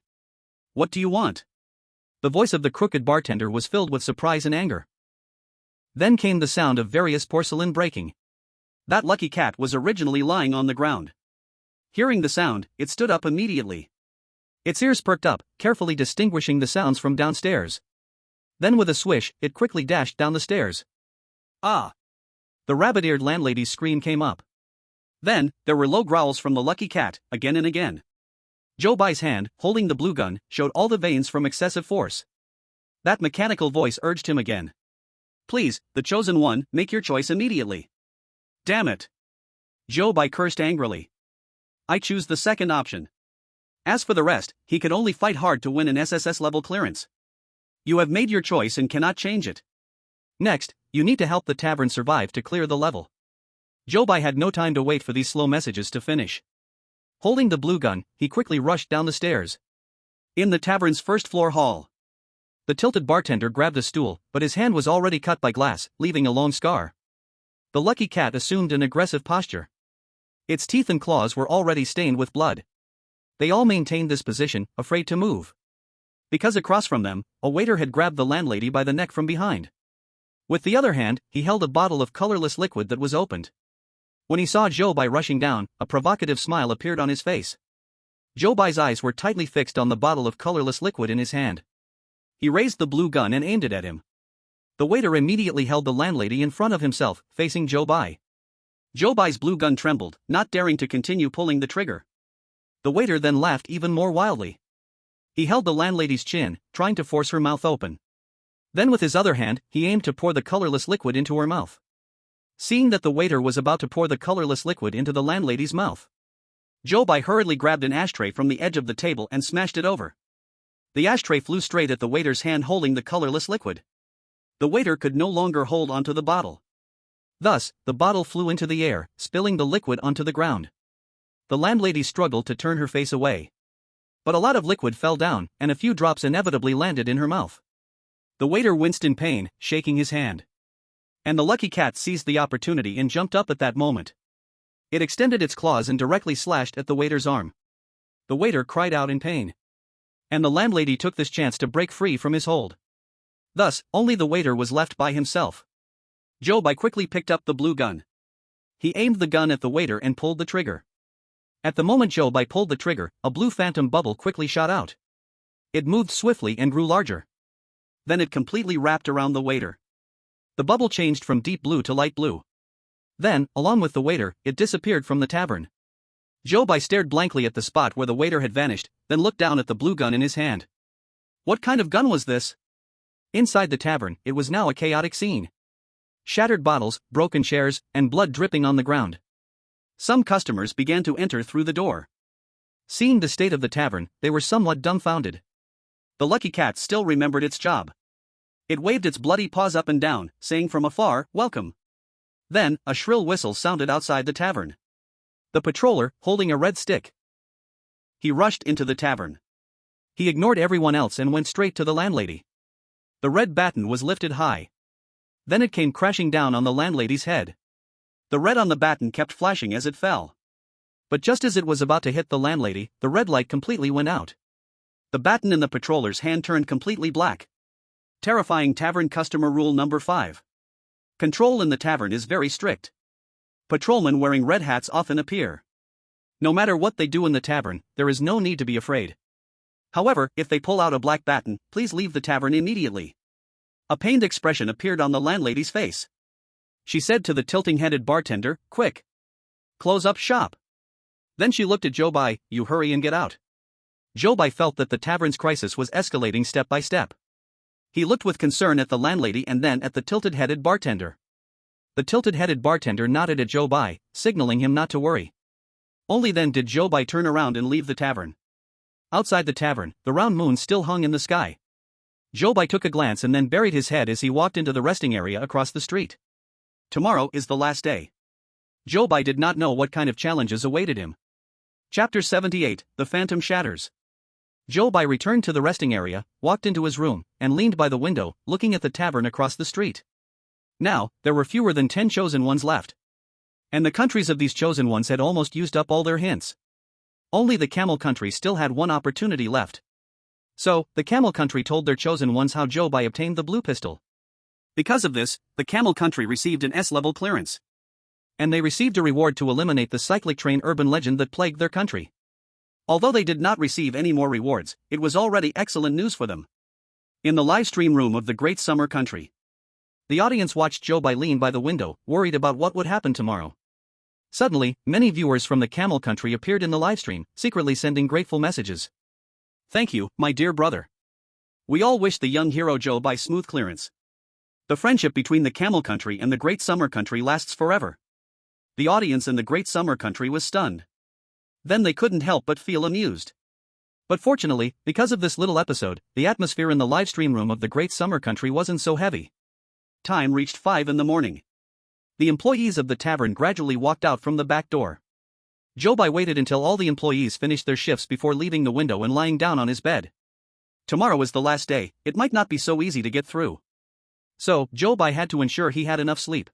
What do you want? The voice of the crooked bartender was filled with surprise and anger. Then came the sound of various porcelain breaking. That lucky cat was originally lying on the ground. Hearing the sound, it stood up immediately. Its ears perked up, carefully distinguishing the sounds from downstairs. Then with a swish, it quickly dashed down the stairs. Ah! The rabbit-eared landlady's scream came up. Then, there were low growls from the lucky cat, again and again. Zhou Bai's hand, holding the blue gun, showed all the veins from excessive force. That mechanical voice urged him again. Please, the chosen one, make your choice immediately. Damn it! Zhou Bai cursed angrily. I choose the second option. As for the rest, he could only fight hard to win an SSS level clearance. You have made your choice and cannot change it. Next, you need to help the tavern survive to clear the level. Zhou Bai had no time to wait for these slow messages to finish. Holding the blue gun, he quickly rushed down the stairs. In the tavern's first-floor hall. The tilted bartender grabbed a stool, but his hand was already cut by glass, leaving a long scar. The lucky cat assumed an aggressive posture. Its teeth and claws were already stained with blood. They all maintained this position, afraid to move. Because across from them, a waiter had grabbed the landlady by the neck from behind. With the other hand, he held a bottle of colorless liquid that was opened. When he saw Zhou Bai rushing down, a provocative smile appeared on his face. Zhou Bai's eyes were tightly fixed on the bottle of colorless liquid in his hand. He raised the blue gun and aimed it at him. The waiter immediately held the landlady in front of himself, facing Zhou Bai. Zhou Bai's blue gun trembled, not daring to continue pulling the trigger. The waiter then laughed even more wildly. He held the landlady's chin, trying to force her mouth open. Then with his other hand, he aimed to pour the colorless liquid into her mouth. Seeing that the waiter was about to pour the colorless liquid into the landlady's mouth, Zhou Bai hurriedly grabbed an ashtray from the edge of the table and smashed it over. The ashtray flew straight at the waiter's hand holding the colorless liquid. The waiter could no longer hold onto the bottle. Thus, the bottle flew into the air, spilling the liquid onto the ground. The landlady struggled to turn her face away. But a lot of liquid fell down, and a few drops inevitably landed in her mouth. The waiter winced in pain, shaking his hand. And the lucky cat seized the opportunity and jumped up at that moment. It extended its claws and directly slashed at the waiter's arm. The waiter cried out in pain. And the landlady took this chance to break free from his hold. Thus, only the waiter was left by himself. Zhou Bai quickly picked up the blue gun. He aimed the gun at the waiter and pulled the trigger. At the moment Zhou Bai pulled the trigger, a blue phantom bubble quickly shot out. It moved swiftly and grew larger. Then it completely wrapped around the waiter. The bubble changed from deep blue to light blue. Then, along with the waiter, it disappeared from the tavern. Zhou Bai stared blankly at the spot where the waiter had vanished, then looked down at the blue gun in his hand. What kind of gun was this? Inside the tavern, it was now a chaotic scene. Shattered bottles, broken chairs, and blood dripping on the ground. Some customers began to enter through the door. Seeing the state of the tavern, they were somewhat dumbfounded. The lucky cat still remembered its job. It waved its bloody paws up and down, saying from afar, "Welcome." Then, a shrill whistle sounded outside the tavern. The patroller, holding a red stick. He rushed into the tavern. He ignored everyone else and went straight to the landlady. The red baton was lifted high. Then it came crashing down on the landlady's head. The red on the baton kept flashing as it fell. But just as it was about to hit the landlady, the red light completely went out. The baton in the patroller's hand turned completely black. Terrifying tavern customer rule number 5. Control in the tavern is very strict. Patrolmen wearing red hats often appear. No matter what they do in the tavern, there is no need to be afraid. However, if they pull out a black baton, please leave the tavern immediately. A pained expression appeared on the landlady's face. She said to the tilting-headed bartender, "Quick! Close up shop." Then she looked at Zhou Bai, "You hurry and get out." Zhou Bai felt that the tavern's crisis was escalating step by step. He looked with concern at the landlady and then at the tilted-headed bartender. The tilted-headed bartender nodded at Zhou Bai, signaling him not to worry. Only then did Zhou Bai turn around and leave the tavern. Outside the tavern, the round moon still hung in the sky. Zhou Bai took a glance and then buried his head as he walked into the resting area across the street. Tomorrow is the last day. Zhou Bai did not know what kind of challenges awaited him. Chapter 78, The Phantom Shatters. Zhou Bai returned to the resting area, walked into his room, and leaned by the window, looking at the tavern across the street. Now, there were fewer than 10 chosen ones left. And the countries of these chosen ones had almost used up all their hints. Only the camel country still had one opportunity left. So, the camel country told their chosen ones how Zhou Bai obtained the blue pistol. Because of this, the camel country received an S-level clearance. And they received a reward to eliminate the cyclic train urban legend that plagued their country. Although they did not receive any more rewards, it was already excellent news for them. In the live stream room of the Great Summer Country, the audience watched Zhou Bai lean by the window, worried about what would happen tomorrow. Suddenly, many viewers from the camel country appeared in the livestream, secretly sending grateful messages. Thank you, my dear brother. We all wish the young hero Zhou Bai smooth clearance. The friendship between the camel country and the Great Summer Country lasts forever. The audience in the Great Summer Country was stunned. Then they couldn't help but feel amused. But fortunately, because of this little episode, the atmosphere in the livestream room of the Great Summer Country wasn't so heavy. Time reached 5 in the morning. The employees of the tavern gradually walked out from the back door. Zhou Bai waited until all the employees finished their shifts before leaving the window and lying down on his bed. Tomorrow is the last day, it might not be so easy to get through. So, Zhou Bai had to ensure he had enough sleep.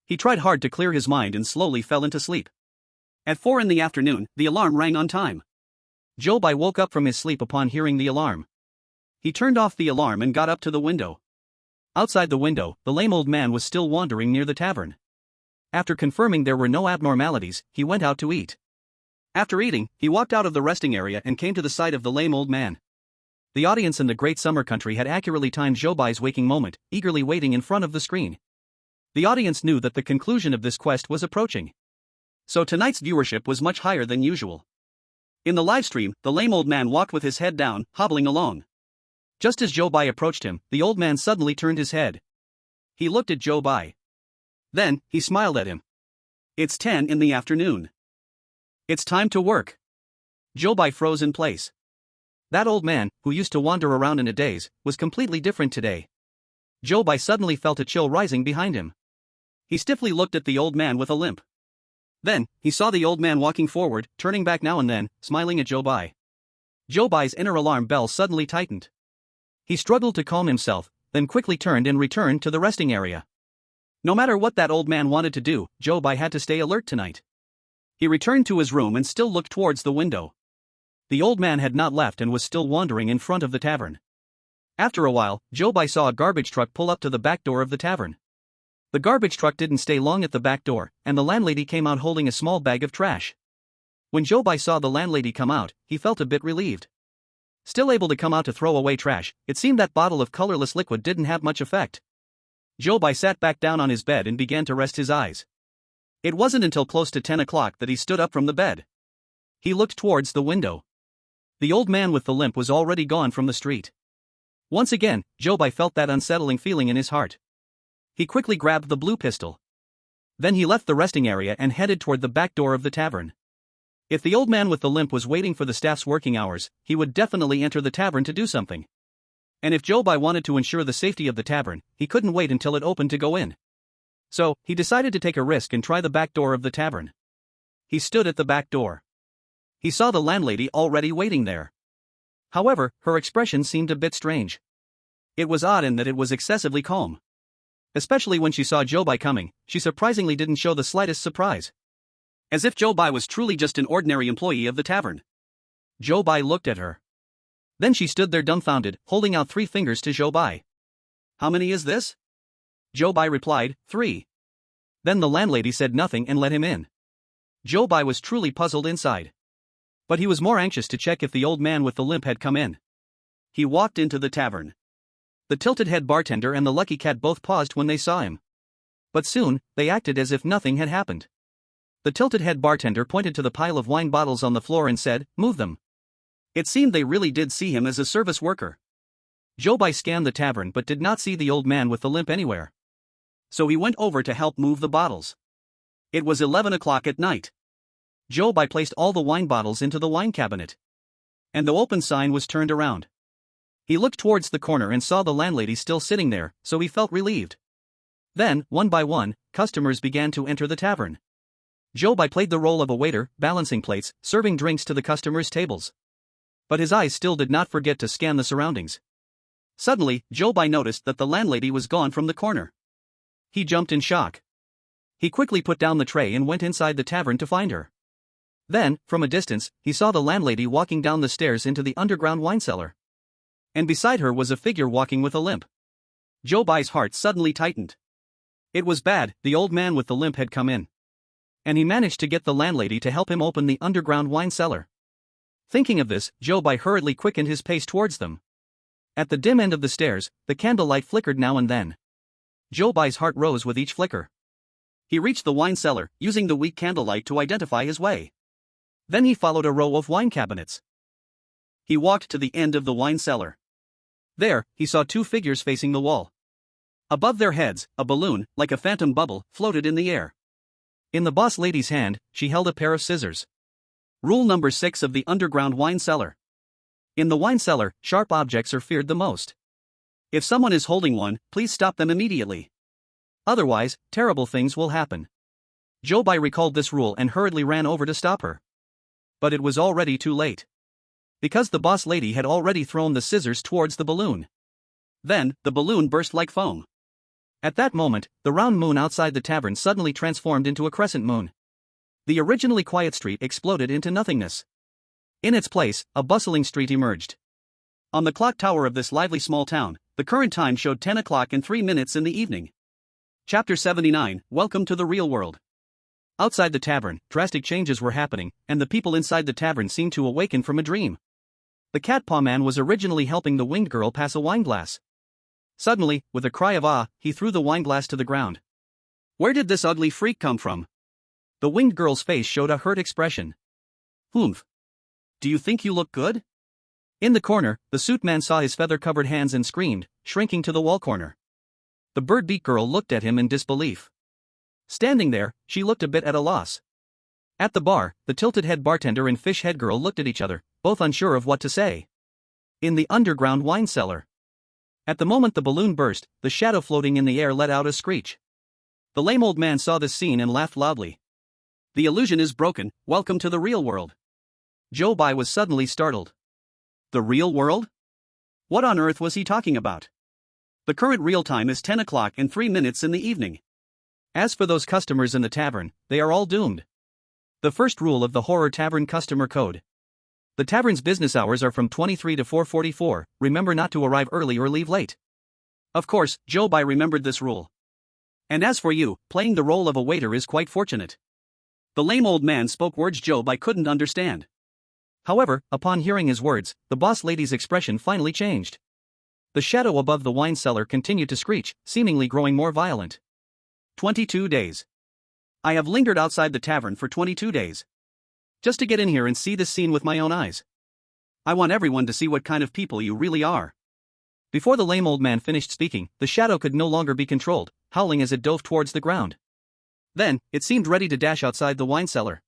He tried hard to clear his mind and slowly fell into sleep. At 4 in the afternoon, the alarm rang on time. Zhou Bai woke up from his sleep upon hearing the alarm. He turned off the alarm and got up to the window. Outside the window, the lame old man was still wandering near the tavern. After confirming there were no abnormalities, he went out to eat. After eating, he walked out of the resting area and came to the side of the lame old man. The audience in the Great Summer Country had accurately timed Zhou Bai's waking moment, eagerly waiting in front of the screen. The audience knew that the conclusion of this quest was approaching. So tonight's viewership was much higher than usual. In the livestream, the lame old man walked with his head down, hobbling along. Just as Zhou Bai approached him, the old man suddenly turned his head. He looked at Zhou Bai. Then, he smiled at him. It's 10 in the afternoon. It's time to work. Zhou Bai froze in place. That old man, who used to wander around in a daze, was completely different today. Zhou Bai suddenly felt a chill rising behind him. He stiffly looked at the old man with a limp. Then, he saw the old man walking forward, turning back now and then, smiling at Zhou Bai. Zhou Bai's inner alarm bell suddenly tightened. He struggled to calm himself, then quickly turned and returned to the resting area. No matter what that old man wanted to do, Zhou Bai had to stay alert tonight. He returned to his room and still looked towards the window. The old man had not left and was still wandering in front of the tavern. After a while, Zhou Bai saw a garbage truck pull up to the back door of the tavern. The garbage truck didn't stay long at the back door, and the landlady came out holding a small bag of trash. When Zhou Bai saw the landlady come out, he felt a bit relieved. Still able to come out to throw away trash, it seemed that bottle of colorless liquid didn't have much effect. Zhou Bai sat back down on his bed and began to rest his eyes. It wasn't until close to 10 o'clock that he stood up from the bed. He looked towards the window. The old man with the limp was already gone from the street. Once again, Zhou Bai felt that unsettling feeling in his heart. He quickly grabbed the blue pistol. Then he left the resting area and headed toward the back door of the tavern. If the old man with the limp was waiting for the staff's working hours, he would definitely enter the tavern to do something. And if Zhou Bai wanted to ensure the safety of the tavern, he couldn't wait until it opened to go in. So, he decided to take a risk and try the back door of the tavern. He stood at the back door. He saw the landlady already waiting there. However, her expression seemed a bit strange. It was odd in that it was excessively calm. Especially when she saw Zhou Bai coming, she surprisingly didn't show the slightest surprise. As if Zhou Bai was truly just an ordinary employee of the tavern. Zhou Bai looked at her. Then she stood there dumbfounded, holding out 3 fingers to Zhou Bai. How many is this? Zhou Bai replied, 3. Then the landlady said nothing and let him in. Zhou Bai was truly puzzled inside. But he was more anxious to check if the old man with the limp had come in. He walked into the tavern. The tilted head bartender and the lucky cat both paused when they saw him. But soon, they acted as if nothing had happened. The tilted head bartender pointed to the pile of wine bottles on the floor and said, "Move them." It seemed they really did see him as a service worker. Zhou Bai scanned the tavern but did not see the old man with the limp anywhere. So he went over to help move the bottles. It was 11 o'clock at night. Zhou Bai placed all the wine bottles into the wine cabinet. And the open sign was turned around. He looked towards the corner and saw the landlady still sitting there, so he felt relieved. Then, one by one, customers began to enter the tavern. Zhou Bai played the role of a waiter, balancing plates, serving drinks to the customers' tables. But his eyes still did not forget to scan the surroundings. Suddenly, Zhou Bai noticed that the landlady was gone from the corner. He jumped in shock. He quickly put down the tray and went inside the tavern to find her. Then, from a distance, he saw the landlady walking down the stairs into the underground wine cellar. And beside her was a figure walking with a limp. Zhou Bai's heart suddenly tightened. It was bad, the old man with the limp had come in. And he managed to get the landlady to help him open the underground wine cellar. Thinking of this, Zhou Bai hurriedly quickened his pace towards them. At the dim end of the stairs, the candlelight flickered now and then. Zhou Bai's heart rose with each flicker. He reached the wine cellar, using the weak candlelight to identify his way. Then he followed a row of wine cabinets. He walked to the end of the wine cellar. There, he saw two figures facing the wall. Above their heads, a balloon, like a phantom bubble, floated in the air. In the boss lady's hand, she held a pair of scissors. Rule number 6 of the underground wine cellar. In the wine cellar, sharp objects are feared the most. If someone is holding one, please stop them immediately. Otherwise, terrible things will happen. Zhou Bai recalled this rule and hurriedly ran over to stop her. But it was already too late. Because the boss lady had already thrown the scissors towards the balloon. Then, the balloon burst like foam. At that moment, the round moon outside the tavern suddenly transformed into a crescent moon. The originally quiet street exploded into nothingness. In its place, a bustling street emerged. On the clock tower of this lively small town, the current time showed 10 o'clock and 3 minutes in the evening. Chapter 79, Welcome to the Real World. Outside the tavern, drastic changes were happening, and the people inside the tavern seemed to awaken from a dream. The cat paw man was originally helping the winged girl pass a wine glass. Suddenly, with a cry of ah, he threw the wine glass to the ground. Where did this ugly freak come from? The winged girl's face showed a hurt expression. Humph. Do you think you look good? In the corner, the suit man saw his feather-covered hands and screamed, shrinking to the wall corner. The bird-beak girl looked at him in disbelief. Standing there, she looked a bit at a loss. At the bar, the tilted-head bartender and fish-head girl looked at each other, both unsure of what to say. In the underground wine cellar. At the moment the balloon burst, the shadow floating in the air let out a screech. The lame old man saw this scene and laughed loudly. The illusion is broken, welcome to the real world. Zhou Bai was suddenly startled. The real world? What on earth was he talking about? The current real time is 10 o'clock and 3 minutes in the evening. As for those customers in the tavern, they are all doomed. The first rule of the Horror Tavern Customer Code. The tavern's business hours are from 23 to 4:44, remember not to arrive early or leave late. Of course, Zhou Bai remembered this rule. And as for you, playing the role of a waiter is quite fortunate. The lame old man spoke words Zhou Bai couldn't understand. However, upon hearing his words, the boss lady's expression finally changed. The shadow above the wine cellar continued to screech, seemingly growing more violent. 22 days. I have lingered outside the tavern for 22 days. Just to get in here and see this scene with my own eyes. I want everyone to see what kind of people you really are. Before the lame old man finished speaking, the shadow could no longer be controlled, howling as it dove towards the ground. Then, it seemed ready to dash outside the wine cellar.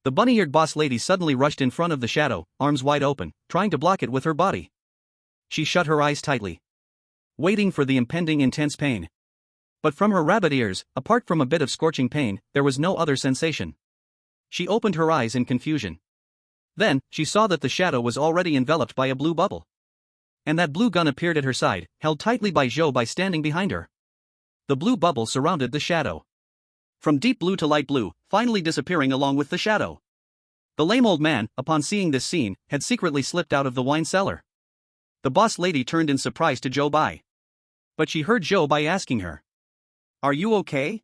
The bunny-eared boss lady suddenly rushed in front of the shadow, arms wide open, trying to block it with her body. She shut her eyes tightly, waiting for the impending intense pain. But from her rabbit ears, apart from a bit of scorching pain, there was no other sensation. She opened her eyes in confusion. Then, she saw that the shadow was already enveloped by a blue bubble. And that blue gun appeared at her side, held tightly by Zhou Bai standing behind her. The blue bubble surrounded the shadow. From deep blue to light blue, finally disappearing along with the shadow. The lame old man, upon seeing this scene, had secretly slipped out of the wine cellar. The boss lady turned in surprise to Zhou Bai. But she heard Zhou Bai asking her, "Are you okay?"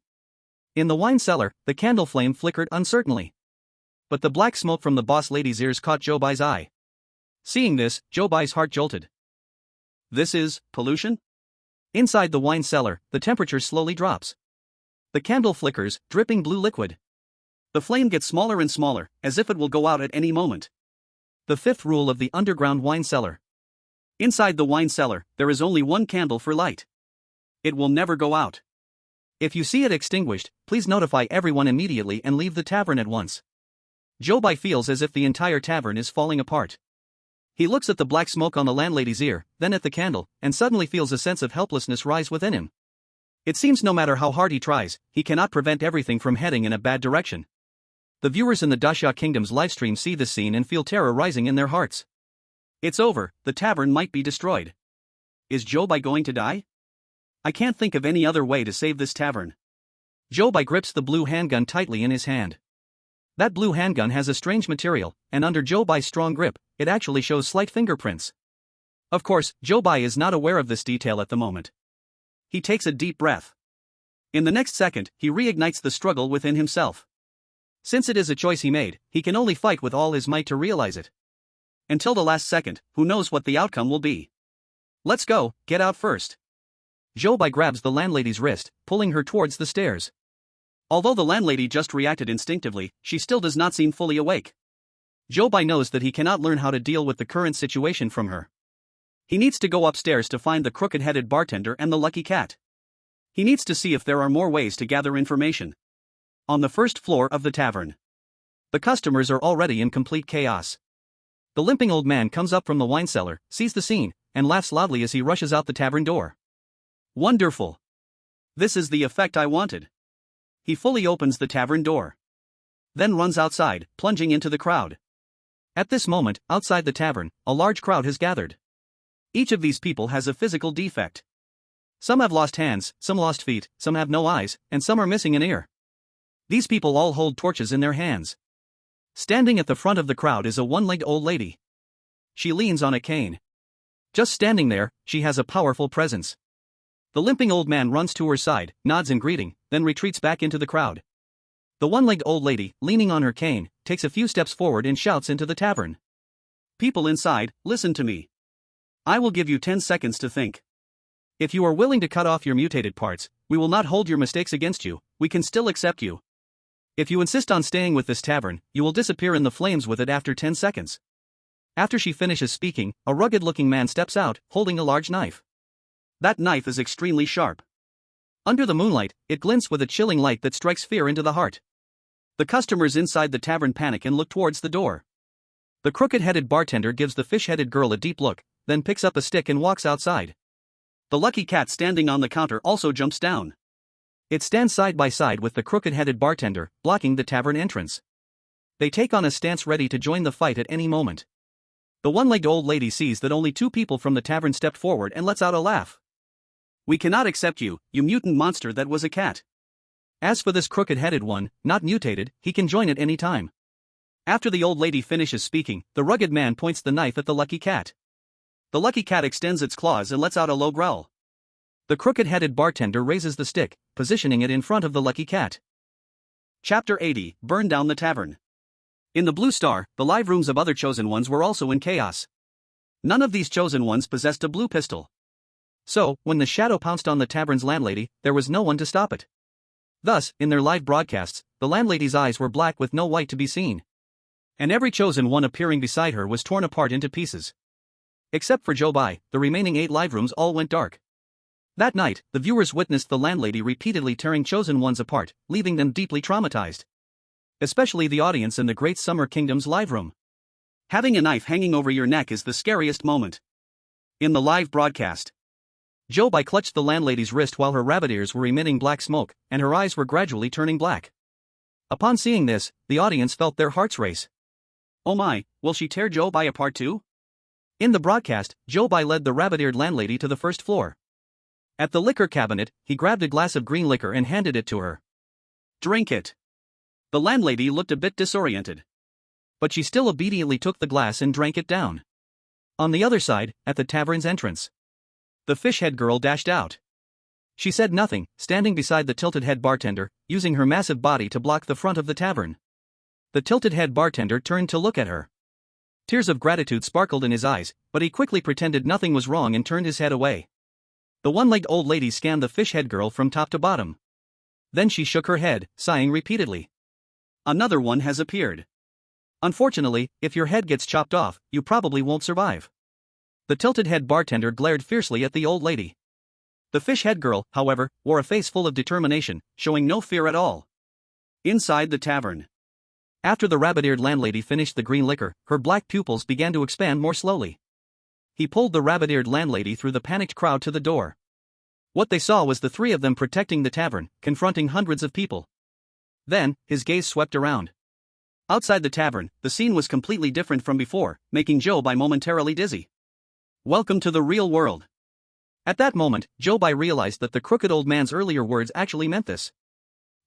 In the wine cellar, the candle flame flickered uncertainly. But the black smoke from the boss lady's ears caught Zhou Bai's eye. Seeing this, Zhou Bai's heart jolted. This is pollution? Inside the wine cellar, the temperature slowly drops. The candle flickers, dripping blue liquid. The flame gets smaller and smaller, as if it will go out at any moment. The fifth rule of the underground wine cellar. Inside the wine cellar, there is only one candle for light. It will never go out. If you see it extinguished, please notify everyone immediately and leave the tavern at once. Zhou Bai feels as if the entire tavern is falling apart. He looks at the black smoke on the landlady's ear, then at the candle, and suddenly feels a sense of helplessness rise within him. It seems no matter how hard he tries, he cannot prevent everything from heading in a bad direction. The viewers in the Daxia Kingdom's livestream see this scene and feel terror rising in their hearts. It's over, the tavern might be destroyed. Is Zhou Bai going to die? I can't think of any other way to save this tavern. Zhou Bai grips the blue handgun tightly in his hand. That blue handgun has a strange material, and under Zhou Bai's strong grip, it actually shows slight fingerprints. Of course, Zhou Bai is not aware of this detail at the moment. He takes a deep breath. In the next second, he reignites the struggle within himself. Since it is a choice he made, he can only fight with all his might to realize it. Until the last second, who knows what the outcome will be. Let's go, get out first. Zhou Bai grabs the landlady's wrist, pulling her towards the stairs. Although the landlady just reacted instinctively, she still does not seem fully awake. Zhou Bai knows that he cannot learn how to deal with the current situation from her. He needs to go upstairs to find the crooked-headed bartender and the lucky cat. He needs to see if there are more ways to gather information. On the first floor of the tavern, the customers are already in complete chaos. The limping old man comes up from the wine cellar, sees the scene, and laughs loudly as he rushes out the tavern door. Wonderful! This is the effect I wanted. He fully opens the tavern door. Then runs outside, plunging into the crowd. At this moment, outside the tavern, a large crowd has gathered. Each of these people has a physical defect. Some have lost hands, some lost feet, some have no eyes, and some are missing an ear. These people all hold torches in their hands. Standing at the front of the crowd is a one-legged old lady. She leans on a cane. Just standing there, she has a powerful presence. The limping old man runs to her side, nods in greeting, then retreats back into the crowd. The one-legged old lady, leaning on her cane, takes a few steps forward and shouts into the tavern. People inside, listen to me. I will give you 10 seconds to think. If you are willing to cut off your mutated parts, we will not hold your mistakes against you, we can still accept you. If you insist on staying with this tavern, you will disappear in the flames with it after 10 seconds. After she finishes speaking, a rugged-looking man steps out, holding a large knife. That knife is extremely sharp. Under the moonlight, it glints with a chilling light that strikes fear into the heart. The customers inside the tavern panic and look towards the door. The crooked-headed bartender gives the fish-headed girl a deep look, then picks up a stick and walks outside. The lucky cat standing on the counter also jumps down. It stands side by side with the crooked-headed bartender, blocking the tavern entrance. They take on a stance ready to join the fight at any moment. The one-legged old lady sees that only 2 people from the tavern stepped forward and lets out a laugh. We cannot accept you, you mutant monster that was a cat. As for this crooked-headed one, not mutated, he can join at any time. After the old lady finishes speaking, the rugged man points the knife at the lucky cat. The lucky cat extends its claws and lets out a low growl. The crooked-headed bartender raises the stick, positioning it in front of the lucky cat. Chapter 80, Burn Down the Tavern. In the Blue Star, the live rooms of other chosen ones were also in chaos. None of these chosen ones possessed a blue pistol. So, when the shadow pounced on the tavern's landlady, there was no one to stop it. Thus, in their live broadcasts, the landlady's eyes were black with no white to be seen. And every chosen one appearing beside her was torn apart into pieces. Except for Zhou Bai, the remaining 8 live rooms all went dark. That night, the viewers witnessed the landlady repeatedly tearing chosen ones apart, leaving them deeply traumatized. Especially the audience in the Great Summer Kingdom's live room. Having a knife hanging over your neck is the scariest moment. In the live broadcast, Zhou Bai clutched the landlady's wrist while her rabbit ears were emitting black smoke, and her eyes were gradually turning black. Upon seeing this, the audience felt their hearts race. Oh my, will she tear Zhou Bai apart too? In the broadcast, Zhou Bai led the rabbit-eared landlady to the first floor. At the liquor cabinet, he grabbed a glass of green liquor and handed it to her. Drink it. The landlady looked a bit disoriented. But she still obediently took the glass and drank it down. On the other side, at the tavern's entrance, the fish-head girl dashed out. She said nothing, standing beside the tilted-head bartender, using her massive body to block the front of the tavern. The tilted-head bartender turned to look at her. Tears of gratitude sparkled in his eyes, but he quickly pretended nothing was wrong and turned his head away. The one-legged old lady scanned the fish-head girl from top to bottom. Then she shook her head, sighing repeatedly. Another one has appeared. Unfortunately, if your head gets chopped off, you probably won't survive. The tilted-head bartender glared fiercely at the old lady. The fish-head girl, however, wore a face full of determination, showing no fear at all. Inside the tavern, After the rabbit-eared landlady finished the green liquor, her black pupils began to expand more slowly. He pulled the rabbit-eared landlady through the panicked crowd to the door. What they saw was the three of them protecting the tavern, confronting hundreds of people. Then, his gaze swept around. Outside the tavern, the scene was completely different from before, making Zhou Bai momentarily dizzy. Welcome to the real world. At that moment, Zhou Bai realized that the crooked old man's earlier words actually meant this.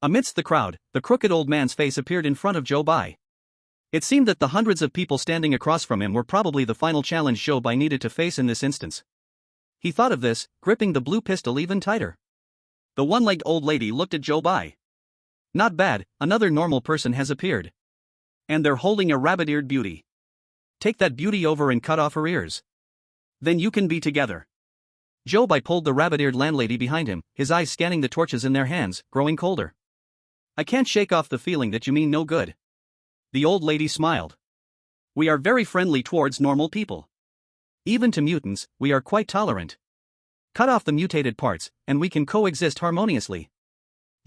Amidst the crowd, the crooked old man's face appeared in front of Zhou Bai. It seemed that the hundreds of people standing across from him were probably the final challenge Zhou Bai needed to face in this instance. He thought of this, gripping the blue pistol even tighter. The one-legged old lady looked at Zhou Bai. Not bad, another normal person has appeared. And they're holding a rabbit-eared beauty. Take that beauty over and cut off her ears. Then you can be together. Zhou Bai pulled the rabbit-eared landlady behind him, his eyes scanning the torches in their hands, growing colder. I can't shake off the feeling that you mean no good. The old lady smiled. We are very friendly towards normal people. Even to mutants, we are quite tolerant. Cut off the mutated parts, and we can coexist harmoniously.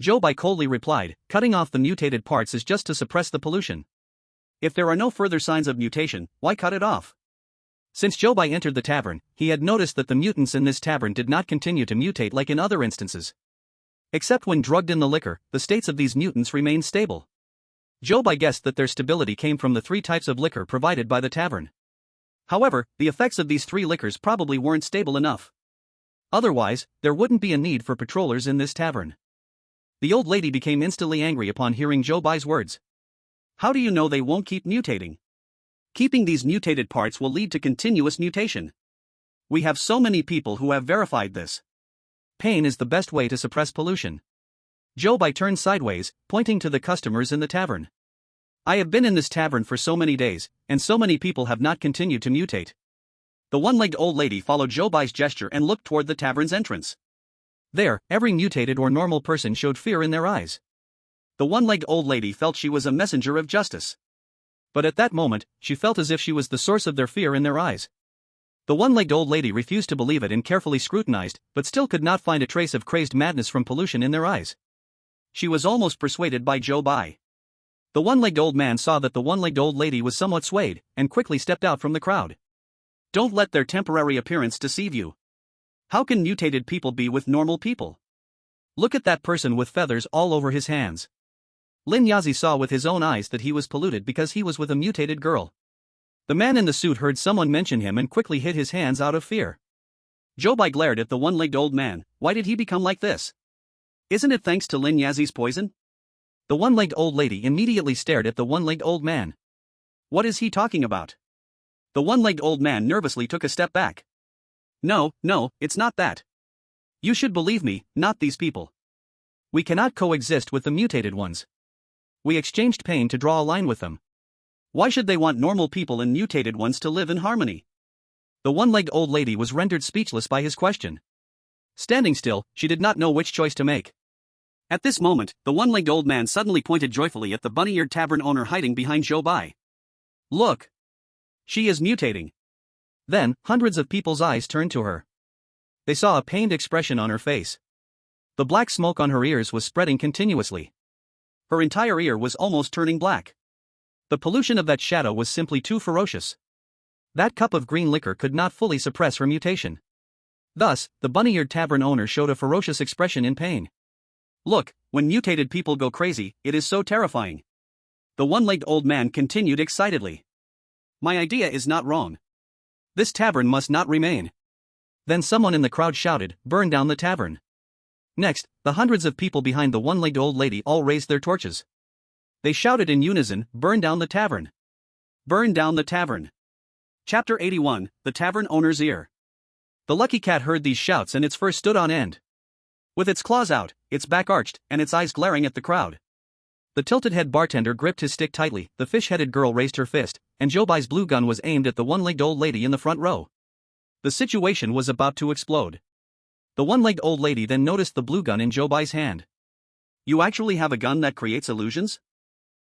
Zhou Bai coldly replied, cutting off the mutated parts is just to suppress the pollution. If there are no further signs of mutation, why cut it off? Since Zhou Bai entered the tavern, he had noticed that the mutants in this tavern did not continue to mutate like in other instances. Except when drugged in the liquor, the states of these mutants remained stable. Zhou Bai guessed that their stability came from the three types of liquor provided by the tavern. However, the effects of these three liquors probably weren't stable enough. Otherwise, there wouldn't be a need for patrollers in this tavern. The old lady became instantly angry upon hearing Zhou Bai's words. How do you know they won't keep mutating? Keeping these mutated parts will lead to continuous mutation. We have so many people who have verified this. Pain is the best way to suppress pollution. Zhou Bai turned sideways, pointing to the customers in the tavern. I have been in this tavern for so many days, and so many people have not continued to mutate. The one-legged old lady followed Zhou Bai's gesture and looked toward the tavern's entrance. There, every mutated or normal person showed fear in their eyes. The one-legged old lady felt she was a messenger of justice. But at that moment, she felt as if she was the source of their fear in their eyes. The one-legged old lady refused to believe it and carefully scrutinized, but still could not find a trace of crazed madness from pollution in their eyes. She was almost persuaded by Zhou Bai. The one-legged old man saw that the one-legged old lady was somewhat swayed, and quickly stepped out from the crowd. Don't let their temporary appearance deceive you. How can mutated people be with normal people? Look at that person with feathers all over his hands. Lin Yazi saw with his own eyes that he was polluted because he was with a mutated girl. The man in the suit heard someone mention him and quickly hid his hands out of fear. Zhou Bai glared at the one-legged old man. Why did he become like this? Isn't it thanks to Lin Yazi's poison? The one-legged old lady immediately stared at the one-legged old man. What is he talking about? The one-legged old man nervously took a step back. No, it's not that. You should believe me, not these people. We cannot coexist with the mutated ones. We exchanged pain to draw a line with them. Why should they want normal people and mutated ones to live in harmony? The one-legged old lady was rendered speechless by his question. Standing still, she did not know which choice to make. At this moment, the one-legged old man suddenly pointed joyfully at the bunny-eared tavern owner hiding behind Zhou Bai. Look! She is mutating. Then, hundreds of people's eyes turned to her. They saw a pained expression on her face. The black smoke on her ears was spreading continuously. Her entire ear was almost turning black. The pollution of that shadow was simply too ferocious. That cup of green liquor could not fully suppress her mutation. Thus, the bunny-eared tavern owner showed a ferocious expression in pain. Look, when mutated people go crazy, it is so terrifying. The one-legged old man continued excitedly. My idea is not wrong. This tavern must not remain. Then someone in the crowd shouted, burn down the tavern. Next, the hundreds of people behind the one-legged old lady all raised their torches. They shouted in unison, burn down the tavern. Burn down the tavern. Chapter 81, The Tavern Owner's Ear. The lucky cat heard these shouts and its fur stood on end. With its claws out, its back arched, and its eyes glaring at the crowd. The tilted-head bartender gripped his stick tightly, the fish-headed girl raised her fist, and Zhou Bai's blue gun was aimed at the one-legged old lady in the front row. The situation was about to explode. The one-legged old lady then noticed the blue gun in Zhou Bai's hand. You actually have a gun that creates illusions?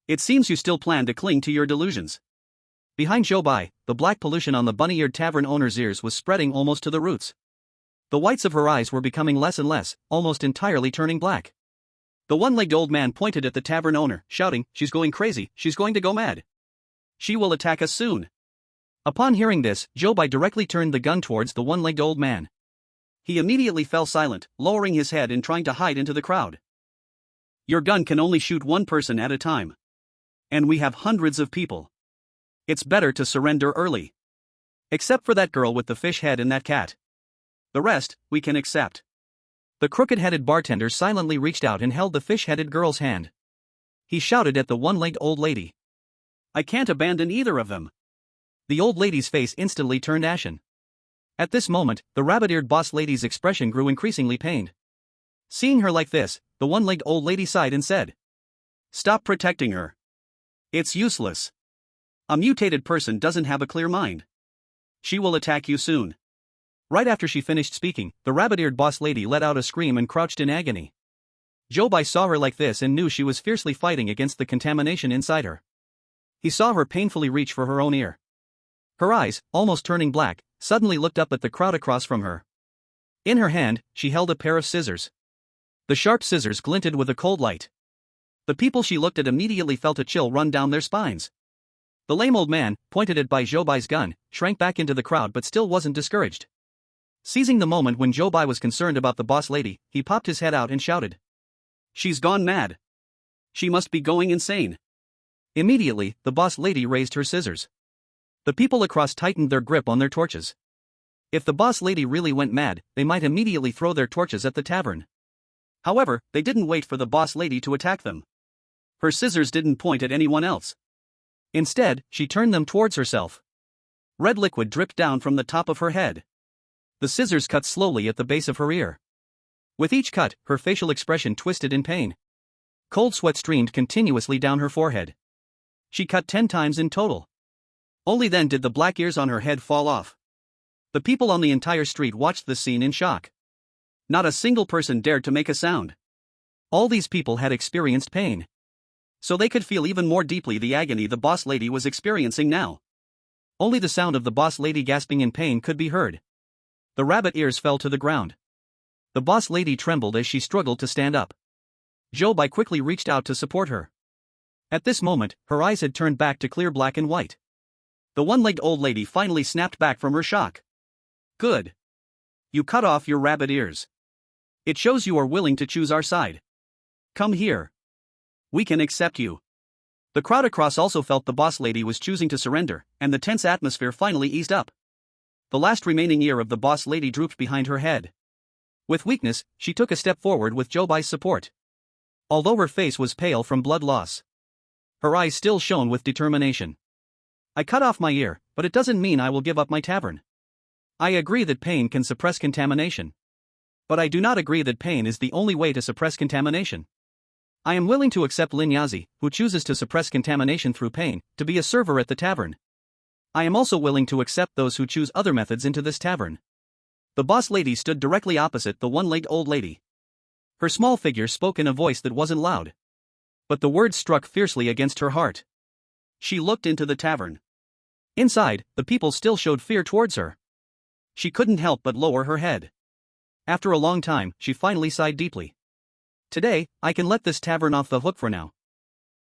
It seems you still plan to cling to your delusions. Behind Zhou Bai, the black pollution on the bunny-eared tavern owner's ears was spreading almost to the roots. The whites of her eyes were becoming less and less, almost entirely turning black. The one-legged old man pointed at the tavern owner, shouting, "She's going crazy, she's going to go mad. She will attack us soon." Upon hearing this, Zhou Bai directly turned the gun towards the one-legged old man. He immediately fell silent, lowering his head and trying to hide into the crowd. "Your gun can only shoot one person at a time. And we have hundreds of people. It's better to surrender early. Except for that girl with the fish head and that cat. The rest, we can accept." The crooked-headed bartender silently reached out and held the fish-headed girl's hand. He shouted at the one-legged old lady, "I can't abandon either of them." The old lady's face instantly turned ashen. At this moment, the rabbit-eared boss lady's expression grew increasingly pained. Seeing her like this, the one-legged old lady sighed and said, "Stop protecting her. It's useless. A mutated person doesn't have a clear mind. She will attack you soon." Right after she finished speaking, the rabbit-eared boss lady let out a scream and crouched in agony. Zhou Bai saw her like this and knew she was fiercely fighting against the contamination inside her. He saw her painfully reach for her own ear. Her eyes, almost turning black, suddenly looked up at the crowd across from her. In her hand, she held a pair of scissors. The sharp scissors glinted with a cold light. The people she looked at immediately felt a chill run down their spines. The lame old man, pointed at by Zhou Bai's gun, shrank back into the crowd but still wasn't discouraged. Seizing the moment when Zhou Bai was concerned about the boss lady, he popped his head out and shouted, "She's gone mad. She must be going insane." Immediately, the boss lady raised her scissors. The people across tightened their grip on their torches. If the boss lady really went mad, they might immediately throw their torches at the tavern. However, they didn't wait for the boss lady to attack them. Her scissors didn't point at anyone else. Instead, she turned them towards herself. Red liquid dripped down from the top of her head. The scissors cut slowly at the base of her ear. With each cut, her facial expression twisted in pain. Cold sweat streamed continuously down her forehead. She cut 10 times in total. Only then did the black ears on her head fall off. The people on the entire street watched the scene in shock. Not a single person dared to make a sound. All these people had experienced pain. So they could feel even more deeply the agony the boss lady was experiencing now. Only the sound of the boss lady gasping in pain could be heard. The rabbit ears fell to the ground. The boss lady trembled as she struggled to stand up. Zhou Bai quickly reached out to support her. At this moment, her eyes had turned back to clear black and white. The one-legged old lady finally snapped back from her shock. "Good. You cut off your rabbit ears. It shows you are willing to choose our side. Come here. We can accept you." The crowd across also felt the boss lady was choosing to surrender, and the tense atmosphere finally eased up. The last remaining ear of the boss lady drooped behind her head. With weakness, she took a step forward with Zhou Bai's support. Although her face was pale from blood loss, her eyes still shone with determination. "I cut off my ear, but it doesn't mean I will give up my tavern. I agree that pain can suppress contamination. But I do not agree that pain is the only way to suppress contamination. I am willing to accept Lin Yazi, who chooses to suppress contamination through pain, to be a server at the tavern. I am also willing to accept those who choose other methods into this tavern." The boss lady stood directly opposite the one-legged old lady. Her small figure spoke in a voice that wasn't loud. But the words struck fiercely against her heart. She looked into the tavern. Inside, the people still showed fear towards her. She couldn't help but lower her head. After a long time, she finally sighed deeply. "Today, I can let this tavern off the hook for now.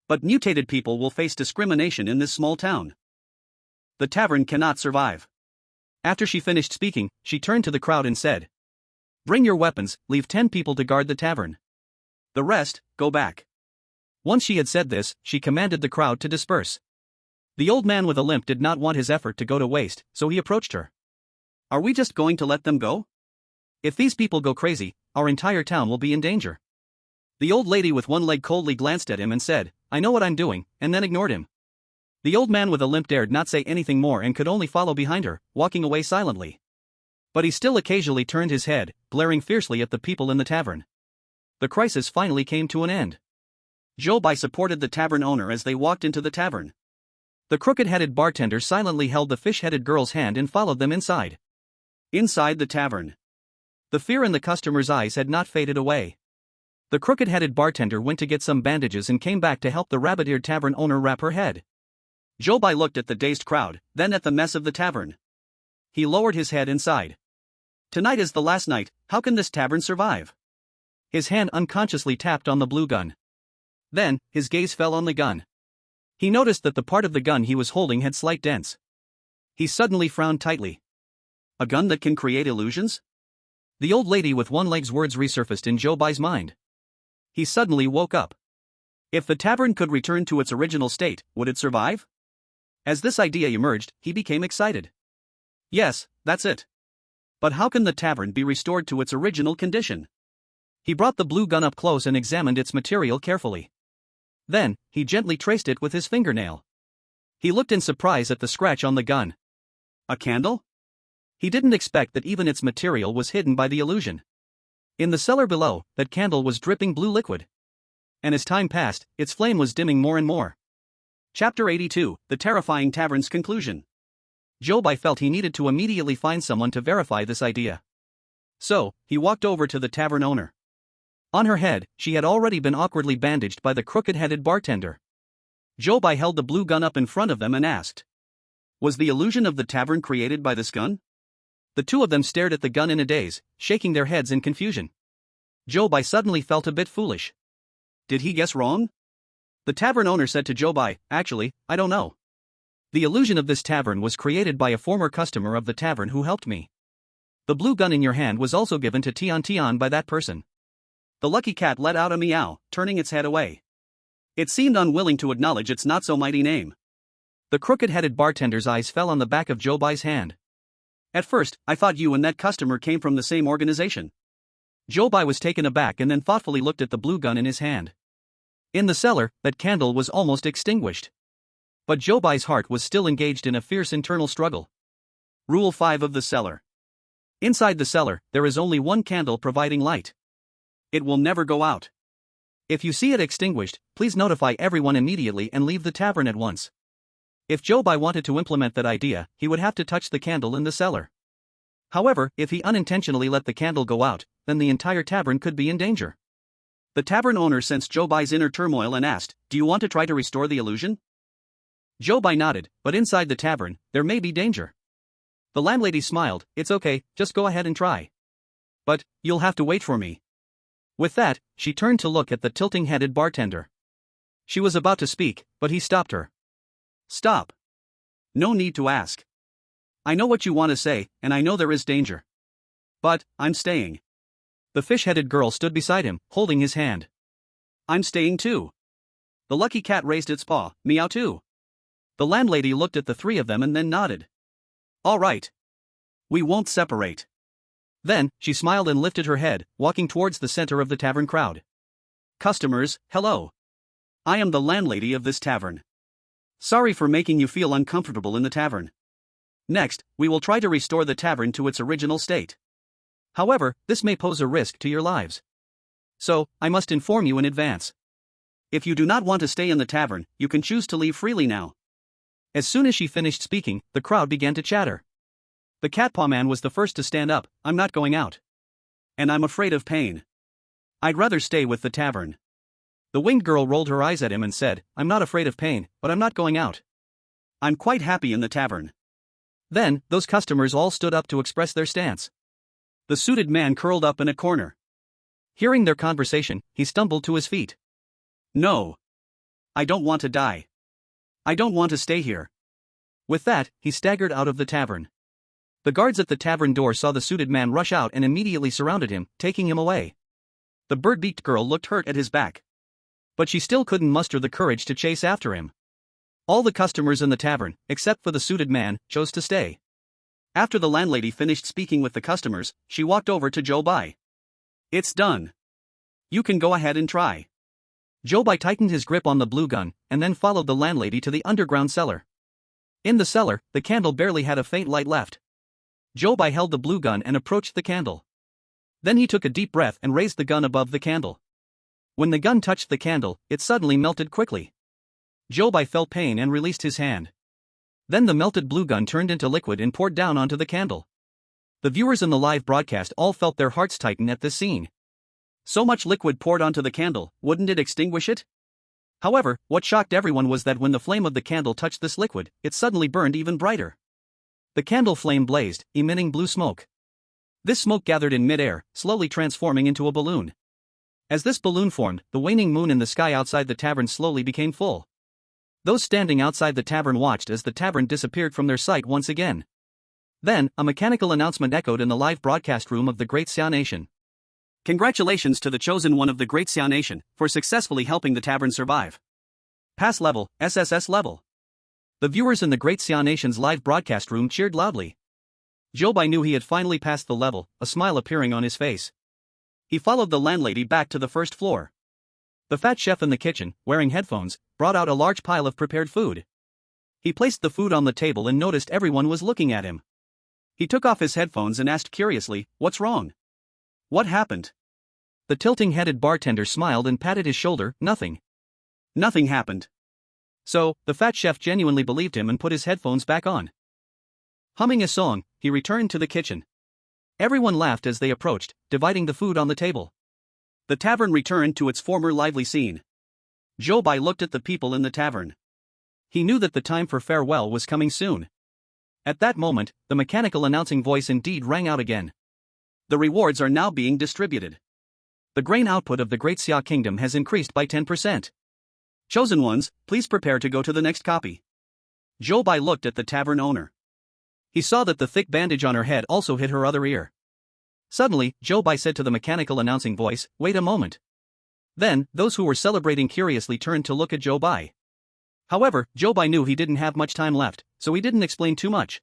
But mutated people will face discrimination in this small town. The tavern cannot survive." After she finished speaking, she turned to the crowd and said, "Bring your weapons, leave 10 people to guard the tavern. The rest, go back." Once she had said this, she commanded the crowd to disperse. The old man with a limp did not want his effort to go to waste, so he approached her. "Are we just going to let them go? If these people go crazy, our entire town will be in danger." The old lady with one leg coldly glanced at him and said, "I know what I'm doing," and then ignored him. The old man with a limp dared not say anything more and could only follow behind her, walking away silently. But he still occasionally turned his head, glaring fiercely at the people in the tavern. The crisis finally came to an end. Zhou Bai supported the tavern owner as they walked into the tavern. The crooked-headed bartender silently held the fish-headed girl's hand and followed them inside. Inside the tavern, the fear in the customer's eyes had not faded away. The crooked-headed bartender went to get some bandages and came back to help the rabbit-eared tavern owner wrap her head. Zhou Bai looked at the dazed crowd, then at the mess of the tavern. He lowered his head and sighed. "Tonight is the last night, how can this tavern survive? His hand unconsciously tapped on the blue gun. Then, his gaze fell on the gun. He noticed that the part of the gun he was holding had slight dents. He suddenly frowned tightly. A gun that can create illusions? The old lady with one leg's words resurfaced in Zhou Bai's mind. He suddenly woke up. If the tavern could return to its original state, would it survive? As this idea emerged, he became excited. Yes, that's it. But how can the tavern be restored to its original condition? He brought the blue gun up close and examined its material carefully. Then, he gently traced it with his fingernail. He looked in surprise at the scratch on the gun. A candle? He didn't expect that even its material was hidden by the illusion. In the cellar below, that candle was dripping blue liquid. And as time passed, its flame was dimming more and more. Chapter 82, The Terrifying Tavern's Conclusion. Zhou Bai felt he needed to immediately find someone to verify this idea. So, he walked over to the tavern owner. On her head, she had already been awkwardly bandaged by the crooked-headed bartender. Zhou Bai held the blue gun up in front of them and asked, "Was the illusion of the tavern created by this gun?" The two of them stared at the gun in a daze, shaking their heads in confusion. Zhou Bai suddenly felt a bit foolish. Did he guess wrong? The tavern owner said to Zhou Bai, "Actually, I don't know. The illusion of this tavern was created by a former customer of the tavern who helped me. The blue gun in your hand was also given to Tian Tian by that person." The lucky cat let out a meow, turning its head away. It seemed unwilling to acknowledge its not-so-mighty name. The crooked-headed bartender's eyes fell on the back of Zhou Bai's hand. "At first, I thought you and that customer came from the same organization." Zhou Bai was taken aback and then thoughtfully looked at the blue gun in his hand. In the cellar, that candle was almost extinguished. But Zhou Bai's heart was still engaged in a fierce internal struggle. Rule 5 of the cellar. Inside the cellar, there is only one candle providing light. It will never go out. If you see it extinguished, please notify everyone immediately and leave the tavern at once. If Zhou Bai wanted to implement that idea, he would have to touch the candle in the cellar. However, if he unintentionally let the candle go out, then the entire tavern could be in danger. The tavern owner sensed Zhou Bai's inner turmoil and asked, "Do you want to try to restore the illusion?" Zhou Bai nodded, but inside the tavern, there may be danger. The landlady smiled, "It's okay, just go ahead and try. But, you'll have to wait for me." With that, she turned to look at the tilting-headed bartender. She was about to speak, but he stopped her. "Stop. No need to ask. I know what you want to say, and I know there is danger. But, I'm staying." The fish-headed girl stood beside him, holding his hand. "I'm staying too." The lucky cat raised its paw, "Meow too." The landlady looked at the three of them and then nodded. "All right. We won't separate." Then, she smiled and lifted her head, walking towards the center of the tavern crowd. "Customers, hello. I am the landlady of this tavern. Sorry for making you feel uncomfortable in the tavern. Next, we will try to restore the tavern to its original state. However, this may pose a risk to your lives. So, I must inform you in advance. If you do not want to stay in the tavern, you can choose to leave freely now." As soon as she finished speaking, the crowd began to chatter. The Catpaw Man was the first to stand up. "I'm not going out. And I'm afraid of pain. I'd rather stay with the tavern." The winged girl rolled her eyes at him and said, "I'm not afraid of pain, but I'm not going out. I'm quite happy in the tavern." Then, those customers all stood up to express their stance. The suited man curled up in a corner. Hearing their conversation, he stumbled to his feet. "No. I don't want to die. I don't want to stay here." With that, he staggered out of the tavern. The guards at the tavern door saw the suited man rush out and immediately surrounded him, taking him away. The bird-beaked girl looked hurt at his back. But she still couldn't muster the courage to chase after him. All the customers in the tavern, except for the suited man, chose to stay. After the landlady finished speaking with the customers, she walked over to Zhou Bai. "It's done. You can go ahead and try." Zhou Bai tightened his grip on the blue gun, and then followed the landlady to the underground cellar. In the cellar, the candle barely had a faint light left. Zhou Bai held the blue gun and approached the candle. Then he took a deep breath and raised the gun above the candle. When the gun touched the candle, it suddenly melted quickly. Zhou Bai felt pain and released his hand. Then the melted blue gun turned into liquid and poured down onto the candle. The viewers in the live broadcast all felt their hearts tighten at this scene. So much liquid poured onto the candle, wouldn't it extinguish it? However, what shocked everyone was that when the flame of the candle touched this liquid, it suddenly burned even brighter. The candle flame blazed, emitting blue smoke. This smoke gathered in mid-air, slowly transforming into a balloon. As this balloon formed, the waning moon in the sky outside the tavern slowly became full. Those standing outside the tavern watched as the tavern disappeared from their sight once again. Then, a mechanical announcement echoed in the live broadcast room of the Great Xia Nation. Congratulations to the chosen one of the Great Xia Nation for successfully helping the tavern survive. Pass level, SSS level. The viewers in the Great Xia Nation's live broadcast room cheered loudly. Zhou Bai knew he had finally passed the level, a smile appearing on his face. He followed the landlady back to the first floor. The fat chef in the kitchen, wearing headphones, brought out a large pile of prepared food. He placed the food on the table and noticed everyone was looking at him. He took off his headphones and asked curiously, "What's wrong? What happened?" The tilting-headed bartender smiled and patted his shoulder. "Nothing. Nothing happened." So, the fat chef genuinely believed him and put his headphones back on. Humming a song, he returned to the kitchen. Everyone laughed as they approached, dividing the food on the table. The tavern returned to its former lively scene. Zhou Bai looked at the people in the tavern. He knew that the time for farewell was coming soon. At that moment, the mechanical announcing voice indeed rang out again. The rewards are now being distributed. The grain output of the Great Xia Kingdom has increased by 10%. Chosen ones, please prepare to go to the next copy. Zhou Bai looked at the tavern owner. He saw that the thick bandage on her head also hit her other ear. Suddenly, Zhou Bai said to the mechanical announcing voice, "Wait a moment." Then, those who were celebrating curiously turned to look at Zhou Bai. However, Zhou Bai knew he didn't have much time left, so he didn't explain too much.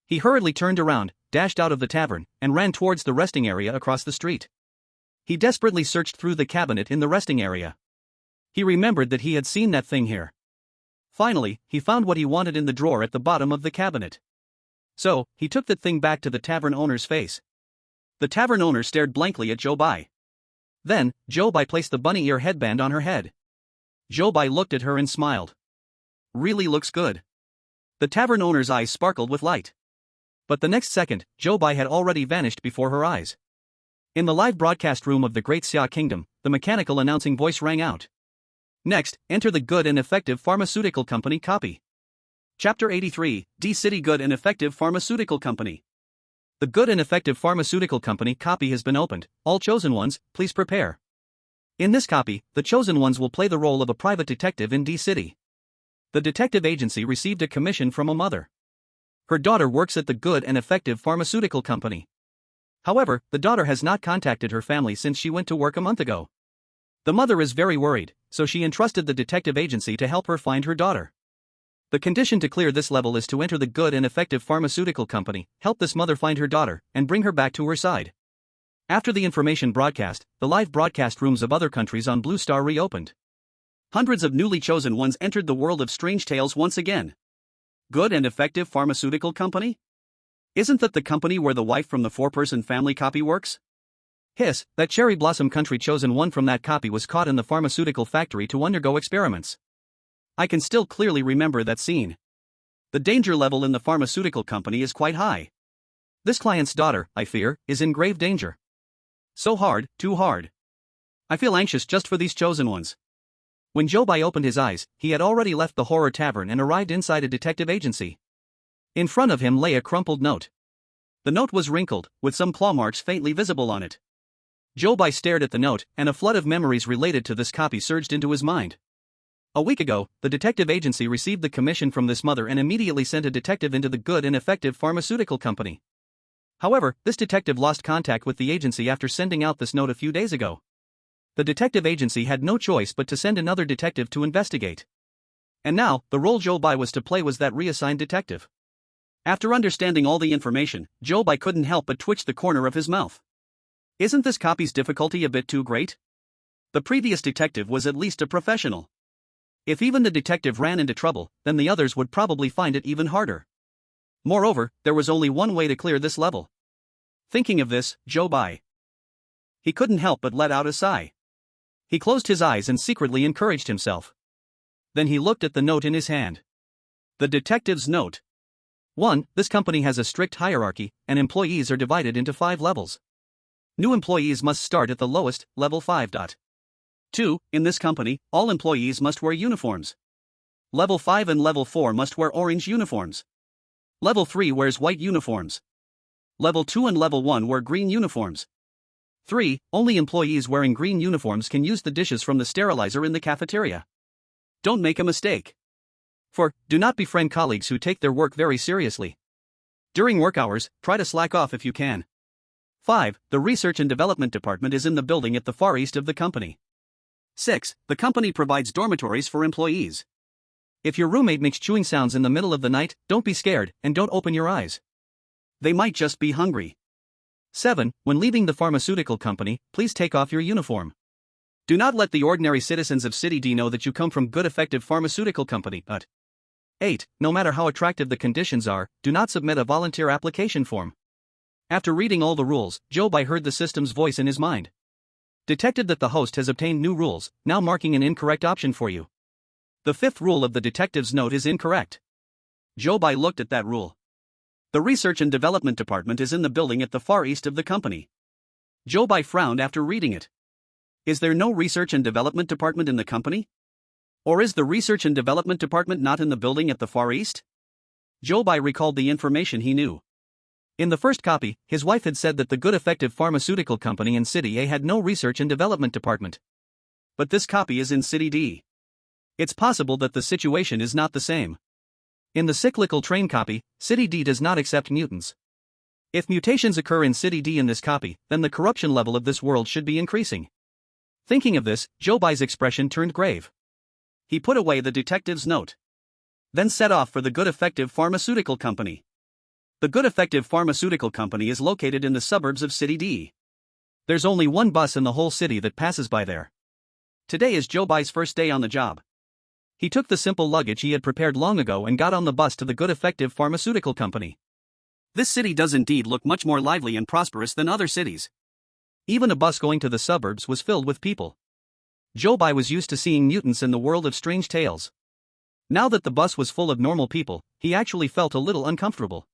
He hurriedly turned around, dashed out of the tavern, and ran towards the resting area across the street. He desperately searched through the cabinet in the resting area. He remembered that he had seen that thing here. Finally, he found what he wanted in the drawer at the bottom of the cabinet. So, he took that thing back to the tavern owner's face. The tavern owner stared blankly at Zhou Bai. Then, Zhou Bai placed the bunny ear headband on her head. Zhou Bai looked at her and smiled. "Really looks good." The tavern owner's eyes sparkled with light. But the next second, Zhou Bai had already vanished before her eyes. In the live broadcast room of the Great Xia Kingdom, the mechanical announcing voice rang out. Next, enter the Good and Effective Pharmaceutical Company copy. Chapter 83, D-City Good and Effective Pharmaceutical Company. The Good and Effective Pharmaceutical Company copy has been opened. All chosen ones, please prepare. In this copy, the chosen ones will play the role of a private detective in D-City. The detective agency received a commission from a mother. Her daughter works at the Good and Effective Pharmaceutical Company. However, the daughter has not contacted her family since she went to work a month ago. The mother is very worried, so she entrusted the detective agency to help her find her daughter. The condition to clear this level is to enter the Good and Effective Pharmaceutical Company, help this mother find her daughter, and bring her back to her side. After the information broadcast, the live broadcast rooms of other countries on Blue Star reopened. Hundreds of newly chosen ones entered the world of strange tales once again. Good and Effective Pharmaceutical Company? Isn't that the company where the wife from the four-person family copy works? Hiss, that cherry blossom country chosen one from that copy was caught in the pharmaceutical factory to undergo experiments. I can still clearly remember that scene. The danger level in the pharmaceutical company is quite high. This client's daughter, I fear, is in grave danger. So hard, too hard. I feel anxious just for these chosen ones. When Zhou Bai opened his eyes, he had already left the horror tavern and arrived inside a detective agency. In front of him lay a crumpled note. The note was wrinkled, with some claw marks faintly visible on it. Zhou Bai stared at the note, and a flood of memories related to this copy surged into his mind. A week ago, the detective agency received the commission from this mother and immediately sent a detective into the Good and Effective Pharmaceutical Company. However, this detective lost contact with the agency after sending out this note a few days ago. The detective agency had no choice but to send another detective to investigate. And now, the role Zhou Bai was to play was that reassigned detective. After understanding all the information, Zhou Bai couldn't help but twitch the corner of his mouth. Isn't this copy's difficulty a bit too great? The previous detective was at least a professional. If even the detective ran into trouble, then the others would probably find it even harder. Moreover, there was only one way to clear this level. Thinking of this, Zhou Bai. He couldn't help but let out a sigh. He closed his eyes and secretly encouraged himself. Then he looked at the note in his hand. The detective's note. 1. This company has a strict hierarchy, and employees are divided into 5 levels. New employees must start at the lowest, level 5. 2. In this company, all employees must wear uniforms. Level 5 and Level 4 must wear orange uniforms. Level 3 wears white uniforms. Level 2 and Level 1 wear green uniforms. 3. Only employees wearing green uniforms can use the dishes from the sterilizer in the cafeteria. Don't make a mistake. 4. Do not befriend colleagues who take their work very seriously. During work hours, try to slack off if you can. 5. The Research and Development Department is in the building at the far east of the company. 6. The company provides dormitories for employees. If your roommate makes chewing sounds in the middle of the night, don't be scared, and don't open your eyes. They might just be hungry. 7. When leaving the pharmaceutical company, please take off your uniform. Do not let the ordinary citizens of City D know that you come from good effective pharmaceutical company. 8. No matter how attractive the conditions are, do not submit a volunteer application form. After reading all the rules, Zhou Bai heard the system's voice in his mind. Detected that the host has obtained new rules, now marking an incorrect option for you. The 5th rule of the detective's note is incorrect. Zhou Bai looked at that rule. The Research and Development Department is in the building at the far east of the company. Zhou Bai frowned after reading it. Is there no Research and Development Department in the company? Or is the Research and Development Department not in the building at the far east? Zhou Bai recalled the information he knew. In the first copy, his wife had said that the good effective pharmaceutical company in City A had no Research and Development Department. But this copy is in City D. It's possible that the situation is not the same. In the cyclical train copy, City D does not accept mutants. If mutations occur in City D in this copy, then the corruption level of this world should be increasing. Thinking of this, Zhou Bai's expression turned grave. He put away the detective's note. Then set off for the good effective pharmaceutical company. The Good Effective Pharmaceutical Company is located in the suburbs of City D. There's only one bus in the whole city that passes by there. Today is Zhou Bai's first day on the job. He took the simple luggage he had prepared long ago and got on the bus to the Good Effective Pharmaceutical Company. This city does indeed look much more lively and prosperous than other cities. Even a bus going to the suburbs was filled with people. Zhou Bai was used to seeing mutants in the world of strange tales. Now that the bus was full of normal people, he actually felt a little uncomfortable.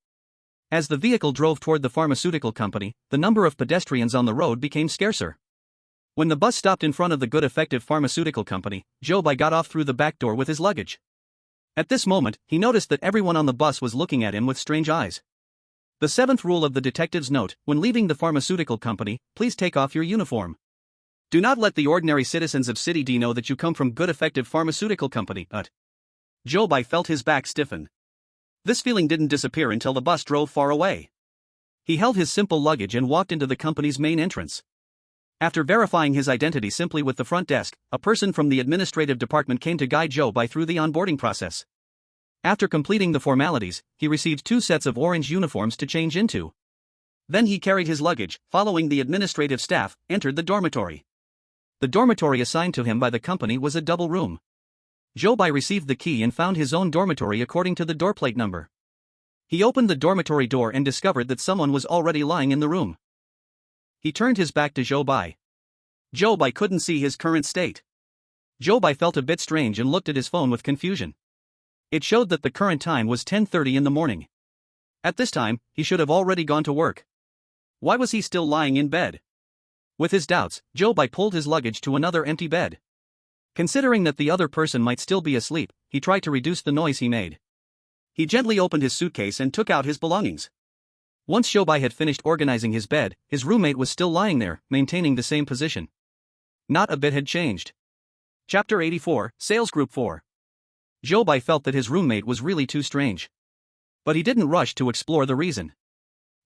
As the vehicle drove toward the pharmaceutical company, the number of pedestrians on the road became scarcer. When the bus stopped in front of the Good Effective Pharmaceutical Company, Zhou Bai got off through the back door with his luggage. At this moment, he noticed that everyone on the bus was looking at him with strange eyes. The 7th rule of the detective's note: when leaving the pharmaceutical company, please take off your uniform. Do not let the ordinary citizens of City D know that you come from Good Effective Pharmaceutical Company. Zhou Bai felt his back stiffen. This feeling didn't disappear until the bus drove far away. He held his simple luggage and walked into the company's main entrance. After verifying his identity simply with the front desk, a person from the administrative department came to guide Zhou Bai through the onboarding process. After completing the formalities, he received 2 sets of orange uniforms to change into. Then he carried his luggage, following the administrative staff, entered the dormitory. The dormitory assigned to him by the company was a double room. Zhou Bai received the key and found his own dormitory according to the doorplate number. He opened the dormitory door and discovered that someone was already lying in the room. He turned his back to Zhou Bai. Zhou Bai couldn't see his current state. Zhou Bai felt a bit strange and looked at his phone with confusion. It showed that the current time was 10:30 in the morning. At this time, he should have already gone to work. Why was he still lying in bed? With his doubts, Zhou Bai pulled his luggage to another empty bed. Considering that the other person might still be asleep, he tried to reduce the noise he made. He gently opened his suitcase and took out his belongings. Once Zhou Bai had finished organizing his bed, his roommate was still lying there, maintaining the same position. Not a bit had changed. Chapter 84, Sales Group 4. Zhou Bai felt that his roommate was really too strange. But he didn't rush to explore the reason.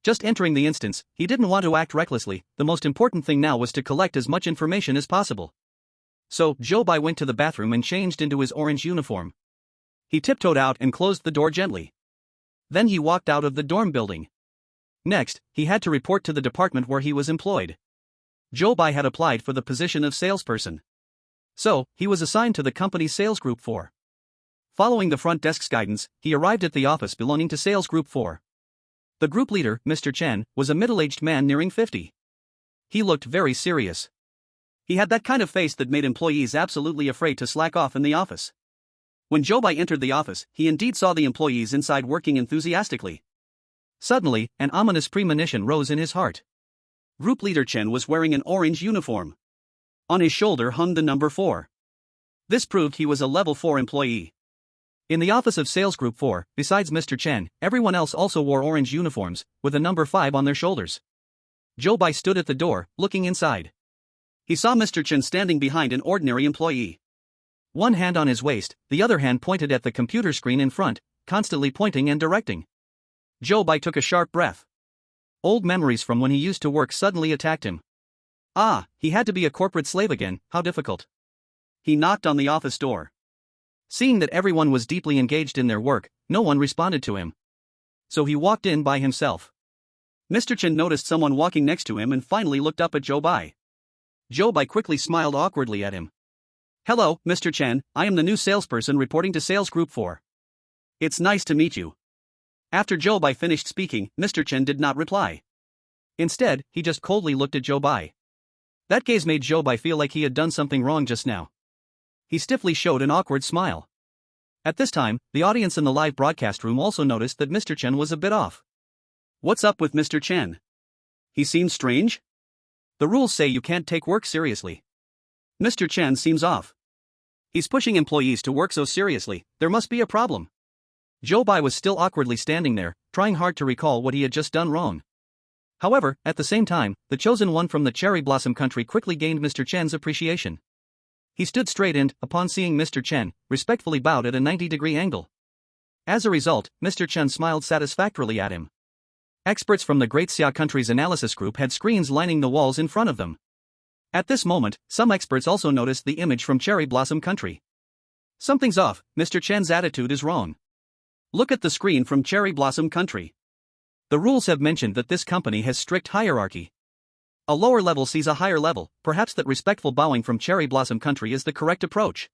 Just entering the instance, he didn't want to act recklessly. The most important thing now was to collect as much information as possible. So, Zhou Bai went to the bathroom and changed into his orange uniform. He tiptoed out and closed the door gently. Then he walked out of the dorm building. Next, he had to report to the department where he was employed. Zhou Bai had applied for the position of salesperson. So, he was assigned to the company's Sales Group 4. Following the front desk's guidance, he arrived at the office belonging to Sales Group 4. The group leader, Mr. Chen, was a middle-aged man nearing 50. He looked very serious. He had that kind of face that made employees absolutely afraid to slack off in the office. When Zhou Bai entered the office, he indeed saw the employees inside working enthusiastically. Suddenly, an ominous premonition rose in his heart. Group leader Chen was wearing an orange uniform. On his shoulder hung the number 4. This proved he was a level 4 employee. In the office of Sales Group 4, besides Mr. Chen, everyone else also wore orange uniforms, with a number 5 on their shoulders. Zhou Bai stood at the door, looking inside. He saw Mr. Chen standing behind an ordinary employee. One hand on his waist, the other hand pointed at the computer screen in front, constantly pointing and directing. Zhou Bai took a sharp breath. Old memories from when he used to work suddenly attacked him. Ah, he had to be a corporate slave again, how difficult. He knocked on the office door. Seeing that everyone was deeply engaged in their work, no one responded to him. So he walked in by himself. Mr. Chen noticed someone walking next to him and finally looked up at Zhou Bai. Zhou Bai quickly smiled awkwardly at him. Hello, Mr. Chen, I am the new salesperson reporting to Sales Group 4. It's nice to meet you. After Zhou Bai finished speaking, Mr. Chen did not reply. Instead, he just coldly looked at Zhou Bai. That gaze made Zhou Bai feel like he had done something wrong just now. He stiffly showed an awkward smile. At this time, the audience in the live broadcast room also noticed that Mr. Chen was a bit off. What's up with Mr. Chen? He seems strange? The rules say you can't take work seriously. Mr. Chen seems off. He's pushing employees to work so seriously, there must be a problem. Zhou Bai was still awkwardly standing there, trying hard to recall what he had just done wrong. However, at the same time, the chosen one from the cherry blossom country quickly gained Mr. Chen's appreciation. He stood straight and, upon seeing Mr. Chen, respectfully bowed at a 90-degree angle. As a result, Mr. Chen smiled satisfactorily at him. Experts from the Great Xia country's analysis group had screens lining the walls in front of them. At this moment, some experts also noticed the image from Cherry Blossom Country. Something's off, Mr. Chen's attitude is wrong. Look at the screen from Cherry Blossom Country. The rules have mentioned that this company has strict hierarchy. A lower level sees a higher level, perhaps that respectful bowing from Cherry Blossom Country is the correct approach.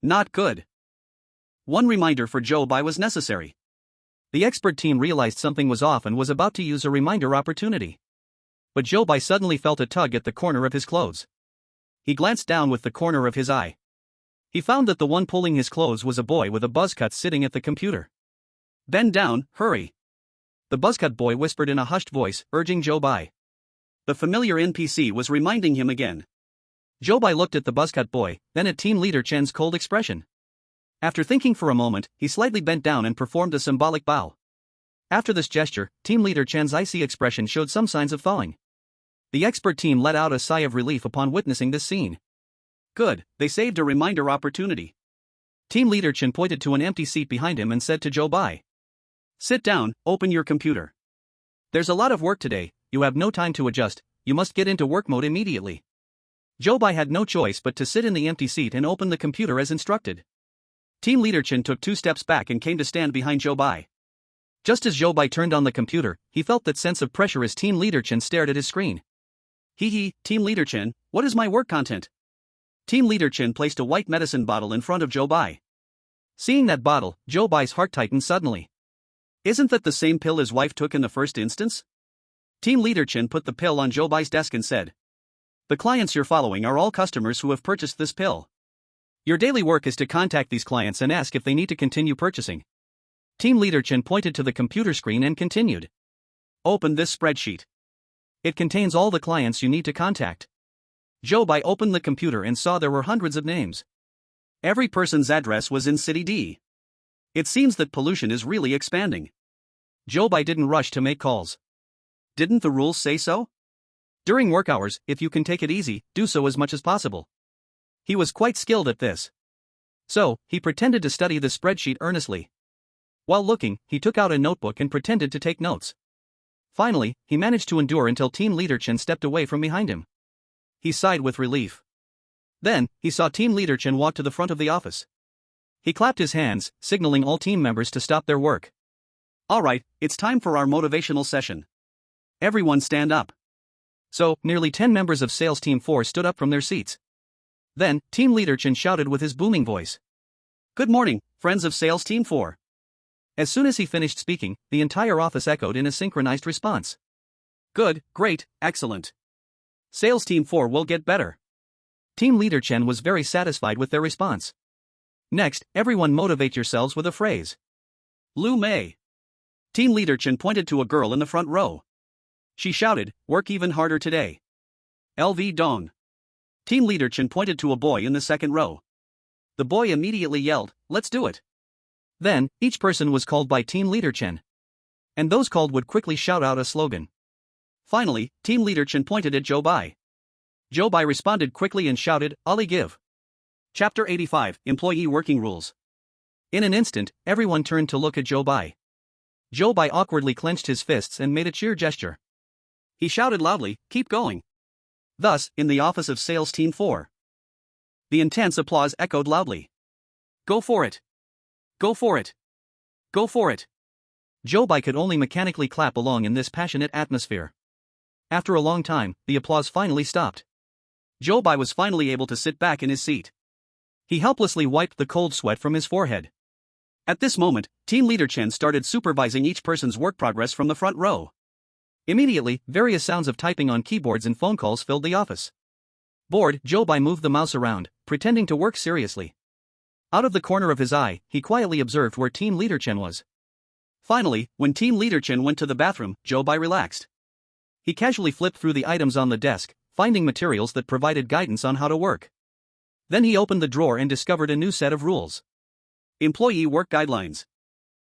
Not good. One reminder for Zhou Bai was necessary. The expert team realized something was off and was about to use a reminder opportunity. But Zhou Bai suddenly felt a tug at the corner of his clothes. He glanced down with the corner of his eye. He found that the one pulling his clothes was a boy with a buzzcut sitting at the computer. Bend down, hurry. The buzzcut boy whispered in a hushed voice, urging Zhou Bai. The familiar NPC was reminding him again. Zhou Bai looked at the buzzcut boy, then at Team Leader Chen's cold expression. After thinking for a moment, he slightly bent down and performed a symbolic bow. After this gesture, Team Leader Chen's icy expression showed some signs of thawing. The expert team let out a sigh of relief upon witnessing this scene. Good, they saved a reminder opportunity. Team Leader Chen pointed to an empty seat behind him and said to Zhou Bai. Sit down, open your computer. There's a lot of work today, you have no time to adjust, you must get into work mode immediately. Zhou Bai had no choice but to sit in the empty seat and open the computer as instructed. Team Leader Chen took 2 steps back and came to stand behind Zhou Bai. Just as Zhou Bai turned on the computer, he felt that sense of pressure as Team Leader Chen stared at his screen. Team Leader Chen, what is my work content? Team Leader Chen placed a white medicine bottle in front of Zhou Bai. Seeing that bottle, Zhou Bai's heart tightened suddenly. Isn't that the same pill his wife took in the first instance? Team Leader Chen put the pill on Zhou Bai's desk and said. The clients you're following are all customers who have purchased this pill. Your daily work is to contact these clients and ask if they need to continue purchasing. Team Leader Chen pointed to the computer screen and continued. Open this spreadsheet. It contains all the clients you need to contact. Zhou Bai opened the computer and saw there were hundreds of names. Every person's address was in City D. It seems that pollution is really expanding. Zhou Bai didn't rush to make calls. Didn't the rules say so? During work hours, if you can take it easy, do so as much as possible. He was quite skilled at this. So, he pretended to study the spreadsheet earnestly. While looking, he took out a notebook and pretended to take notes. Finally, he managed to endure until Team Leader Chen stepped away from behind him. He sighed with relief. Then, he saw Team Leader Chen walk to the front of the office. He clapped his hands, signaling all team members to stop their work. Alright, it's time for our motivational session. Everyone stand up. So, nearly 10 members of Sales Team 4 stood up from their seats. Then, Team Leader Chen shouted with his booming voice. Good morning, friends of Sales Team 4. As soon as he finished speaking, the entire office echoed in a synchronized response. Good, great, excellent. Sales Team 4 will get better. Team Leader Chen was very satisfied with their response. Next, everyone motivate yourselves with a phrase. Lu Mei. Team Leader Chen pointed to a girl in the front row. She shouted, work even harder today. LV Dong. Team Leader Chen pointed to a boy in the second row. The boy immediately yelled, let's do it. Then, each person was called by Team Leader Chen. And those called would quickly shout out a slogan. Finally, team leader Chen pointed at Zhou Bai. Zhou Bai responded quickly and shouted, "Ali give." Chapter 85, Employee Working Rules. In an instant, everyone turned to look at Zhou Bai. Zhou Bai awkwardly clenched his fists and made a cheer gesture. He shouted loudly, "Keep going." Thus, in the office of Sales Team 4, the intense applause echoed loudly. "Go for it! Go for it! Go for it!" Zhou Bai could only mechanically clap along in this passionate atmosphere. After a long time, the applause finally stopped. Zhou Bai was finally able to sit back in his seat. He helplessly wiped the cold sweat from his forehead. At this moment, team leader Chen started supervising each person's work progress from the front row. Immediately, various sounds of typing on keyboards and phone calls filled the office. Bored, Zhou Bai moved the mouse around, pretending to work seriously. Out of the corner of his eye, he quietly observed where team leader Chen was. Finally, when team leader Chen went to the bathroom, Zhou Bai relaxed. He casually flipped through the items on the desk, finding materials that provided guidance on how to work. Then he opened the drawer and discovered a new set of rules. Employee Work Guidelines.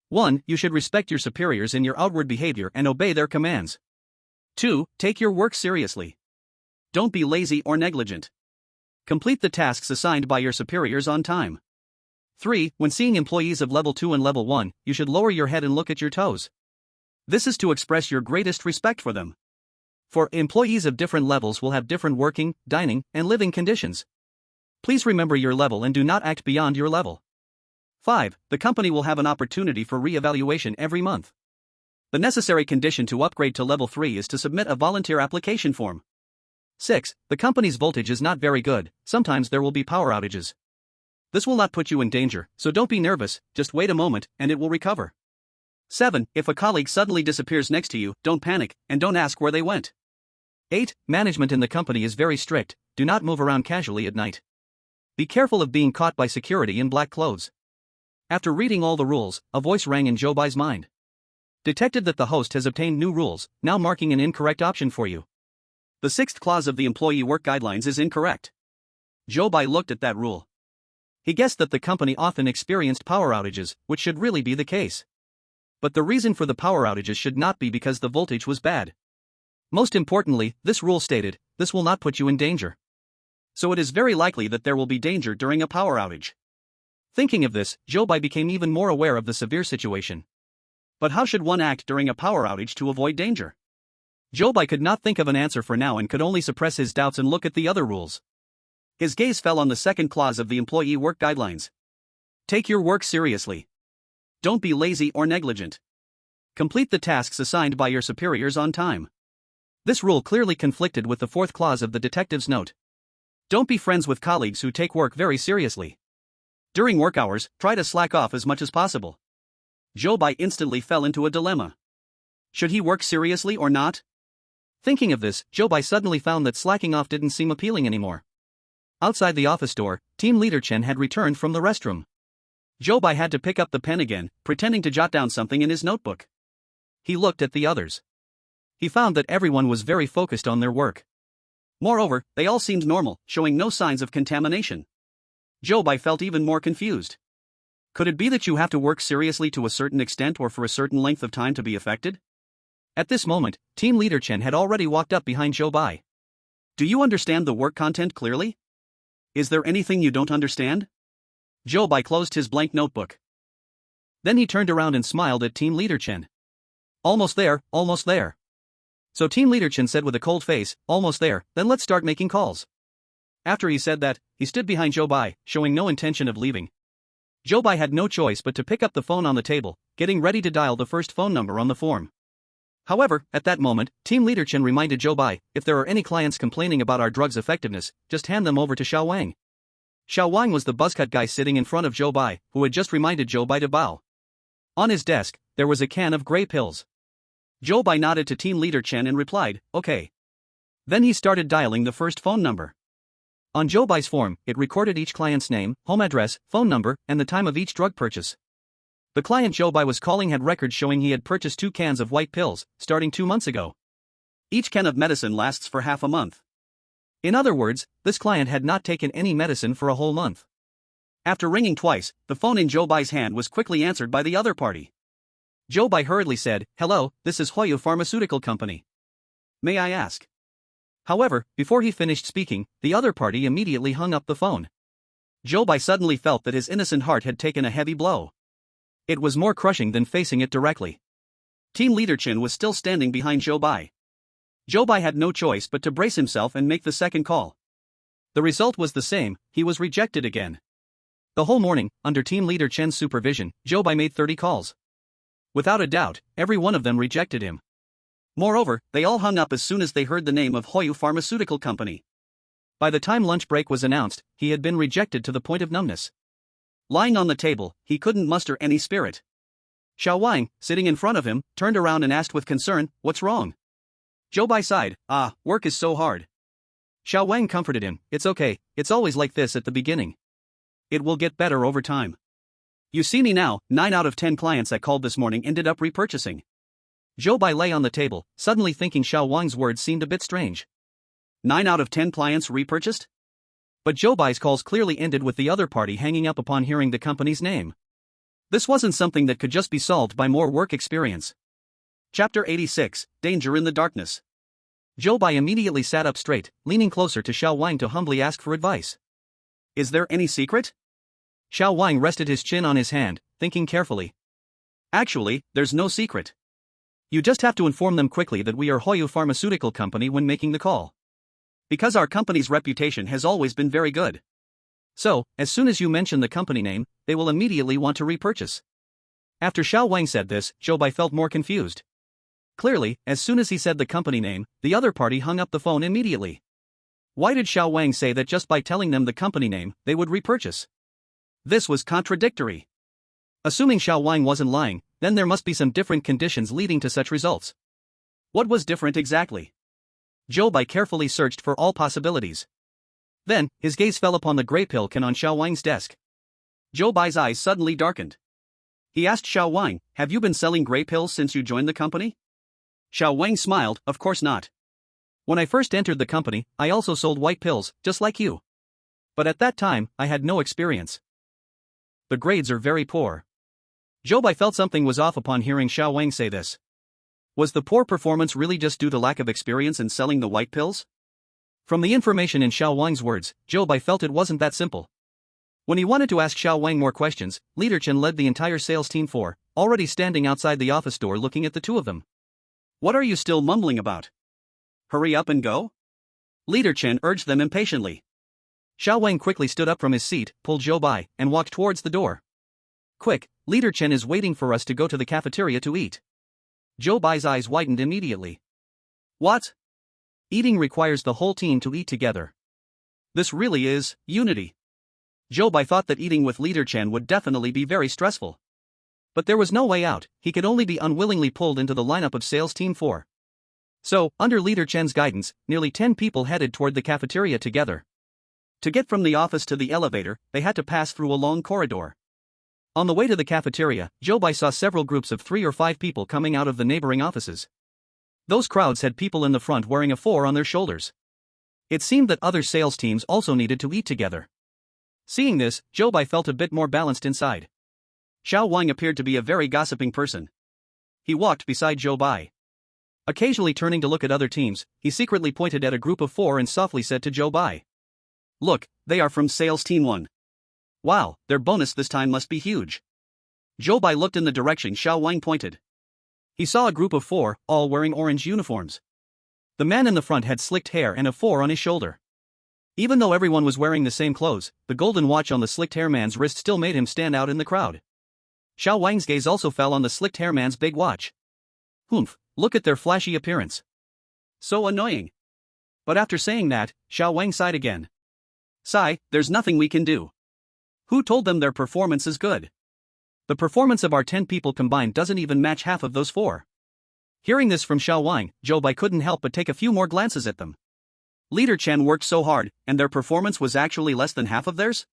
1. You should respect your superiors in your outward behavior and obey their commands. 2. Take your work seriously. Don't be lazy or negligent. Complete the tasks assigned by your superiors on time. 3. When seeing employees of level 2 and level 1, you should lower your head and look at your toes. This is to express your greatest respect for them. For employees of different levels will have different working, dining, and living conditions. Please remember your level and do not act beyond your level. 5. The company will have an opportunity for re-evaluation every month. The necessary condition to upgrade to level 3 is to submit a volunteer application form. 6. The company's voltage is not very good, sometimes there will be power outages. This will not put you in danger, so don't be nervous, just wait a moment, and it will recover. 7. If a colleague suddenly disappears next to you, don't panic, and don't ask where they went. 8. Management in the company is very strict, do not move around casually at night. Be careful of being caught by security in black clothes. After reading all the rules, a voice rang in Zhou Bai's mind. Detected that the host has obtained new rules, now marking an incorrect option for you. The 6th clause of the Employee Work Guidelines is incorrect. Zhou Bai looked at that rule. He guessed that the company often experienced power outages, which should really be the case. But the reason for the power outages should not be because the voltage was bad. Most importantly, this rule stated, this will not put you in danger. So it is very likely that there will be danger during a power outage. Thinking of this, Zhou Bai became even more aware of the severe situation. But how should one act during a power outage to avoid danger? Zhou Bai could not think of an answer for now and could only suppress his doubts and look at the other rules. His gaze fell on the 2nd clause of the Employee Work Guidelines. Take your work seriously. Don't be lazy or negligent. Complete the tasks assigned by your superiors on time. This rule clearly conflicted with the 4th clause of the detective's note. Don't be friends with colleagues who take work very seriously. During work hours, try to slack off as much as possible. Zhou Bai instantly fell into a dilemma. Should he work seriously or not? Thinking of this, Zhou Bai suddenly found that slacking off didn't seem appealing anymore. Outside the office door, team leader Chen had returned from the restroom. Zhou Bai had to pick up the pen again, pretending to jot down something in his notebook. He looked at the others. He found that everyone was very focused on their work. Moreover, they all seemed normal, showing no signs of contamination. Zhou Bai felt even more confused. Could it be that you have to work seriously to a certain extent or for a certain length of time to be affected? At this moment, team leader Chen had already walked up behind Zhou Bai. Do you understand the work content clearly? Is there anything you don't understand? Zhou Bai closed his blank notebook. Then he turned around and smiled at team leader Chen. Almost there, almost there. So team leader Chen said with a cold face, almost there, then let's start making calls. After he said that, he stood behind Zhou Bai, showing no intention of leaving. Zhou Bai had no choice but to pick up the phone on the table, getting ready to dial the first phone number on the form. However, at that moment, team leader Chen reminded Zhou Bai, if there are any clients complaining about our drug's effectiveness, just hand them over to Xiao Wang. Xiao Wang was the buzzcut guy sitting in front of Zhou Bai, who had just reminded Zhou Bai to bow. On his desk, there was a can of gray pills. Zhou Bai nodded to team leader Chen and replied, okay. Then he started dialing the first phone number. On Zhou Bai's form, it recorded each client's name, home address, phone number, and the time of each drug purchase. The client Zhou Bai was calling had records showing he had purchased 2 cans of white pills, starting 2 months ago. Each can of medicine lasts for half a month. In other words, this client had not taken any medicine for a whole month. After ringing twice, the phone in Zhou Bai's hand was quickly answered by the other party. Zhou Bai hurriedly said, hello, this is Huayu Pharmaceutical Company. may I ask? However, before he finished speaking, the other party immediately hung up the phone. Zhou Bai suddenly felt that his innocent heart had taken a heavy blow. It was more crushing than facing it directly. Team leader Chen was still standing behind Zhou Bai. Zhou Bai had no choice but to brace himself and make the second call. The result was the same, he was rejected again. The whole morning, under team leader Chen's supervision, Zhou Bai made 30 calls. Without a doubt, every one of them rejected him. Moreover, they all hung up as soon as they heard the name of Huoyu Pharmaceutical Company. By the time lunch break was announced, he had been rejected to the point of numbness. Lying on the table, he couldn't muster any spirit. Xiao Wang, sitting in front of him, turned around and asked with concern, "What's wrong?" Zhou Bai sighed, "Work is so hard." Xiao Wang comforted him, "It's okay, it's always like this at the beginning. It will get better over time. You see me now, 9 out of 10 clients I called this morning ended up repurchasing." Zhou Bai lay on the table, suddenly thinking Xiao Wang's words seemed a bit strange. 9 out of 10 clients repurchased? But Zhou Bai's calls clearly ended with the other party hanging up upon hearing the company's name. This wasn't something that could just be solved by more work experience. Chapter 86, Danger in the Darkness. Zhou Bai immediately sat up straight, leaning closer to Xiao Wang to humbly ask for advice. "Is there any secret?" Xiao Wang rested his chin on his hand, thinking carefully. "Actually, there's no secret. You just have to inform them quickly that we are Huoyu Pharmaceutical Company when making the call. Because our company's reputation has always been very good. So, as soon as you mention the company name, they will immediately want to repurchase." After Xiao Wang said this, Zhou Bai felt more confused. Clearly, as soon as he said the company name, the other party hung up the phone immediately. Why did Xiao Wang say that just by telling them the company name, they would repurchase? This was contradictory. Assuming Xiao Wang wasn't lying, then there must be some different conditions leading to such results. What was different exactly? Zhou Bai carefully searched for all possibilities. Then, his gaze fell upon the gray pill can on Xiao Wang's desk. Zhou Bai's eyes suddenly darkened. He asked Xiao Wang, "Have you been selling gray pills since you joined the company?" Xiao Wang smiled, "Of course not. When I first entered the company, I also sold white pills, just like you. But at that time, I had no experience. The grades are very poor." Zhou Bai felt something was off upon hearing Xiao Wang say this. Was the poor performance really just due to lack of experience in selling the white pills? From the information in Xiao Wang's words, Zhou Bai felt it wasn't that simple. When he wanted to ask Xiao Wang more questions, Leader Chen led the entire sales team already standing outside the office door looking at the two of them. "What are you still mumbling about? Hurry up and go?" Leader Chen urged them impatiently. Xiao Wang quickly stood up from his seat, pulled Zhou Bai, and walked towards the door. "Quick, Leader Chen is waiting for us to go to the cafeteria to eat." Zhou Bai's eyes widened immediately. "What? Eating requires the whole team to eat together. This really is unity." Zhou Bai thought that eating with Leader Chen would definitely be very stressful. But there was no way out, he could only be unwillingly pulled into the lineup of Sales Team 4. So, under Leader Chen's guidance, nearly 10 people headed toward the cafeteria together. To get from the office to the elevator, they had to pass through a long corridor. On the way to the cafeteria, Zhou Bai saw several groups of 3 or 5 people coming out of the neighboring offices. Those crowds had people in the front wearing a 4 on their shoulders. It seemed that other sales teams also needed to eat together. Seeing this, Zhou Bai felt a bit more balanced inside. Xiao Wang appeared to be a very gossiping person. He walked beside Zhou Bai. Occasionally turning to look at other teams, he secretly pointed at a group of 4 and softly said to Zhou Bai, "Look, they are from Sales Team 1. Wow, their bonus this time must be huge." Zhou Bai looked in the direction Xiao Wang pointed. He saw a group of 4, all wearing orange uniforms. The man in the front had slicked hair and a 4 on his shoulder. Even though everyone was wearing the same clothes, the golden watch on the slicked hair man's wrist still made him stand out in the crowd. Xiao Wang's gaze also fell on the slicked hair man's big watch. Humph, look at their flashy appearance. So annoying. But after saying that, Xiao Wang sighed again. Sigh, there's nothing we can do. Who told them their performance is good? The performance of our 10 people combined doesn't even match half of those 4. Hearing this from Xiao Wang, Zhou Bai couldn't help but take a few more glances at them. Leader Chen worked so hard, and their performance was actually less than half of theirs?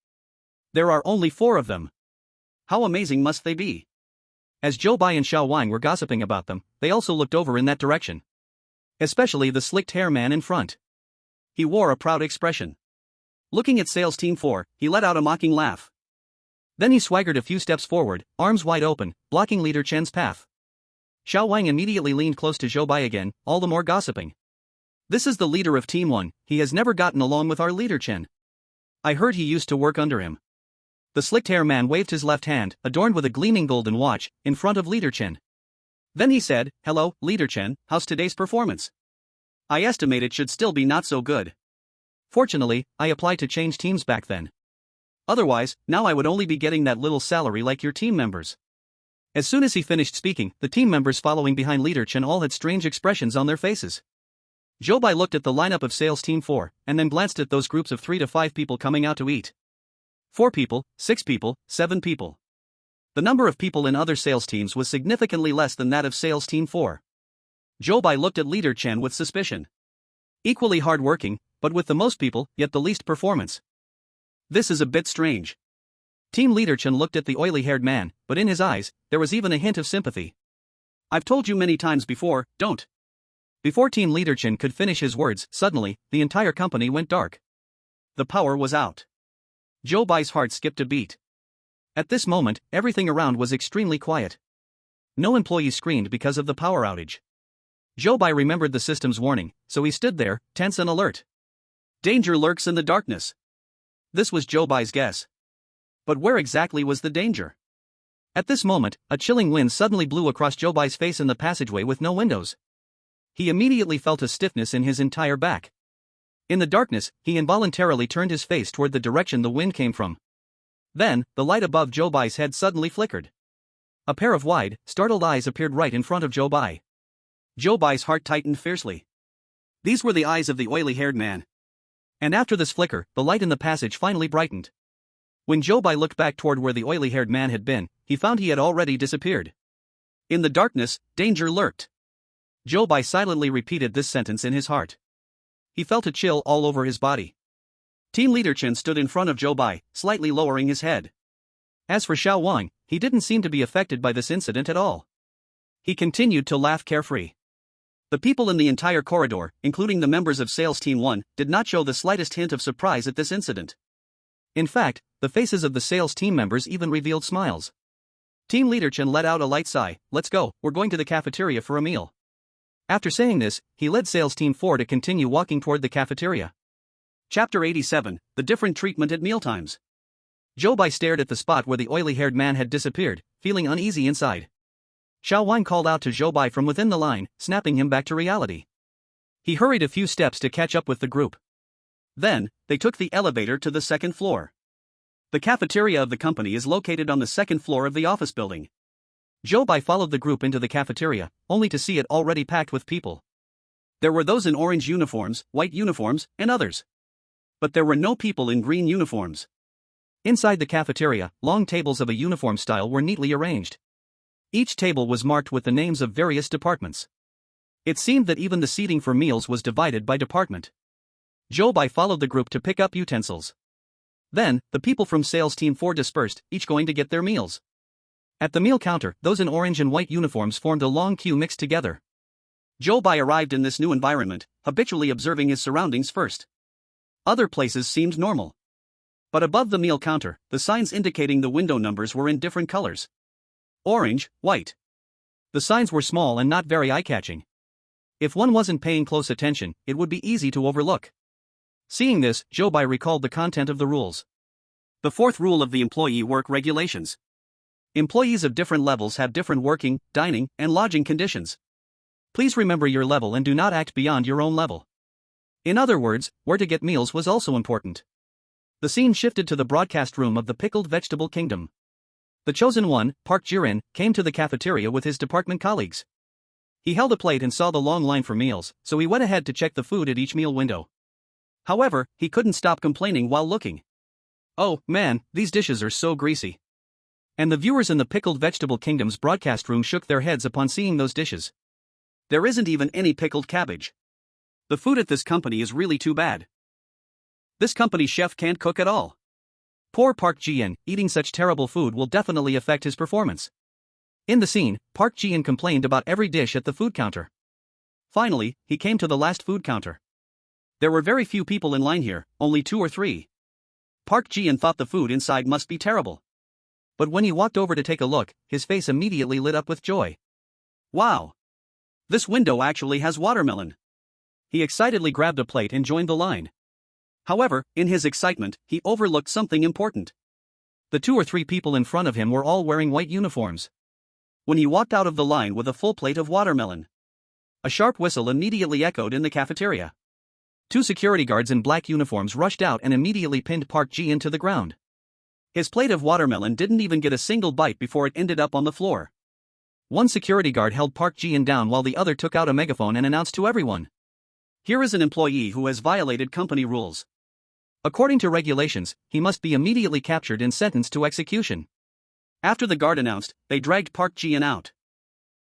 There are only 4 of them. How amazing must they be? As Zhou Bai and Xiao Wang were gossiping about them, they also looked over in that direction. Especially the slicked hair man in front. He wore a proud expression. Looking at Sales Team 4, he let out a mocking laugh. Then he swaggered a few steps forward, arms wide open, blocking Leader Chen's path. Xiao Wang immediately leaned close to Zhou Bai again, all the more gossiping. This is the leader of Team 1, he has never gotten along with our leader Chen. I heard he used to work under him. The slicked hair man waved his left hand, adorned with a gleaming golden watch, in front of leader Chen. Then he said, "Hello, leader Chen, how's today's performance? I estimate it should still be not so good. Fortunately, I applied to change teams back then. Otherwise, now I would only be getting that little salary like your team members." As soon as he finished speaking, the team members following behind leader Chen all had strange expressions on their faces. Zhou Bai looked at the lineup of sales team 4, and then glanced at those groups of 3 to 5 people coming out to eat. 4 people, 6 people, 7 people. The number of people in other sales teams was significantly less than that of sales team 4. Zhou Bai looked at leader Chen with suspicion. Equally hard-working, but with the most people, yet the least performance. This is a bit strange. Team leader Chen looked at the oily-haired man, but in his eyes, there was even a hint of sympathy. "I've told you many times before, don't." Before team leader Chen could finish his words, suddenly, the entire company went dark. The power was out. Zhou Bai's heart skipped a beat. At this moment, everything around was extremely quiet. No employees screamed because of the power outage. Zhou Bai remembered the system's warning, so he stood there, tense and alert. Danger lurks in the darkness. This was Zhou Bai's guess. But where exactly was the danger? At this moment, a chilling wind suddenly blew across Zhou Bai's face in the passageway with no windows. He immediately felt a stiffness in his entire back. In the darkness, he involuntarily turned his face toward the direction the wind came from. Then, the light above Zhou Bai's head suddenly flickered. A pair of wide, startled eyes appeared right in front of Zhou Bai. Zhou Bai's heart tightened fiercely. These were the eyes of the oily-haired man. And after this flicker, the light in the passage finally brightened. When Zhou Bai looked back toward where the oily-haired man had been, he found he had already disappeared. In the darkness, danger lurked. Zhou Bai silently repeated this sentence in his heart. He felt a chill all over his body. Team leader Chen stood in front of Zhou Bai, slightly lowering his head. As for Xiao Wang, he didn't seem to be affected by this incident at all. He continued to laugh carefree. The people in the entire corridor, including the members of Sales Team 1, did not show the slightest hint of surprise at this incident. In fact, the faces of the sales team members even revealed smiles. Team leader Chen let out a light sigh. "Let's go, we're going to the cafeteria for a meal." After saying this, he led Sales Team 4 to continue walking toward the cafeteria. Chapter 87, The Different Treatment at Mealtimes. Zhou Bai stared at the spot where the oily-haired man had disappeared, feeling uneasy inside. Xiao Wang called out to Zhou Bai from within the line, snapping him back to reality. He hurried a few steps to catch up with the group. Then, they took the elevator to the second floor. The cafeteria of the company is located on the second floor of the office building. Zhou Bai followed the group into the cafeteria, only to see it already packed with people. There were those in orange uniforms, white uniforms, and others. But there were no people in green uniforms. Inside the cafeteria, long tables of a uniform style were neatly arranged. Each table was marked with the names of various departments. It seemed that even the seating for meals was divided by department. Zhou Bai followed the group to pick up utensils. Then, the people from Sales Team 4 dispersed, each going to get their meals. At the meal counter, those in orange and white uniforms formed a long queue mixed together. Zhou Bai arrived in this new environment, habitually observing his surroundings first. Other places seemed normal. But above the meal counter, the signs indicating the window numbers were in different colors. Orange, white. The signs were small and not very eye-catching. If one wasn't paying close attention, it would be easy to overlook. Seeing this, Zhou Bai recalled the content of the rules. The fourth rule of the employee work regulations. Employees of different levels have different working, dining, and lodging conditions. Please remember your level and do not act beyond your own level. In other words, where to get meals was also important. The scene shifted to the broadcast room of the Pickled Vegetable Kingdom. The chosen one, Park Jirin, came to the cafeteria with his department colleagues. He held a plate and saw the long line for meals, so he went ahead to check the food at each meal window. However, he couldn't stop complaining while looking. "Oh, man, these dishes are so greasy." And the viewers in the Pickled Vegetable Kingdom's broadcast room shook their heads upon seeing those dishes. There isn't even any pickled cabbage. The food at this company is really too bad. This company's chef can't cook at all. Poor Park Jian, eating such terrible food will definitely affect his performance. In the scene, Park Jian complained about every dish at the food counter. Finally, he came to the last food counter. There were very few people in line here, only 2 or 3. Park Jian thought the food inside must be terrible. But when he walked over to take a look, his face immediately lit up with joy. Wow! This window actually has watermelon. He excitedly grabbed a plate and joined the line. However, in his excitement, he overlooked something important. The 2 or 3 people in front of him were all wearing white uniforms. When he walked out of the line with a full plate of watermelon, a sharp whistle immediately echoed in the cafeteria. 2 security guards in black uniforms rushed out and immediately pinned Park Ji into the ground. His plate of watermelon didn't even get a single bite before it ended up on the floor. One security guard held Park Ji-in down while the other took out a megaphone and announced to everyone, "Here is an employee who has violated company rules. According to regulations, he must be immediately captured and sentenced to execution." After the guard announced, they dragged Park Ji-in out.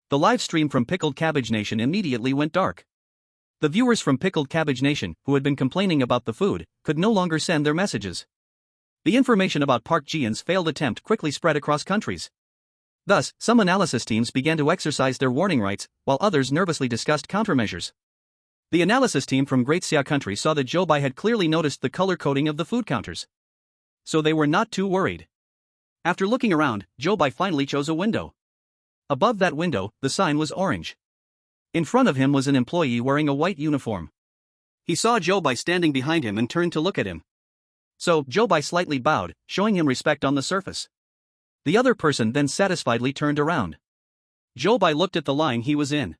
The live stream from Pickled Cabbage Nation immediately went dark. The viewers from Pickled Cabbage Nation, who had been complaining about the food, could no longer send their messages. The information about Park Ji-in's failed attempt quickly spread across countries. Thus, some analysis teams began to exercise their warning rights, while others nervously discussed countermeasures. The analysis team from Great Xia country saw that Zhou Bai had clearly noticed the color coding of the food counters. So they were not too worried. After looking around, Zhou Bai finally chose a window. Above that window, the sign was orange. In front of him was an employee wearing a white uniform. He saw Zhou Bai standing behind him and turned to look at him. So, Zhou Bai slightly bowed, showing him respect on the surface. The other person then satisfiedly turned around. Zhou Bai looked at the line he was in.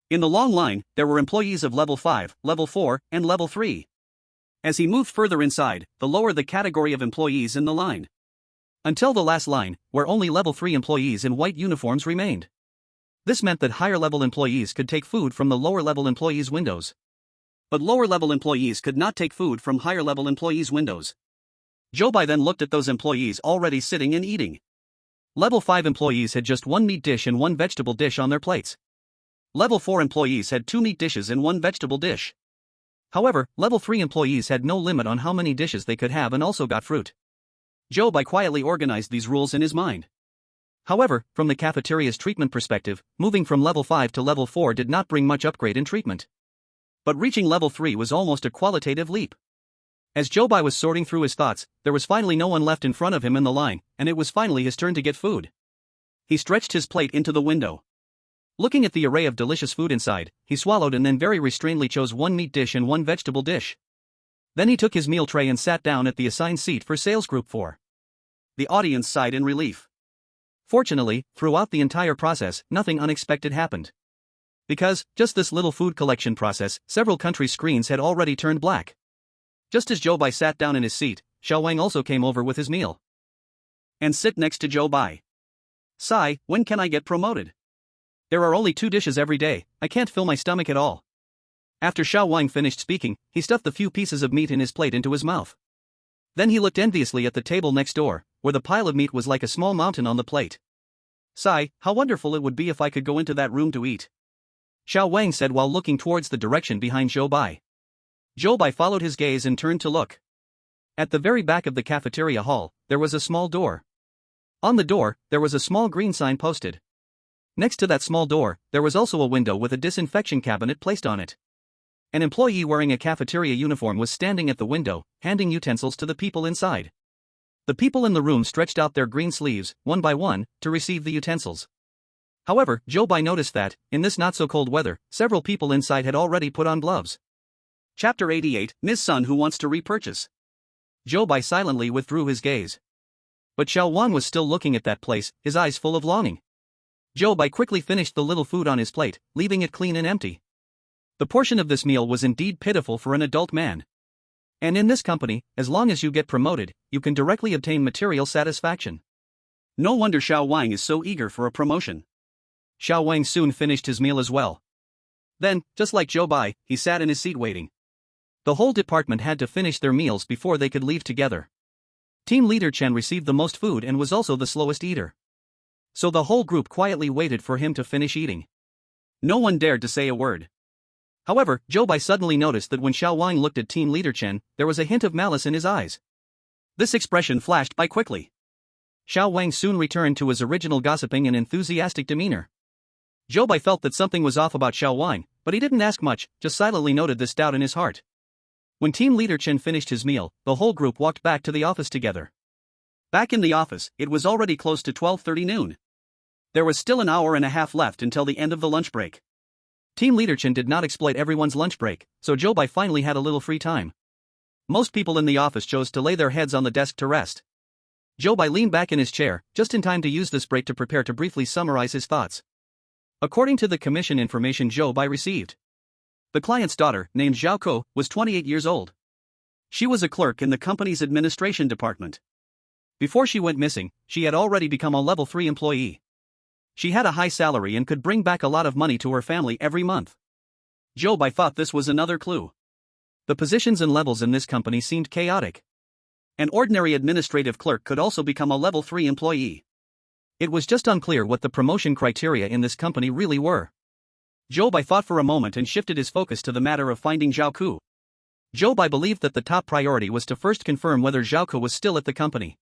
In the long line, there were employees of level 5, level 4, and level 3. As he moved further inside, the lower the category of employees in the line, until the last line, where only level 3 employees in white uniforms remained. This meant that higher-level employees could take food from the lower-level employees' windows. But lower-level employees could not take food from higher-level employees' windows. Zhou Bai then looked at those employees already sitting and eating. Level 5 employees had just 1 meat dish and 1 vegetable dish on their plates. Level 4 employees had 2 meat dishes and 1 vegetable dish. However, level 3 employees had no limit on how many dishes they could have and also got fruit. Zhou Bai quietly organized these rules in his mind. However, from the cafeteria's treatment perspective, moving from level 5 to level 4 did not bring much upgrade in treatment. But reaching level 3 was almost a qualitative leap. As Zhou Bai was sorting through his thoughts, there was finally no one left in front of him in the line, and it was finally his turn to get food. He stretched his plate into the window. Looking at the array of delicious food inside, he swallowed and then very restrainedly chose 1 meat dish and 1 vegetable dish. Then he took his meal tray and sat down at the assigned seat for sales group 4. The audience sighed in relief. Fortunately, throughout the entire process, nothing unexpected happened. Because, just this little food collection process, several countries' screens had already turned black. Just as Zhou Bai sat down in his seat, Xiao Wang also came over with his meal. And sit next to Zhou Bai. "Sai, when can I get promoted? There are only 2 dishes every day, I can't fill my stomach at all." After Xiao Wang finished speaking, he stuffed the few pieces of meat in his plate into his mouth. Then he looked enviously at the table next door, where the pile of meat was like a small mountain on the plate. "Sai, how wonderful it would be if I could go into that room to eat," Xiao Wang said while looking towards the direction behind Zhou Bai. Zhou Bai followed his gaze and turned to look. At the very back of the cafeteria hall, there was a small door. On the door, there was a small green sign posted. Next to that small door, there was also a window with a disinfection cabinet placed on it. An employee wearing a cafeteria uniform was standing at the window, handing utensils to the people inside. The people in the room stretched out their green sleeves, one by one, to receive the utensils. However, Zhou Bai noticed that, in this not-so-cold weather, several people inside had already put on gloves. Chapter 88, Ms. Sun Who Wants to Repurchase. Zhou Bai silently withdrew his gaze. But Xiao Wan was still looking at that place, his eyes full of longing. Zhou Bai quickly finished the little food on his plate, leaving it clean and empty. The portion of this meal was indeed pitiful for an adult man. And in this company, as long as you get promoted, you can directly obtain material satisfaction. No wonder Xiao Wang is so eager for a promotion. Xiao Wang soon finished his meal as well. Then, just like Zhou Bai, he sat in his seat waiting. The whole department had to finish their meals before they could leave together. Team leader Chen received the most food and was also the slowest eater. So the whole group quietly waited for him to finish eating. No one dared to say a word. However, Zhou Bai suddenly noticed that when Xiao Wang looked at team leader Chen, there was a hint of malice in his eyes. This expression flashed by quickly. Xiao Wang soon returned to his original gossiping and enthusiastic demeanor. Zhou Bai felt that something was off about Xiao Wang, but he didn't ask much, just silently noted this doubt in his heart. When team leader Chen finished his meal, the whole group walked back to the office together. Back in the office, it was already close to 12:30 noon. There was still an hour and a half left until the end of the lunch break. Team leader Chen did not exploit everyone's lunch break, so Zhou Bai finally had a little free time. Most people in the office chose to lay their heads on the desk to rest. Zhou Bai leaned back in his chair, just in time to use this break to prepare to briefly summarize his thoughts. According to the commission information Zhou Bai received, the client's daughter, named Zhao Ko, was 28 years old. She was a clerk in the company's administration department. Before she went missing, she had already become a level 3 employee. She had a high salary and could bring back a lot of money to her family every month. Zhou Bai thought this was another clue. The positions and levels in this company seemed chaotic. An ordinary administrative clerk could also become a level 3 employee. It was just unclear what the promotion criteria in this company really were. Zhou Bai thought for a moment and shifted his focus to the matter of finding Zhao Ku. Zhou Bai believed that the top priority was to first confirm whether Zhao Ku was still at the company.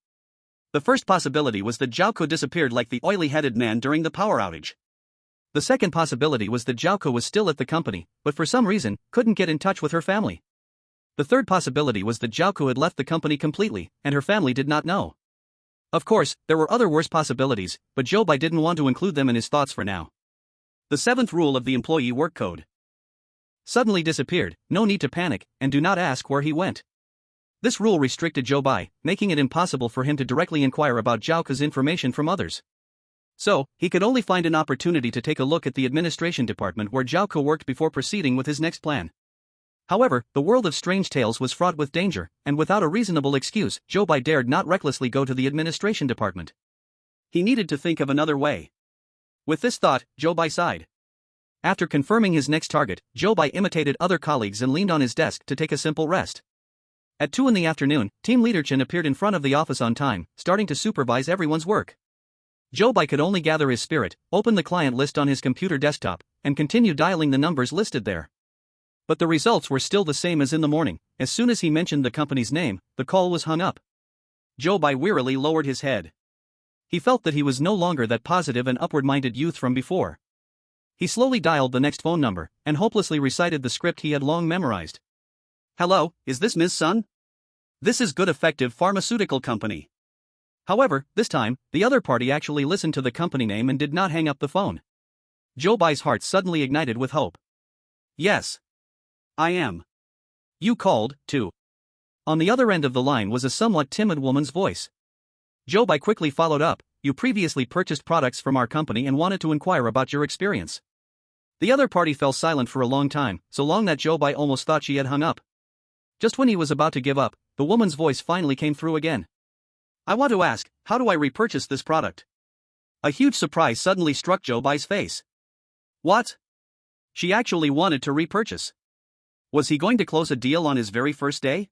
The first possibility was that Zhao Ku disappeared like the oily-headed man during the power outage. The second possibility was that Zhao Ku was still at the company, but for some reason, couldn't get in touch with her family. The third possibility was that Zhao Ku had left the company completely, and her family did not know. Of course, there were other worse possibilities, but Zhou Bai didn't want to include them in his thoughts for now. The seventh rule of the employee work code. Suddenly disappeared, no need to panic, and do not ask where he went. This rule restricted Zhou Bai, making it impossible for him to directly inquire about Zhao Ku's information from others. So, he could only find an opportunity to take a look at the administration department where Zhao Ku worked before proceeding with his next plan. However, the world of strange tales was fraught with danger, and without a reasonable excuse, Zhou Bai dared not recklessly go to the administration department. He needed to think of another way. With this thought, Zhou Bai sighed. After confirming his next target, Zhou Bai imitated other colleagues and leaned on his desk to take a simple rest. At 2 in the afternoon, team leader Chen appeared in front of the office on time, starting to supervise everyone's work. Zhou Bai could only gather his spirit, open the client list on his computer desktop, and continue dialing the numbers listed there. But the results were still the same as in the morning. As soon as he mentioned the company's name, the call was hung up. Zhou Bai wearily lowered his head. He felt that he was no longer that positive and upward-minded youth from before. He slowly dialed the next phone number, and hopelessly recited the script he had long memorized. "Hello, is this Ms. Sun? This is Good Effective Pharmaceutical Company." However, this time, the other party actually listened to the company name and did not hang up the phone. Zhou Bai's heart suddenly ignited with hope. "Yes. I am. You called, too." On the other end of the line was a somewhat timid woman's voice. Zhou Bai quickly followed up, "You previously purchased products from our company and wanted to inquire about your experience." The other party fell silent for a long time, so long that Zhou Bai almost thought she had hung up. Just when he was about to give up, the woman's voice finally came through again. "I want to ask, how do I repurchase this product?" A huge surprise suddenly struck Zhou Bai's face. What? She actually wanted to repurchase. Was he going to close a deal on his very first day?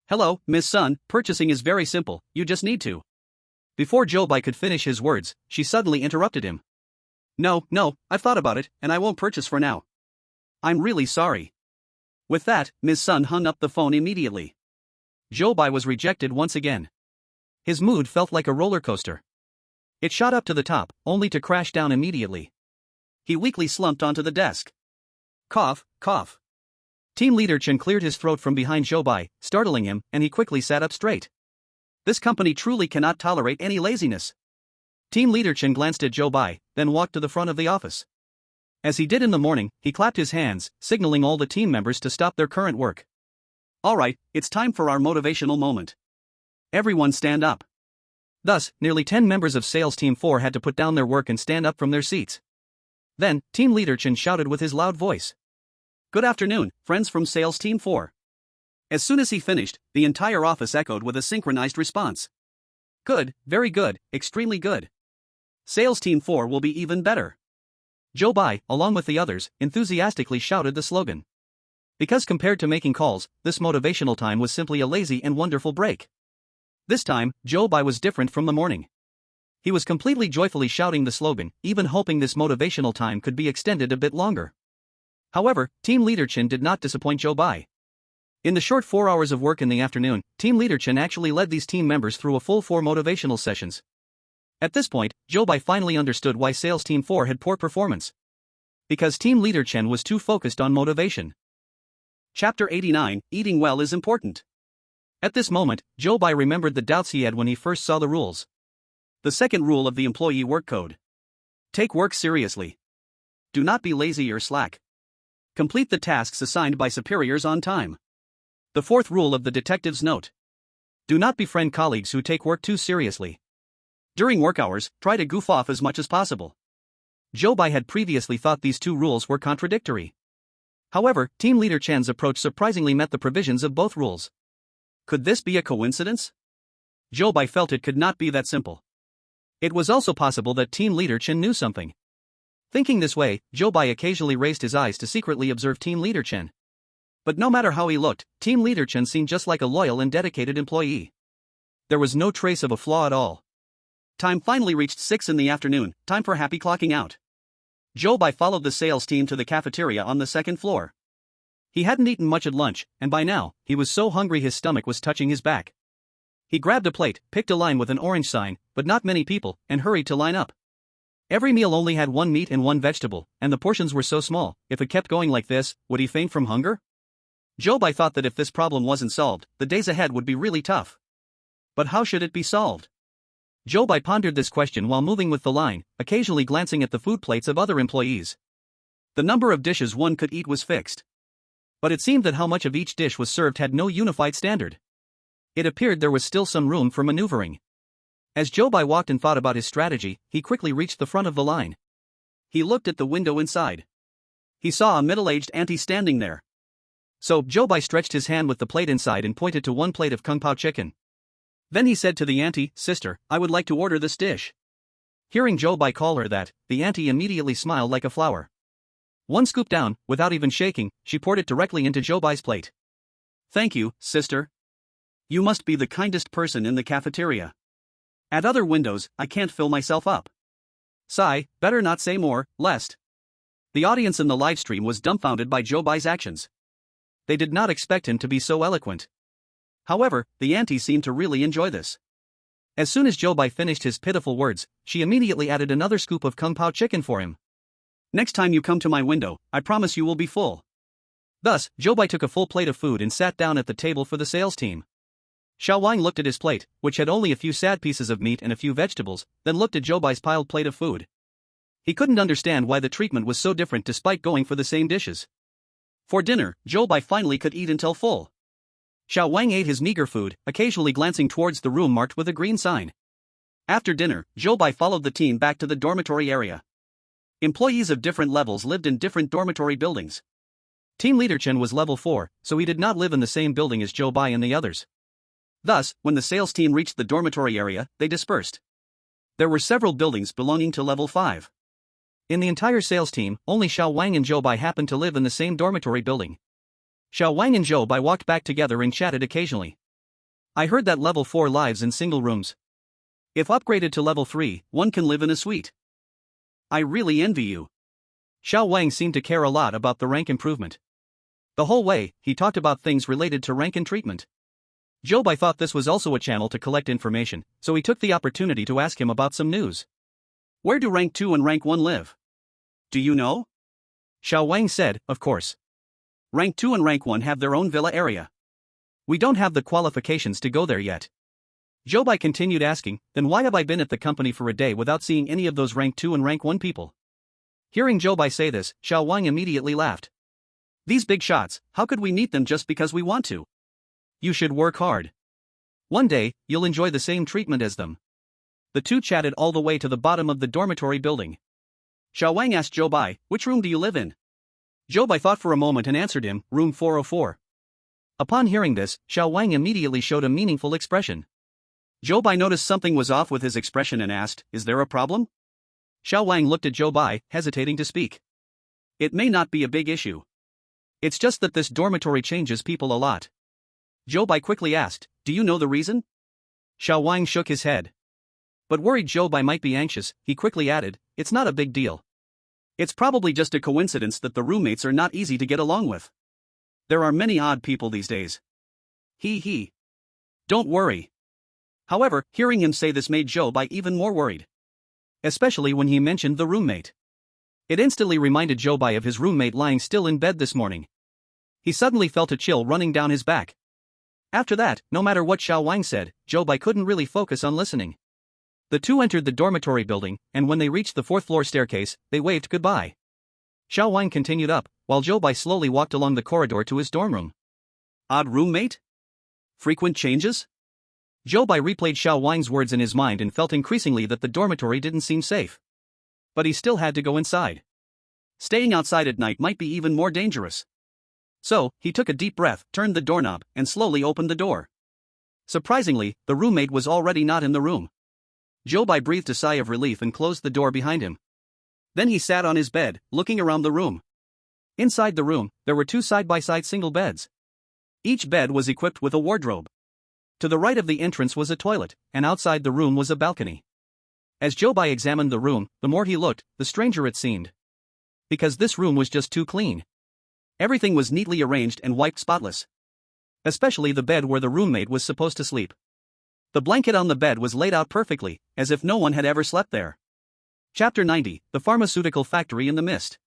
"Hello, Miss Sun, purchasing is very simple, you just need to." Before Zhou Bai could finish his words, she suddenly interrupted him. No, I've thought about it, and I won't purchase for now. I'm really sorry." With that, Ms. Sun hung up the phone immediately. Zhou Bai was rejected once again. His mood felt like a roller coaster. It shot up to the top, only to crash down immediately. He weakly slumped onto the desk. Cough, cough. Team leader Chen cleared his throat from behind Zhou Bai, startling him, and he quickly sat up straight. This company truly cannot tolerate any laziness. Team leader Chen glanced at Zhou Bai, then walked to the front of the office. As he did in the morning, he clapped his hands, signaling all the team members to stop their current work. "Alright, it's time for our motivational moment. Everyone stand up." Thus, nearly 10 members of Sales Team 4 had to put down their work and stand up from their seats. Then, team leader Chen shouted with his loud voice. "Good afternoon, friends from Sales Team 4. As soon as he finished, the entire office echoed with a synchronized response. "Good, very good, extremely good. Sales Team 4 will be even better." Zhou Bai, along with the others, enthusiastically shouted the slogan. Because compared to making calls, this motivational time was simply a lazy and wonderful break. This time, Zhou Bai was different from the morning. He was completely joyfully shouting the slogan, even hoping this motivational time could be extended a bit longer. However, team leader Chen did not disappoint Zhou Bai. In the short 4 hours of work in the afternoon, team leader Chen actually led these team members through a full 4 motivational sessions. At this point, Zhou Bai finally understood why Sales Team 4 had poor performance. Because team leader Chen was too focused on motivation. Chapter 89, Eating Well is Important. At this moment, Zhou Bai remembered the doubts he had when he first saw the rules. The second rule of the employee work code. Take work seriously. Do not be lazy or slack. Complete the tasks assigned by superiors on time. The fourth rule of the detective's note. Do not befriend colleagues who take work too seriously. During work hours, try to goof off as much as possible. Zhou Bai had previously thought these two rules were contradictory. However, Team Leader Chen's approach surprisingly met the provisions of both rules. Could this be a coincidence? Zhou Bai felt it could not be that simple. It was also possible that Team Leader Chen knew something. Thinking this way, Zhou Bai occasionally raised his eyes to secretly observe Team Leader Chen. But no matter how he looked, Team Leader Chen seemed just like a loyal and dedicated employee. There was no trace of a flaw at all. Time finally reached 6 in the afternoon, time for happy clocking out. Zhou Bai followed the sales team to the cafeteria on the second floor. He hadn't eaten much at lunch, and by now, he was so hungry his stomach was touching his back. He grabbed a plate, picked a line with an orange sign, but not many people, and hurried to line up. Every meal only had one meat and one vegetable, and the portions were so small. If it kept going like this, would he faint from hunger? Zhou Bai thought that if this problem wasn't solved, the days ahead would be really tough. But how should it be solved? Zhou Bai pondered this question while moving with the line, occasionally glancing at the food plates of other employees. The number of dishes one could eat was fixed. But it seemed that how much of each dish was served had no unified standard. It appeared there was still some room for maneuvering. As Zhou Bai walked and thought about his strategy, he quickly reached the front of the line. He looked at the window inside. He saw a middle-aged auntie standing there. So, Zhou Bai stretched his hand with the plate inside and pointed to one plate of kung pao chicken. Then he said to the auntie, "Sister, I would like to order this dish." Hearing Zhou Bai call her that, the auntie immediately smiled like a flower. One scoop down, without even shaking, she poured it directly into Zhou Bai's plate. "Thank you, sister. You must be the kindest person in the cafeteria. At other windows, I can't fill myself up." Sigh, better not say more, lest. The audience in the livestream was dumbfounded by Zhou Bai's actions. They did not expect him to be so eloquent. However, the auntie seemed to really enjoy this. As soon as Zhou Bai finished his pitiful words, she immediately added another scoop of kung pao chicken for him. "Next time you come to my window, I promise you will be full." Thus, Zhou Bai took a full plate of food and sat down at the table for the sales team. Xiao Wang looked at his plate, which had only a few sad pieces of meat and a few vegetables, then looked at Zhou Bai's piled plate of food. He couldn't understand why the treatment was so different despite going for the same dishes. For dinner, Zhou Bai finally could eat until full. Xiao Wang ate his meager food, occasionally glancing towards the room marked with a green sign. After dinner, Zhou Bai followed the team back to the dormitory area. Employees of different levels lived in different dormitory buildings. Team Leader Chen was level 4, so he did not live in the same building as Zhou Bai and the others. Thus, when the sales team reached the dormitory area, they dispersed. There were several buildings belonging to level 5. In the entire sales team, only Xiao Wang and Zhou Bai happened to live in the same dormitory building. Xiao Wang and Zhou Bai walked back together and chatted occasionally. "I heard that level 4 lives in single rooms. If upgraded to level 3, one can live in a suite. I really envy you." Xiao Wang seemed to care a lot about the rank improvement. The whole way, he talked about things related to rank and treatment. Zhou Bai thought this was also a channel to collect information, so he took the opportunity to ask him about some news. "Where do rank 2 and rank 1 live? Do you know?" Xiao Wang said, "Of course. Rank 2 and rank 1 have their own villa area. We don't have the qualifications to go there yet." Zhou Bai continued asking, "Then why have I been at the company for a day without seeing any of those rank 2 and rank 1 people?" Hearing Zhou Bai say this, Xiao Wang immediately laughed. "These big shots, how could we meet them just because we want to? You should work hard. One day, you'll enjoy the same treatment as them." The two chatted all the way to the bottom of the dormitory building. Xiao Wang asked Zhou Bai, "Which room do you live in?" Zhou Bai thought for a moment and answered him, "Room 404. Upon hearing this, Xiao Wang immediately showed a meaningful expression. Zhou Bai noticed something was off with his expression and asked, "Is there a problem?" Xiao Wang looked at Zhou Bai, hesitating to speak. "It may not be a big issue. It's just that this dormitory changes people a lot." Zhou Bai quickly asked, "Do you know the reason?" Xiao Wang shook his head. But worried Zhou Bai might be anxious, he quickly added, "It's not a big deal. It's probably just a coincidence that the roommates are not easy to get along with. There are many odd people these days. He. Don't worry." However, hearing him say this made Zhou Bai even more worried. Especially when he mentioned the roommate. It instantly reminded Zhou Bai of his roommate lying still in bed this morning. He suddenly felt a chill running down his back. After that, no matter what Xiao Wang said, Zhou Bai couldn't really focus on listening. The two entered the dormitory building, and when they reached the 4th floor staircase, they waved goodbye. Xiao Wang continued up, while Zhou Bai slowly walked along the corridor to his dorm room. Odd roommate? Frequent changes? Zhou Bai replayed Xiao Wang's words in his mind and felt increasingly that the dormitory didn't seem safe. But he still had to go inside. Staying outside at night might be even more dangerous. So, he took a deep breath, turned the doorknob, and slowly opened the door. Surprisingly, the roommate was already not in the room. Zhou Bai breathed a sigh of relief and closed the door behind him. Then he sat on his bed, looking around the room. Inside the room, there were two side-by-side single beds. Each bed was equipped with a wardrobe. To the right of the entrance was a toilet, and outside the room was a balcony. As Zhou Bai examined the room, the more he looked, the stranger it seemed. Because this room was just too clean. Everything was neatly arranged and wiped spotless. Especially the bed where the roommate was supposed to sleep. The blanket on the bed was laid out perfectly, as if no one had ever slept there. Chapter 90, The Pharmaceutical Factory in the Mist.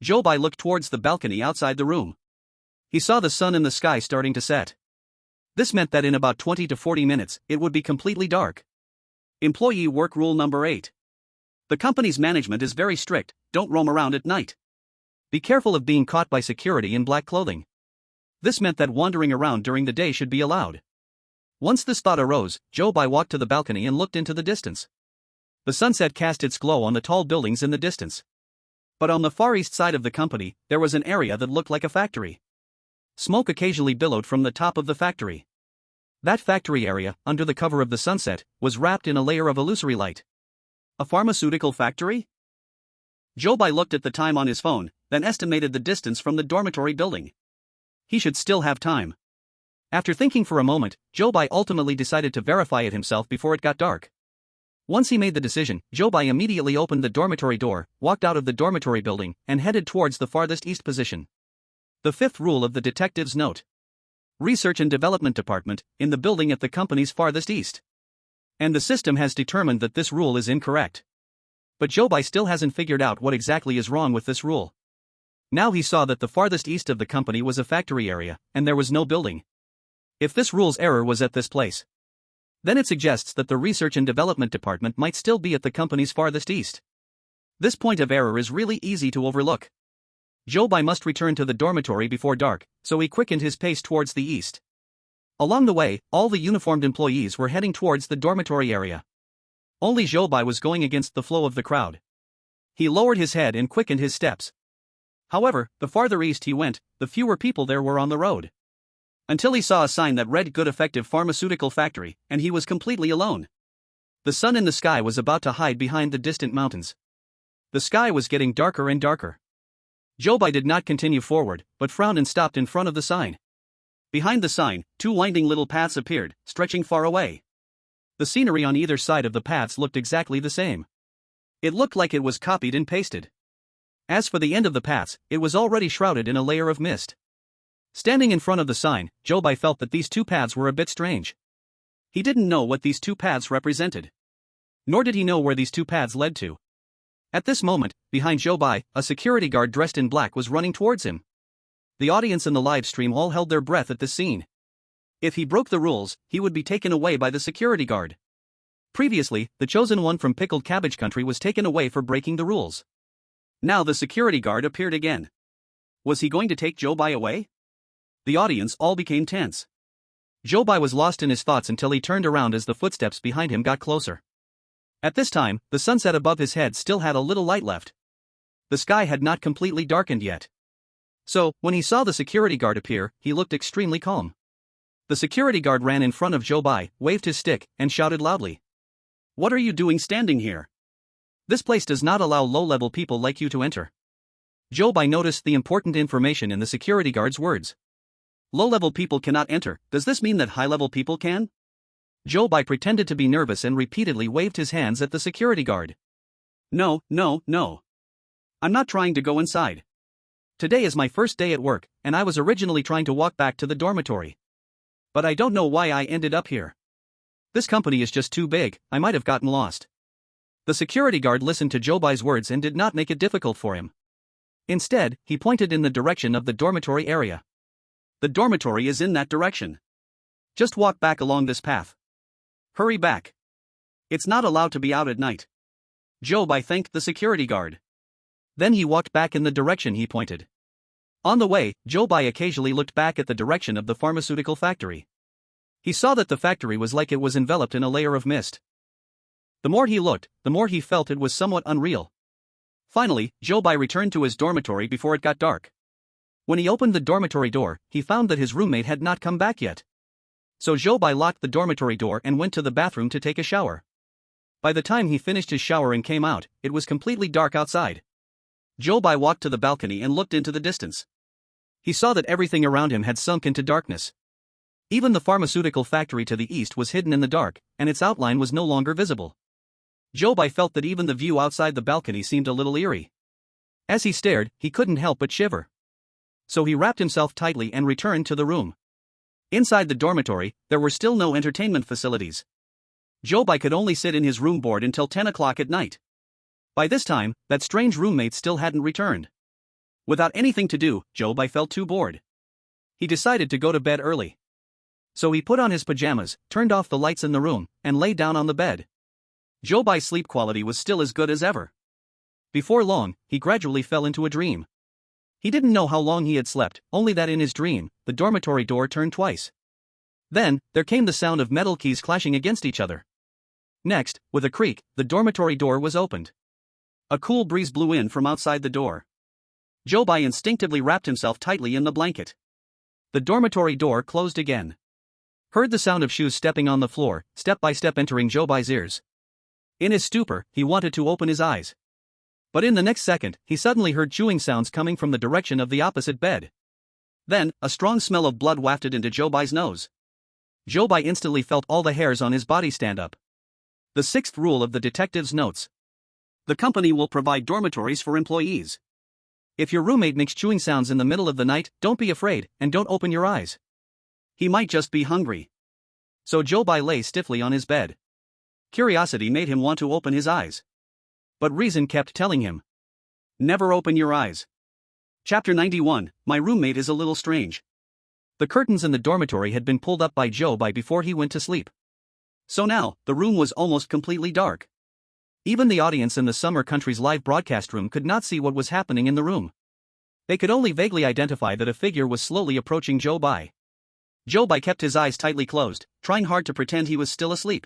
Zhou Bai looked towards the balcony outside the room. He saw the sun in the sky starting to set. This meant that in about 20 to 40 minutes, it would be completely dark. Employee work rule number 8. The company's management is very strict, don't roam around at night. Be careful of being caught by security in black clothing. This meant that wandering around during the day should be allowed. Once this thought arose, Zhou Bai walked to the balcony and looked into the distance. The sunset cast its glow on the tall buildings in the distance. But on the far east side of the company, there was an area that looked like a factory. Smoke occasionally billowed from the top of the factory. That factory area, under the cover of the sunset, was wrapped in a layer of illusory light. A pharmaceutical factory? Zhou Bai looked at the time on his phone, then estimated the distance from the dormitory building. He should still have time. After thinking for a moment, Zhou Bai ultimately decided to verify it himself before it got dark. Once he made the decision, Zhou Bai immediately opened the dormitory door, walked out of the dormitory building, and headed towards the farthest east position. The fifth rule of the detective's note. Research and Development Department, in the building at the company's farthest east. And the system has determined that this rule is incorrect. But Zhou Bai still hasn't figured out what exactly is wrong with this rule. Now he saw that the farthest east of the company was a factory area, and there was no building. If this rule's error was at this place, then it suggests that the Research and Development Department might still be at the company's farthest east. This point of error is really easy to overlook. Zhou Bai must return to the dormitory before dark, so he quickened his pace towards the east. Along the way, all the uniformed employees were heading towards the dormitory area. Only Zhou Bai was going against the flow of the crowd. He lowered his head and quickened his steps. However, the farther east he went, the fewer people there were on the road. Until he saw a sign that read Good Effective Pharmaceutical Factory, and he was completely alone. The sun in the sky was about to hide behind the distant mountains. The sky was getting darker and darker. Zhou Bai did not continue forward, but frowned and stopped in front of the sign. Behind the sign, two winding little paths appeared, stretching far away. The scenery on either side of the paths looked exactly the same. It looked like it was copied and pasted. As for the end of the paths, it was already shrouded in a layer of mist. Standing in front of the sign, Zhou Bai felt that these two paths were a bit strange. He didn't know what these two paths represented. Nor did he know where these two paths led to. At this moment, behind Zhou Bai, a security guard dressed in black was running towards him. The audience in the live stream all held their breath at this scene. If he broke the rules, he would be taken away by the security guard. Previously, the chosen one from Pickled Cabbage Country was taken away for breaking the rules. Now the security guard appeared again. Was he going to take Zhou Bai away? The audience all became tense. Zhou Bai was lost in his thoughts until he turned around as the footsteps behind him got closer. At this time, the sunset above his head still had a little light left. The sky had not completely darkened yet. So, when he saw the security guard appear, he looked extremely calm. The security guard ran in front of Zhou Bai, waved his stick, and shouted loudly. "What are you doing standing here? This place does not allow low-level people like you to enter." Zhou Bai noticed the important information in the security guard's words. Low-level people cannot enter, does this mean that high-level people can? Zhou Bai pretended to be nervous and repeatedly waved his hands at the security guard. No. I'm not trying to go inside. Today is my first day at work, and I was originally trying to walk back to the dormitory. But I don't know why I ended up here. This company is just too big, I might have gotten lost. The security guard listened to Zhou Bai's words and did not make it difficult for him. Instead, he pointed in the direction of the dormitory area. The dormitory is in that direction. Just walk back along this path. Hurry back. It's not allowed to be out at night. Zhou Bai thanked the security guard. Then he walked back in the direction he pointed. On the way, Zhou Bai occasionally looked back at the direction of the pharmaceutical factory. He saw that the factory was like it was enveloped in a layer of mist. The more he looked, the more he felt it was somewhat unreal. Finally, Zhou Bai returned to his dormitory before it got dark. When he opened the dormitory door, he found that his roommate had not come back yet. So Zhou Bai locked the dormitory door and went to the bathroom to take a shower. By the time he finished his shower and came out, it was completely dark outside. Zhou Bai walked to the balcony and looked into the distance. He saw that everything around him had sunk into darkness. Even the pharmaceutical factory to the east was hidden in the dark, and its outline was no longer visible. Zhou Bai felt that even the view outside the balcony seemed a little eerie. As he stared, he couldn't help but shiver. So he wrapped himself tightly and returned to the room. Inside the dormitory, there were still no entertainment facilities. Zhou Bai could only sit in his room bored until 10 o'clock at night. By this time, that strange roommate still hadn't returned. Without anything to do, Zhou Bai felt too bored. He decided to go to bed early. So he put on his pajamas, turned off the lights in the room, and lay down on the bed. Zhou Bai's sleep quality was still as good as ever. Before long, he gradually fell into a dream. He didn't know how long he had slept, only that in his dream, the dormitory door turned twice. Then, there came the sound of metal keys clashing against each other. Next, with a creak, the dormitory door was opened. A cool breeze blew in from outside the door. Zhou Bai instinctively wrapped himself tightly in the blanket. The dormitory door closed again. Heard the sound of shoes stepping on the floor, step by step entering Zhou Bai's ears. In his stupor, he wanted to open his eyes. But in the next second, he suddenly heard chewing sounds coming from the direction of the opposite bed. Then, a strong smell of blood wafted into Zhou Bai's nose. Zhou Bai instantly felt all the hairs on his body stand up. The sixth rule of the detective's notes. The company will provide dormitories for employees. If your roommate makes chewing sounds in the middle of the night, don't be afraid, and don't open your eyes. He might just be hungry. So Zhou Bai lay stiffly on his bed. Curiosity made him want to open his eyes. But reason kept telling him, never open your eyes. Chapter 91, My roommate is a little strange. The curtains in the dormitory had been pulled up by Zhou Bai before he went to sleep. So now, the room was almost completely dark. Even the audience in the Summer Country's live broadcast room could not see what was happening in the room. They could only vaguely identify that a figure was slowly approaching Zhou Bai. Zhou Bai kept his eyes tightly closed, trying hard to pretend he was still asleep.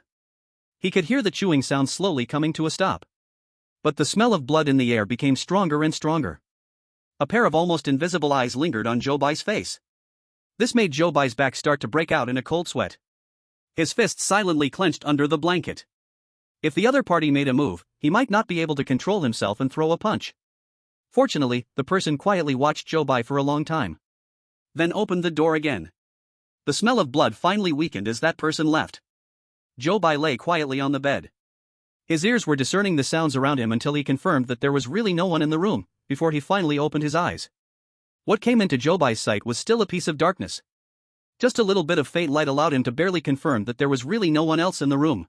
He could hear the chewing sound slowly coming to a stop. But the smell of blood in the air became stronger and stronger. A pair of almost invisible eyes lingered on Zhou Bai's face. This made Zhou Bai's back start to break out in a cold sweat. His fists silently clenched under the blanket. If the other party made a move, he might not be able to control himself and throw a punch. Fortunately, the person quietly watched Zhou Bai for a long time. Then opened the door again. The smell of blood finally weakened as that person left. Zhou Bai lay quietly on the bed. His ears were discerning the sounds around him until he confirmed that there was really no one in the room, before he finally opened his eyes. What came into Zhou Bai's sight was still a piece of darkness. Just a little bit of faint light allowed him to barely confirm that there was really no one else in the room.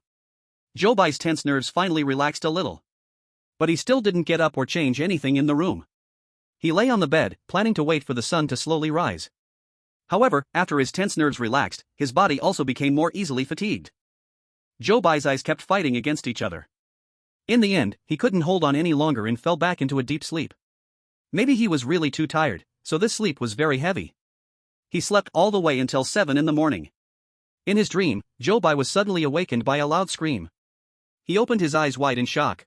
Zhou Bai's tense nerves finally relaxed a little. But he still didn't get up or change anything in the room. He lay on the bed, planning to wait for the sun to slowly rise. However, after his tense nerves relaxed, his body also became more easily fatigued. Zhou Bai's eyes kept fighting against each other. In the end, he couldn't hold on any longer and fell back into a deep sleep. Maybe he was really too tired, so this sleep was very heavy. He slept all the way until 7 in the morning. In his dream, Zhou Bai was suddenly awakened by a loud scream. He opened his eyes wide in shock.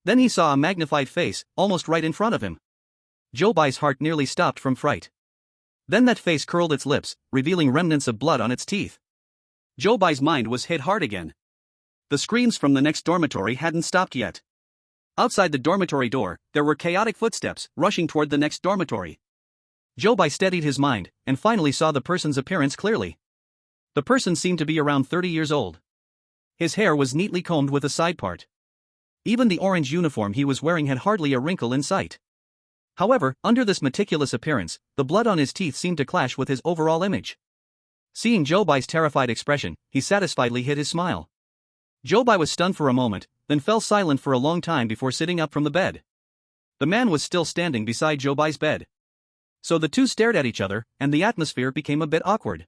Then he saw a magnified face, almost right in front of him. Zhou Bai's heart nearly stopped from fright. Then that face curled its lips, revealing remnants of blood on its teeth. Zhou Bai's mind was hit hard again. The screams from the next dormitory hadn't stopped yet. Outside the dormitory door, there were chaotic footsteps, rushing toward the next dormitory. Zhou Bai steadied his mind, and finally saw the person's appearance clearly. The person seemed to be around 30 years old. His hair was neatly combed with a side part. Even the orange uniform he was wearing had hardly a wrinkle in sight. However, under this meticulous appearance, the blood on his teeth seemed to clash with his overall image. Seeing Zhou Bai's terrified expression, he satisfiedly hid his smile. Zhou Bai was stunned for a moment, then fell silent for a long time before sitting up from the bed. The man was still standing beside Zhou Bai's bed. So the two stared at each other, and the atmosphere became a bit awkward.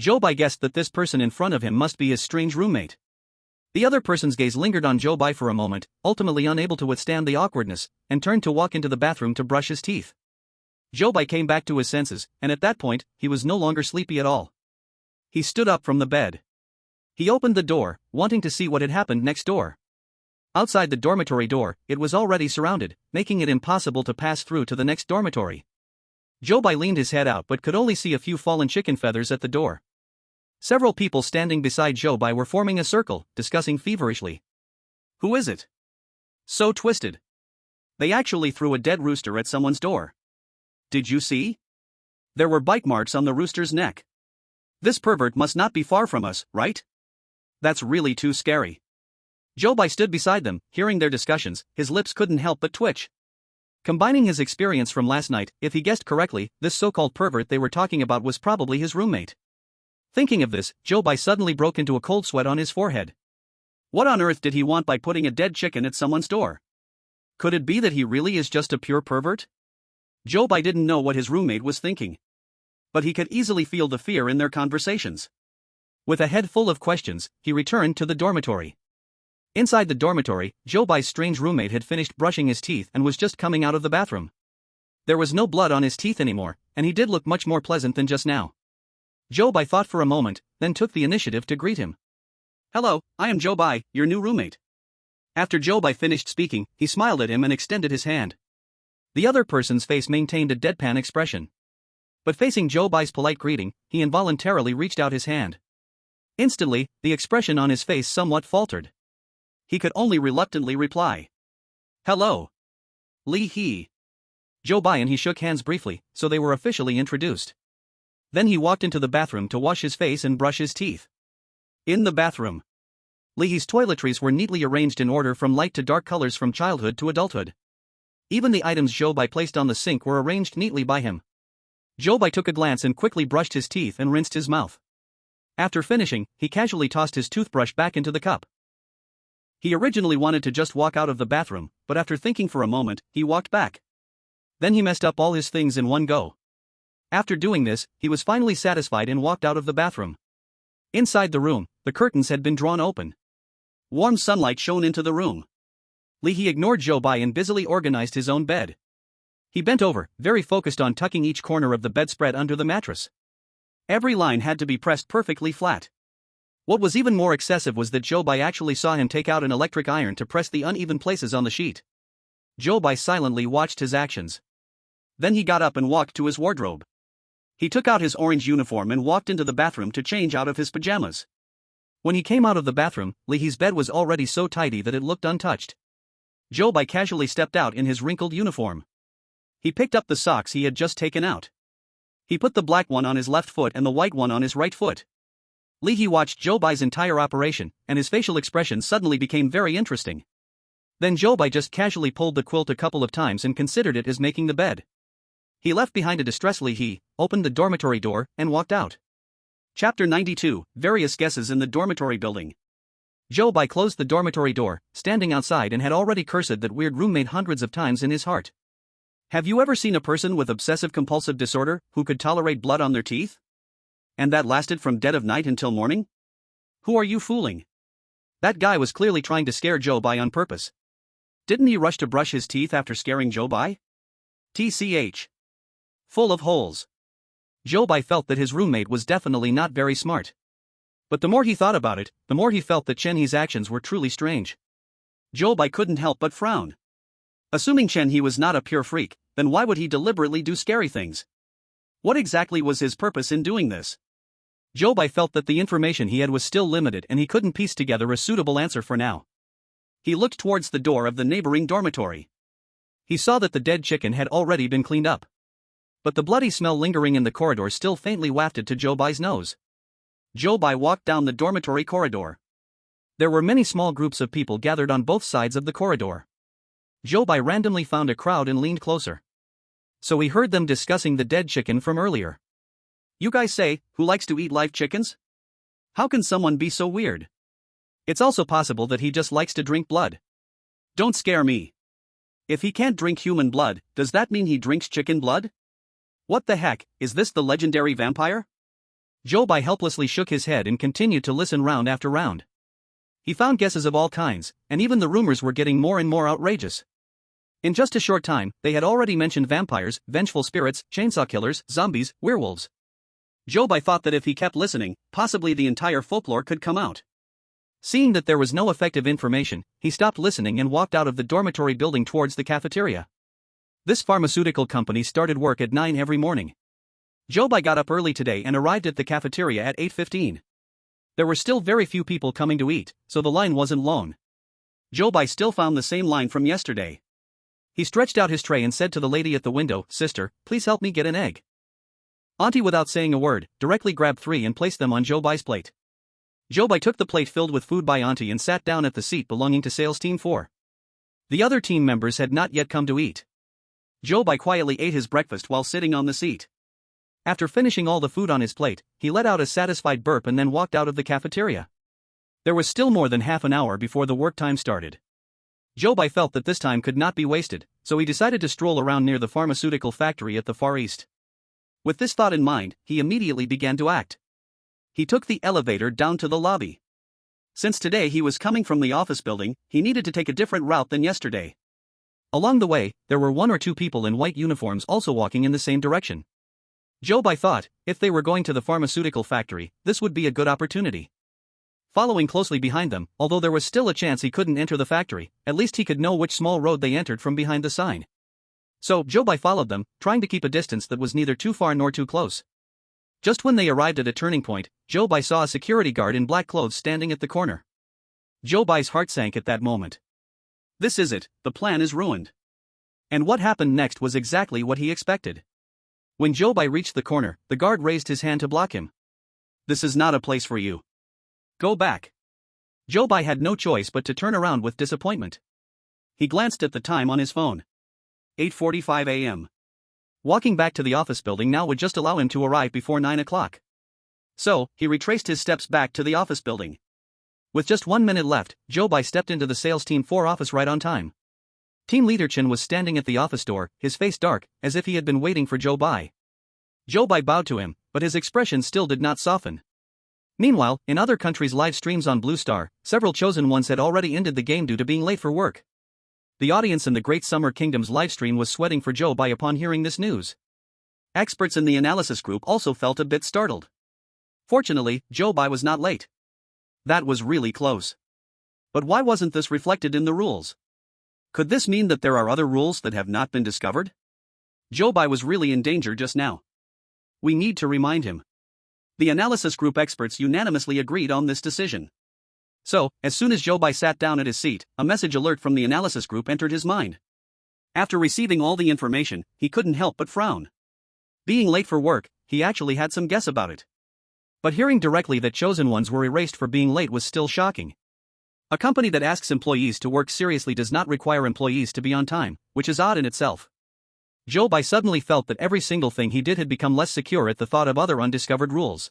Zhou Bai guessed that this person in front of him must be his strange roommate. The other person's gaze lingered on Zhou Bai for a moment, ultimately unable to withstand the awkwardness, and turned to walk into the bathroom to brush his teeth. Zhou Bai came back to his senses, and at that point, he was no longer sleepy at all. He stood up from the bed. He opened the door, wanting to see what had happened next door. Outside the dormitory door, it was already surrounded, making it impossible to pass through to the next dormitory. Zhou Bai leaned his head out but could only see a few fallen chicken feathers at the door. Several people standing beside Zhou Bai were forming a circle, discussing feverishly. Who is it? So twisted. They actually threw a dead rooster at someone's door. Did you see? There were bite marks on the rooster's neck. This pervert must not be far from us, right? That's really too scary. Zhou Bai stood beside them, hearing their discussions. His lips couldn't help but twitch. Combining his experience from last night, if he guessed correctly, this so-called pervert they were talking about was probably his roommate. Thinking of this, Zhou Bai suddenly broke into a cold sweat on his forehead. What on earth did he want by putting a dead chicken at someone's door? Could it be that he really is just a pure pervert? Zhou Bai didn't know what his roommate was thinking. But he could easily feel the fear in their conversations. With a head full of questions, he returned to the dormitory. Inside the dormitory, Zhou Bai's strange roommate had finished brushing his teeth and was just coming out of the bathroom. There was no blood on his teeth anymore, and he did look much more pleasant than just now. Zhou Bai thought for a moment, then took the initiative to greet him. Hello, I am Zhou Bai, your new roommate. After Zhou Bai finished speaking, he smiled at him and extended his hand. The other person's face maintained a deadpan expression. But facing Zhou Bai's polite greeting, he involuntarily reached out his hand. Instantly, the expression on his face somewhat faltered. He could only reluctantly reply. Hello. Li He. Zhou Bai and he shook hands briefly, so they were officially introduced. Then he walked into the bathroom to wash his face and brush his teeth. In the bathroom, Li He's toiletries were neatly arranged in order from light to dark colors from childhood to adulthood. Even the items Zhou Bai placed on the sink were arranged neatly by him. Zhou Bai took a glance and quickly brushed his teeth and rinsed his mouth. After finishing, he casually tossed his toothbrush back into the cup. He originally wanted to just walk out of the bathroom, but after thinking for a moment, he walked back. Then he messed up all his things in one go. After doing this, he was finally satisfied and walked out of the bathroom. Inside the room, the curtains had been drawn open. Warm sunlight shone into the room. Li He ignored Zhou Bai and busily organized his own bed. He bent over, very focused on tucking each corner of the bedspread under the mattress. Every line had to be pressed perfectly flat. What was even more excessive was that Zhou Bai actually saw him take out an electric iron to press the uneven places on the sheet. Zhou Bai silently watched his actions. Then he got up and walked to his wardrobe. He took out his orange uniform and walked into the bathroom to change out of his pajamas. When he came out of the bathroom, Li He's bed was already so tidy that it looked untouched. Zhou Bai casually stepped out in his wrinkled uniform. He picked up the socks he had just taken out. He put the black one on his left foot and the white one on his right foot. Li He watched Zhou Bai's entire operation, and his facial expression suddenly became very interesting. Then Zhou Bai just casually pulled the quilt a couple of times and considered it as making the bed. He left behind a distressed Li He, opened the dormitory door, and walked out. Chapter 92, Various Guesses in the Dormitory Building. Zhou Bai closed the dormitory door, standing outside, and had already cursed that weird roommate hundreds of times in his heart. Have you ever seen a person with obsessive-compulsive disorder who could tolerate blood on their teeth? And that lasted from dead of night until morning? Who are you fooling? That guy was clearly trying to scare Zhou Bai on purpose. Didn't he rush to brush his teeth after scaring Zhou Bai? TCH. Full of holes. Zhou Bai felt that his roommate was definitely not very smart. But the more he thought about it, the more he felt that Chen He's actions were truly strange. Zhou Bai couldn't help but frown. Assuming Chen He was not a pure freak, then why would he deliberately do scary things? What exactly was his purpose in doing this? Zhou Bai felt that the information he had was still limited and he couldn't piece together a suitable answer for now. He looked towards the door of the neighboring dormitory. He saw that the dead chicken had already been cleaned up. But the bloody smell lingering in the corridor still faintly wafted to Zhou Bai's nose. Zhou Bai walked down the dormitory corridor. There were many small groups of people gathered on both sides of the corridor. Zhou Bai randomly found a crowd and leaned closer. So he heard them discussing the dead chicken from earlier. You guys say, who likes to eat live chickens? How can someone be so weird? It's also possible that he just likes to drink blood. Don't scare me. If he can't drink human blood, does that mean he drinks chicken blood? What the heck, is this the legendary vampire? Zhou Bai helplessly shook his head and continued to listen round after round. He found guesses of all kinds, and even the rumors were getting more and more outrageous. In just a short time, they had already mentioned vampires, vengeful spirits, chainsaw killers, zombies, werewolves. Zhou Bai thought that if he kept listening, possibly the entire folklore could come out. Seeing that there was no effective information, he stopped listening and walked out of the dormitory building towards the cafeteria. This pharmaceutical company started work at 9 every morning. Zhou Bai got up early today and arrived at the cafeteria at 8:15. There were still very few people coming to eat, so the line wasn't long. Zhou Bai still found the same line from yesterday. He stretched out his tray and said to the lady at the window, "Sister, please help me get an egg." Auntie, without saying a word, directly grabbed 3 and placed them on Zhou Bai's plate. Zhou Bai took the plate filled with food by Auntie and sat down at the seat belonging to Sales Team 4. The other team members had not yet come to eat. Zhou Bai quietly ate his breakfast while sitting on the seat. After finishing all the food on his plate, he let out a satisfied burp and then walked out of the cafeteria. There was still more than half an hour before the work time started. Zhou Bai felt that this time could not be wasted, so he decided to stroll around near the pharmaceutical factory at the far east. With this thought in mind, he immediately began to act. He took the elevator down to the lobby. Since today he was coming from the office building, he needed to take a different route than yesterday. Along the way, there were 1 or 2 people in white uniforms also walking in the same direction. Zhou Bai thought, if they were going to the pharmaceutical factory, this would be a good opportunity. Following closely behind them, although there was still a chance he couldn't enter the factory, at least he could know which small road they entered from behind the sign. So, Zhou Bai followed them, trying to keep a distance that was neither too far nor too close. Just when they arrived at a turning point, Zhou Bai saw a security guard in black clothes standing at the corner. Zhou Bai's heart sank at that moment. This is it, the plan is ruined. And what happened next was exactly what he expected. When Zhou Bai reached the corner, the guard raised his hand to block him. "This is not a place for you. Go back." Zhou Bai had no choice but to turn around with disappointment. He glanced at the time on his phone. 8:45 a.m. Walking back to the office building now would just allow him to arrive before 9 o'clock. So, he retraced his steps back to the office building. With just 1 minute left, Zhou Bai stepped into the Sales Team 4 office right on time. Team Leader Chen was standing at the office door, his face dark, as if he had been waiting for Zhou Bai. Zhou Bai bowed to him, but his expression still did not soften. Meanwhile, in other countries' live streams on Blue Star, several chosen ones had already ended the game due to being late for work. The audience in the Great Summer Kingdom's livestream was sweating for Zhou Bai upon hearing this news. Experts in the analysis group also felt a bit startled. Fortunately, Zhou Bai was not late. That was really close. But why wasn't this reflected in the rules? Could this mean that there are other rules that have not been discovered? Zhou Bai was really in danger just now. We need to remind him. The analysis group experts unanimously agreed on this decision. So, as soon as Zhou Bai sat down at his seat, a message alert from the analysis group entered his mind. After receiving all the information, he couldn't help but frown. Being late for work, he actually had some guess about it. But hearing directly that chosen ones were erased for being late was still shocking. A company that asks employees to work seriously does not require employees to be on time, which is odd in itself. Zhou Bai suddenly felt that every single thing he did had become less secure at the thought of other undiscovered rules.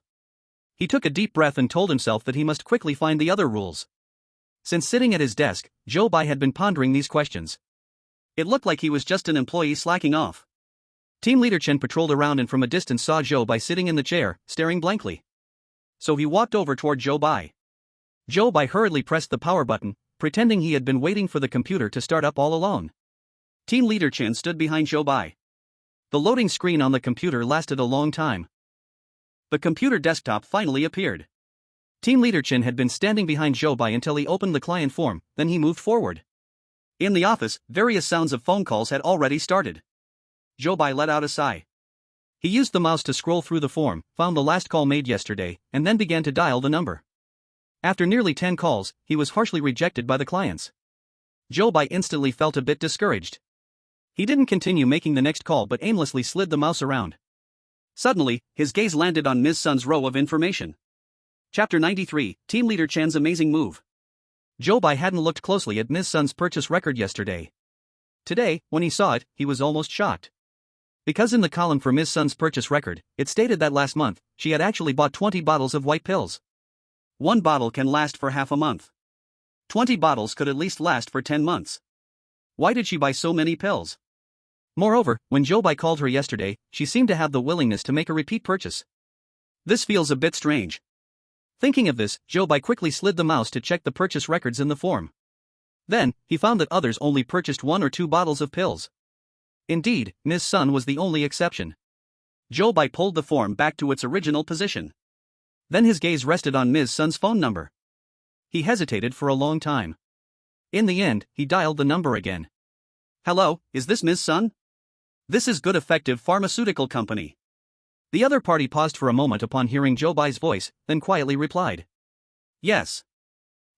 He took a deep breath and told himself that he must quickly find the other rules. Since sitting at his desk, Zhou Bai had been pondering these questions. It looked like he was just an employee slacking off. Team Leader Chen patrolled around and from a distance saw Zhou Bai sitting in the chair, staring blankly. So he walked over toward Zhou Bai. Zhou Bai hurriedly pressed the power button, pretending he had been waiting for the computer to start up all alone. Team Leader Chen stood behind Zhou Bai. The loading screen on the computer lasted a long time. The computer desktop finally appeared. Team Leader Chen had been standing behind Zhou Bai until he opened the client form, then he moved forward. In the office, various sounds of phone calls had already started. Zhou Bai let out a sigh. He used the mouse to scroll through the form, found the last call made yesterday, and then began to dial the number. After nearly 10 calls, he was harshly rejected by the clients. Zhou Bai instantly felt a bit discouraged. He didn't continue making the next call but aimlessly slid the mouse around. Suddenly, his gaze landed on Ms. Sun's row of information. Chapter 93, Team Leader Chen's Amazing Move. Zhou Bai hadn't looked closely at Ms. Sun's purchase record yesterday. Today, when he saw it, he was almost shocked. Because in the column for Ms. Sun's purchase record, it stated that last month, she had actually bought 20 bottles of white pills. One bottle can last for half a month. 20 bottles could at least last for 10 months. Why did she buy so many pills? Moreover, when Zhou Bai called her yesterday, she seemed to have the willingness to make a repeat purchase. This feels a bit strange. Thinking of this, Zhou Bai quickly slid the mouse to check the purchase records in the form. Then, he found that others only purchased 1 or 2 bottles of pills. Indeed, Ms. Sun was the only exception. Zhou Bai pulled the form back to its original position. Then his gaze rested on Ms. Sun's phone number. He hesitated for a long time. In the end, he dialed the number again. "Hello, is this Ms. Sun? This is Good Effective Pharmaceutical Company." The other party paused for a moment upon hearing Zhou Bai's voice, then quietly replied. "Yes.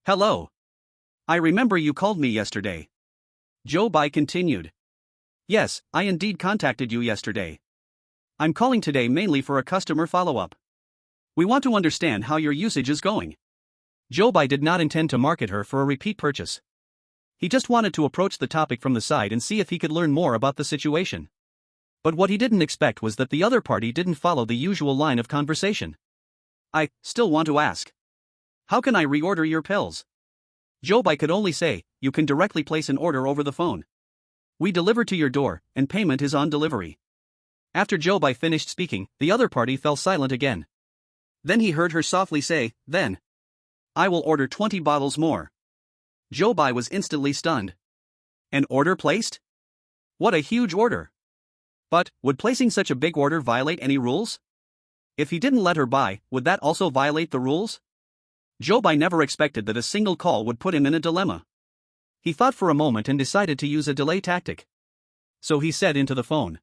Hello. I remember you called me yesterday." Zhou Bai continued. "Yes, I indeed contacted you yesterday. I'm calling today mainly for a customer follow-up. We want to understand how your usage is going." Zhou Bai did not intend to market her for a repeat purchase. He just wanted to approach the topic from the side and see if he could learn more about the situation. But what he didn't expect was that the other party didn't follow the usual line of conversation. "I still want to ask. How can I reorder your pills?" Zhou Bai could only say, "You can directly place an order over the phone. We deliver to your door, and payment is on delivery." After Zhou Bai finished speaking, the other party fell silent again. Then he heard her softly say, "Then I will order 20 bottles more." Zhou Bai was instantly stunned. An order placed? What a huge order! But, would placing such a big order violate any rules? If he didn't let her buy, would that also violate the rules? Zhou Bai never expected that a single call would put him in a dilemma. He thought for a moment and decided to use a delay tactic. So he said into the phone,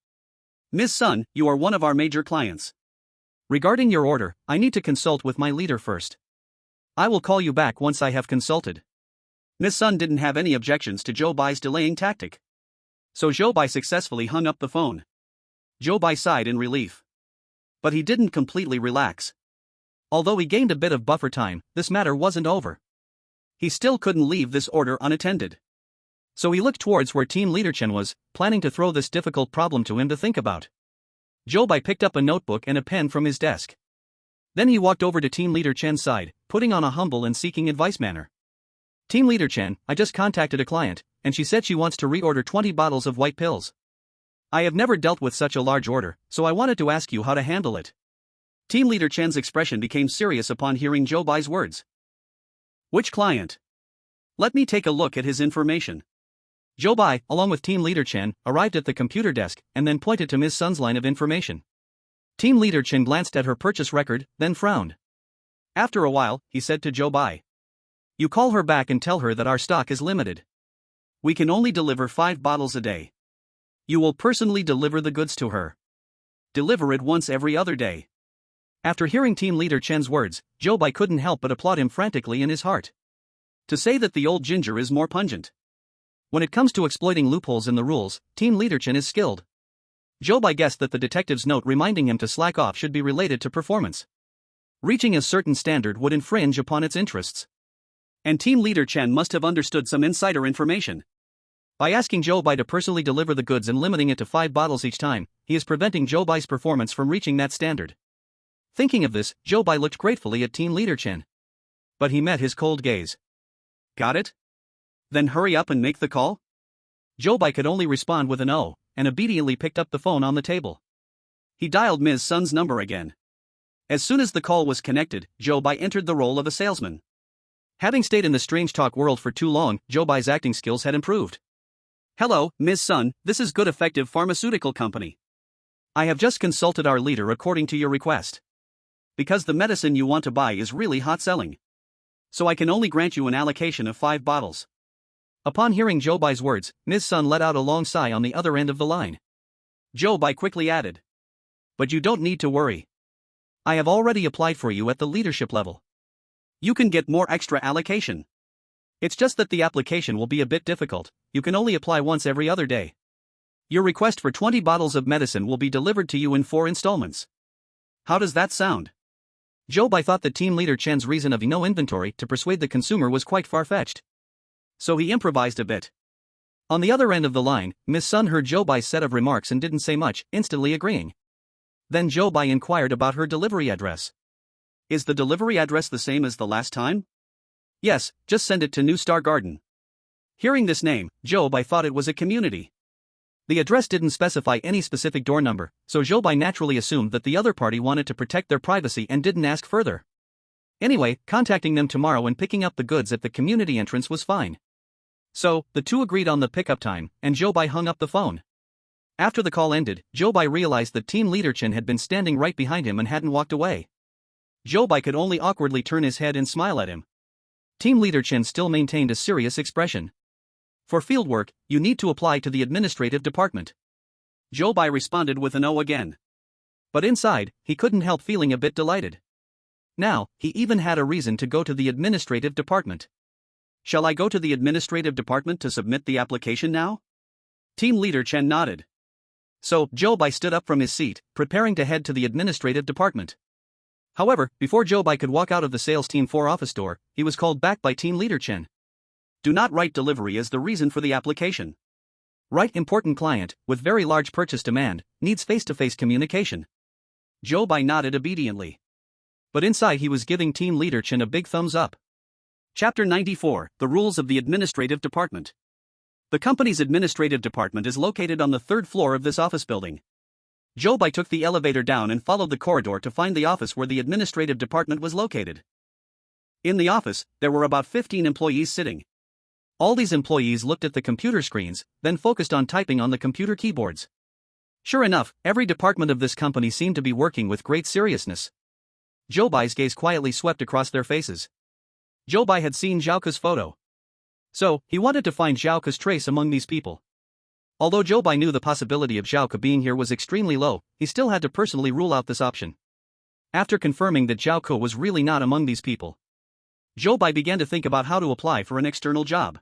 "Ms. Sun, you are one of our major clients. Regarding your order, I need to consult with my leader first. I will call you back once I have consulted." Ms. Sun didn't have any objections to Zhou Bai's delaying tactic. So Zhou Bai successfully hung up the phone. Zhou Bai sighed in relief. But he didn't completely relax. Although he gained a bit of buffer time, this matter wasn't over. He still couldn't leave this order unattended. So he looked towards where Team Leader Chen was, planning to throw this difficult problem to him to think about. Zhou Bai picked up a notebook and a pen from his desk. Then he walked over to Team Leader Chen's side, putting on a humble and seeking advice manner. "Team Leader Chen, I just contacted a client, and she said she wants to reorder 20 bottles of white pills. I have never dealt with such a large order, so I wanted to ask you how to handle it." Team Leader Chen's expression became serious upon hearing Zhou Bai's words. "Which client? Let me take a look at his information." Zhou Bai, along with Team Leader Chen, arrived at the computer desk and then pointed to Ms. Sun's line of information. Team Leader Chen glanced at her purchase record, then frowned. After a while, he said to Zhou Bai, "You call her back and tell her that our stock is limited. We can only deliver 5 bottles a day. You will personally deliver the goods to her. Deliver it once every other day." After hearing Team Leader Chen's words, Zhou Bai couldn't help but applaud him frantically in his heart. To say that the old ginger is more pungent. When it comes to exploiting loopholes in the rules, Team Leader Chen is skilled. Zhou Bai guessed that the detective's note reminding him to slack off should be related to performance. Reaching a certain standard would infringe upon its interests. And Team Leader Chen must have understood some insider information. By asking Zhou Bai to personally deliver the goods and limiting it to 5 bottles each time, he is preventing Zhou Bai's performance from reaching that standard. Thinking of this, Zhou Bai looked gratefully at Team Leader Chen. But he met his cold gaze. "Got it? Then hurry up and make the call?" Zhou Bai could only respond with an "oh," and obediently picked up the phone on the table. He dialed Ms. Sun's number again. As soon as the call was connected, Zhou Bai entered the role of a salesman. Having stayed in the strange talk world for too long, Zhou Bai's acting skills had improved. "Hello, Ms. Sun, this is Good Effective Pharmaceutical Company. I have just consulted our leader according to your request. Because the medicine you want to buy is really hot selling. So I can only grant you an allocation of 5 bottles. Upon hearing Zhou Bai's words, Ms. Sun let out a long sigh on the other end of the line. Zhou Bai quickly added, "But you don't need to worry. I have already applied for you at the leadership level. You can get more extra allocation. It's just that the application will be a bit difficult. You can only apply once every other day. Your request for 20 bottles of medicine will be delivered to you in 4 installments. How does that sound?" Zhou Bai thought that Team Leader Chen's reason of no inventory to persuade the consumer was quite far-fetched. So he improvised a bit. On the other end of the line, Ms. Sun heard Zhou Bai's set of remarks and didn't say much, instantly agreeing. Then Zhou Bai inquired about her delivery address. "Is the delivery address the same as the last time?" "Yes, just send it to New Star Garden." Hearing this name, Zhou Bai thought it was a community. The address didn't specify any specific door number, so Zhou Bai naturally assumed that the other party wanted to protect their privacy and didn't ask further. Anyway, contacting them tomorrow and picking up the goods at the community entrance was fine. So, the two agreed on the pickup time, and Zhou Bai hung up the phone. After the call ended, Zhou Bai realized that team leader Chen had been standing right behind him and hadn't walked away. Zhou Bai could only awkwardly turn his head and smile at him. Team leader Chen still maintained a serious expression. For fieldwork, you need to apply to the administrative department. Zhou Bai responded with an O again. But inside, he couldn't help feeling a bit delighted. Now, he even had a reason to go to the administrative department. Shall I go to the administrative department to submit the application now? Team leader Chen nodded. So, Zhou Bai stood up from his seat, preparing to head to the administrative department. However, before Zhou Bai could walk out of the sales team 4 office door, he was called back by team leader Chen. Do not write delivery as the reason for the application. Write important client, with very large purchase demand, needs face-to-face communication. Zhou Bai nodded obediently. But inside he was giving team leader Chen a big thumbs up. Chapter 94, The Rules of the Administrative Department. The company's administrative department is located on the 3rd floor of this office building. Zhou Bai took the elevator down and followed the corridor to find the office where the administrative department was located. In the office, there were about 15 employees sitting. All these employees looked at the computer screens, then focused on typing on the computer keyboards. Sure enough, every department of this company seemed to be working with great seriousness. Zhou Bai's gaze quietly swept across their faces. Zhou Bai had seen Zhao Ke's photo. So, he wanted to find Zhao Ke's trace among these people. Although Zhou Bai knew the possibility of Zhao Ke being here was extremely low, he still had to personally rule out this option. After confirming that Zhao Ke was really not among these people, Zhou Bai began to think about how to apply for an external job.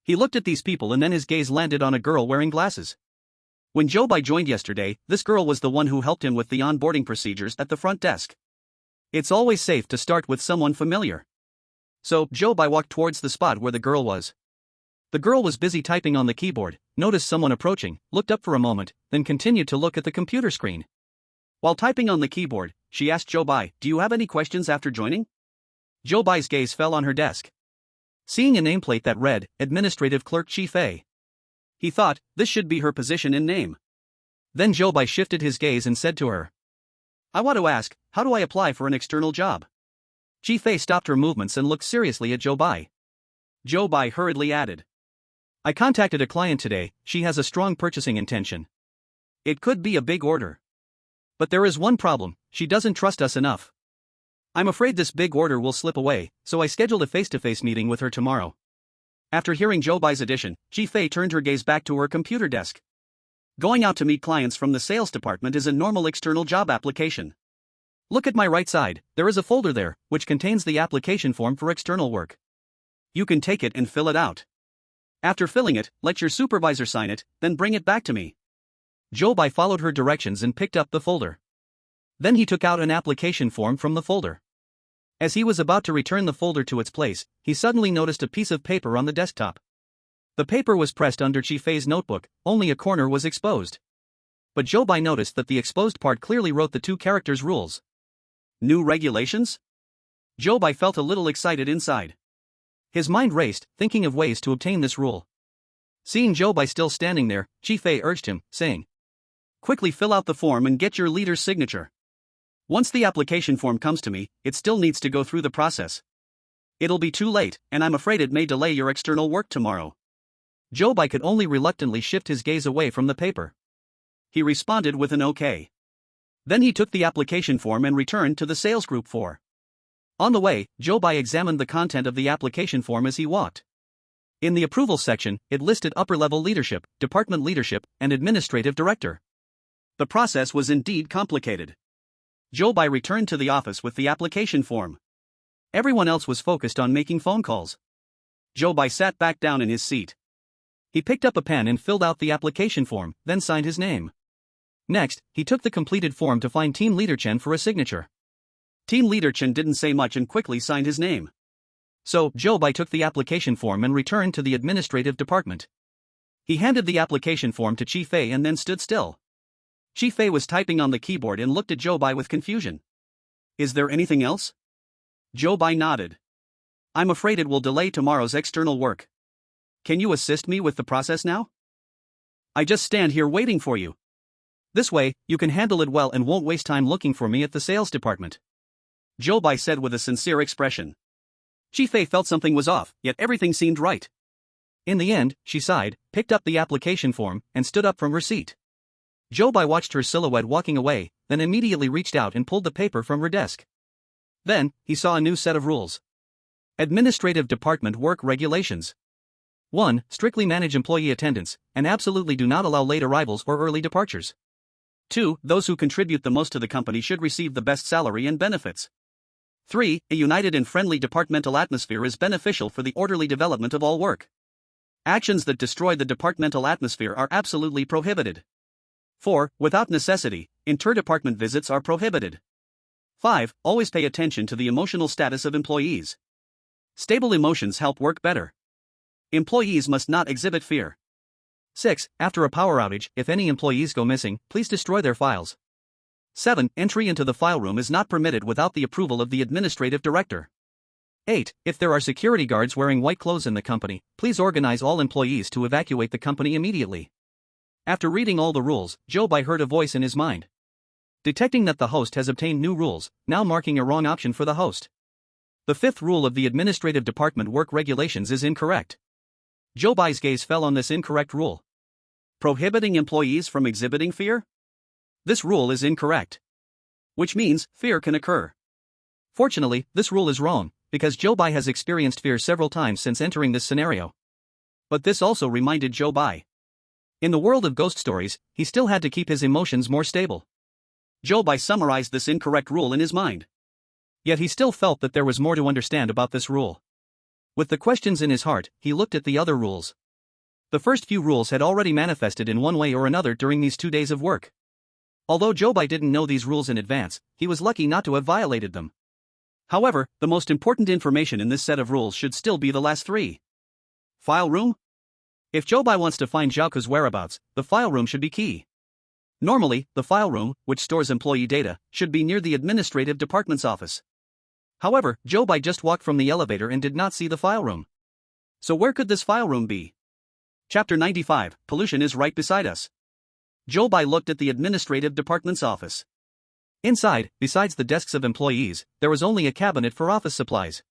He looked at these people and then his gaze landed on a girl wearing glasses. When Zhou Bai joined yesterday, this girl was the one who helped him with the onboarding procedures at the front desk. It's always safe to start with someone familiar. So, Zhou Bai walked towards the spot where the girl was. The girl was busy typing on the keyboard, noticed someone approaching, looked up for a moment, then continued to look at the computer screen. While typing on the keyboard, she asked Zhou Bai, "Do you have any questions after joining?" Zhou Bai's gaze fell on her desk. Seeing a nameplate that read, Administrative Clerk Chi Fei, he thought, this should be her position in name. Then Zhou Bai shifted his gaze and said to her, "I want to ask, how do I apply for an external job?" Chi Fei stopped her movements and looked seriously at Zhou Bai. Zhou Bai hurriedly added, "I contacted a client today, she has a strong purchasing intention. It could be a big order. But there is one problem, she doesn't trust us enough. I'm afraid this big order will slip away, so I scheduled a face-to-face meeting with her tomorrow." After hearing Zhou Bai's addition, Chi Fei turned her gaze back to her computer desk. Going out to meet clients from the sales department is a normal external job application. Look at my right side, there is a folder there, which contains the application form for external work. You can take it and fill it out. After filling it, let your supervisor sign it, then bring it back to me. Zhou Bai followed her directions and picked up the folder. Then he took out an application form from the folder. As he was about to return the folder to its place, he suddenly noticed a piece of paper on the desktop. The paper was pressed under Chi Fei's notebook, only a corner was exposed. But Zhou Bai noticed that the exposed part clearly wrote the 2 characters rules. New regulations? Zhou Bai felt a little excited inside. His mind raced, thinking of ways to obtain this rule. Seeing Zhou Bai still standing there, Chi Fei urged him, saying, "Quickly fill out the form and get your leader's signature. Once the application form comes to me, it still needs to go through the process. It'll be too late, and I'm afraid it may delay your external work tomorrow." Zhou Bai could only reluctantly shift his gaze away from the paper. He responded with an OK. Then he took the application form and returned to the sales group 4. On the way, Zhou Bai examined the content of the application form as he walked. In the approval section, it listed upper-level leadership, department leadership, and administrative director. The process was indeed complicated. Zhou Bai returned to the office with the application form. Everyone else was focused on making phone calls. Zhou Bai sat back down in his seat. He picked up a pen and filled out the application form, then signed his name. Next, he took the completed form to find Team Leader Chen for a signature. Team Leader Chen didn't say much and quickly signed his name. So, Zhou Bai took the application form and returned to the administrative department. He handed the application form to Chi Fei and then stood still. Chi Fei was typing on the keyboard and looked at Zhou Bai with confusion. "Is there anything else?" Zhou Bai nodded. "I'm afraid it will delay tomorrow's external work. Can you assist me with the process now? I just stand here waiting for you. This way, you can handle it well and won't waste time looking for me at the sales department," Zhou Bai said with a sincere expression. Chi Fei felt something was off, yet everything seemed right. In the end, she sighed, picked up the application form, and stood up from her seat. Zhou Bai watched her silhouette walking away, then immediately reached out and pulled the paper from her desk. Then, he saw a new set of rules. Administrative Department Work Regulations. 1. Strictly manage employee attendance, and absolutely do not allow late arrivals or early departures. 2. Those who contribute the most to the company should receive the best salary and benefits. 3. A united and friendly departmental atmosphere is beneficial for the orderly development of all work. Actions that destroy the departmental atmosphere are absolutely prohibited. 4. Without necessity, inter-department visits are prohibited. 5. Always pay attention to the emotional status of employees. Stable emotions help work better. Employees must not exhibit fear. 6. After a power outage, if any employees go missing, please destroy their files. 7. Entry into the file room is not permitted without the approval of the administrative director. 8. If there are security guards wearing white clothes in the company, please organize all employees to evacuate the company immediately. After reading all the rules, Zhou Bai heard a voice in his mind. Detecting that the host has obtained new rules, now marking a wrong option for the host. The 5th rule of the Administrative Department Work Regulations is incorrect. Zhou Bai's gaze fell on this incorrect rule. Prohibiting employees from exhibiting fear? This rule is incorrect. Which means, fear can occur. Fortunately, this rule is wrong, because Zhou Bai has experienced fear several times since entering this scenario. But this also reminded Zhou Bai. In the world of ghost stories, he still had to keep his emotions more stable. Zhou Bai summarized this incorrect rule in his mind. Yet he still felt that there was more to understand about this rule. With the questions in his heart, he looked at the other rules. The first few rules had already manifested in one way or another during these 2 days of work. Although Zhou Bai didn't know these rules in advance, he was lucky not to have violated them. However, the most important information in this set of rules should still be the last 3. File room? If Zhou Bai wants to find Zhaoku's whereabouts, the file room should be key. Normally, the file room, which stores employee data, should be near the administrative department's office. However, Zhou Bai just walked from the elevator and did not see the file room. So where could this file room be? Chapter 95, Pollution is right beside us. Zhou Bai looked at the administrative department's office. Inside, besides the desks of employees, there was only a cabinet for office supplies.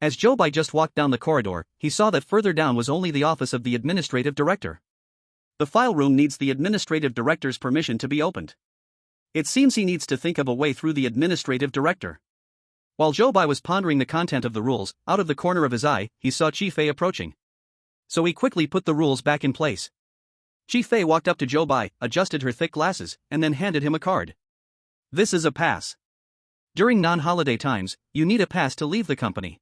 As Zhou Bai just walked down the corridor, he saw that further down was only the office of the administrative director. The file room needs the administrative director's permission to be opened. It seems he needs to think of a way through the administrative director. While Zhou Bai was pondering the content of the rules, out of the corner of his eye, he saw Qi Fei approaching. So he quickly put the rules back in place. Qi Fei walked up to Zhou Bai, adjusted her thick glasses, and then handed him a card. This is a pass. During non-holiday times, you need a pass to leave the company.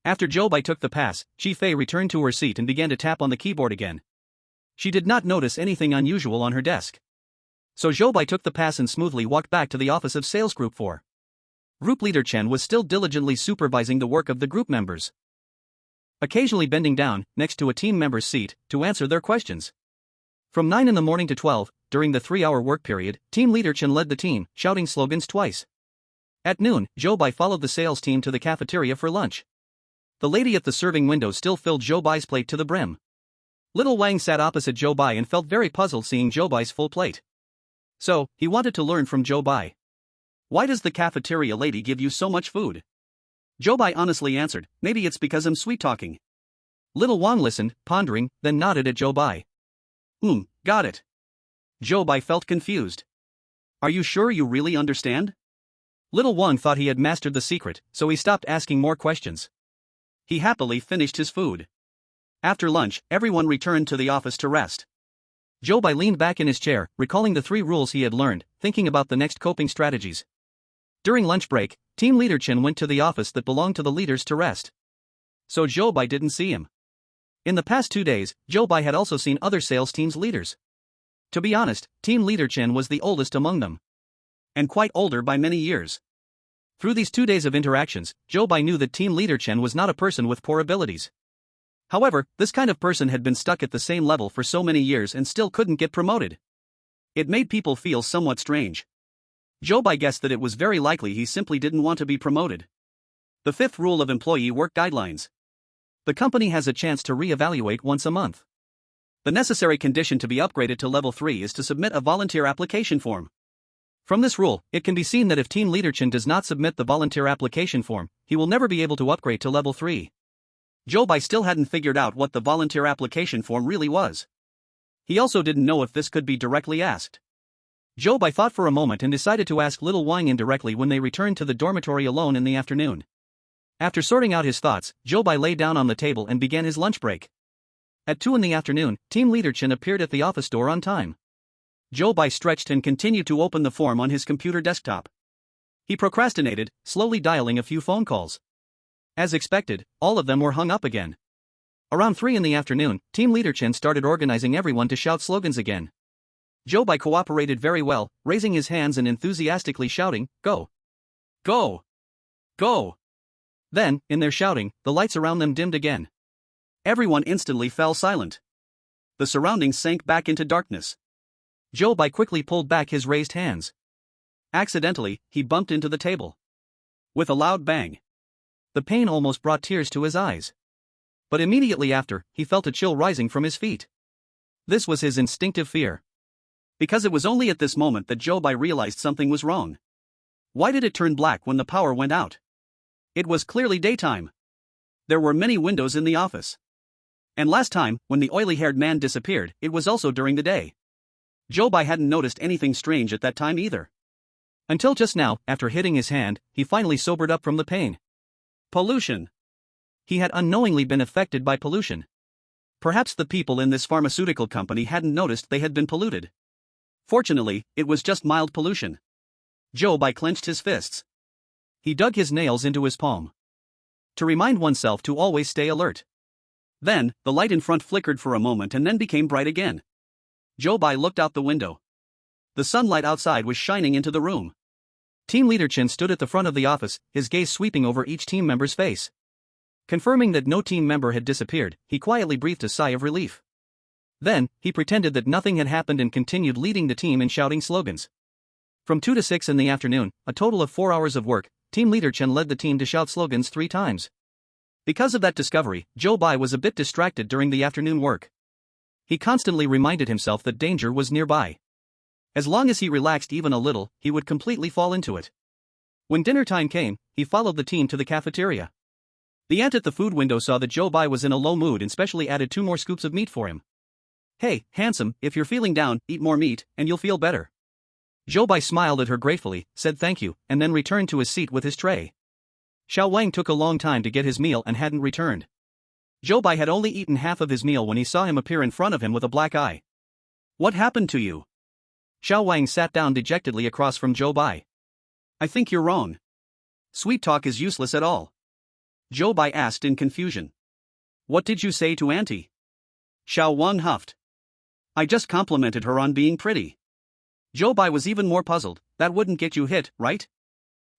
After Zhou Bai took the pass, Qi Fei returned to her seat and began to tap on the keyboard again. She did not notice anything unusual on her desk. So Zhou Bai took the pass and smoothly walked back to the office of Sales Group 4. Group leader Chen was still diligently supervising the work of the group members, occasionally bending down, next to a team member's seat, to answer their questions. From 9 in the morning to 12, during the 3-hour work period, team leader Chen led the team, shouting slogans twice. At noon, Zhou Bai followed the sales team to the cafeteria for lunch. The lady at the serving window still filled Zhou Bai's plate to the brim. Little Wang sat opposite Zhou Bai and felt very puzzled seeing Zhou Bai's full plate. So, he wanted to learn from Zhou Bai. Why does the cafeteria lady give you so much food? Zhou Bai honestly answered, maybe it's because I'm sweet-talking. Little Wang listened, pondering, then nodded at Zhou Bai. Got it. Zhou Bai felt confused. Are you sure you really understand? Little Wang thought he had mastered the secret, so he stopped asking more questions. He happily finished his food. After lunch, everyone returned to the office to rest. Zhou Bai leaned back in his chair, recalling the 3 rules he had learned, thinking about the next coping strategies. During lunch break, team leader Chen went to the office that belonged to the leaders to rest. So Zhou Bai didn't see him. In the past 2 days, Zhou Bai had also seen other sales teams' leaders. To be honest, team leader Chen was the oldest among them. And quite older by many years. Through these 2 days of interactions, Zhou Bai knew that team leader Chen was not a person with poor abilities. However, this kind of person had been stuck at the same level for so many years and still couldn't get promoted. It made people feel somewhat strange. Zhou Bai guessed that it was very likely he simply didn't want to be promoted. The 5th rule of employee work guidelines. The company has a chance to re-evaluate once a month. The necessary condition to be upgraded to level 3 is to submit a volunteer application form. From this rule, it can be seen that if team leader Chen does not submit the volunteer application form, he will never be able to upgrade to level 3. Zhou Bai still hadn't figured out what the volunteer application form really was. He also didn't know if this could be directly asked. Zhou Bai thought for a moment and decided to ask little Wang indirectly when they returned to the dormitory alone in the afternoon. After sorting out his thoughts, Zhou Bai lay down on the table and began his lunch break. At 2 in the afternoon, team leader Chen appeared at the office door on time. Zhou Bai stretched and continued to open the form on his computer desktop. He procrastinated, slowly dialing a few phone calls. As expected, all of them were hung up again. Around 3 in the afternoon, team leader Chen started organizing everyone to shout slogans again. Zhou Bai cooperated very well, raising his hands and enthusiastically shouting, "Go! Go! Go!" Then, in their shouting, the lights around them dimmed again. Everyone instantly fell silent. The surroundings sank back into darkness. Zhou Bai quickly pulled back his raised hands. Accidentally, he bumped into the table. With a loud bang. The pain almost brought tears to his eyes. But immediately after, he felt a chill rising from his feet. This was his instinctive fear. Because it was only at this moment that Zhou Bai realized something was wrong. Why did it turn black when the power went out? It was clearly daytime. There were many windows in the office. And last time, when the oily-haired man disappeared, it was also during the day. Zhou Bai hadn't noticed anything strange at that time either. Until just now, after hitting his hand, he finally sobered up from the pain. Pollution. He had unknowingly been affected by pollution. Perhaps the people in this pharmaceutical company hadn't noticed they had been polluted. Fortunately, it was just mild pollution. Zhou Bai clenched his fists. He dug his nails into his palm. To remind oneself to always stay alert. Then, the light in front flickered for a moment and then became bright again. Zhou Bai looked out the window. The sunlight outside was shining into the room. Team leader Chen stood at the front of the office, his gaze sweeping over each team member's face. Confirming that no team member had disappeared, he quietly breathed a sigh of relief. Then, he pretended that nothing had happened and continued leading the team in shouting slogans. From 2 to 6 in the afternoon, a total of 4 hours of work, team leader Chen led the team to shout slogans 3 times. Because of that discovery, Zhou Bai was a bit distracted during the afternoon work. He constantly reminded himself that danger was nearby. As long as he relaxed even a little, he would completely fall into it. When dinner time came, he followed the team to the cafeteria. The aunt at the food window saw that Zhou Bai was in a low mood and specially added 2 more scoops of meat for him. "Hey, handsome, if you're feeling down, eat more meat, and you'll feel better." Zhou Bai smiled at her gratefully, said thank you, and then returned to his seat with his tray. Xiao Wang took a long time to get his meal and hadn't returned. Zhou Bai had only eaten half of his meal when he saw him appear in front of him with a black eye. "What happened to you?" Xiao Wang sat down dejectedly across from Zhou Bai. "I think you're wrong. Sweet talk is useless at all." Zhou Bai asked in confusion. "What did you say to Auntie?" Xiao Wang huffed. "I just complimented her on being pretty." Zhou Bai was even more puzzled. "That wouldn't get you hit, right?"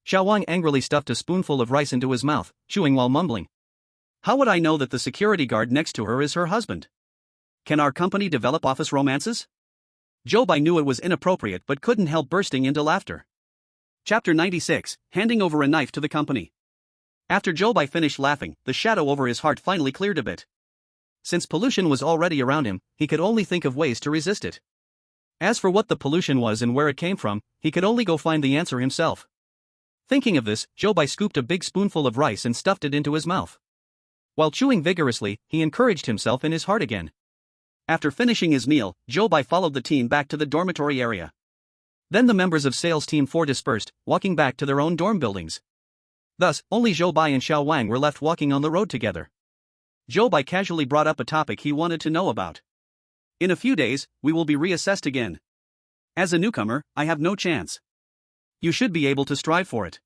Xiao Wang angrily stuffed a spoonful of rice into his mouth, chewing while mumbling. "How would I know that the security guard next to her is her husband? Can our company develop office romances?" Zhou Bai knew it was inappropriate but couldn't help bursting into laughter. Chapter 96, Handing Over a Knife to the Company. After Zhou Bai finished laughing, the shadow over his heart finally cleared a bit. Since pollution was already around him, he could only think of ways to resist it. As for what the pollution was and where it came from, he could only go find the answer himself. Thinking of this, Zhou Bai scooped a big spoonful of rice and stuffed it into his mouth. While chewing vigorously, he encouraged himself in his heart again. After finishing his meal, Zhou Bai followed the team back to the dormitory area. Then the members of Sales Team 4 dispersed, walking back to their own dorm buildings. Thus, only Zhou Bai and Xiao Wang were left walking on the road together. Zhou Bai casually brought up a topic he wanted to know about. "In a few days, we will be reassessed again. As a newcomer, I have no chance. You should be able to strive for it."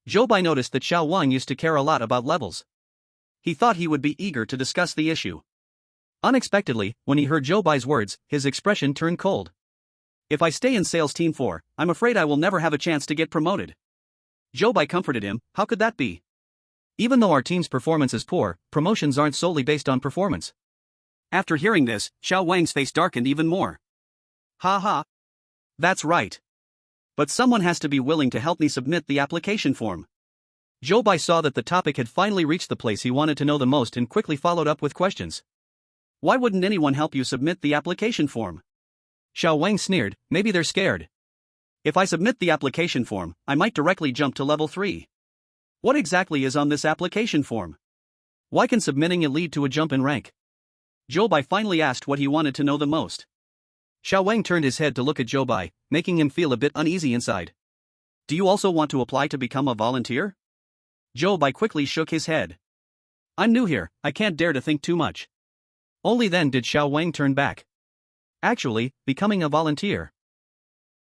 Zhou Bai noticed that Xiao Wang used to care a lot about levels. He thought he would be eager to discuss the issue. Unexpectedly, when he heard Zhou Bai's words, his expression turned cold. "If I stay in Sales Team 4, I'm afraid I will never have a chance to get promoted." Zhou Bai comforted him. "How could that be? Even though our team's performance is poor, promotions aren't solely based on performance." After hearing this, Xiao Wang's face darkened even more. "Ha ha. That's right. But someone has to be willing to help me submit the application form." Zhou Bai saw that the topic had finally reached the place he wanted to know the most and quickly followed up with questions. "Why wouldn't anyone help you submit the application form?" Xiao Wang sneered. "Maybe they're scared. If I submit the application form, I might directly jump to level 3. What exactly is on this application form? Why can submitting it lead to a jump in rank? Zhou Bai finally asked what he wanted to know the most. Xiao Wang turned his head to look at Zhou Bai, making him feel a bit uneasy inside. Do you also want to apply to become a volunteer? Zhou Bai quickly shook his head. I'm new here, I can't dare to think too much. Only then did Xiao Wang turn back. Actually, becoming a volunteer.